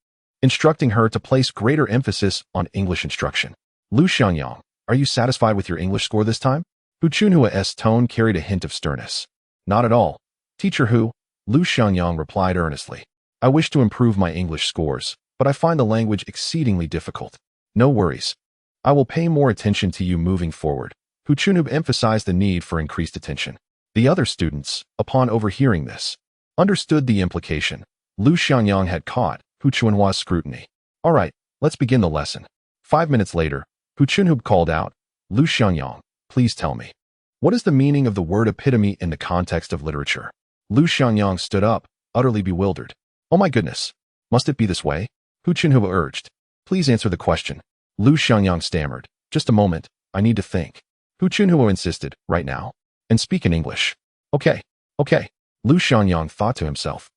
Speaker 1: instructing her to place greater emphasis on English instruction. Lu Xiangyang, are you satisfied with your English score this time? Hu Chunhua's tone carried a hint of sternness. Not at all. Teacher Hu, Lu Xiangyang replied earnestly. I wish to improve my English scores, but I find the language exceedingly difficult. No worries. I will pay more attention to you moving forward. Hu Chunhu emphasized the need for increased attention. The other students, upon overhearing this, understood the implication. Lu Xiangyang had caught Hu Chunhua's scrutiny. All right, let's begin the lesson. 5 minutes later, Hu Chunhu called out, Lu Xiangyang, please tell me, what is the meaning of the word epitome in the context of literature? Lu Xiangyang stood up, utterly bewildered. Oh my goodness, must it be this way? Hu Chunhu urged. Please answer the question. Lu Xiangyang stammered. Just a moment, I need to think. Hu Chunhuo insisted, right now? And speak in English. Okay. Lu Xiangyang thought to himself.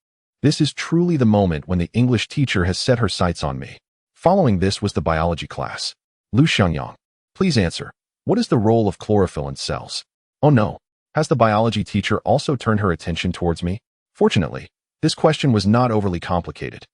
Speaker 1: This is truly the moment when the English teacher has set her sights on me. Following this was the biology class. Lu Xiangyang, please answer. What is the role of chlorophyll in cells? Oh no. Has the biology teacher also turned her attention towards me? Fortunately, this question was not overly complicated.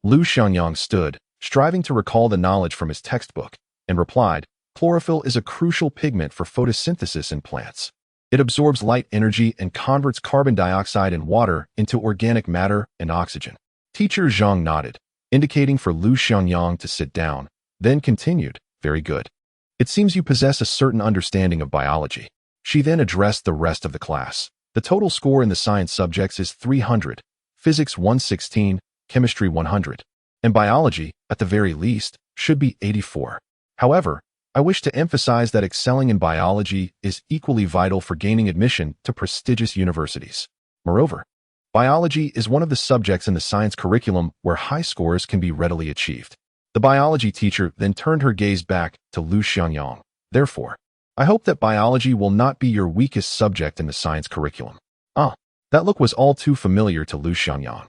Speaker 1: Lu Xiangyang stood, striving to recall the knowledge from his textbook, and replied, chlorophyll is a crucial pigment for photosynthesis in plants. It absorbs light energy and converts carbon dioxide and water into organic matter and oxygen. Teacher Zhang nodded, indicating for Lu Xiangyang to sit down, then continued, very good. It seems you possess a certain understanding of biology. She then addressed the rest of the class. The total score in the science subjects is 300, physics 116, chemistry 100, and biology, at the very least, should be 84. However, I wish to emphasize that excelling in biology is equally vital for gaining admission to prestigious universities. Moreover, biology is one of the subjects in the science curriculum where high scores can be readily achieved. The biology teacher then turned her gaze back to Lu Xiangyang. Therefore, I hope that biology will not be your weakest subject in the science curriculum. That look was all too familiar to Lu Xiangyang,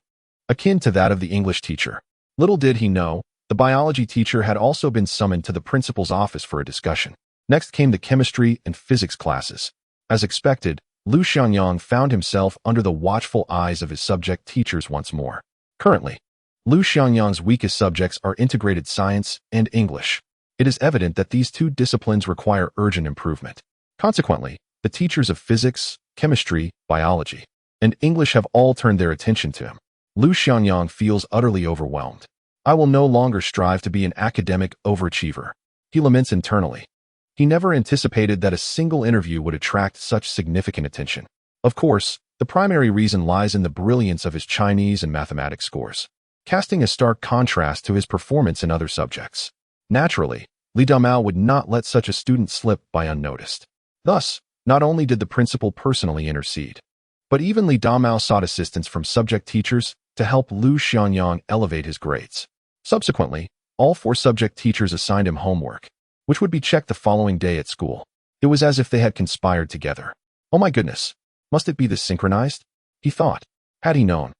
Speaker 1: akin to that of the English teacher. Little did he know, the biology teacher had also been summoned to the principal's office for a discussion. Next came the chemistry and physics classes. As expected, Lu Xiangyang found himself under the watchful eyes of his subject teachers once more. Currently, Lu Xiangyang's weakest subjects are integrated science and English. It is evident that these two disciplines require urgent improvement. Consequently, the teachers of physics, chemistry, biology, and English have all turned their attention to him. Lu Xiangyang feels utterly overwhelmed. I will no longer strive to be an academic overachiever. He laments internally. He never anticipated that a single interview would attract such significant attention. Of course, the primary reason lies in the brilliance of his Chinese and mathematics scores, casting a stark contrast to his performance in other subjects. Naturally, Li Damao would not let such a student slip by unnoticed. Thus, not only did the principal personally intercede, but even Li Damao sought assistance from subject teachers to help Lu Xiangyang elevate his grades. Subsequently, all 4 subject teachers assigned him homework, which would be checked the following day at school. It was as if they had conspired together. Oh my goodness, must it be this synchronized? He thought. Had he known,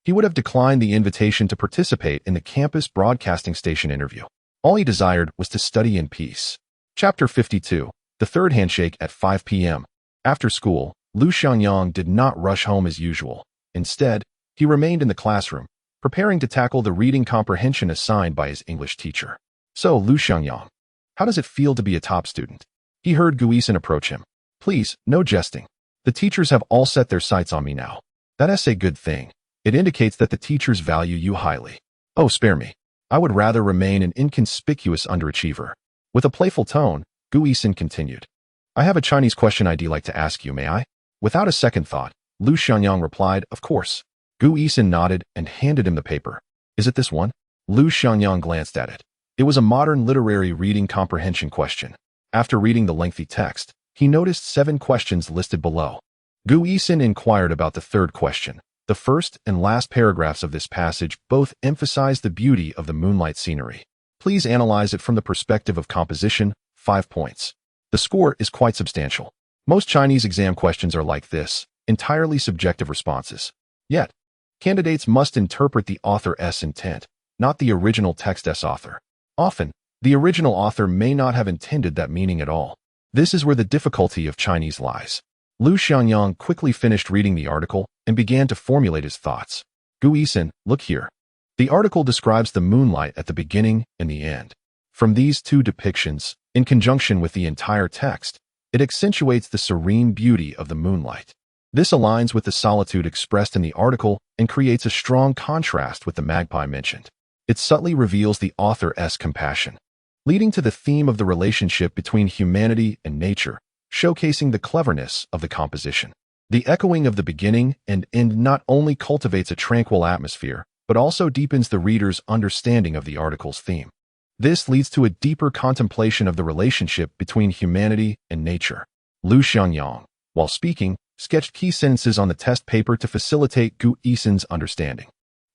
Speaker 1: he would have declined the invitation to participate in the campus broadcasting station interview. All he desired was to study in peace. Chapter 52, The Third Handshake at 5 p.m. After school, Lu Xiangyang did not rush home as usual. Instead, he remained in the classroom, preparing to tackle the reading comprehension assigned by his English teacher. So, Lu Xiangyang, how does it feel to be a top student? He heard Gu Yixin approach him. Please, no jesting. The teachers have all set their sights on me now. That's a good thing. It indicates that the teachers value you highly. Oh, spare me. I would rather remain an inconspicuous underachiever. With a playful tone, Gu Yixin continued. I have a Chinese question I'd like to ask you, may I? Without a second thought, Lu Xiangyang replied, of course. Gu Yixin nodded and handed him the paper. Is it this one? Lu Xiangyang glanced at it. It was a modern literary reading comprehension question. After reading the lengthy text, he noticed 7 questions listed below. Gu Yixin inquired about the third question. The first and last paragraphs of this passage both emphasize the beauty of the moonlight scenery. Please analyze it from the perspective of composition, 5 points. The score is quite substantial. Most Chinese exam questions are like this, entirely subjective responses. Yet, candidates must interpret the author's intent, not the original text's author. Often, the original author may not have intended that meaning at all. This is where the difficulty of Chinese lies. Lu Xiangyang quickly finished reading the article and began to formulate his thoughts. Gu Yixin, look here. The article describes the moonlight at the beginning and the end. From these 2 depictions, in conjunction with the entire text, it accentuates the serene beauty of the moonlight. This aligns with the solitude expressed in the article and creates a strong contrast with the magpie mentioned. It subtly reveals the author's compassion, leading to the theme of the relationship between humanity and nature, showcasing the cleverness of the composition. The echoing of the beginning and end not only cultivates a tranquil atmosphere, but also deepens the reader's understanding of the article's theme. This leads to a deeper contemplation of the relationship between humanity and nature. Lu Xiangyang, while speaking, sketched key sentences on the test paper to facilitate Gu Yixin's understanding.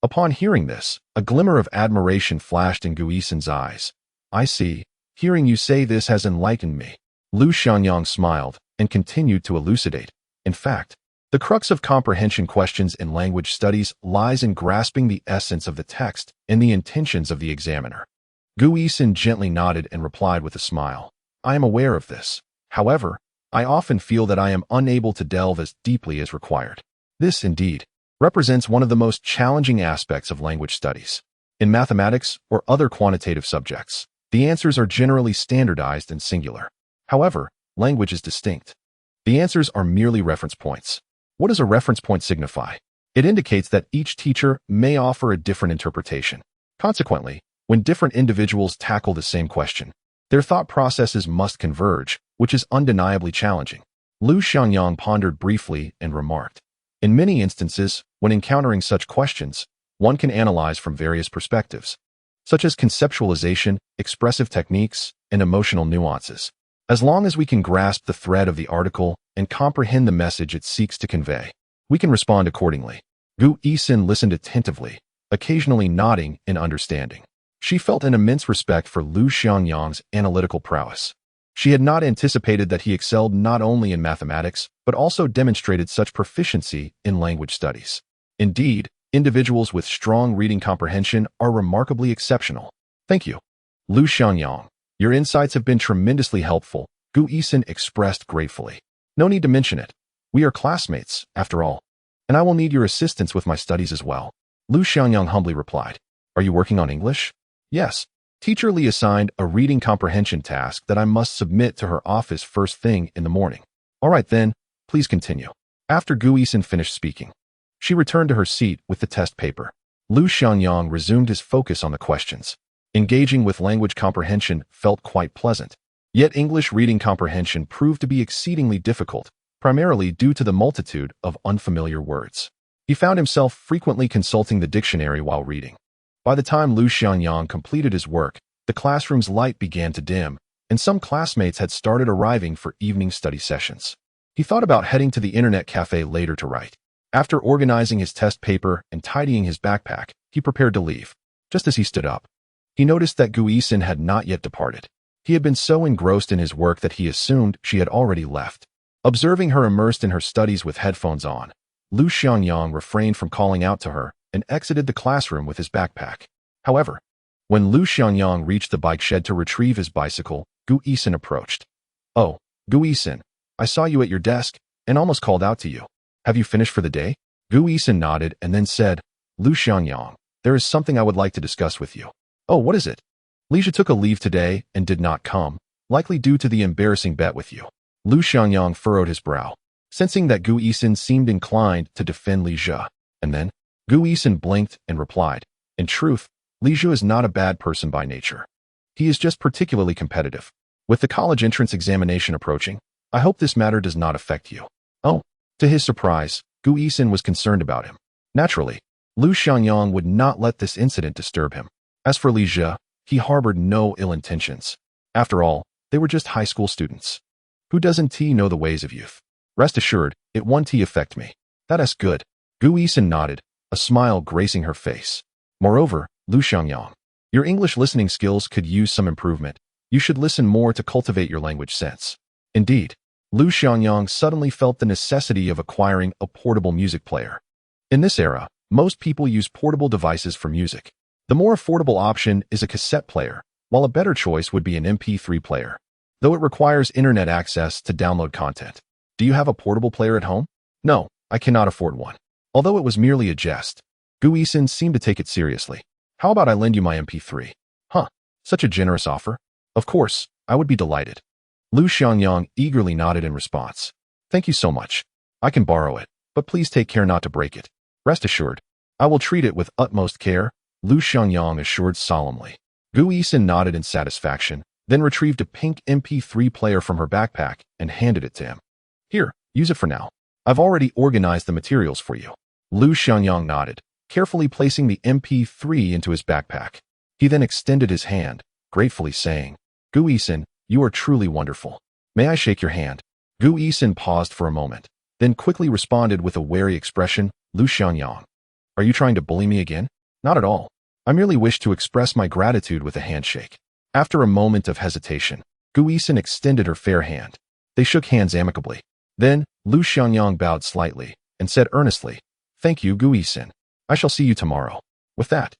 Speaker 1: Upon hearing this, a glimmer of admiration flashed in Gu Yixin's eyes. I see. Hearing you say this has enlightened me. Lu Xiangyang smiled and continued to elucidate. In fact, the crux of comprehension questions in language studies lies in grasping the essence of the text and the intentions of the examiner. Gu Yixin gently nodded and replied with a smile. I am aware of this. However, I often feel that I am unable to delve as deeply as required. This, indeed, represents one of the most challenging aspects of language studies. In mathematics or other quantitative subjects, the answers are generally standardized and singular. However, language is distinct. The answers are merely reference points. What does a reference point signify? It indicates that each teacher may offer a different interpretation. Consequently, when different individuals tackle the same question, their thought processes must converge, which is undeniably challenging. Lu Xiangyang pondered briefly and remarked, in many instances, when encountering such questions, one can analyze from various perspectives, such as conceptualization, expressive techniques, and emotional nuances. As long as we can grasp the thread of the article and comprehend the message it seeks to convey, we can respond accordingly. Gu Yixin listened attentively, occasionally nodding in understanding. She felt an immense respect for Lu Xiangyang's analytical prowess. She had not anticipated that he excelled not only in mathematics, but also demonstrated such proficiency in language studies. Indeed, individuals with strong reading comprehension are remarkably exceptional. Thank you, Lu Xiangyang. Your insights have been tremendously helpful, Gu Yixin expressed gratefully. No need to mention it. We are classmates, after all. And I will need your assistance with my studies as well. Lu Xiangyang humbly replied. Are you working on English? Yes. Teacher Li assigned a reading comprehension task that I must submit to her office first thing in the morning. All right then, please continue. After Gu Yixin finished speaking, she returned to her seat with the test paper. Lu Xiangyang resumed his focus on the questions. Engaging with language comprehension felt quite pleasant. Yet English reading comprehension proved to be exceedingly difficult, primarily due to the multitude of unfamiliar words. He found himself frequently consulting the dictionary while reading. By the time Lu Xiangyang completed his work, the classroom's light began to dim, and some classmates had started arriving for evening study sessions. He thought about heading to the internet cafe later to write. After organizing his test paper and tidying his backpack, he prepared to leave. Just as he stood up, he noticed that Gu Yixin had not yet departed. He had been so engrossed in his work that he assumed she had already left. Observing her immersed in her studies with headphones on, Lu Xiangyang refrained from calling out to her and exited the classroom with his backpack. However, when Lu Xiangyang reached the bike shed to retrieve his bicycle, Gu Yixin approached. Oh, Gu Yixin, I saw you at your desk and almost called out to you. Have you finished for the day? Gu Yixin nodded and then said, Lu Xiangyang, there is something I would like to discuss with you. Oh, what is it? Lija took a leave today and did not come, likely due to the embarrassing bet with you. Lu Xiangyang furrowed his brow, sensing that Gu Yixin seemed inclined to defend Lija. And then, Gu Yixin blinked and replied, in truth, Lija is not a bad person by nature. He is just particularly competitive. With the college entrance examination approaching, I hope this matter does not affect you. Oh, to his surprise, Gu Yixin was concerned about him. Naturally, Lu Xiangyang would not let this incident disturb him. As for Lija, he harbored no ill intentions. After all, they were just high school students. Who doesn't know the ways of youth? Rest assured, it won't affect me. That's good. Gu Yixin nodded, a smile gracing her face. Moreover, Lu Xiangyang, your English listening skills could use some improvement. You should listen more to cultivate your language sense. Indeed, Lu Xiangyang suddenly felt the necessity of acquiring a portable music player. In this era, most people use portable devices for music. The more affordable option is a cassette player, while a better choice would be an MP3 player, though it requires internet access to download content. Do you have a portable player at home? No, I cannot afford one. Although it was merely a jest, Gu Yixin seemed to take it seriously. How about I lend you my MP3? Huh, such a generous offer. Of course, I would be delighted. Lu Xiangyang eagerly nodded in response. Thank you so much. I can borrow it, but please take care not to break it. Rest assured, I will treat it with utmost care, Lu Xiangyang assured solemnly. Gu Yixin nodded in satisfaction, then retrieved a pink MP3 player from her backpack and handed it to him. Here, use it for now. I've already organized the materials for you. Lu Xiangyang nodded, carefully placing the MP3 into his backpack. He then extended his hand, gratefully saying, Gu Yixin, you are truly wonderful. May I shake your hand? Gu Yixin paused for a moment, then quickly responded with a wary expression, Lu Xiangyang. Are you trying to bully me again? Not at all. I merely wish to express my gratitude with a handshake. After a moment of hesitation, Gu Yixin extended her fair hand. They shook hands amicably. Then, Lu Xiangyang bowed slightly and said earnestly, "Thank you, Gu Yixin. I shall see you tomorrow." With that,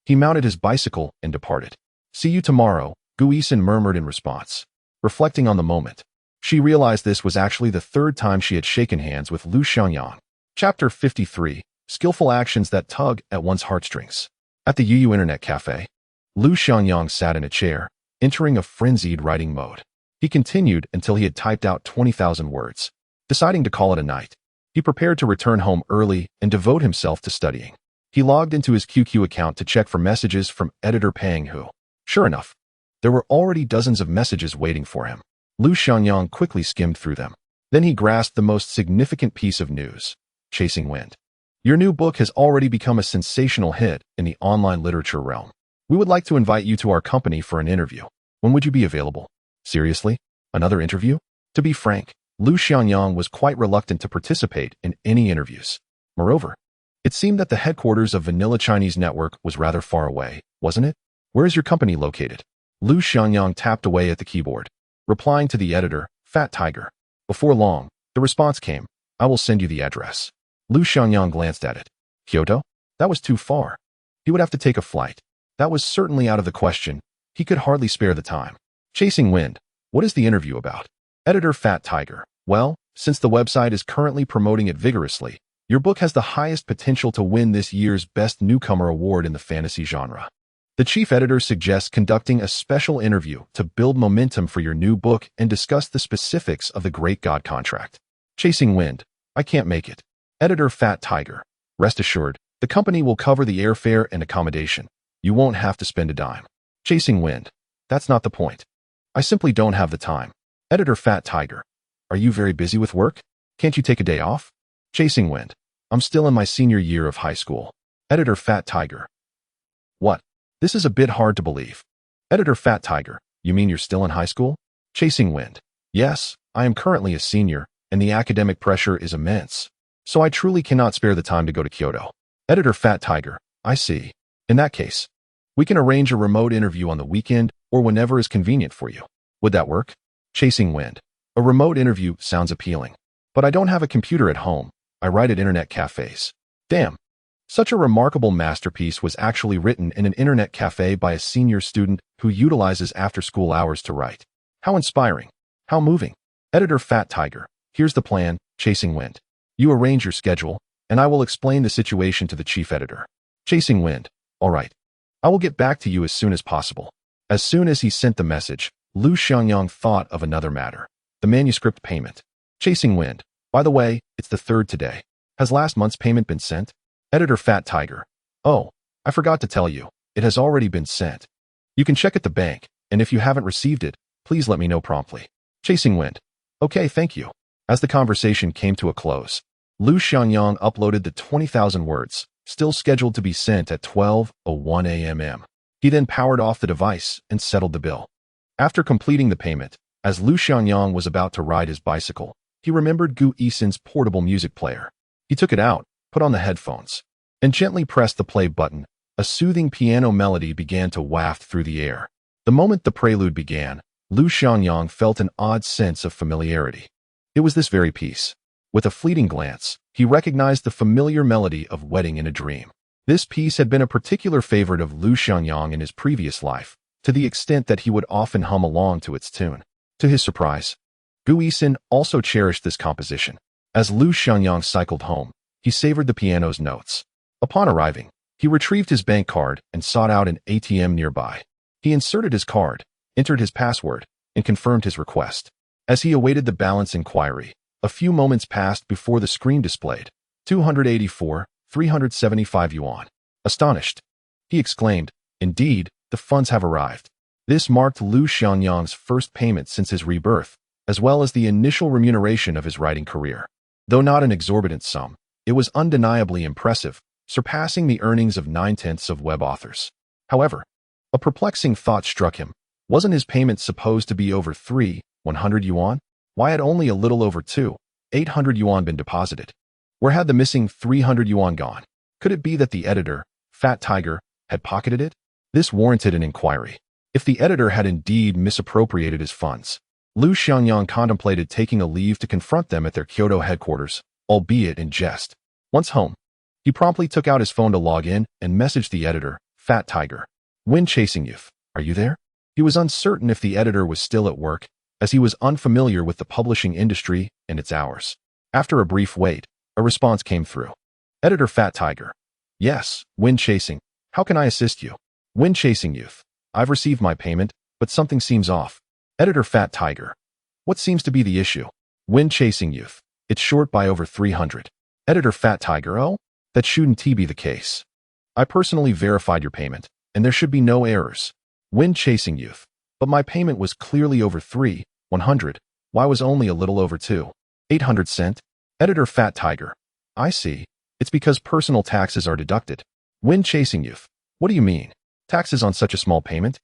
Speaker 1: he mounted his bicycle and departed. "See you tomorrow," Gu Yixin murmured in response. Reflecting on the moment, she realized this was actually the third time she had shaken hands with Lu Xiangyang. Chapter 53, Skillful Actions That Tug at One's Heartstrings. At the UU Internet Cafe, Lu Xiangyang sat in a chair, entering a frenzied writing mode. He continued until he had typed out 20,000 words. Deciding to call it a night, he prepared to return home early and devote himself to studying. He logged into his QQ account to check for messages from editor Pang Hu. Sure enough, there were already dozens of messages waiting for him. Lu Xiangyang quickly skimmed through them. Then he grasped the most significant piece of news: Chasing Wind. Your new book has already become a sensational hit in the online literature realm. We would like to invite you to our company for an interview. When would you be available? Seriously? Another interview? To be frank, Lu Xiangyang was quite reluctant to participate in any interviews. Moreover, it seemed that the headquarters of Vanilla Chinese Network was rather far away, wasn't it? Where is your company located? Lu Xiangyang tapped away at the keyboard, replying to the editor, Fat Tiger. Before long, the response came, "I will send you the address." Lu Xiangyang glanced at it. Kyoto? That was too far. He would have to take a flight. That was certainly out of the question. He could hardly spare the time. Chasing Wind. What is the interview about? Editor Fat Tiger. Well, since the website is currently promoting it vigorously, your book has the highest potential to win this year's Best Newcomer Award in the fantasy genre. The chief editor suggests conducting a special interview to build momentum for your new book and discuss the specifics of the Great God contract. Chasing Wind. I can't make it. Editor Fat Tiger. Rest assured, the company will cover the airfare and accommodation. You won't have to spend a dime. Chasing Wind. That's not the point. I simply don't have the time. Editor Fat Tiger. Are you very busy with work? Can't you take a day off? Chasing Wind. I'm still in my senior year of high school. Editor Fat Tiger. What? This is a bit hard to believe. Editor Fat Tiger. You mean you're still in high school? Chasing Wind. Yes, I am currently a senior, and the academic pressure is immense. So I truly cannot spare the time to go to Kyoto. Editor Fat Tiger. I see. In that case, we can arrange a remote interview on the weekend or whenever is convenient for you. Would that work? Chasing Wind. A remote interview sounds appealing. But I don't have a computer at home. I write at internet cafes. Damn. Such a remarkable masterpiece was actually written in an internet cafe by a senior student who utilizes after-school hours to write. How inspiring. How moving. Editor Fat Tiger. Here's the plan, Chasing Wind. You arrange your schedule, and I will explain the situation to the chief editor. Chasing Wind. All right. I will get back to you as soon as possible. As soon as he sent the message, Lu Xiangyang thought of another matter. The manuscript payment. Chasing Wind. By the way, it's the 3rd today. Has last month's payment been sent? Editor Fat Tiger. Oh, I forgot to tell you. It has already been sent. You can check at the bank, and if you haven't received it, please let me know promptly. Chasing Wind. Okay, thank you. As the conversation came to a close, Lu Xiangyang uploaded the 20,000 words, still scheduled to be sent at 12:01 a.m. He then powered off the device and settled the bill. After completing the payment, as Lu Xiangyang was about to ride his bicycle, he remembered Gu Yixin's portable music player. He took it out, put on the headphones, and gently pressed the play button. A soothing piano melody began to waft through the air. The moment the prelude began, Lu Xiangyang felt an odd sense of familiarity. It was this very piece. With a fleeting glance, he recognized the familiar melody of Wedding in a Dream. This piece had been a particular favorite of Lu Xiangyang in his previous life, to the extent that he would often hum along to its tune. To his surprise, Gu Yixin also cherished this composition. As Lu Xiangyang cycled home, he savored the piano's notes. Upon arriving, he retrieved his bank card and sought out an ATM nearby. He inserted his card, entered his password, and confirmed his request. As he awaited the balance inquiry, a few moments passed before the screen displayed 284,375 yuan. Astonished, he exclaimed, "Indeed, the funds have arrived." This marked Lu Xiangyang's first payment since his rebirth, as well as the initial remuneration of his writing career. Though not an exorbitant sum, it was undeniably impressive, surpassing the earnings of 9/10 of web authors. However, a perplexing thought struck him. Wasn't his payment supposed to be over 3,100 yuan? Why had only a little over 2,800 yuan been deposited? Where had the missing 300 yuan gone? Could it be that the editor, Fat Tiger, had pocketed it? This warranted an inquiry. If the editor had indeed misappropriated his funds, Lu Xiangyang contemplated taking a leave to confront them at their Kyoto headquarters, albeit in jest. Once home, he promptly took out his phone to log in and messaged the editor, Fat Tiger. Wind-chasing youth, are you there? He was uncertain if the editor was still at work, as he was unfamiliar with the publishing industry and its hours. After a brief wait, a response came through. Editor Fat Tiger. Yes, wind-chasing. How can I assist you? Wind-chasing youth. I've received my payment, but something seems off. Editor Fat Tiger. What seems to be the issue? Wind-chasing youth. It's short by over 300. Editor Fat Tiger. Oh, that shouldn't be the case. I personally verified your payment, and there should be no errors. Wind-chasing youth. But my payment was clearly over 100. Why was only a little over 800 cent? Editor Fat Tiger. I see. It's because personal taxes are deducted. Wind-chasing youth. What do you mean? Taxes on such a small payment?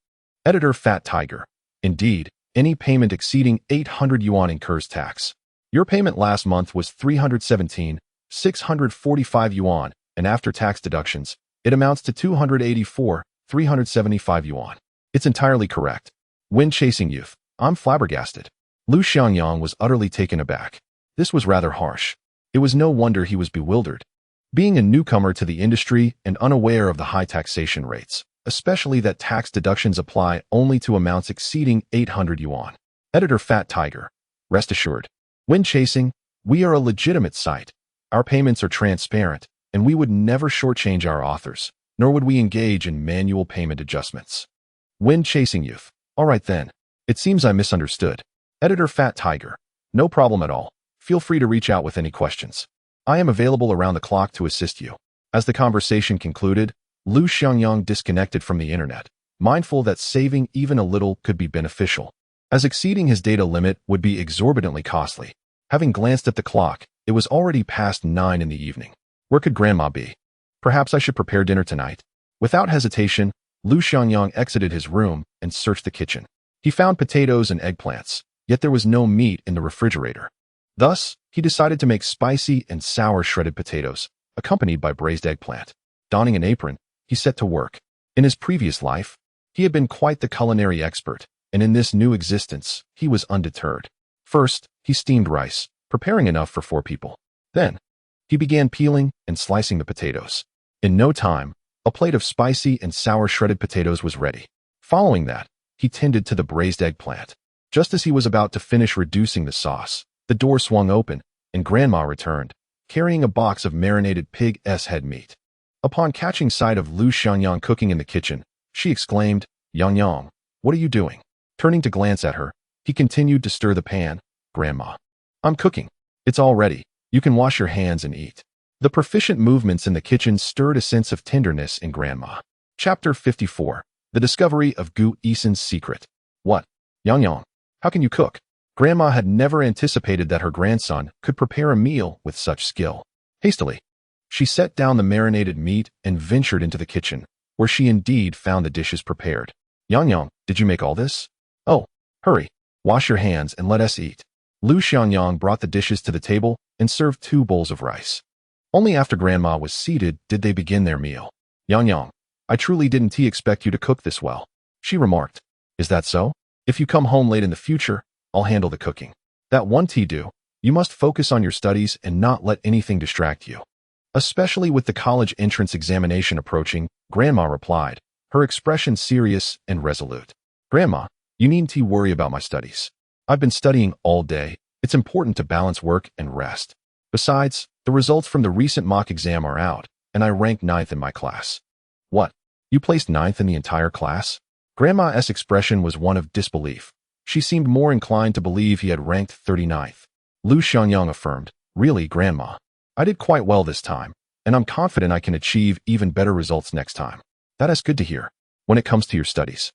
Speaker 1: Editor Fat Tiger. Indeed, any payment exceeding 800 yuan incurs tax. Your payment last month was 317,645 yuan, and after tax deductions, it amounts to 284,375 yuan. It's entirely correct. Wind-chasing youth. I'm flabbergasted. Lu Xiangyang was utterly taken aback. This was rather harsh. It was no wonder he was bewildered. Being a newcomer to the industry and unaware of the high taxation rates, especially that tax deductions apply only to amounts exceeding 800 yuan. Editor Fat Tiger. Rest assured. Wind-chasing, we are a legitimate site. Our payments are transparent, and we would never shortchange our authors, nor would we engage in manual payment adjustments. Wind-chasing youth. All right then. It seems I misunderstood. Editor Fat Tiger. No problem at all. Feel free to reach out with any questions. I am available around the clock to assist you. As the conversation concluded, Lu Xiangyang disconnected from the internet, mindful that saving even a little could be beneficial, as exceeding his data limit would be exorbitantly costly. Having glanced at the clock, it was already past 9 in the evening. Where could Grandma be? Perhaps I should prepare dinner tonight. Without hesitation, Lu Xiangyang exited his room and searched the kitchen. He found potatoes and eggplants, yet there was no meat in the refrigerator. Thus, he decided to make spicy and sour shredded potatoes, accompanied by braised eggplant. Donning an apron, he set to work. In his previous life, he had been quite the culinary expert, and in this new existence, he was undeterred. First, he steamed rice, preparing enough for 4 people. Then, he began peeling and slicing the potatoes. In no time, a plate of spicy and sour shredded potatoes was ready. Following that, he tended to the braised eggplant. Just as he was about to finish reducing the sauce, the door swung open, and Grandma returned, carrying a box of marinated pig's head meat. Upon catching sight of Lu Xiangyang cooking in the kitchen, she exclaimed, "Yang, what are you doing?" Turning to glance at her, he continued to stir the pan. "Grandma, I'm cooking. It's all ready. You can wash your hands and eat." The proficient movements in the kitchen stirred a sense of tenderness in Grandma. Chapter 54. The Discovery of Gu Yixin's Secret. What? Yang, how can you cook? Grandma had never anticipated that her grandson could prepare a meal with such skill. Hastily, she set down the marinated meat and ventured into the kitchen, where she indeed found the dishes prepared. "Yang, did you make all this?" "Oh, hurry. Wash your hands and let us eat." Lu Xiangyang brought the dishes to the table and served 2 bowls of rice. Only after Grandma was seated did they begin their meal. "Yang, I truly didn't expect you to cook this well," she remarked. "Is that so? If you come home late in the future, I'll handle the cooking. That won't do. You must focus on your studies and not let anything distract you." Especially with the college entrance examination approaching, Grandma replied, her expression serious and resolute. "Grandma, you needn't worry about my studies. I've been studying all day. It's important to balance work and rest. Besides, the results from the recent mock exam are out, and I ranked 9th in my class." "What? You placed 9th in the entire class?" Grandma's expression was one of disbelief. She seemed more inclined to believe he had ranked 39th. Lu Xiangyang affirmed, "Really, Grandma, I did quite well this time, and I'm confident I can achieve even better results next time." "That is good to hear. When it comes to your studies,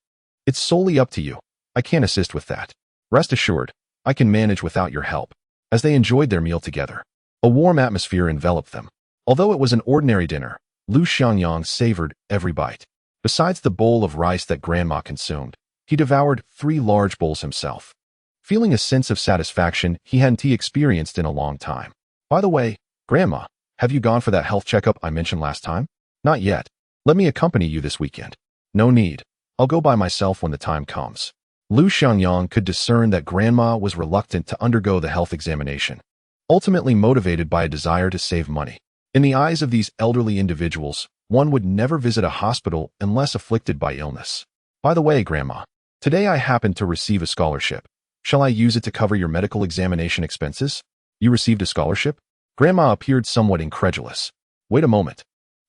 Speaker 1: it's solely up to you. I can't assist with that. Rest assured, I can manage without your help." As they enjoyed their meal together, a warm atmosphere enveloped them. Although it was an ordinary dinner, Lu Xiangyang savored every bite. Besides the bowl of rice that Grandma consumed, he devoured 3 large bowls himself, feeling a sense of satisfaction he hadn't experienced in a long time. "By the way, Grandma, have you gone for that health checkup I mentioned last time?" "Not yet. Let me accompany you this weekend." "No need. I'll go by myself when the time comes. Lu Xiangyang could discern that Grandma was reluctant to undergo the health examination, ultimately motivated by a desire to save money. In the eyes of these elderly individuals, one would never visit a hospital unless afflicted by illness. By the way, Grandma, today I happened to receive a scholarship. Shall I use it to cover your medical examination expenses? You received a scholarship? Grandma appeared somewhat incredulous. Wait a moment.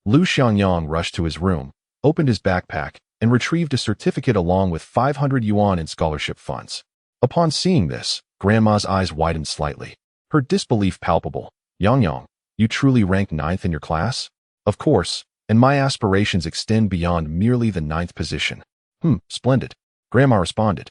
Speaker 1: Lu Xiangyang rushed to his room, opened his backpack, and retrieved a certificate along with 500 yuan in scholarship funds. Upon seeing this, Grandma's eyes widened slightly, her disbelief palpable. Yangyang, you truly ranked 9th in your class? Of course, and my aspirations extend beyond merely the 9th position. Splendid, Grandma responded,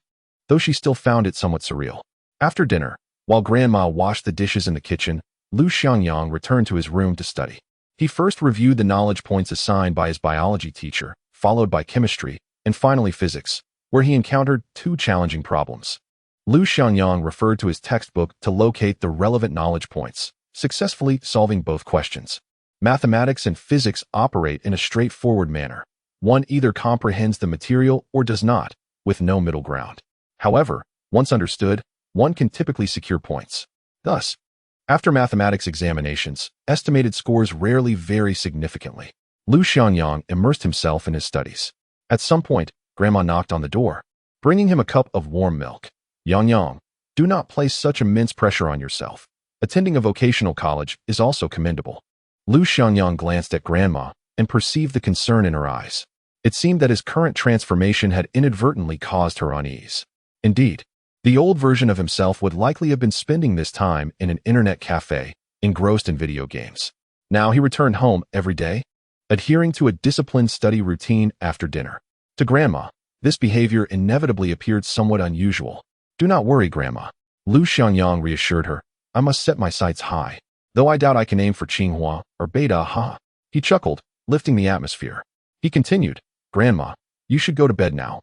Speaker 1: though she still found it somewhat surreal. After dinner, while Grandma washed the dishes in the kitchen, Lu Xiangyang returned to his room to study. He first reviewed the knowledge points assigned by his biology teacher, followed by chemistry, and finally physics, where he encountered 2 challenging problems. Lu Xiangyang referred to his textbook to locate the relevant knowledge points, successfully solving both questions. Mathematics and physics operate in a straightforward manner. One either comprehends the material or does not, with no middle ground. However, once understood, one can typically secure points. Thus, after mathematics examinations, estimated scores rarely vary significantly. Lu Xiangyang immersed himself in his studies. At some point, Grandma knocked on the door, bringing him a cup of warm milk. Yangyang, do not place such immense pressure on yourself. Attending a vocational college is also commendable. Lu Xiangyang glanced at Grandma and perceived the concern in her eyes. It seemed that his current transformation had inadvertently caused her unease. Indeed, the old version of himself would likely have been spending this time in an internet cafe, engrossed in video games. Now he returned home every day, adhering to a disciplined study routine after dinner. To Grandma, this behavior inevitably appeared somewhat unusual. Do not worry, Grandma, Lu Xiangyang reassured her. I must set my sights high, though I doubt I can aim for Tsinghua or Beta Ha. He chuckled, lifting the atmosphere. He continued, Grandma, you should go to bed now.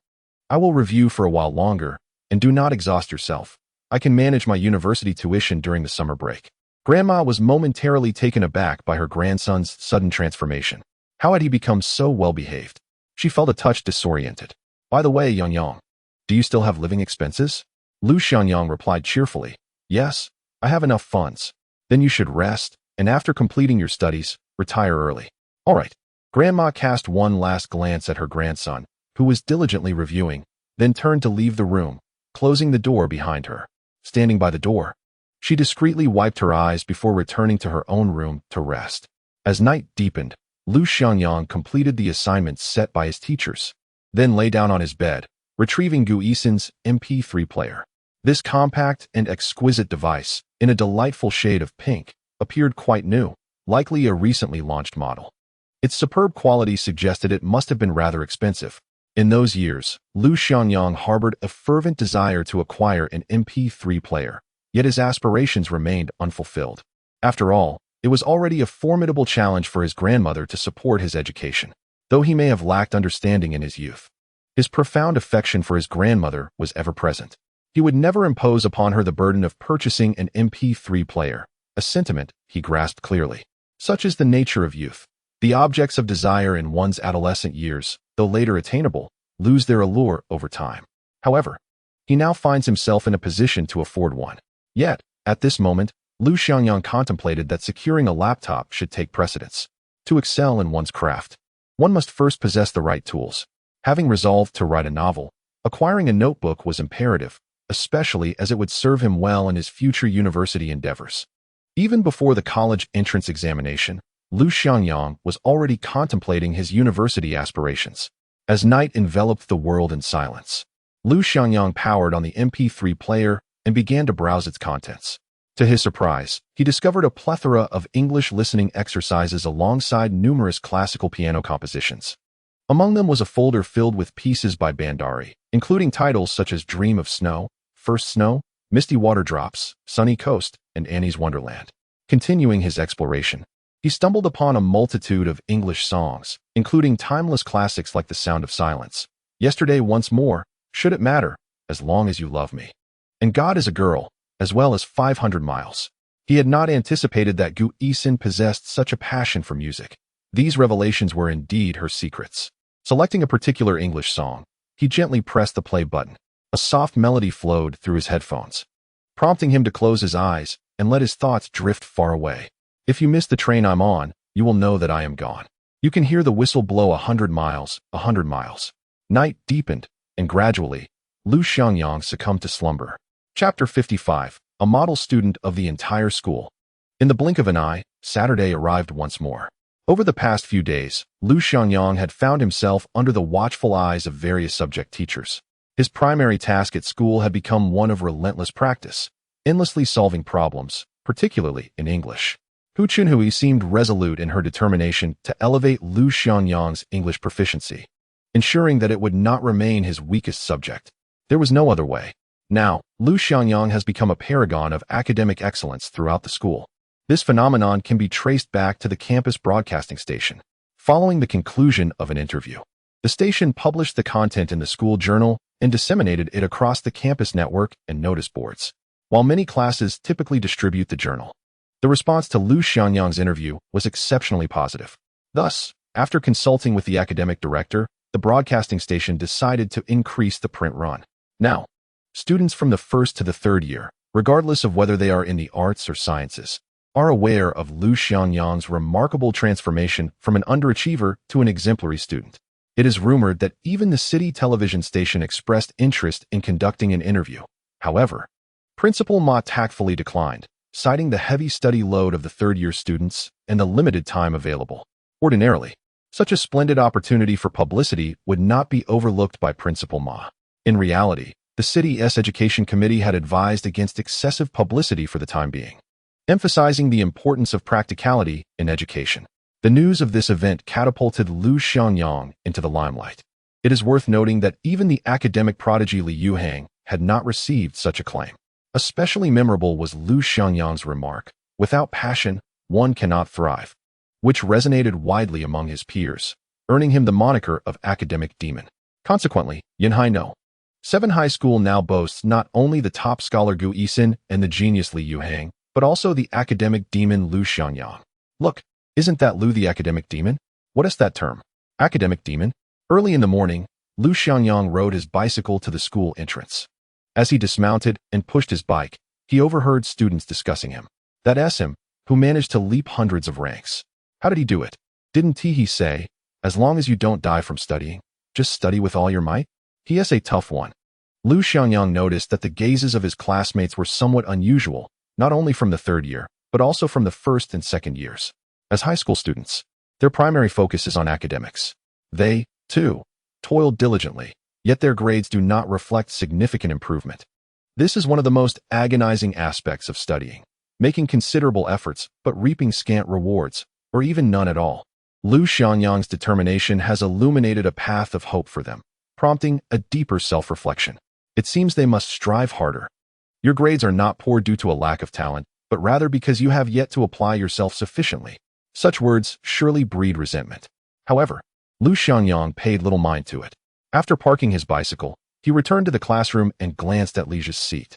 Speaker 1: I will review for a while longer, and do not exhaust yourself. I can manage my university tuition during the summer break. Grandma was momentarily taken aback by her grandson's sudden transformation. How had he become so well-behaved? She felt a touch disoriented. By the way, Yangyang, do you still have living expenses? Lu Xiangyang replied cheerfully. Yes, I have enough funds. Then you should rest, and after completing your studies, retire early. All right. Grandma cast one last glance at her grandson, who was diligently reviewing, then turned to leave the room, closing the door behind her. Standing by the door, she discreetly wiped her eyes before returning to her own room to rest. As night deepened, Lu Xiangyang completed the assignments set by his teachers, then lay down on his bed, retrieving Gu Yixin's MP3 player. This compact and exquisite device, in a delightful shade of pink, appeared quite new, likely a recently launched model. Its superb quality suggested it must have been rather expensive. In those years, Lu Xiangyang harbored a fervent desire to acquire an MP3 player, yet his aspirations remained unfulfilled. After all, it was already a formidable challenge for his grandmother to support his education, though he may have lacked understanding in his youth. His profound affection for his grandmother was ever present. He would never impose upon her the burden of purchasing an MP3 player, a sentiment he grasped clearly. Such is the nature of youth. The objects of desire in one's adolescent years, though later attainable, lose their allure over time. However, he now finds himself in a position to afford one. Yet, at this moment, Lu Xiangyang contemplated that securing a laptop should take precedence. To excel in one's craft, one must first possess the right tools. Having resolved to write a novel, acquiring a notebook was imperative, especially as it would serve him well in his future university endeavors. Even before the college entrance examination, Lu Xiangyang was already contemplating his university aspirations. As night enveloped the world in silence, Lu Xiangyang powered on the MP3 player and began to browse its contents. To his surprise, he discovered a plethora of English listening exercises alongside numerous classical piano compositions. Among them was a folder filled with pieces by Bandari, including titles such as Dream of Snow, First Snow, Misty Water Drops, Sunny Coast, and Annie's Wonderland. Continuing his exploration, he stumbled upon a multitude of English songs, including timeless classics like The Sound of Silence, Yesterday Once More, Should It Matter, As Long As You Love Me, and God Is a Girl, as well as 500 Miles. He had not anticipated that Gu Yixin possessed such a passion for music. These revelations were indeed her secrets. Selecting a particular English song, He gently pressed the play button. A soft melody flowed through his headphones, prompting him to close his eyes and let his thoughts drift far away. If you miss the train I'm on, you will know that I am gone. You can hear the whistle blow 100 miles, 100 miles. Night deepened, and gradually, Lu Xiangyang succumbed to slumber. Chapter 55. A model student of the entire school. In the blink of an eye, Saturday arrived once more. Over the past few days, Lu Xiangyang had found himself under the watchful eyes of various subject teachers. His primary task at school had become one of relentless practice, endlessly solving problems, particularly in English. Hu Chunhui seemed resolute in her determination to elevate Lu Xiangyang's English proficiency, ensuring that it would not remain his weakest subject. There was no other way. Now, Lu Xiangyang has become a paragon of academic excellence throughout the school. This phenomenon can be traced back to the campus broadcasting station. Following the conclusion of an interview, the station published the content in the school journal and disseminated it across the campus network and notice boards. While many classes typically distribute the journal, the response to Lu Xiangyang's interview was exceptionally positive. Thus, after consulting with the academic director, the broadcasting station decided to increase the print run. Now, students from the first to the third year, regardless of whether they are in the arts or sciences, are aware of Lu Xiangyang's remarkable transformation from an underachiever to an exemplary student. It is rumored that even the city television station expressed interest in conducting an interview. However, Principal Ma tactfully declined, citing the heavy study load of the third-year students and the limited time available. Ordinarily, such a splendid opportunity for publicity would not be overlooked by Principal Ma. In reality, the city's education committee had advised against excessive publicity for the time being, emphasizing the importance of practicality in education. The news of this event catapulted Lu Xiangyang into the limelight. It is worth noting that even the academic prodigy Li Yuhang had not received such acclaim. Especially memorable was Lu Xiangyang's remark, "Without passion, one cannot thrive," which resonated widely among his peers, earning him the moniker of academic demon. Consequently, Yinhai No. 7 High School now boasts not only the top scholar Gu Yixin and the genius Li Yuhang, but also the academic demon Lu Xiangyang. Look, isn't that Lu the academic demon? What is that term? Academic demon? Early in the morning, Lu Xiangyang rode his bicycle to the school entrance. As he dismounted and pushed his bike, he overheard students discussing him. That's him, who managed to leap hundreds of ranks. How did he do it? Didn't he say, "As long as you don't die from studying, just study with all your might"? He's a tough one. Lu Xiangyang noticed that the gazes of his classmates were somewhat unusual, not only from the third year, but also from the first and second years. As high school students, their primary focus is on academics. They, too, toiled diligently, yet their grades do not reflect significant improvement. This is one of the most agonizing aspects of studying, making considerable efforts but reaping scant rewards, or even none at all. Lu Xiangyang's determination has illuminated a path of hope for them, prompting a deeper self-reflection. It seems they must strive harder. Your grades are not poor due to a lack of talent, but rather because you have yet to apply yourself sufficiently. Such words surely breed resentment. However, Lu Xiangyang paid little mind to it. After parking his bicycle, he returned to the classroom and glanced at Li's seat.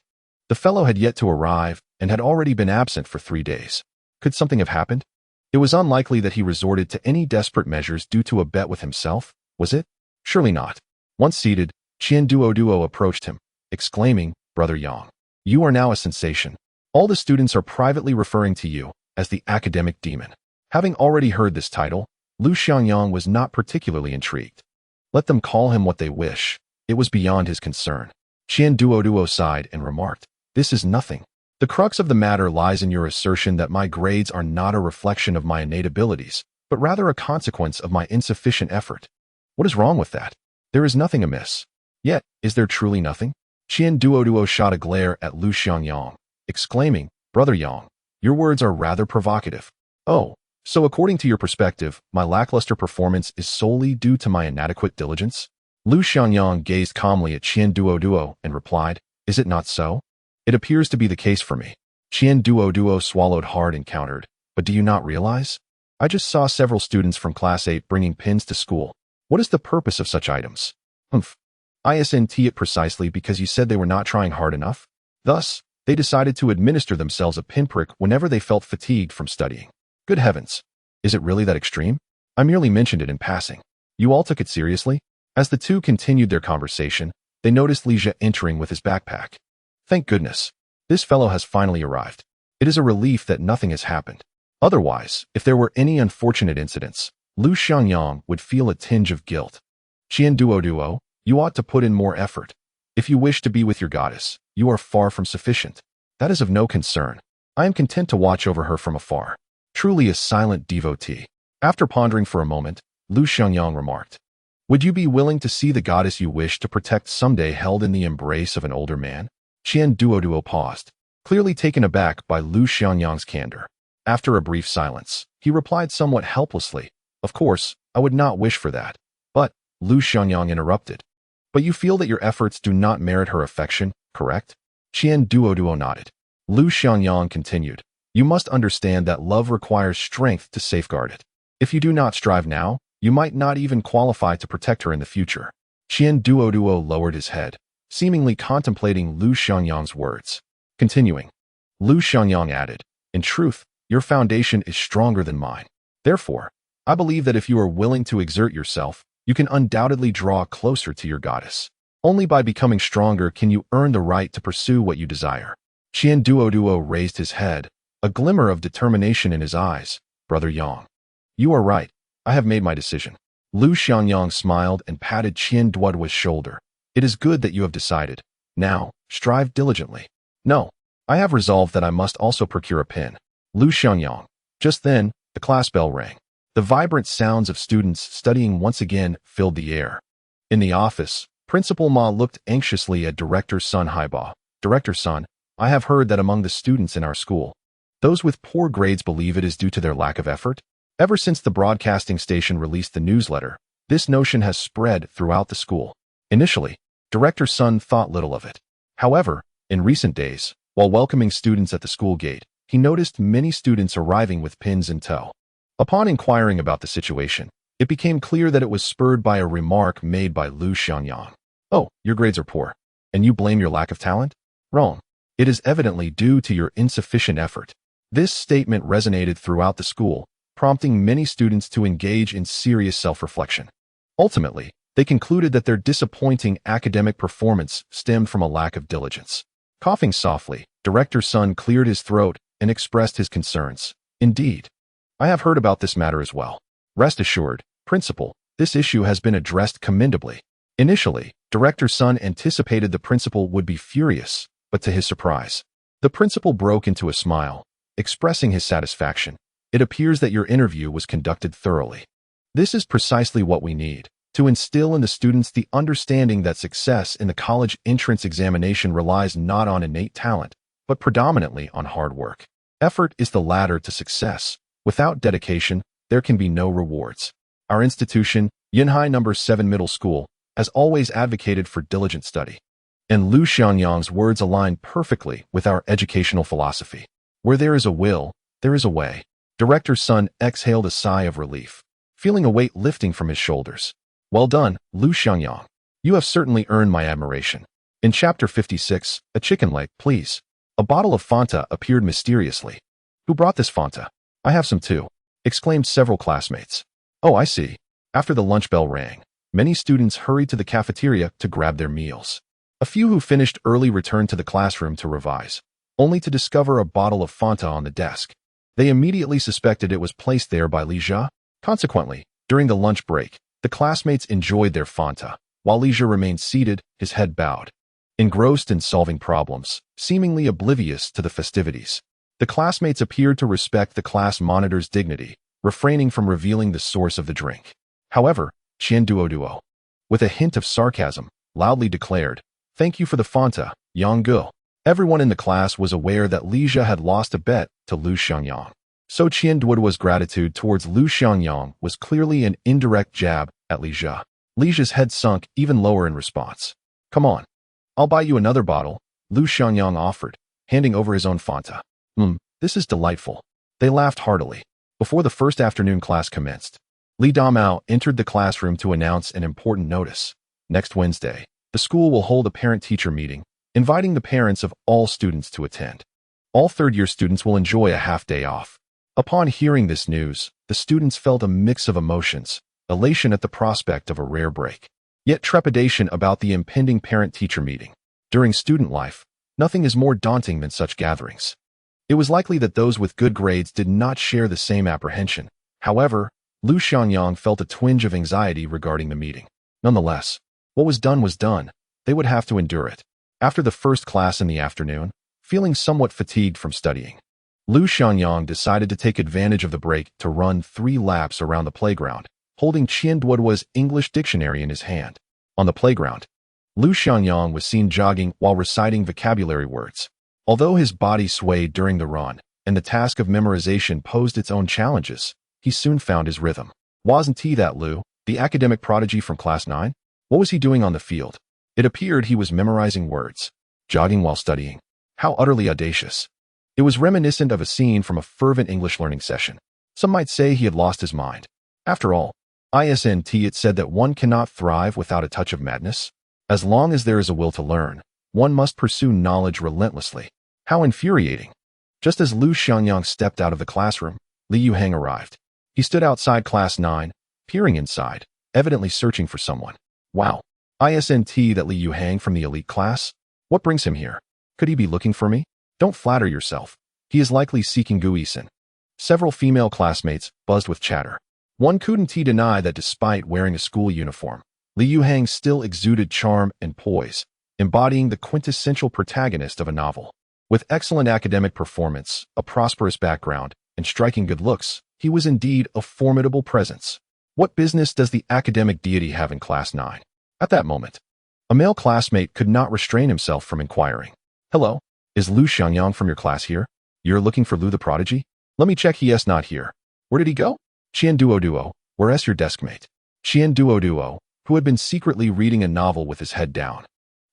Speaker 1: The fellow had yet to arrive and had already been absent for 3 days. Could something have happened? It was unlikely that he resorted to any desperate measures due to a bet with himself, was it? Surely not. Once seated, Qian Duo approached him, exclaiming, "Brother Yang, you are now a sensation. All the students are privately referring to you as the academic demon." Having already heard this title, Lu Xiangyang was not particularly intrigued. Let them call him what they wish. It was beyond his concern. Qian Duo sighed and remarked, "This is nothing. The crux of the matter lies in your assertion that my grades are not a reflection of my innate abilities, but rather a consequence of my insufficient effort. What is wrong with that? There is nothing amiss. Yet, is there truly nothing?" Qian Duo shot a glare at Lu Xiangyang, exclaiming, "Brother Yang, your words are rather provocative. Oh, so according to your perspective, my lackluster performance is solely due to my inadequate diligence?" Lu Xiangyang gazed calmly at Qian Duo and replied, "Is it not so? It appears to be the case for me." Qian Duo swallowed hard and countered, "But do you not realize? I just saw several students from Class 8 bringing pins to school. What is the purpose of such items?" "Humph. Isn't it precisely because you said they were not trying hard enough? Thus, they decided to administer themselves a pinprick whenever they felt fatigued from studying." Good heavens. Is it really that extreme? I merely mentioned it in passing. You all took it seriously? As the two continued their conversation, they noticed Li Jia entering with his backpack. Thank goodness. This fellow has finally arrived. It is a relief that nothing has happened. Otherwise, if there were any unfortunate incidents, Lu Xiangyang would feel a tinge of guilt. Qian Duo, you ought to put in more effort. If you wish to be with your goddess, you are far from sufficient. That is of no concern. I am content to watch over her from afar. Truly a silent devotee. After pondering for a moment, Lu Xiangyang remarked, would you be willing to see the goddess you wish to protect someday held in the embrace of an older man? Qian Duo paused, clearly taken aback by Lu Xiangyang's candor. After a brief silence, he replied somewhat helplessly, of course, I would not wish for that. But, Lu Xiangyang interrupted. But you feel that your efforts do not merit her affection, correct? Qian Duo nodded. Lu Xiangyang continued, you must understand that love requires strength to safeguard it. If you do not strive now, you might not even qualify to protect her in the future. Qian Duo lowered his head, seemingly contemplating Lu Xiangyang's words. Continuing, Lu Xiangyang added, in truth, your foundation is stronger than mine. Therefore, I believe that if you are willing to exert yourself, you can undoubtedly draw closer to your goddess. Only by becoming stronger can you earn the right to pursue what you desire. Qian Duo raised his head, a glimmer of determination in his eyes. Brother Yang. You are right. I have made my decision. Lu Xiangyang smiled and patted Qian Duo's shoulder. It is good that you have decided. Now, strive diligently. No, I have resolved that I must also procure a pin. Lu Xiangyang. Just then, the class bell rang. The vibrant sounds of students studying once again filled the air. In the office, Principal Ma looked anxiously at Director Sun Haiba. Director Sun, I have heard that among the students in our school, those with poor grades believe it is due to their lack of effort. Ever since the broadcasting station released the newsletter, this notion has spread throughout the school. Initially, Director Sun thought little of it. However, in recent days, while welcoming students at the school gate, he noticed many students arriving with pins in tow. Upon inquiring about the situation, it became clear that it was spurred by a remark made by Lu Xiangyang. Oh, your grades are poor, and you blame your lack of talent? Wrong. It is evidently due to your insufficient effort. This statement resonated throughout the school, prompting many students to engage in serious self-reflection. Ultimately, they concluded that their disappointing academic performance stemmed from a lack of diligence. Coughing softly, Director Sun cleared his throat and expressed his concerns. Indeed, I have heard about this matter as well. Rest assured, Principal, this issue has been addressed commendably. Initially, Director Sun anticipated the principal would be furious, but to his surprise, the principal broke into a smile, expressing his satisfaction. It appears that your interview was conducted thoroughly. This is precisely what we need, to instill in the students the understanding that success in the college entrance examination relies not on innate talent, but predominantly on hard work. Effort is the ladder to success. Without dedication, there can be no rewards. Our institution, Yinhai No. 7 Middle School, has always advocated for diligent study. And Lu Xiangyang's words align perfectly with our educational philosophy. Where there is a will, there is a way. Director Sun exhaled a sigh of relief, feeling a weight lifting from his shoulders. Well done, Lu Xiangyang. You have certainly earned my admiration. In Chapter 56, a chicken leg, please. A bottle of Fanta appeared mysteriously. Who brought this Fanta? I have some too, exclaimed several classmates. Oh, I see. After the lunch bell rang, many students hurried to the cafeteria to grab their meals. A few who finished early returned to the classroom to revise, only to discover a bottle of Fanta on the desk. They immediately suspected it was placed there by Li Jia. Consequently, during the lunch break, the classmates enjoyed their Fanta, while Li Jia remained seated, his head bowed, engrossed in solving problems, seemingly oblivious to the festivities. The classmates appeared to respect the class monitor's dignity, refraining from revealing the source of the drink. However, Qian Duo, with a hint of sarcasm, loudly declared, "Thank you for the Fanta, Yang Gu." Everyone in the class was aware that Li Jia had lost a bet to Lu Xiangyang. So Qian Duo's gratitude towards Lu Xiangyang was clearly an indirect jab at Li Jia. Li Jia's head sunk even lower in response. "Come on. I'll buy you another bottle," Lu Xiangyang offered, handing over his own Fanta. This is delightful." They laughed heartily. Before the first afternoon class commenced, Li Damao entered the classroom to announce an important notice. Next Wednesday, the school will hold a parent-teacher meeting, inviting the parents of all students to attend. All third-year students will enjoy a half-day off. Upon hearing this news, the students felt a mix of emotions, elation at the prospect of a rare break, yet trepidation about the impending parent-teacher meeting. During student life, nothing is more daunting than such gatherings. It was likely that those with good grades did not share the same apprehension. However, Lu Xiangyang felt a twinge of anxiety regarding the meeting. Nonetheless, what was done, they would have to endure it. After the first class in the afternoon, feeling somewhat fatigued from studying, Lu Xiangyang decided to take advantage of the break to run 3 laps around the playground, holding Qian Duoduo's English dictionary in his hand. On the playground, Lu Xiangyang was seen jogging while reciting vocabulary words. Although his body swayed during the run, and the task of memorization posed its own challenges, he soon found his rhythm. Wasn't he that Lu, the academic prodigy from class 9? What was he doing on the field? It appeared he was memorizing words, jogging while studying. How utterly audacious. It was reminiscent of a scene from a fervent English learning session. Some might say he had lost his mind. After all, it said that one cannot thrive without a touch of madness. As long as there is a will to learn, one must pursue knowledge relentlessly. How infuriating. Just as Lu Xiangyang stepped out of the classroom, Li Yuhang arrived. He stood outside class 9, peering inside, evidently searching for someone. Wow. That Li Yuhang from the elite class? What brings him here? Could he be looking for me? Don't flatter yourself. He is likely seeking Gu Yixin. Several female classmates buzzed with chatter. One couldn't deny that despite wearing a school uniform, Li Yuhang still exuded charm and poise, embodying the quintessential protagonist of a novel. With excellent academic performance, a prosperous background, and striking good looks, he was indeed a formidable presence. What business does the academic deity have in class 9? At that moment, a male classmate could not restrain himself from inquiring. Hello, is Lu Xiangyang from your class here? You're looking for Lu the prodigy? Let me check, he is not here. Where did he go? Qian Duoduo, where's your deskmate? Qian Duoduo, who had been secretly reading a novel with his head down,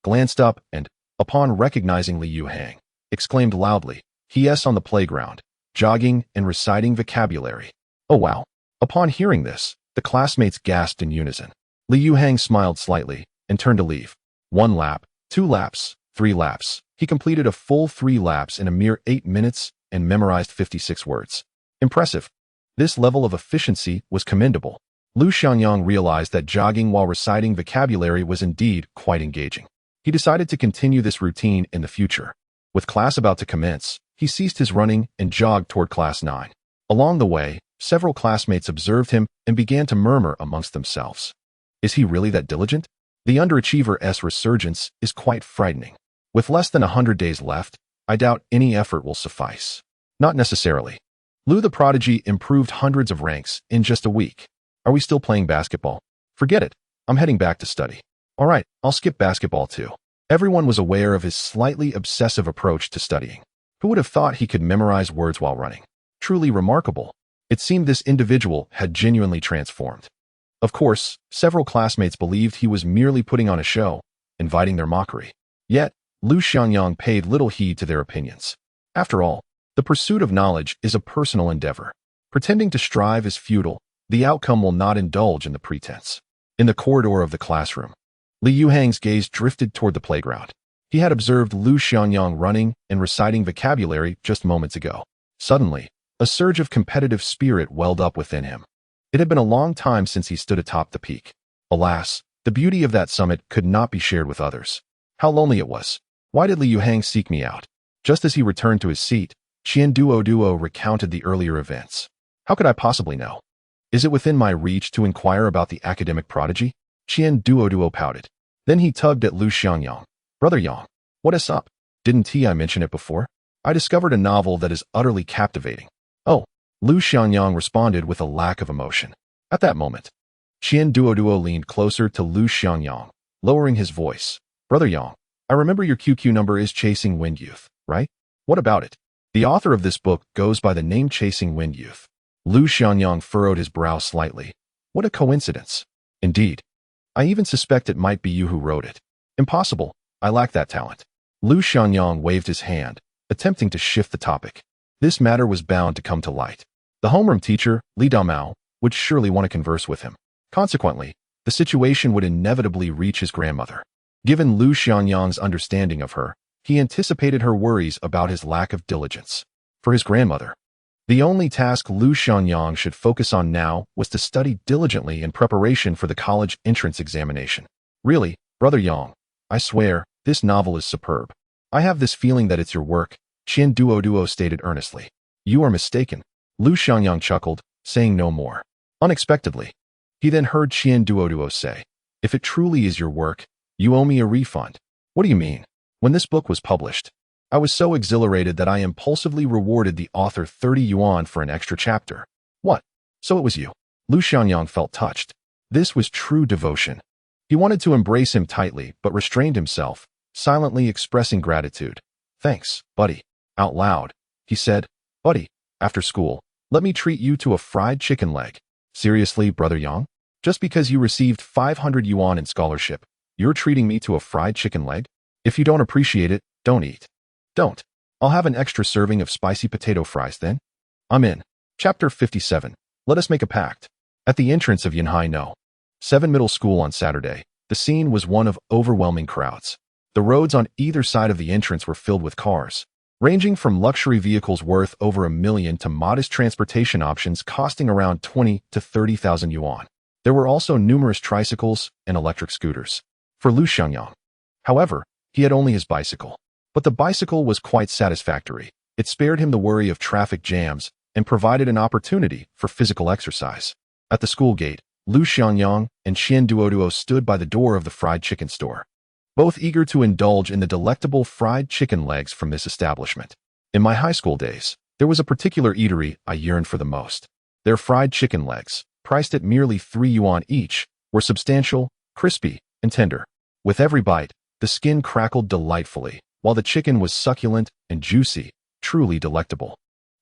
Speaker 1: glanced up and, upon recognizing Li Yuhang, exclaimed loudly, he is on the playground, jogging and reciting vocabulary. Oh wow. Upon hearing this, the classmates gasped in unison. Li Yuhang smiled slightly and turned to leave. 1 lap, 2 laps, 3 laps. He completed a full 3 laps in a mere 8 minutes and memorized 56 words. Impressive. This level of efficiency was commendable. Lu Xiangyang realized that jogging while reciting vocabulary was indeed quite engaging. He decided to continue this routine in the future. With class about to commence, he ceased his running and jogged toward class 9. Along the way, several classmates observed him and began to murmur amongst themselves. Is he really that diligent? The underachiever's resurgence is quite frightening. With less than 100 days left, I doubt any effort will suffice. Not necessarily. Lu the prodigy improved hundreds of ranks in just a week. Are we still playing basketball? Forget it. I'm heading back to study. All right, I'll skip basketball too. Everyone was aware of his slightly obsessive approach to studying. Who would have thought he could memorize words while running? Truly remarkable. It seemed this individual had genuinely transformed. Of course, several classmates believed he was merely putting on a show, inviting their mockery. Yet, Lu Xiangyang paid little heed to their opinions. After all, the pursuit of knowledge is a personal endeavor. Pretending to strive is futile. The outcome will not indulge in the pretense. In the corridor of the classroom, Li Yuhang's gaze drifted toward the playground. He had observed Lu Xiangyang running and reciting vocabulary just moments ago. Suddenly, a surge of competitive spirit welled up within him. It had been a long time since he stood atop the peak. Alas, the beauty of that summit could not be shared with others. How lonely it was. Why did Li Yuhang seek me out? Just as he returned to his seat, Qian Duoduo recounted the earlier events. How could I possibly know? Is it within my reach to inquire about the academic prodigy? Qian Duoduo pouted. Then he tugged at Lu Xiangyang. Brother Yang, what is up? Didn't I mention it before? I discovered a novel that is utterly captivating. Oh, Lu Xiangyang responded with a lack of emotion. At that moment, Qian Duoduo leaned closer to Lu Xiangyang, lowering his voice. Brother Yang, I remember your QQ number is Chasing Wind Youth, right? What about it? The author of this book goes by the name Chasing Wind Youth. Lu Xiangyang furrowed his brow slightly. What a coincidence. Indeed. I even suspect it might be you who wrote it. Impossible. I lack that talent. Lu Xiangyang waved his hand, attempting to shift the topic. This matter was bound to come to light. The homeroom teacher, Li Damao, would surely want to converse with him. Consequently, the situation would inevitably reach his grandmother. Given Lu Xiangyang's understanding of her, he anticipated her worries about his lack of diligence. For his grandmother, the only task Lu Xiangyang should focus on now was to study diligently in preparation for the college entrance examination. Really, Brother Yang, I swear, this novel is superb. I have this feeling that it's your work, Qian Duo stated earnestly. You are mistaken. Lu Xiangyang chuckled, saying no more. Unexpectedly, he then heard Qian Duo say, if it truly is your work, you owe me a refund. What do you mean? When this book was published, I was so exhilarated that I impulsively rewarded the author 30 yuan for an extra chapter. What? So it was you. Lu Xiangyang felt touched. This was true devotion. He wanted to embrace him tightly, but restrained himself, silently expressing gratitude. Thanks, buddy. Out loud, he said, buddy, after school, let me treat you to a fried chicken leg. Seriously, Brother Yang? Just because you received 500 yuan in scholarship, you're treating me to a fried chicken leg? If you don't appreciate it, don't eat. Don't. I'll have an extra serving of spicy potato fries then. I'm in. Chapter 57. Let us make a pact. At the entrance of Yanhai No. 7 Middle School on Saturday, the scene was one of overwhelming crowds. The roads on either side of the entrance were filled with cars, ranging from luxury vehicles worth over $1 million to modest transportation options costing around 20 to 30,000 yuan. There were also numerous tricycles and electric scooters. For Lu Xiangyang, however, he had only his bicycle. But the bicycle was quite satisfactory. It spared him the worry of traffic jams and provided an opportunity for physical exercise. At the school gate, Lu Xiangyang and Qian Duo stood by the door of the fried chicken store, both eager to indulge in the delectable fried chicken legs from this establishment. In my high school days, there was a particular eatery I yearned for the most. Their fried chicken legs, priced at merely 3 yuan each, were substantial, crispy, and tender. With every bite, the skin crackled delightfully, while the chicken was succulent and juicy, truly delectable.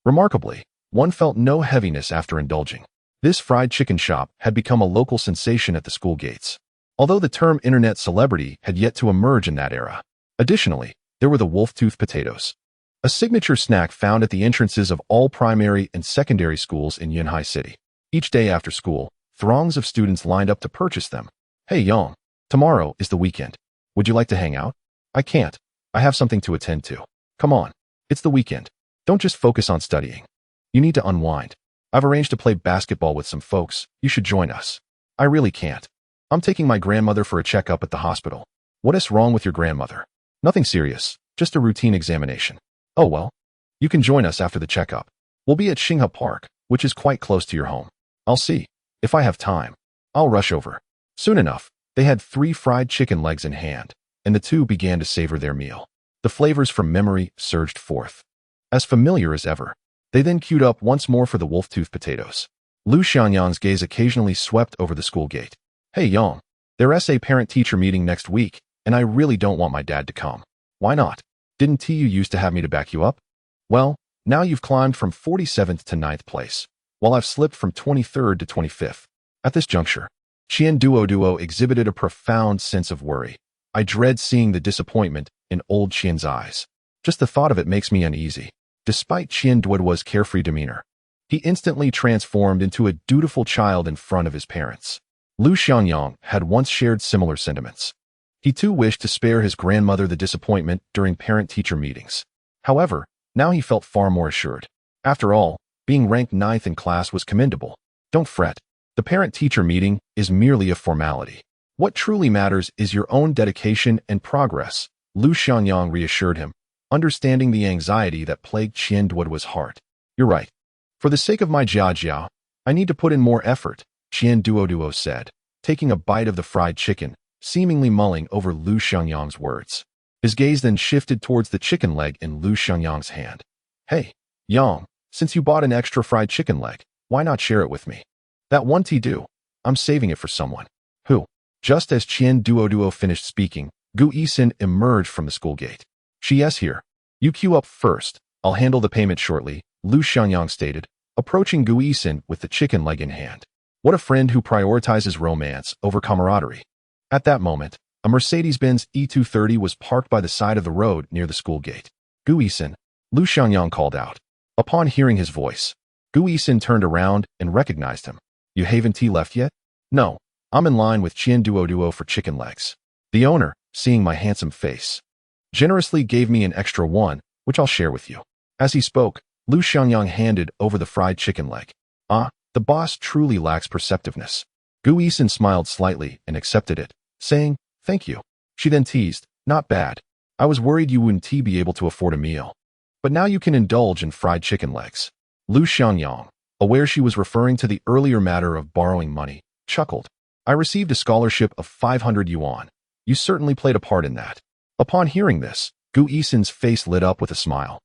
Speaker 1: Remarkably, one felt no heaviness after indulging. This fried chicken shop had become a local sensation at the school gates, although the term internet celebrity had yet to emerge in that era. Additionally, there were the wolf-tooth potatoes, a signature snack found at the entrances of all primary and secondary schools in Yanhai City. Each day after school, throngs of students lined up to purchase them. Hey Yang, tomorrow is the weekend. Would you like to hang out? I can't. I have something to attend to. Come on. It's the weekend. Don't just focus on studying. You need to unwind. I've arranged to play basketball with some folks. You should join us. I really can't. I'm taking my grandmother for a checkup at the hospital. What is wrong with your grandmother? Nothing serious. Just a routine examination. Oh well. You can join us after the checkup. We'll be at Xinghe Park, which is quite close to your home. I'll see. If I have time, I'll rush over. Soon enough, they had 3 fried chicken legs in hand, and the two began to savor their meal. The flavors from memory surged forth, as familiar as ever. They then queued up once more for the wolf-tooth potatoes. Lu Xiangyang's gaze occasionally swept over the school gate. Hey Yang, there's a parent-teacher meeting next week, and I really don't want my dad to come. Why not? Didn't TU used to have me to back you up? Well, now you've climbed from 47th to 9th place, while I've slipped from 23rd to 25th. At this juncture, Qian Duo exhibited a profound sense of worry. I dread seeing the disappointment in old Qian's eyes. Just the thought of it makes me uneasy. Despite Qian Duo's carefree demeanor, he instantly transformed into a dutiful child in front of his parents. Lu Xiangyang had once shared similar sentiments. He too wished to spare his grandmother the disappointment during parent-teacher meetings. However, now he felt far more assured. After all, being ranked 9th in class was commendable. Don't fret. The parent-teacher meeting is merely a formality. What truly matters is your own dedication and progress, Lu Xiangyang reassured him, understanding the anxiety that plagued Qian Duo's heart. You're right. For the sake of my Jiajiao, I need to put in more effort, Qian Duo said, taking a bite of the fried chicken, seemingly mulling over Lu Xiangyang's words. His gaze then shifted towards the chicken leg in Lu Xiangyang's hand. Hey, Yang, since you bought an extra fried chicken leg, why not share it with me? That one do. I'm saving it for someone. Who? Just as Qian Duo finished speaking, Gu Yixin emerged from the school gate. She's here. You queue up first. I'll handle the payment shortly, Lu Xiangyang stated, approaching Gu Yixin with the chicken leg in hand. What a friend who prioritizes romance over camaraderie. At that moment, a Mercedes-Benz E230 was parked by the side of the road near the school gate. Gu Yixin, Lu Xiangyang called out. Upon hearing his voice, Gu Yixin turned around and recognized him. You haven't left yet? No, I'm in line with Qian Duo for chicken legs. The owner, seeing my handsome face, generously gave me an extra one, which I'll share with you. As he spoke, Lu Xiangyang handed over the fried chicken leg. The boss truly lacks perceptiveness. Gu Yixin smiled slightly and accepted it, saying, Thank you. She then teased, not bad. I was worried you wouldn't be able to afford a meal. But now you can indulge in fried chicken legs. Lu Xiangyang, aware she was referring to the earlier matter of borrowing money, chuckled. I received a scholarship of 500 yuan. You certainly played a part in that. Upon hearing this, Gu Yixin's face lit up with a smile.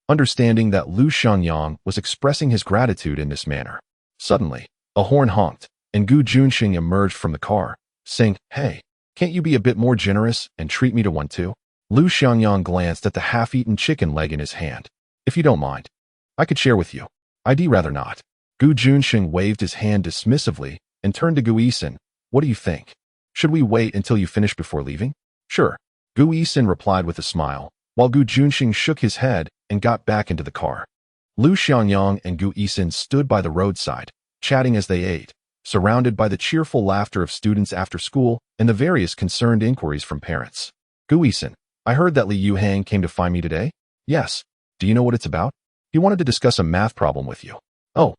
Speaker 1: Understanding that Lu Xiangyang was expressing his gratitude in this manner. Suddenly, a horn honked, and Gu Yixin emerged from the car, saying, Hey, can't you be a bit more generous and treat me to one too? Lu Xiangyang glanced at the half-eaten chicken leg in his hand. If you don't mind, I could share with you. I'd rather not. Gu Yixin waved his hand dismissively and turned to Gu Yixin. What do you think? Should we wait until you finish before leaving? Sure. Gu Yixin replied with a smile, while Gu Yixin shook his head and got back into the car. Lu Xiangyang and Gu Yixin stood by the roadside, chatting as they ate, surrounded by the cheerful laughter of students after school and the various concerned inquiries from parents. Gu Yixin, I heard that Li Yuhang came to find me today? Yes. Do you know what it's about? He wanted to discuss a math problem with you. Oh,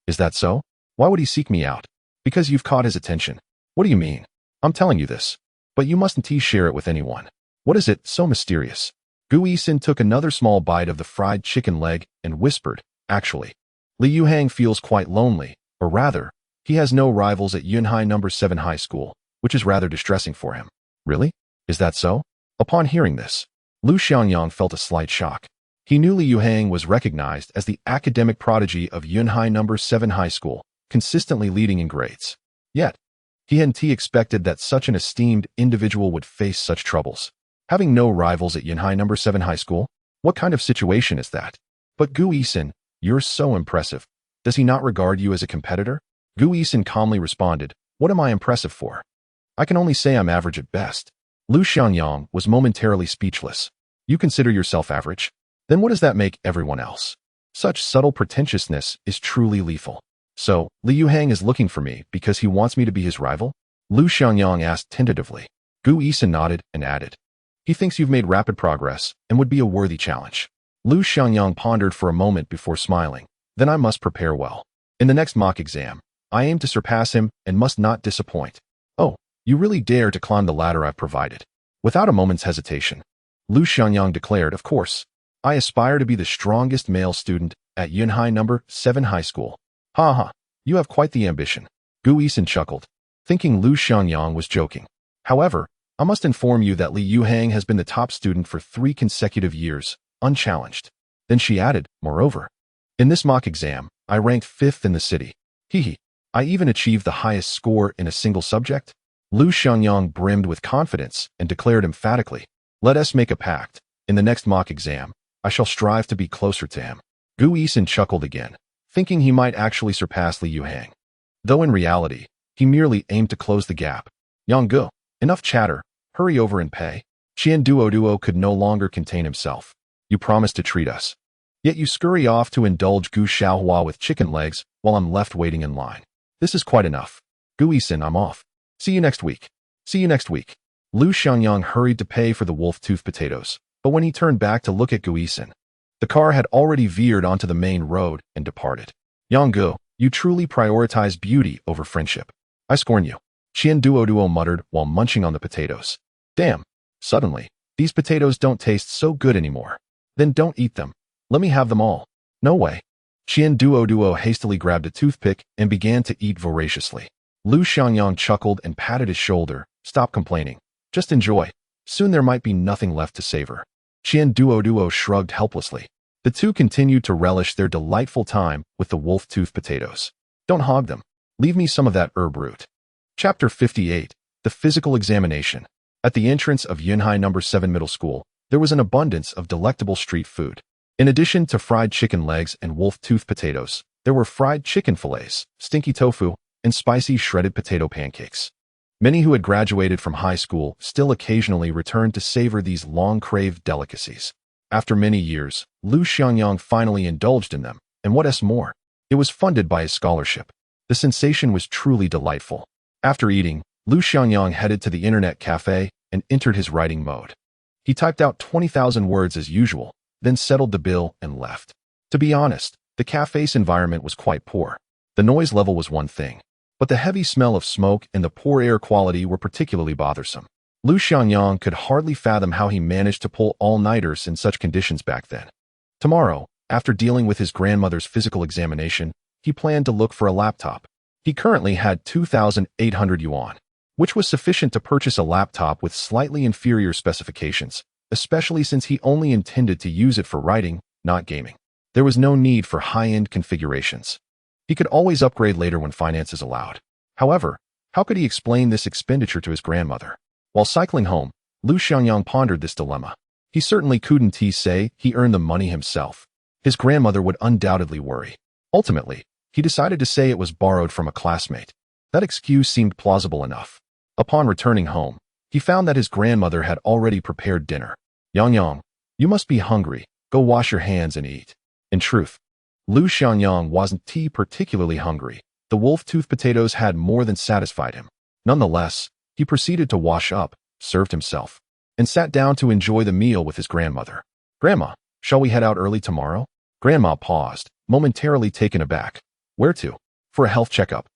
Speaker 1: is that so? Why would he seek me out? Because you've caught his attention. What do you mean? I'm telling you this. But you mustn't share it with anyone. What is it so mysterious? Gu Yixin took another small bite of the fried chicken leg and whispered, Actually, Li Yuhang feels quite lonely, or rather, he has no rivals at Yunhai No. 7 High School, which is rather distressing for him. Really? Is that so? Upon hearing this, Lu Xiangyang felt a slight shock. He knew Li Yuhang was recognized as the academic prodigy of Yunhai No. 7 High School, consistently leading in grades. Yet, he hadn't expected that such an esteemed individual would face such troubles. Having no rivals at Yunhai No. 7 High School? What kind of situation is that? But Gu Yixin, you're so impressive. Does he not regard you as a competitor? Gu Yixin calmly responded, What am I impressive for? I can only say I'm average at best. Lu Xiangyang was momentarily speechless. You consider yourself average? Then what does that make everyone else? Such subtle pretentiousness is truly lethal. So, Li Yuhang is looking for me because he wants me to be his rival? Lu Xiangyang asked tentatively. Gu Yixin nodded and added, He thinks you've made rapid progress and would be a worthy challenge. Lu Xiangyang pondered for a moment before smiling. Then I must prepare well. In the next mock exam, I aim to surpass him and must not disappoint. Oh, you really dare to climb the ladder I've provided. Without a moment's hesitation, Lu Xiangyang declared, Of course, I aspire to be the strongest male student at Yunhai No. 7 High School. Ha ha, you have quite the ambition. Gu Yixin chuckled, thinking Lu Xiangyang was joking. However, I must inform you that Li Yuhang has been the top student for 3 consecutive years, unchallenged. Then she added, Moreover, in this mock exam, I ranked 5th in the city. Hee. I even achieved the highest score in a single subject. Lu Xiangyang brimmed with confidence and declared emphatically, Let us make a pact. In the next mock exam, I shall strive to be closer to him. Gu Yixin chuckled again, thinking he might actually surpass Li Yuhang. Though in reality, he merely aimed to close the gap. Yang Gu, enough chatter, hurry over and pay. Qian Duo could no longer contain himself. You promised to treat us. Yet you scurry off to indulge Gu Xiaohua with chicken legs while I'm left waiting in line. This is quite enough. Gu Yixin, I'm off. See you next week. See you next week. Lu Xiangyang hurried to pay for the wolf-tooth potatoes, but when he turned back to look at Gu Yixin, the car had already veered onto the main road and departed. Yang Gu, you truly prioritize beauty over friendship. I scorn you. Qian Duo muttered while munching on the potatoes. Damn. Suddenly, these potatoes don't taste so good anymore. Then don't eat them. Let me have them all. No way. Qian Duo hastily grabbed a toothpick and began to eat voraciously. Lu Xiangyang chuckled and patted his shoulder. Stop complaining. Just enjoy. Soon there might be nothing left to savor. Qian Duo shrugged helplessly. The two continued to relish their delightful time with the wolf-tooth potatoes. Don't hog them. Leave me some of that herb root. Chapter 58. The Physical Examination. At the entrance of Yunhai No. 7 Middle School, there was an abundance of delectable street food. In addition to fried chicken legs and wolf-tooth potatoes, there were fried chicken fillets, stinky tofu, and spicy shredded potato pancakes. Many who had graduated from high school still occasionally returned to savor these long-craved delicacies. After many years, Lu Xiangyang finally indulged in them, and what is more, it was funded by his scholarship. The sensation was truly delightful. After eating, Lu Xiangyang headed to the internet cafe and entered his writing mode. He typed out 20,000 words as usual, then settled the bill and left. To be honest, the cafe's environment was quite poor. The noise level was one thing, but the heavy smell of smoke and the poor air quality were particularly bothersome. Lu Xiangyang could hardly fathom how he managed to pull all-nighters in such conditions back then. Tomorrow, after dealing with his grandmother's physical examination, he planned to look for a laptop. He currently had 2,800 yuan, which was sufficient to purchase a laptop with slightly inferior specifications, especially since he only intended to use it for writing, not gaming. There was no need for high-end configurations. He could always upgrade later when finances allowed. However, how could he explain this expenditure to his grandmother? While cycling home, Lu Xiangyang pondered this dilemma. He certainly couldn't say he earned the money himself. His grandmother would undoubtedly worry. Ultimately, he decided to say it was borrowed from a classmate. That excuse seemed plausible enough. Upon returning home, he found that his grandmother had already prepared dinner. "Yang, you must be hungry. Go wash your hands and eat." In truth, Lu Xiangyang wasn't particularly hungry. The wolf-tooth potatoes had more than satisfied him. Nonetheless, he proceeded to wash up, served himself, and sat down to enjoy the meal with his grandmother. "Grandma, shall we head out early tomorrow?" Grandma paused, momentarily taken aback. "Where to?" "For a health checkup,"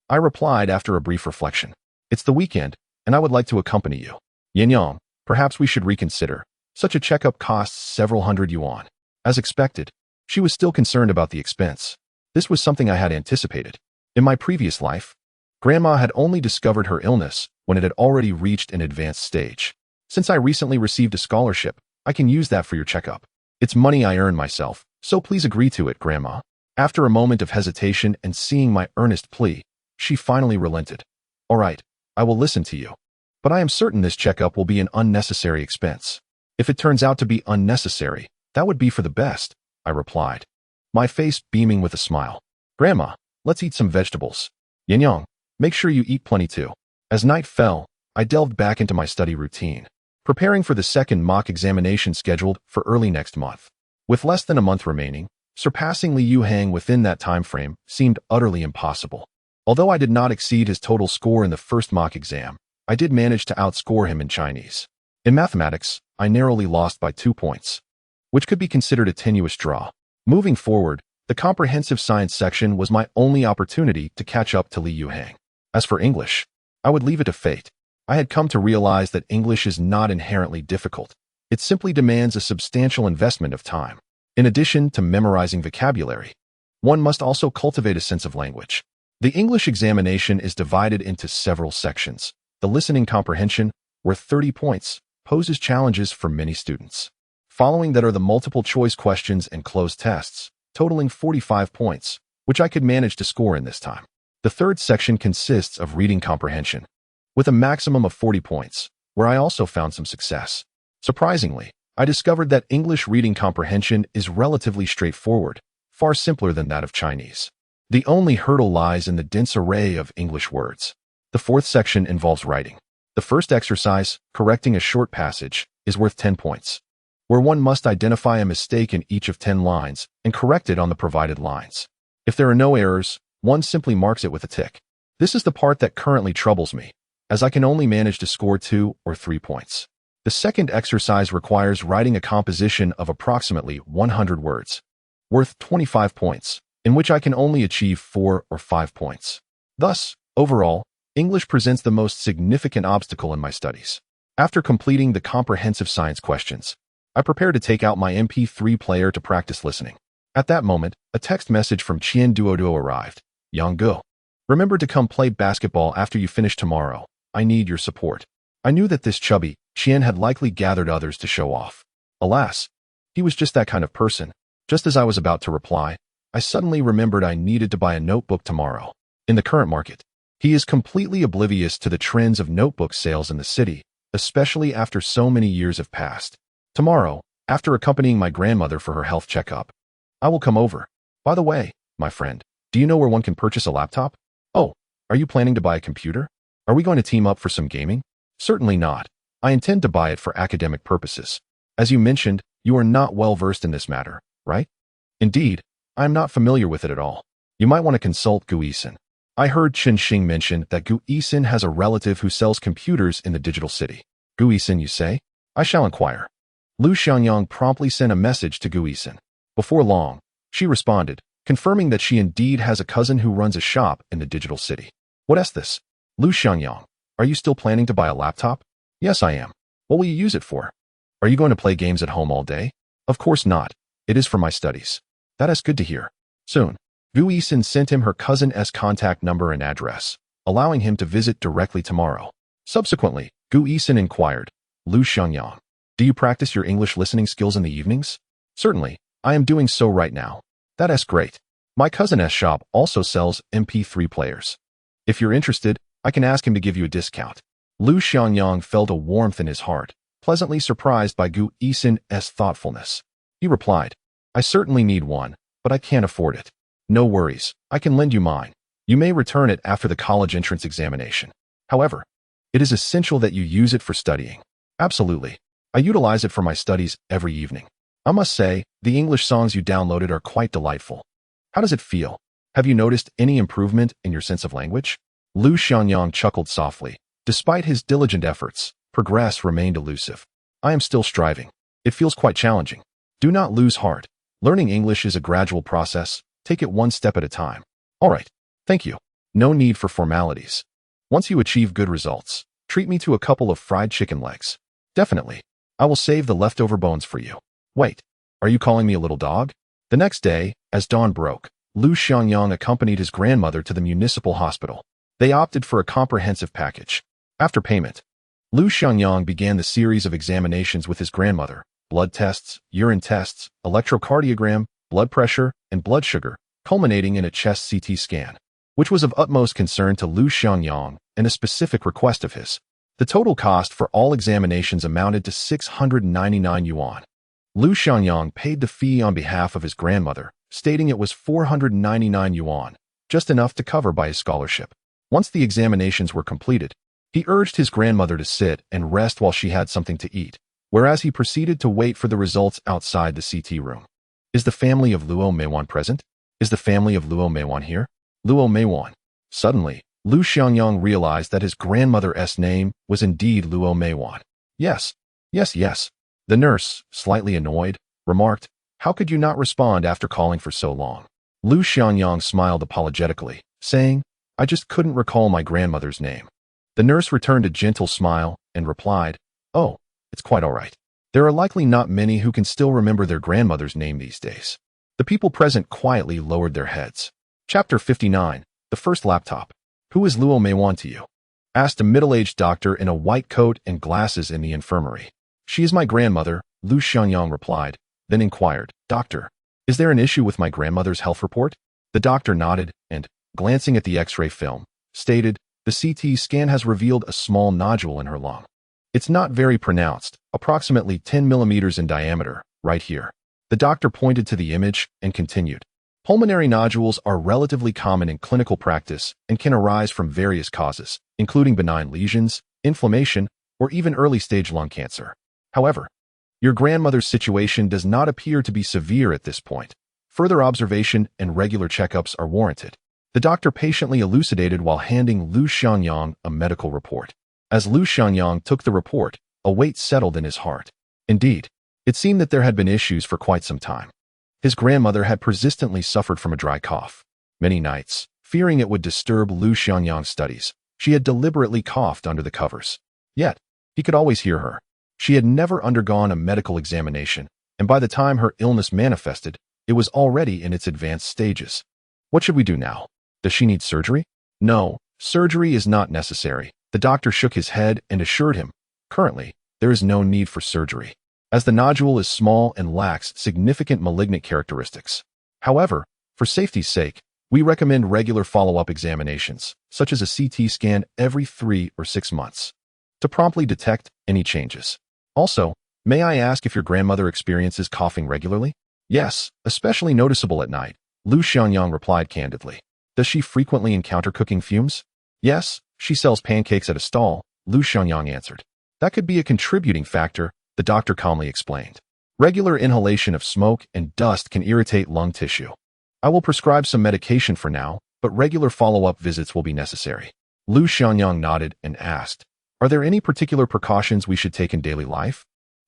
Speaker 1: I replied after a brief reflection. "It's the weekend, and I would like to accompany you." "Yang, perhaps we should reconsider. Such a checkup costs several hundred yuan." As expected, she was still concerned about the expense. This was something I had anticipated. In my previous life, Grandma had only discovered her illness when it had already reached an advanced stage. "Since I recently received a scholarship, I can use that for your checkup. It's money I earn myself, so please agree to it, Grandma." After a moment of hesitation and seeing my earnest plea, she finally relented. "All right, I will listen to you. But I am certain this checkup will be an unnecessary expense." "If it turns out to be unnecessary, that would be for the best," I replied, my face beaming with a smile. "Grandma, let's eat some vegetables. Yang, make sure you eat plenty too." As night fell, I delved back into my study routine, preparing for the second mock examination scheduled for early next month. With less than a month remaining, surpassing Li Yuhang within that time frame seemed utterly impossible. Although I did not exceed his total score in the first mock exam, I did manage to outscore him in Chinese. In mathematics, I narrowly lost by 2 points, which could be considered a tenuous draw. Moving forward, the comprehensive science section was my only opportunity to catch up to Li Yuhang. As for English, I would leave it to fate. I had come to realize that English is not inherently difficult. It simply demands a substantial investment of time. In addition to memorizing vocabulary, one must also cultivate a sense of language. The English examination is divided into several sections. The listening comprehension, worth 30 points, poses challenges for many students. Following that are the multiple choice questions and closed tests, totaling 45 points, which I could manage to score in this time. The third section consists of reading comprehension, with a maximum of 40 points, where I also found some success. Surprisingly, I discovered that English reading comprehension is relatively straightforward, far simpler than that of Chinese. The only hurdle lies in the dense array of English words. The fourth section involves writing. The first exercise, correcting a short passage, is worth 10 points, where one must identify a mistake in each of 10 lines and correct it on the provided lines. If there are no errors, one simply marks it with a tick. This is the part that currently troubles me, as I can only manage to score 2 or 3 points. The second exercise requires writing a composition of approximately 100 words, worth 25 points, in which I can only achieve 4 or 5 points. Thus, overall, English presents the most significant obstacle in my studies. After completing the comprehensive science questions, I prepared to take out my MP3 player to practice listening. At that moment, a text message from Qian Duoduo arrived. "Yang Gu, remember to come play basketball after you finish tomorrow. I need your support." I knew that this chubby Qian had likely gathered others to show off. Alas, he was just that kind of person. Just as I was about to reply, I suddenly remembered I needed to buy a notebook tomorrow. In the current market, he is completely oblivious to the trends of notebook sales in the city, especially after so many years have passed. Tomorrow, after accompanying my grandmother for her health checkup, I will come over. By the way, my friend, do you know where one can purchase a laptop? Oh, are you planning to buy a computer? Are we going to team up for some gaming? Certainly not. I intend to buy it for academic purposes. As you mentioned, you are not well versed in this matter, right? Indeed, I am not familiar with it at all. You might want to consult Gu Yixin. I heard Chen Xing mention that Gu Yixin has a relative who sells computers in the digital city. Gu Yixin, you say? I shall inquire. Lu Xiangyang promptly sent a message to Gu Yixin. Before long, she responded, confirming that she indeed has a cousin who runs a shop in the digital city. What is this? Lu Xiangyang, are you still planning to buy a laptop? Yes, I am. What will you use it for? Are you going to play games at home all day? Of course not. It is for my studies. That is good to hear. Soon, Gu Yixin sent him her cousin's contact number and address, allowing him to visit directly tomorrow. Subsequently, Gu Yixin inquired, Lu Xiangyang, do you practice your English listening skills in the evenings? Certainly, I am doing so right now. That is great. My cousin's shop also sells MP3 players. If you're interested, I can ask him to give you a discount. Lu Xiangyang felt a warmth in his heart, pleasantly surprised by Gu Yixin's thoughtfulness. He replied, I certainly need one, but I can't afford it. No worries, I can lend you mine. You may return it after the college entrance examination. However, it is essential that you use it for studying. Absolutely. I utilize it for my studies every evening. I must say, the English songs you downloaded are quite delightful. How does it feel? Have you noticed any improvement in your sense of language? Lu Xiangyang chuckled softly. Despite his diligent efforts, progress remained elusive. I am still striving. It feels quite challenging. Do not lose heart. Learning English is a gradual process. Take it one step at a time. All right. Thank you. No need for formalities. Once you achieve good results, treat me to a couple of fried chicken legs. Definitely. I will save the leftover bones for you. Wait, are you calling me a little dog? The next day, as dawn broke, Lu Xiangyang accompanied his grandmother to the municipal hospital. They opted for a comprehensive package. After payment, Lu Xiangyang began the series of examinations with his grandmother: blood tests, urine tests, electrocardiogram, blood pressure, and blood sugar, culminating in a chest CT scan, which was of utmost concern to Lu Xiangyang and a specific request of his. The total cost for all examinations amounted to 699 yuan. Lu Xiangyang paid the fee on behalf of his grandmother, stating it was 499 yuan, just enough to cover by his scholarship. Once the examinations were completed, he urged his grandmother to sit and rest while she had something to eat, whereas he proceeded to wait for the results outside the CT room. Is the family of Luo Meiwan present? Is the family of Luo Meiwan here? Luo Meiwan. Suddenly, Lu Xiangyang realized that his grandmother's name was indeed Luo Meiwan. Yes. The nurse, slightly annoyed, remarked, how could you not respond after calling for so long? Lu Xiangyang smiled apologetically, saying, I just couldn't recall my grandmother's name. The nurse returned a gentle smile and replied, oh, it's quite all right. There are likely not many who can still remember their grandmother's name these days. The people present quietly lowered their heads. Chapter 59, The First Laptop. Who is Luo Meiwan to you? Asked a middle-aged doctor in a white coat and glasses in the infirmary. She is my grandmother, Lu Xiangyang replied, then inquired, Doctor, is there an issue with my grandmother's health report? The doctor nodded and, glancing at the X-ray film, stated, the CT scan has revealed a small nodule in her lung. It's not very pronounced, approximately 10 millimeters in diameter, right here. The doctor pointed to the image and continued. Pulmonary nodules are relatively common in clinical practice and can arise from various causes, including benign lesions, inflammation, or even early-stage lung cancer. However, your grandmother's situation does not appear to be severe at this point. Further observation and regular checkups are warranted. The doctor patiently elucidated while handing Lu Xiangyang a medical report. As Lu Xiangyang took the report, a weight settled in his heart. Indeed, it seemed that there had been issues for quite some time. His grandmother had persistently suffered from a dry cough. Many nights, fearing it would disturb Lu Xiangyang's studies, she had deliberately coughed under the covers. Yet, he could always hear her. She had never undergone a medical examination, and by the time her illness manifested, it was already in its advanced stages. What should we do now? Does she need surgery? No, surgery is not necessary. The doctor shook his head and assured him, currently, there is no need for surgery, as the nodule is small and lacks significant malignant characteristics. However, for safety's sake, we recommend regular follow-up examinations, such as a CT scan every 3 or 6 months, to promptly detect any changes. Also, may I ask if your grandmother experiences coughing regularly? Yes, especially noticeable at night, Lu Xiangyang replied candidly. Does she frequently encounter cooking fumes? Yes, she sells pancakes at a stall, Lu Xiangyang answered. That could be a contributing factor, the doctor calmly explained. Regular inhalation of smoke and dust can irritate lung tissue. I will prescribe some medication for now, but regular follow-up visits will be necessary. Lu Xiangyang nodded and asked, are there any particular precautions we should take in daily life?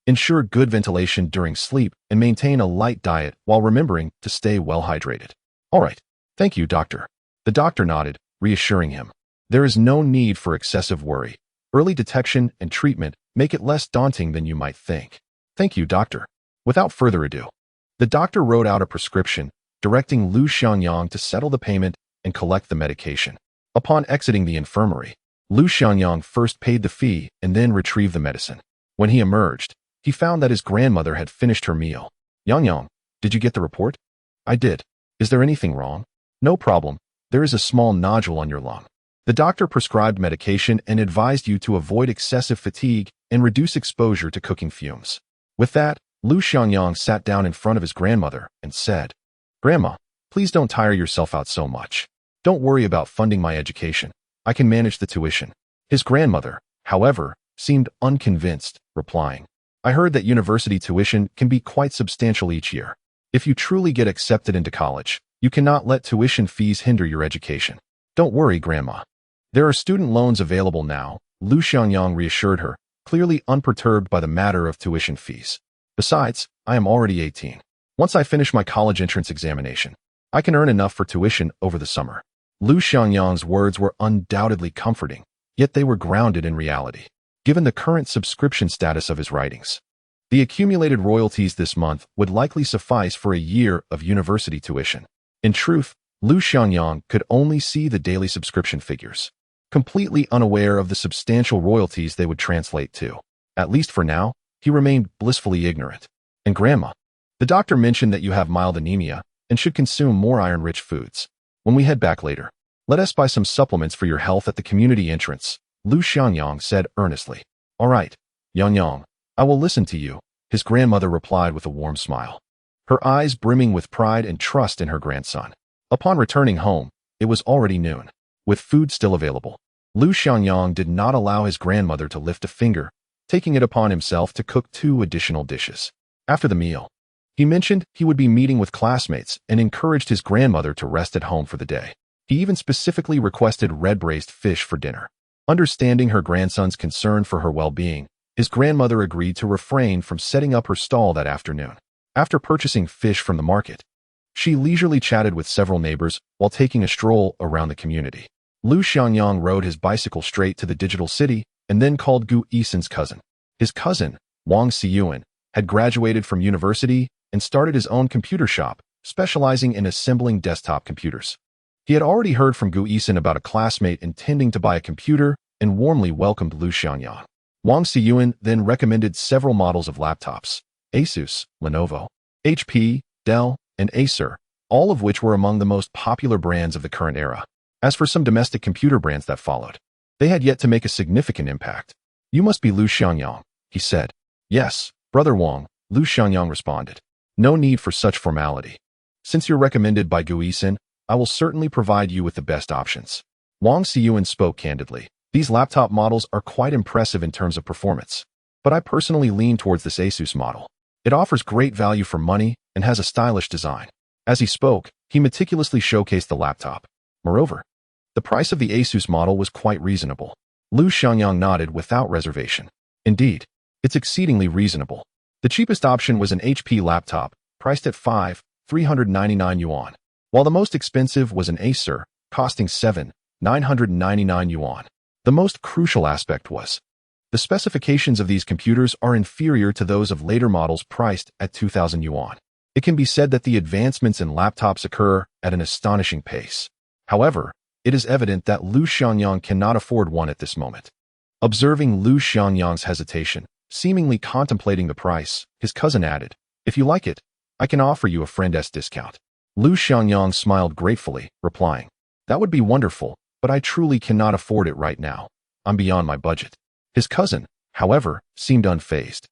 Speaker 1: Ensure good ventilation during sleep and maintain a light diet while remembering to stay well hydrated. All right. Thank you, doctor. The doctor nodded, reassuring him. There is no need for excessive worry. Early detection and treatment make it less daunting than you might think. Thank you, doctor. Without further ado, the doctor wrote out a prescription, directing Lu Xiangyang to settle the payment and collect the medication. Upon exiting the infirmary, Lu Xiangyang first paid the fee and then retrieved the medicine. When he emerged, he found that his grandmother had finished her meal. Yangyang, did you get the report? I did. Is there anything wrong? No problem. There is a small nodule on your lung. The doctor prescribed medication and advised you to avoid excessive fatigue and reduce exposure to cooking fumes. With that, Lu Xiangyang sat down in front of his grandmother and said, Grandma, please don't tire yourself out so much. Don't worry about funding my education. I can manage the tuition. His grandmother, however, seemed unconvinced, replying, I heard that university tuition can be quite substantial each year. If you truly get accepted into college, you cannot let tuition fees hinder your education. Don't worry, Grandma. There are student loans available now, Lu Xiangyang reassured her, clearly unperturbed by the matter of tuition fees. Besides, I am already 18. Once I finish my college entrance examination, I can earn enough for tuition over the summer. Lu Xiangyang's words were undoubtedly comforting, yet they were grounded in reality, given the current subscription status of his writings. The accumulated royalties this month would likely suffice for a year of university tuition. In truth, Lu Xiangyang could only see the daily subscription figures, completely unaware of the substantial royalties they would translate to. At least for now, he remained blissfully ignorant. And Grandma, the doctor mentioned that you have mild anemia and should consume more iron-rich foods. When we head back later, let us buy some supplements for your health at the community entrance, Lu Xiangyang said earnestly. All right, Yangyang, I will listen to you, his grandmother replied with a warm smile, her eyes brimming with pride and trust in her grandson. Upon returning home, it was already noon. With food still available, Lu Xiangyang did not allow his grandmother to lift a finger, taking it upon himself to cook 2 additional dishes. After the meal, he mentioned he would be meeting with classmates and encouraged his grandmother to rest at home for the day. He even specifically requested red-braised fish for dinner. Understanding her grandson's concern for her well-being, his grandmother agreed to refrain from setting up her stall that afternoon. After purchasing fish from the market, she leisurely chatted with several neighbors while taking a stroll around the community. Lu Xiangyang rode his bicycle straight to the digital city and then called Gu Yixin's cousin. His cousin, Wang Xiyuan, had graduated from university and started his own computer shop, specializing in assembling desktop computers. He had already heard from Gu Yixin about a classmate intending to buy a computer and warmly welcomed Lu Xiangyang. Wang Xiyuan then recommended several models of laptops: Asus, Lenovo, HP, Dell, and Acer, all of which were among the most popular brands of the current era. As for some domestic computer brands that followed, they had yet to make a significant impact. You must be Lu Xiangyang, he said. Yes, Brother Wang, Lu Xiangyang responded. No need for such formality. Since you're recommended by Gu Yixin, I will certainly provide you with the best options. Wang Xiyuan spoke candidly. These laptop models are quite impressive in terms of performance, but I personally lean towards this Asus model. It offers great value for money and has a stylish design. As he spoke, he meticulously showcased the laptop. Moreover, the price of the Asus model was quite reasonable. Lu Xiangyang nodded without reservation. Indeed, it's exceedingly reasonable. The cheapest option was an HP laptop, priced at 5,399 yuan, while the most expensive was an Acer, costing 7,999 yuan. The most crucial aspect was, the specifications of these computers are inferior to those of later models priced at 2,000 yuan. It can be said that the advancements in laptops occur at an astonishing pace. However, it is evident that Lu Xiangyang cannot afford one at this moment. Observing Lu Xiangyang's hesitation, seemingly contemplating the price, his cousin added, If you like it, I can offer you a friend's discount. Lu Xiangyang smiled gratefully, replying, That would be wonderful, but I truly cannot afford it right now. I'm beyond my budget. His cousin, however, seemed unfazed.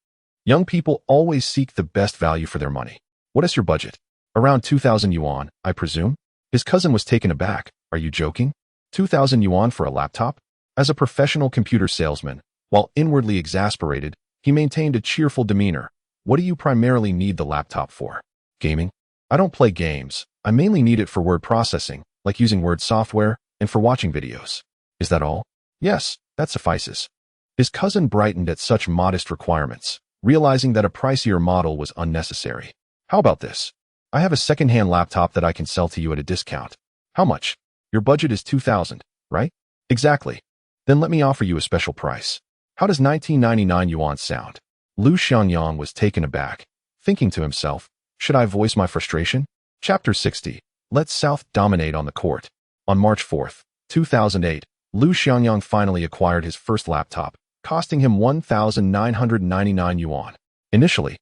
Speaker 1: Young people always seek the best value for their money. What is your budget? Around 2,000 yuan, I presume? His cousin was taken aback. Are you joking? 2,000 yuan for a laptop? As a professional computer salesman, while inwardly exasperated, he maintained a cheerful demeanor. What do you primarily need the laptop for? Gaming? I don't play games. I mainly need it for word processing, like using Word software, and for watching videos. Is that all? Yes, that suffices. His cousin brightened at such modest requirements, realizing that a pricier model was unnecessary. How about this? I have a second-hand laptop that I can sell to you at a discount. How much? Your budget is 2,000, right? Exactly. Then let me offer you a special price. How does 1999 yuan sound? Lu Xiangyang was taken aback, thinking to himself, should I voice my frustration? Chapter 60. Let South dominate on the court. On March 4, 2008, Lu Xiangyang finally acquired his first laptop, costing him 1,999 yuan. Initially,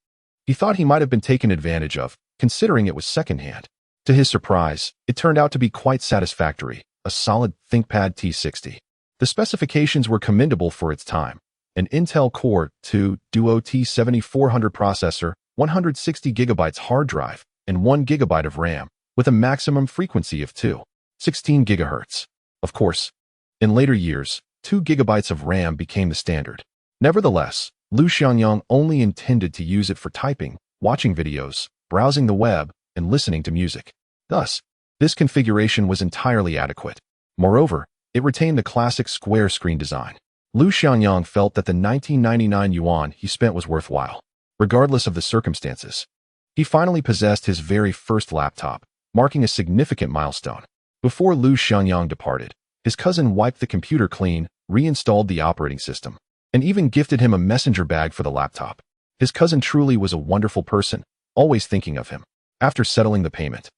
Speaker 1: he thought he might have been taken advantage of, considering it was secondhand. To his surprise, it turned out to be quite satisfactory, a solid ThinkPad T60. The specifications were commendable for its time. An Intel Core 2 Duo T7400 processor, 160 GB hard drive, and 1 GB of RAM, with a maximum frequency of 2.16 GHz. Of course, in later years, 2 GB of RAM became the standard. Nevertheless, Lu Xiangyang only intended to use it for typing, watching videos, browsing the web, and listening to music. Thus, this configuration was entirely adequate. Moreover, it retained the classic square screen design. Lu Xiangyang felt that the 1999 yuan he spent was worthwhile, regardless of the circumstances. He finally possessed his very first laptop, marking a significant milestone. Before Lu Xiangyang departed, his cousin wiped the computer clean, reinstalled the operating system, and even gifted him a messenger bag for the laptop. His cousin truly was a wonderful person, always thinking of him. After settling the payment,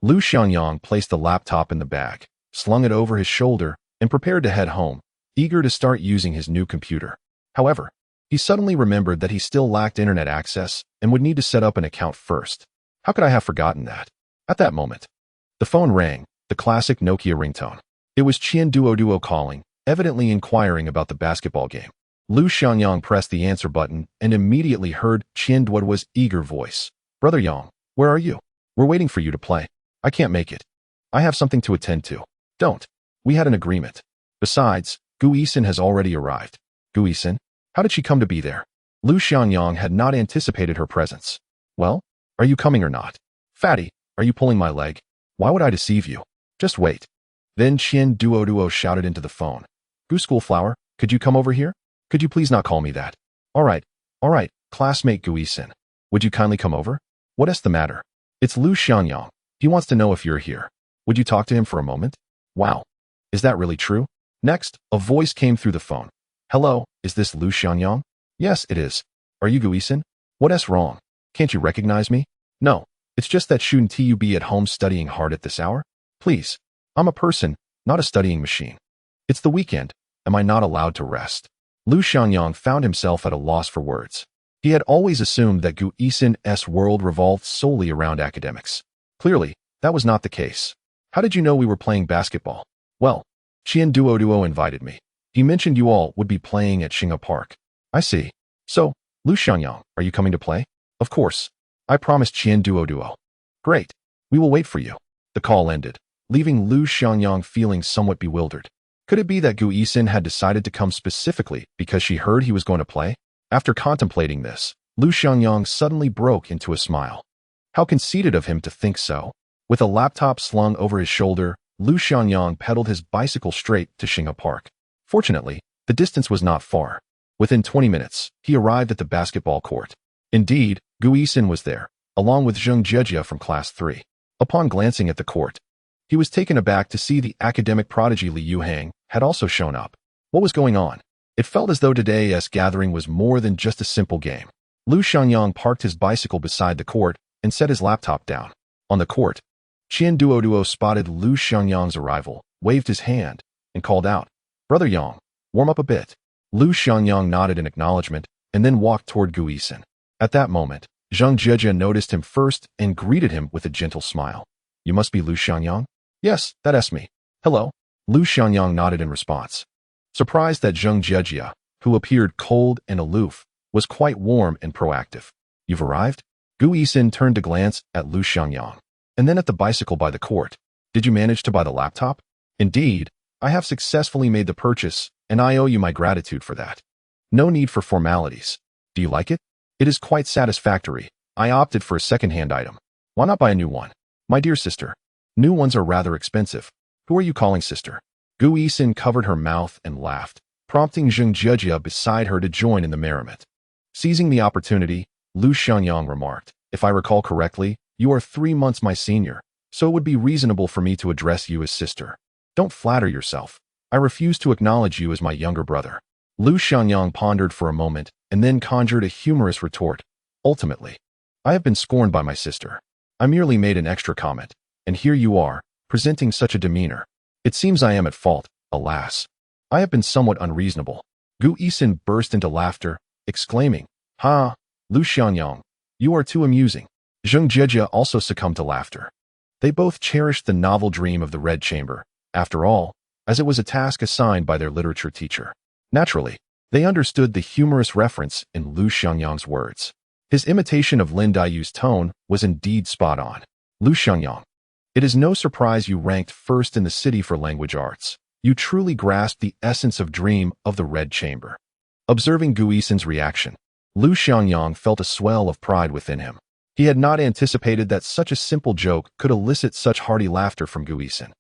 Speaker 1: Lu Xiangyang placed the laptop in the bag, slung it over his shoulder, and prepared to head home, eager to start using his new computer. However, he suddenly remembered that he still lacked internet access and would need to set up an account first. How could I have forgotten that? At that moment, the phone rang, the classic Nokia ringtone. It was Qian Duo calling, evidently inquiring about the basketball game. Lu Xiangyang pressed the answer button and immediately heard Qian Duo's eager voice. Brother Yang, where are you? We're waiting for you to play. I can't make it. I have something to attend to. Don't. We had an agreement. Besides, Gu Yixin has already arrived. Gu Yixin? How did she come to be there? Lu Xiangyang had not anticipated her presence. Well, are you coming or not? Fatty, are you pulling my leg? Why would I deceive you? Just wait. Then Qian Duo shouted into the phone. Gu Schoolflower, could you come over here? Could you please not call me that? All right, classmate Gu Yixin. Would you kindly come over? What's the matter? It's Lu Xiangyang. He wants to know if you're here. Would you talk to him for a moment? Wow. Is that really true? Next, a voice came through the phone. Hello, is this Lu Xiangyang? Yes, it is. Are you Gu Yixin? What's wrong? Can't you recognize me? No, it's just that shouldn't you be at home studying hard at this hour? Please. I'm a person, not a studying machine. It's the weekend. Am I not allowed to rest? Lu Xiangyang found himself at a loss for words. He had always assumed that Gu Yixin's world revolved solely around academics. Clearly, that was not the case. How did you know we were playing basketball? Well, Qian Duo invited me. He mentioned you all would be playing at Xinghe Park. I see. So, Lu Xiangyang, are you coming to play? Of course. I promised Qian Duo. Great. We will wait for you. The call ended, leaving Lu Xiangyang feeling somewhat bewildered. Could it be that Gu Yixin had decided to come specifically because she heard he was going to play? After contemplating this, Lu Xiangyang suddenly broke into a smile. How conceited of him to think so. With a laptop slung over his shoulder, Lu Xiangyang pedaled his bicycle straight to Xinghe Park. Fortunately, the distance was not far. Within 20 minutes, he arrived at the basketball court. Indeed, Gu Yixin was there, along with Zheng Jejia from Class 3. Upon glancing at the court, he was taken aback to see the academic prodigy Li Yuhang had also shown up. What was going on? It felt as though today's gathering was more than just a simple game. Lu Xiangyang parked his bicycle beside the court and set his laptop down. On the court, Qian Duo spotted Lu Xiangyang's arrival, waved his hand, and called out, Brother Yang, warm up a bit. Lu Xiangyang nodded in acknowledgement and then walked toward Gu Yixin. At that moment, Zheng Jejia noticed him first and greeted him with a gentle smile. You must be Lu Xiangyang? Yes, that's me. Hello. Lu Xiangyang nodded in response. Surprised that Zheng Jejia, who appeared cold and aloof, was quite warm and proactive. You've arrived? Gu Yixin turned to glance at Lu Xiangyang, and then at the bicycle by the court. Did you manage to buy the laptop? Indeed, I have successfully made the purchase, and I owe you my gratitude for that. No need for formalities. Do you like it? It is quite satisfactory. I opted for a second-hand item. Why not buy a new one? My dear sister, new ones are rather expensive. Who are you calling sister? Gu Yixin covered her mouth and laughed, prompting Zheng Jejia beside her to join in the merriment. Seizing the opportunity, Lu Xiangyang remarked, If I recall correctly, you are 3 months my senior, so it would be reasonable for me to address you as sister. Don't flatter yourself. I refuse to acknowledge you as my younger brother. Lu Xiangyang pondered for a moment and then conjured a humorous retort. Ultimately, I have been scorned by my sister. I merely made an extra comment, and here you are, presenting such a demeanor. It seems I am at fault, alas. I have been somewhat unreasonable. Gu Yixin burst into laughter, exclaiming, Ha, Lu Xiangyang, you are too amusing. Zheng Jejia also succumbed to laughter. They both cherished the novel dream of the Red Chamber, after all, as it was a task assigned by their literature teacher. Naturally, they understood the humorous reference in Lu Xiangyang's words. His imitation of Lin Daiyu's tone was indeed spot on. Lu Xiangyang, it is no surprise you ranked first in the city for language arts. You truly grasped the essence of dream of the Red Chamber. Observing Gu Yixin's reaction, Lu Xiangyang felt a swell of pride within him. He had not anticipated that such a simple joke could elicit such hearty laughter from Gu Yixin.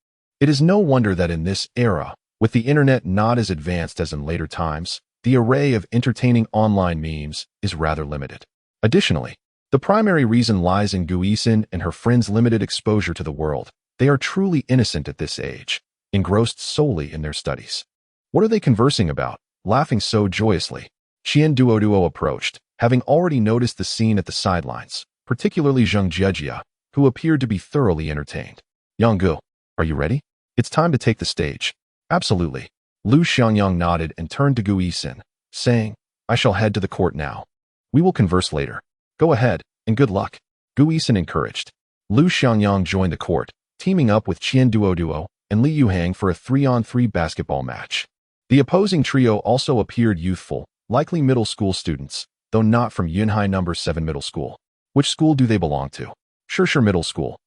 Speaker 1: It is no wonder that in this era, with the internet not as advanced as in later times, the array of entertaining online memes is rather limited. Additionally, the primary reason lies in Gu Yixin and her friends' limited exposure to the world. They are truly innocent at this age, engrossed solely in their studies. What are they conversing about, laughing so joyously? Qian Duoduo approached, having already noticed the scene at the sidelines, particularly Zheng Jejia, who appeared to be thoroughly entertained. Yang, are you ready? It's time to take the stage. Absolutely. Lu Xiangyang nodded and turned to Gu Yixin, saying, I shall head to the court now. We will converse later. Go ahead, and good luck. Gu Yixin encouraged. Lu Xiangyang joined the court, teaming up with Qian Duoduo and Li Yuhang for a 3-on-3 basketball match. The opposing trio also appeared youthful, likely middle school students, though not from Yunhai No. 7 Middle School. Which school do they belong to? Shishir Middle School.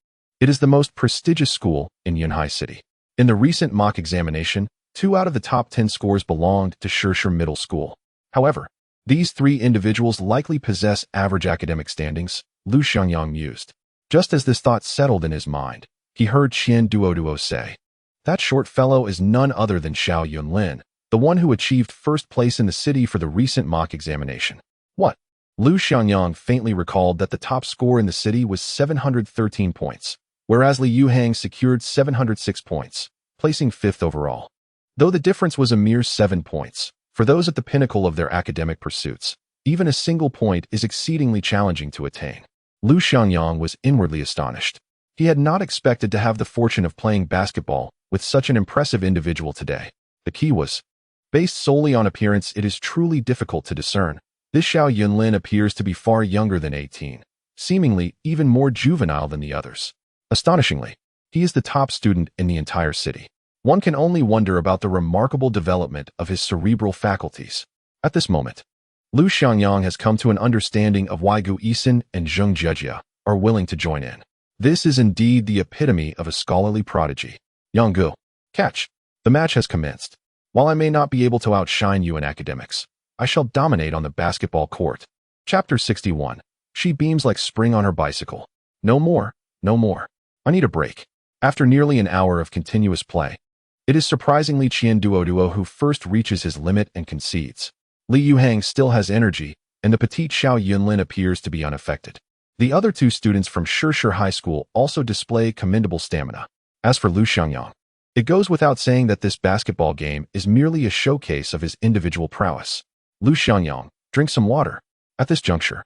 Speaker 1: It is the most prestigious school in Yunhai City. In the recent mock examination, 2 out of the top 10 scores belonged to Shishir Middle School. However, these 3 individuals likely possess average academic standings, Lu Xiangyang mused. Just as this thought settled in his mind, he heard Qian Duoduo say, That short fellow is none other than Xiao Yunlin, the one who achieved first place in the city for the recent mock examination. What? Lu Xiangyang faintly recalled that the top score in the city was 713 points, whereas Li Yuhang secured 706 points, placing 5th overall. Though the difference was a mere 7 points, for those at the pinnacle of their academic pursuits, even a single point is exceedingly challenging to attain. Lu Xiangyang was inwardly astonished. He had not expected to have the fortune of playing basketball with such an impressive individual today. The key was, based solely on appearance, it is truly difficult to discern. This Xiao Yunlin appears to be far younger than 18, seemingly even more juvenile than the others. Astonishingly, he is the top student in the entire city. One can only wonder about the remarkable development of his cerebral faculties. At this moment, Lu Xiangyang has come to an understanding of why Gu Yixin and Zheng Jejia are willing to join in. This is indeed the epitome of a scholarly prodigy. Yang, catch. The match has commenced. While I may not be able to outshine you in academics, I shall dominate on the basketball court. Chapter 61. She beams like spring on her bicycle. No more, no more. I need a break. After nearly an hour of continuous play, it is surprisingly Qian Duoduo who first reaches his limit and concedes. Li Yuhang still has energy, and the petite Xiao Yunlin appears to be unaffected. The other 2 students from Shishir High School also display commendable stamina. As for Lu Xiangyang, it goes without saying that this basketball game is merely a showcase of his individual prowess. Lu Xiangyang, drink some water. At this juncture,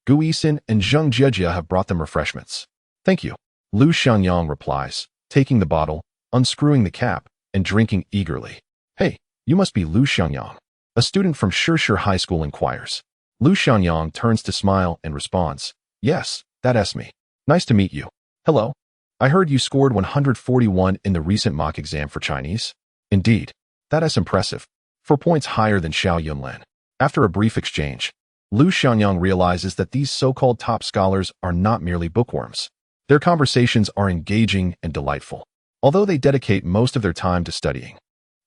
Speaker 1: Gu Yixin and Zheng Jejia have brought them refreshments. Thank you. Lu Xiangyang replies, taking the bottle, unscrewing the cap, and drinking eagerly. Hey, you must be Lu Xiangyang. A student from Shishir High School inquires. Lu Xiangyang turns to smile and responds, Yes, that's me. Nice to meet you. Hello. I heard you scored 141 in the recent mock exam for Chinese. Indeed, that's impressive. 4 points higher than Xiao Yunlin. After a brief exchange, Lu Xiangyang realizes that these so-called top scholars are not merely bookworms. Their conversations are engaging and delightful, although they dedicate most of their time to studying.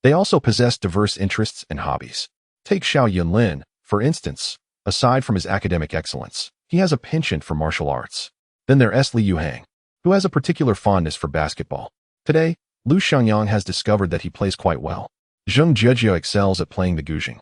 Speaker 1: They also possess diverse interests and hobbies. Take Xiao Yunlin, for instance. Aside from his academic excellence, he has a penchant for martial arts. Then there's Li Yuhang, who has a particular fondness for basketball. Today, Lu Xiangyang has discovered that he plays quite well. Zheng Jejia excels at playing the guzheng.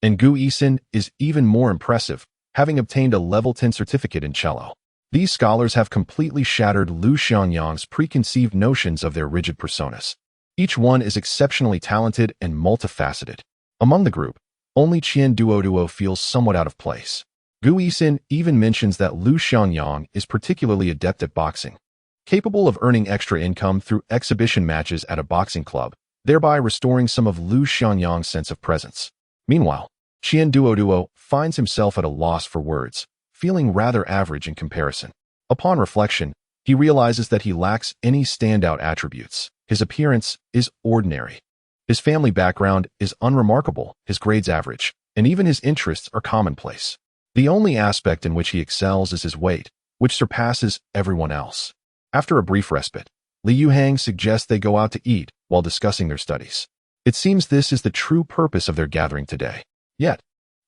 Speaker 1: And Gu Yixin is even more impressive, having obtained a level 10 certificate in cello. These scholars have completely shattered Lu Xiangyang's preconceived notions of their rigid personas. Each one is exceptionally talented and multifaceted. Among the group, Only Qian Duoduo feels somewhat out of place. Gu Yixin even mentions that Lu Xiangyang is particularly adept at boxing, capable of earning extra income through exhibition matches at a boxing club, thereby restoring some of Lu Xiangyang's sense of presence. Meanwhile, Qian Duoduo finds himself at a loss for words, feeling rather average in comparison. Upon reflection, he realizes that he lacks any standout attributes. His appearance is ordinary. His family background is unremarkable, his grades average, and even his interests are commonplace. The only aspect in which he excels is his weight, which surpasses everyone else. After a brief respite, Lu Xiangyang suggests they go out to eat while discussing their studies. It seems this is the true purpose of their gathering today. Yet,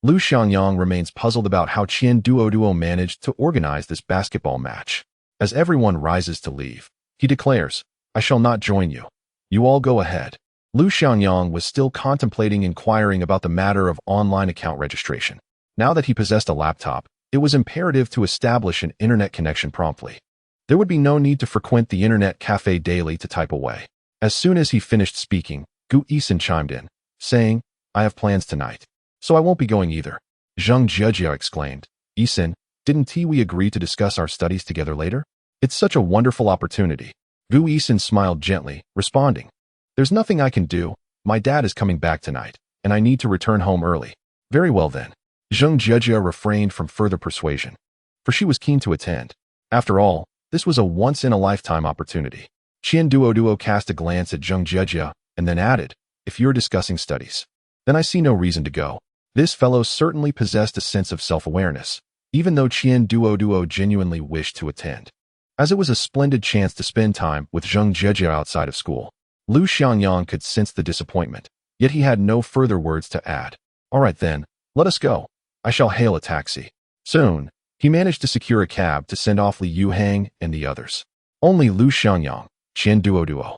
Speaker 1: Lu Xiangyang remains puzzled about how Qian Duoduo managed to organize this basketball match. As everyone rises to leave, he declares, "I shall not join you. You all go ahead." Lu Xiangyang was still contemplating inquiring about the matter of online account registration. Now that he possessed a laptop, it was imperative to establish an internet connection promptly. There would be no need to frequent the internet cafe daily to type away. As soon as he finished speaking, Gu Yixin chimed in, saying, "I have plans tonight, so I won't be going either." Zheng Jia exclaimed, "Yixin, didn't we agree to discuss our studies together later? It's such a wonderful opportunity." Gu Yixin smiled gently, responding, "There's nothing I can do. My dad is coming back tonight, and I need to return home early." "Very well then." Zheng Jia refrained from further persuasion, for she was keen to attend. After all, this was a once-in-a-lifetime opportunity. Qian Duoduo cast a glance at Zheng Jia and then added, "If you're discussing studies, then I see no reason to go." This fellow certainly possessed a sense of self-awareness, even though Qian Duoduo genuinely wished to attend, as it was a splendid chance to spend time with Zheng Jia outside of school. Lu Xiangyang could sense the disappointment, yet he had no further words to add. "All right then, let us go. I shall hail a taxi." Soon, he managed to secure a cab to send off Lu Xiangyang and the others. Only Lu Xiangyang, Qian Duoduo,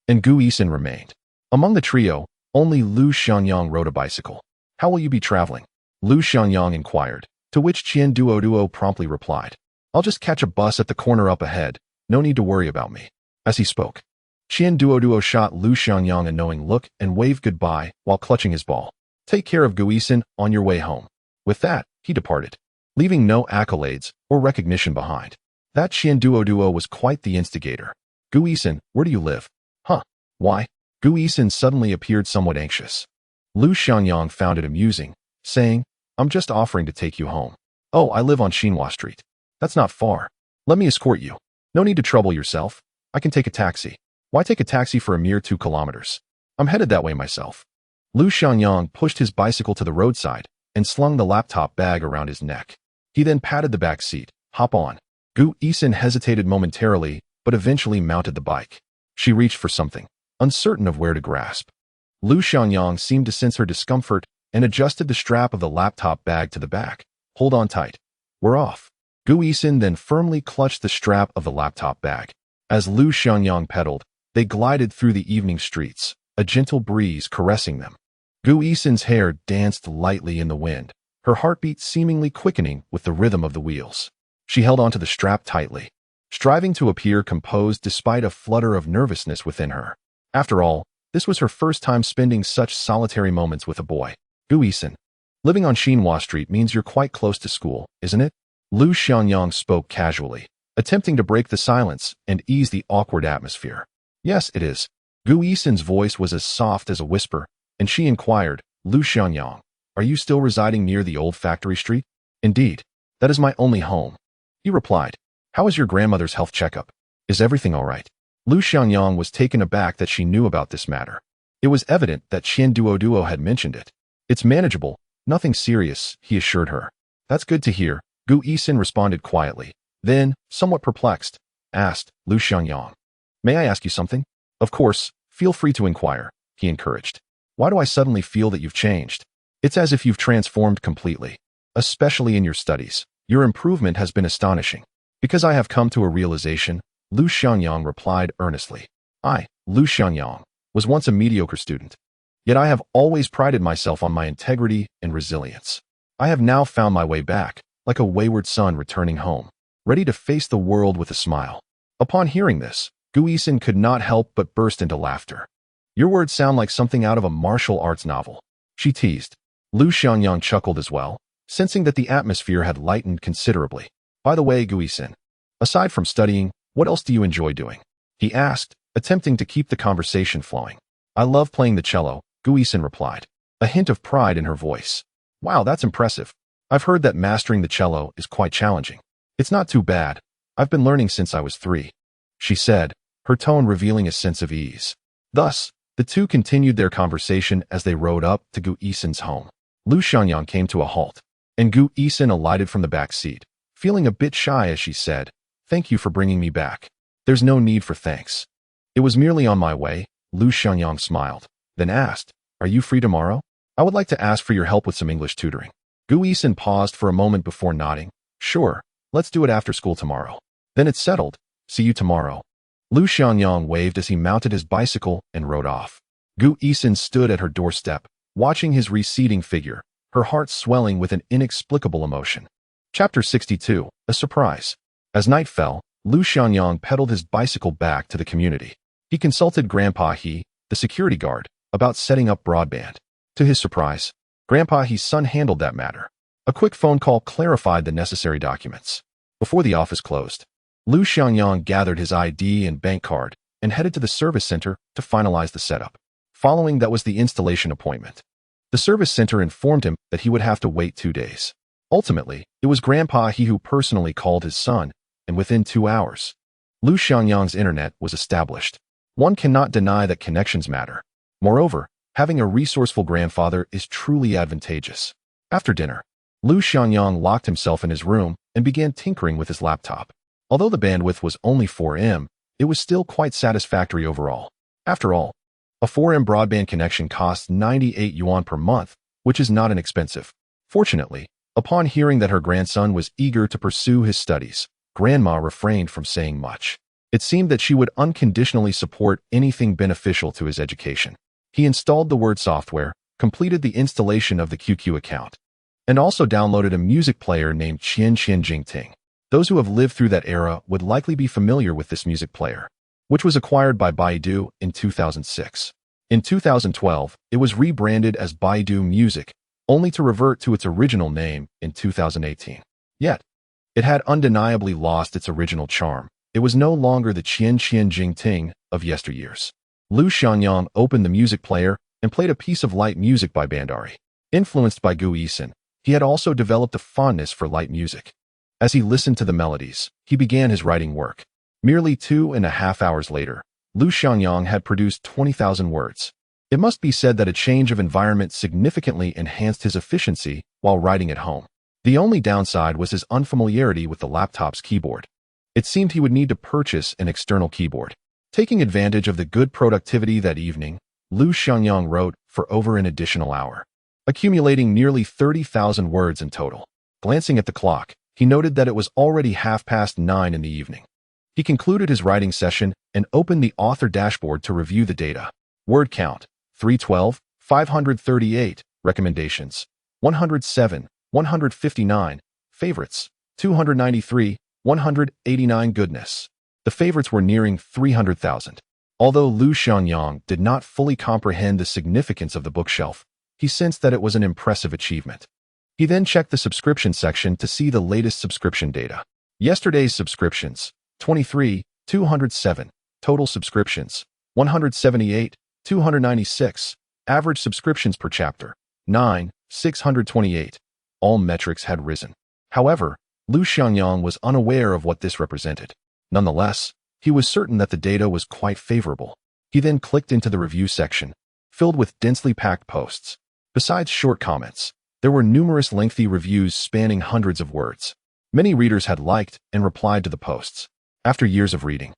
Speaker 1: and Gu Yixin remained. Among the trio, only Lu Xiangyang rode a bicycle. "How will you be traveling?" Lu Xiangyang inquired, to which Qian Duoduo promptly replied, "I'll just catch a bus at the corner up ahead. No need to worry about me." As he spoke, Qian Duoduo shot Lu Xiangyang a knowing look and waved goodbye while clutching his ball. "Take care of Gu Yixin on your way home." With that, he departed, leaving no accolades or recognition behind. That Qian Duoduo was quite the instigator. "Gu Yixin, where do you live?" "Huh? Why?" Gu Yixin suddenly appeared somewhat anxious. Lu Xiangyang found it amusing, saying, "I'm just offering to take you home." "Oh, I live on Xinhua Street. That's not far. Let me escort you. No need to trouble yourself. I can take a taxi." "Why take a taxi for a mere 2 kilometers? I'm headed that way myself." Lu Xiangyang pushed his bicycle to the roadside and slung the laptop bag around his neck. He then patted the back seat. "Hop on." Gu Yixin hesitated momentarily, but eventually mounted the bike. She reached for something, uncertain of where to grasp. Lu Xiangyang seemed to sense her discomfort and adjusted the strap of the laptop bag to the back. "Hold on tight. We're off." Gu Yixin then firmly clutched the strap of the laptop bag. As Lu Xiangyang pedaled, they glided through the evening streets, a gentle breeze caressing them. Gu Yixin's hair danced lightly in the wind, her heartbeat seemingly quickening with the rhythm of the wheels. She held onto the strap tightly, striving to appear composed despite a flutter of nervousness within her. After all, this was her first time spending such solitary moments with a boy. "Gu Yixin, living on Xinhua Street means you're quite close to school, isn't it?" Lu Xiangyang spoke casually, attempting to break the silence and ease the awkward atmosphere. "Yes, it is." Gu Yixin's voice was as soft as a whisper, and she inquired, "Lu Xiangyang, are you still residing near the old factory street?" "Indeed, that is my only home," he replied. "How is your grandmother's health checkup? Is everything all right?" Lu Xiangyang was taken aback that she knew about this matter. It was evident that Qian Duoduo had mentioned it. "It's manageable, nothing serious," he assured her. "That's good to hear," Gu Yixin responded quietly. Then, somewhat perplexed, asked Lu Xiangyang, "May I ask you something?" "Of course, feel free to inquire," he encouraged. "Why do I suddenly feel that you've changed? It's as if you've transformed completely, especially in your studies. Your improvement has been astonishing." "Because I have come to a realization," Lu Xiangyang replied earnestly. "I, Lu Xiangyang, was once a mediocre student. Yet I have always prided myself on my integrity and resilience. I have now found my way back, like a wayward son returning home, ready to face the world with a smile." Upon hearing this, Gu Yixin could not help but burst into laughter. "Your words sound like something out of a martial arts novel," she teased. Lu Xiangyang chuckled as well, sensing that the atmosphere had lightened considerably. By the way, Gu Yixin, aside from studying, what else do you enjoy doing? He asked, attempting to keep the conversation flowing. I love playing the cello, Gu Yixin replied, a hint of pride in her voice. Wow, that's impressive. I've heard that mastering the cello is quite challenging. It's not too bad. I've been learning since I was 3, she said, her tone revealing a sense of ease. Thus, the two continued their conversation as they rode up to Gu Yixin's home. Lu Xiangyang came to a halt, and Gu Yixin alighted from the back seat, feeling a bit shy as she said, "Thank you for bringing me back. There's no need for thanks. It was merely on my way." Lu Xiangyang smiled, then asked, "Are you free tomorrow? I would like to ask for your help with some English tutoring." Gu Yixin paused for a moment before nodding. "Sure, let's do it after school tomorrow." "Then it's settled. See you tomorrow." Lu Xiangyang waved as he mounted his bicycle and rode off. Gu Yixin stood at her doorstep, watching his receding figure, her heart swelling with an inexplicable emotion. Chapter 62, A Surprise. As night fell, Lu Xiangyang pedaled his bicycle back to the community. He consulted Grandpa He, the security guard, about setting up broadband. To his surprise, Grandpa He's son handled that matter. A quick phone call clarified the necessary documents. Before the office closed, Lu Xiangyang gathered his ID and bank card and headed to the service center to finalize the setup. Following that was the installation appointment. The service center informed him that he would have to wait 2 days. Ultimately, it was Grandpa He who personally called his son, and within 2 hours, Lu Xiangyang's internet was established. One cannot deny that connections matter. Moreover, having a resourceful grandfather is truly advantageous. After dinner, Lu Xiangyang locked himself in his room and began tinkering with his laptop. Although the bandwidth was only 4 M, it was still quite satisfactory overall. After all, a 4 M broadband connection costs 98 yuan per month, which is not inexpensive. Fortunately, upon hearing that her grandson was eager to pursue his studies, Grandma refrained from saying much. It seemed that she would unconditionally support anything beneficial to his education. He installed the Word software, completed the installation of the QQ account, and also downloaded a music player named Qian. Those who have lived through that era would likely be familiar with this music player, which was acquired by Baidu in 2006. In 2012, it was rebranded as Baidu Music, only to revert to its original name in 2018. Yet, it had undeniably lost its original charm. It was no longer the Qian of yesteryears. Lu Xiangyang opened the music player and played a piece of light music by Bandari. Influenced by Gu Yixin, he had also developed a fondness for light music. As he listened to the melodies, he began his writing work. Merely 2.5 hours later, Lu Xiangyang had produced 20,000 words. It must be said that a change of environment significantly enhanced his efficiency while writing at home. The only downside was his unfamiliarity with the laptop's keyboard. It seemed he would need to purchase an external keyboard. Taking advantage of the good productivity that evening, Lu Xiangyang wrote for over an additional hour, accumulating nearly 30,000 words in total. Glancing at the clock, he noted that it was already 9:30 in the evening. He concluded his writing session and opened the author dashboard to review the data. Word count, 312, 538, recommendations, 107, 159, favorites, 293, 189 goodness. The favorites were nearing 300,000. Although Lu Xiangyang did not fully comprehend the significance of the bookshelf, he sensed that it was an impressive achievement. He then checked the subscription section to see the latest subscription data. Yesterday's subscriptions, 23, 207. Total subscriptions, 178, 296. Average subscriptions per chapter, 9, 628. All metrics had risen. However, Lu Xiangyang was unaware of what this represented. Nonetheless, he was certain that the data was quite favorable. He then clicked into the review section, filled with densely packed posts. Besides short comments, there were numerous lengthy reviews spanning hundreds of words. Many readers had liked and replied to the posts. After years of reading,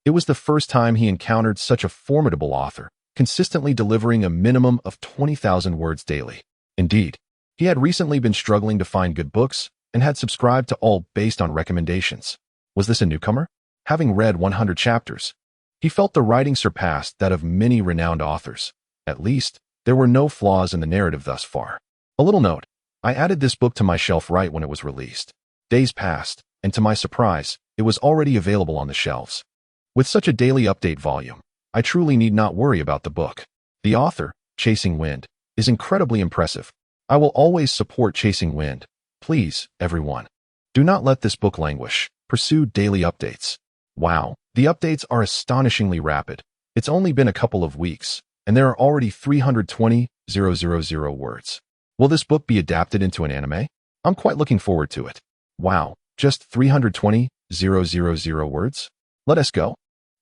Speaker 1: it was the first time he encountered such a formidable author, consistently delivering a minimum of 20,000 words daily. Indeed, he had recently been struggling to find good books and had subscribed to all based on recommendations. Was this a newcomer? Having read 100 chapters, he felt the writing surpassed that of many renowned authors. At least, there were no flaws in the narrative thus far. A little note, I added this book to my shelf right when it was released. Days passed, and to my surprise, it was already available on the shelves. With such a daily update volume, I truly need not worry about the book. The author, Chasing Wind, is incredibly impressive. I will always support chasing wind. Please, everyone, do not let this book languish. Pursue daily updates. Wow, the updates are astonishingly rapid. It's only been a couple of weeks, and there are already 320,000 words. Will this book be adapted into an anime? I'm quite looking forward to it. Wow, just 320,000 words? Let us go.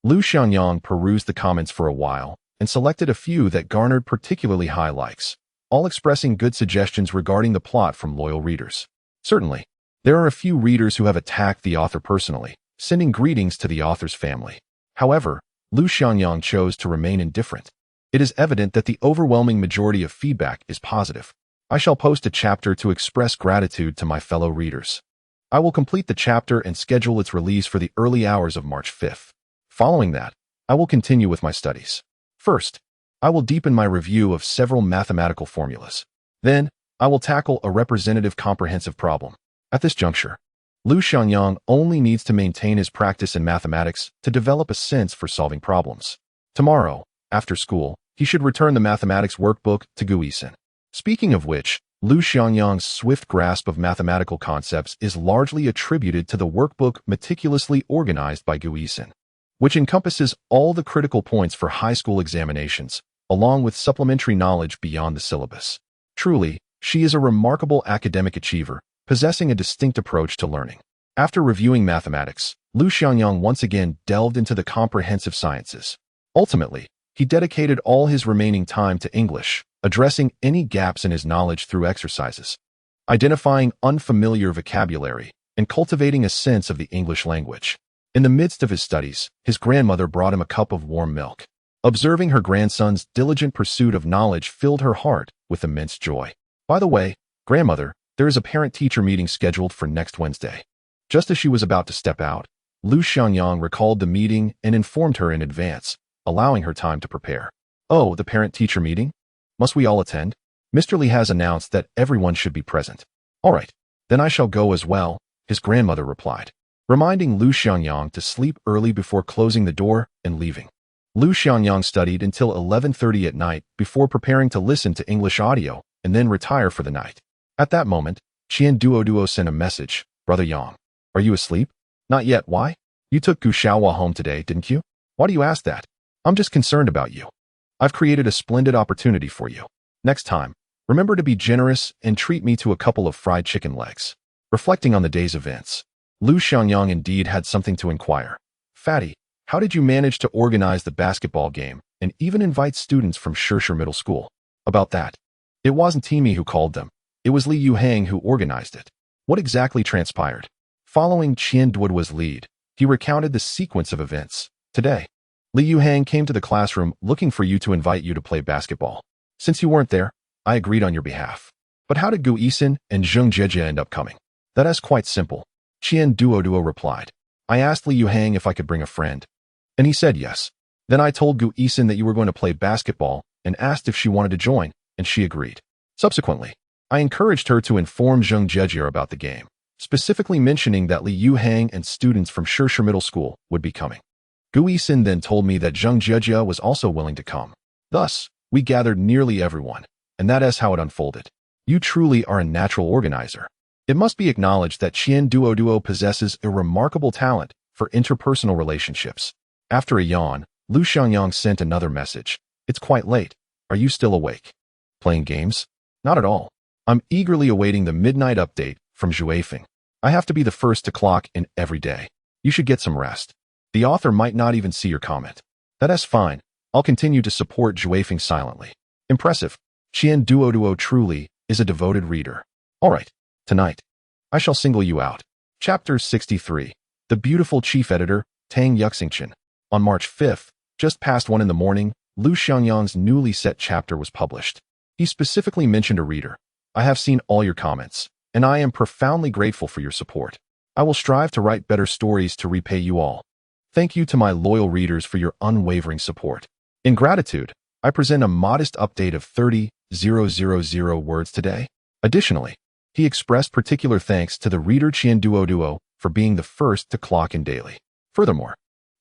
Speaker 1: Lu Xiangyang perused the comments for a while and selected a few that garnered particularly high likes, all expressing good suggestions regarding the plot from loyal readers. Certainly, there are a few readers who have attacked the author personally, sending greetings to the author's family. However, Lu Xiangyang chose to remain indifferent. It is evident that the overwhelming majority of feedback is positive. I shall post a chapter to express gratitude to my fellow readers. I will complete the chapter and schedule its release for the early hours of March 5th. Following that, I will continue with my studies. First, I will deepen my review of several mathematical formulas. Then, I will tackle a representative comprehensive problem. At this juncture, Lu Xiangyang only needs to maintain his practice in mathematics to develop a sense for solving problems. Tomorrow, after school, he should return the mathematics workbook to Gu Yixin. Speaking of which, Lu Xiangyang's swift grasp of mathematical concepts is largely attributed to the workbook meticulously organized by Gu Yixin, which encompasses all the critical points for high school examinations, along with supplementary knowledge beyond the syllabus. Truly, she is a remarkable academic achiever, possessing a distinct approach to learning. After reviewing mathematics, Lu Xiangyang once again delved into the comprehensive sciences. Ultimately, he dedicated all his remaining time to English, addressing any gaps in his knowledge through exercises, identifying unfamiliar vocabulary, and cultivating a sense of the English language. In the midst of his studies, his grandmother brought him a cup of warm milk. Observing her grandson's diligent pursuit of knowledge filled her heart with immense joy. By the way, grandmother, there is a parent-teacher meeting scheduled for next Wednesday. Just as she was about to step out, Lu Xiangyang recalled the meeting and informed her in advance, allowing her time to prepare. Oh, the parent-teacher meeting? Must we all attend? Mr. Li has announced that everyone should be present. All right, then I shall go as well, his grandmother replied, reminding Lu Xiangyang to sleep early before closing the door and leaving. Lu Xiangyang studied until 11:30 at night before preparing to listen to English audio and then retire for the night. At that moment, Qian Duoduo sent a message. Brother Yang, are you asleep? Not yet. Why? You took Gu Xiaohua home today, didn't you? Why do you ask that? I'm just concerned about you. I've created a splendid opportunity for you. Next time, remember to be generous and treat me to a couple of fried chicken legs. Reflecting on the day's events, Lu Xiangyang indeed had something to inquire. Fatty, how did you manage to organize the basketball game and even invite students from Shershur Middle School? About that. It wasn't Timmy who called them. It was Li Yuhang who organized it. What exactly transpired? Following Qian Duoduo's lead, he recounted the sequence of events. Today, Li Yuhang came to the classroom looking for you to invite you to play basketball. Since you weren't there, I agreed on your behalf. But how did Gu Yixin and Zheng Jie end up coming? That is quite simple. Qian Duoduo replied. I asked Li Yuhang if I could bring a friend, and he said yes. Then I told Gu Yixin that you were going to play basketball and asked if she wanted to join, and she agreed. Subsequently, I encouraged her to inform Zheng Jie about the game, specifically mentioning that Li Yuhang and students from Shershur Middle School would be coming. Gu Yixin then told me that Zheng Jie was also willing to come. Thus, we gathered nearly everyone, and that is how it unfolded. You truly are a natural organizer. It must be acknowledged that Qian Duoduo possesses a remarkable talent for interpersonal relationships. After a yawn, Lu Xiangyang sent another message. It's quite late. Are you still awake? Playing games? Not at all. I'm eagerly awaiting the midnight update from Zhuifeng. I have to be the first to clock in every day. You should get some rest. The author might not even see your comment. That is fine. I'll continue to support Zhuifeng silently. Impressive. Qian Duoduo truly is a devoted reader. All right. Tonight, I shall single you out. Chapter 63. The Beautiful Chief Editor, Tang Yuxingchen. On March 5th, just past 1 in the morning, Lu Xiangyang's newly set chapter was published. He specifically mentioned a reader. I have seen all your comments, and I am profoundly grateful for your support. I will strive to write better stories to repay you all. Thank you to my loyal readers for your unwavering support. In gratitude, I present a modest update of 30,000 words today. Additionally, he expressed particular thanks to the reader Qian Duoduo for being the first to clock in daily. Furthermore,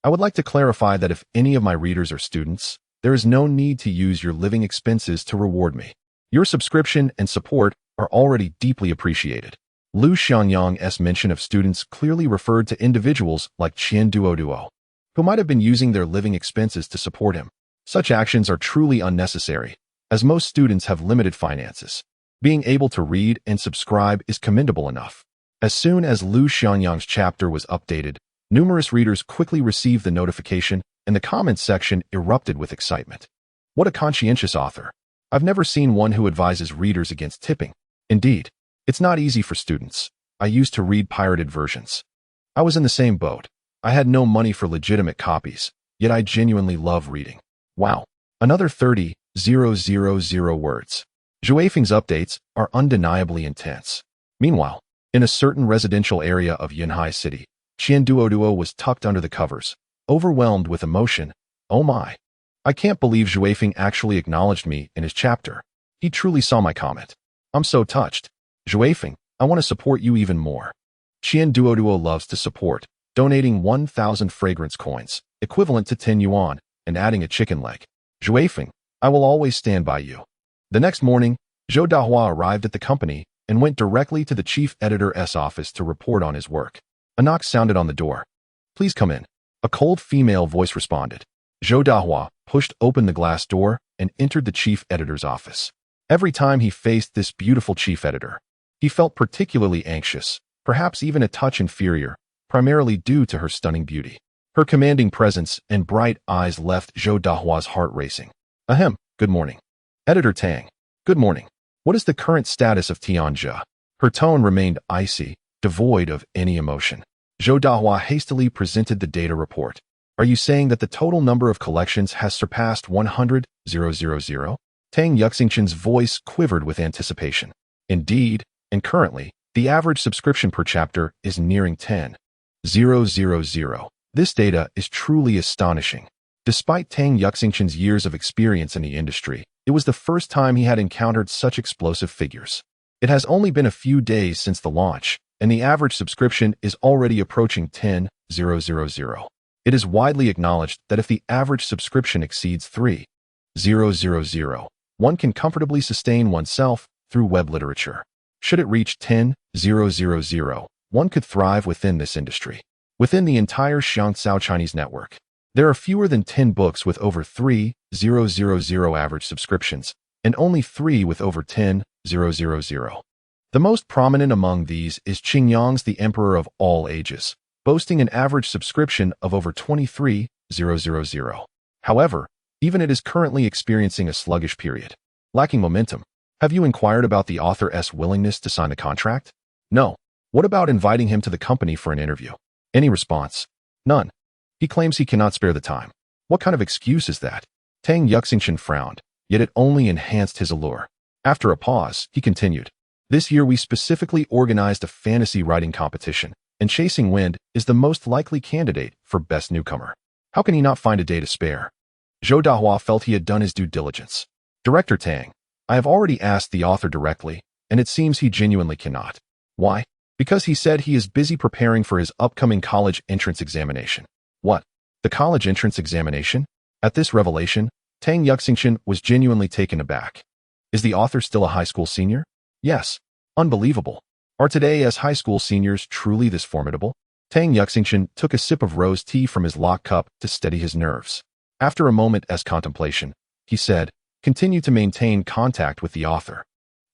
Speaker 1: I would like to clarify that if any of my readers are students, there is no need to use your living expenses to reward me. Your subscription and support are already deeply appreciated. Lu Xiangyang's mention of students clearly referred to individuals like Qian Duo, who might have been using their living expenses to support him. Such actions are truly unnecessary, as most students have limited finances. Being able to read and subscribe is commendable enough. As soon as Lu Xiangyang's chapter was updated, numerous readers quickly received the notification, and the comments section erupted with excitement. What a conscientious author! I've never seen one who advises readers against tipping. Indeed, it's not easy for students. I used to read pirated versions. I was in the same boat. I had no money for legitimate copies, yet I genuinely love reading. Wow, another 30,000 words. Zhuifeng's updates are undeniably intense. Meanwhile, in a certain residential area of Yunhai City, Qian Duo was tucked under the covers, overwhelmed with emotion. Oh my! I can't believe Zhuifeng actually acknowledged me in his chapter. He truly saw my comment. I'm so touched. Zhuifeng, I want to support you even more. Qian Duo loves to support, donating 1,000 fragrance coins, equivalent to 10 yuan, and adding a chicken leg. Zhuifeng, I will always stand by you. The next morning, Zhou Dahua arrived at the company and went directly to the chief editor's office to report on his work. A knock sounded on the door. Please come in. A cold female voice responded. Zhou Dahua pushed open the glass door and entered the chief editor's office. Every time he faced this beautiful chief editor, he felt particularly anxious, perhaps even a touch inferior, primarily due to her stunning beauty. Her commanding presence and bright eyes left Zhou Dahua's heart racing. Ahem, good morning. Editor Tang, good morning. What is the current status of Tianjia? Her tone remained icy, devoid of any emotion. Zhou Dahua hastily presented the data report. Are you saying that the total number of collections has surpassed 100,000? Tang Yuxingchen's voice quivered with anticipation. Indeed, and currently, the average subscription per chapter is nearing 10,000. This data is truly astonishing. Despite Tang Yuxingchen's years of experience in the industry, it was the first time he had encountered such explosive figures. It has only been a few days since the launch, and the average subscription is already approaching 10,000. It is widely acknowledged that if the average subscription exceeds 3,000, one can comfortably sustain oneself through web literature. Should it reach 10,000, one could thrive within this industry. Within the entire Xiangcao Chinese network, there are fewer than 10 books with over 3,000 average subscriptions, and only 3 with over 10,000. The most prominent among these is Qingyang's The Emperor of All Ages, boasting an average subscription of over 23,000. However, even it is currently experiencing a sluggish period. Lacking momentum. Have you inquired about the author's willingness to sign the contract? No. What about inviting him to the company for an interview? Any response? None. He claims he cannot spare the time. What kind of excuse is that? Tang Yuxingchen frowned, yet it only enhanced his allure. After a pause, he continued. This year we specifically organized a fantasy writing competition, and Chasing Wind is the most likely candidate for Best Newcomer. How can he not find a day to spare? Zhou Dahua felt he had done his due diligence. Director Tang, I have already asked the author directly, and it seems he genuinely cannot. Why? Because he said he is busy preparing for his upcoming college entrance examination. What? The college entrance examination? At this revelation, Tang Yuxingchen was genuinely taken aback. Is the author still a high school senior? Yes. Unbelievable. Are today's high school seniors truly this formidable? Tang Yuxingchen took a sip of rose tea from his lock cup to steady his nerves. After a moment's contemplation, he said, continue to maintain contact with the author.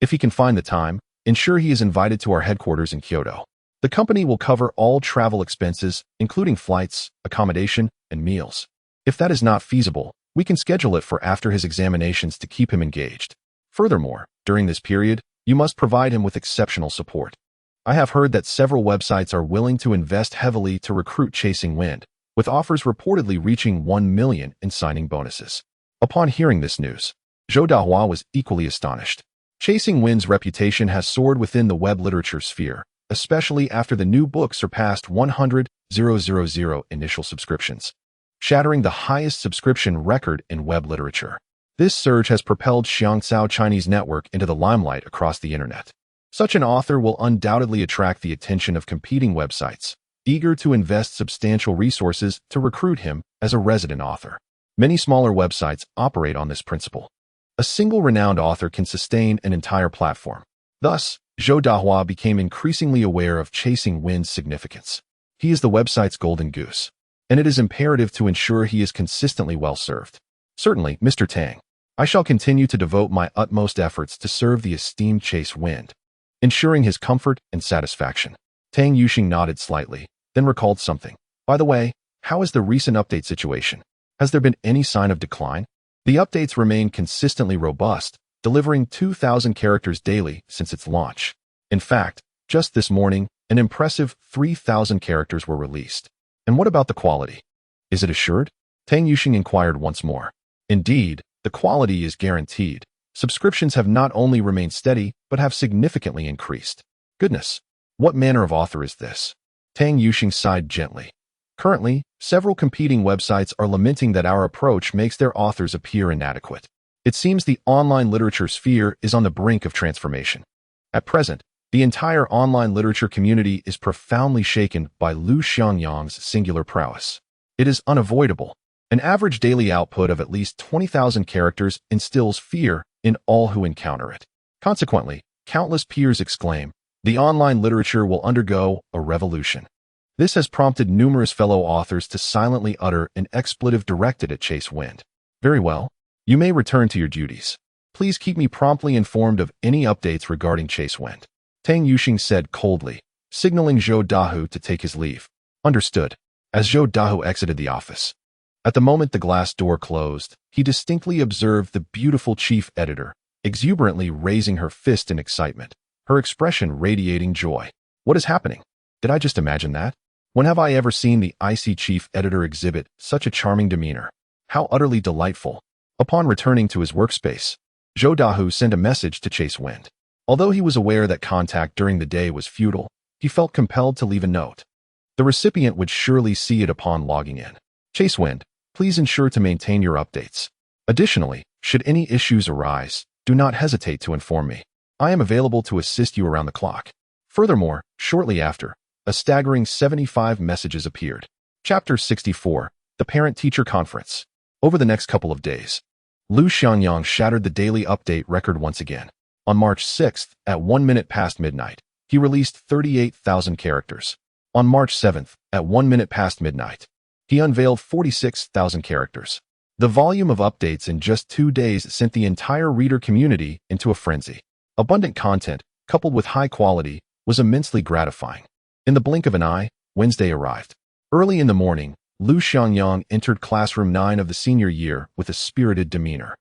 Speaker 1: If he can find the time, ensure he is invited to our headquarters in Kyoto. The company will cover all travel expenses, including flights, accommodation, and meals. If that is not feasible, we can schedule it for after his examinations to keep him engaged. Furthermore, during this period, you must provide him with exceptional support. I have heard that several websites are willing to invest heavily to recruit Chasing Wind, with offers reportedly reaching 1 million in signing bonuses. Upon hearing this news, Zhou Dahua was equally astonished. Chasing Wind's reputation has soared within the web literature sphere, especially after the new book surpassed 100,000 initial subscriptions, shattering the highest subscription record in web literature. This surge has propelled Xiangcao Chinese network into the limelight across the internet. Such an author will undoubtedly attract the attention of competing websites, eager to invest substantial resources to recruit him as a resident author. Many smaller websites operate on this principle. A single renowned author can sustain an entire platform. Thus, Zhou Dahua became increasingly aware of Chasing Wind's significance. He is the website's golden goose, and it is imperative to ensure he is consistently well served. Certainly, Mr. Tang. I shall continue to devote my utmost efforts to serve the esteemed Chase Wind, ensuring his comfort and satisfaction. Tang Yuxing nodded slightly, then recalled something. By the way, how is the recent update situation? Has there been any sign of decline? The updates remain consistently robust, delivering 2,000 characters daily since its launch. In fact, just this morning, an impressive 3,000 characters were released. And what about the quality? Is it assured? Tang Yuxing inquired once more. Indeed, the quality is guaranteed. Subscriptions have not only remained steady, but have significantly increased. Goodness, what manner of author is this? Tang Yuxing sighed gently. Currently, several competing websites are lamenting that our approach makes their authors appear inadequate. It seems the online literature sphere is on the brink of transformation. At present, the entire online literature community is profoundly shaken by Lu Xiangyang's singular prowess. It is unavoidable. An average daily output of at least 20,000 characters instills fear in all who encounter it. Consequently, countless peers exclaim, the online literature will undergo a revolution. This has prompted numerous fellow authors to silently utter an expletive directed at Chase Wind. Very well. You may return to your duties. Please keep me promptly informed of any updates regarding Chase Wind. Tang Yuxing said coldly, signaling Zhou Dahu to take his leave. Understood. As Zhou Dahu exited the office. At the moment the glass door closed, he distinctly observed the beautiful chief editor, exuberantly raising her fist in excitement, her expression radiating joy. What is happening? Did I just imagine that? When have I ever seen the icy chief editor exhibit such a charming demeanor? How utterly delightful. Upon returning to his workspace, Zhou Dahu sent a message to Chase Wind. Although he was aware that contact during the day was futile, he felt compelled to leave a note. The recipient would surely see it upon logging in. Chase Wind, please ensure to maintain your updates. Additionally, should any issues arise, do not hesitate to inform me. I am available to assist you around the clock. Furthermore, shortly after, a staggering 75 messages appeared. Chapter 64, The Parent-Teacher Conference. Over the next couple of days, Lu Xiangyang shattered the daily update record once again. On March 6th, at 1 minute past midnight, he released 38,000 characters. On March 7th, at 1 minute past midnight, he unveiled 46,000 characters. The volume of updates in just 2 days sent the entire reader community into a frenzy. Abundant content, coupled with high quality, was immensely gratifying. In the blink of an eye, Wednesday arrived. Early in the morning, Lu Xiangyang entered classroom 9 of the senior year with a spirited demeanor.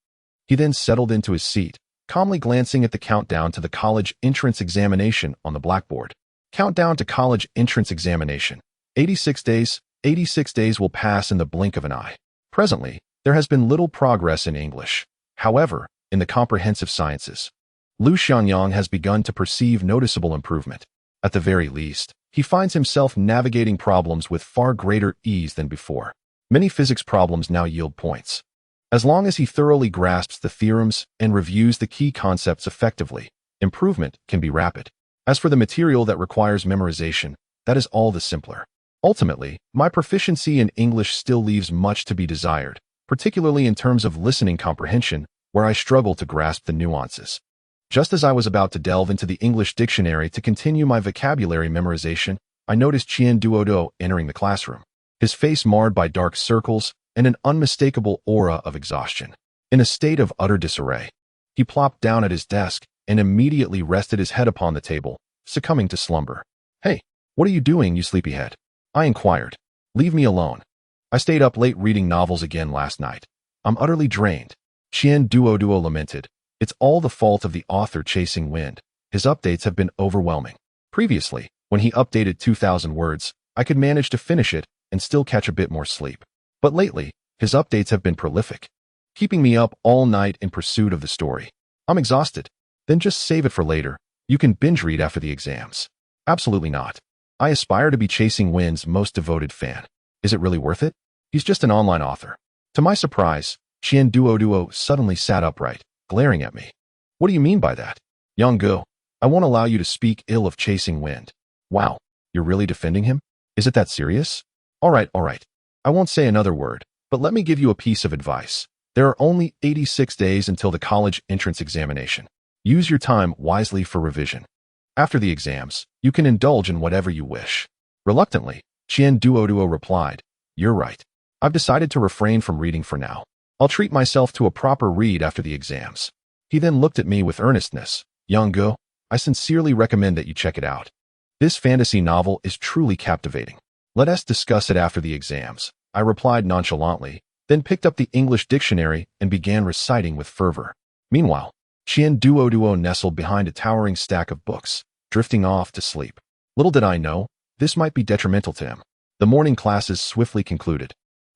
Speaker 1: He then settled into his seat, calmly glancing at the countdown to the college entrance examination on the blackboard. Countdown to college entrance examination. 86 days. 86 days will pass in the blink of an eye. Presently, there has been little progress in English. However, in the comprehensive sciences, Lu Xiangyang has begun to perceive noticeable improvement. At the very least, he finds himself navigating problems with far greater ease than before. Many physics problems now yield points. As long as he thoroughly grasps the theorems and reviews the key concepts effectively, improvement can be rapid. As for the material that requires memorization, that is all the simpler. Ultimately, my proficiency in English still leaves much to be desired, particularly in terms of listening comprehension, where I struggle to grasp the nuances. Just as I was about to delve into the English dictionary to continue my vocabulary memorization, I noticed Qian Duoduo entering the classroom, his face marred by dark circles and an unmistakable aura of exhaustion. In a state of utter disarray, he plopped down at his desk and immediately rested his head upon the table, succumbing to slumber. Hey, what are you doing, you sleepyhead? I inquired. Leave me alone. I stayed up late reading novels again last night. I'm utterly drained. Qian Duoduo lamented. It's all the fault of the author Chasing Wind. His updates have been overwhelming. Previously, when he updated 2,000 words, I could manage to finish it and still catch a bit more sleep. But lately, his updates have been prolific, keeping me up all night in pursuit of the story. I'm exhausted. Then just save it for later. You can binge read after the exams. Absolutely not. I aspire to be Chasing Wind's most devoted fan. Is it really worth it? He's just an online author. To my surprise, Qian Duoduo suddenly sat upright, glaring at me. What do you mean by that? Young Gu, I won't allow you to speak ill of Chasing Wind. Wow, you're really defending him? Is it that serious? All right. I won't say another word, but let me give you a piece of advice. There are only 86 days until the college entrance examination. Use your time wisely for revision. After the exams, you can indulge in whatever you wish. Reluctantly, Qian Duoduo replied, "You're right. I've decided to refrain from reading for now. I'll treat myself to a proper read after the exams." He then looked at me with earnestness. "Young Gu, I sincerely recommend that you check it out. This fantasy novel is truly captivating. Let us discuss it after the exams," I replied nonchalantly, then picked up the English dictionary and began reciting with fervor. Meanwhile, Qian Duoduo nestled behind a towering stack of books, drifting off to sleep. Little did I know, this might be detrimental to him. The morning classes swiftly concluded,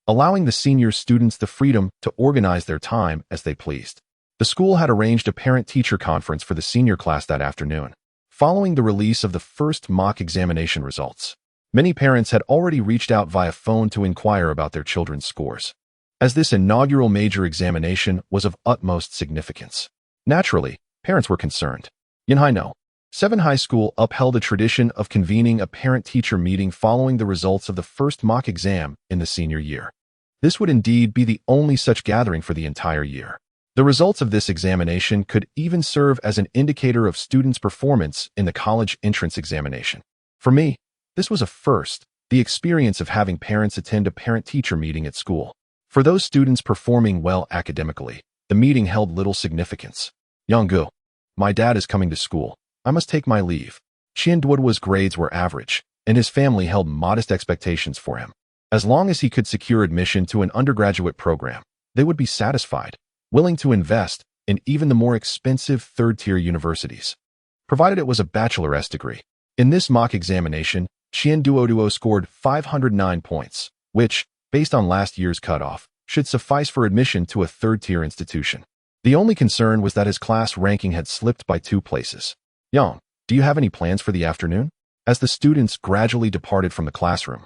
Speaker 1: allowing the senior students the freedom to organize their time as they pleased. The school had arranged a parent-teacher conference for the senior class that afternoon, following the release of the first mock examination results. Many parents had already reached out via phone to inquire about their children's scores, as this inaugural major examination was of utmost significance. Naturally, parents were concerned. Yanhai 7 High School upheld a tradition of convening a parent-teacher meeting following the results of the first mock exam in the senior year. This would indeed be the only such gathering for the entire year. The results of this examination could even serve as an indicator of students' performance in the college entrance examination. For me, this was a first, the experience of having parents attend a parent-teacher meeting at school. For those students performing well academically, the meeting held little significance. "Young Gu, my dad is coming to school. I must take my leave." Qian Duoduo's grades were average, and his family held modest expectations for him. As long as he could secure admission to an undergraduate program, they would be satisfied, willing to invest in even the more expensive third-tier universities, provided it was a bachelor's degree. In this mock examination, Qian Duoduo scored 509 points, which, based on last year's cutoff, should suffice for admission to a third-tier institution. The only concern was that his class ranking had slipped by 2 places. "Yang, do you have any plans for the afternoon?" As the students gradually departed from the classroom,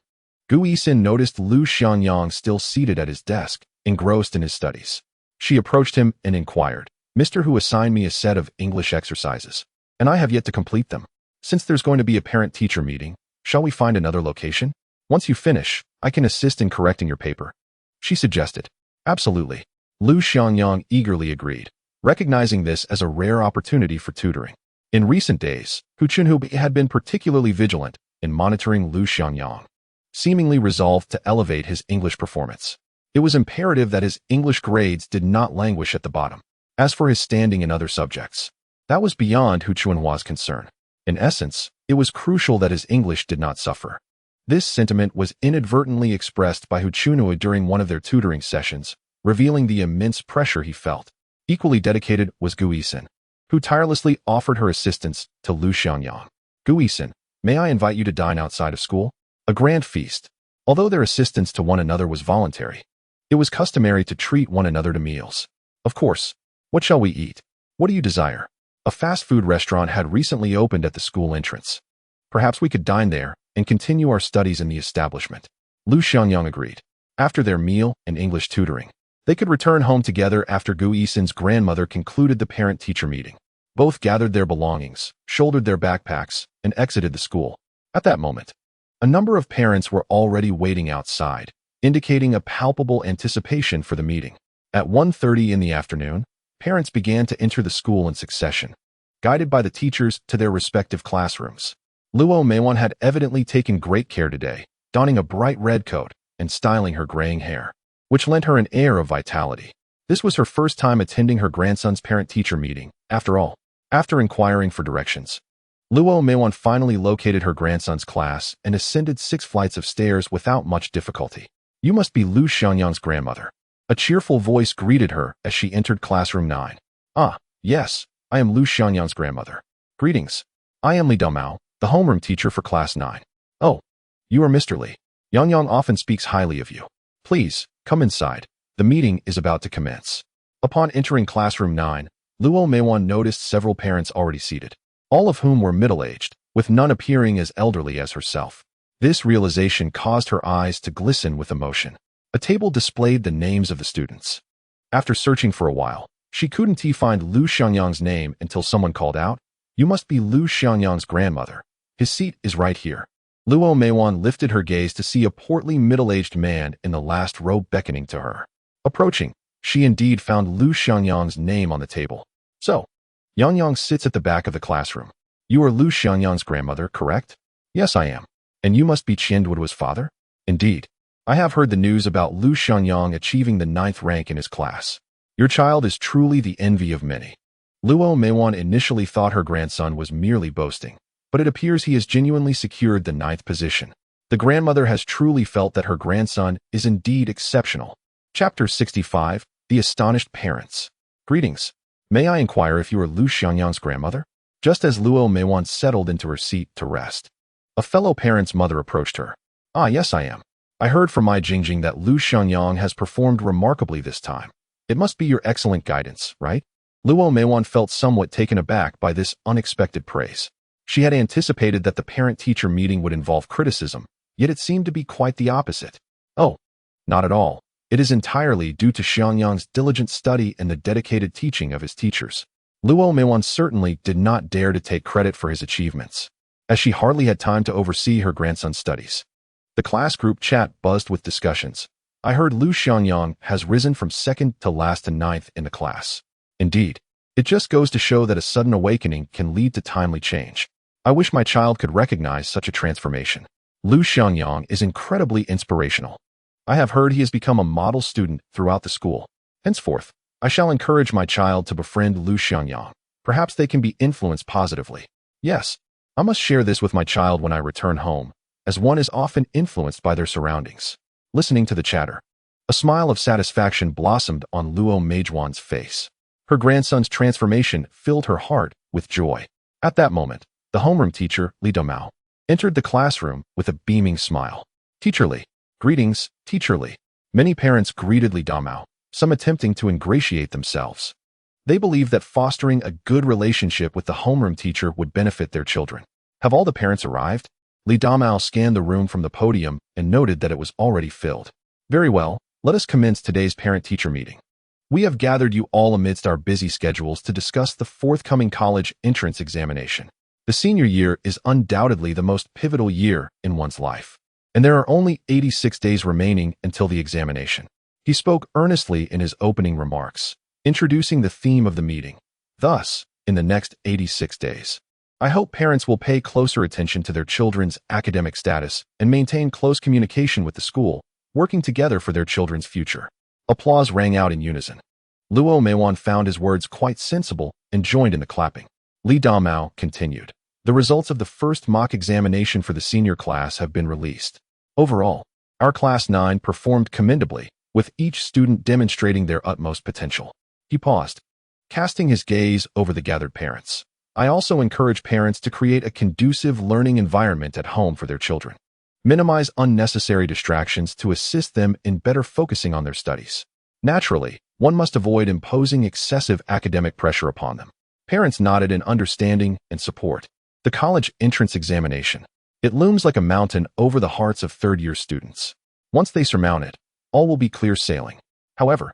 Speaker 1: Gu Yixin noticed Lu Xiangyang still seated at his desk, engrossed in his studies. She approached him and inquired, "Mr. Who assigned me a set of English exercises, and I have yet to complete them. Since there's going to be a parent-teacher meeting, shall we find another location? Once you finish, I can assist in correcting your paper," she suggested. "Absolutely." Lu Xiangyang eagerly agreed, recognizing this as a rare opportunity for tutoring. In recent days, Hu Chunhu had been particularly vigilant in monitoring Lu Xiangyang, seemingly resolved to elevate his English performance. It was imperative that his English grades did not languish at the bottom. As for his standing in other subjects, that was beyond Hu Chunhua's concern. In essence, it was crucial that his English did not suffer. This sentiment was inadvertently expressed by Hu Chunhua during one of their tutoring sessions, revealing the immense pressure he felt. Equally dedicated was Gu Yixin, who tirelessly offered her assistance to Lu Xiangyang. "Gu Yixin, may I invite you to dine outside of school?" A grand feast. Although their assistance to one another was voluntary, it was customary to treat one another to meals. "Of course. What shall we eat? What do you desire?" A fast food restaurant had recently opened at the school entrance. "Perhaps we could dine there and continue our studies in the establishment." Lu Xiangyang agreed. After their meal and English tutoring, they could return home together after Gu Yixin's grandmother concluded the parent-teacher meeting. Both gathered their belongings, shouldered their backpacks, and exited the school. At that moment, a number of parents were already waiting outside, indicating a palpable anticipation for the meeting. At 1:30 in the afternoon, parents began to enter the school in succession, guided by the teachers to their respective classrooms. Luo Meiwan had evidently taken great care today, donning a bright red coat and styling her graying hair, which lent her an air of vitality. This was her first time attending her grandson's parent-teacher meeting, after all. After inquiring for directions, Luo Meiwan finally located her grandson's class and ascended 6 flights of stairs without much difficulty. "You must be Lu Xiangyang's grandmother." A cheerful voice greeted her as she entered classroom 9. "Ah, yes, I am Lu Xiangyang's grandmother. Greetings. I am Li Damao, the homeroom teacher for class 9. "Oh, you are Mr. Li. Yangyang often speaks highly of you. Please, come inside. The meeting is about to commence." Upon entering classroom 9, Luo Meiwan noticed several parents already seated, all of whom were middle-aged, with none appearing as elderly as herself. This realization caused her eyes to glisten with emotion. A table displayed the names of the students. After searching for a while, she couldn't find Lu Xiangyang's name until someone called out, "You must be Lu Xiangyang's grandmother. His seat is right here." Luo Meiwan lifted her gaze to see a portly middle-aged man in the last row beckoning to her. Approaching, she indeed found Lu Xiangyang's name on the table. So, Yangyang sits at the back of the classroom. You are Lu Xiangyang's grandmother, correct? Yes, I am. And you must be Qianduo's father? Indeed. I have heard the news about Lu Xiangyang achieving the 9th rank in his class. Your child is truly the envy of many. Luo Meiwan initially thought her grandson was merely boasting, but it appears he has genuinely secured the 9th position. The grandmother has truly felt that her grandson is indeed exceptional. Chapter 65, The Astonished Parents. Greetings. May I inquire if you are Lu Xiangyang's grandmother? Just as Luo Meiwan settled into her seat to rest, a fellow parent's mother approached her. Ah, yes, I am. I heard from my Jingjing that Lu Xiangyang has performed remarkably this time. It must be your excellent guidance, right? Luo Meiwan felt somewhat taken aback by this unexpected praise. She had anticipated that the parent-teacher meeting would involve criticism, yet it seemed to be quite the opposite. Oh, not at all. It is entirely due to Xiangyang's diligent study and the dedicated teaching of his teachers. Luo Meiwan certainly did not dare to take credit for his achievements, as she hardly had time to oversee her grandson's studies. The class group chat buzzed with discussions. I heard Lu Xiangyang has risen from 2nd to last to 9th in the class. Indeed, it just goes to show that a sudden awakening can lead to timely change. I wish my child could recognize such a transformation. Lu Xiangyang is incredibly inspirational. I have heard he has become a model student throughout the school. Henceforth, I shall encourage my child to befriend Lu Xiangyang. Perhaps they can be influenced positively. Yes, I must share this with my child when I return home, as one is often influenced by their surroundings. Listening to the chatter, a smile of satisfaction blossomed on Luo Meiwan's face. Her grandson's transformation filled her heart with joy. At that moment, the homeroom teacher, Li Damao, entered the classroom with a beaming smile. Teacher Li. Greetings, Teacher Li. Many parents greeted Li Damao, some attempting to ingratiate themselves. They believed that fostering a good relationship with the homeroom teacher would benefit their children. Have all the parents arrived? Li Damao scanned the room from the podium and noted that it was already filled. Very well, let us commence today's parent-teacher meeting. We have gathered you all amidst our busy schedules to discuss the forthcoming college entrance examination. The senior year is undoubtedly the most pivotal year in one's life, and there are only 86 days remaining until the examination. He spoke earnestly in his opening remarks, introducing the theme of the meeting. Thus, in the next 86 days, I hope parents will pay closer attention to their children's academic status and maintain close communication with the school, working together for their children's future. Applause rang out in unison. Luo Meiwan found his words quite sensible and joined in the clapping. Li Damao continued. The results of the first mock examination for the senior class have been released. Overall, our Class 9 performed commendably, with each student demonstrating their utmost potential. He paused, casting his gaze over the gathered parents. I also encourage parents to create a conducive learning environment at home for their children. Minimize unnecessary distractions to assist them in better focusing on their studies. Naturally, one must avoid imposing excessive academic pressure upon them. Parents nodded in understanding and support. The college entrance examination. It looms like a mountain over the hearts of third-year students. Once they surmount it, all will be clear sailing. However,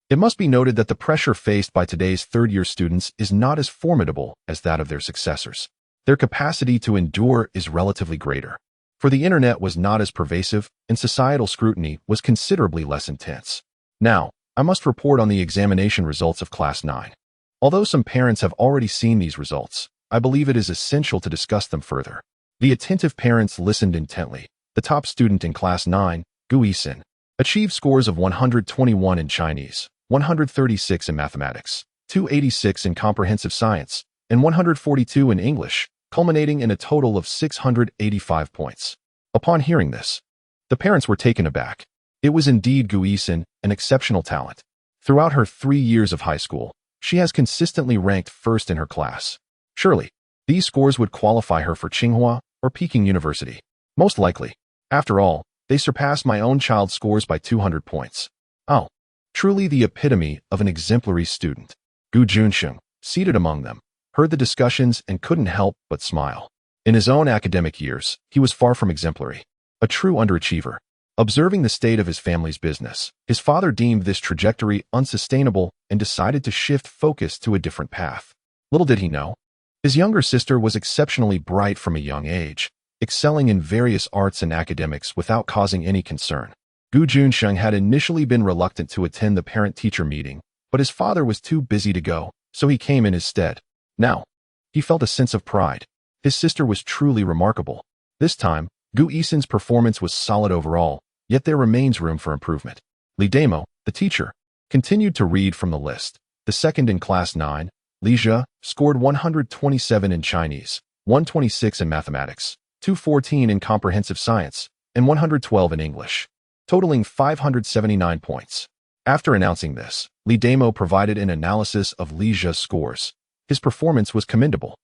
Speaker 1: it must be noted that the pressure faced by today's third-year students is not as formidable as that of their successors. Their capacity to endure is relatively greater, for the internet was not as pervasive and societal scrutiny was considerably less intense. Now, I must report on the examination results of Class 9. Although some parents have already seen these results, I believe it is essential to discuss them further. The attentive parents listened intently. The top student in Class 9, Gu Yixin, achieved scores of 121 in Chinese, 136 in mathematics, 286 in comprehensive science, and 142 in English, culminating in a total of 685 points. Upon hearing this, the parents were taken aback. It was indeed Gu Yixin, an exceptional talent. Throughout her 3 years of high school, she has consistently ranked first in her class. Surely, these scores would qualify her for Tsinghua or Peking University. Most likely. After all, they surpassed my own child's scores by 200 points. Oh, truly the epitome of an exemplary student. Gu Junsheng, seated among them, heard the discussions and couldn't help but smile. In his own academic years, he was far from exemplary, a true underachiever. Observing the state of his family's business, his father deemed this trajectory unsustainable and decided to shift focus to a different path. Little did he know, his younger sister was exceptionally bright from a young age, excelling in various arts and academics without causing any concern. Gu Yixin had initially been reluctant to attend the parent-teacher meeting, but his father was too busy to go, so he came in his stead. Now, he felt a sense of pride. His sister was truly remarkable. This time, Gu Yixin's performance was solid overall, yet there remains room for improvement. Li Damo, the teacher, continued to read from the list. The second in Class 9, Li Jia, scored 127 in Chinese, 126 in mathematics, 214 in comprehensive science, and 112 in English, totaling 579 points. After announcing this, Li Damo provided an analysis of Li Jia's scores. His performance was commendable.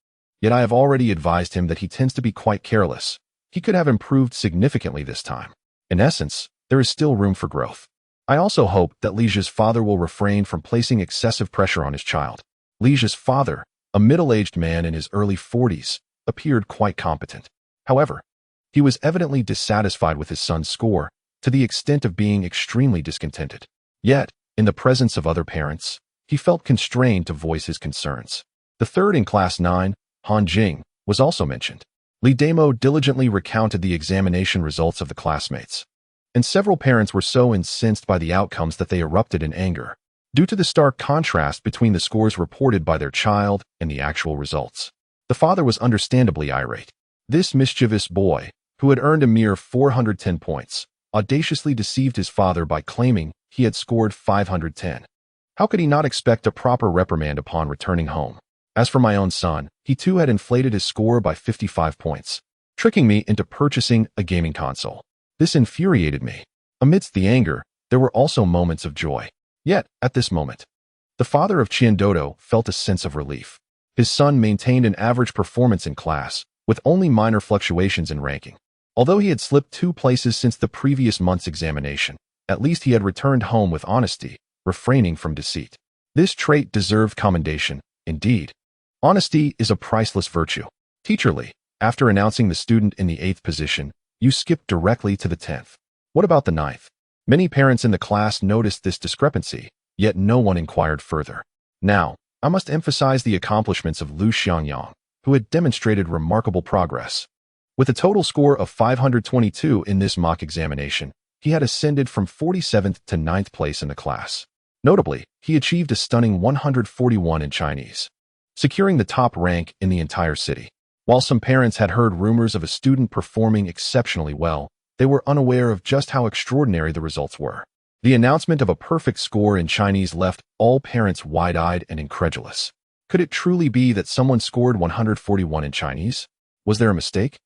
Speaker 1: Yet I have already advised him that he tends to be quite careless. He could have improved significantly this time. In essence, there is still room for growth. I also hope that Li Jia's father will refrain from placing excessive pressure on his child. Li Jia's father, a middle-aged man in his early 40s, appeared quite competent. However, he was evidently dissatisfied with his son's score, to the extent of being extremely discontented. Yet, in the presence of other parents, he felt constrained to voice his concerns. The third in Class 9, Han Jing, was also mentioned. Li Damo diligently recounted the examination results of the classmates, and several parents were so incensed by the outcomes that they erupted in anger, due to the stark contrast between the scores reported by their child and the actual results. The father was understandably irate. This mischievous boy, who had earned a mere 410 points, audaciously deceived his father by claiming he had scored 510. How could he not expect a proper reprimand upon returning home? As for my own son, he too had inflated his score by 55 points, tricking me into purchasing a gaming console. This infuriated me. Amidst the anger, there were also moments of joy. Yet, at this moment, the father of Qiandodo felt a sense of relief. His son maintained an average performance in class, with only minor fluctuations in ranking. Although he had slipped 2 places since the previous month's examination, at least he had returned home with honesty, refraining from deceit. This trait deserved commendation, indeed. Honesty is a priceless virtue. Teacher Li, after announcing the student in the 8th position, you skipped directly to the 10th. What about the 9th? Many parents in the class noticed this discrepancy, yet no one inquired further. Now, I must emphasize the accomplishments of Lu Xiangyang, who had demonstrated remarkable progress. With a total score of 522 in this mock examination, he had ascended from 47th to 9th place in the class. Notably, he achieved a stunning 141 in Chinese, securing the top rank in the entire city. While some parents had heard rumors of a student performing exceptionally well, they were unaware of just how extraordinary the results were. The announcement of a perfect score in Chinese left all parents wide-eyed and incredulous. Could it truly be that someone scored 141 in Chinese? Was there a mistake?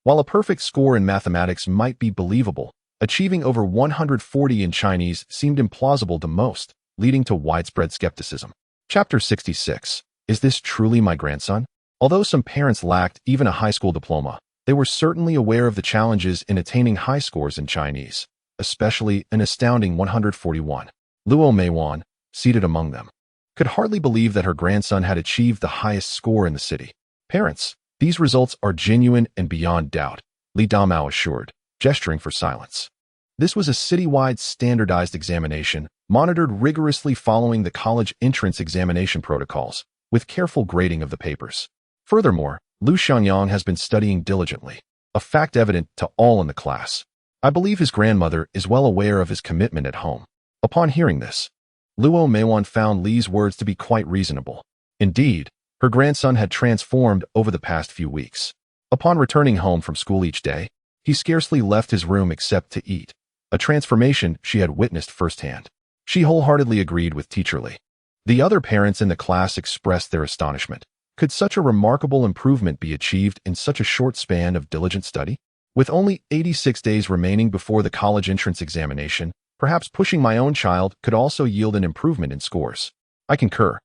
Speaker 1: While a perfect score in mathematics might be believable, achieving over 140 in Chinese seemed implausible to most, leading to widespread skepticism. Chapter 66. Is this truly my grandson? Although some parents lacked even a high school diploma, they were certainly aware of the challenges in attaining high scores in Chinese, especially an astounding 141. Luo Meiwan, seated among them, could hardly believe that her grandson had achieved the highest score in the city. Parents, these results are genuine and beyond doubt, Li Damao assured, gesturing for silence. This was a citywide standardized examination, monitored rigorously following the college entrance examination protocols, with careful grading of the papers. Furthermore, Lu Xiangyang has been studying diligently, a fact evident to all in the class. I believe his grandmother is well aware of his commitment at home. Upon hearing this, Luo Meiwan found Li's words to be quite reasonable. Indeed, her grandson had transformed over the past few weeks. Upon returning home from school each day, he scarcely left his room except to eat, a transformation she had witnessed firsthand. She wholeheartedly agreed with Teacher Li. The other parents in the class expressed their astonishment. Could such a remarkable improvement be achieved in such a short span of diligent study? With only 86 days remaining before the college entrance examination, perhaps pushing my own child could also yield an improvement in scores. I concur.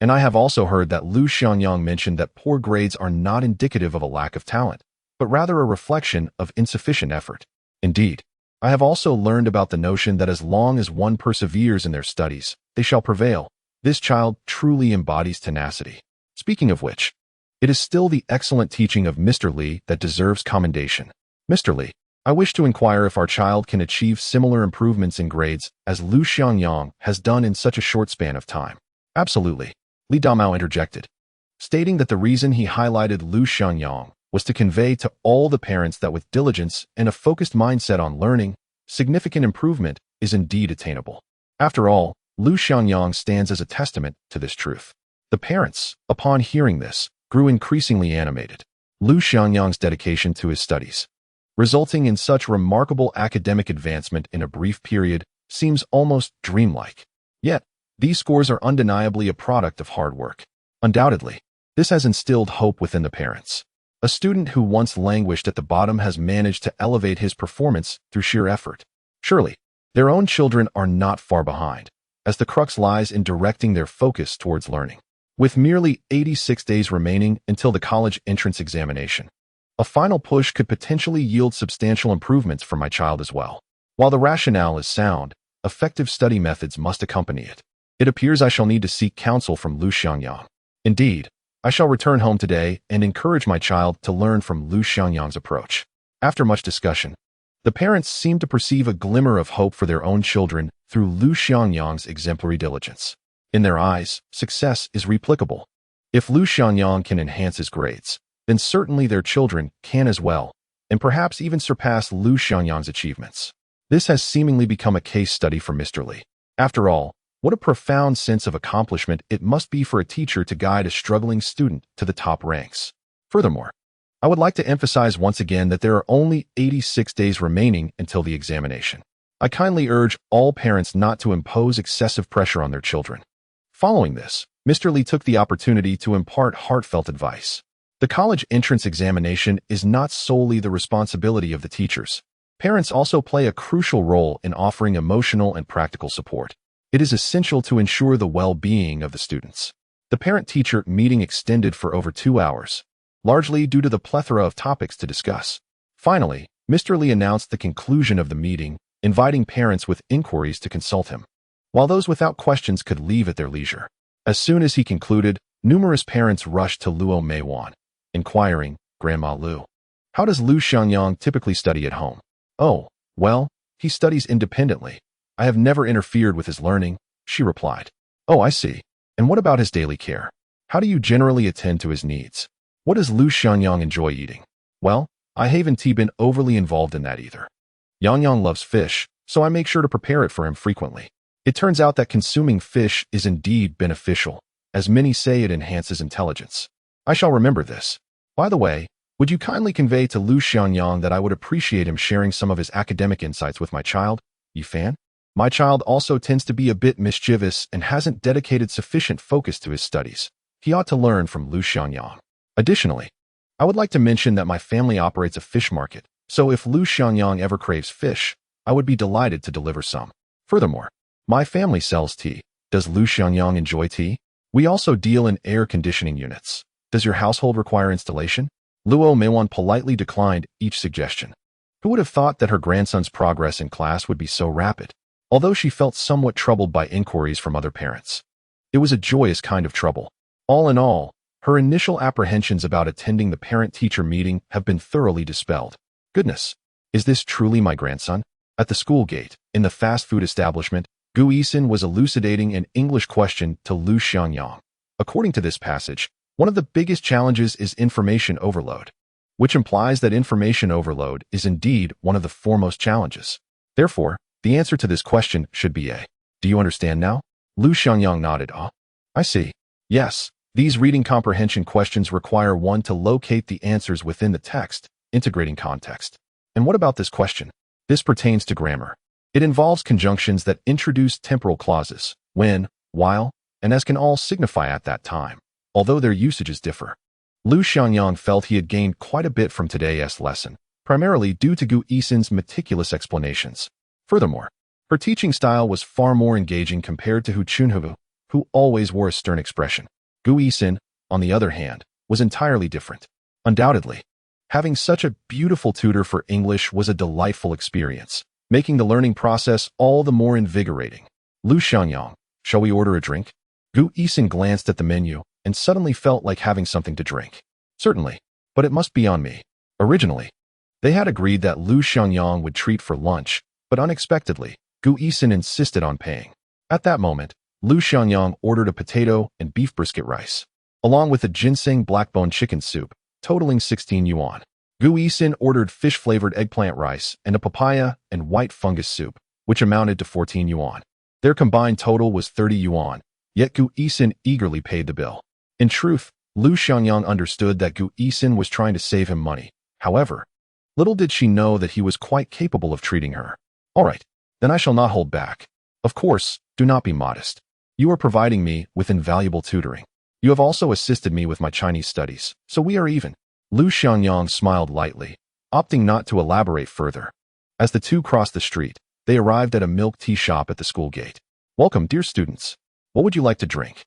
Speaker 1: And I have also heard that Lu Xiangyang mentioned that poor grades are not indicative of a lack of talent, but rather a reflection of insufficient effort. Indeed, I have also learned about the notion that as long as one perseveres in their studies, they shall prevail. This child truly embodies tenacity. Speaking of which, it is still the excellent teaching of Mr. Li that deserves commendation. Mr. Li, I wish to inquire if our child can achieve similar improvements in grades as Lu Xiangyang has done in such a short span of time. Absolutely, Li Damao interjected, stating that the reason he highlighted Lu Xiangyang was to convey to all the parents that with diligence and a focused mindset on learning, significant improvement is indeed attainable. After all, Lu Xiangyang stands as a testament to this truth. The parents, upon hearing this, grew increasingly animated. Lu Xiangyang's dedication to his studies, resulting in such remarkable academic advancement in a brief period, seems almost dreamlike. Yet, these scores are undeniably a product of hard work. Undoubtedly, this has instilled hope within the parents. A student who once languished at the bottom has managed to elevate his performance through sheer effort. Surely, their own children are not far behind, as the crux lies in directing their focus towards learning. With merely 86 days remaining until the college entrance examination, a final push could potentially yield substantial improvements for my child as well. While the rationale is sound, effective study methods must accompany it. It appears I shall need to seek counsel from Lu Xiangyang. Indeed, I shall return home today and encourage my child to learn from Lu Xiangyang's approach. After much discussion, the parents seem to perceive a glimmer of hope for their own children through Lu Xiangyang's exemplary diligence. In their eyes, success is replicable. If Lu Xiangyang can enhance his grades, then certainly their children can as well, and perhaps even surpass Lu Xiangyang's achievements. This has seemingly become a case study for Mr. Li. After all, what a profound sense of accomplishment it must be for a teacher to guide a struggling student to the top ranks. Furthermore, I would like to emphasize once again that there are only 86 days remaining until the examination. I kindly urge all parents not to impose excessive pressure on their children. Following this, Mr. Li took the opportunity to impart heartfelt advice. The college entrance examination is not solely the responsibility of the teachers. Parents also play a crucial role in offering emotional and practical support. It is essential to ensure the well-being of the students. The parent-teacher meeting extended for over 2 hours, largely due to the plethora of topics to discuss. Finally, Mr. Li announced the conclusion of the meeting, inviting parents with inquiries to consult him, while those without questions could leave at their leisure. As soon as he concluded, numerous parents rushed to Luo Meiwan, inquiring, "Grandma Lu, how does Lu Xiangyang typically study at home?" "Oh, well, he studies independently. I have never interfered with his learning," she replied. "Oh, I see. And what about his daily care? How do you generally attend to his needs? What does Lu Xiangyang enjoy eating?" "Well, I haven't been overly involved in that either. Yangyang loves fish, so I make sure to prepare it for him frequently. It turns out that consuming fish is indeed beneficial, as many say it enhances intelligence. I shall remember this. By the way, would you kindly convey to Lu Xiangyang that I would appreciate him sharing some of his academic insights with my child, Yifan? My child also tends to be a bit mischievous and hasn't dedicated sufficient focus to his studies. He ought to learn from Lu Xiangyang. Additionally, I would like to mention that my family operates a fish market, so if Lu Xiangyang ever craves fish, I would be delighted to deliver some. Furthermore, my family sells tea. Does Lu Xiangyang enjoy tea? We also deal in air conditioning units. Does your household require installation?" Luo Meiwan politely declined each suggestion. Who would have thought that her grandson's progress in class would be so rapid? Although she felt somewhat troubled by inquiries from other parents, it was a joyous kind of trouble. All in all, her initial apprehensions about attending the parent-teacher meeting have been thoroughly dispelled. Goodness, is this truly my grandson? At the school gate, in the fast food establishment, Gu Yixin was elucidating an English question to Lu Xiangyang. According to this passage, one of the biggest challenges is information overload, which implies that information overload is indeed one of the foremost challenges. Therefore, the answer to this question should be A. Do you understand now? Lu Xiangyang nodded. I see. Yes, these reading comprehension questions require one to locate the answers within the text, integrating context. And what about this question? This pertains to grammar. It involves conjunctions that introduce temporal clauses, when, while, and as can all signify at that time, although their usages differ. Lu Xiangyang felt he had gained quite a bit from today's lesson, primarily due to Gu Yixin's meticulous explanations. Furthermore, her teaching style was far more engaging compared to Hu Chunhu, who always wore a stern expression. Gu Yixin, on the other hand, was entirely different. Undoubtedly, having such a beautiful tutor for English was a delightful experience, making the learning process all the more invigorating. Lu Xiangyang, shall we order a drink? Gu Yixin glanced at the menu and suddenly felt like having something to drink. Certainly, but it must be on me. Originally, they had agreed that Lu Xiangyang would treat for lunch, but unexpectedly, Gu Yixin insisted on paying. At that moment, Lu Xiangyang ordered a potato and beef brisket rice, along with a ginseng blackbone chicken soup, totaling 16 yuan. Gu Yixin ordered fish-flavored eggplant rice and a papaya and white fungus soup, which amounted to 14 yuan. Their combined total was 30 yuan, yet Gu Yixin eagerly paid the bill. In truth, Lu Xiangyang understood that Gu Yixin was trying to save him money. However, little did she know that he was quite capable of treating her. All right, then I shall not hold back. Of course, do not be modest. You are providing me with invaluable tutoring. You have also assisted me with my Chinese studies, so we are even. Lu Xiangyang smiled lightly, opting not to elaborate further. As the two crossed the street, they arrived at a milk tea shop at the school gate. Welcome, dear students. What would you like to drink?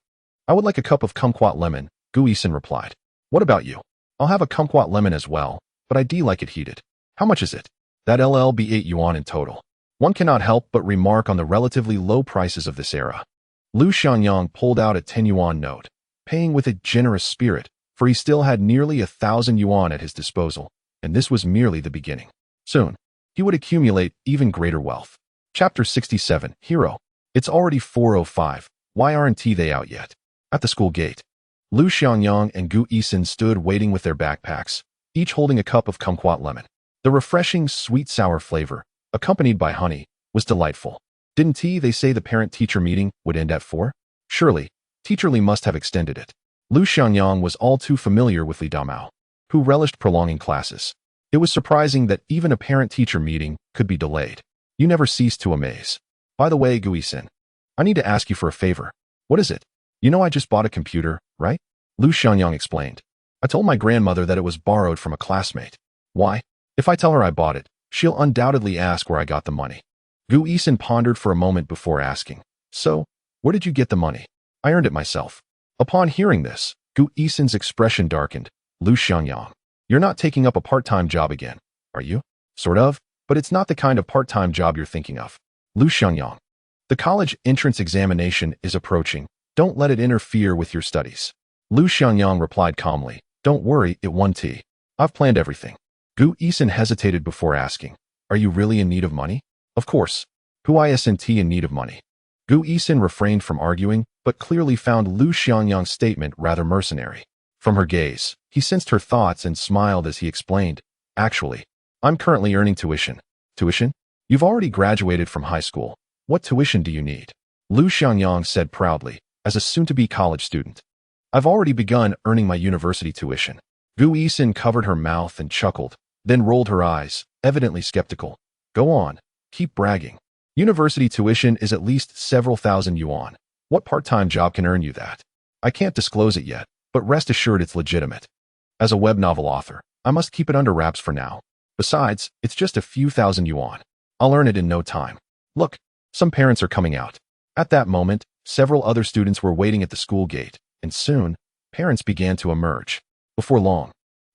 Speaker 1: I would like a cup of kumquat lemon, Gu Yixin replied. What about you? I'll have a kumquat lemon as well, but I do like it heated. How much is it? That'll be 8 yuan in total. One cannot help but remark on the relatively low prices of this era. Lu Xiangyang pulled out a 10 yuan note, paying with a generous spirit, for he still had nearly 1,000 yuan at his disposal, and this was merely the beginning. Soon, he would accumulate even greater wealth. Chapter 67, Hero. It's already 4:05. Why aren't they out yet? At the school gate, Lu Xiangyang and Gu Yixin stood waiting with their backpacks, each holding a cup of kumquat lemon. The refreshing, sweet-sour flavor, accompanied by honey, was delightful. Didn't they say the parent-teacher meeting would end at 4? Surely, Teacher Li must have extended it. Lu Xiangyang was all too familiar with Li Damao, who relished prolonging classes. It was surprising that even a parent-teacher meeting could be delayed. You never ceased to amaze. By the way, Gu Yixin, I need to ask you for a favor. What is it? You know I just bought a computer, right? Lu Xiangyang explained. I told my grandmother that it was borrowed from a classmate. Why? If I tell her I bought it, she'll undoubtedly ask where I got the money. Gu Yixin pondered for a moment before asking. So, where did you get the money? I earned it myself. Upon hearing this, Gu Yixin's expression darkened. Lu Xiangyang, you're not taking up a part-time job again, are you? Sort of, but it's not the kind of part-time job you're thinking of. Lu Xiangyang, the college entrance examination is approaching. Don't let it interfere with your studies. Lu Xiangyang replied calmly. Don't worry, it won't. I've planned everything. Gu Yixin hesitated before asking. Are you really in need of money? Of course. Who isn't in need of money? Gu Yixin refrained from arguing, but clearly found Lu Xiangyang's statement rather mercenary. From her gaze, he sensed her thoughts and smiled as he explained. Actually, I'm currently earning tuition. Tuition? You've already graduated from high school. What tuition do you need? Lu Xiangyang said proudly, as a soon-to-be college student. I've already begun earning my university tuition. Gu Yixin covered her mouth and chuckled, then rolled her eyes, evidently skeptical. Go on, keep bragging. University tuition is at least several thousand yuan. What part-time job can earn you that? I can't disclose it yet, but rest assured it's legitimate. As a web novel author, I must keep it under wraps for now. Besides, it's just a few thousand yuan. I'll earn it in no time. Look, some parents are coming out. At that moment, several other students were waiting at the school gate, and soon, parents began to emerge. Before long,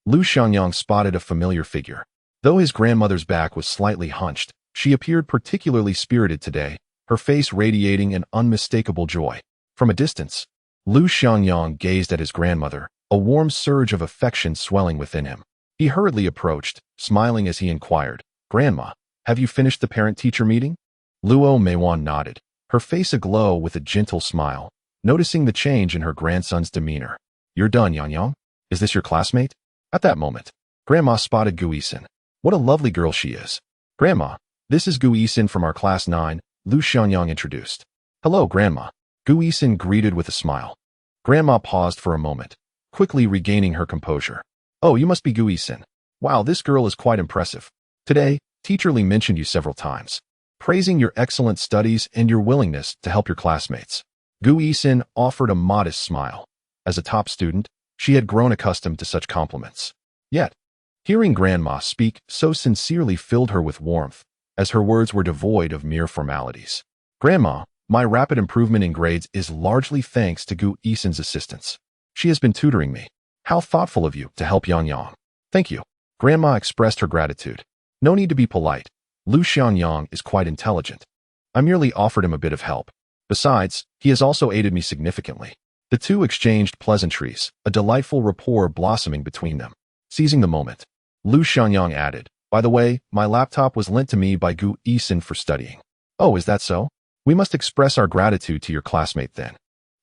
Speaker 1: Lu Xiangyang spotted a familiar figure. Though his grandmother's back was slightly hunched, she appeared particularly spirited today, her face radiating an unmistakable joy. From a distance, Lu Xiangyang gazed at his grandmother, a warm surge of affection swelling within him. He hurriedly approached, smiling as he inquired, Grandma, have you finished the parent-teacher meeting? Luo Meiwan nodded, her face aglow with a gentle smile, noticing the change in her grandson's demeanor. You're done, Yangyang? Is this your classmate? At that moment, Grandma spotted Gu Yixin. What a lovely girl she is. Grandma, this is Gu Yixin from our class 9, Lu Xiangyang introduced. Hello, Grandma. Gu Yixin greeted with a smile. Grandma paused for a moment, quickly regaining her composure. Oh, you must be Gu Yixin. Wow, this girl is quite impressive. Today, Teacher Li mentioned you several times, praising your excellent studies and your willingness to help your classmates. Gu Yixin offered a modest smile. As a top student, she had grown accustomed to such compliments. Yet, hearing Grandma speak so sincerely filled her with warmth, as her words were devoid of mere formalities. Grandma, my rapid improvement in grades is largely thanks to Gu Yixin's assistance. She has been tutoring me. How thoughtful of you to help Yangyang. Thank you. Grandma expressed her gratitude. No need to be polite. Lu Xiangyang is quite intelligent. I merely offered him a bit of help. Besides, he has also aided me significantly. The two exchanged pleasantries, a delightful rapport blossoming between them. Seizing the moment, Lu Xiangyang added, by the way, my laptop was lent to me by Gu Yixin for studying. Oh, is that so? We must express our gratitude to your classmate then.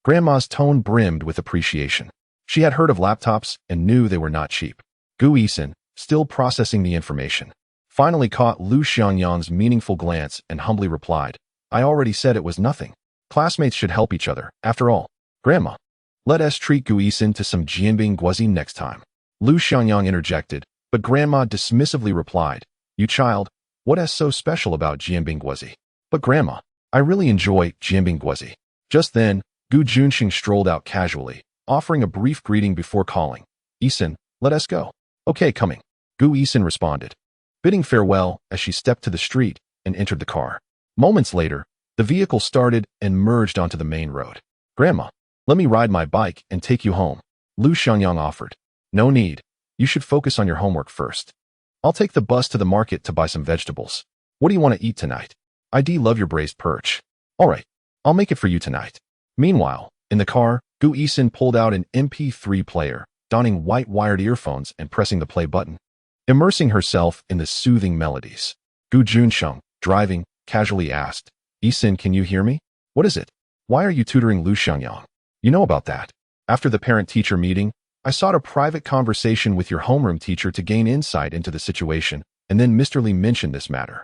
Speaker 1: Grandma's tone brimmed with appreciation. She had heard of laptops and knew they were not cheap. Gu Yixin, still processing the information. Finally caught Lu Xiangyang's meaningful glance and humbly replied, I already said it was nothing. Classmates should help each other, after all. Grandma, let us treat Gu Yixin to some jianbing guozi next time. Lu Xiangyang interjected, but Grandma dismissively replied, You child, what is so special about jianbing guozi? But Grandma, I really enjoy jianbing guozi. Just then, Gu Junxing strolled out casually, offering a brief greeting before calling, Yixin, let us go. Okay, coming. Gu Yixin responded, bidding farewell as she stepped to the street and entered the car. Moments later, the vehicle started and merged onto the main road. Grandma, let me ride my bike and take you home. Lu Xiangyang offered. No need. You should focus on your homework first. I'll take the bus to the market to buy some vegetables. What do you want to eat tonight? I love your braised perch. All right, I'll make it for you tonight. Meanwhile, in the car, Gu Yixin pulled out an MP3 player, donning white wired earphones and pressing the play button, immersing herself in the soothing melodies. Gu Junxing, driving, casually asked, Yixin, can you hear me? What is it? Why are you tutoring Lu Xiangyang? You know about that. After the parent-teacher meeting, I sought a private conversation with your homeroom teacher to gain insight into the situation, and then Mr. Li mentioned this matter.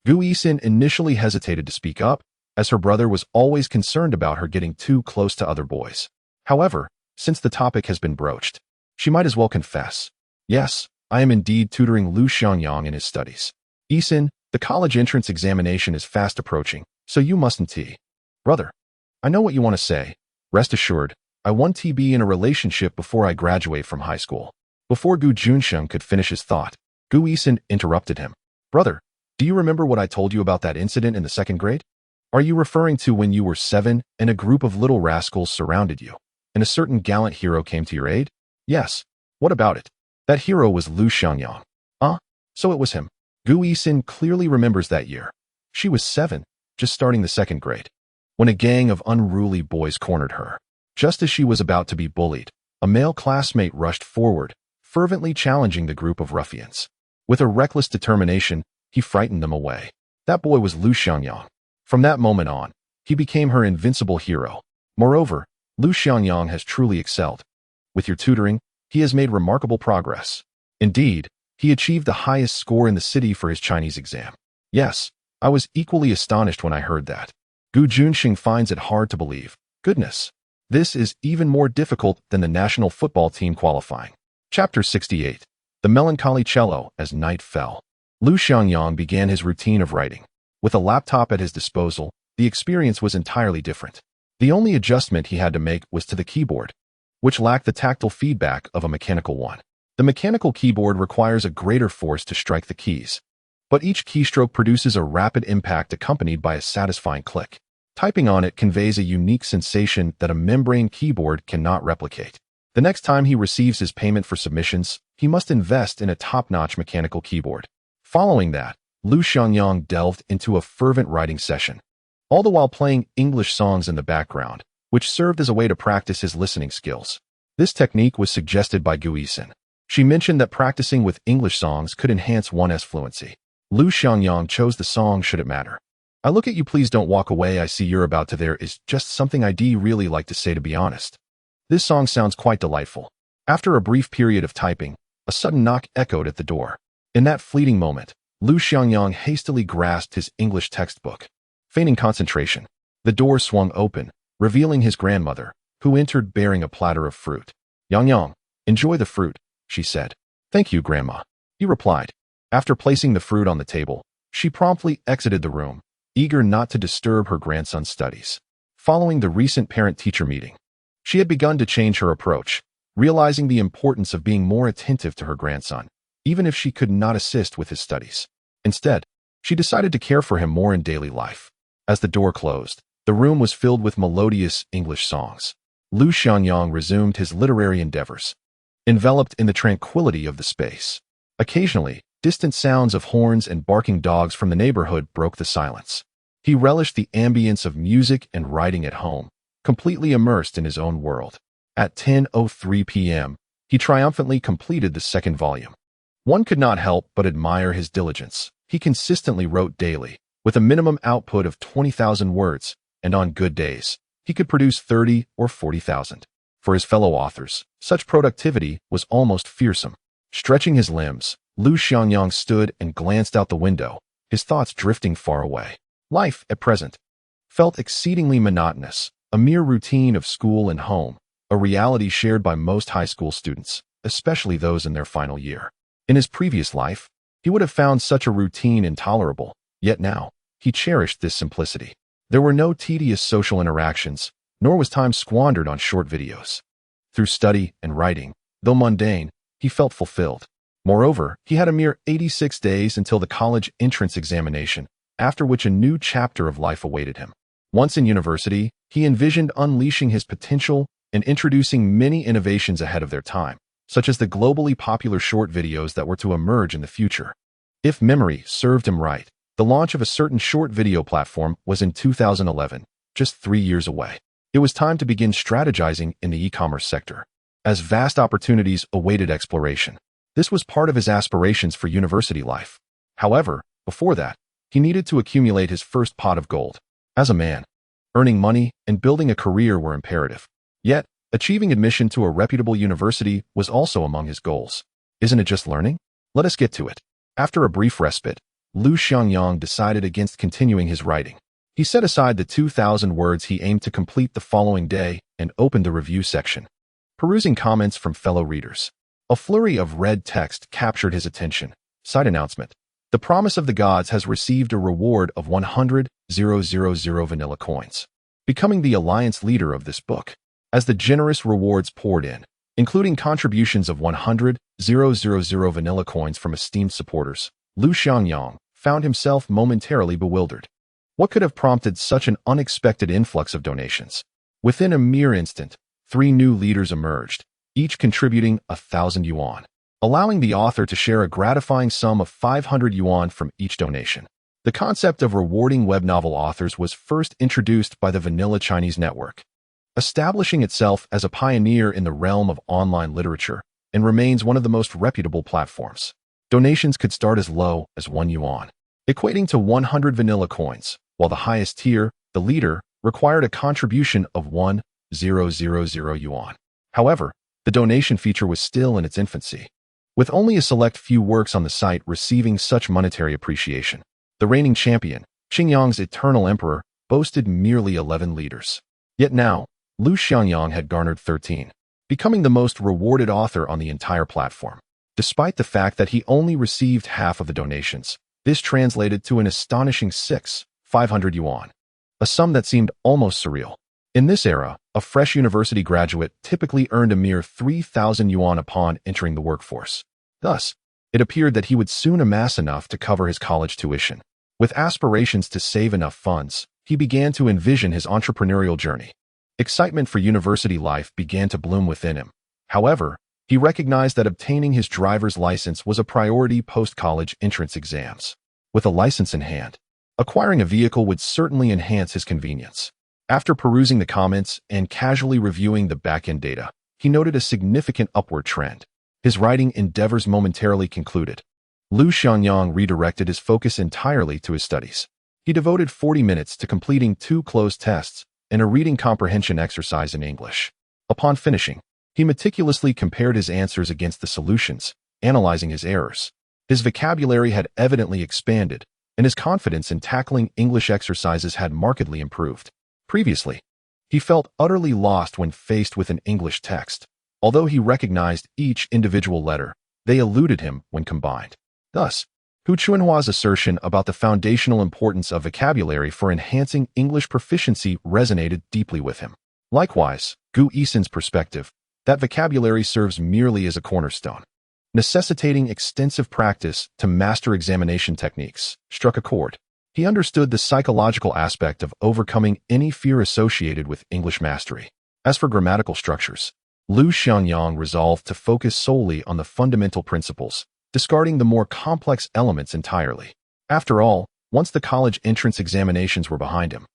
Speaker 1: Gu Yixin initially hesitated to speak up, as her brother was always concerned about her getting too close to other boys. However, since the topic has been broached, she might as well confess. Yes, I am indeed tutoring Lu Xiangyang in his studies. Yixin, the college entrance examination is fast approaching, so you mustn't tea. Brother, I know what you want to say. Rest assured, I want to be in a relationship before I graduate from high school. Before Gu Junxing could finish his thought, Gu Yixin interrupted him. Brother, do you remember what I told you about that incident in the 2nd grade? Are you referring to when you were 7 and a group of little rascals surrounded you, and a certain gallant hero came to your aid? Yes. What about it? That hero was Lu Xiangyang. So it was him. Gu Yixin clearly remembers that year. She was 7, just starting the 2nd grade, when a gang of unruly boys cornered her. Just as she was about to be bullied, a male classmate rushed forward, fervently challenging the group of ruffians. With a reckless determination, he frightened them away. That boy was Lu Xiangyang. From that moment on, he became her invincible hero. Moreover, Lu Xiangyang has truly excelled. With your tutoring, he has made remarkable progress. Indeed, he achieved the highest score in the city for his Chinese exam. Yes, I was equally astonished when I heard that. Gu Junxing finds it hard to believe. Goodness, this is even more difficult than the national football team qualifying. Chapter 68. The Melancholy Cello. As night fell, Lu Xiangyang began his routine of writing. With a laptop at his disposal, the experience was entirely different. The only adjustment he had to make was to the keyboard, which lacked the tactile feedback of a mechanical one. The mechanical keyboard requires a greater force to strike the keys, but each keystroke produces a rapid impact accompanied by a satisfying click. Typing on it conveys a unique sensation that a membrane keyboard cannot replicate. The next time he receives his payment for submissions, he must invest in a top-notch mechanical keyboard. Following that, Lu Xiangyang delved into a fervent writing session, all the while playing English songs in the background, which served as a way to practice his listening skills. This technique was suggested by Gu Yixin. She mentioned that practicing with English songs could enhance one's fluency. Lu Xiangyang chose the song Should It Matter. I look at you, please don't walk away, I see you're about to, there is just something I'd really like to say, to be honest. This song sounds quite delightful. After a brief period of typing, a sudden knock echoed at the door. In that fleeting moment, Lu Xiangyang hastily grasped his English textbook. Feigning concentration, the door swung open, revealing his grandmother, who entered bearing a platter of fruit. Yang, enjoy the fruit, she said. Thank you, Grandma, he replied. After placing the fruit on the table, she promptly exited the room, eager not to disturb her grandson's studies. Following the recent parent-teacher meeting, she had begun to change her approach, realizing the importance of being more attentive to her grandson, even if she could not assist with his studies. Instead, she decided to care for him more in daily life. As the door closed, the room was filled with melodious English songs. Lu Xiangyang resumed his literary endeavors, enveloped in the tranquility of the space. Occasionally, distant sounds of horns and barking dogs from the neighborhood broke the silence. He relished the ambience of music and writing at home, completely immersed in his own world. At 10:03 p.m., he triumphantly completed the 2nd volume. One could not help but admire his diligence. He consistently wrote daily, with a minimum output of 20,000 words, and on good days, he could produce 30 or 40,000. For his fellow authors, such productivity was almost fearsome. Stretching his limbs, Lu Xiangyang stood and glanced out the window, his thoughts drifting far away. Life, at present, felt exceedingly monotonous, a mere routine of school and home, a reality shared by most high school students, especially those in their final year. In his previous life, he would have found such a routine intolerable, yet now, he cherished this simplicity. There were no tedious social interactions, nor was time squandered on short videos. Through study and writing, though mundane, he felt fulfilled. Moreover, he had a mere 86 days until the college entrance examination, after which a new chapter of life awaited him. Once in university, he envisioned unleashing his potential and introducing many innovations ahead of their time, such as the globally popular short videos that were to emerge in the future. If memory served him right, the launch of a certain short video platform was in 2011, just 3 years away. It was time to begin strategizing in the e-commerce sector, as vast opportunities awaited exploration. This was part of his aspirations for university life. However, before that, he needed to accumulate his first pot of gold. As a man, earning money and building a career were imperative. Yet, achieving admission to a reputable university was also among his goals. Isn't it just learning? Let us get to it. After a brief respite, Lu Xiangyang decided against continuing his writing. He set aside the 2,000 words he aimed to complete the following day and opened the review section. Perusing comments from fellow readers, a flurry of red text captured his attention. Side announcement. The Promise of the Gods has received a reward of 100,000 vanilla coins, becoming the alliance leader of this book. As the generous rewards poured in, including contributions of 100,000 vanilla coins from esteemed supporters, Lu Xiangyang found himself momentarily bewildered. What could have prompted such an unexpected influx of donations? Within a mere instant, 3 new leaders emerged, each contributing 1,000 yuan, allowing the author to share a gratifying sum of 500 yuan from each donation. The concept of rewarding web novel authors was first introduced by the Vanilla Chinese Network, establishing itself as a pioneer in the realm of online literature and remains one of the most reputable platforms. Donations could start as low as 1 yuan, equating to 100 vanilla coins, while the highest tier, the leader, required a contribution of 1,000 yuan. However, the donation feature was still in its infancy, with only a select few works on the site receiving such monetary appreciation. The reigning champion, Xinjiang's eternal emperor, boasted merely 11 leaders. Yet now, Lu Xiangyang had garnered 13, becoming the most rewarded author on the entire platform. Despite the fact that he only received half of the donations, this translated to an astonishing 500 yuan, a sum that seemed almost surreal. In this era, a fresh university graduate typically earned a mere 3,000 yuan upon entering the workforce. Thus, it appeared that he would soon amass enough to cover his college tuition. With aspirations to save enough funds, he began to envision his entrepreneurial journey. Excitement for university life began to bloom within him. However, he recognized that obtaining his driver's license was a priority post-college entrance exams. With a license in hand, acquiring a vehicle would certainly enhance his convenience. After perusing the comments and casually reviewing the back-end data, he noted a significant upward trend. His writing endeavors momentarily concluded. Lu Xiangyang redirected his focus entirely to his studies. He devoted 40 minutes to completing 2 closed tests and a reading comprehension exercise in English. Upon finishing, he meticulously compared his answers against the solutions, analyzing his errors. His vocabulary had evidently expanded, and his confidence in tackling English exercises had markedly improved. Previously, he felt utterly lost when faced with an English text. Although he recognized each individual letter, they eluded him when combined. Thus, Hu Chunhua's assertion about the foundational importance of vocabulary for enhancing English proficiency resonated deeply with him. Likewise, Gu Yixin's perspective, that vocabulary serves merely as a cornerstone, necessitating extensive practice to master examination techniques, struck a chord. He understood the psychological aspect of overcoming any fear associated with English mastery. As for grammatical structures, Lu Xiangyang resolved to focus solely on the fundamental principles, discarding the more complex elements entirely. After all, once the college entrance examinations were behind him,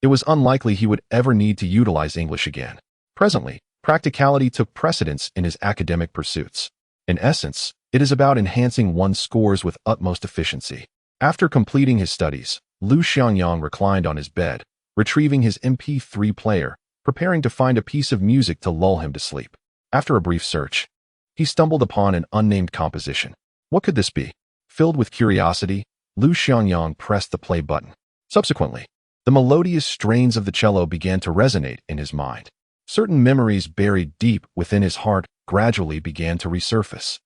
Speaker 1: it was unlikely he would ever need to utilize English again. Presently, practicality took precedence in his academic pursuits. In essence, it is about enhancing one's scores with utmost efficiency. After completing his studies, Lu Xiangyang reclined on his bed, retrieving his MP3 player, preparing to find a piece of music to lull him to sleep. After a brief search, he stumbled upon an unnamed composition. What could this be? Filled with curiosity, Lu Xiangyang pressed the play button. Subsequently, the melodious strains of the cello began to resonate in his mind. Certain memories buried deep within his heart gradually began to resurface.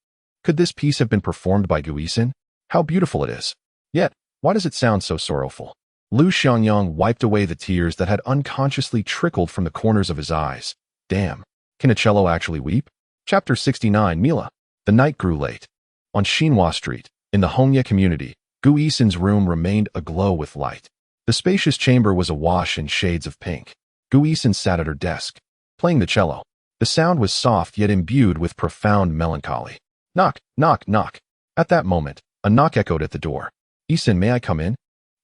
Speaker 1: Could this piece have been performed by Gu Yixin? How beautiful it is. Yet, why does it sound so sorrowful? Lu Xiangyang wiped away the tears that had unconsciously trickled from the corners of his eyes. Damn, can a cello actually weep? Chapter 69 Mila. The night grew late. On Xinhua Street, in the Hongye community, Gu Yixin's room remained aglow with light. The spacious chamber was awash in shades of pink. Gu Yixin sat at her desk, playing the cello. The sound was soft yet imbued with profound melancholy. Knock, knock, knock. At that moment, a knock echoed at the door. Yixin, may I come in?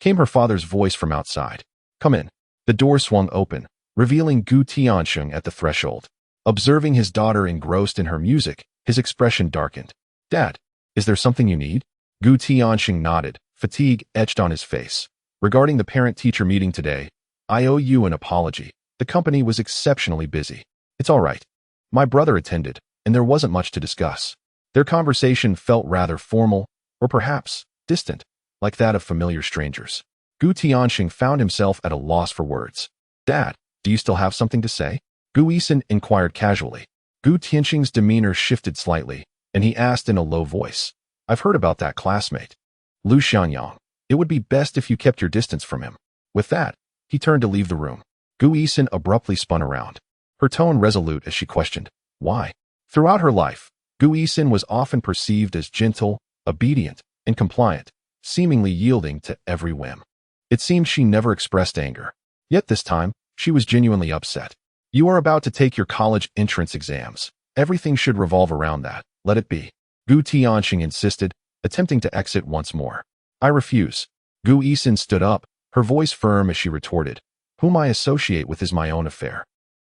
Speaker 1: Came her father's voice from outside. Come in. The door swung open, revealing Gu Tianxing at the threshold. Observing his daughter engrossed in her music, his expression darkened. Dad, is there something you need? Gu Tianxing nodded, fatigue etched on his face. Regarding the parent-teacher meeting today, I owe you an apology. The company was exceptionally busy. It's all right. My brother attended, and there wasn't much to discuss. Their conversation felt rather formal, or perhaps distant, like that of familiar strangers. Gu Tianxing found himself at a loss for words. Dad, do you still have something to say? Gu Yixin inquired casually. Gu Tianxing's demeanor shifted slightly, and he asked in a low voice. I've heard about that classmate. Lu Xiangyang. It would be best if you kept your distance from him. With that, he turned to leave the room. Gu Yixin abruptly spun around, her tone resolute as she questioned, why? Throughout her life, Gu Yixin was often perceived as gentle, obedient, and compliant, seemingly yielding to every whim. It seemed she never expressed anger. Yet this time, she was genuinely upset. You are about to take your college entrance exams. Everything should revolve around that. Let it be. Gu Tianxing insisted, attempting to exit once more. I refuse. Gu Yixin stood up, her voice firm as she retorted. Whom I associate with is my own affair.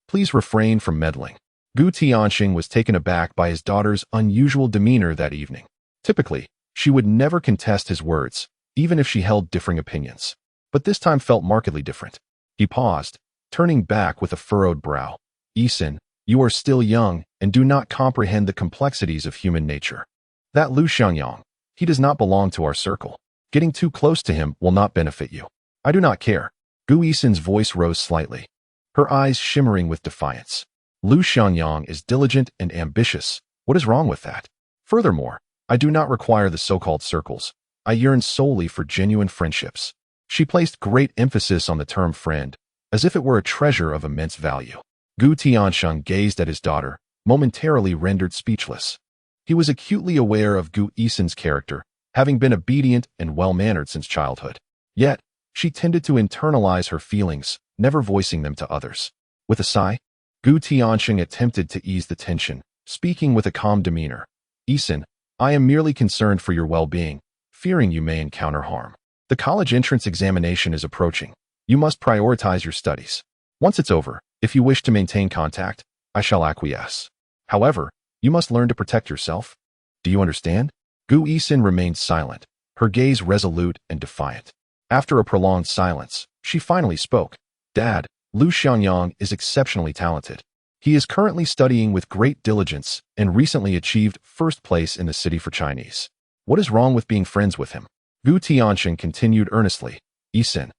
Speaker 1: Please refrain from meddling. Gu Tianxing was taken aback by his daughter's unusual demeanor that evening. Typically, she would never contest his words, even if she held differing opinions. But this time felt markedly different. He paused, turning back with a furrowed brow. Yixin, you are still young and do not comprehend the complexities of human nature. That Lu Xiangyang, he does not belong to our circle. Getting too close to him will not benefit you. I do not care. Gu Yixin's voice rose slightly, her eyes shimmering with defiance. Lu Xiangyang is diligent and ambitious. What is wrong with that? Furthermore, I do not require the so-called circles. I yearn solely for genuine friendships. She placed great emphasis on the term friend, as if it were a treasure of immense value. Gu Tianxing gazed at his daughter, momentarily rendered speechless. He was acutely aware of Gu Yixin's character, having been obedient and well-mannered since childhood. Yet, she tended to internalize her feelings, never voicing them to others. With a sigh, Gu Tianxing attempted to ease the tension, speaking with a calm demeanor. Yixin, I am merely concerned for your well-being, fearing you may encounter harm. The college entrance examination is approaching. You must prioritize your studies. Once it's over, if you wish to maintain contact, I shall acquiesce. However, you must learn to protect yourself. Do you understand? Gu Yixin remained silent, her gaze resolute and defiant. After a prolonged silence, she finally spoke. Dad, Lu Xiangyang is exceptionally talented. He is currently studying with great diligence and recently achieved first place in the city for Chinese. What is wrong with being friends with him? Gu Tianxing continued earnestly. Yixin,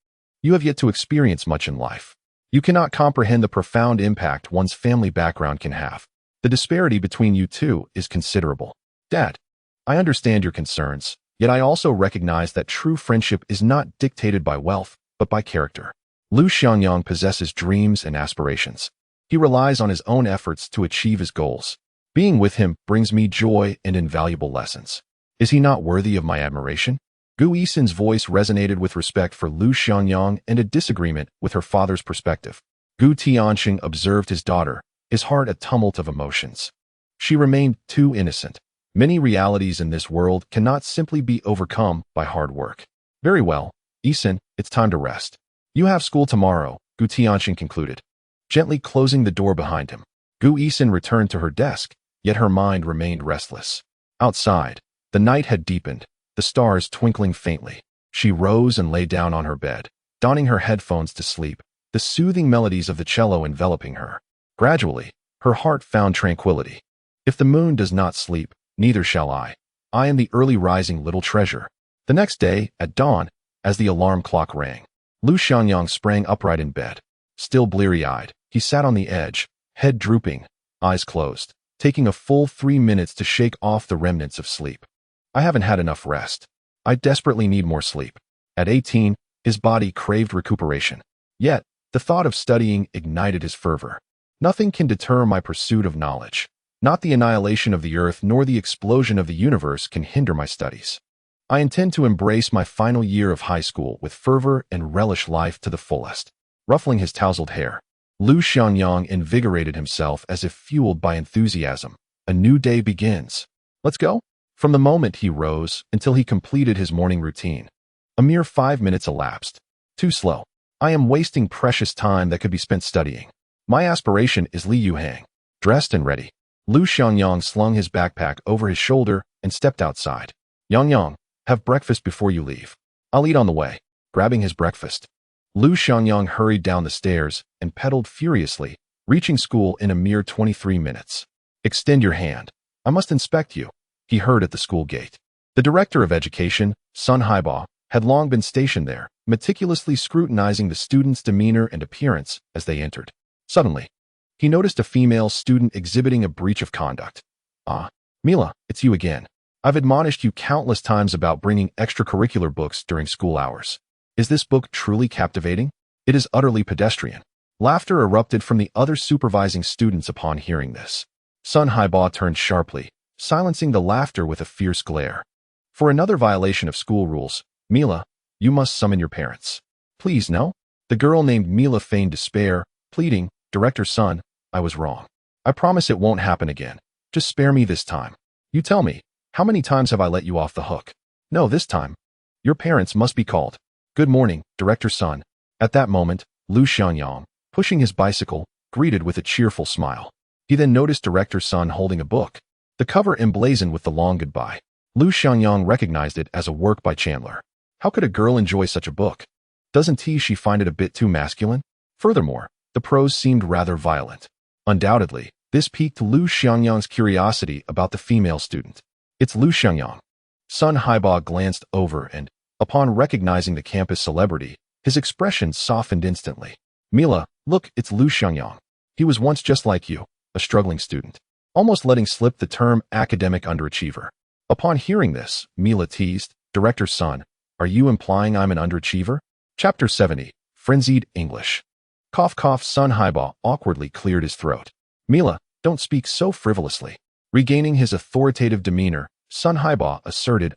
Speaker 1: you have yet to experience much in life. You cannot comprehend the profound impact one's family background can have. The disparity between you two is considerable. Dad, I understand your concerns, yet I also recognize that true friendship is not dictated by wealth, but by character. Lu Xiangyang possesses dreams and aspirations. He relies on his own efforts to achieve his goals. Being with him brings me joy and invaluable lessons. Is he not worthy of my admiration? Gu Yixin's voice resonated with respect for Lu Xiangyang and a disagreement with her father's perspective. Gu Tianxing observed his daughter, his heart a tumult of emotions. She remained too innocent. Many realities in this world cannot simply be overcome by hard work. Very well, Yixin, it's time to rest. You have school tomorrow, Gu Tianxing concluded, gently closing the door behind him. Gu Yixin returned to her desk, yet her mind remained restless. Outside, the night had deepened, the stars twinkling faintly. She rose and lay down on her bed, donning her headphones to sleep, the soothing melodies of the cello enveloping her. Gradually, her heart found tranquility. If the moon does not sleep, neither shall I. I am the early rising little treasure. The next day, at dawn, as the alarm clock rang, Lu Xiangyang sprang upright in bed. Still bleary-eyed, he sat on the edge, head drooping, eyes closed, taking a full 3 minutes to shake off the remnants of sleep. I haven't had enough rest. I desperately need more sleep. At 18, his body craved recuperation. Yet, the thought of studying ignited his fervor. Nothing can deter my pursuit of knowledge. Not the annihilation of the earth nor the explosion of the universe can hinder my studies. I intend to embrace my final year of high school with fervor and relish life to the fullest. Ruffling his tousled hair, Lu Xiangyang invigorated himself as if fueled by enthusiasm. A new day begins. Let's go? From the moment he rose until he completed his morning routine, a mere 5 minutes elapsed. Too slow. I am wasting precious time that could be spent studying. My aspiration is Li Yuhang. Dressed and ready, Lu Xiangyang slung his backpack over his shoulder and stepped outside. Yang, have breakfast before you leave. I'll eat on the way. Grabbing his breakfast, Lu Xiangyang hurried down the stairs and pedaled furiously, reaching school in a mere 23 minutes. Extend your hand. I must inspect you, he heard at the school gate. The director of education, Sun Haiba, had long been stationed there, meticulously scrutinizing the students' demeanor and appearance as they entered. Suddenly, he noticed a female student exhibiting a breach of conduct. Ah, Mila, it's you again. I've admonished you countless times about bringing extracurricular books during school hours. Is this book truly captivating? It is utterly pedestrian. Laughter erupted from the other supervising students upon hearing this. Sun Haiba turned sharply, silencing the laughter with a fierce glare. For another violation of school rules, Mila, you must summon your parents. Please, no? The girl named Mila feigned despair, pleading, Director Sun, I was wrong. I promise it won't happen again. Just spare me this time. You tell me, how many times have I let you off the hook? No, this time. Your parents must be called. Good morning, Director Sun. At that moment, Lu Xiangyang, pushing his bicycle, greeted with a cheerful smile. He then noticed Director Sun holding a book. The cover emblazoned with the long goodbye. Lu Xiangyang recognized it as a work by Chandler. How could a girl enjoy such a book? Doesn't she find it a bit too masculine? Furthermore, the prose seemed rather violent. Undoubtedly, this piqued Lu Xiangyang's curiosity about the female student. It's Lu Xiangyang. Sun Haiba glanced over and, upon recognizing the campus celebrity, his expression softened instantly. Mila, look, it's Lu Xiangyang. He was once just like you, a struggling student, almost letting slip the term academic underachiever. Upon hearing this, Mila teased, Director Sun, are you implying I'm an underachiever? Chapter 70, Frenzied English. Cough cough. Sun Haiba awkwardly cleared his throat. Mila, don't speak so frivolously. Regaining his authoritative demeanor, Sun Haiba asserted,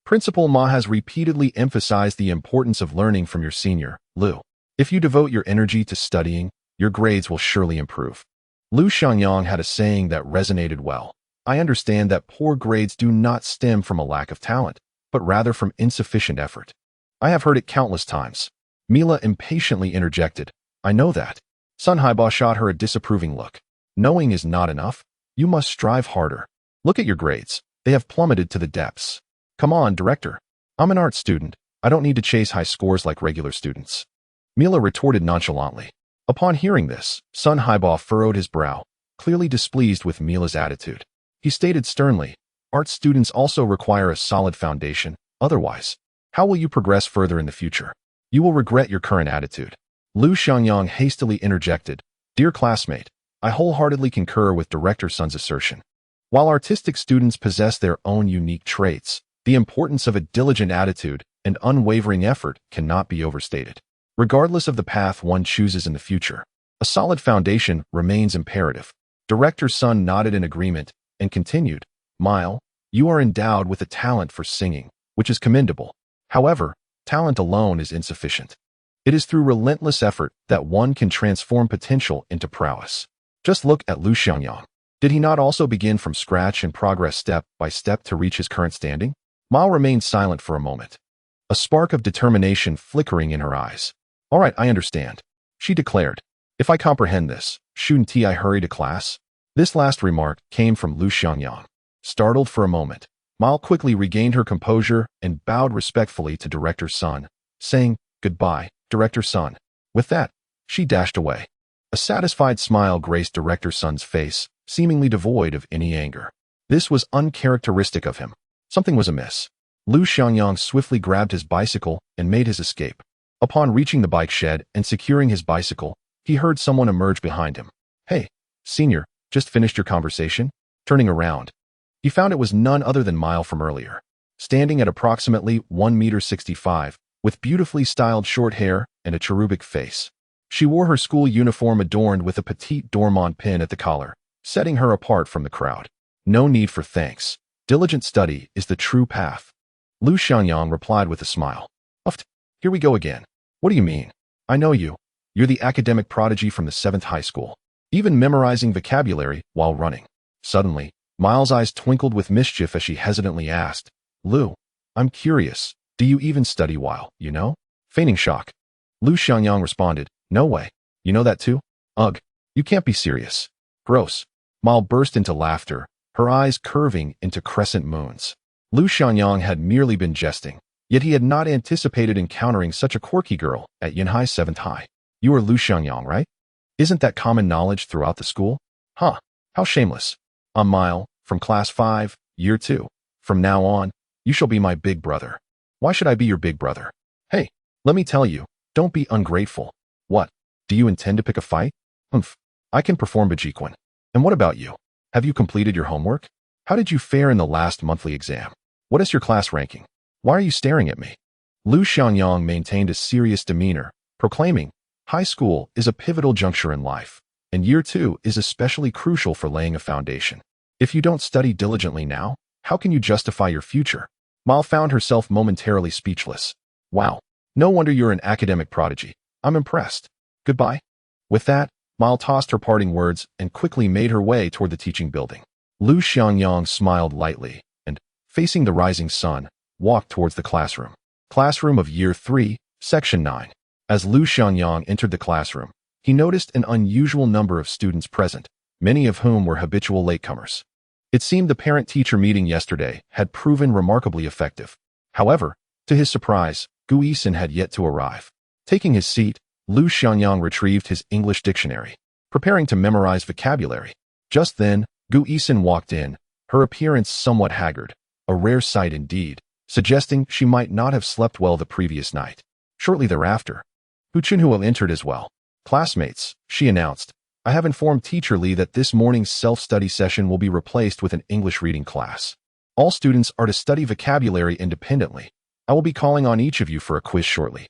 Speaker 1: Principal Ma has repeatedly emphasized the importance of learning from your senior, Lu. If you devote your energy to studying, your grades will surely improve. Lu Xiangyang had a saying that resonated well. I understand that poor grades do not stem from a lack of talent, but rather from insufficient effort. I have heard it countless times. Mila impatiently interjected, I know that. Sun Haiba shot her a disapproving look. Knowing is not enough. You must strive harder. Look at your grades. They have plummeted to the depths. Come on, Director. I'm an art student. I don't need to chase high scores like regular students. Mila retorted nonchalantly. Upon hearing this, Sun Haiba furrowed his brow, clearly displeased with Mila's attitude. He stated sternly, art students also require a solid foundation, otherwise, how will you progress further in the future? You will regret your current attitude. Lu Xiangyang hastily interjected, Dear classmate, I wholeheartedly concur with Director Sun's assertion. While artistic students possess their own unique traits, the importance of a diligent attitude and unwavering effort cannot be overstated. Regardless of the path one chooses in the future, a solid foundation remains imperative. Director Sun nodded in agreement and continued, Mile, you are endowed with a talent for singing, which is commendable. However, talent alone is insufficient. It is through relentless effort that one can transform potential into prowess. Just look at Lu Xiangyang. Did he not also begin from scratch and progress step by step to reach his current standing? Mao remained silent for a moment, a spark of determination flickering in her eyes. All right, I understand, she declared. If I comprehend this, shouldn't I hurry to class? This last remark came from Lu Xiangyang. Startled for a moment, Mao quickly regained her composure and bowed respectfully to Director Sun, saying, Goodbye, Director Sun. With that, she dashed away. A satisfied smile graced Director Sun's face seemingly devoid of any anger. This was uncharacteristic of him. Something was amiss. Lu Xiangyang swiftly grabbed his bicycle and made his escape. Upon reaching the bike shed and securing his bicycle, he heard someone emerge behind him. "Hey, senior, just finished your conversation?" Turning around, he found it was none other than Mile from earlier. Standing at approximately 1.65 meters, with beautifully styled short hair and a cherubic face. She wore her school uniform adorned with a petite Dormont pin at the collar, setting her apart from the crowd. "No need for thanks. Diligent study is the true path." Lu Xiangyang replied with a smile. "Uft, here we go again. What do you mean? I know you. You're the academic prodigy from the 7th high school, even memorizing vocabulary while running." Suddenly, Miles' eyes twinkled with mischief as she hesitantly asked, "Lu, I'm curious, do you even study while, Feigning shock, Lu Xiangyang responded, "No way. You know that too? Ugh, you can't be serious." "Gross." Mal burst into laughter, her eyes curving into crescent moons. Lu Xiangyang had merely been jesting, yet he had not anticipated encountering such a quirky girl at Yinhai 7th High. "You are Lu Xiangyang, right? Isn't that common knowledge throughout the school?" "Huh, how shameless. I'm Mile, from Class 5, Year 2. From now on, you shall be my big brother." "Why should I be your big brother?" "Hey, let me tell you, don't be ungrateful." "What? Do you intend to pick a fight?" "Humph, I can perform Bajiquan." "And what about you? Have you completed your homework? How did you fare in the last monthly exam? What is your class ranking? Why are you staring at me?" Lu Xiangyang maintained a serious demeanor, proclaiming, "High school is a pivotal juncture in life, and Year 2 is especially crucial for laying a foundation. If you don't study diligently now, how can you justify your future?" Mal found herself momentarily speechless. "Wow, no wonder you're an academic prodigy. I'm impressed. Goodbye." With that, Mal tossed her parting words and quickly made her way toward the teaching building. Lu Xiangyang smiled lightly and, facing the rising sun, walked towards the classroom. Classroom of Year 3, Section 9. As Lu Xiangyang entered the classroom, he noticed an unusual number of students present, many of whom were habitual latecomers. It seemed the parent-teacher meeting yesterday had proven remarkably effective. However, to his surprise, Gu Yixin had yet to arrive. Taking his seat, Lu Xiangyang retrieved his English dictionary, preparing to memorize vocabulary. Just then, Gu Yixin walked in, her appearance somewhat haggard, a rare sight indeed, suggesting she might not have slept well the previous night. Shortly thereafter, Hu Chunhua entered as well. "Classmates," she announced, "I have informed Teacher Li that this morning's self-study session will be replaced with an English reading class. All students are to study vocabulary independently. I will be calling on each of you for a quiz shortly."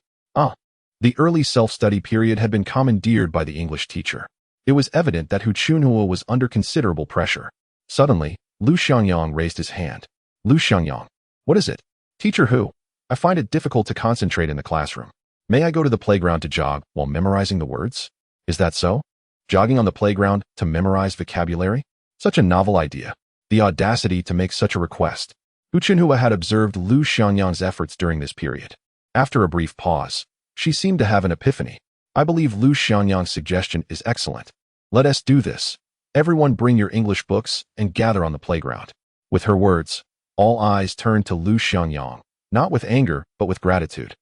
Speaker 1: The early self-study period had been commandeered by the English teacher. It was evident that Hu Chunhua was under considerable pressure. Suddenly, Lu Xiangyang raised his hand. "Lu Xiangyang, what is it?" "Teacher Hu, I find it difficult to concentrate in the classroom. May I go to the playground to jog while memorizing the words?" "Is that so? Jogging on the playground to memorize vocabulary? Such a novel idea. The audacity to make such a request." Hu Chunhua had observed Lu Xiangyang's efforts during this period. After a brief pause, she seemed to have an epiphany. "I believe Lu Xiangyang's suggestion is excellent. Let us do this. Everyone bring your English books and gather on the playground." With her words, all eyes turned to Lu Xiangyang, not with anger, but with gratitude.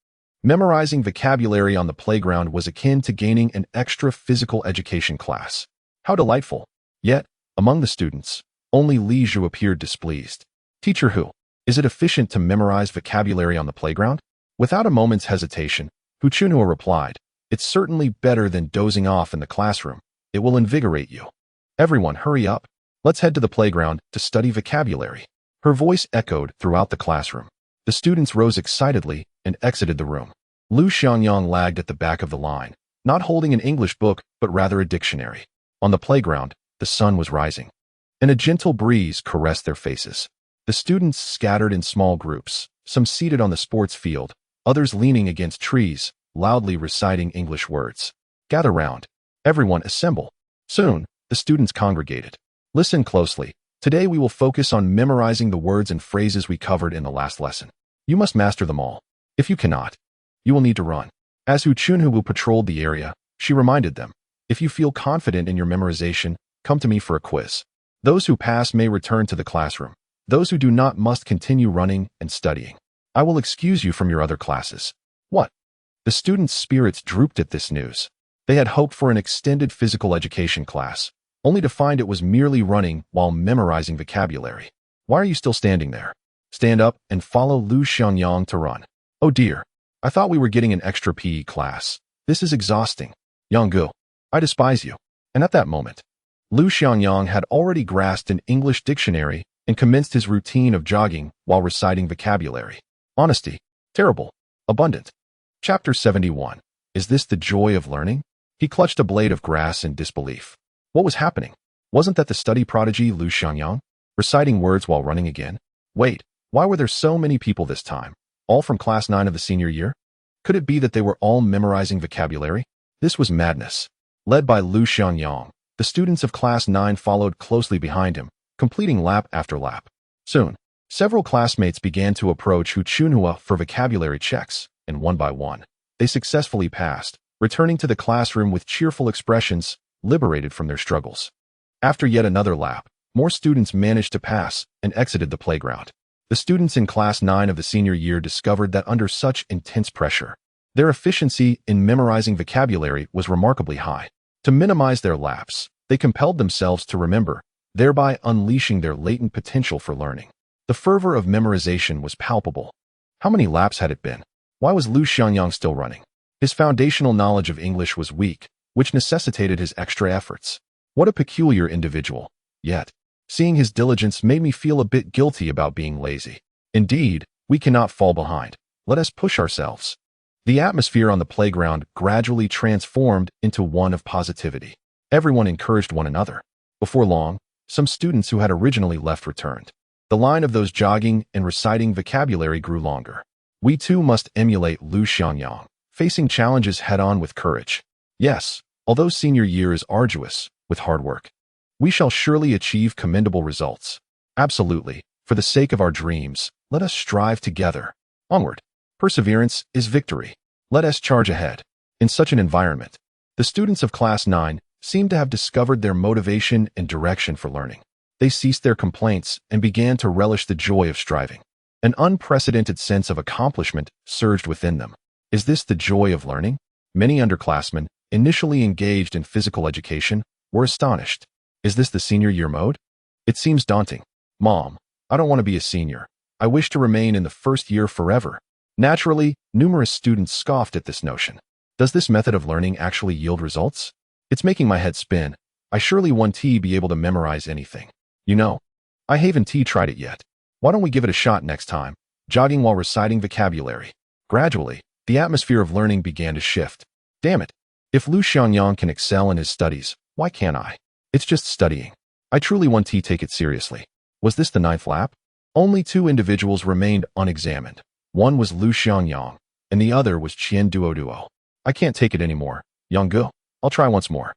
Speaker 1: Memorizing vocabulary on the playground was akin to gaining an extra physical education class. How delightful! Yet, among the students, only Li Zhu appeared displeased. "Teacher Hu, is it efficient to memorize vocabulary on the playground?" Without a moment's hesitation, Hu Chunhua replied, "It's certainly better than dozing off in the classroom. It will invigorate you. Everyone, hurry up. Let's head to the playground to study vocabulary." Her voice echoed throughout the classroom. The students rose excitedly and exited the room. Lu Xiangyang lagged at the back of the line, not holding an English book, but rather a dictionary. On the playground, the sun was rising, and a gentle breeze caressed their faces. The students scattered in small groups, some seated on the sports field, others leaning against trees, loudly reciting English words. "Gather round. Everyone assemble." Soon, the students congregated. "Listen closely. Today we will focus on memorizing the words and phrases we covered in the last lesson. You must master them all. If you cannot, you will need to run." As Hu Chunhua patrolled the area, she reminded them, "If you feel confident in your memorization, come to me for a quiz. Those who pass may return to the classroom. Those who do not must continue running and studying. I will excuse you from your other classes." "What?" The students' spirits drooped at this news. They had hoped for an extended physical education class, only to find it was merely running while memorizing vocabulary. Why are you still standing there? Stand up and follow Lu Xiangyang to run. Oh dear. I thought we were getting an extra PE class. This is exhausting. Yang, I despise you. And at that moment, Lu Xiangyang had already grasped an English dictionary and commenced his routine of jogging while reciting vocabulary. Honesty. Terrible. Abundant. Chapter 71. Is this the joy of learning? He clutched a blade of grass in disbelief. What was happening? Wasn't that the study prodigy Lu Xiangyang? Reciting words while running again? Wait, why were there so many people this time? All from class 9 of the senior year? Could it be that they were all memorizing vocabulary? This was madness. Led by Lu Xiangyang, the students of class 9 followed closely behind him, completing lap after lap. Soon, several classmates began to approach Hu Chunhua for vocabulary checks, and one by one, they successfully passed, returning to the classroom with cheerful expressions, liberated from their struggles. After yet another lap, more students managed to pass and exited the playground. The students in class 9 of the senior year discovered that under such intense pressure, their efficiency in memorizing vocabulary was remarkably high. To minimize their lapse, they compelled themselves to remember, thereby unleashing their latent potential for learning. The fervor of memorization was palpable. How many laps had it been? Why was Lu Xiangyang still running? His foundational knowledge of English was weak, which necessitated his extra efforts. What a peculiar individual. Yet, seeing his diligence made me feel a bit guilty about being lazy. Indeed, we cannot fall behind. Let us push ourselves. The atmosphere on the playground gradually transformed into one of positivity. Everyone encouraged one another. Before long, some students who had originally left returned. The line of those jogging and reciting vocabulary grew longer. We too must emulate Lu Xiangyang, facing challenges head-on with courage. Yes, although senior year is arduous, with hard work, we shall surely achieve commendable results. Absolutely, for the sake of our dreams, let us strive together. Onward. Perseverance is victory. Let us charge ahead. In such an environment, the students of class 9 seemed to have discovered their motivation and direction for learning. They ceased their complaints and began to relish the joy of striving. An unprecedented sense of accomplishment surged within them. Is this the joy of learning? Many underclassmen, initially engaged in physical education, were astonished. Is this the senior year mode? It seems daunting. Mom, I don't want to be a senior. I wish to remain in the first year forever. Naturally, numerous students scoffed at this notion. Does this method of learning actually yield results? It's making my head spin. I surely won't be able to memorize anything. You know, I haven't tried it yet. Why don't we give it a shot next time? Jogging while reciting vocabulary. Gradually, the atmosphere of learning began to shift. Damn it. If Lu Xiangyang can excel in his studies, why can't I? It's just studying. I truly want to take it seriously. Was this the 9th lap? Only 2 individuals remained unexamined. One was Lu Xiangyang, and the other was Qian Duo. I can't take it anymore. Yang, I'll try once more.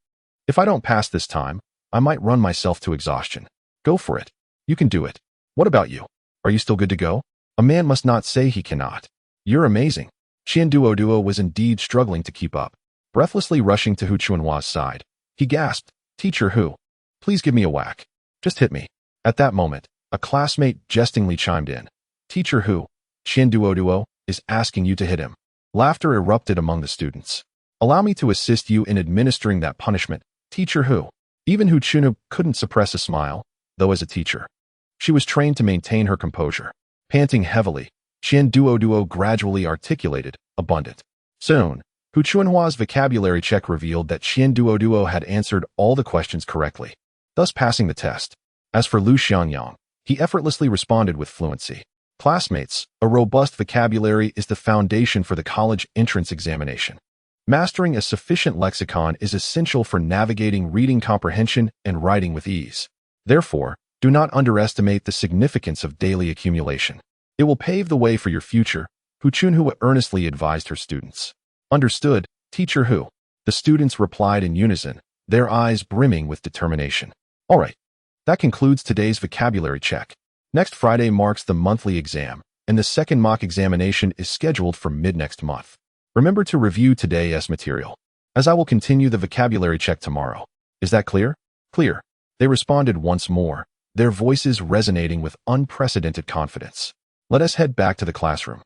Speaker 1: If I don't pass this time, I might run myself to exhaustion. Go for it. You can do it. What about you? Are you still good to go? A man must not say he cannot. You're amazing. Qian Duo was indeed struggling to keep up. Breathlessly rushing to Hu Chunhua's side, he gasped, Teacher Hu, please give me a whack. Just hit me. At that moment, a classmate jestingly chimed in. Teacher Hu, Qian Duo is asking you to hit him. Laughter erupted among the students. Allow me to assist you in administering that punishment, Teacher Hu. Even Hu Chunhu couldn't suppress a smile, though as a teacher, she was trained to maintain her composure. Panting heavily, Qian Duo gradually articulated, abundant. Soon, Hu Chunhua's vocabulary check revealed that Qian Duo had answered all the questions correctly, thus passing the test. As for Lu Xiangyang, he effortlessly responded with fluency. Classmates, a robust vocabulary is the foundation for the college entrance examination. Mastering a sufficient lexicon is essential for navigating reading comprehension and writing with ease. Therefore, do not underestimate the significance of daily accumulation. It will pave the way for your future, Hu Chunhua earnestly advised her students. Understood, Teacher Hu. The students replied in unison, their eyes brimming with determination. All right. That concludes today's vocabulary check. Next Friday marks the monthly exam, and the second mock examination is scheduled for mid-next month. Remember to review today's material, as I will continue the vocabulary check tomorrow. Is that clear? Clear. They responded once more, their voices resonating with unprecedented confidence. Let us head back to the classroom,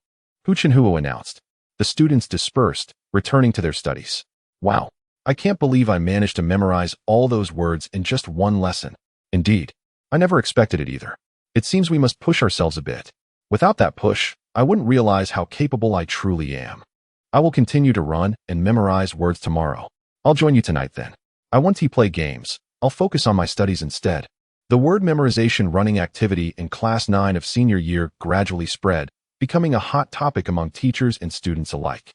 Speaker 1: Hu Chunhua announced. The students dispersed, returning to their studies. Wow, I can't believe I managed to memorize all those words in just one lesson. Indeed, I never expected it either. It seems we must push ourselves a bit. Without that push, I wouldn't realize how capable I truly am. I will continue to run and memorize words tomorrow. I'll join you tonight then. I want to play games. I'll focus on my studies instead. The word memorization running activity in Class 9 of senior year gradually spread, becoming a hot topic among teachers and students alike.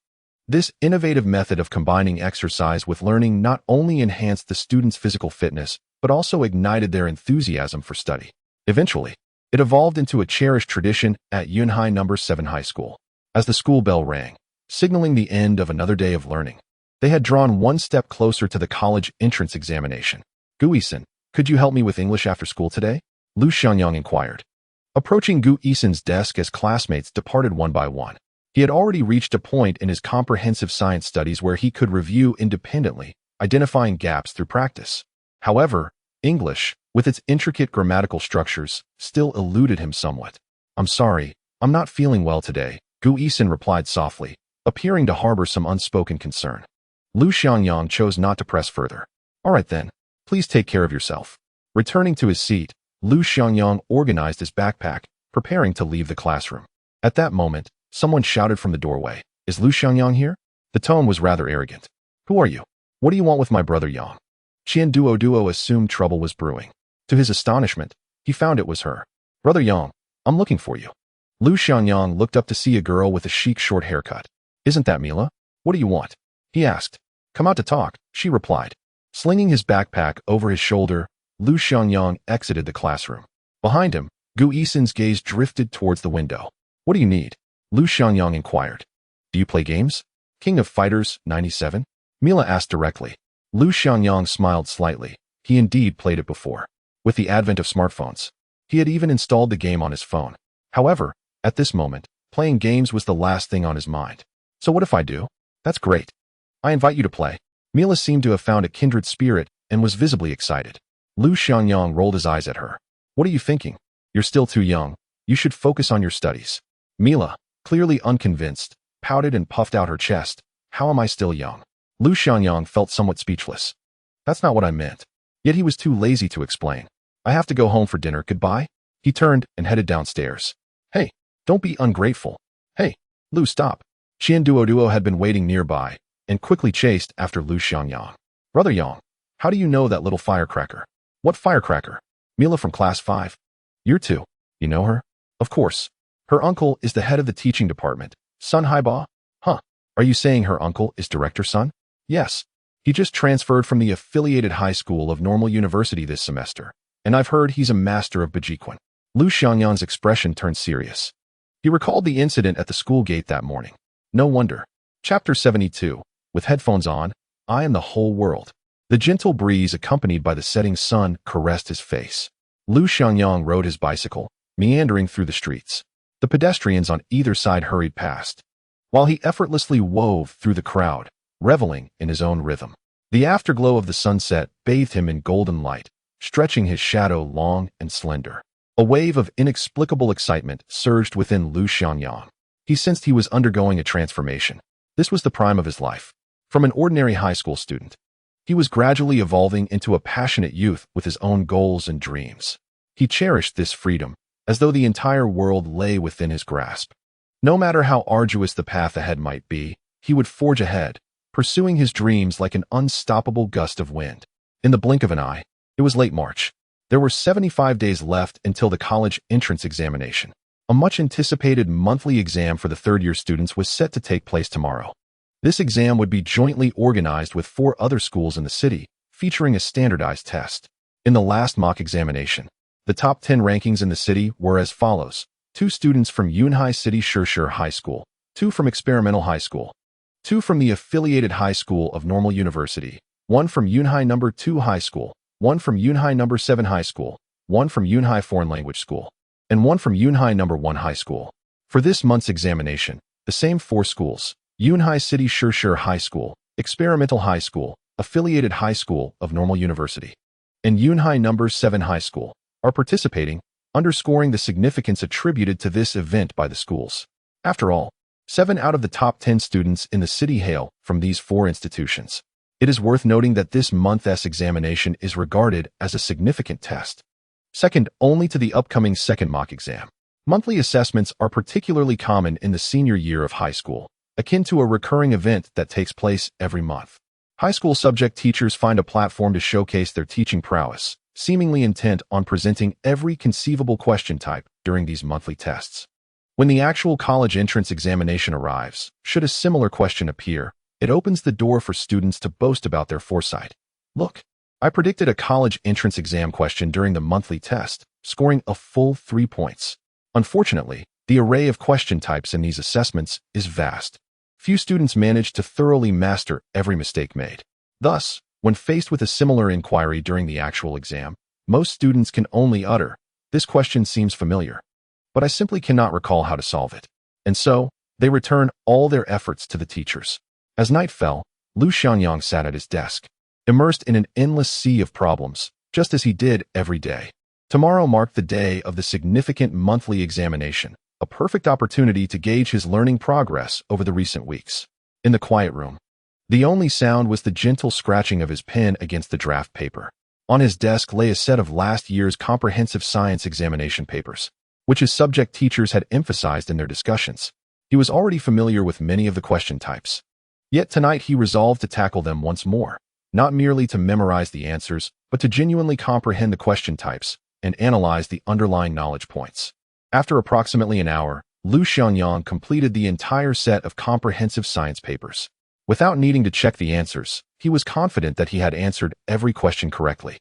Speaker 1: This innovative method of combining exercise with learning not only enhanced the students' physical fitness, but also ignited their enthusiasm for study. Eventually, it evolved into a cherished tradition at Yunhai No. 7 High School. As the school bell rang, signaling the end of another day of learning, they had drawn one step closer to the college entrance examination. Gu Yixin, could you help me with English after school today? Lu Xiangyang inquired. Approaching Gu Yixin's desk as classmates departed one by one, he had already reached a point in his comprehensive science studies where he could review independently, identifying gaps through practice. However, English, with its intricate grammatical structures, still eluded him somewhat. I'm sorry, I'm not feeling well today, Gu Yixin replied softly, appearing to harbor some unspoken concern. Lu Xiangyang chose not to press further. All right then, please take care of yourself. Returning to his seat, Lu Xiangyang organized his backpack, preparing to leave the classroom. At that moment, someone shouted from the doorway, "Is Lu Xiangyang here?" The tone was rather arrogant. "Who are you? What do you want with my brother Yang?" Qian Duo assumed trouble was brewing. To his astonishment, he found it was her. "Brother Yang, I'm looking for you." Lu Xiangyang looked up to see a girl with a chic short haircut. "Isn't that Mila? What do you want?" he asked. "Come out to talk," she replied. Slinging his backpack over his shoulder, Lu Xiangyang exited the classroom. Behind him, Gu Yixin's gaze drifted towards the window. "What do you need?" Lu Xiangyang inquired. "Do you play games? King of Fighters 97? Mila asked directly. Lu Xiangyang smiled slightly. He indeed played it before. With the advent of smartphones, he had even installed the game on his phone. However, at this moment, playing games was the last thing on his mind. "So what if I do?" "That's great. I invite you to play." Mila seemed to have found a kindred spirit and was visibly excited. Lu Xiangyang rolled his eyes at her. "What are you thinking? You're still too young. You should focus on your studies." Mila, clearly unconvinced, pouted and puffed out her chest. "How am I still young?" Lu Xiangyang felt somewhat speechless. "That's not what I meant." Yet he was too lazy to explain. "I have to go home for dinner. Goodbye." He turned and headed downstairs. "Hey, don't be ungrateful." "Hey, Lu, stop." Qian Duo had been waiting nearby and quickly chased after Lu Xiangyang. "Brother Yang, how do you know that little firecracker?" "What firecracker?" "Mila from class 5. Year 2. You know her?" "Of course. Her uncle is the head of the teaching department. Sun Haiba?" "Huh. Are you saying her uncle is Director Sun?" "Yes. He just transferred from the affiliated high school of Normal University this semester, and I've heard he's a master of Bajiquan." Lu Xiangyang's expression turned serious. He recalled the incident at the school gate that morning. No wonder. Chapter 72. With headphones on, I am the whole world. The gentle breeze accompanied by the setting sun caressed his face. Lu Xiangyang rode his bicycle, meandering through the streets. The pedestrians on either side hurried past, while he effortlessly wove through the crowd, reveling in his own rhythm. The afterglow of the sunset bathed him in golden light, stretching his shadow long and slender. A wave of inexplicable excitement surged within Lu Xiangyang. He sensed he was undergoing a transformation. This was the prime of his life. From an ordinary high school student, he was gradually evolving into a passionate youth with his own goals and dreams. He cherished this freedom, as though the entire world lay within his grasp. No matter how arduous the path ahead might be, he would forge ahead, pursuing his dreams like an unstoppable gust of wind. In the blink of an eye, it was late March. There were 75 days left until the college entrance examination. A much-anticipated monthly exam for the third-year students was set to take place tomorrow. This exam would be jointly organized with 4 other schools in the city, featuring a standardized test. In the last mock examination, the top 10 rankings in the city were as follows: 2 students from Yunhai City Shishir High School, 2 from Experimental High School, 2 from the affiliated High School of Normal University, 1 from Yunhai No. 2 High School, 1 from Yunhai No. 7 High School, 1 from Yunhai Foreign Language School, and 1 from Yunhai No. 1 High School. For this month's examination, the same 4 schools, Yunhai City Shishir High School, Experimental High School, Affiliated High School of Normal University, and Yunhai No. 7 High School, are participating, underscoring the significance attributed to this event by the schools. After all, 7 out of the top 10 students in the city hail from these 4 institutions. It is worth noting that this month's examination is regarded as a significant test, second only to the upcoming second mock exam. Monthly assessments are particularly common in the senior year of high school, akin to a recurring event that takes place every month. High school subject teachers find a platform to showcase their teaching prowess, seemingly intent on presenting every conceivable question type during these monthly tests. When the actual college entrance examination arrives, should a similar question appear, it opens the door for students to boast about their foresight. Look, I predicted a college entrance exam question during the monthly test, scoring a full 3 points. Unfortunately, the array of question types in these assessments is vast. Few students manage to thoroughly master every mistake made. Thus, when faced with a similar inquiry during the actual exam, most students can only utter, "This question seems familiar, but I simply cannot recall how to solve it." And so, they return all their efforts to the teachers. As night fell, Lu Xiangyang sat at his desk, immersed in an endless sea of problems, just as he did every day. Tomorrow marked the day of the significant monthly examination, a perfect opportunity to gauge his learning progress over the recent weeks. In the quiet room, the only sound was the gentle scratching of his pen against the draft paper. On his desk lay a set of last year's comprehensive science examination papers, which his subject teachers had emphasized in their discussions. He was already familiar with many of the question types. Yet tonight he resolved to tackle them once more, not merely to memorize the answers, but to genuinely comprehend the question types and analyze the underlying knowledge points. After approximately an hour, Lu Xiangyang completed the entire set of comprehensive science papers. Without needing to check the answers, he was confident that he had answered every question correctly.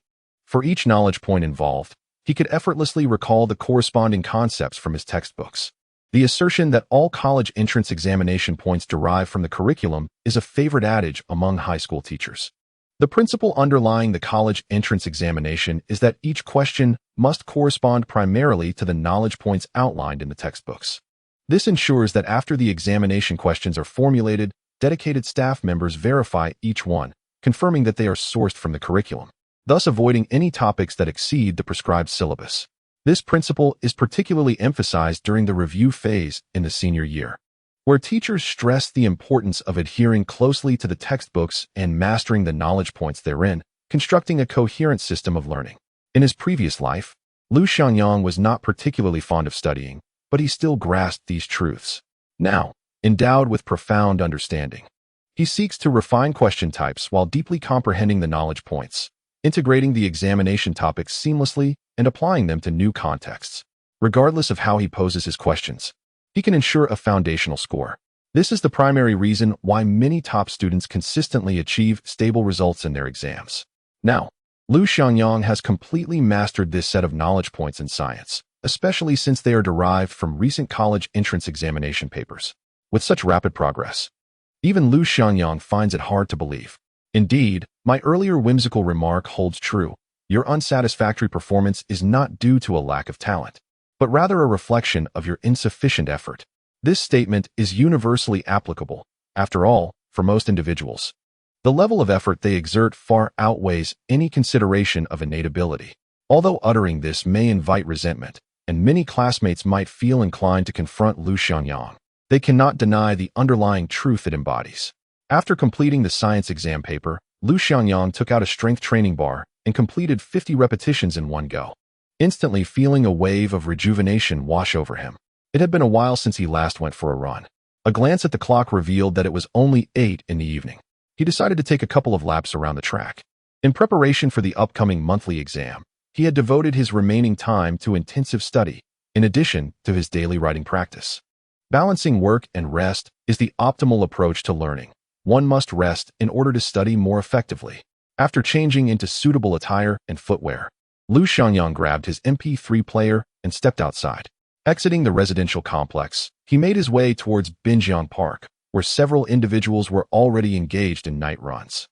Speaker 1: For each knowledge point involved, he could effortlessly recall the corresponding concepts from his textbooks. The assertion that all college entrance examination points derive from the curriculum is a favorite adage among high school teachers. The principle underlying the college entrance examination is that each question must correspond primarily to the knowledge points outlined in the textbooks. This ensures that after the examination questions are formulated, dedicated staff members verify each one, confirming that they are sourced from the curriculum, thus avoiding any topics that exceed the prescribed syllabus. This principle is particularly emphasized during the review phase in the senior year, where teachers stress the importance of adhering closely to the textbooks and mastering the knowledge points therein, constructing a coherent system of learning. In his previous life, Lu Xiangyang was not particularly fond of studying, but he still grasped these truths. Now, endowed with profound understanding, he seeks to refine question types while deeply comprehending the knowledge points, integrating the examination topics seamlessly and applying them to new contexts. Regardless of how he poses his questions, he can ensure a foundational score. This is the primary reason why many top students consistently achieve stable results in their exams. Now, Lu Xiangyang has completely mastered this set of knowledge points in science, especially since they are derived from recent college entrance examination papers. With such rapid progress, even Lu Xiangyang finds it hard to believe. Indeed, my earlier whimsical remark holds true. Your unsatisfactory performance is not due to a lack of talent, but rather a reflection of your insufficient effort. This statement is universally applicable, after all, for most individuals. The level of effort they exert far outweighs any consideration of innate ability. Although uttering this may invite resentment, and many classmates might feel inclined to confront Lu Xiangyang, they cannot deny the underlying truth it embodies. After completing the science exam paper, Lu Xiangyang took out a strength training bar and completed 50 repetitions in one go, instantly feeling a wave of rejuvenation wash over him. It had been a while since he last went for a run. A glance at the clock revealed that it was only 8 in the evening. He decided to take a couple of laps around the track. In preparation for the upcoming monthly exam, he had devoted his remaining time to intensive study, in addition to his daily writing practice. Balancing work and rest is the optimal approach to learning. One must rest in order to study more effectively. After changing into suitable attire and footwear, Lu Xiangyang grabbed his MP3 player and stepped outside. Exiting the residential complex, he made his way towards Binjiang Park, where several individuals were already engaged in night runs.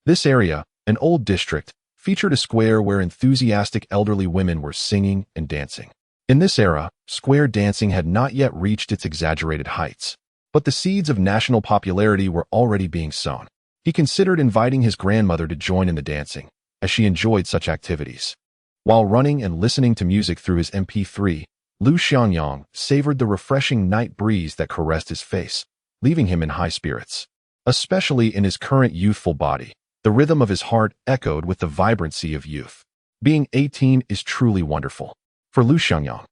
Speaker 1: This area, an old district, featured a square where enthusiastic elderly women were singing and dancing. In this era, square dancing had not yet reached its exaggerated heights, but the seeds of national popularity were already being sown. He considered inviting his grandmother to join in the dancing, as she enjoyed such activities. While running and listening to music through his MP3, Lu Xiangyang savored the refreshing night breeze that caressed his face, leaving him in high spirits. Especially in his current youthful body, The rhythm of his heart echoed with the vibrancy of youth. Being 18 is truly wonderful. For Lu Xiangyang,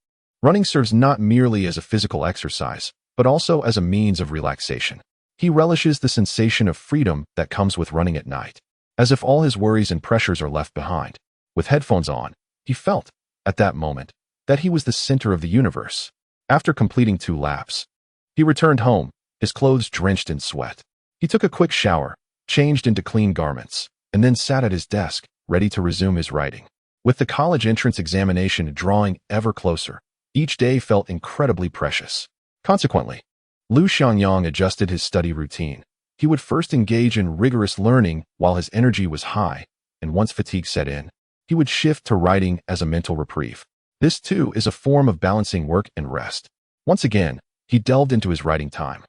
Speaker 1: running serves not merely as a physical exercise, but also as a means of relaxation. He relishes the sensation of freedom that comes with running at night, as if all his worries and pressures are left behind. With headphones on, he felt, at that moment, that he was the center of the universe. After completing 2 laps, he returned home, his clothes drenched in sweat. He took a quick shower, changed into clean garments, and then sat at his desk, ready to resume his writing. With the college entrance examination drawing ever closer, each day felt incredibly precious. Consequently, Lu Xiangyang adjusted his study routine. He would first engage in rigorous learning while his energy was high, and once fatigue set in, he would shift to writing as a mental reprieve. This, too, is a form of balancing work and rest. Once again, he delved into his writing time.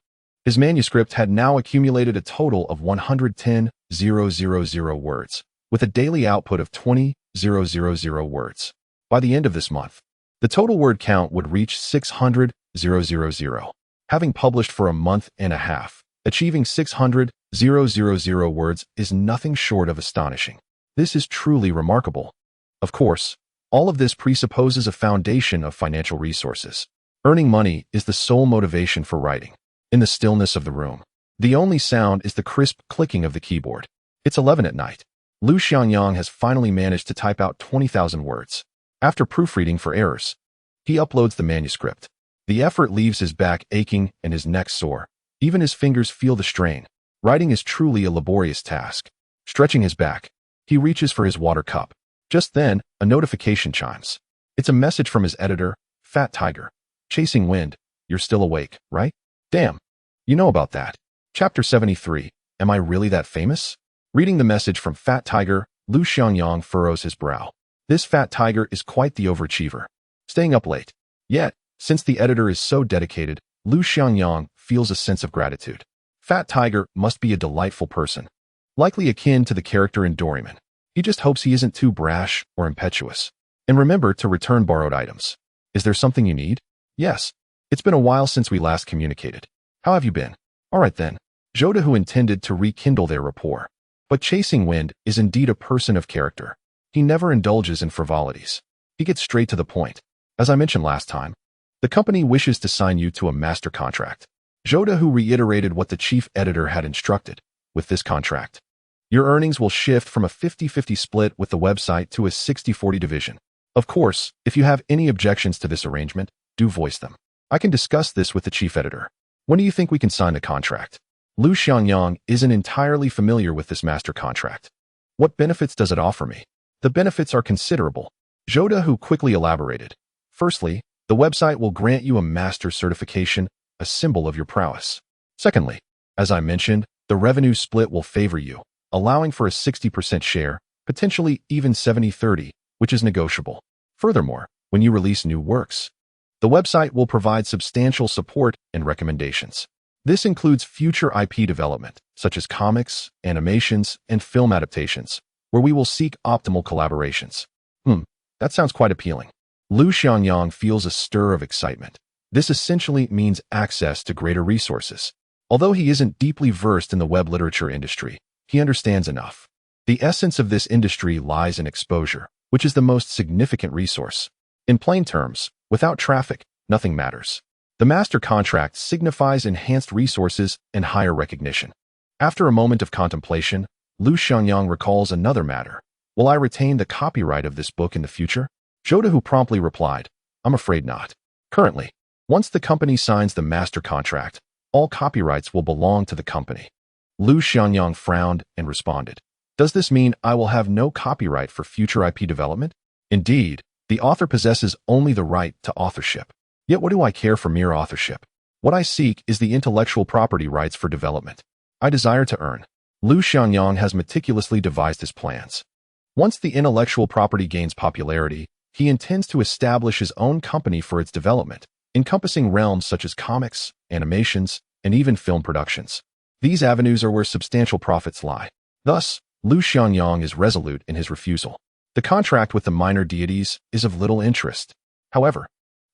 Speaker 1: His manuscript had now accumulated a total of 110,000 words, with a daily output of 20,000 words. By the end of this month, the total word count would reach 600,000. Having published for a month and a half, achieving 600,000 words is nothing short of astonishing. This is truly remarkable. Of course, all of this presupposes a foundation of financial resources. Earning money is the sole motivation for writing. In the stillness of the room, the only sound is the crisp clicking of the keyboard. It's 11 at night. Lu Xiangyang has finally managed to type out 20,000 words. After proofreading for errors, he uploads the manuscript. The effort leaves his back aching and his neck sore. Even his fingers feel the strain. Writing is truly a laborious task. Stretching his back, he reaches for his water cup. Just then, a notification chimes. It's a message from his editor, Fat Tiger. Chasing wind, you're still awake, right? Damn. You know about that. Chapter 73. Am I really that famous? Reading the message from Fat Tiger, Lu Xiangyang furrows his brow. This Fat Tiger is quite the overachiever. Staying up late. Yet, since the editor is so dedicated, Lu Xiangyang feels a sense of gratitude. Fat Tiger must be a delightful person. Likely akin to the character in Doraemon. He just hopes he isn't too brash or impetuous. And remember to return borrowed items. Is there something you need? Yes. It's been a while since we last communicated. How have you been? All right then. Zhou, who intended to rekindle their rapport. But Chasing Wind is indeed a person of character. He never indulges in frivolities. He gets straight to the point. As I mentioned last time, the company wishes to sign you to a master contract. Zhou, who reiterated what the chief editor had instructed. With this contract, your earnings will shift from a 50-50 split with the website to a 60-40 division. Of course, if you have any objections to this arrangement, do voice them. I can discuss this with the chief editor. When do you think we can sign the contract? Lu Xiangyang isn't entirely familiar with this master contract. What benefits does it offer me? The benefits are considerable. Zhou, who quickly elaborated. Firstly, the website will grant you a master certification, a symbol of your prowess. Secondly, as I mentioned, the revenue split will favor you, allowing for a 60% share, potentially even 70-30, which is negotiable. Furthermore, when you release new works, the website will provide substantial support and recommendations. This includes future IP development, such as comics, animations, and film adaptations, where we will seek optimal collaborations. That sounds quite appealing. Lu Xiangyang feels a stir of excitement. This essentially means access to greater resources. Although he isn't deeply versed in the web literature industry, he understands enough. The essence of this industry lies in exposure, which is the most significant resource. In plain terms, without traffic, nothing matters. The master contract signifies enhanced resources and higher recognition. After a moment of contemplation, Lu Xiangyang recalls another matter. Will I retain the copyright of this book in the future? Zhou, who promptly replied, I'm afraid not. Currently, once the company signs the master contract, all copyrights will belong to the company. Lu Xiangyang frowned and responded, does this mean I will have no copyright for future IP development? Indeed, the author possesses only the right to authorship. Yet what do I care for mere authorship? What I seek is the intellectual property rights for development. I desire to earn. Lu Xiangyang has meticulously devised his plans. Once the intellectual property gains popularity, he intends to establish his own company for its development, encompassing realms such as comics, animations, and even film productions. These avenues are where substantial profits lie. Thus, Lu Xiangyang is resolute in his refusal. The contract with the minor deities is of little interest. However,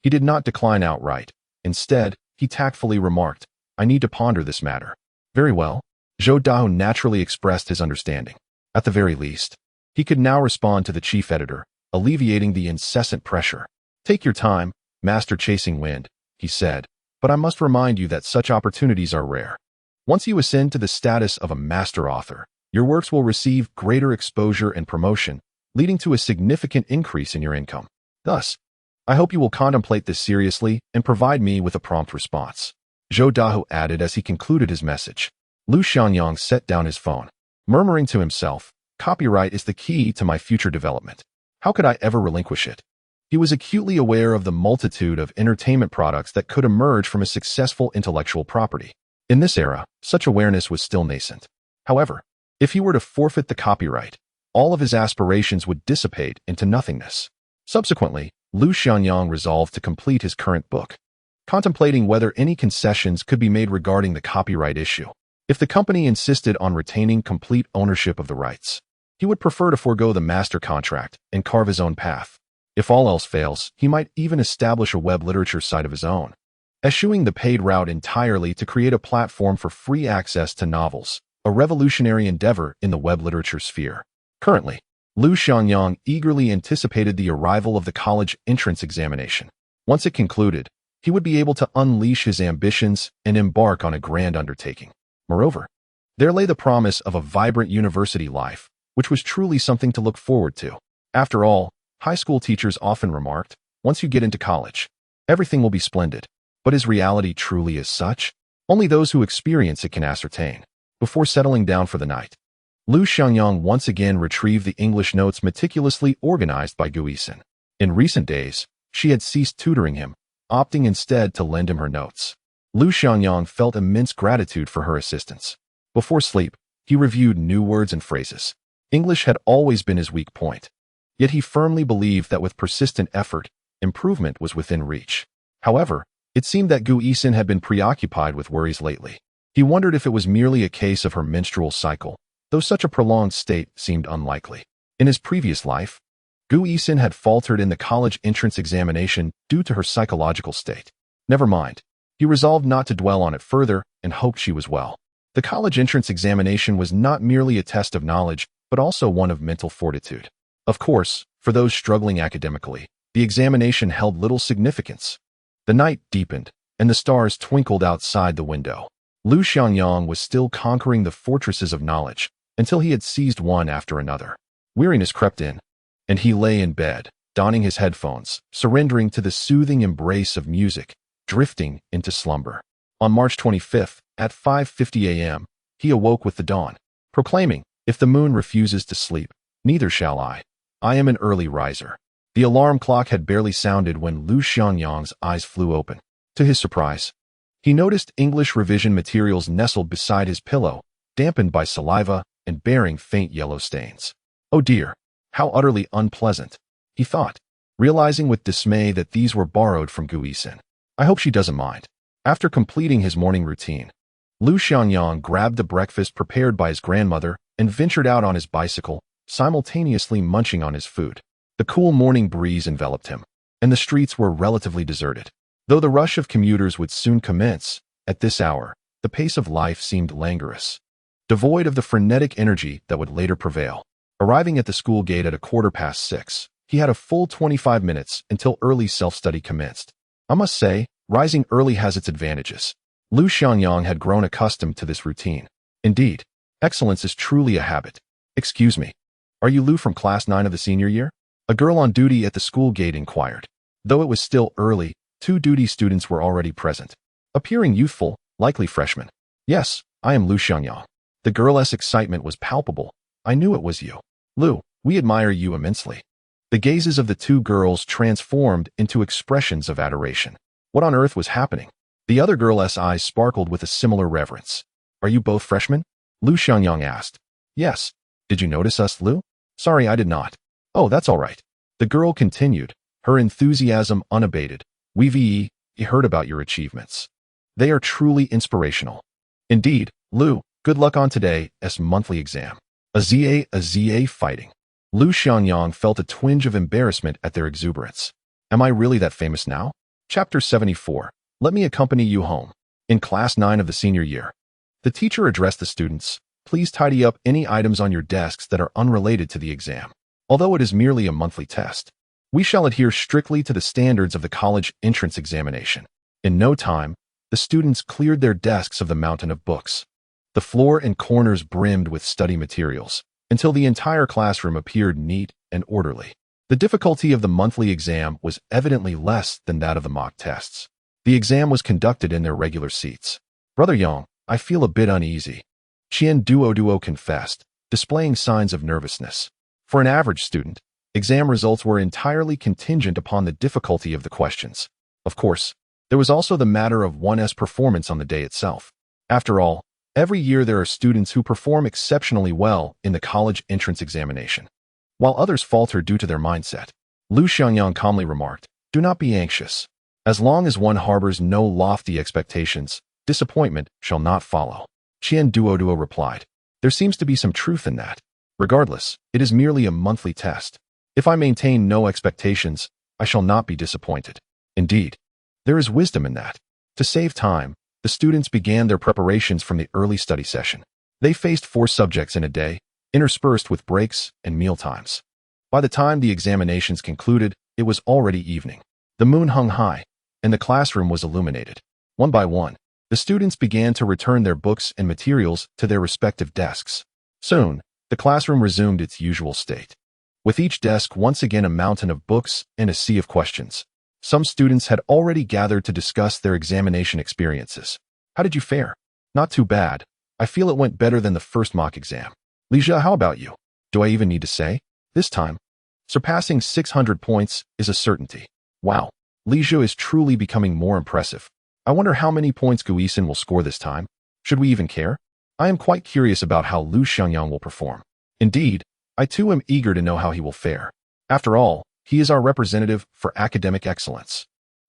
Speaker 1: he did not decline outright. Instead, he tactfully remarked, I need to ponder this matter. Very well. Zhou Dao naturally expressed his understanding. At the very least, he could now respond to the chief editor, alleviating the incessant pressure. "Take your time, Master Chasing Wind," he said, "but I must remind you that such opportunities are rare. Once you ascend to the status of a master author, your works will receive greater exposure and promotion, leading to a significant increase in your income. Thus, I hope you will contemplate this seriously and provide me with a prompt response." Zhou Dahu added as he concluded his message. Lu Xiangyang set down his phone, murmuring to himself, "Copyright is the key to my future development. How could I ever relinquish it?" He was acutely aware of the multitude of entertainment products that could emerge from a successful intellectual property. In this era, such awareness was still nascent. However, if he were to forfeit the copyright, all of his aspirations would dissipate into nothingness. Subsequently, Lu Xiangyang resolved to complete his current book, contemplating whether any concessions could be made regarding the copyright issue. If the company insisted on retaining complete ownership of the rights, he would prefer to forego the master contract and carve his own path. If all else fails, he might even establish a web literature site of his own, eschewing the paid route entirely to create a platform for free access to novels, a revolutionary endeavor in the web literature sphere. Currently, Lu Xiangyang eagerly anticipated the arrival of the college entrance examination. Once it concluded, he would be able to unleash his ambitions and embark on a grand undertaking. Moreover, there lay the promise of a vibrant university life, which was truly something to look forward to. After all, high school teachers often remarked, "Once you get into college, everything will be splendid." But is reality truly as such? Only those who experience it can ascertain. Before settling down for the night, Lu Xiangyang once again retrieved the English notes meticulously organized by Gu Yixin. In recent days, she had ceased tutoring him, opting instead to lend him her notes. Lu Xiangyang felt immense gratitude for her assistance. Before sleep, he reviewed new words and phrases. English had always been his weak point, yet he firmly believed that with persistent effort, improvement was within reach. However, it seemed that Gu Yixin had been preoccupied with worries lately. He wondered if it was merely a case of her menstrual cycle, though such a prolonged state seemed unlikely. In his previous life, Gu Yixin had faltered in the college entrance examination due to her psychological state. Never mind. He resolved not to dwell on it further and hoped she was well. The college entrance examination was not merely a test of knowledge, but also one of mental fortitude. Of course, for those struggling academically, the examination held little significance. The night deepened, and the stars twinkled outside the window. Lu Xiangyang was still conquering the fortresses of knowledge until he had seized one after another. Weariness crept in, and he lay in bed, donning his headphones, surrendering to the soothing embrace of music, drifting into slumber. On March 25th, at 5:50 a.m., he awoke with the dawn, proclaiming, "If the moon refuses to sleep, neither shall I. I am an early riser." The alarm clock had barely sounded when Lu Xiangyang's eyes flew open. To his surprise, he noticed English revision materials nestled beside his pillow, dampened by saliva and bearing faint yellow stains. "Oh dear, how utterly unpleasant," he thought, realizing with dismay that these were borrowed from Gu Yixin. "I hope she doesn't mind." After completing his morning routine, Lu Xiangyang grabbed the breakfast prepared by his grandmother and ventured out on his bicycle, simultaneously munching on his food. The cool morning breeze enveloped him, and the streets were relatively deserted. Though the rush of commuters would soon commence, at this hour, the pace of life seemed languorous, devoid of the frenetic energy that would later prevail. Arriving at the school gate at 6:15, he had a full 25 minutes until early self-study commenced. I must say, rising early has its advantages. Lu Xiangyang had grown accustomed to this routine. Indeed, excellence is truly a habit. "Excuse me, are you Lu from class 9 of the senior year?" A girl on duty at the school gate inquired. Though it was still early, 2 duty students were already present, appearing youthful, likely freshmen. "Yes, I am Lu Xiangyang." The girl's excitement was palpable. "I knew it was you. Lu, we admire you immensely." The gazes of the 2 girls transformed into expressions of adoration. What on earth was happening? The other girl's eyes sparkled with a similar reverence. "Are you both freshmen?" Lu Xiangyang asked. "Yes. Did you notice us, Lu?" "Sorry, I did not." "Oh, that's all right." The girl continued, her enthusiasm unabated. "We've heard about your achievements. They are truly inspirational." "Indeed, Lu, good luck on today's monthly exam." A ZA fighting. Lu Xiangyang felt a twinge of embarrassment at their exuberance. Am I really that famous now? Chapter 74. Let me accompany you home. In class 9 of the senior year, the teacher addressed the students. please tidy up any items on your desks that are unrelated to the exam. Although it is merely a monthly test, we shall adhere strictly to the standards of the college entrance examination. In no time, the students cleared their desks of the mountain of books. The floor and corners brimmed with study materials, until the entire classroom appeared neat and orderly. The difficulty of the monthly exam was evidently less than that of the mock tests. The exam was conducted in their regular seats. "Brother Yang, I feel a bit uneasy," Qian Duo confessed, displaying signs of nervousness. For an average student, exam results were entirely contingent upon the difficulty of the questions. Of course, there was also the matter of one's performance on the day itself. After all, every year there are students who perform exceptionally well in the college entrance examination, while others falter due to their mindset. Lu Xiangyang calmly remarked, "Do not be anxious. As long as one harbors no lofty expectations, disappointment shall not follow." Qian Duo replied, "There seems to be some truth in that. Regardless, it is merely a monthly test. If I maintain no expectations, I shall not be disappointed." Indeed, there is wisdom in that. To save time, the students began their preparations from the early study session. They faced 4 subjects in a day, interspersed with breaks and meal times. By the time the examinations concluded, it was already evening. The moon hung high, and the classroom was illuminated. One by one, the students began to return their books and materials to their respective desks. Soon, the classroom resumed its usual state, with each desk once again a mountain of books and a sea of questions. Some students had already gathered to discuss their examination experiences. "How did you fare?" "Not too bad. I feel it went better than the first mock exam." "Lija, how about you?" "Do I even need to say? This time, surpassing 600 points is a certainty." "Wow, Lija is truly becoming more impressive. I wonder how many points Gu Yixin will score this time. Should we even care? I am quite curious about how Lu Xiangyang will perform. Indeed, I too am eager to know how he will fare. After all, he is our representative for academic excellence."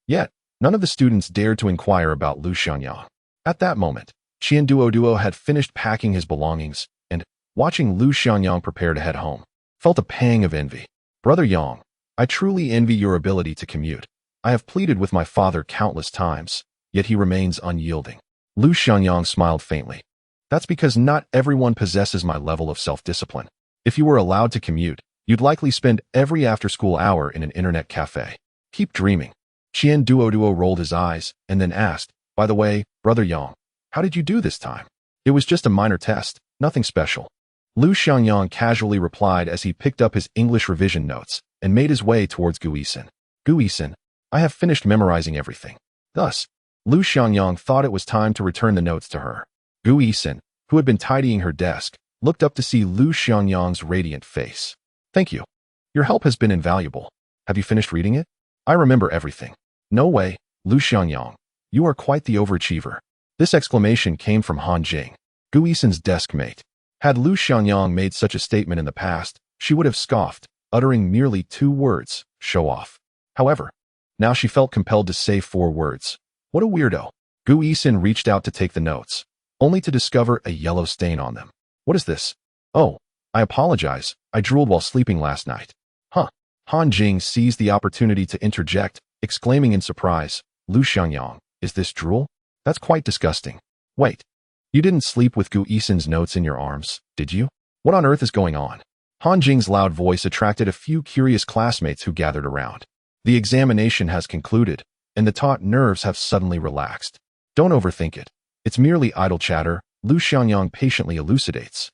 Speaker 1: Yet, none of the students dared to inquire about Lu Xiangyang. At that moment, Qian Duo had finished packing his belongings and, watching Lu Xiangyang prepare to head home, felt a pang of envy. "Brother Yang, I truly envy your ability to commute. I have pleaded with my father countless times, yet he remains unyielding." Lu Xiangyang smiled faintly. "That's because not everyone possesses my level of self-discipline. If you were allowed to commute, you'd likely spend every after-school hour in an internet cafe." "Keep dreaming." Qian Duo rolled his eyes and then asked, "By the way, Brother Yang, how did you do this time?" "It was just a minor test, nothing special." Lu Xiangyang casually replied as he picked up his English revision notes and made his way towards Gu Yixin. "Gu Yixin, I have finished memorizing everything." Thus, Lu Xiangyang thought it was time to return the notes to her. Gu Yixin, who had been tidying her desk, looked up to see Lu Xiangyang's radiant face. "Thank you. Your help has been invaluable. Have you finished reading it?" "I remember everything." "No way, Lu Xiangyang. You are quite the overachiever." This exclamation came from Han Jing, Gu Yixin's desk mate. Had Lu Xiangyang made such a statement in the past, she would have scoffed, uttering merely 2 words, "show off." However, now she felt compelled to say 4 words. What a weirdo. Gu Yixin reached out to take the notes, only to discover a yellow stain on them. "What is this?" "Oh, I apologize. I drooled while sleeping last night." "Huh." Han Jing seized the opportunity to interject, exclaiming in surprise, "Lu Xiangyang, is this drool? That's quite disgusting." "Wait. You didn't sleep with Gu Yixin's notes in your arms, did you? What on earth is going on?" Han Jing's loud voice attracted a few curious classmates who gathered around. The examination has concluded, and the taut nerves have suddenly relaxed. "Don't overthink it. It's merely idle chatter," Lu Xiangyang patiently elucidates.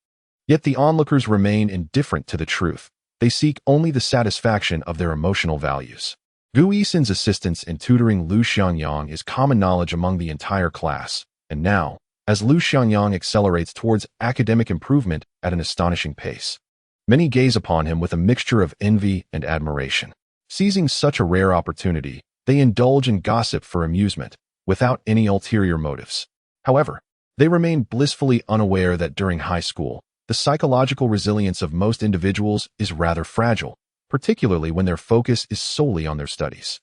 Speaker 1: Yet the onlookers remain indifferent to the truth. They seek only the satisfaction of their emotional values. Gu Yixin's assistance in tutoring Lu Xiangyang is common knowledge among the entire class, and now, as Lu Xiangyang accelerates towards academic improvement at an astonishing pace, many gaze upon him with a mixture of envy and admiration. Seizing such a rare opportunity, they indulge in gossip for amusement, without any ulterior motives. However, they remain blissfully unaware that during high school, the psychological resilience of most individuals is rather fragile, particularly when their focus is solely on their studies.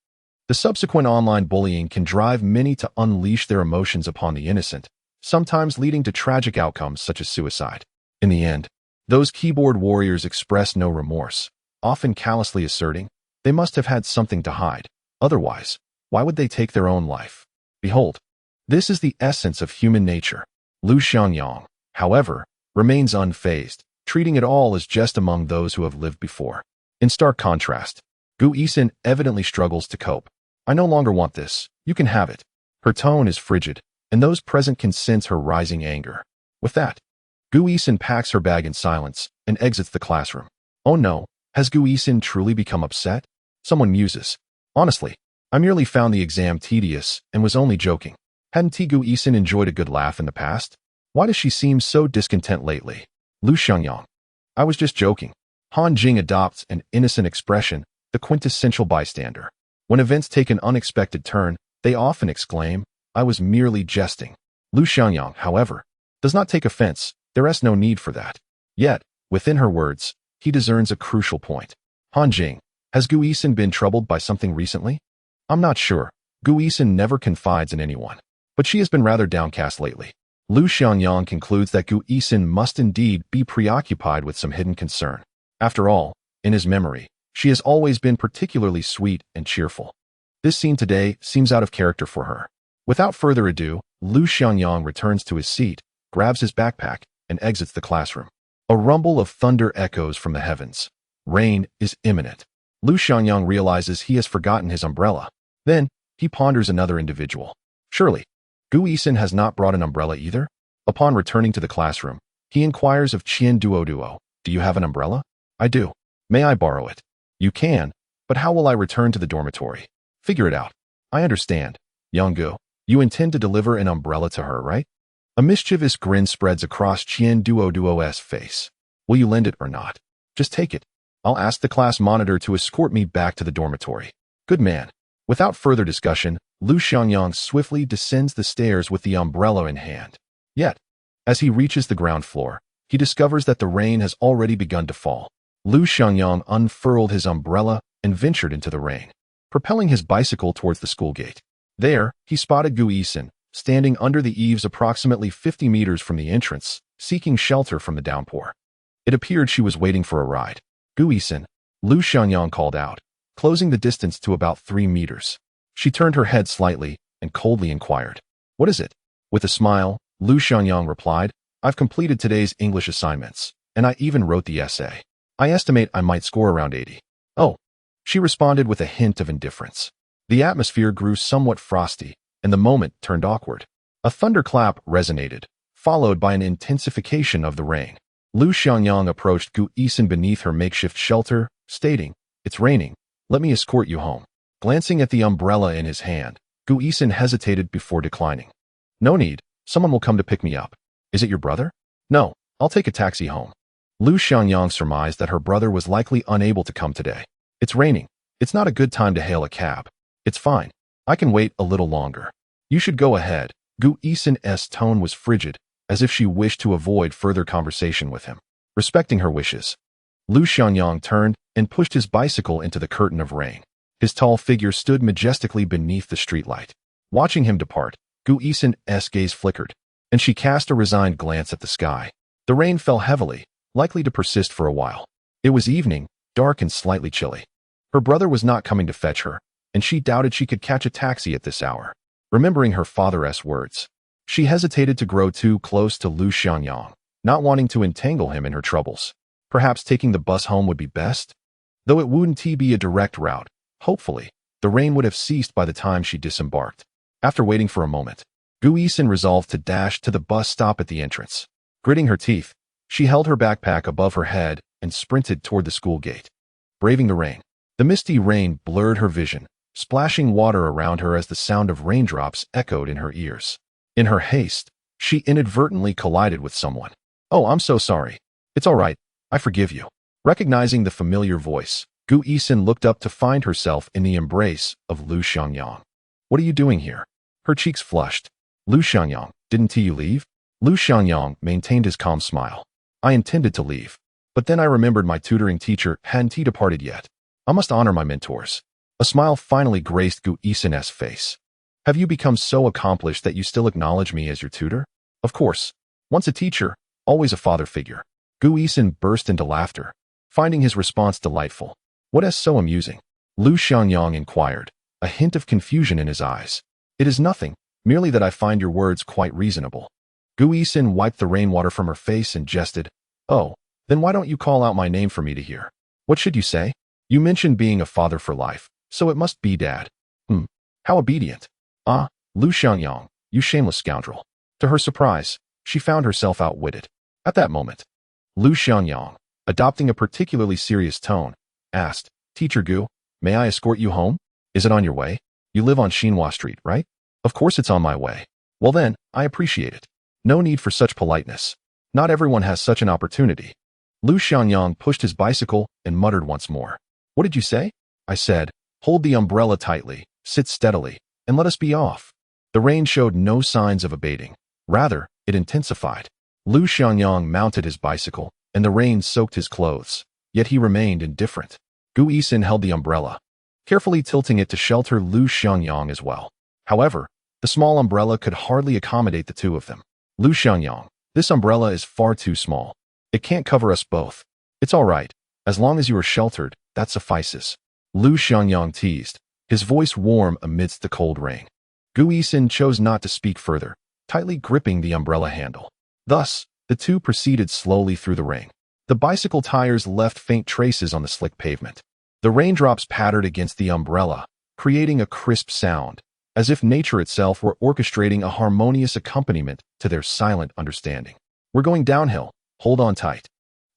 Speaker 1: The subsequent online bullying can drive many to unleash their emotions upon the innocent, sometimes leading to tragic outcomes such as suicide. In the end, those keyboard warriors express no remorse, often callously asserting, they must have had something to hide. Otherwise, why would they take their own life? Behold, this is the essence of human nature. Lu Xiangyang, however, remains unfazed, treating it all as just among those who have lived before. In stark contrast, Gu Yixin evidently struggles to cope. I no longer want this. You can have it. Her tone is frigid, and those present can sense her rising anger. With that, Gu Yixin packs her bag in silence and exits the classroom. Oh no, has Gu Yixin truly become upset? Someone muses. Honestly, I merely found the exam tedious and was only joking. Hadn't Gu Yixin enjoyed a good laugh in the past? Why does she seem so discontent lately? Lu Xiangyang. I was just joking. Han Jing adopts an innocent expression, the quintessential bystander. When events take an unexpected turn, they often exclaim, I was merely jesting. Lu Xiangyang, however, does not take offense. There is no need for that. Yet, within her words, he discerns a crucial point. Han Jing, has Gu Yixin been troubled by something recently? I'm not sure. Gu Yixin never confides in anyone, but she has been rather downcast lately. Lu Xiangyang concludes that Gu Yixin must indeed be preoccupied with some hidden concern. After all, in his memory, she has always been particularly sweet and cheerful. This scene today seems out of character for her. Without further ado, Lu Xiangyang returns to his seat, grabs his backpack, and exits the classroom. A rumble of thunder echoes from the heavens. Rain is imminent. Lu Xiangyang realizes he has forgotten his umbrella. Then, he ponders another individual. Surely, Gu Yixin has not brought an umbrella either? Upon returning to the classroom, he inquires of Qian Duo, do you have an umbrella? I do. May I borrow it? You can, but how will I return to the dormitory? Figure it out. I understand. Young Gu, you intend to deliver an umbrella to her, right? A mischievous grin spreads across Qian Duo's face. Will you lend it or not? Just take it. I'll ask the class monitor to escort me back to the dormitory. Good man. Without further discussion, Lu Xiangyang swiftly descends the stairs with the umbrella in hand. Yet, as he reaches the ground floor, he discovers that the rain has already begun to fall. Lu Xiangyang unfurled his umbrella and ventured into the rain, propelling his bicycle towards the school gate. There, he spotted Gu Yixin, standing under the eaves approximately 50 meters from the entrance, seeking shelter from the downpour. It appeared she was waiting for a ride. Gu Yixin, Lu Xiangyang called out, closing the distance to about 3 meters. She turned her head slightly and coldly inquired, what is it? With a smile, Lu Xiangyang replied, I've completed today's English assignments, and I even wrote the essay. I estimate I might score around 80. Oh, she responded with a hint of indifference. The atmosphere grew somewhat frosty, and the moment turned awkward. A thunderclap resonated, followed by an intensification of the rain. Lu Xiangyang approached Gu Yixin beneath her makeshift shelter, stating, It's raining. Let me escort you home. Glancing at the umbrella in his hand, Gu Yixin hesitated before declining. No need. Someone will come to pick me up. Is it your brother? No, I'll take a taxi home. Lu Xiangyang surmised that her brother was likely unable to come today. It's raining. It's not a good time to hail a cab. It's fine. I can wait a little longer. You should go ahead. Gu Yixin's tone was frigid, as if she wished to avoid further conversation with him. Respecting her wishes, Lu Xiangyang turned and pushed his bicycle into the curtain of rain. His tall figure stood majestically beneath the streetlight. Watching him depart, Gu Yixin's gaze flickered, and she cast a resigned glance at the sky. The rain fell heavily, likely to persist for a while. It was evening, dark and slightly chilly. Her brother was not coming to fetch her, and she doubted she could catch a taxi at this hour. Remembering her father's words, she hesitated to grow too close to Lu Xiangyang, not wanting to entangle him in her troubles. Perhaps taking the bus home would be best? Though it wouldn't be a direct route, hopefully, the rain would have ceased by the time she disembarked. After waiting for a moment, Gu Yixin resolved to dash to the bus stop at the entrance. Gritting her teeth, she held her backpack above her head and sprinted toward the school gate. Braving the rain, the misty rain blurred her vision, splashing water around her as the sound of raindrops echoed in her ears. In her haste, she inadvertently collided with someone. Oh, I'm so sorry. It's all right. I forgive you. Recognizing the familiar voice, Gu Yixin looked up to find herself in the embrace of Lu Xiangyang. What are you doing here? Her cheeks flushed. Lu Xiangyang, didn't you leave? Lu Xiangyang maintained his calm smile. I intended to leave, but then I remembered my tutoring teacher hadn't departed yet. I must honor my mentors. A smile finally graced Gu Yixin's face. Have you become so accomplished that you still acknowledge me as your tutor? Of course. Once a teacher, always a father figure. Gu Yixin burst into laughter, finding his response delightful. What is so amusing? Lu Xiangyang inquired, a hint of confusion in his eyes. It is nothing, merely that I find your words quite reasonable. Gu Yixin wiped the rainwater from her face and jested. Oh, then why don't you call out my name for me to hear? What should you say? You mentioned being a father for life, so it must be Dad. How obedient. Ah, Lu Xiangyang, you shameless scoundrel. To her surprise, she found herself outwitted. At that moment, Lu Xiangyang, adopting a particularly serious tone, asked, Teacher Gu, may I escort you home? Is it on your way? You live on Xinhua Street, right? Of course it's on my way. Well then, I appreciate it. No need for such politeness. Not everyone has such an opportunity. Lu Xiangyang pushed his bicycle and muttered once more. What did you say? I said, hold the umbrella tightly, sit steadily, and let us be off. The rain showed no signs of abating. Rather, it intensified. Lu Xiangyang mounted his bicycle, and the rain soaked his clothes. Yet he remained indifferent. Gu Yixin held the umbrella, carefully tilting it to shelter Lu Xiangyang as well. However, the small umbrella could hardly accommodate the two of them. Lu Xiangyang, this umbrella is far too small. It can't cover us both. It's all right. As long as you are sheltered, that suffices. Lu Xiangyang teased, his voice warm amidst the cold rain. Gu Yixin chose not to speak further, tightly gripping the umbrella handle. Thus, the two proceeded slowly through the rain. The bicycle tires left faint traces on the slick pavement. The raindrops pattered against the umbrella, creating a crisp sound, as if nature itself were orchestrating a harmonious accompaniment to their silent understanding. We're going downhill. Hold on tight.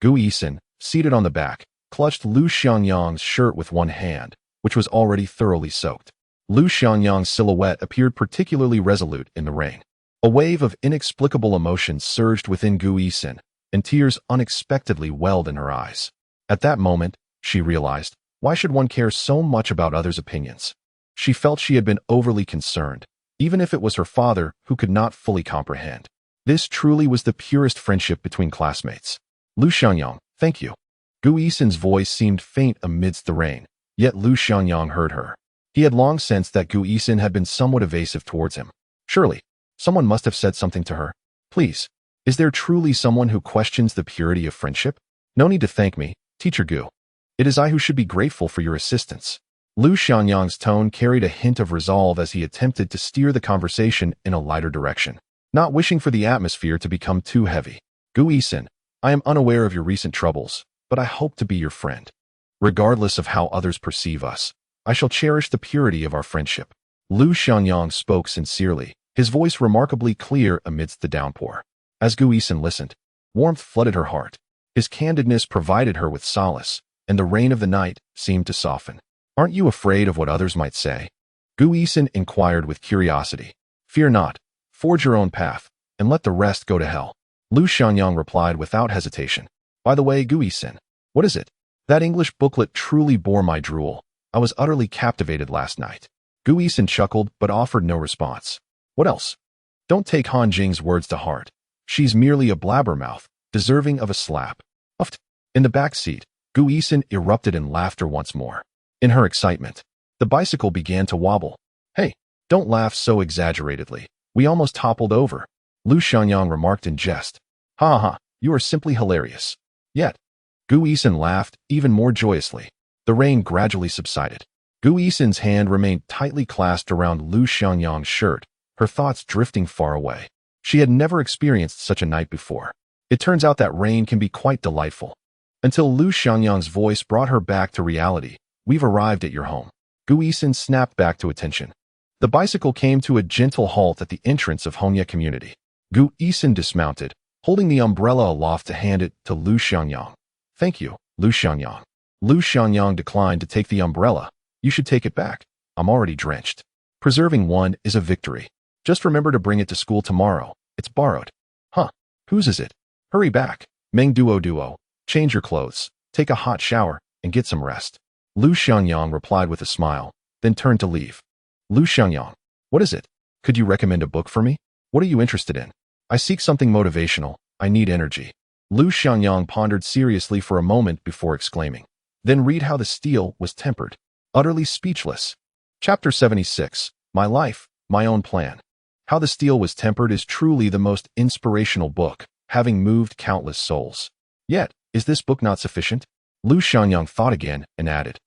Speaker 1: Gu Yixin, seated on the back, clutched Lu Xiangyang's shirt with one hand, which was already thoroughly soaked. Lu Xiangyang's silhouette appeared particularly resolute in the rain. A wave of inexplicable emotion surged within Gu Yixin, and tears unexpectedly welled in her eyes. At that moment, she realized, why should one care so much about others' opinions? She felt she had been overly concerned, even if it was her father who could not fully comprehend. This truly was the purest friendship between classmates. Lu Xiangyang, thank you. Gu Yixin's voice seemed faint amidst the rain, yet Lu Xiangyang heard her. He had long sensed that Gu Yixin had been somewhat evasive towards him. Surely, someone must have said something to her. Please, is there truly someone who questions the purity of friendship? No need to thank me, Teacher Gu. It is I who should be grateful for your assistance. Lu Xiangyang's tone carried a hint of resolve as he attempted to steer the conversation in a lighter direction, not wishing for the atmosphere to become too heavy. Gu Yixin, I am unaware of your recent troubles, but I hope to be your friend. Regardless of how others perceive us, I shall cherish the purity of our friendship. Lu Xiangyang spoke sincerely, his voice remarkably clear amidst the downpour. As Gu Yixin listened, warmth flooded her heart. His candidness provided her with solace, and the rain of the night seemed to soften. Aren't you afraid of what others might say? Gu Yixin inquired with curiosity. Fear not. Forge your own path, and let the rest go to hell. Lu Xiangyang replied without hesitation. By the way, Gu Yixin, what is it? That English booklet truly bore my drool. I was utterly captivated last night. Gu Yixin chuckled but offered no response. What else? Don't take Han Jing's words to heart. She's merely a blabbermouth, deserving of a slap. Uffed. In the back seat, Gu Yixin erupted in laughter once more. In her excitement, the bicycle began to wobble. Hey, don't laugh so exaggeratedly. We almost toppled over. Lu Xiangyang remarked in jest. Ha ha, you are simply hilarious. Yet, Gu Yixin laughed even more joyously. The rain gradually subsided. Gu Yixin's hand remained tightly clasped around Lu Xiangyang's shirt, her thoughts drifting far away. She had never experienced such a night before. It turns out that rain can be quite delightful. Until Lu Xiangyang's voice brought her back to reality. We've arrived at your home. Gu Yixin snapped back to attention. The bicycle came to a gentle halt at the entrance of Honya community. Gu Yixin dismounted, holding the umbrella aloft to hand it to Lu Xiangyang. Thank you, Lu Xiangyang. Lu Xiangyang declined to take the umbrella. You should take it back. I'm already drenched. Preserving one is a victory. Just remember to bring it to school tomorrow. It's borrowed. Huh? Whose is it? Hurry back. Meng Duo. Change your clothes, take a hot shower, and get some rest. Lu Xiangyang replied with a smile, then turned to leave. Lu Xiangyang, what is it? Could you recommend a book for me? What are you interested in? I seek something motivational. I need energy. Lu Xiangyang pondered seriously for a moment before exclaiming. Then read how the steel was tempered. Utterly speechless. Chapter 76. My Life, My Own Plan. How the Steel Was Tempered is truly the most inspirational book, having moved countless souls. Yet, is this book not sufficient? Lu Xiangyang thought again and added,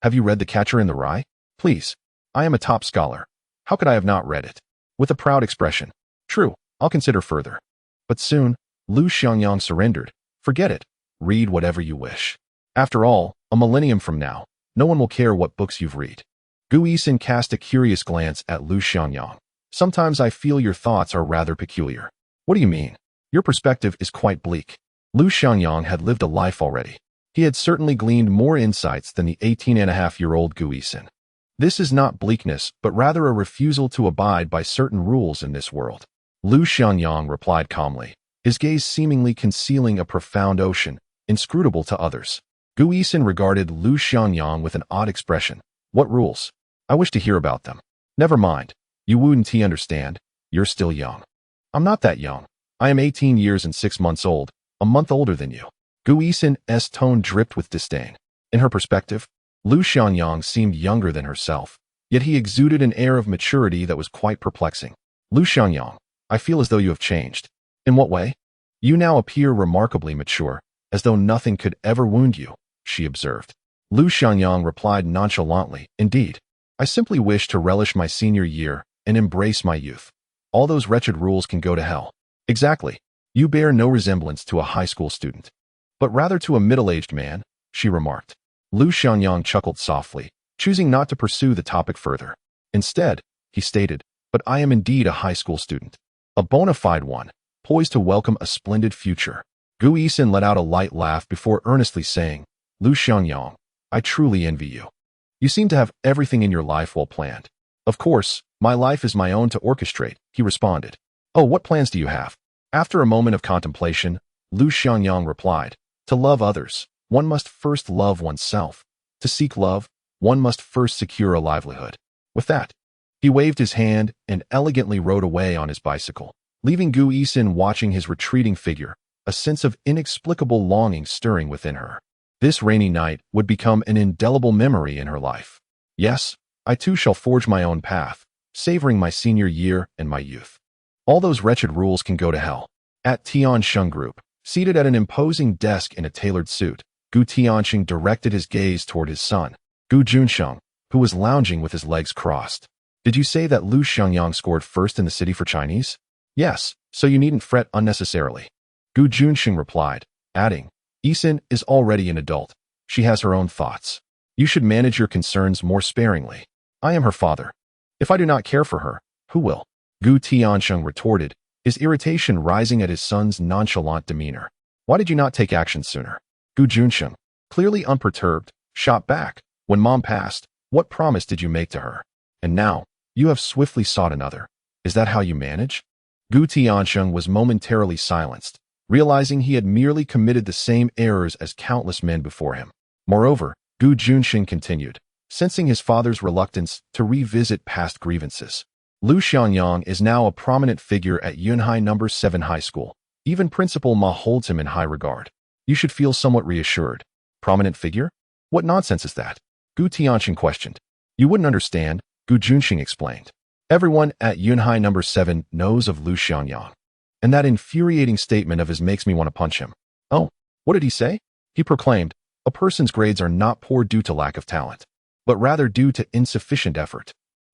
Speaker 1: Have you read The Catcher in the Rye? Please. I am a top scholar. How could I have not read it? With a proud expression. True, I'll consider further. But soon, Lu Xiangyang surrendered. Forget it. Read whatever you wish. After all, a millennium from now, no one will care what books you've read. Gu Yixin cast a curious glance at Lu Xiangyang. Sometimes I feel your thoughts are rather peculiar. What do you mean? Your perspective is quite bleak. Lu Xiangyang had lived a life already. He had certainly gleaned more insights than the 18-and-a-half-year-old Gu Yixin. This is not bleakness, but rather a refusal to abide by certain rules in this world. Lu Xiangyang replied calmly, his gaze seemingly concealing a profound ocean, inscrutable to others. Gu Yixin regarded Lu Xiangyang with an odd expression. What rules? I wish to hear about them. Never mind. You wouldn't understand. You're still young. I'm not that young. I am 18 years and 6 months old, a month older than you. Gu Yixin's tone dripped with disdain. In her perspective, Lu Xiangyang seemed younger than herself, yet he exuded an air of maturity that was quite perplexing. Lu Xiangyang, I feel as though you have changed. In what way? You now appear remarkably mature, as though nothing could ever wound you, she observed. Lu Xiangyang replied nonchalantly, indeed. I simply wish to relish my senior year and embrace my youth. All those wretched rules can go to hell. Exactly. You bear no resemblance to a high school student, but rather to a middle-aged man, she remarked. Lu Xiangyang chuckled softly, choosing not to pursue the topic further. Instead, he stated, but I am indeed a high school student. A bona fide one, poised to welcome a splendid future. Gu Yixin let out a light laugh before earnestly saying, Lu Xiangyang, I truly envy you. You seem to have everything in your life well planned. Of course, my life is my own to orchestrate, he responded. Oh, what plans do you have? After a moment of contemplation, Lu Xiangyang replied, to love others, one must first love oneself. To seek love, one must first secure a livelihood. With that, he waved his hand and elegantly rode away on his bicycle, leaving Gu Yixin watching his retreating figure, a sense of inexplicable longing stirring within her. This rainy night would become an indelible memory in her life. Yes, I too shall forge my own path, savoring my senior year and my youth. All those wretched rules can go to hell. At Tiansheng Group, seated at an imposing desk in a tailored suit, Gu Tiansheng directed his gaze toward his son, Gu Junsheng, who was lounging with his legs crossed. Did you say that Lu Xiangyang scored first in the city for Chinese? Yes, so you needn't fret unnecessarily. Gu Junsheng replied, adding, Yixin is already an adult. She has her own thoughts. You should manage your concerns more sparingly. I am her father. If I do not care for her, who will? Gu Tiansheng retorted, his irritation rising at his son's nonchalant demeanor. Why did you not take action sooner? Gu Junsheng, clearly unperturbed, shot back. When mom passed, what promise did you make to her? And now, you have swiftly sought another. Is that how you manage? Gu Tiansheng was momentarily silenced, realizing he had merely committed the same errors as countless men before him. Moreover, Gu Junsheng continued, sensing his father's reluctance to revisit past grievances. Lu Xiangyang is now a prominent figure at Yunhai No. 7 High School. Even Principal Ma holds him in high regard. You should feel somewhat reassured. Prominent figure? What nonsense is that? Gu Tiansheng questioned. You wouldn't understand, Gu Junsheng explained. Everyone at Yunhai No. 7 knows of Lu Xiangyang. And that infuriating statement of his makes me want to punch him. Oh, what did he say? He proclaimed, a person's grades are not poor due to lack of talent, but rather due to insufficient effort.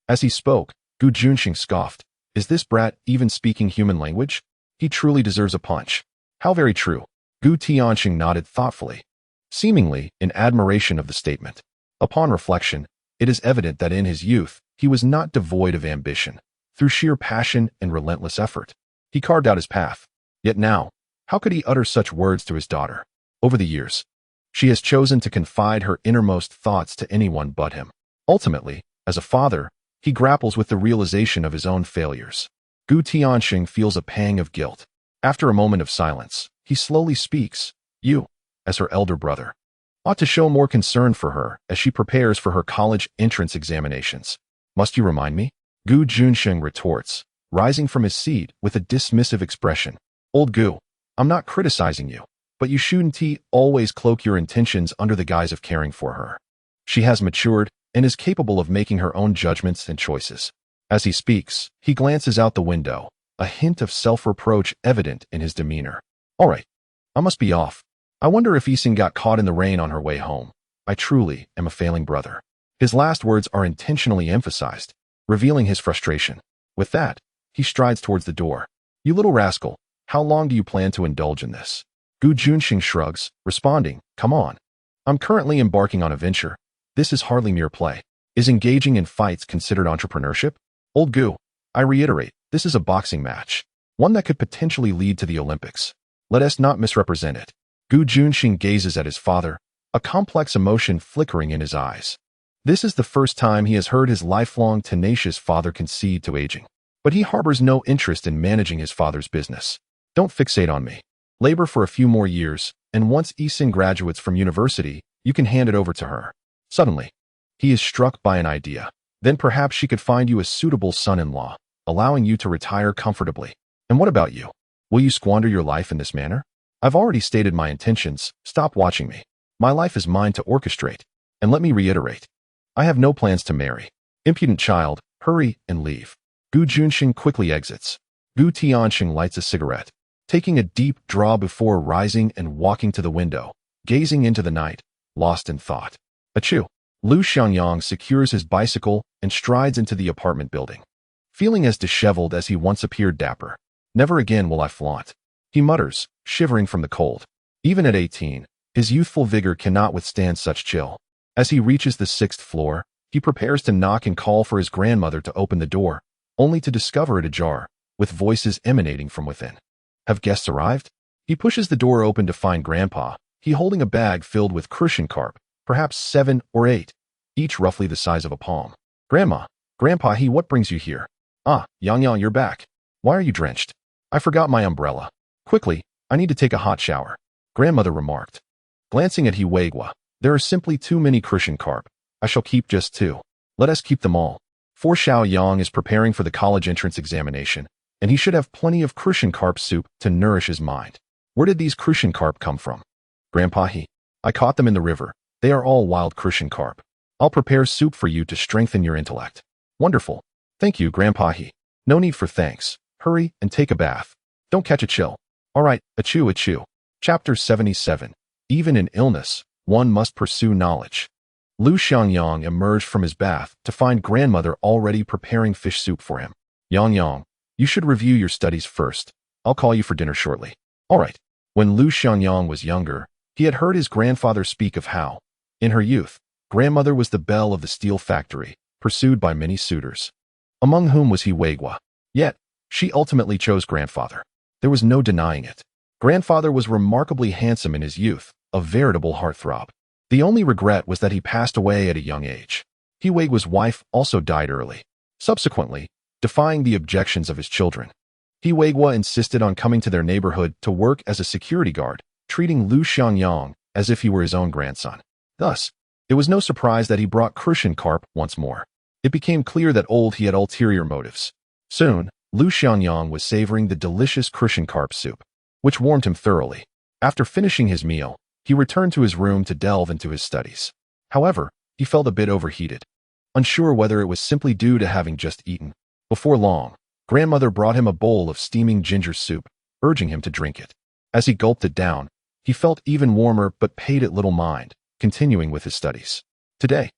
Speaker 1: As he spoke, Gu Junsheng scoffed. Is this brat even speaking human language? He truly deserves a punch. How very true. Gu Tiansheng nodded thoughtfully, seemingly in admiration of the statement. Upon reflection, it is evident that in his youth, he was not devoid of ambition. Through sheer passion and relentless effort, he carved out his path. Yet now, how could he utter such words to his daughter? Over the years, she has chosen to confide her innermost thoughts to anyone but him. Ultimately, as a father, he grapples with the realization of his own failures. Gu Tiansheng feels a pang of guilt. After a moment of silence, he slowly speaks. You, as her elder brother, ought to show more concern for her as she prepares for her college entrance examinations. Must you remind me? Gu Junsheng retorts, rising from his seat with a dismissive expression. Old Gu, I'm not criticizing you, but you shouldn't always cloak your intentions under the guise of caring for her. She has matured and is capable of making her own judgments and choices. As he speaks, he glances out the window, a hint of self-reproach evident in his demeanor. All right, I must be off. I wonder if Yixin got caught in the rain on her way home. I truly am a failing brother. His last words are intentionally emphasized, revealing his frustration. With that, he strides towards the door. You little rascal, how long do you plan to indulge in this? Gu Yixin shrugs, responding, come on. I'm currently embarking on a venture. This is hardly mere play. Is engaging in fights considered entrepreneurship? Old Gu, I reiterate, this is a boxing match. One that could potentially lead to the Olympics. Let us not misrepresent it. Gu Yixin gazes at his father, a complex emotion flickering in his eyes. This is the first time he has heard his lifelong tenacious father concede to aging. But he harbors no interest in managing his father's business. Don't fixate on me. Labor for a few more years, and once Yixin graduates from university, you can hand it over to her. Suddenly, he is struck by an idea. Then perhaps she could find you a suitable son-in-law, allowing you to retire comfortably. And what about you? Will you squander your life in this manner? I've already stated my intentions. Stop watching me. My life is mine to orchestrate. And let me reiterate. I have no plans to marry. Impudent child, hurry and leave. Gu Yixin quickly exits. Gu Tianxing lights a cigarette, taking a deep draw before rising and walking to the window, gazing into the night, lost in thought. Achoo! Lu Xiangyang secures his bicycle and strides into the apartment building. Feeling as disheveled as he once appeared dapper. Never again will I flaunt. He mutters, shivering from the cold. Even at 18, his youthful vigor cannot withstand such chill. As he reaches the 6th floor, he prepares to knock and call for his grandmother to open the door, only to discover it ajar, with voices emanating from within. Have guests arrived? He pushes the door open to find Grandpa, he holding a bag filled with crucian carp, perhaps 7 or 8, each roughly the size of a palm. Grandma, Grandpa, what brings you here? Ah, Yang, you're back. Why are you drenched? I forgot my umbrella. Quickly, I need to take a hot shower. Grandmother remarked. Glancing at Huigua, there are simply too many crucian carp. I shall keep just 2. Let us keep them all. For Xiaoyang is preparing for the college entrance examination, and he should have plenty of crucian carp soup to nourish his mind. Where did these crucian carp come from? Grandpa, I caught them in the river. They are all wild crucian carp. I'll prepare soup for you to strengthen your intellect. Wonderful. Thank you, Grandpa. No need for thanks. Hurry and take a bath. Don't catch a chill. All right, achoo. Chapter 77. Even in illness, one must pursue knowledge. Lu Xiangyang emerged from his bath to find grandmother already preparing fish soup for him. Yang, you should review your studies first. I'll call you for dinner shortly. All right. When Lu Xiangyang was younger, he had heard his grandfather speak of how, in her youth, grandmother was the belle of the steel factory, pursued by many suitors, among whom was Huigua. Yet, she ultimately chose grandfather. There was no denying it. Grandfather was remarkably handsome in his youth, a veritable heartthrob. The only regret was that he passed away at a young age. Huigua's wife also died early. Subsequently, defying the objections of his children, Huigua insisted on coming to their neighborhood to work as a security guard, treating Lu Xiangyang as if he were his own grandson. Thus, it was no surprise that he brought crucian carp once more. It became clear that he had ulterior motives. Soon, Lu Xiangyang was savoring the delicious crucian carp soup, which warmed him thoroughly. After finishing his meal, he returned to his room to delve into his studies. However, he felt a bit overheated, unsure whether it was simply due to having just eaten. Before long, grandmother brought him a bowl of steaming ginger soup, urging him to drink it. As he gulped it down, he felt even warmer but paid it little mind, continuing with his studies. Today,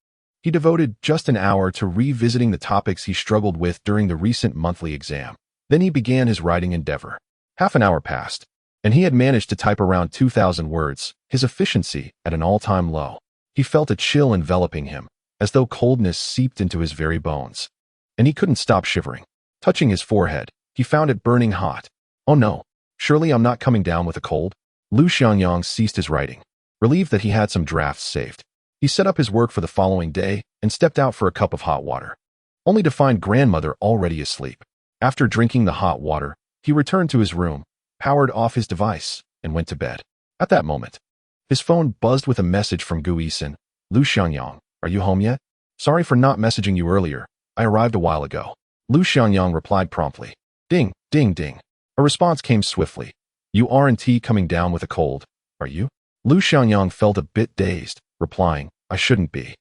Speaker 1: he devoted just an hour to revisiting the topics he struggled with during the recent monthly exam. Then he began his writing endeavor. Half an hour passed, and he had managed to type around 2,000 words, his efficiency at an all-time low. He felt a chill enveloping him, as though coldness seeped into his very bones. And he couldn't stop shivering. Touching his forehead, he found it burning hot. Oh no, surely I'm not coming down with a cold? Lu Xiangyang ceased his writing, relieved that he had some drafts saved. He set up his work for the following day and stepped out for a cup of hot water, only to find grandmother already asleep. After drinking the hot water, he returned to his room, powered off his device, and went to bed. At that moment, his phone buzzed with a message from Gu Yixin. Lu Xiangyang, are you home yet? Sorry for not messaging you earlier. I arrived a while ago. Lu Xiangyang replied promptly. Ding, ding, ding. A response came swiftly. You aren't coming down with a cold, are you? Lu Xiangyang felt a bit dazed, replying, I shouldn't be.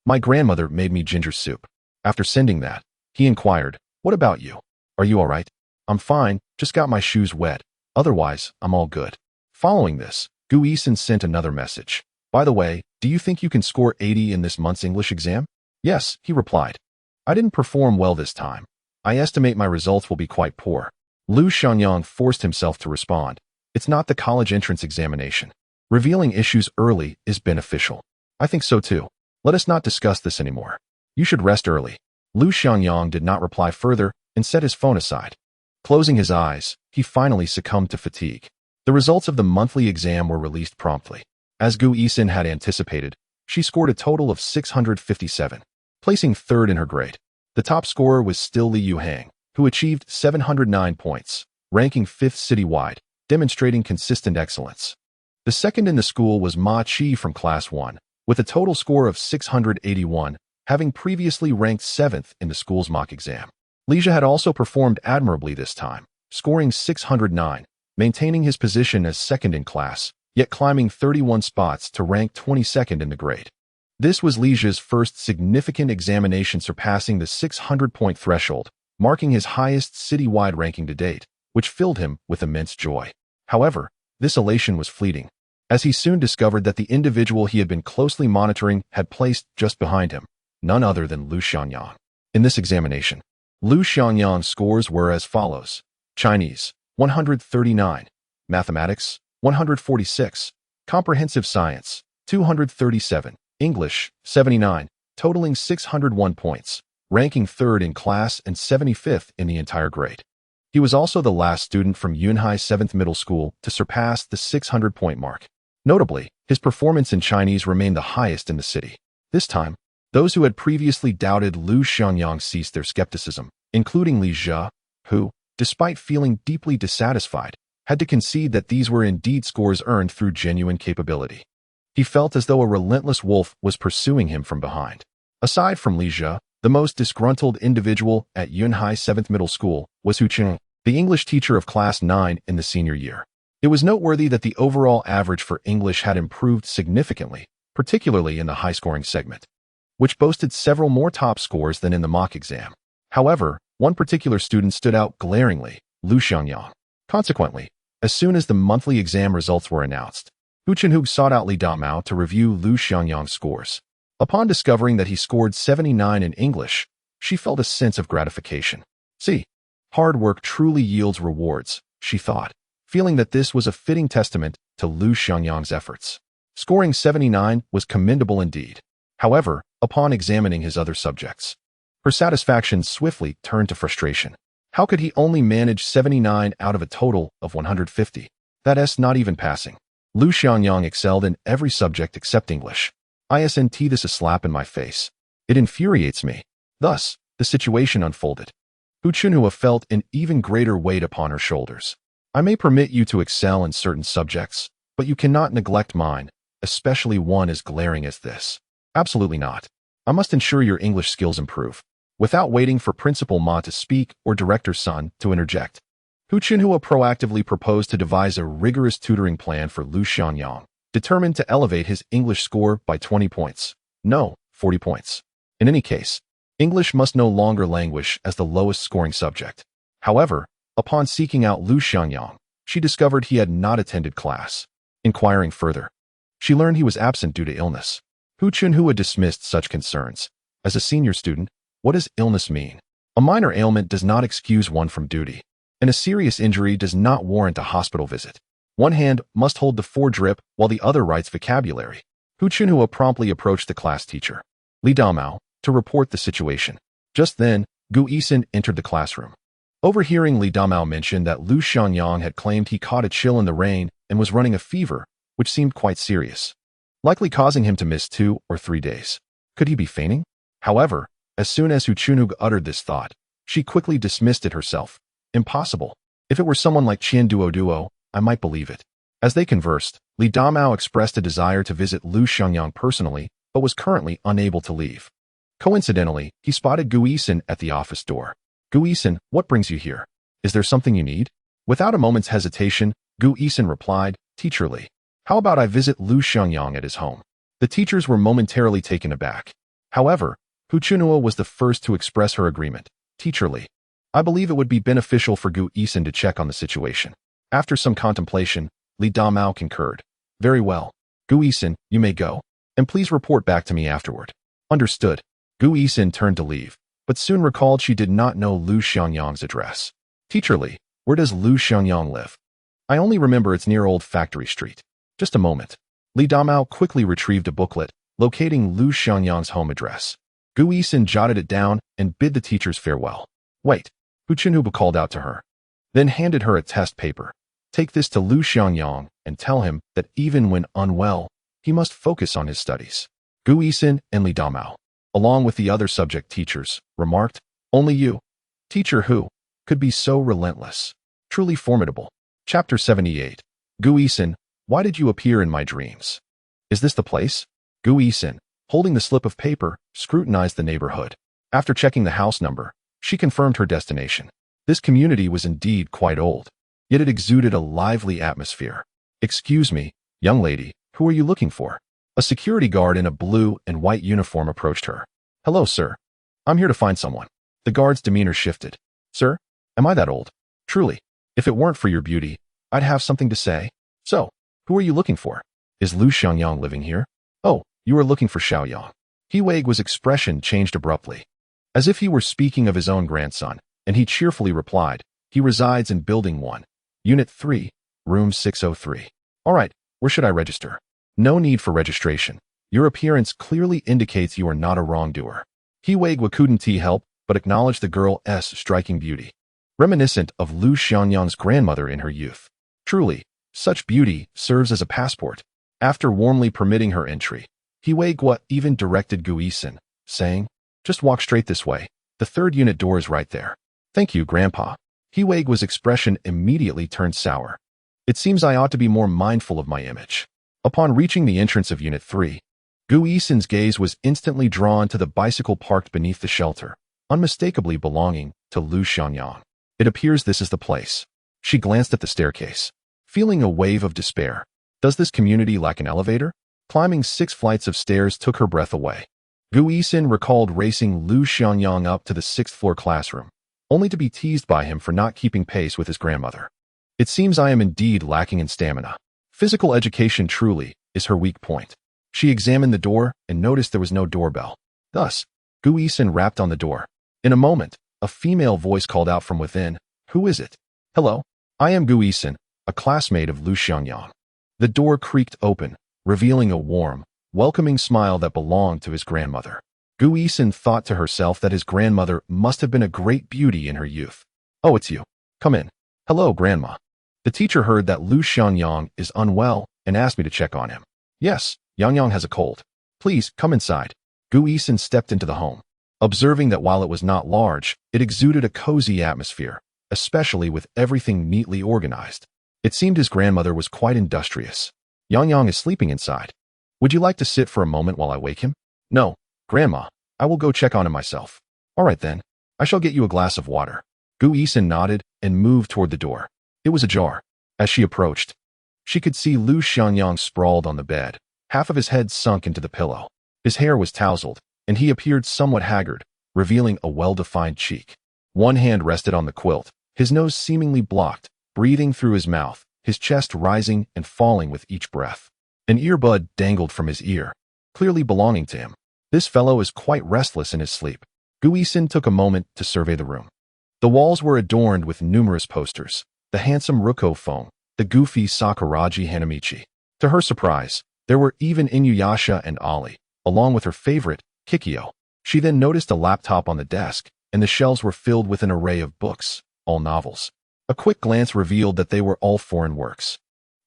Speaker 1: My grandmother made me ginger soup. After sending that, he inquired, what about you? Are you all right? I'm fine, just got my shoes wet. Otherwise, I'm all good. Following this, Gu Yixin sent another message. By the way, do you think you can score 80 in this month's English exam? Yes, he replied. I didn't perform well this time. I estimate my results will be quite poor. Lu Xiangyang forced himself to respond. It's not the college entrance examination. Revealing issues early is beneficial. I think so too. Let us not discuss this anymore. You should rest early. Lu Xiangyang did not reply further and set his phone aside. Closing his eyes, he finally succumbed to fatigue. The results of the monthly exam were released promptly. As Gu Yixin had anticipated, she scored a total of 657, placing third in her grade. The top scorer was still Lu Xiangyang, who achieved 709 points, ranking 5th citywide, demonstrating consistent excellence. The second in the school was Ma Qi from Class 1, with a total score of 681, having previously ranked 7th in the school's mock exam. Lija had also performed admirably this time, scoring 609, maintaining his position as second in class, yet climbing 31 spots to rank 22nd in the grade. This was Lija's first significant examination surpassing the 600-point threshold, marking his highest citywide ranking to date, which filled him with immense joy. However, this elation was fleeting, as he soon discovered that the individual he had been closely monitoring had placed just behind him, none other than Lu Xiangyang. In this examination, Lu Xiangyang's scores were as follows: Chinese, 139, Mathematics, 146, Comprehensive Science, 237, English, 79, totaling 601 points, ranking 3rd in class and 75th in the entire grade. He was also the last student from Yunhai 7th Middle School to surpass the 600-point mark. Notably, his performance in Chinese remained the highest in the city. This time, those who had previously doubted Lu Xiangyang ceased their skepticism, including Li Zhe, who, despite feeling deeply dissatisfied, had to concede that these were indeed scores earned through genuine capability. He felt as though a relentless wolf was pursuing him from behind. Aside from Li Zhe, the most disgruntled individual at Yunhai 7th Middle School was Hu Qing, the English teacher of Class 9 in the senior year. It was noteworthy that the overall average for English had improved significantly, particularly in the high-scoring segment, which boasted several more top scores than in the mock exam. However, one particular student stood out glaringly, Lu Xiangyang. Consequently, as soon as the monthly exam results were announced, Hu Chenhug sought out Li Damao to review Lu Xiangyang's scores. Upon discovering that he scored 79 in English, she felt a sense of gratification. See, hard work truly yields rewards, she thought, feeling that this was a fitting testament to Lu Xiangyang's efforts. Scoring 79 was commendable indeed. However, upon examining his other subjects, her satisfaction swiftly turned to frustration. How could he only manage 79 out of a total of 150? That's not even passing. Lu Xiangyang excelled in every subject except English. Isn't this a slap in my face? It infuriates me. Thus, the situation unfolded. Hu Chunhua felt an even greater weight upon her shoulders. I may permit you to excel in certain subjects, but you cannot neglect mine, especially one as glaring as this. Absolutely not. I must ensure your English skills improve. Without waiting for Principal Ma to speak or Director Sun to interject, Hu Chunhua proactively proposed to devise a rigorous tutoring plan for Lu Xiangyang, determined to elevate his English score by 20 points. No, 40 points. In any case, English must no longer languish as the lowest scoring subject. However, upon seeking out Lu Xiangyang, she discovered he had not attended class. Inquiring further, she learned he was absent due to illness. Hu Chunhua dismissed such concerns. As a senior student, what does illness mean? A minor ailment does not excuse one from duty, and a serious injury does not warrant a hospital visit. One hand must hold the foredrip while the other writes vocabulary. Hu Chunhua promptly approached the class teacher, Li Damao, to report the situation. Just then, Gu Yixin entered the classroom. Overhearing Li Damao mention that Lu Xiangyang had claimed he caught a chill in the rain and was running a fever, which seemed quite serious, likely causing him to miss 2 or 3 days. Could he be feigning? However, as soon as Hu Chunhua uttered this thought, she quickly dismissed it herself. Impossible. If it were someone like Qian Duo, I might believe it. As they conversed, Li Damao expressed a desire to visit Lu Xiangyang personally, but was currently unable to leave. Coincidentally, he spotted Gu Yixin at the office door. Gu Yixin, what brings you here? Is there something you need? Without a moment's hesitation, Gu Yixin replied, Teacher Li, how about I visit Lu Xiangyang at his home? The teachers were momentarily taken aback. However, Hu Chunhua was the first to express her agreement. Teacher Li, I believe it would be beneficial for Gu Yixin to check on the situation. After some contemplation, Li Damao concurred. Very well. Gu Yixin, you may go. And please report back to me afterward. Understood. Gu Yixin turned to leave, but soon recalled she did not know Lu Xiangyang's address. Teacher Li, Where does Lu Xiangyang live? I only remember it's near Old Factory Street. Just a moment. Li Damao quickly retrieved a booklet, locating Lu Xiangyang's home address. Gu Yixin jotted it down and bid the teachers farewell. Wait, Hu Chenhuba called out to her, then handed her a test paper. Take this to Lu Xiangyang and tell him that even when unwell, he must focus on his studies. Gu Yixin and Li Damao, along with the other subject teachers, remarked, only you, teacher Hu, could be so relentless. Truly formidable. Chapter 78. Gu Yixin, why did you appear in my dreams? Is this the place? Gu Yixin, holding the slip of paper, scrutinized the neighborhood. After checking the house number, she confirmed her destination. This community was indeed quite old, yet it exuded a lively atmosphere. Excuse me, young lady, who are you looking for? A security guard in a blue and white uniform approached her. Hello, sir. I'm here to find someone. The guard's demeanor shifted. Sir, am I that old? Truly, if it weren't for your beauty, I'd have something to say. So, who are you looking for? Is Lu Xiangyang living here? Oh, you are looking for Xiaoyang. He Wei's expression changed abruptly, as if he were speaking of his own grandson, and he cheerfully replied, he resides in Building 1, Unit 3, Room 603. All right, where should I register? No need for registration. Your appearance clearly indicates you are not a wrongdoer. He Wei couldn't help but acknowledge the girl's striking beauty, reminiscent of Lu Xiangyang's grandmother in her youth. Truly, such beauty serves as a passport. After warmly permitting her entry, He Wei even directed Gu Yixin, saying, just walk straight this way. The third unit door is right there. Thank you, Grandpa. He Wei's expression immediately turned sour. It seems I ought to be more mindful of my image. Upon reaching the entrance of Unit 3, Gu Yixin's gaze was instantly drawn to the bicycle parked beneath the shelter, unmistakably belonging to Lu Xiangyang. It appears this is the place. She glanced at the staircase, feeling a wave of despair. Does this community lack an elevator? Climbing 6 flights of stairs took her breath away. Gu Yixin recalled racing Lu Xiangyang up to the 6th floor classroom, only to be teased by him for not keeping pace with his grandmother. It seems I am indeed lacking in stamina. Physical education truly is her weak point. She examined the door and noticed there was no doorbell. Thus, Gu Yixin rapped on the door. In a moment, a female voice called out from within, who is it? Hello, I am Gu Yixin, a classmate of Lu Xiangyang. The door creaked open, revealing a warm, welcoming smile that belonged to his grandmother. Gu Yixin thought to herself that his grandmother must have been a great beauty in her youth. Oh, it's you. Come in. Hello, Grandma. The teacher heard that Lu Xiangyang is unwell and asked me to check on him. Yes, Yang has a cold. Please, come inside. Gu Yixin stepped into the home, observing that while it was not large, it exuded a cozy atmosphere, especially with everything neatly organized. It seemed his grandmother was quite industrious. Yang is sleeping inside. Would you like to sit for a moment while I wake him? No, Grandma, I will go check on him myself. All right then, I shall get you a glass of water. Gu Yixin nodded and moved toward the door. It was ajar. As she approached, she could see Lu Xiangyang sprawled on the bed, half of his head sunk into the pillow. His hair was tousled, and he appeared somewhat haggard, revealing a well-defined cheek. One hand rested on the quilt, his nose seemingly blocked, breathing through his mouth, his chest rising and falling with each breath. An earbud dangled from his ear, clearly belonging to him. This fellow is quite restless in his sleep. Gu Yixin took a moment to survey the room. The walls were adorned with numerous posters, the handsome Ruko phone, the goofy Sakuraji Hanamichi. To her surprise, there were even Inuyasha and Ollie, along with her favorite, Kikyo. She then noticed a laptop on the desk, and the shelves were filled with an array of books, all novels. A quick glance revealed that they were all foreign works.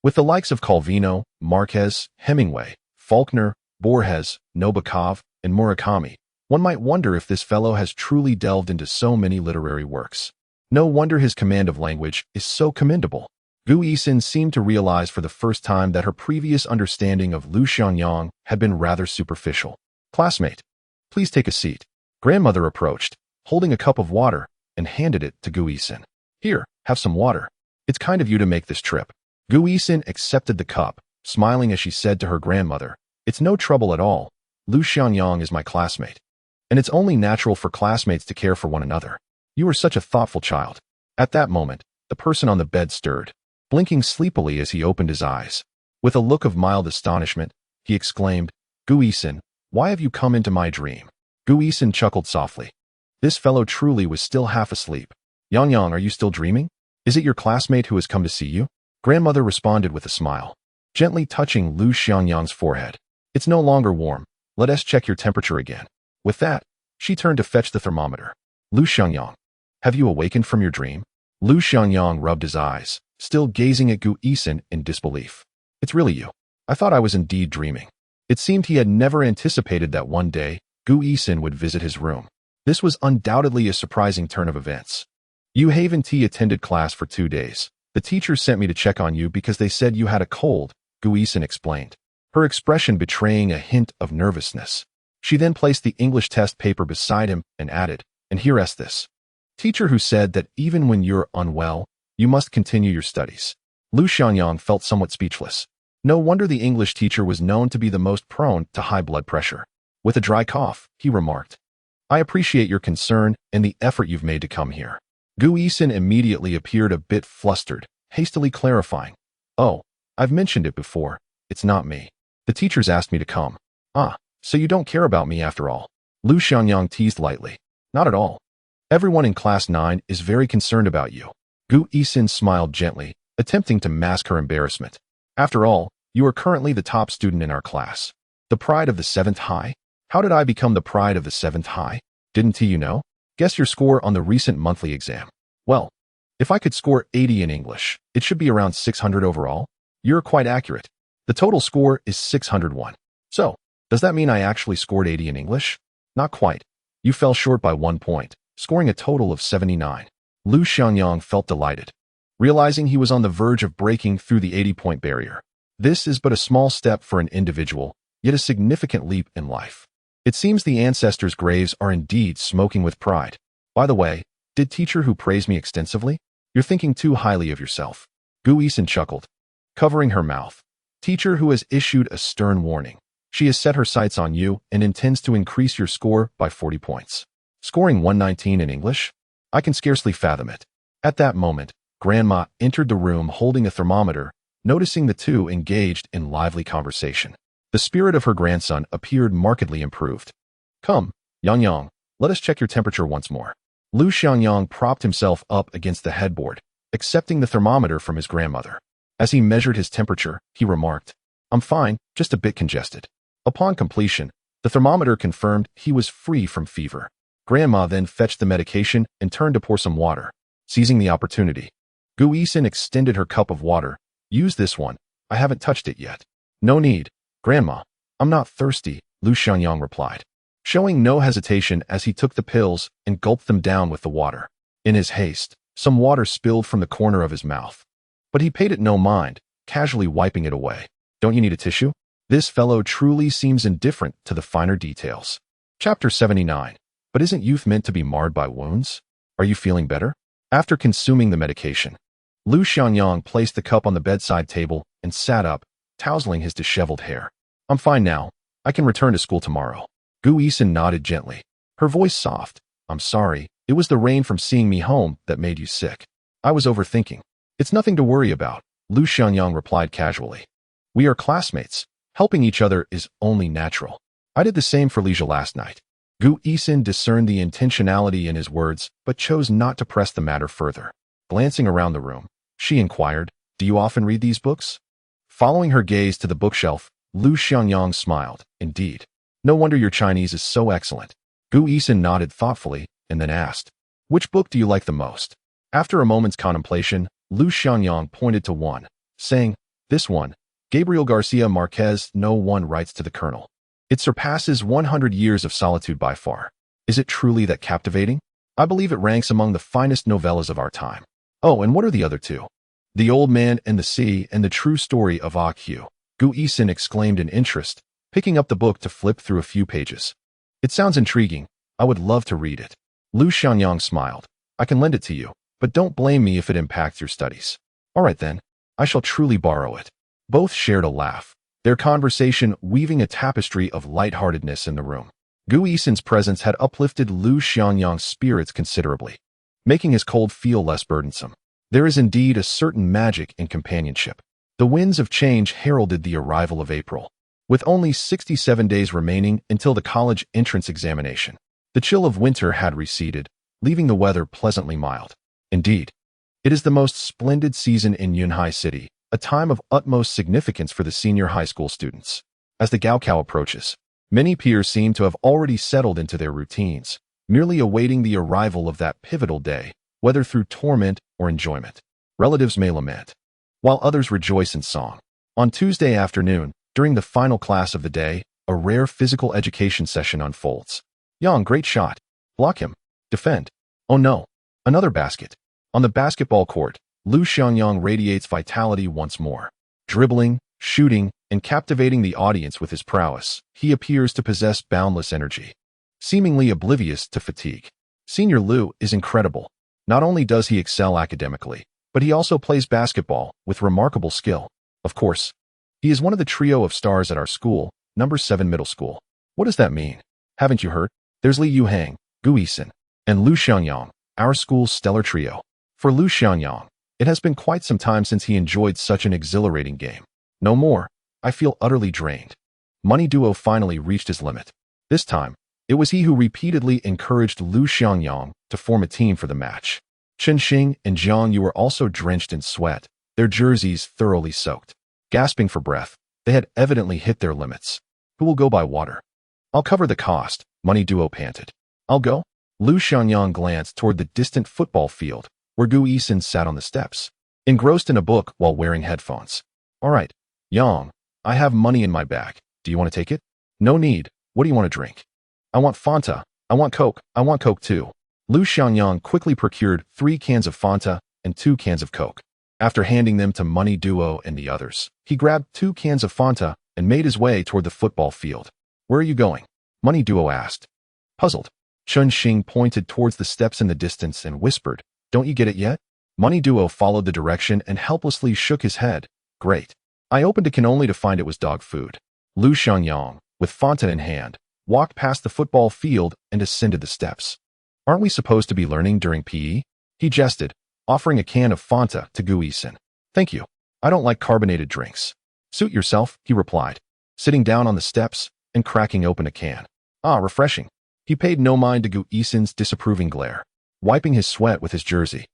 Speaker 1: With the likes of Calvino, Marquez, Hemingway, Faulkner, Borges, Nabokov, and Murakami, one might wonder if this fellow has truly delved into so many literary works. No wonder his command of language is so commendable. Gu Yixin seemed to realize for the first time that her previous understanding of Lu Xiangyang had been rather superficial. Classmate, please take a seat. Grandmother approached, holding a cup of water, and handed it to Gu Yixin. Here, have some water. It's kind of you to make this trip. Gu Yixin accepted the cup, smiling as she said to her grandmother, it's no trouble at all. Lu Xiangyang is my classmate. And it's only natural for classmates to care for one another. You are such a thoughtful child. At that moment, the person on the bed stirred, blinking sleepily as he opened his eyes. With a look of mild astonishment, he exclaimed, Gu Yixin, why have you come into my dream? Gu Yixin chuckled softly. This fellow truly was still half asleep. Yang, are you still dreaming? Is it your classmate who has come to see you? Grandmother responded with a smile, gently touching Lu Xiangyang's forehead. It's no longer warm. Let us check your temperature again. With that, she turned to fetch the thermometer. Lu Xiangyang, have you awakened from your dream? Lu Xiangyang rubbed his eyes, still gazing at Gu Yixin in disbelief. It's really you. I thought I was indeed dreaming. It seemed he had never anticipated that one day, Gu Yixin would visit his room. This was undoubtedly a surprising turn of events. You haven't attended class for 2 days. The teachers sent me to check on you because they said you had a cold, Gu Yixin explained, her expression betraying a hint of nervousness. She then placed the English test paper beside him and added, and here's this. Teacher who said that even when you're unwell, you must continue your studies. Lu Xiangyang felt somewhat speechless. No wonder the English teacher was known to be the most prone to high blood pressure. With a dry cough, he remarked, I appreciate your concern and the effort you've made to come here. Gu Yixin immediately appeared a bit flustered, hastily clarifying, Oh, I've mentioned it before. It's not me. The teachers asked me to come. Ah, so you don't care about me after all. Lu Xiangyang teased lightly. Not at all. Everyone in class 9 is very concerned about you. Gu Yixin smiled gently, attempting to mask her embarrassment. After all, you are currently the top student in our class. The pride of the 7th High? How did I become the pride of the 7th High? Didn't you know? Guess your score on the recent monthly exam. Well, if I could score 80 in English, it should be around 600 overall. You're quite accurate. The total score is 601. So, does that mean I actually scored 80 in English? Not quite. You fell short by 1 point, scoring a total of 79. Lu Xiangyang felt delighted, realizing he was on the verge of breaking through the 80-point barrier. This is but a small step for an individual, yet a significant leap in life. It seems the ancestors' graves are indeed smoking with pride. By the way, did teacher who praised me extensively? You're thinking too highly of yourself. Gu Yixin chuckled, covering her mouth. Teacher who has issued a stern warning. She has set her sights on you and intends to increase your score by 40 points. Scoring 119 in English? I can scarcely fathom it. At that moment, Grandma entered the room holding a thermometer, noticing the two engaged in lively conversation. The spirit of her grandson appeared markedly improved. Come, Yang, let us check your temperature once more. Lu Xiangyang propped himself up against the headboard, accepting the thermometer from his grandmother. As he measured his temperature, he remarked, I'm fine, just a bit congested. Upon completion, the thermometer confirmed he was free from fever. Grandma then fetched the medication and turned to pour some water. Seizing the opportunity, Gu Yixin extended her cup of water. Use this one. I haven't touched it yet. No need. Grandma, I'm not thirsty, Lu Xiangyang replied, showing no hesitation as he took the pills and gulped them down with the water. In his haste, some water spilled from the corner of his mouth. But he paid it no mind, casually wiping it away. Don't you need a tissue? This fellow truly seems indifferent to the finer details. Chapter 79. But isn't youth meant to be marred by wounds? Are you feeling better? After consuming the medication, Lu Xiangyang placed the cup on the bedside table and sat up, tousling his disheveled hair. I'm fine now. I can return to school tomorrow. Gu Yixin nodded gently, her voice soft. I'm sorry. It was the rain from seeing me home that made you sick. I was overthinking. It's nothing to worry about, Lu Xiangyang replied casually. We are classmates. Helping each other is only natural. I did the same for leisure last night. Gu Yixin discerned the intentionality in his words, but chose not to press the matter further. Glancing around the room, she inquired, Do you often read these books? Following her gaze to the bookshelf, Lu Xiangyang smiled. Indeed. No wonder your Chinese is so excellent. Gu Yixin nodded thoughtfully and then asked, Which book do you like the most? After a moment's contemplation, Lu Xiangyang pointed to one, saying, This one, Gabriel Garcia Marquez, No One Writes to the Colonel. It surpasses 100 Years of Solitude by far. Is it truly that captivating? I believe it ranks among the finest novellas of our time. Oh, and what are the other two? The Old Man and the Sea and the True Story of Ah Q. Gu Yixin exclaimed in interest, picking up the book to flip through a few pages. It sounds intriguing. I would love to read it. Lu Xiangyang smiled. I can lend it to you, but don't blame me if it impacts your studies. All right then. I shall truly borrow it. Both shared a laugh, their conversation weaving a tapestry of lightheartedness in the room. Gu Yixin's presence had uplifted Lu Xiangyang's spirits considerably, making his cold feel less burdensome. There is indeed a certain magic in companionship. The winds of change heralded the arrival of April. With only 67 days remaining until the college entrance examination, the chill of winter had receded, leaving the weather pleasantly mild. Indeed, It is the most splendid season in Yunhai City, a time of utmost significance for the senior high school students. As the Gaokao approaches, many peers seem to have already settled into their routines, merely awaiting the arrival of that pivotal day, whether through torment or enjoyment. Relatives may lament, while others rejoice in song. On Tuesday afternoon, during the final class of the day, a rare physical education session unfolds. Yang, great shot. Block him. Defend. Oh no. Another basket. On the basketball court, Lu Xiangyang radiates vitality once more. Dribbling, shooting, and captivating the audience with his prowess, he appears to possess boundless energy, seemingly oblivious to fatigue. Senior Lu is incredible. Not only does he excel academically, but he also plays basketball with remarkable skill. Of course, he is one of the trio of stars at our school, number 7 middle school. What does that mean? Haven't you heard? There's Li Yuhang, Gu Yixin, and Lu Xiangyang, our school's stellar trio. For Lu Xiangyang, it has been quite some time since he enjoyed such an exhilarating game. No more. I feel utterly drained. Money Duo finally reached his limit. This time, it was he who repeatedly encouraged Lu Xiangyang to form a team for the match. Chen Xing and Jiang Yu were also drenched in sweat, their jerseys thoroughly soaked. Gasping for breath, they had evidently hit their limits. Who will go by water? I'll cover the cost, Money Duo panted. I'll go? Lu Xiangyang glanced toward the distant football field, where Gu Yixin sat on the steps, engrossed in a book while wearing headphones. All right, Yang, I have money in my bag. Do you want to take it? No need. What do you want to drink? I want Fanta. I want Coke. I want Coke too. Lu Xiangyang quickly procured 3 cans of Fanta and 2 cans of Coke. After handing them to Money Duo and the others, he grabbed 2 cans of Fanta and made his way toward the football field. Where are you going? Money Duo asked. Puzzled, Chen Xing pointed towards the steps in the distance and whispered, Don't you get it yet? Money Duo followed the direction and helplessly shook his head. Great. I opened a can only to find it was dog food. Lu Xiangyang, with Fanta in hand, walked past the football field and ascended the steps. Aren't we supposed to be learning during PE? He jested, offering a can of Fanta to Gu Yixin. Thank you. I don't like carbonated drinks. Suit yourself, he replied, sitting down on the steps and cracking open a can. Ah, refreshing. He paid no mind to Gu Yixin's disapproving glare. Wiping his sweat with his jersey,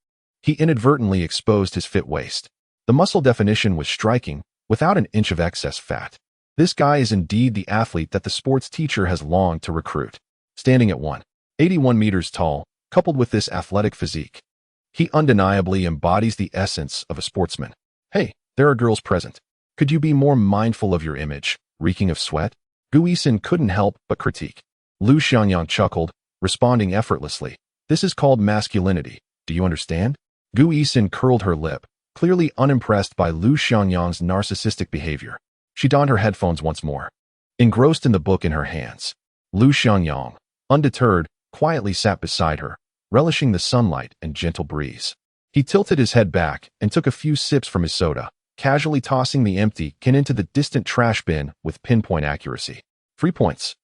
Speaker 1: he inadvertently exposed his fit waist. The muscle definition was striking, without an inch of excess fat. This guy is indeed the athlete that the sports teacher has longed to recruit. Standing at 181 meters tall, coupled with this athletic physique, he undeniably embodies the essence of a sportsman. Hey, there are girls present. Could you be more mindful of your image, reeking of sweat? Gu Yixin couldn't help but critique. Lu Xiangyang chuckled, responding effortlessly. This is called masculinity. Do you understand? Gu Yixin curled her lip, clearly unimpressed by Lu Xiangyang's narcissistic behavior. She donned her headphones once more. Engrossed in the book in her hands, Lu Xiangyang, undeterred, quietly sat beside her, relishing the sunlight and gentle breeze. He tilted his head back and took a few sips from his soda, casually tossing the empty can into the distant trash bin with pinpoint accuracy. 3 points,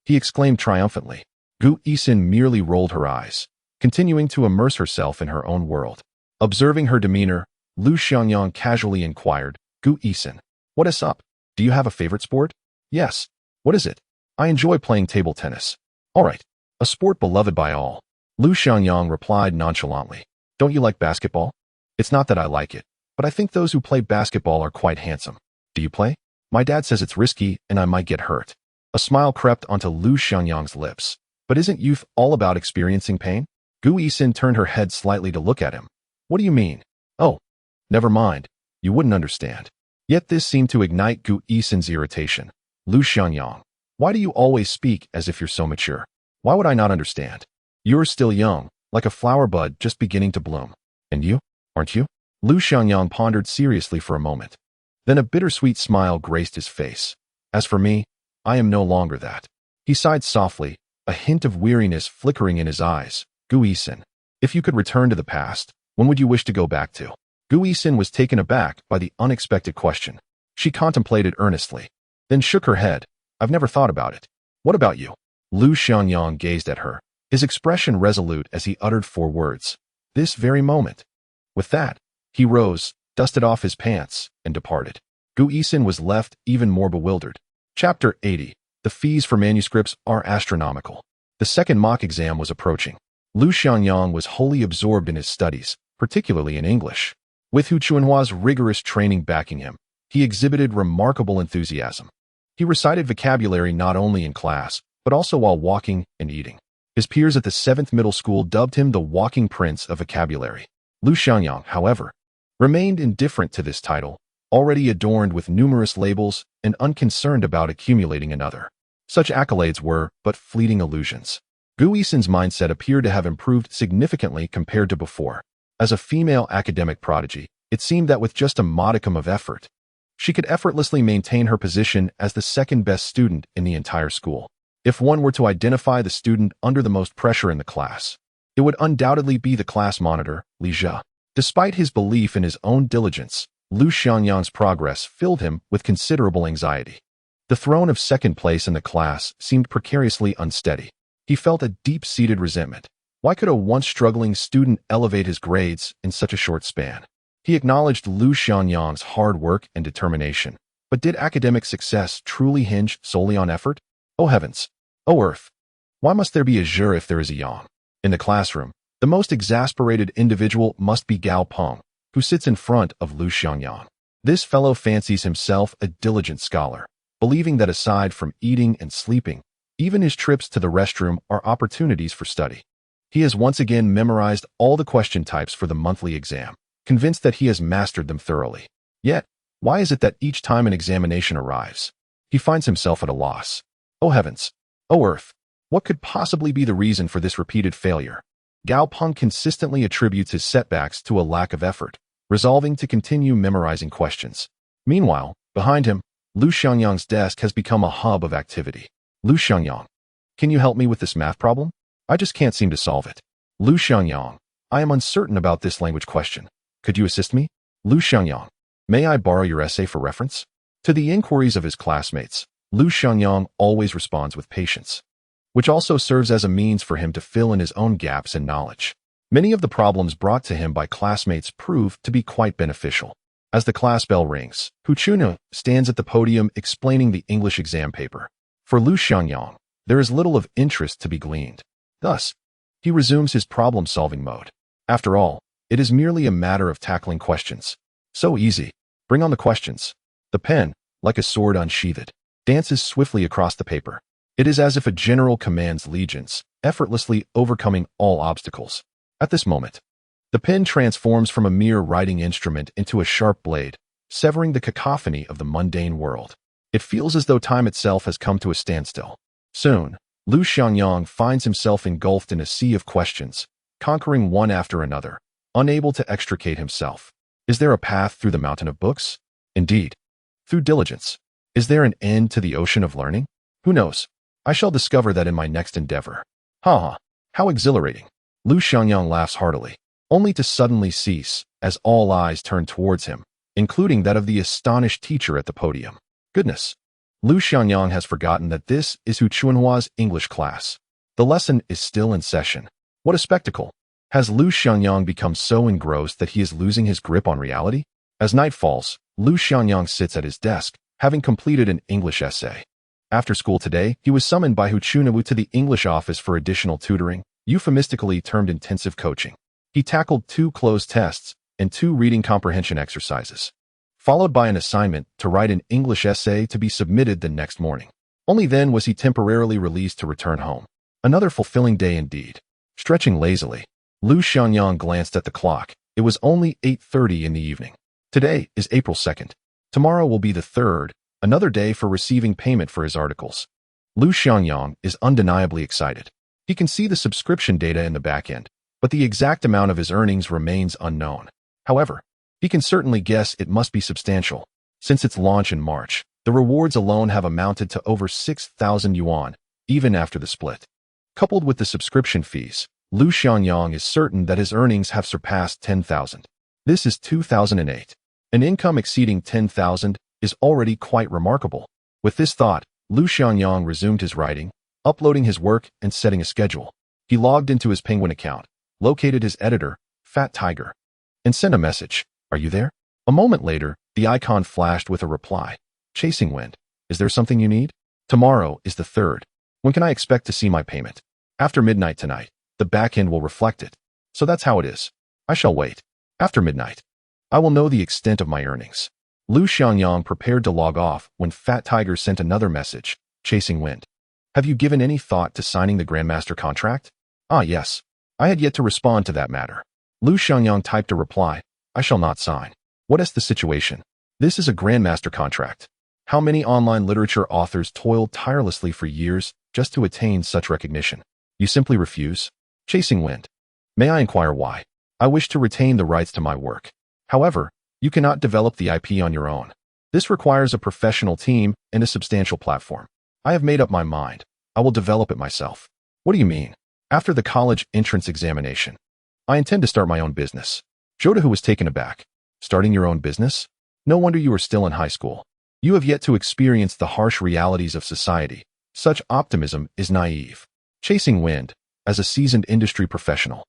Speaker 1: he exclaimed triumphantly. Gu Yixin merely rolled her eyes, continuing to immerse herself in her own world. Observing her demeanor, Lu Xiangyang casually inquired, Gu Yixin, what is up? Do you have a favorite sport? Yes. What is it? I enjoy playing table tennis. All right. A sport beloved by all. Lu Xiangyang replied nonchalantly. Don't you like basketball? It's not that I like it, but I think those who play basketball are quite handsome. Do you play? My dad says it's risky and I might get hurt. A smile crept onto Lu Xiangyang's lips. But isn't youth all about experiencing pain? Gu Yixin turned her head slightly to look at him. What do you mean? Oh, never mind. You wouldn't understand. Yet this seemed to ignite Gu Yixin's irritation. Lu Xiangyang, why do you always speak as if you're so mature? Why would I not understand? You're still young, like a flower bud just beginning to bloom. And you, aren't you? Lu Xiangyang pondered seriously for a moment. Then a bittersweet smile graced his face. As for me, I am no longer that. He sighed softly, a hint of weariness flickering in his eyes. Gu Yixin, if you could return to the past, when would you wish to go back to? Gu Yixin was taken aback by the unexpected question. She contemplated earnestly, then shook her head. I've never thought about it. What about you? Lu Xiangyang gazed at her, his expression resolute as he uttered 4 words. This very moment. With that, he rose, dusted off his pants, and departed. Gu Yixin was left even more bewildered. Chapter 80. The fees for manuscripts are astronomical. The second mock exam was approaching. Lu Xiangyang was wholly absorbed in his studies, particularly in English. With Hu Chuanhua's rigorous training backing him, he exhibited remarkable enthusiasm. He recited vocabulary not only in class, but also while walking and eating. His peers at the 7th middle school dubbed him the walking prince of vocabulary. Lu Xiangyang, however, remained indifferent to this title, already adorned with numerous labels and unconcerned about accumulating another. Such accolades were but fleeting illusions. Gu Yixin's mindset appeared to have improved significantly compared to before. As a female academic prodigy, it seemed that with just a modicum of effort, she could effortlessly maintain her position as the second-best student in the entire school. If one were to identify the student under the most pressure in the class, it would undoubtedly be the class monitor, Li Zhe. Despite his belief in his own diligence, Lu Xiangyang's progress filled him with considerable anxiety. The throne of second place in the class seemed precariously unsteady. He felt a deep-seated resentment. Why could a once struggling student elevate his grades in such a short span? He acknowledged Lu Xiangyang's hard work and determination, but did academic success truly hinge solely on effort? Oh heavens! Oh earth! Why must there be a Zhe if there is a Yang? In the classroom, the most exasperated individual must be Gaokao, who sits in front of Lu Xiangyang. This fellow fancies himself a diligent scholar, believing that aside from eating and sleeping, even his trips to the restroom are opportunities for study. He has once again memorized all the question types for the monthly exam, convinced that he has mastered them thoroughly. Yet, why is it that each time an examination arrives, he finds himself at a loss? Oh heavens! Oh earth! What could possibly be the reason for this repeated failure? Gao Peng consistently attributes his setbacks to a lack of effort, resolving to continue memorizing questions. Meanwhile, behind him, Lu Xiangyang's desk has become a hub of activity. Lu Xiangyang, can you help me with this math problem? I just can't seem to solve it. Lu Xiangyang, I am uncertain about this language question. Could you assist me? Lu Xiangyang, may I borrow your essay for reference? To the inquiries of his classmates, Lu Xiangyang always responds with patience, which also serves as a means for him to fill in his own gaps in knowledge. Many of the problems brought to him by classmates prove to be quite beneficial. As the class bell rings, Hu Chuanhua stands at the podium explaining the English exam paper. For Lu Xiangyang, there is little of interest to be gleaned. Thus, he resumes his problem-solving mode. After all, it is merely a matter of tackling questions. So easy. Bring on the questions. The pen, like a sword unsheathed, dances swiftly across the paper. It is as if a general commands legions, effortlessly overcoming all obstacles. At this moment, the pen transforms from a mere writing instrument into a sharp blade, severing the cacophony of the mundane world. It feels as though time itself has come to a standstill. Soon, Lu Xiangyang finds himself engulfed in a sea of questions, conquering one after another, unable to extricate himself. Is there a path through the mountain of books? Indeed. Through diligence. Is there an end to the ocean of learning? Who knows? I shall discover that in my next endeavor. Ha ha, how exhilarating. Lu Xiangyang laughs heartily, only to suddenly cease as all eyes turn towards him, including that of the astonished teacher at the podium. Goodness! Lu Xiangyang has forgotten that this is Hu Chuanhua's English class. The lesson is still in session. What a spectacle! Has Lu Xiangyang become so engrossed that he is losing his grip on reality? As night falls, Lu Xiangyang sits at his desk, having completed an English essay. After school today, he was summoned by Hu Chuanhua to the English office for additional tutoring, euphemistically termed intensive coaching. He tackled 2 closed tests and 2 reading comprehension exercises, followed by an assignment to write an English essay to be submitted the next morning. Only then was he temporarily released to return home. Another fulfilling day indeed. Stretching lazily, Lu Xiangyang glanced at the clock. It was only 8:30 in the evening. Today is April 2nd. Tomorrow will be the 3rd, another day for receiving payment for his articles. Lu Xiangyang is undeniably excited. He can see the subscription data in the back end, but the exact amount of his earnings remains unknown. However, he can certainly guess it must be substantial. Since its launch in March, the rewards alone have amounted to over 6,000 yuan, even after the split. Coupled with the subscription fees, Lu Xiangyang is certain that his earnings have surpassed 10,000. This is 2008. An income exceeding 10,000 is already quite remarkable. With this thought, Lu Xiangyang resumed his writing, uploading his work and setting a schedule. He logged into his Penguin account, located his editor, Fat Tiger, and sent a message. Are you there? A moment later, the icon flashed with a reply. Chasing wind. Is there something you need? Tomorrow is the 3rd. When can I expect to see my payment? After midnight tonight. The back end will reflect it. So that's how it is. I shall wait. After midnight, I will know the extent of my earnings. Lu Xiangyang prepared to log off when Fat Tiger sent another message, chasing wind. Have you given any thought to signing the Grandmaster contract? Ah, yes. I had yet to respond to that matter. Lu Xiangyang typed a reply. I shall not sign. What is the situation? This is a Grandmaster contract. How many online literature authors toiled tirelessly for years just to attain such recognition? You simply refuse? Chasing wind. May I inquire why? I wish to retain the rights to my work. However, you cannot develop the IP on your own. This requires a professional team and a substantial platform. I have made up my mind. I will develop it myself. What do you mean? After the college entrance examination, I intend to start my own business. Jodahu was taken aback. Starting your own business? No wonder you are still in high school. You have yet to experience the harsh realities of society. Such optimism is naive. Chasing wind. As a seasoned industry professional,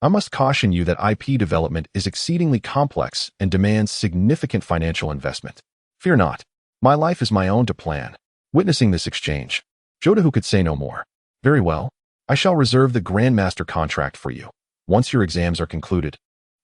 Speaker 1: I must caution you that IP development is exceedingly complex and demands significant financial investment. Fear not. My life is my own to plan. Witnessing this exchange, Jodahu could say no more. Very well. I shall reserve the Grandmaster contract for you. Once your exams are concluded,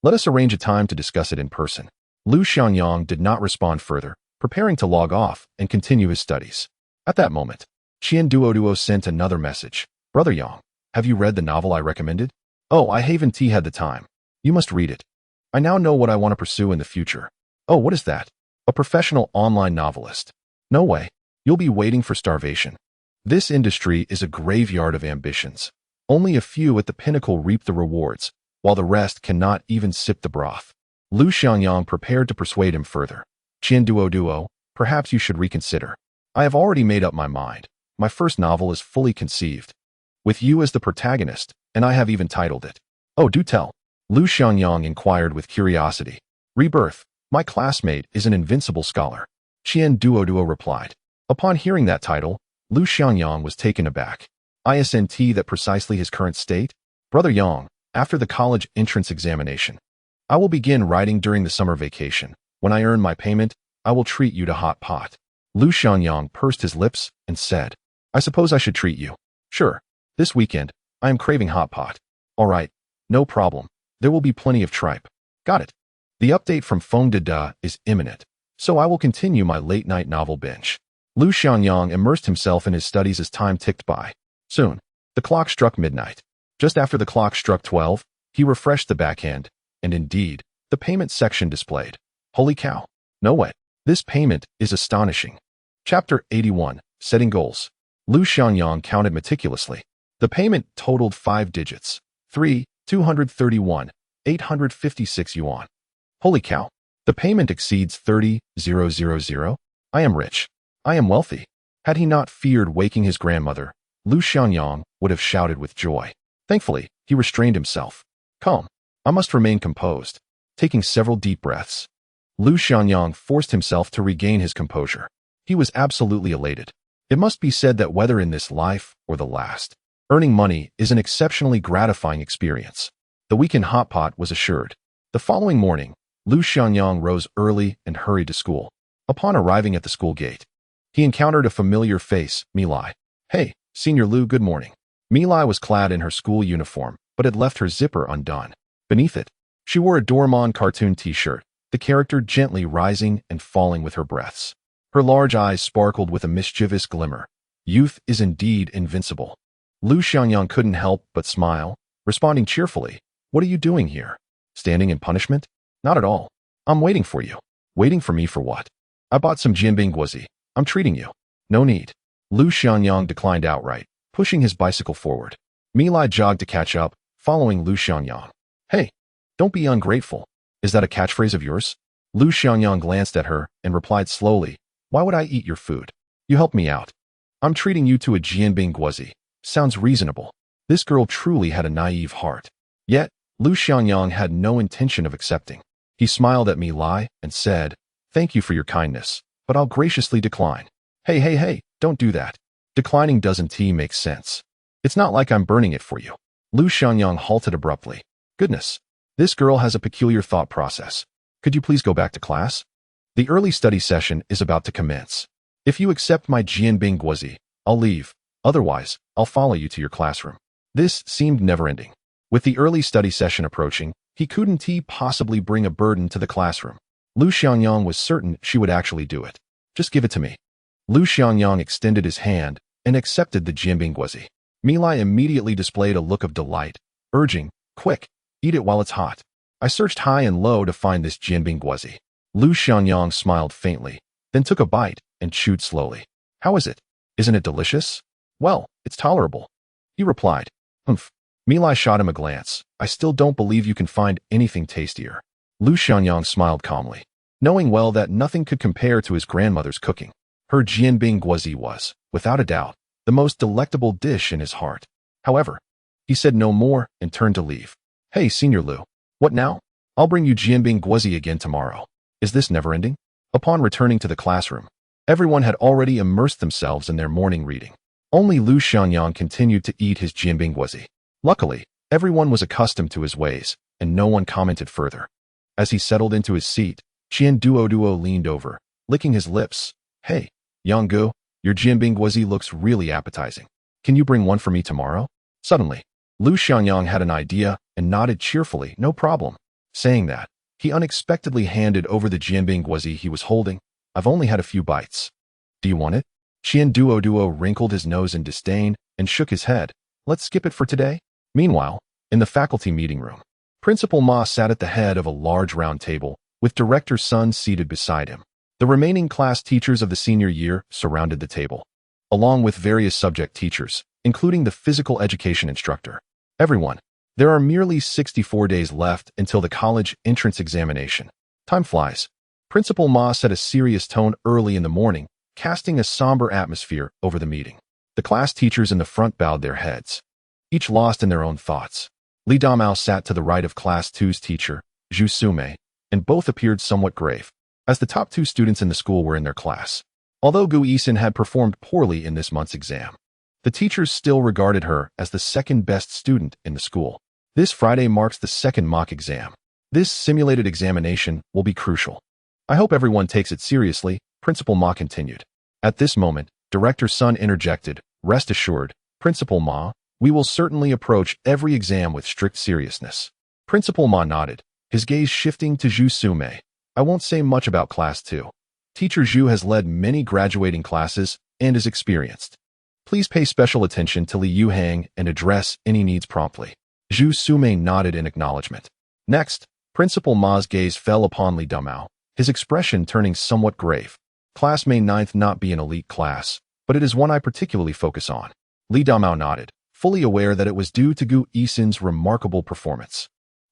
Speaker 1: let us arrange a time to discuss it in person. Lu Xiangyang did not respond further, preparing to log off and continue his studies. At that moment, Qian Duoduo sent another message. Brother Yang, have you read the novel I recommended? Oh, I haven't had the time. You must read it. I now know what I want to pursue in the future. Oh, what is that? A professional online novelist. No way. You'll be waiting for starvation. This industry is a graveyard of ambitions. Only a few at the pinnacle reap the rewards, while the rest cannot even sip the broth. Lu Xiangyang prepared to persuade him further. Qian Duoduo, perhaps you should reconsider. I have already made up my mind. My first novel is fully conceived, with you as the protagonist, and I have even titled it. Oh, do tell. Lu Xiangyang inquired with curiosity. Rebirth. My classmate is an invincible scholar. Qian Duoduo replied. Upon hearing that title, Lu Xiangyang was taken aback. Isn't that precisely his current state? Brother Yang, after the college entrance examination, I will begin writing during the summer vacation. When I earn my payment, I will treat you to hot pot. Lu Xiangyang pursed his lips and said, I suppose I should treat you. Sure. This weekend, I am craving hot pot. All right. No problem. There will be plenty of tripe. Got it. The update from Feng Dada is imminent, so I will continue my late-night novel binge. Lu Xiangyang immersed himself in his studies as time ticked by. Soon, the clock struck midnight. Just after the clock struck 12, he refreshed the backhand, and indeed, the payment section displayed. Holy cow. No way. This payment is astonishing. Chapter 81, Setting Goals. Lu Xiangyang counted meticulously. The payment totaled 5 digits. 231,856 yuan. Holy cow. The payment exceeds 30,000. I am rich. I am wealthy. Had he not feared waking his grandmother, Lu Xiangyang would have shouted with joy. Thankfully, he restrained himself. Calm. I must remain composed. Taking several deep breaths, Lu Xiangyang forced himself to regain his composure. He was absolutely elated. It must be said that whether in this life or the last, earning money is an exceptionally gratifying experience. The weekend hot pot was assured. The following morning, Lu Xiangyang rose early and hurried to school. Upon arriving at the school gate, he encountered a familiar face, Milai. Hey, Senior Lu, good morning. Milai was clad in her school uniform, but had left her zipper undone. Beneath it, she wore a Doraemon cartoon t-shirt, the character gently rising and falling with her breaths. Her large eyes sparkled with a mischievous glimmer. Youth is indeed invincible. Lu Xiangyang couldn't help but smile, responding cheerfully. What are you doing here? Standing in punishment? Not at all. I'm waiting for you. Waiting for me for what? I bought some jianbing guozi. I'm treating you. No need. Lu Xiangyang declined outright, pushing his bicycle forward. Milai jogged to catch up, following Lu Xiangyang. Hey, don't be ungrateful. Is that a catchphrase of yours? Lu Xiangyang glanced at her and replied slowly, Why would I eat your food? You helped me out. I'm treating you to a jianbing guozi. Sounds reasonable. This girl truly had a naive heart. Yet, Lu Xiangyang had no intention of accepting. He smiled at Milai and said, Thank you for your kindness, but I'll graciously decline. Hey, don't do that. Declining doesn't make sense. It's not like I'm burning it for you. Lu Xiangyang halted abruptly. Goodness, this girl has a peculiar thought process. Could you please go back to class? The early study session is about to commence. If you accept my jianbing guozi, I'll leave. Otherwise, I'll follow you to your classroom. This seemed never-ending. With the early study session approaching, He couldn't he possibly bring a burden to the classroom. Lu Xiangyang was certain she would actually do it. Just give it to me. Lu Xiangyang extended his hand and accepted the jianbing guozi. Milai immediately displayed a look of delight, urging, "Quick, eat it while it's hot." I searched high and low to find this jianbing guozi. Lu Xiangyang smiled faintly, then took a bite and chewed slowly. "How is it? Isn't it delicious?" "Well, it's tolerable," he replied. "Humph." Milai shot him a glance. "I still don't believe you can find anything tastier." Lu Xiangyang smiled calmly, knowing well that nothing could compare to his grandmother's cooking. Her jianbing guozi was, without a doubt, the most delectable dish in his heart. However, he said no more and turned to leave. "Hey, Senior Lu. What now? I'll bring you jianbing guozi again tomorrow. Is this never-ending?" Upon returning to the classroom, everyone had already immersed themselves in their morning reading. Only Lu Xiangyang continued to eat his jianbing guozi. Luckily, everyone was accustomed to his ways, and no one commented further. As he settled into his seat, Qian Duo leaned over, licking his lips. "Hey, Yang Gu, your jianbing guozi looks really appetizing. Can you bring one for me tomorrow?" Suddenly, Lu Xiangyang had an idea and nodded cheerfully. "No problem." Saying that, he unexpectedly handed over the jianbing guozi he was holding. "I've only had a few bites. Do you want it?" Qian Duo wrinkled his nose in disdain and shook his head. "Let's skip it for today." Meanwhile, in the faculty meeting room, Principal Ma sat at the head of a large round table, with Director Sun seated beside him. The remaining class teachers of the senior year surrounded the table, along with various subject teachers, including the physical education instructor. "Everyone, there are merely 64 days left until the college entrance examination. Time flies." Principal Ma set a serious tone early in the morning, casting a somber atmosphere over the meeting. The class teachers in the front bowed their heads, each lost in their own thoughts. Li Damao sat to the right of Class 2's teacher, Zhu Sumei, and both appeared somewhat grave, as the top two students in the school were in their class. Although Gu Yixin had performed poorly in this month's exam, the teachers still regarded her as the second-best student in the school. This Friday marks the second mock exam. This simulated examination will be crucial. "I hope everyone takes it seriously," Principal Ma continued. At this moment, Director Sun interjected, "Rest assured, Principal Ma, we will certainly approach every exam with strict seriousness." Principal Ma nodded, his gaze shifting to Zhu Sumei. "I won't say much about Class 2. Teacher Zhu has led many graduating classes and is experienced. Please pay special attention to Li Yuhang and address any needs promptly." Zhu Sumei nodded in acknowledgement. Next, Principal Ma's gaze fell upon Li Damao, his expression turning somewhat grave. "Class may 9th not be an elite class, but it is one I particularly focus on." Li Damao nodded, fully aware that it was due to Gu Yixin's remarkable performance.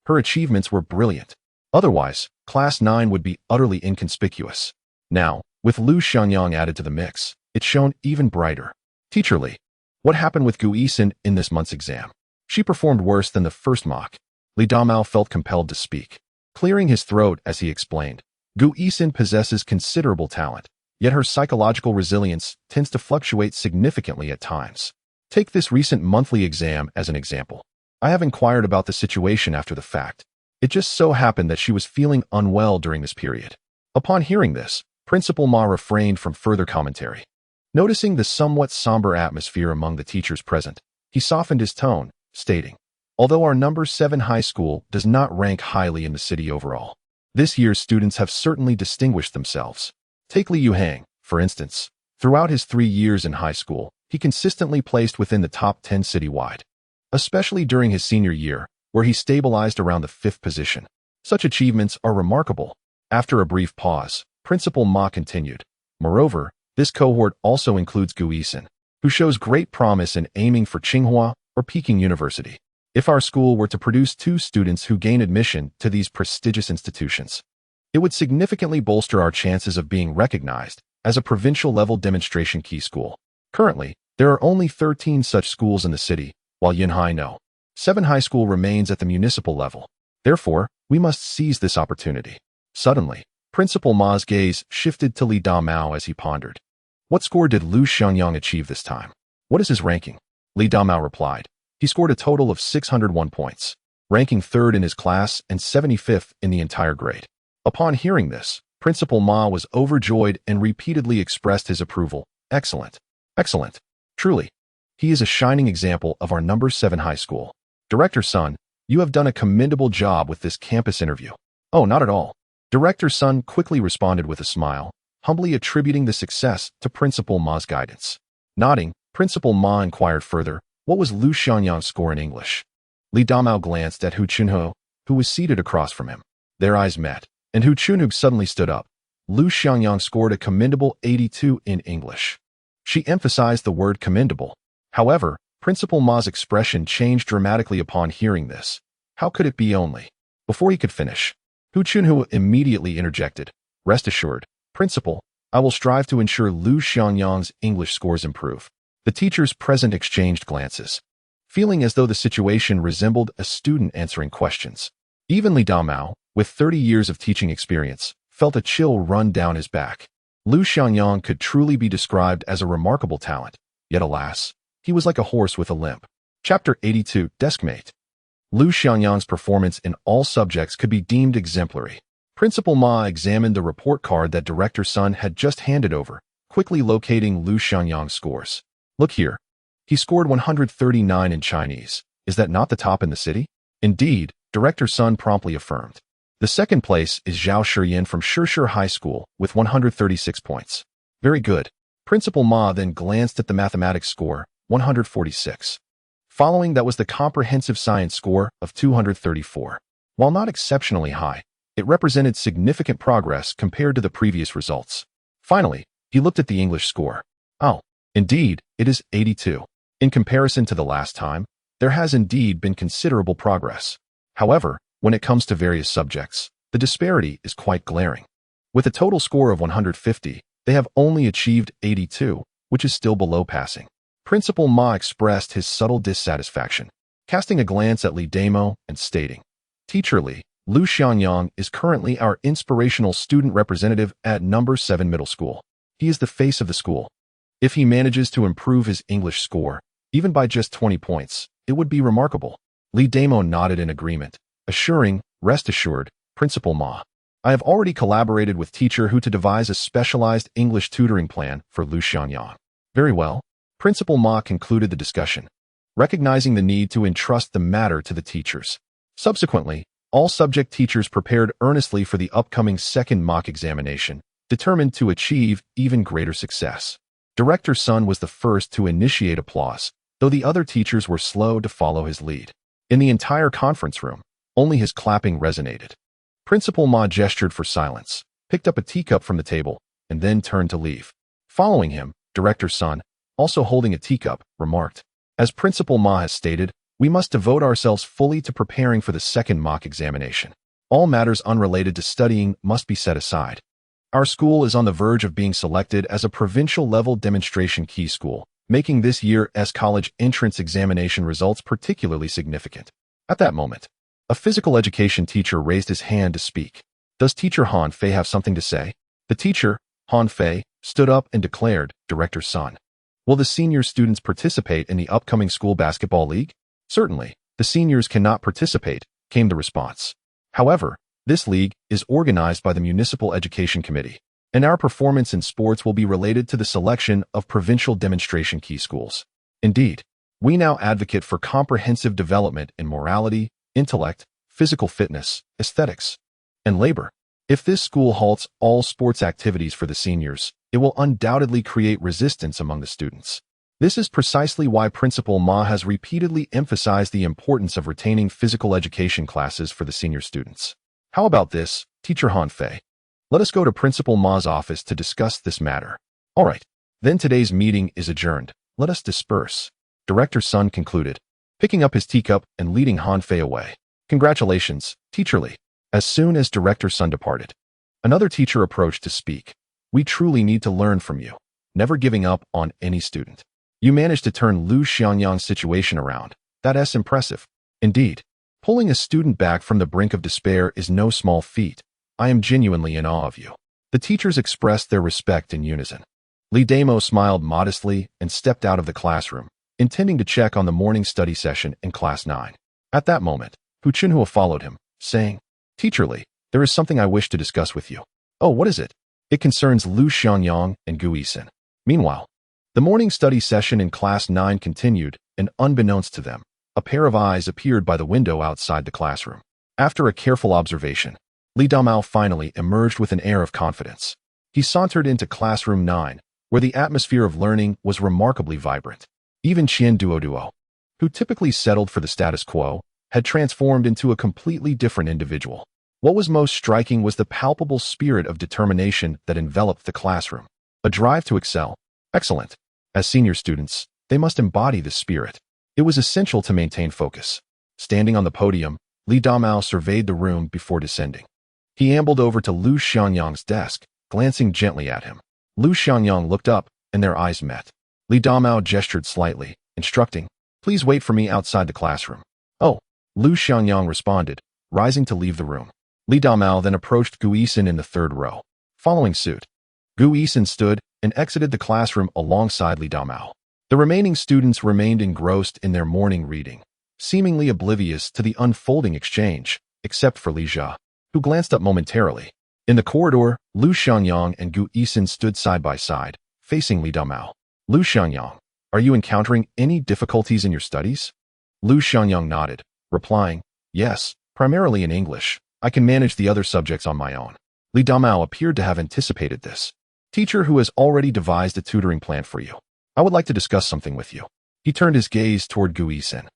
Speaker 1: Her achievements were brilliant. Otherwise, Class 9 would be utterly inconspicuous. Now, with Lu Xiangyang added to the mix, it shone even brighter. "Teacher Li, what happened with Gu Yixin in this month's exam? She performed worse than the first mock." Li Damao felt compelled to speak, clearing his throat as he explained. "Gu Yixin possesses considerable talent, yet her psychological resilience tends to fluctuate significantly at times. Take this recent monthly exam as an example. I have inquired about the situation after the fact. It just so happened that she was feeling unwell during this period." Upon hearing this, Principal Ma refrained from further commentary. Noticing the somewhat somber atmosphere among the teachers present, he softened his tone, stating, "Although our number 7 high school does not rank highly in the city overall, this year's students have certainly distinguished themselves. Take Li Yuhang, for instance. Throughout his 3 years in high school, he consistently placed within the top 10 citywide, especially during his senior year, where he stabilized around the 5th position. Such achievements are remarkable." After a brief pause, Principal Ma continued, "Moreover, this cohort also includes Gu Yixin, who shows great promise in aiming for Tsinghua or Peking University. If our school were to produce 2 students who gain admission to these prestigious institutions, it would significantly bolster our chances of being recognized as a provincial-level demonstration key school. Currently, there are only 13 such schools in the city, while Yunhai No. 7 high school remains at the municipal level. Therefore, we must seize this opportunity." Suddenly, Principal Ma's gaze shifted to Li Damao as he pondered. "What score did Lu Xiangyang achieve this time? What is his ranking?" Li Damao replied. "He scored a total of 601 points, ranking 3rd in his class and 75th in the entire grade." Upon hearing this, Principal Ma was overjoyed and repeatedly expressed his approval. "Excellent. Excellent. Truly, he is a shining example of our number 7 high school." Director Sun, You have done a commendable job with this campus interview. Oh, not at all. Director Sun quickly responded with a smile, humbly attributing the success to Principal Ma's guidance. Nodding, Principal Ma inquired further, what was Lu Xiangyang's score in English? Li Damao glanced at Hu Chunhu, who was seated across from him. Their eyes met, and Hu Chunhu suddenly stood up. Lu Xiangyang scored a commendable 82 in English. She emphasized the word commendable. However, Principal Ma's expression changed dramatically upon hearing this. How could it be only? Before he could finish, Hu Chunhu immediately interjected. Rest assured, Principal, I will strive to ensure Lu Xiangyang's English scores improve. The teachers present exchanged glances, feeling as though the situation resembled a student answering questions. Even Li Damao, with 30 years of teaching experience, felt a chill run down his back. Lu Xiangyang could truly be described as a remarkable talent, yet alas, he was like a horse with a limp. Chapter 82, Deskmate. Lu Xiangyang's performance in all subjects could be deemed exemplary. Principal Ma examined the report card that Director Sun had just handed over, quickly locating Lu Xiangyang's scores. Look here. He scored 139 in Chinese. Is that not the top in the city? Indeed, Director Sun promptly affirmed. The second place is Zhao Shiyin from Shishir High School with 136 points. Very good. Principal Ma then glanced at the mathematics score, 146. Following that was the comprehensive science score of 234. While not exceptionally high, it represented significant progress compared to the previous results. Finally, he looked at the English score. Oh, indeed, it is 82. In comparison to the last time, there has indeed been considerable progress. However, when it comes to various subjects, the disparity is quite glaring. With a total score of 150, they have only achieved 82, which is still below passing. Principal Ma expressed his subtle dissatisfaction, casting a glance at Li Damao and stating, Teacher Li, Lu Xiangyang is currently our inspirational student representative at number 7 middle school. He is the face of the school. If he manages to improve his English score, even by just 20 points, it would be remarkable. Li Damao nodded in agreement, assuring, rest assured, Principal Ma. I have already collaborated with Teacher Hu to devise a specialized English tutoring plan for Lu Xiangyang. Very well. Principal Ma concluded the discussion, recognizing the need to entrust the matter to the teachers. Subsequently, all subject teachers prepared earnestly for the upcoming second mock examination, determined to achieve even greater success. Director Sun was the first to initiate applause, though the other teachers were slow to follow his lead. In the entire conference room, only his clapping resonated. Principal Ma gestured for silence, picked up a teacup from the table, and then turned to leave. Following him, Director Sun, also holding a teacup, remarked, As Principal Ma has stated, we must devote ourselves fully to preparing for the second mock examination. All matters unrelated to studying must be set aside. Our school is on the verge of being selected as a provincial-level demonstration key school, making this year's college entrance examination results particularly significant. At that moment, a physical education teacher raised his hand to speak. Does Teacher Han Fei have something to say? The teacher, Han Fei, stood up and declared, Director Sun. Will the senior students participate in the upcoming school basketball league? Certainly, the seniors cannot participate, came the response. However, this league is organized by the Municipal Education Committee, and our performance in sports will be related to the selection of provincial demonstration key schools. Indeed, we now advocate for comprehensive development in morality, intellect, physical fitness, aesthetics, and labor. If this school halts all sports activities for the seniors, it will undoubtedly create resistance among the students. This is precisely why Principal Ma has repeatedly emphasized the importance of retaining physical education classes for the senior students. How about this, Teacher Han Fei? Let us go to Principal Ma's office to discuss this matter. All right, then today's meeting is adjourned. Let us disperse. Director Sun concluded, picking up his teacup and leading Han Fei away. Congratulations, Teacher Li. As soon as Director Sun departed, another teacher approached to speak. We truly need to learn from you, never giving up on any student. You managed to turn Lu Xiangyang's situation around. That's impressive. Indeed, pulling a student back from the brink of despair is no small feat. I am genuinely in awe of you. The teachers expressed their respect in unison. Li Damao smiled modestly and stepped out of the classroom, intending to check on the morning study session in Class 9. At that moment, Hu Chunhua followed him, saying, Teacher Li, there is something I wish to discuss with you. Oh, what is it? It concerns Lu Xiangyang and Gu Yixin. Meanwhile, the morning study session in Class 9 continued, and unbeknownst to them, a pair of eyes appeared by the window outside the classroom. After a careful observation, Li Damao finally emerged with an air of confidence. He sauntered into classroom 9, where the atmosphere of learning was remarkably vibrant. Even Qian Duoduo, who typically settled for the status quo, had transformed into a completely different individual. What was most striking was the palpable spirit of determination that enveloped the classroom. A drive to excel. Excellent. As senior students, they must embody this spirit. It was essential to maintain focus. Standing on the podium, Li Damao surveyed the room before descending. He ambled over to Lu Xiangyang's desk, glancing gently at him. Lu Xiangyang looked up, and their eyes met. Li Damao gestured slightly, instructing, "Please wait for me outside the classroom." "Oh," Lu Xiangyang responded, rising to leave the room. Li Damao then approached Gu Yixin in the third row. Following suit, Gu Yixin stood and exited the classroom alongside Li Damao. The remaining students remained engrossed in their morning reading, seemingly oblivious to the unfolding exchange, except for Li Jia, who glanced up momentarily. In the corridor, Lu Xiangyang and Gu Yixin stood side by side, facing Li Damao. "Lu Xiangyang, are you encountering any difficulties in your studies?" Lu Xiangyang nodded, replying, "Yes, primarily in English. I can manage the other subjects on my own." Li Damao appeared to have anticipated this. "Teacher who has already devised a tutoring plan for you. I would like to discuss something with you." He turned his gaze toward Gu Yixin.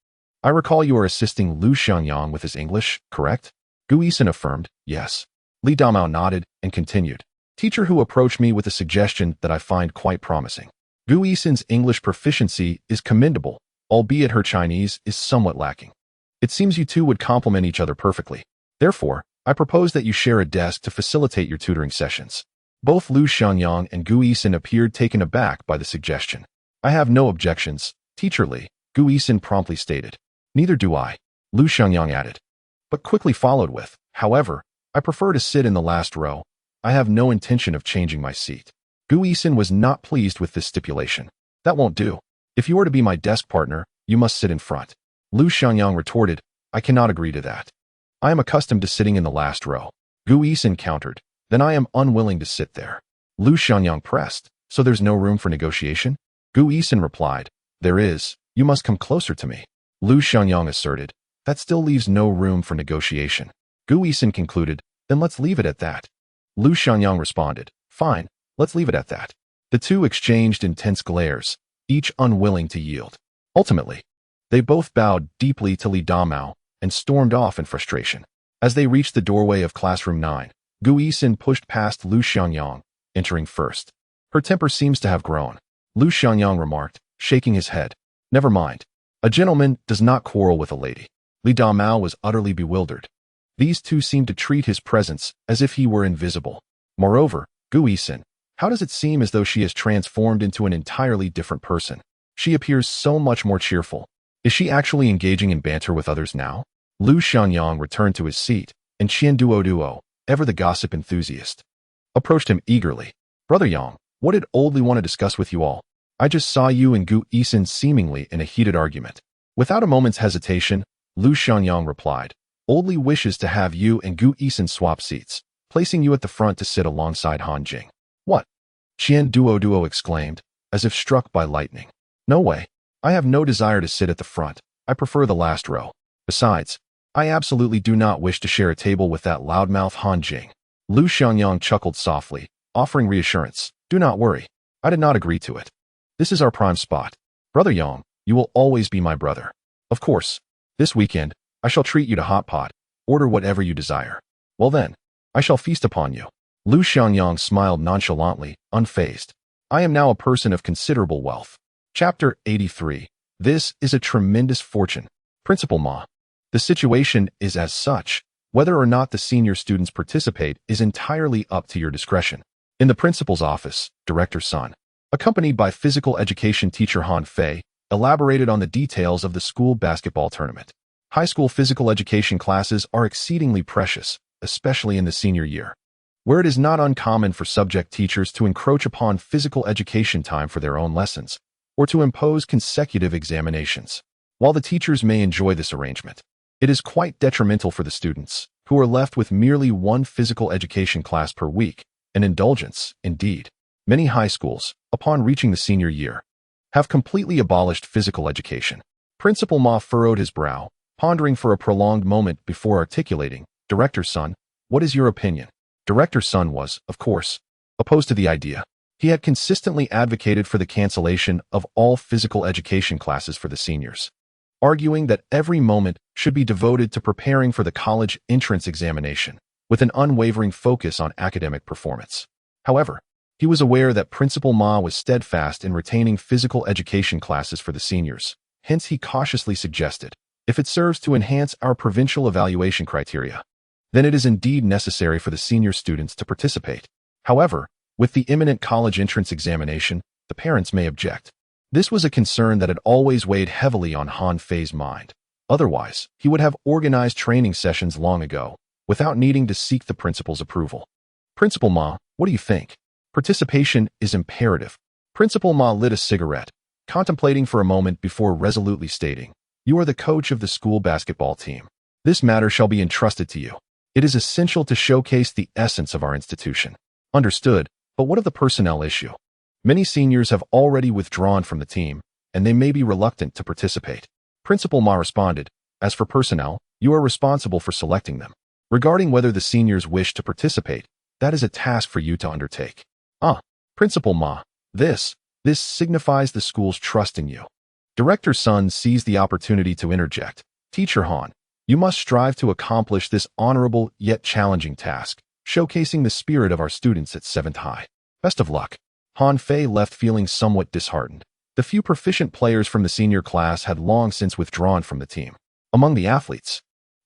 Speaker 1: "I recall you are assisting Lu Xiangyang with his English, correct?" Gu Yixin affirmed, "Yes." Li Damao nodded and continued. "Teacher who approached me with a suggestion that I find quite promising. Gu Yixin's English proficiency is commendable, albeit her Chinese is somewhat lacking. It seems you two would complement each other perfectly. Therefore, I propose that you share a desk to facilitate your tutoring sessions." Both Lu Xiangyang and Gu Yixin appeared taken aback by the suggestion. "I have no objections, Teacher Li," Gu Yixin promptly stated. "Neither do I," Lu Xiangyang added, but quickly followed with, "However, I prefer to sit in the last row. I have no intention of changing my seat." Gu Yixin was not pleased with this stipulation. "That won't do. If you are to be my desk partner, you must sit in front." Lu Xiangyang retorted, "I cannot agree to that. I am accustomed to sitting in the last row." Gu Yixin countered, "Then I am unwilling to sit there." Lu Xiangyang pressed, "So there's no room for negotiation?" Gu Yixin replied, "There is. You must come closer to me." Lu Xiangyang asserted, "That still leaves no room for negotiation." Gu Yixin concluded, "Then let's leave it at that." Lu Xiangyang responded, "Fine, let's leave it at that." The two exchanged intense glares, each unwilling to yield. Ultimately, they both bowed deeply to Li Damao and stormed off in frustration. As they reached the doorway of classroom 9, Gu Yixin pushed past Lu Xiangyang, entering first. "Her temper seems to have grown," Lu Xiangyang remarked, shaking his head. "Never mind. A gentleman does not quarrel with a lady." Li Damao was utterly bewildered. These two seemed to treat his presence as if he were invisible. Moreover, Gu Yixin, how does it seem as though she has transformed into an entirely different person? She appears so much more cheerful. Is she actually engaging in banter with others now? Lu Xiangyang returned to his seat, and Qian Duoduo, ever the gossip enthusiast, approached him eagerly. "Brother Yang, what did Old Li want to discuss with you all? I just saw you and Gu Yixin seemingly in a heated argument." Without a moment's hesitation, Lu Xiangyang replied, "Old Li wishes to have you and Gu Yixin swap seats, placing you at the front to sit alongside Han Jing." "What?" Qian Duoduo exclaimed, as if struck by lightning. "No way. I have no desire to sit at the front. I prefer the last row. Besides, I absolutely do not wish to share a table with that loudmouth Han Jing." Lu Xiangyang chuckled softly, offering reassurance. "Do not worry. I did not agree to it. This is our prime spot. Brother Yang, you will always be my brother. Of course, this weekend, I shall treat you to hot pot. Order whatever you desire. Well then, I shall feast upon you." Lu Xiangyang smiled nonchalantly, unfazed. "I am now a person of considerable wealth." Chapter 83. This is a tremendous fortune. Principal Ma. The situation is as such. Whether or not the senior students participate is entirely up to your discretion. In the principal's office, Director Sun, accompanied by physical education teacher Han Fei, elaborated on the details of the school basketball tournament. High school physical education classes are exceedingly precious, especially in the senior year, where it is not uncommon for subject teachers to encroach upon physical education time for their own lessons, or to impose consecutive examinations. While the teachers may enjoy this arrangement, it is quite detrimental for the students, who are left with merely one physical education class per week, an indulgence, indeed. Many high schools, upon reaching the senior year, have completely abolished physical education. Principal Ma furrowed his brow, pondering for a prolonged moment before articulating, "Director Sun, what is your opinion?" Director Sun was, of course, opposed to the idea. He had consistently advocated for the cancellation of all physical education classes for the seniors, arguing that every moment should be devoted to preparing for the college entrance examination, with an unwavering focus on academic performance. However, he was aware that Principal Ma was steadfast in retaining physical education classes for the seniors. Hence, he cautiously suggested, if it serves to enhance our provincial evaluation criteria, then it is indeed necessary for the senior students to participate. However, with the imminent college entrance examination, the parents may object. This was a concern that had always weighed heavily on Han Fei's mind. Otherwise, he would have organized training sessions long ago, without needing to seek the principal's approval. Principal Ma, what do you think? Participation is imperative. Principal Ma lit a cigarette, contemplating for a moment before resolutely stating, "You are the coach of the school basketball team. This matter shall be entrusted to you. It is essential to showcase the essence of our institution." Understood, but what of the personnel issue? Many seniors have already withdrawn from the team, and they may be reluctant to participate. Principal Ma responded, "As for personnel, you are responsible for selecting them. Regarding whether the seniors wish to participate, that is a task for you to undertake." Principal Ma, this signifies the school's trust in you. Director Sun seized the opportunity to interject, "Teacher Han, you must strive to accomplish this honorable yet challenging task, showcasing the spirit of our students at 7th High. Best of luck." Han Fei left feeling somewhat disheartened. The few proficient players from the senior class had long since withdrawn from the team. Among the athletes,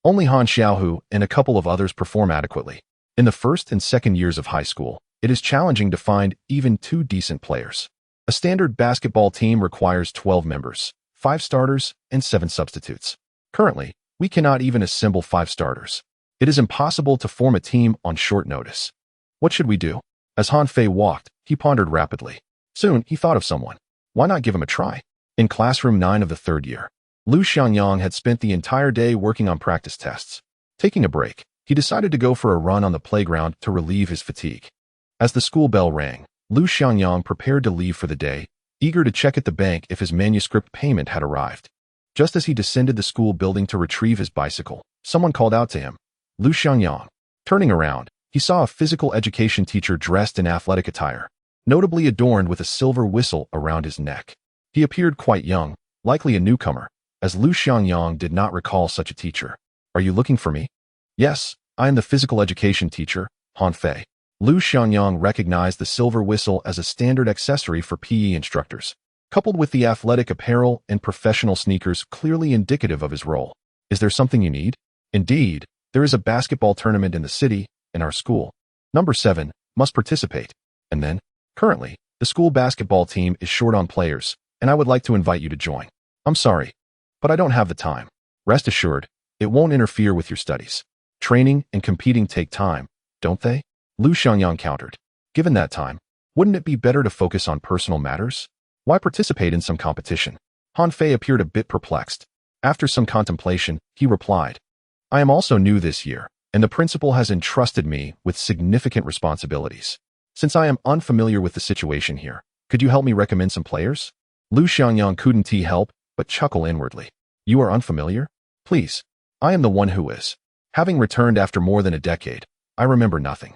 Speaker 1: only Han Xiaohu and a couple of others perform adequately. In the first and second years of high school, it is challenging to find even 2 decent players. A standard basketball team requires 12 members, 5 starters, and 7 substitutes. Currently, we cannot even assemble 5 starters. It is impossible to form a team on short notice. What should we do? As Han Fei walked, he pondered rapidly. Soon, he thought of someone. Why not give him a try? In classroom 9 of the 3rd year, Lu Xiangyang had spent the entire day working on practice tests. Taking a break, he decided to go for a run on the playground to relieve his fatigue. As the school bell rang, Lu Xiangyang prepared to leave for the day, eager to check at the bank if his manuscript payment had arrived. Just as he descended the school building to retrieve his bicycle, someone called out to him, "Lu Xiangyang." Turning around, he saw a physical education teacher dressed in athletic attire, notably adorned with a silver whistle around his neck. He appeared quite young, likely a newcomer, as Lu Xiangyang did not recall such a teacher. "Are you looking for me?" "Yes, I am the physical education teacher, Han Fei." Lu Xiangyang recognized the silver whistle as a standard accessory for PE instructors, coupled with the athletic apparel and professional sneakers clearly indicative of his role. "Is there something you need?" "Indeed, there is a basketball tournament in the city, and our school, number 7, must participate. And then, currently, the school basketball team is short on players, and I would like to invite you to join. I'm sorry, but I don't have the time. Rest assured, it won't interfere with your studies. Training and competing take time, don't they?" Lu Xiangyang countered. "Given that time, wouldn't it be better to focus on personal matters? Why participate in some competition?" Han Fei appeared a bit perplexed. After some contemplation, he replied, "I am also new this year, and the principal has entrusted me with significant responsibilities. Since I am unfamiliar with the situation here, could you help me recommend some players?" Lu Xiangyang couldn't help but chuckle inwardly. "You are unfamiliar? Please, I am the one who is. Having returned after more than a decade, I remember nothing.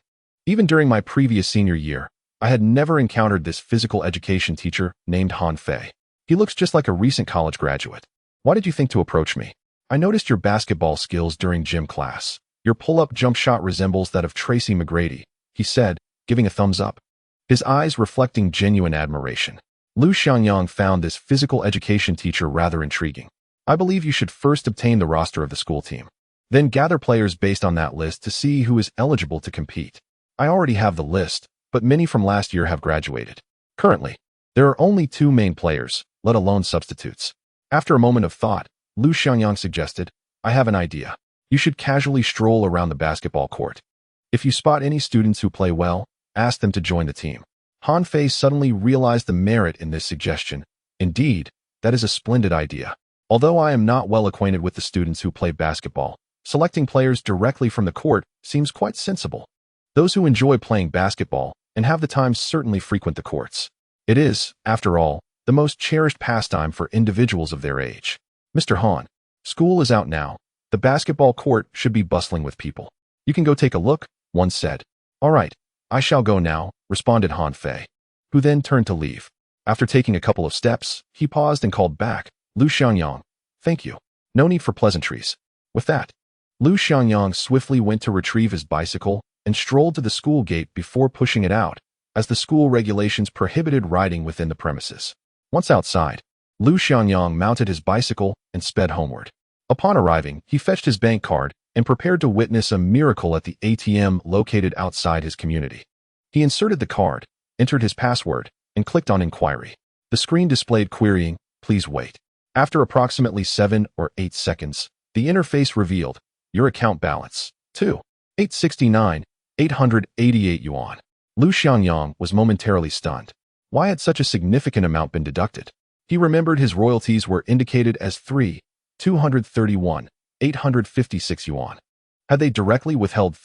Speaker 1: Even during my previous senior year, I had never encountered this physical education teacher named Han Fei. He looks just like a recent college graduate. Why did you think to approach me? I noticed your basketball skills during gym class. Your pull-up jump shot resembles that of Tracy McGrady," he said, giving a thumbs up, his eyes reflecting genuine admiration. Lu Xiangyang found this physical education teacher rather intriguing. "I believe you should first obtain the roster of the school team. Then gather players based on that list to see who is eligible to compete. I already have the list, but many from last year have graduated. Currently, there are only 2 main players, let alone substitutes." After a moment of thought, Lu Xiangyang suggested, "I have an idea. You should casually stroll around the basketball court. If you spot any students who play well, ask them to join the team." Han Fei suddenly realized the merit in this suggestion. Indeed, that is a splendid idea. Although I am not well acquainted with the students who play basketball, selecting players directly from the court seems quite sensible. Those who enjoy playing basketball and have the time certainly frequent the courts. It is, after all, the most cherished pastime for individuals of their age. Mr. Han, school is out now. The basketball court should be bustling with people. You can go take a look, one said. All right, I shall go now, responded Han Fei, who then turned to leave. After taking a couple of steps, he paused and called back, Lu Xiangyang, thank you. No need for pleasantries. With that, Lu Xiangyang swiftly went to retrieve his bicycle and strolled to the school gate before pushing it out, as the school regulations prohibited riding within the premises. Once outside, Lu Xiangyang mounted his bicycle and sped homeward. Upon arriving, he fetched his bank card and prepared to witness a miracle at the ATM located outside his community. He inserted the card, entered his password, and clicked on Inquiry. The screen displayed querying, please wait. After approximately 7 or 8 seconds, the interface revealed, your account balance, 888 yuan. Lu Xiangyang was momentarily stunned. Why had such a significant amount been deducted? He remembered his royalties were indicated as 856 yuan. Had they directly withheld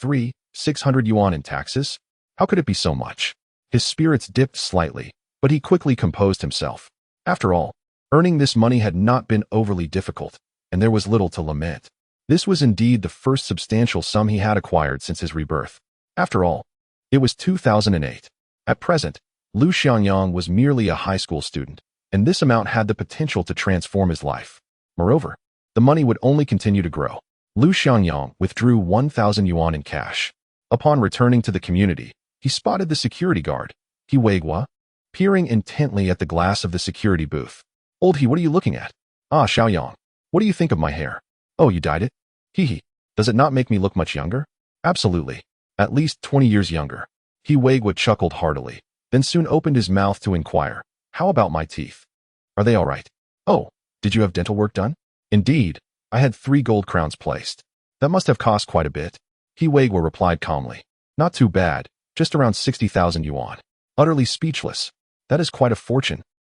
Speaker 1: 600 yuan in taxes? How could it be so much? His spirits dipped slightly, but he quickly composed himself. After all, earning this money had not been overly difficult, and there was little to lament. This was indeed the first substantial sum he had acquired since his rebirth. After all, it was 2008. At present, Lu Xiangyang was merely a high school student, and this amount had the potential to transform his life. Moreover, the money would only continue to grow. Lu Xiangyang withdrew 1,000 yuan in cash. Upon returning to the community, he spotted the security guard, He Weigua, peering intently at the glass of the security booth. Old He, what are you looking at? Ah, Xiaoyang, what do you think of my hair? Oh, you dyed it? Hee. Does it not make me look much younger? Absolutely. At least 20 years younger. He Weigua chuckled heartily, then soon opened his mouth to inquire, how about my teeth? Are they all right? Oh, did you have dental work done? Indeed, I had 3 gold crowns placed. That must have cost quite a bit. He Weigua replied calmly. Not too bad, just around 60,000 yuan. Utterly speechless. That is quite a fortune.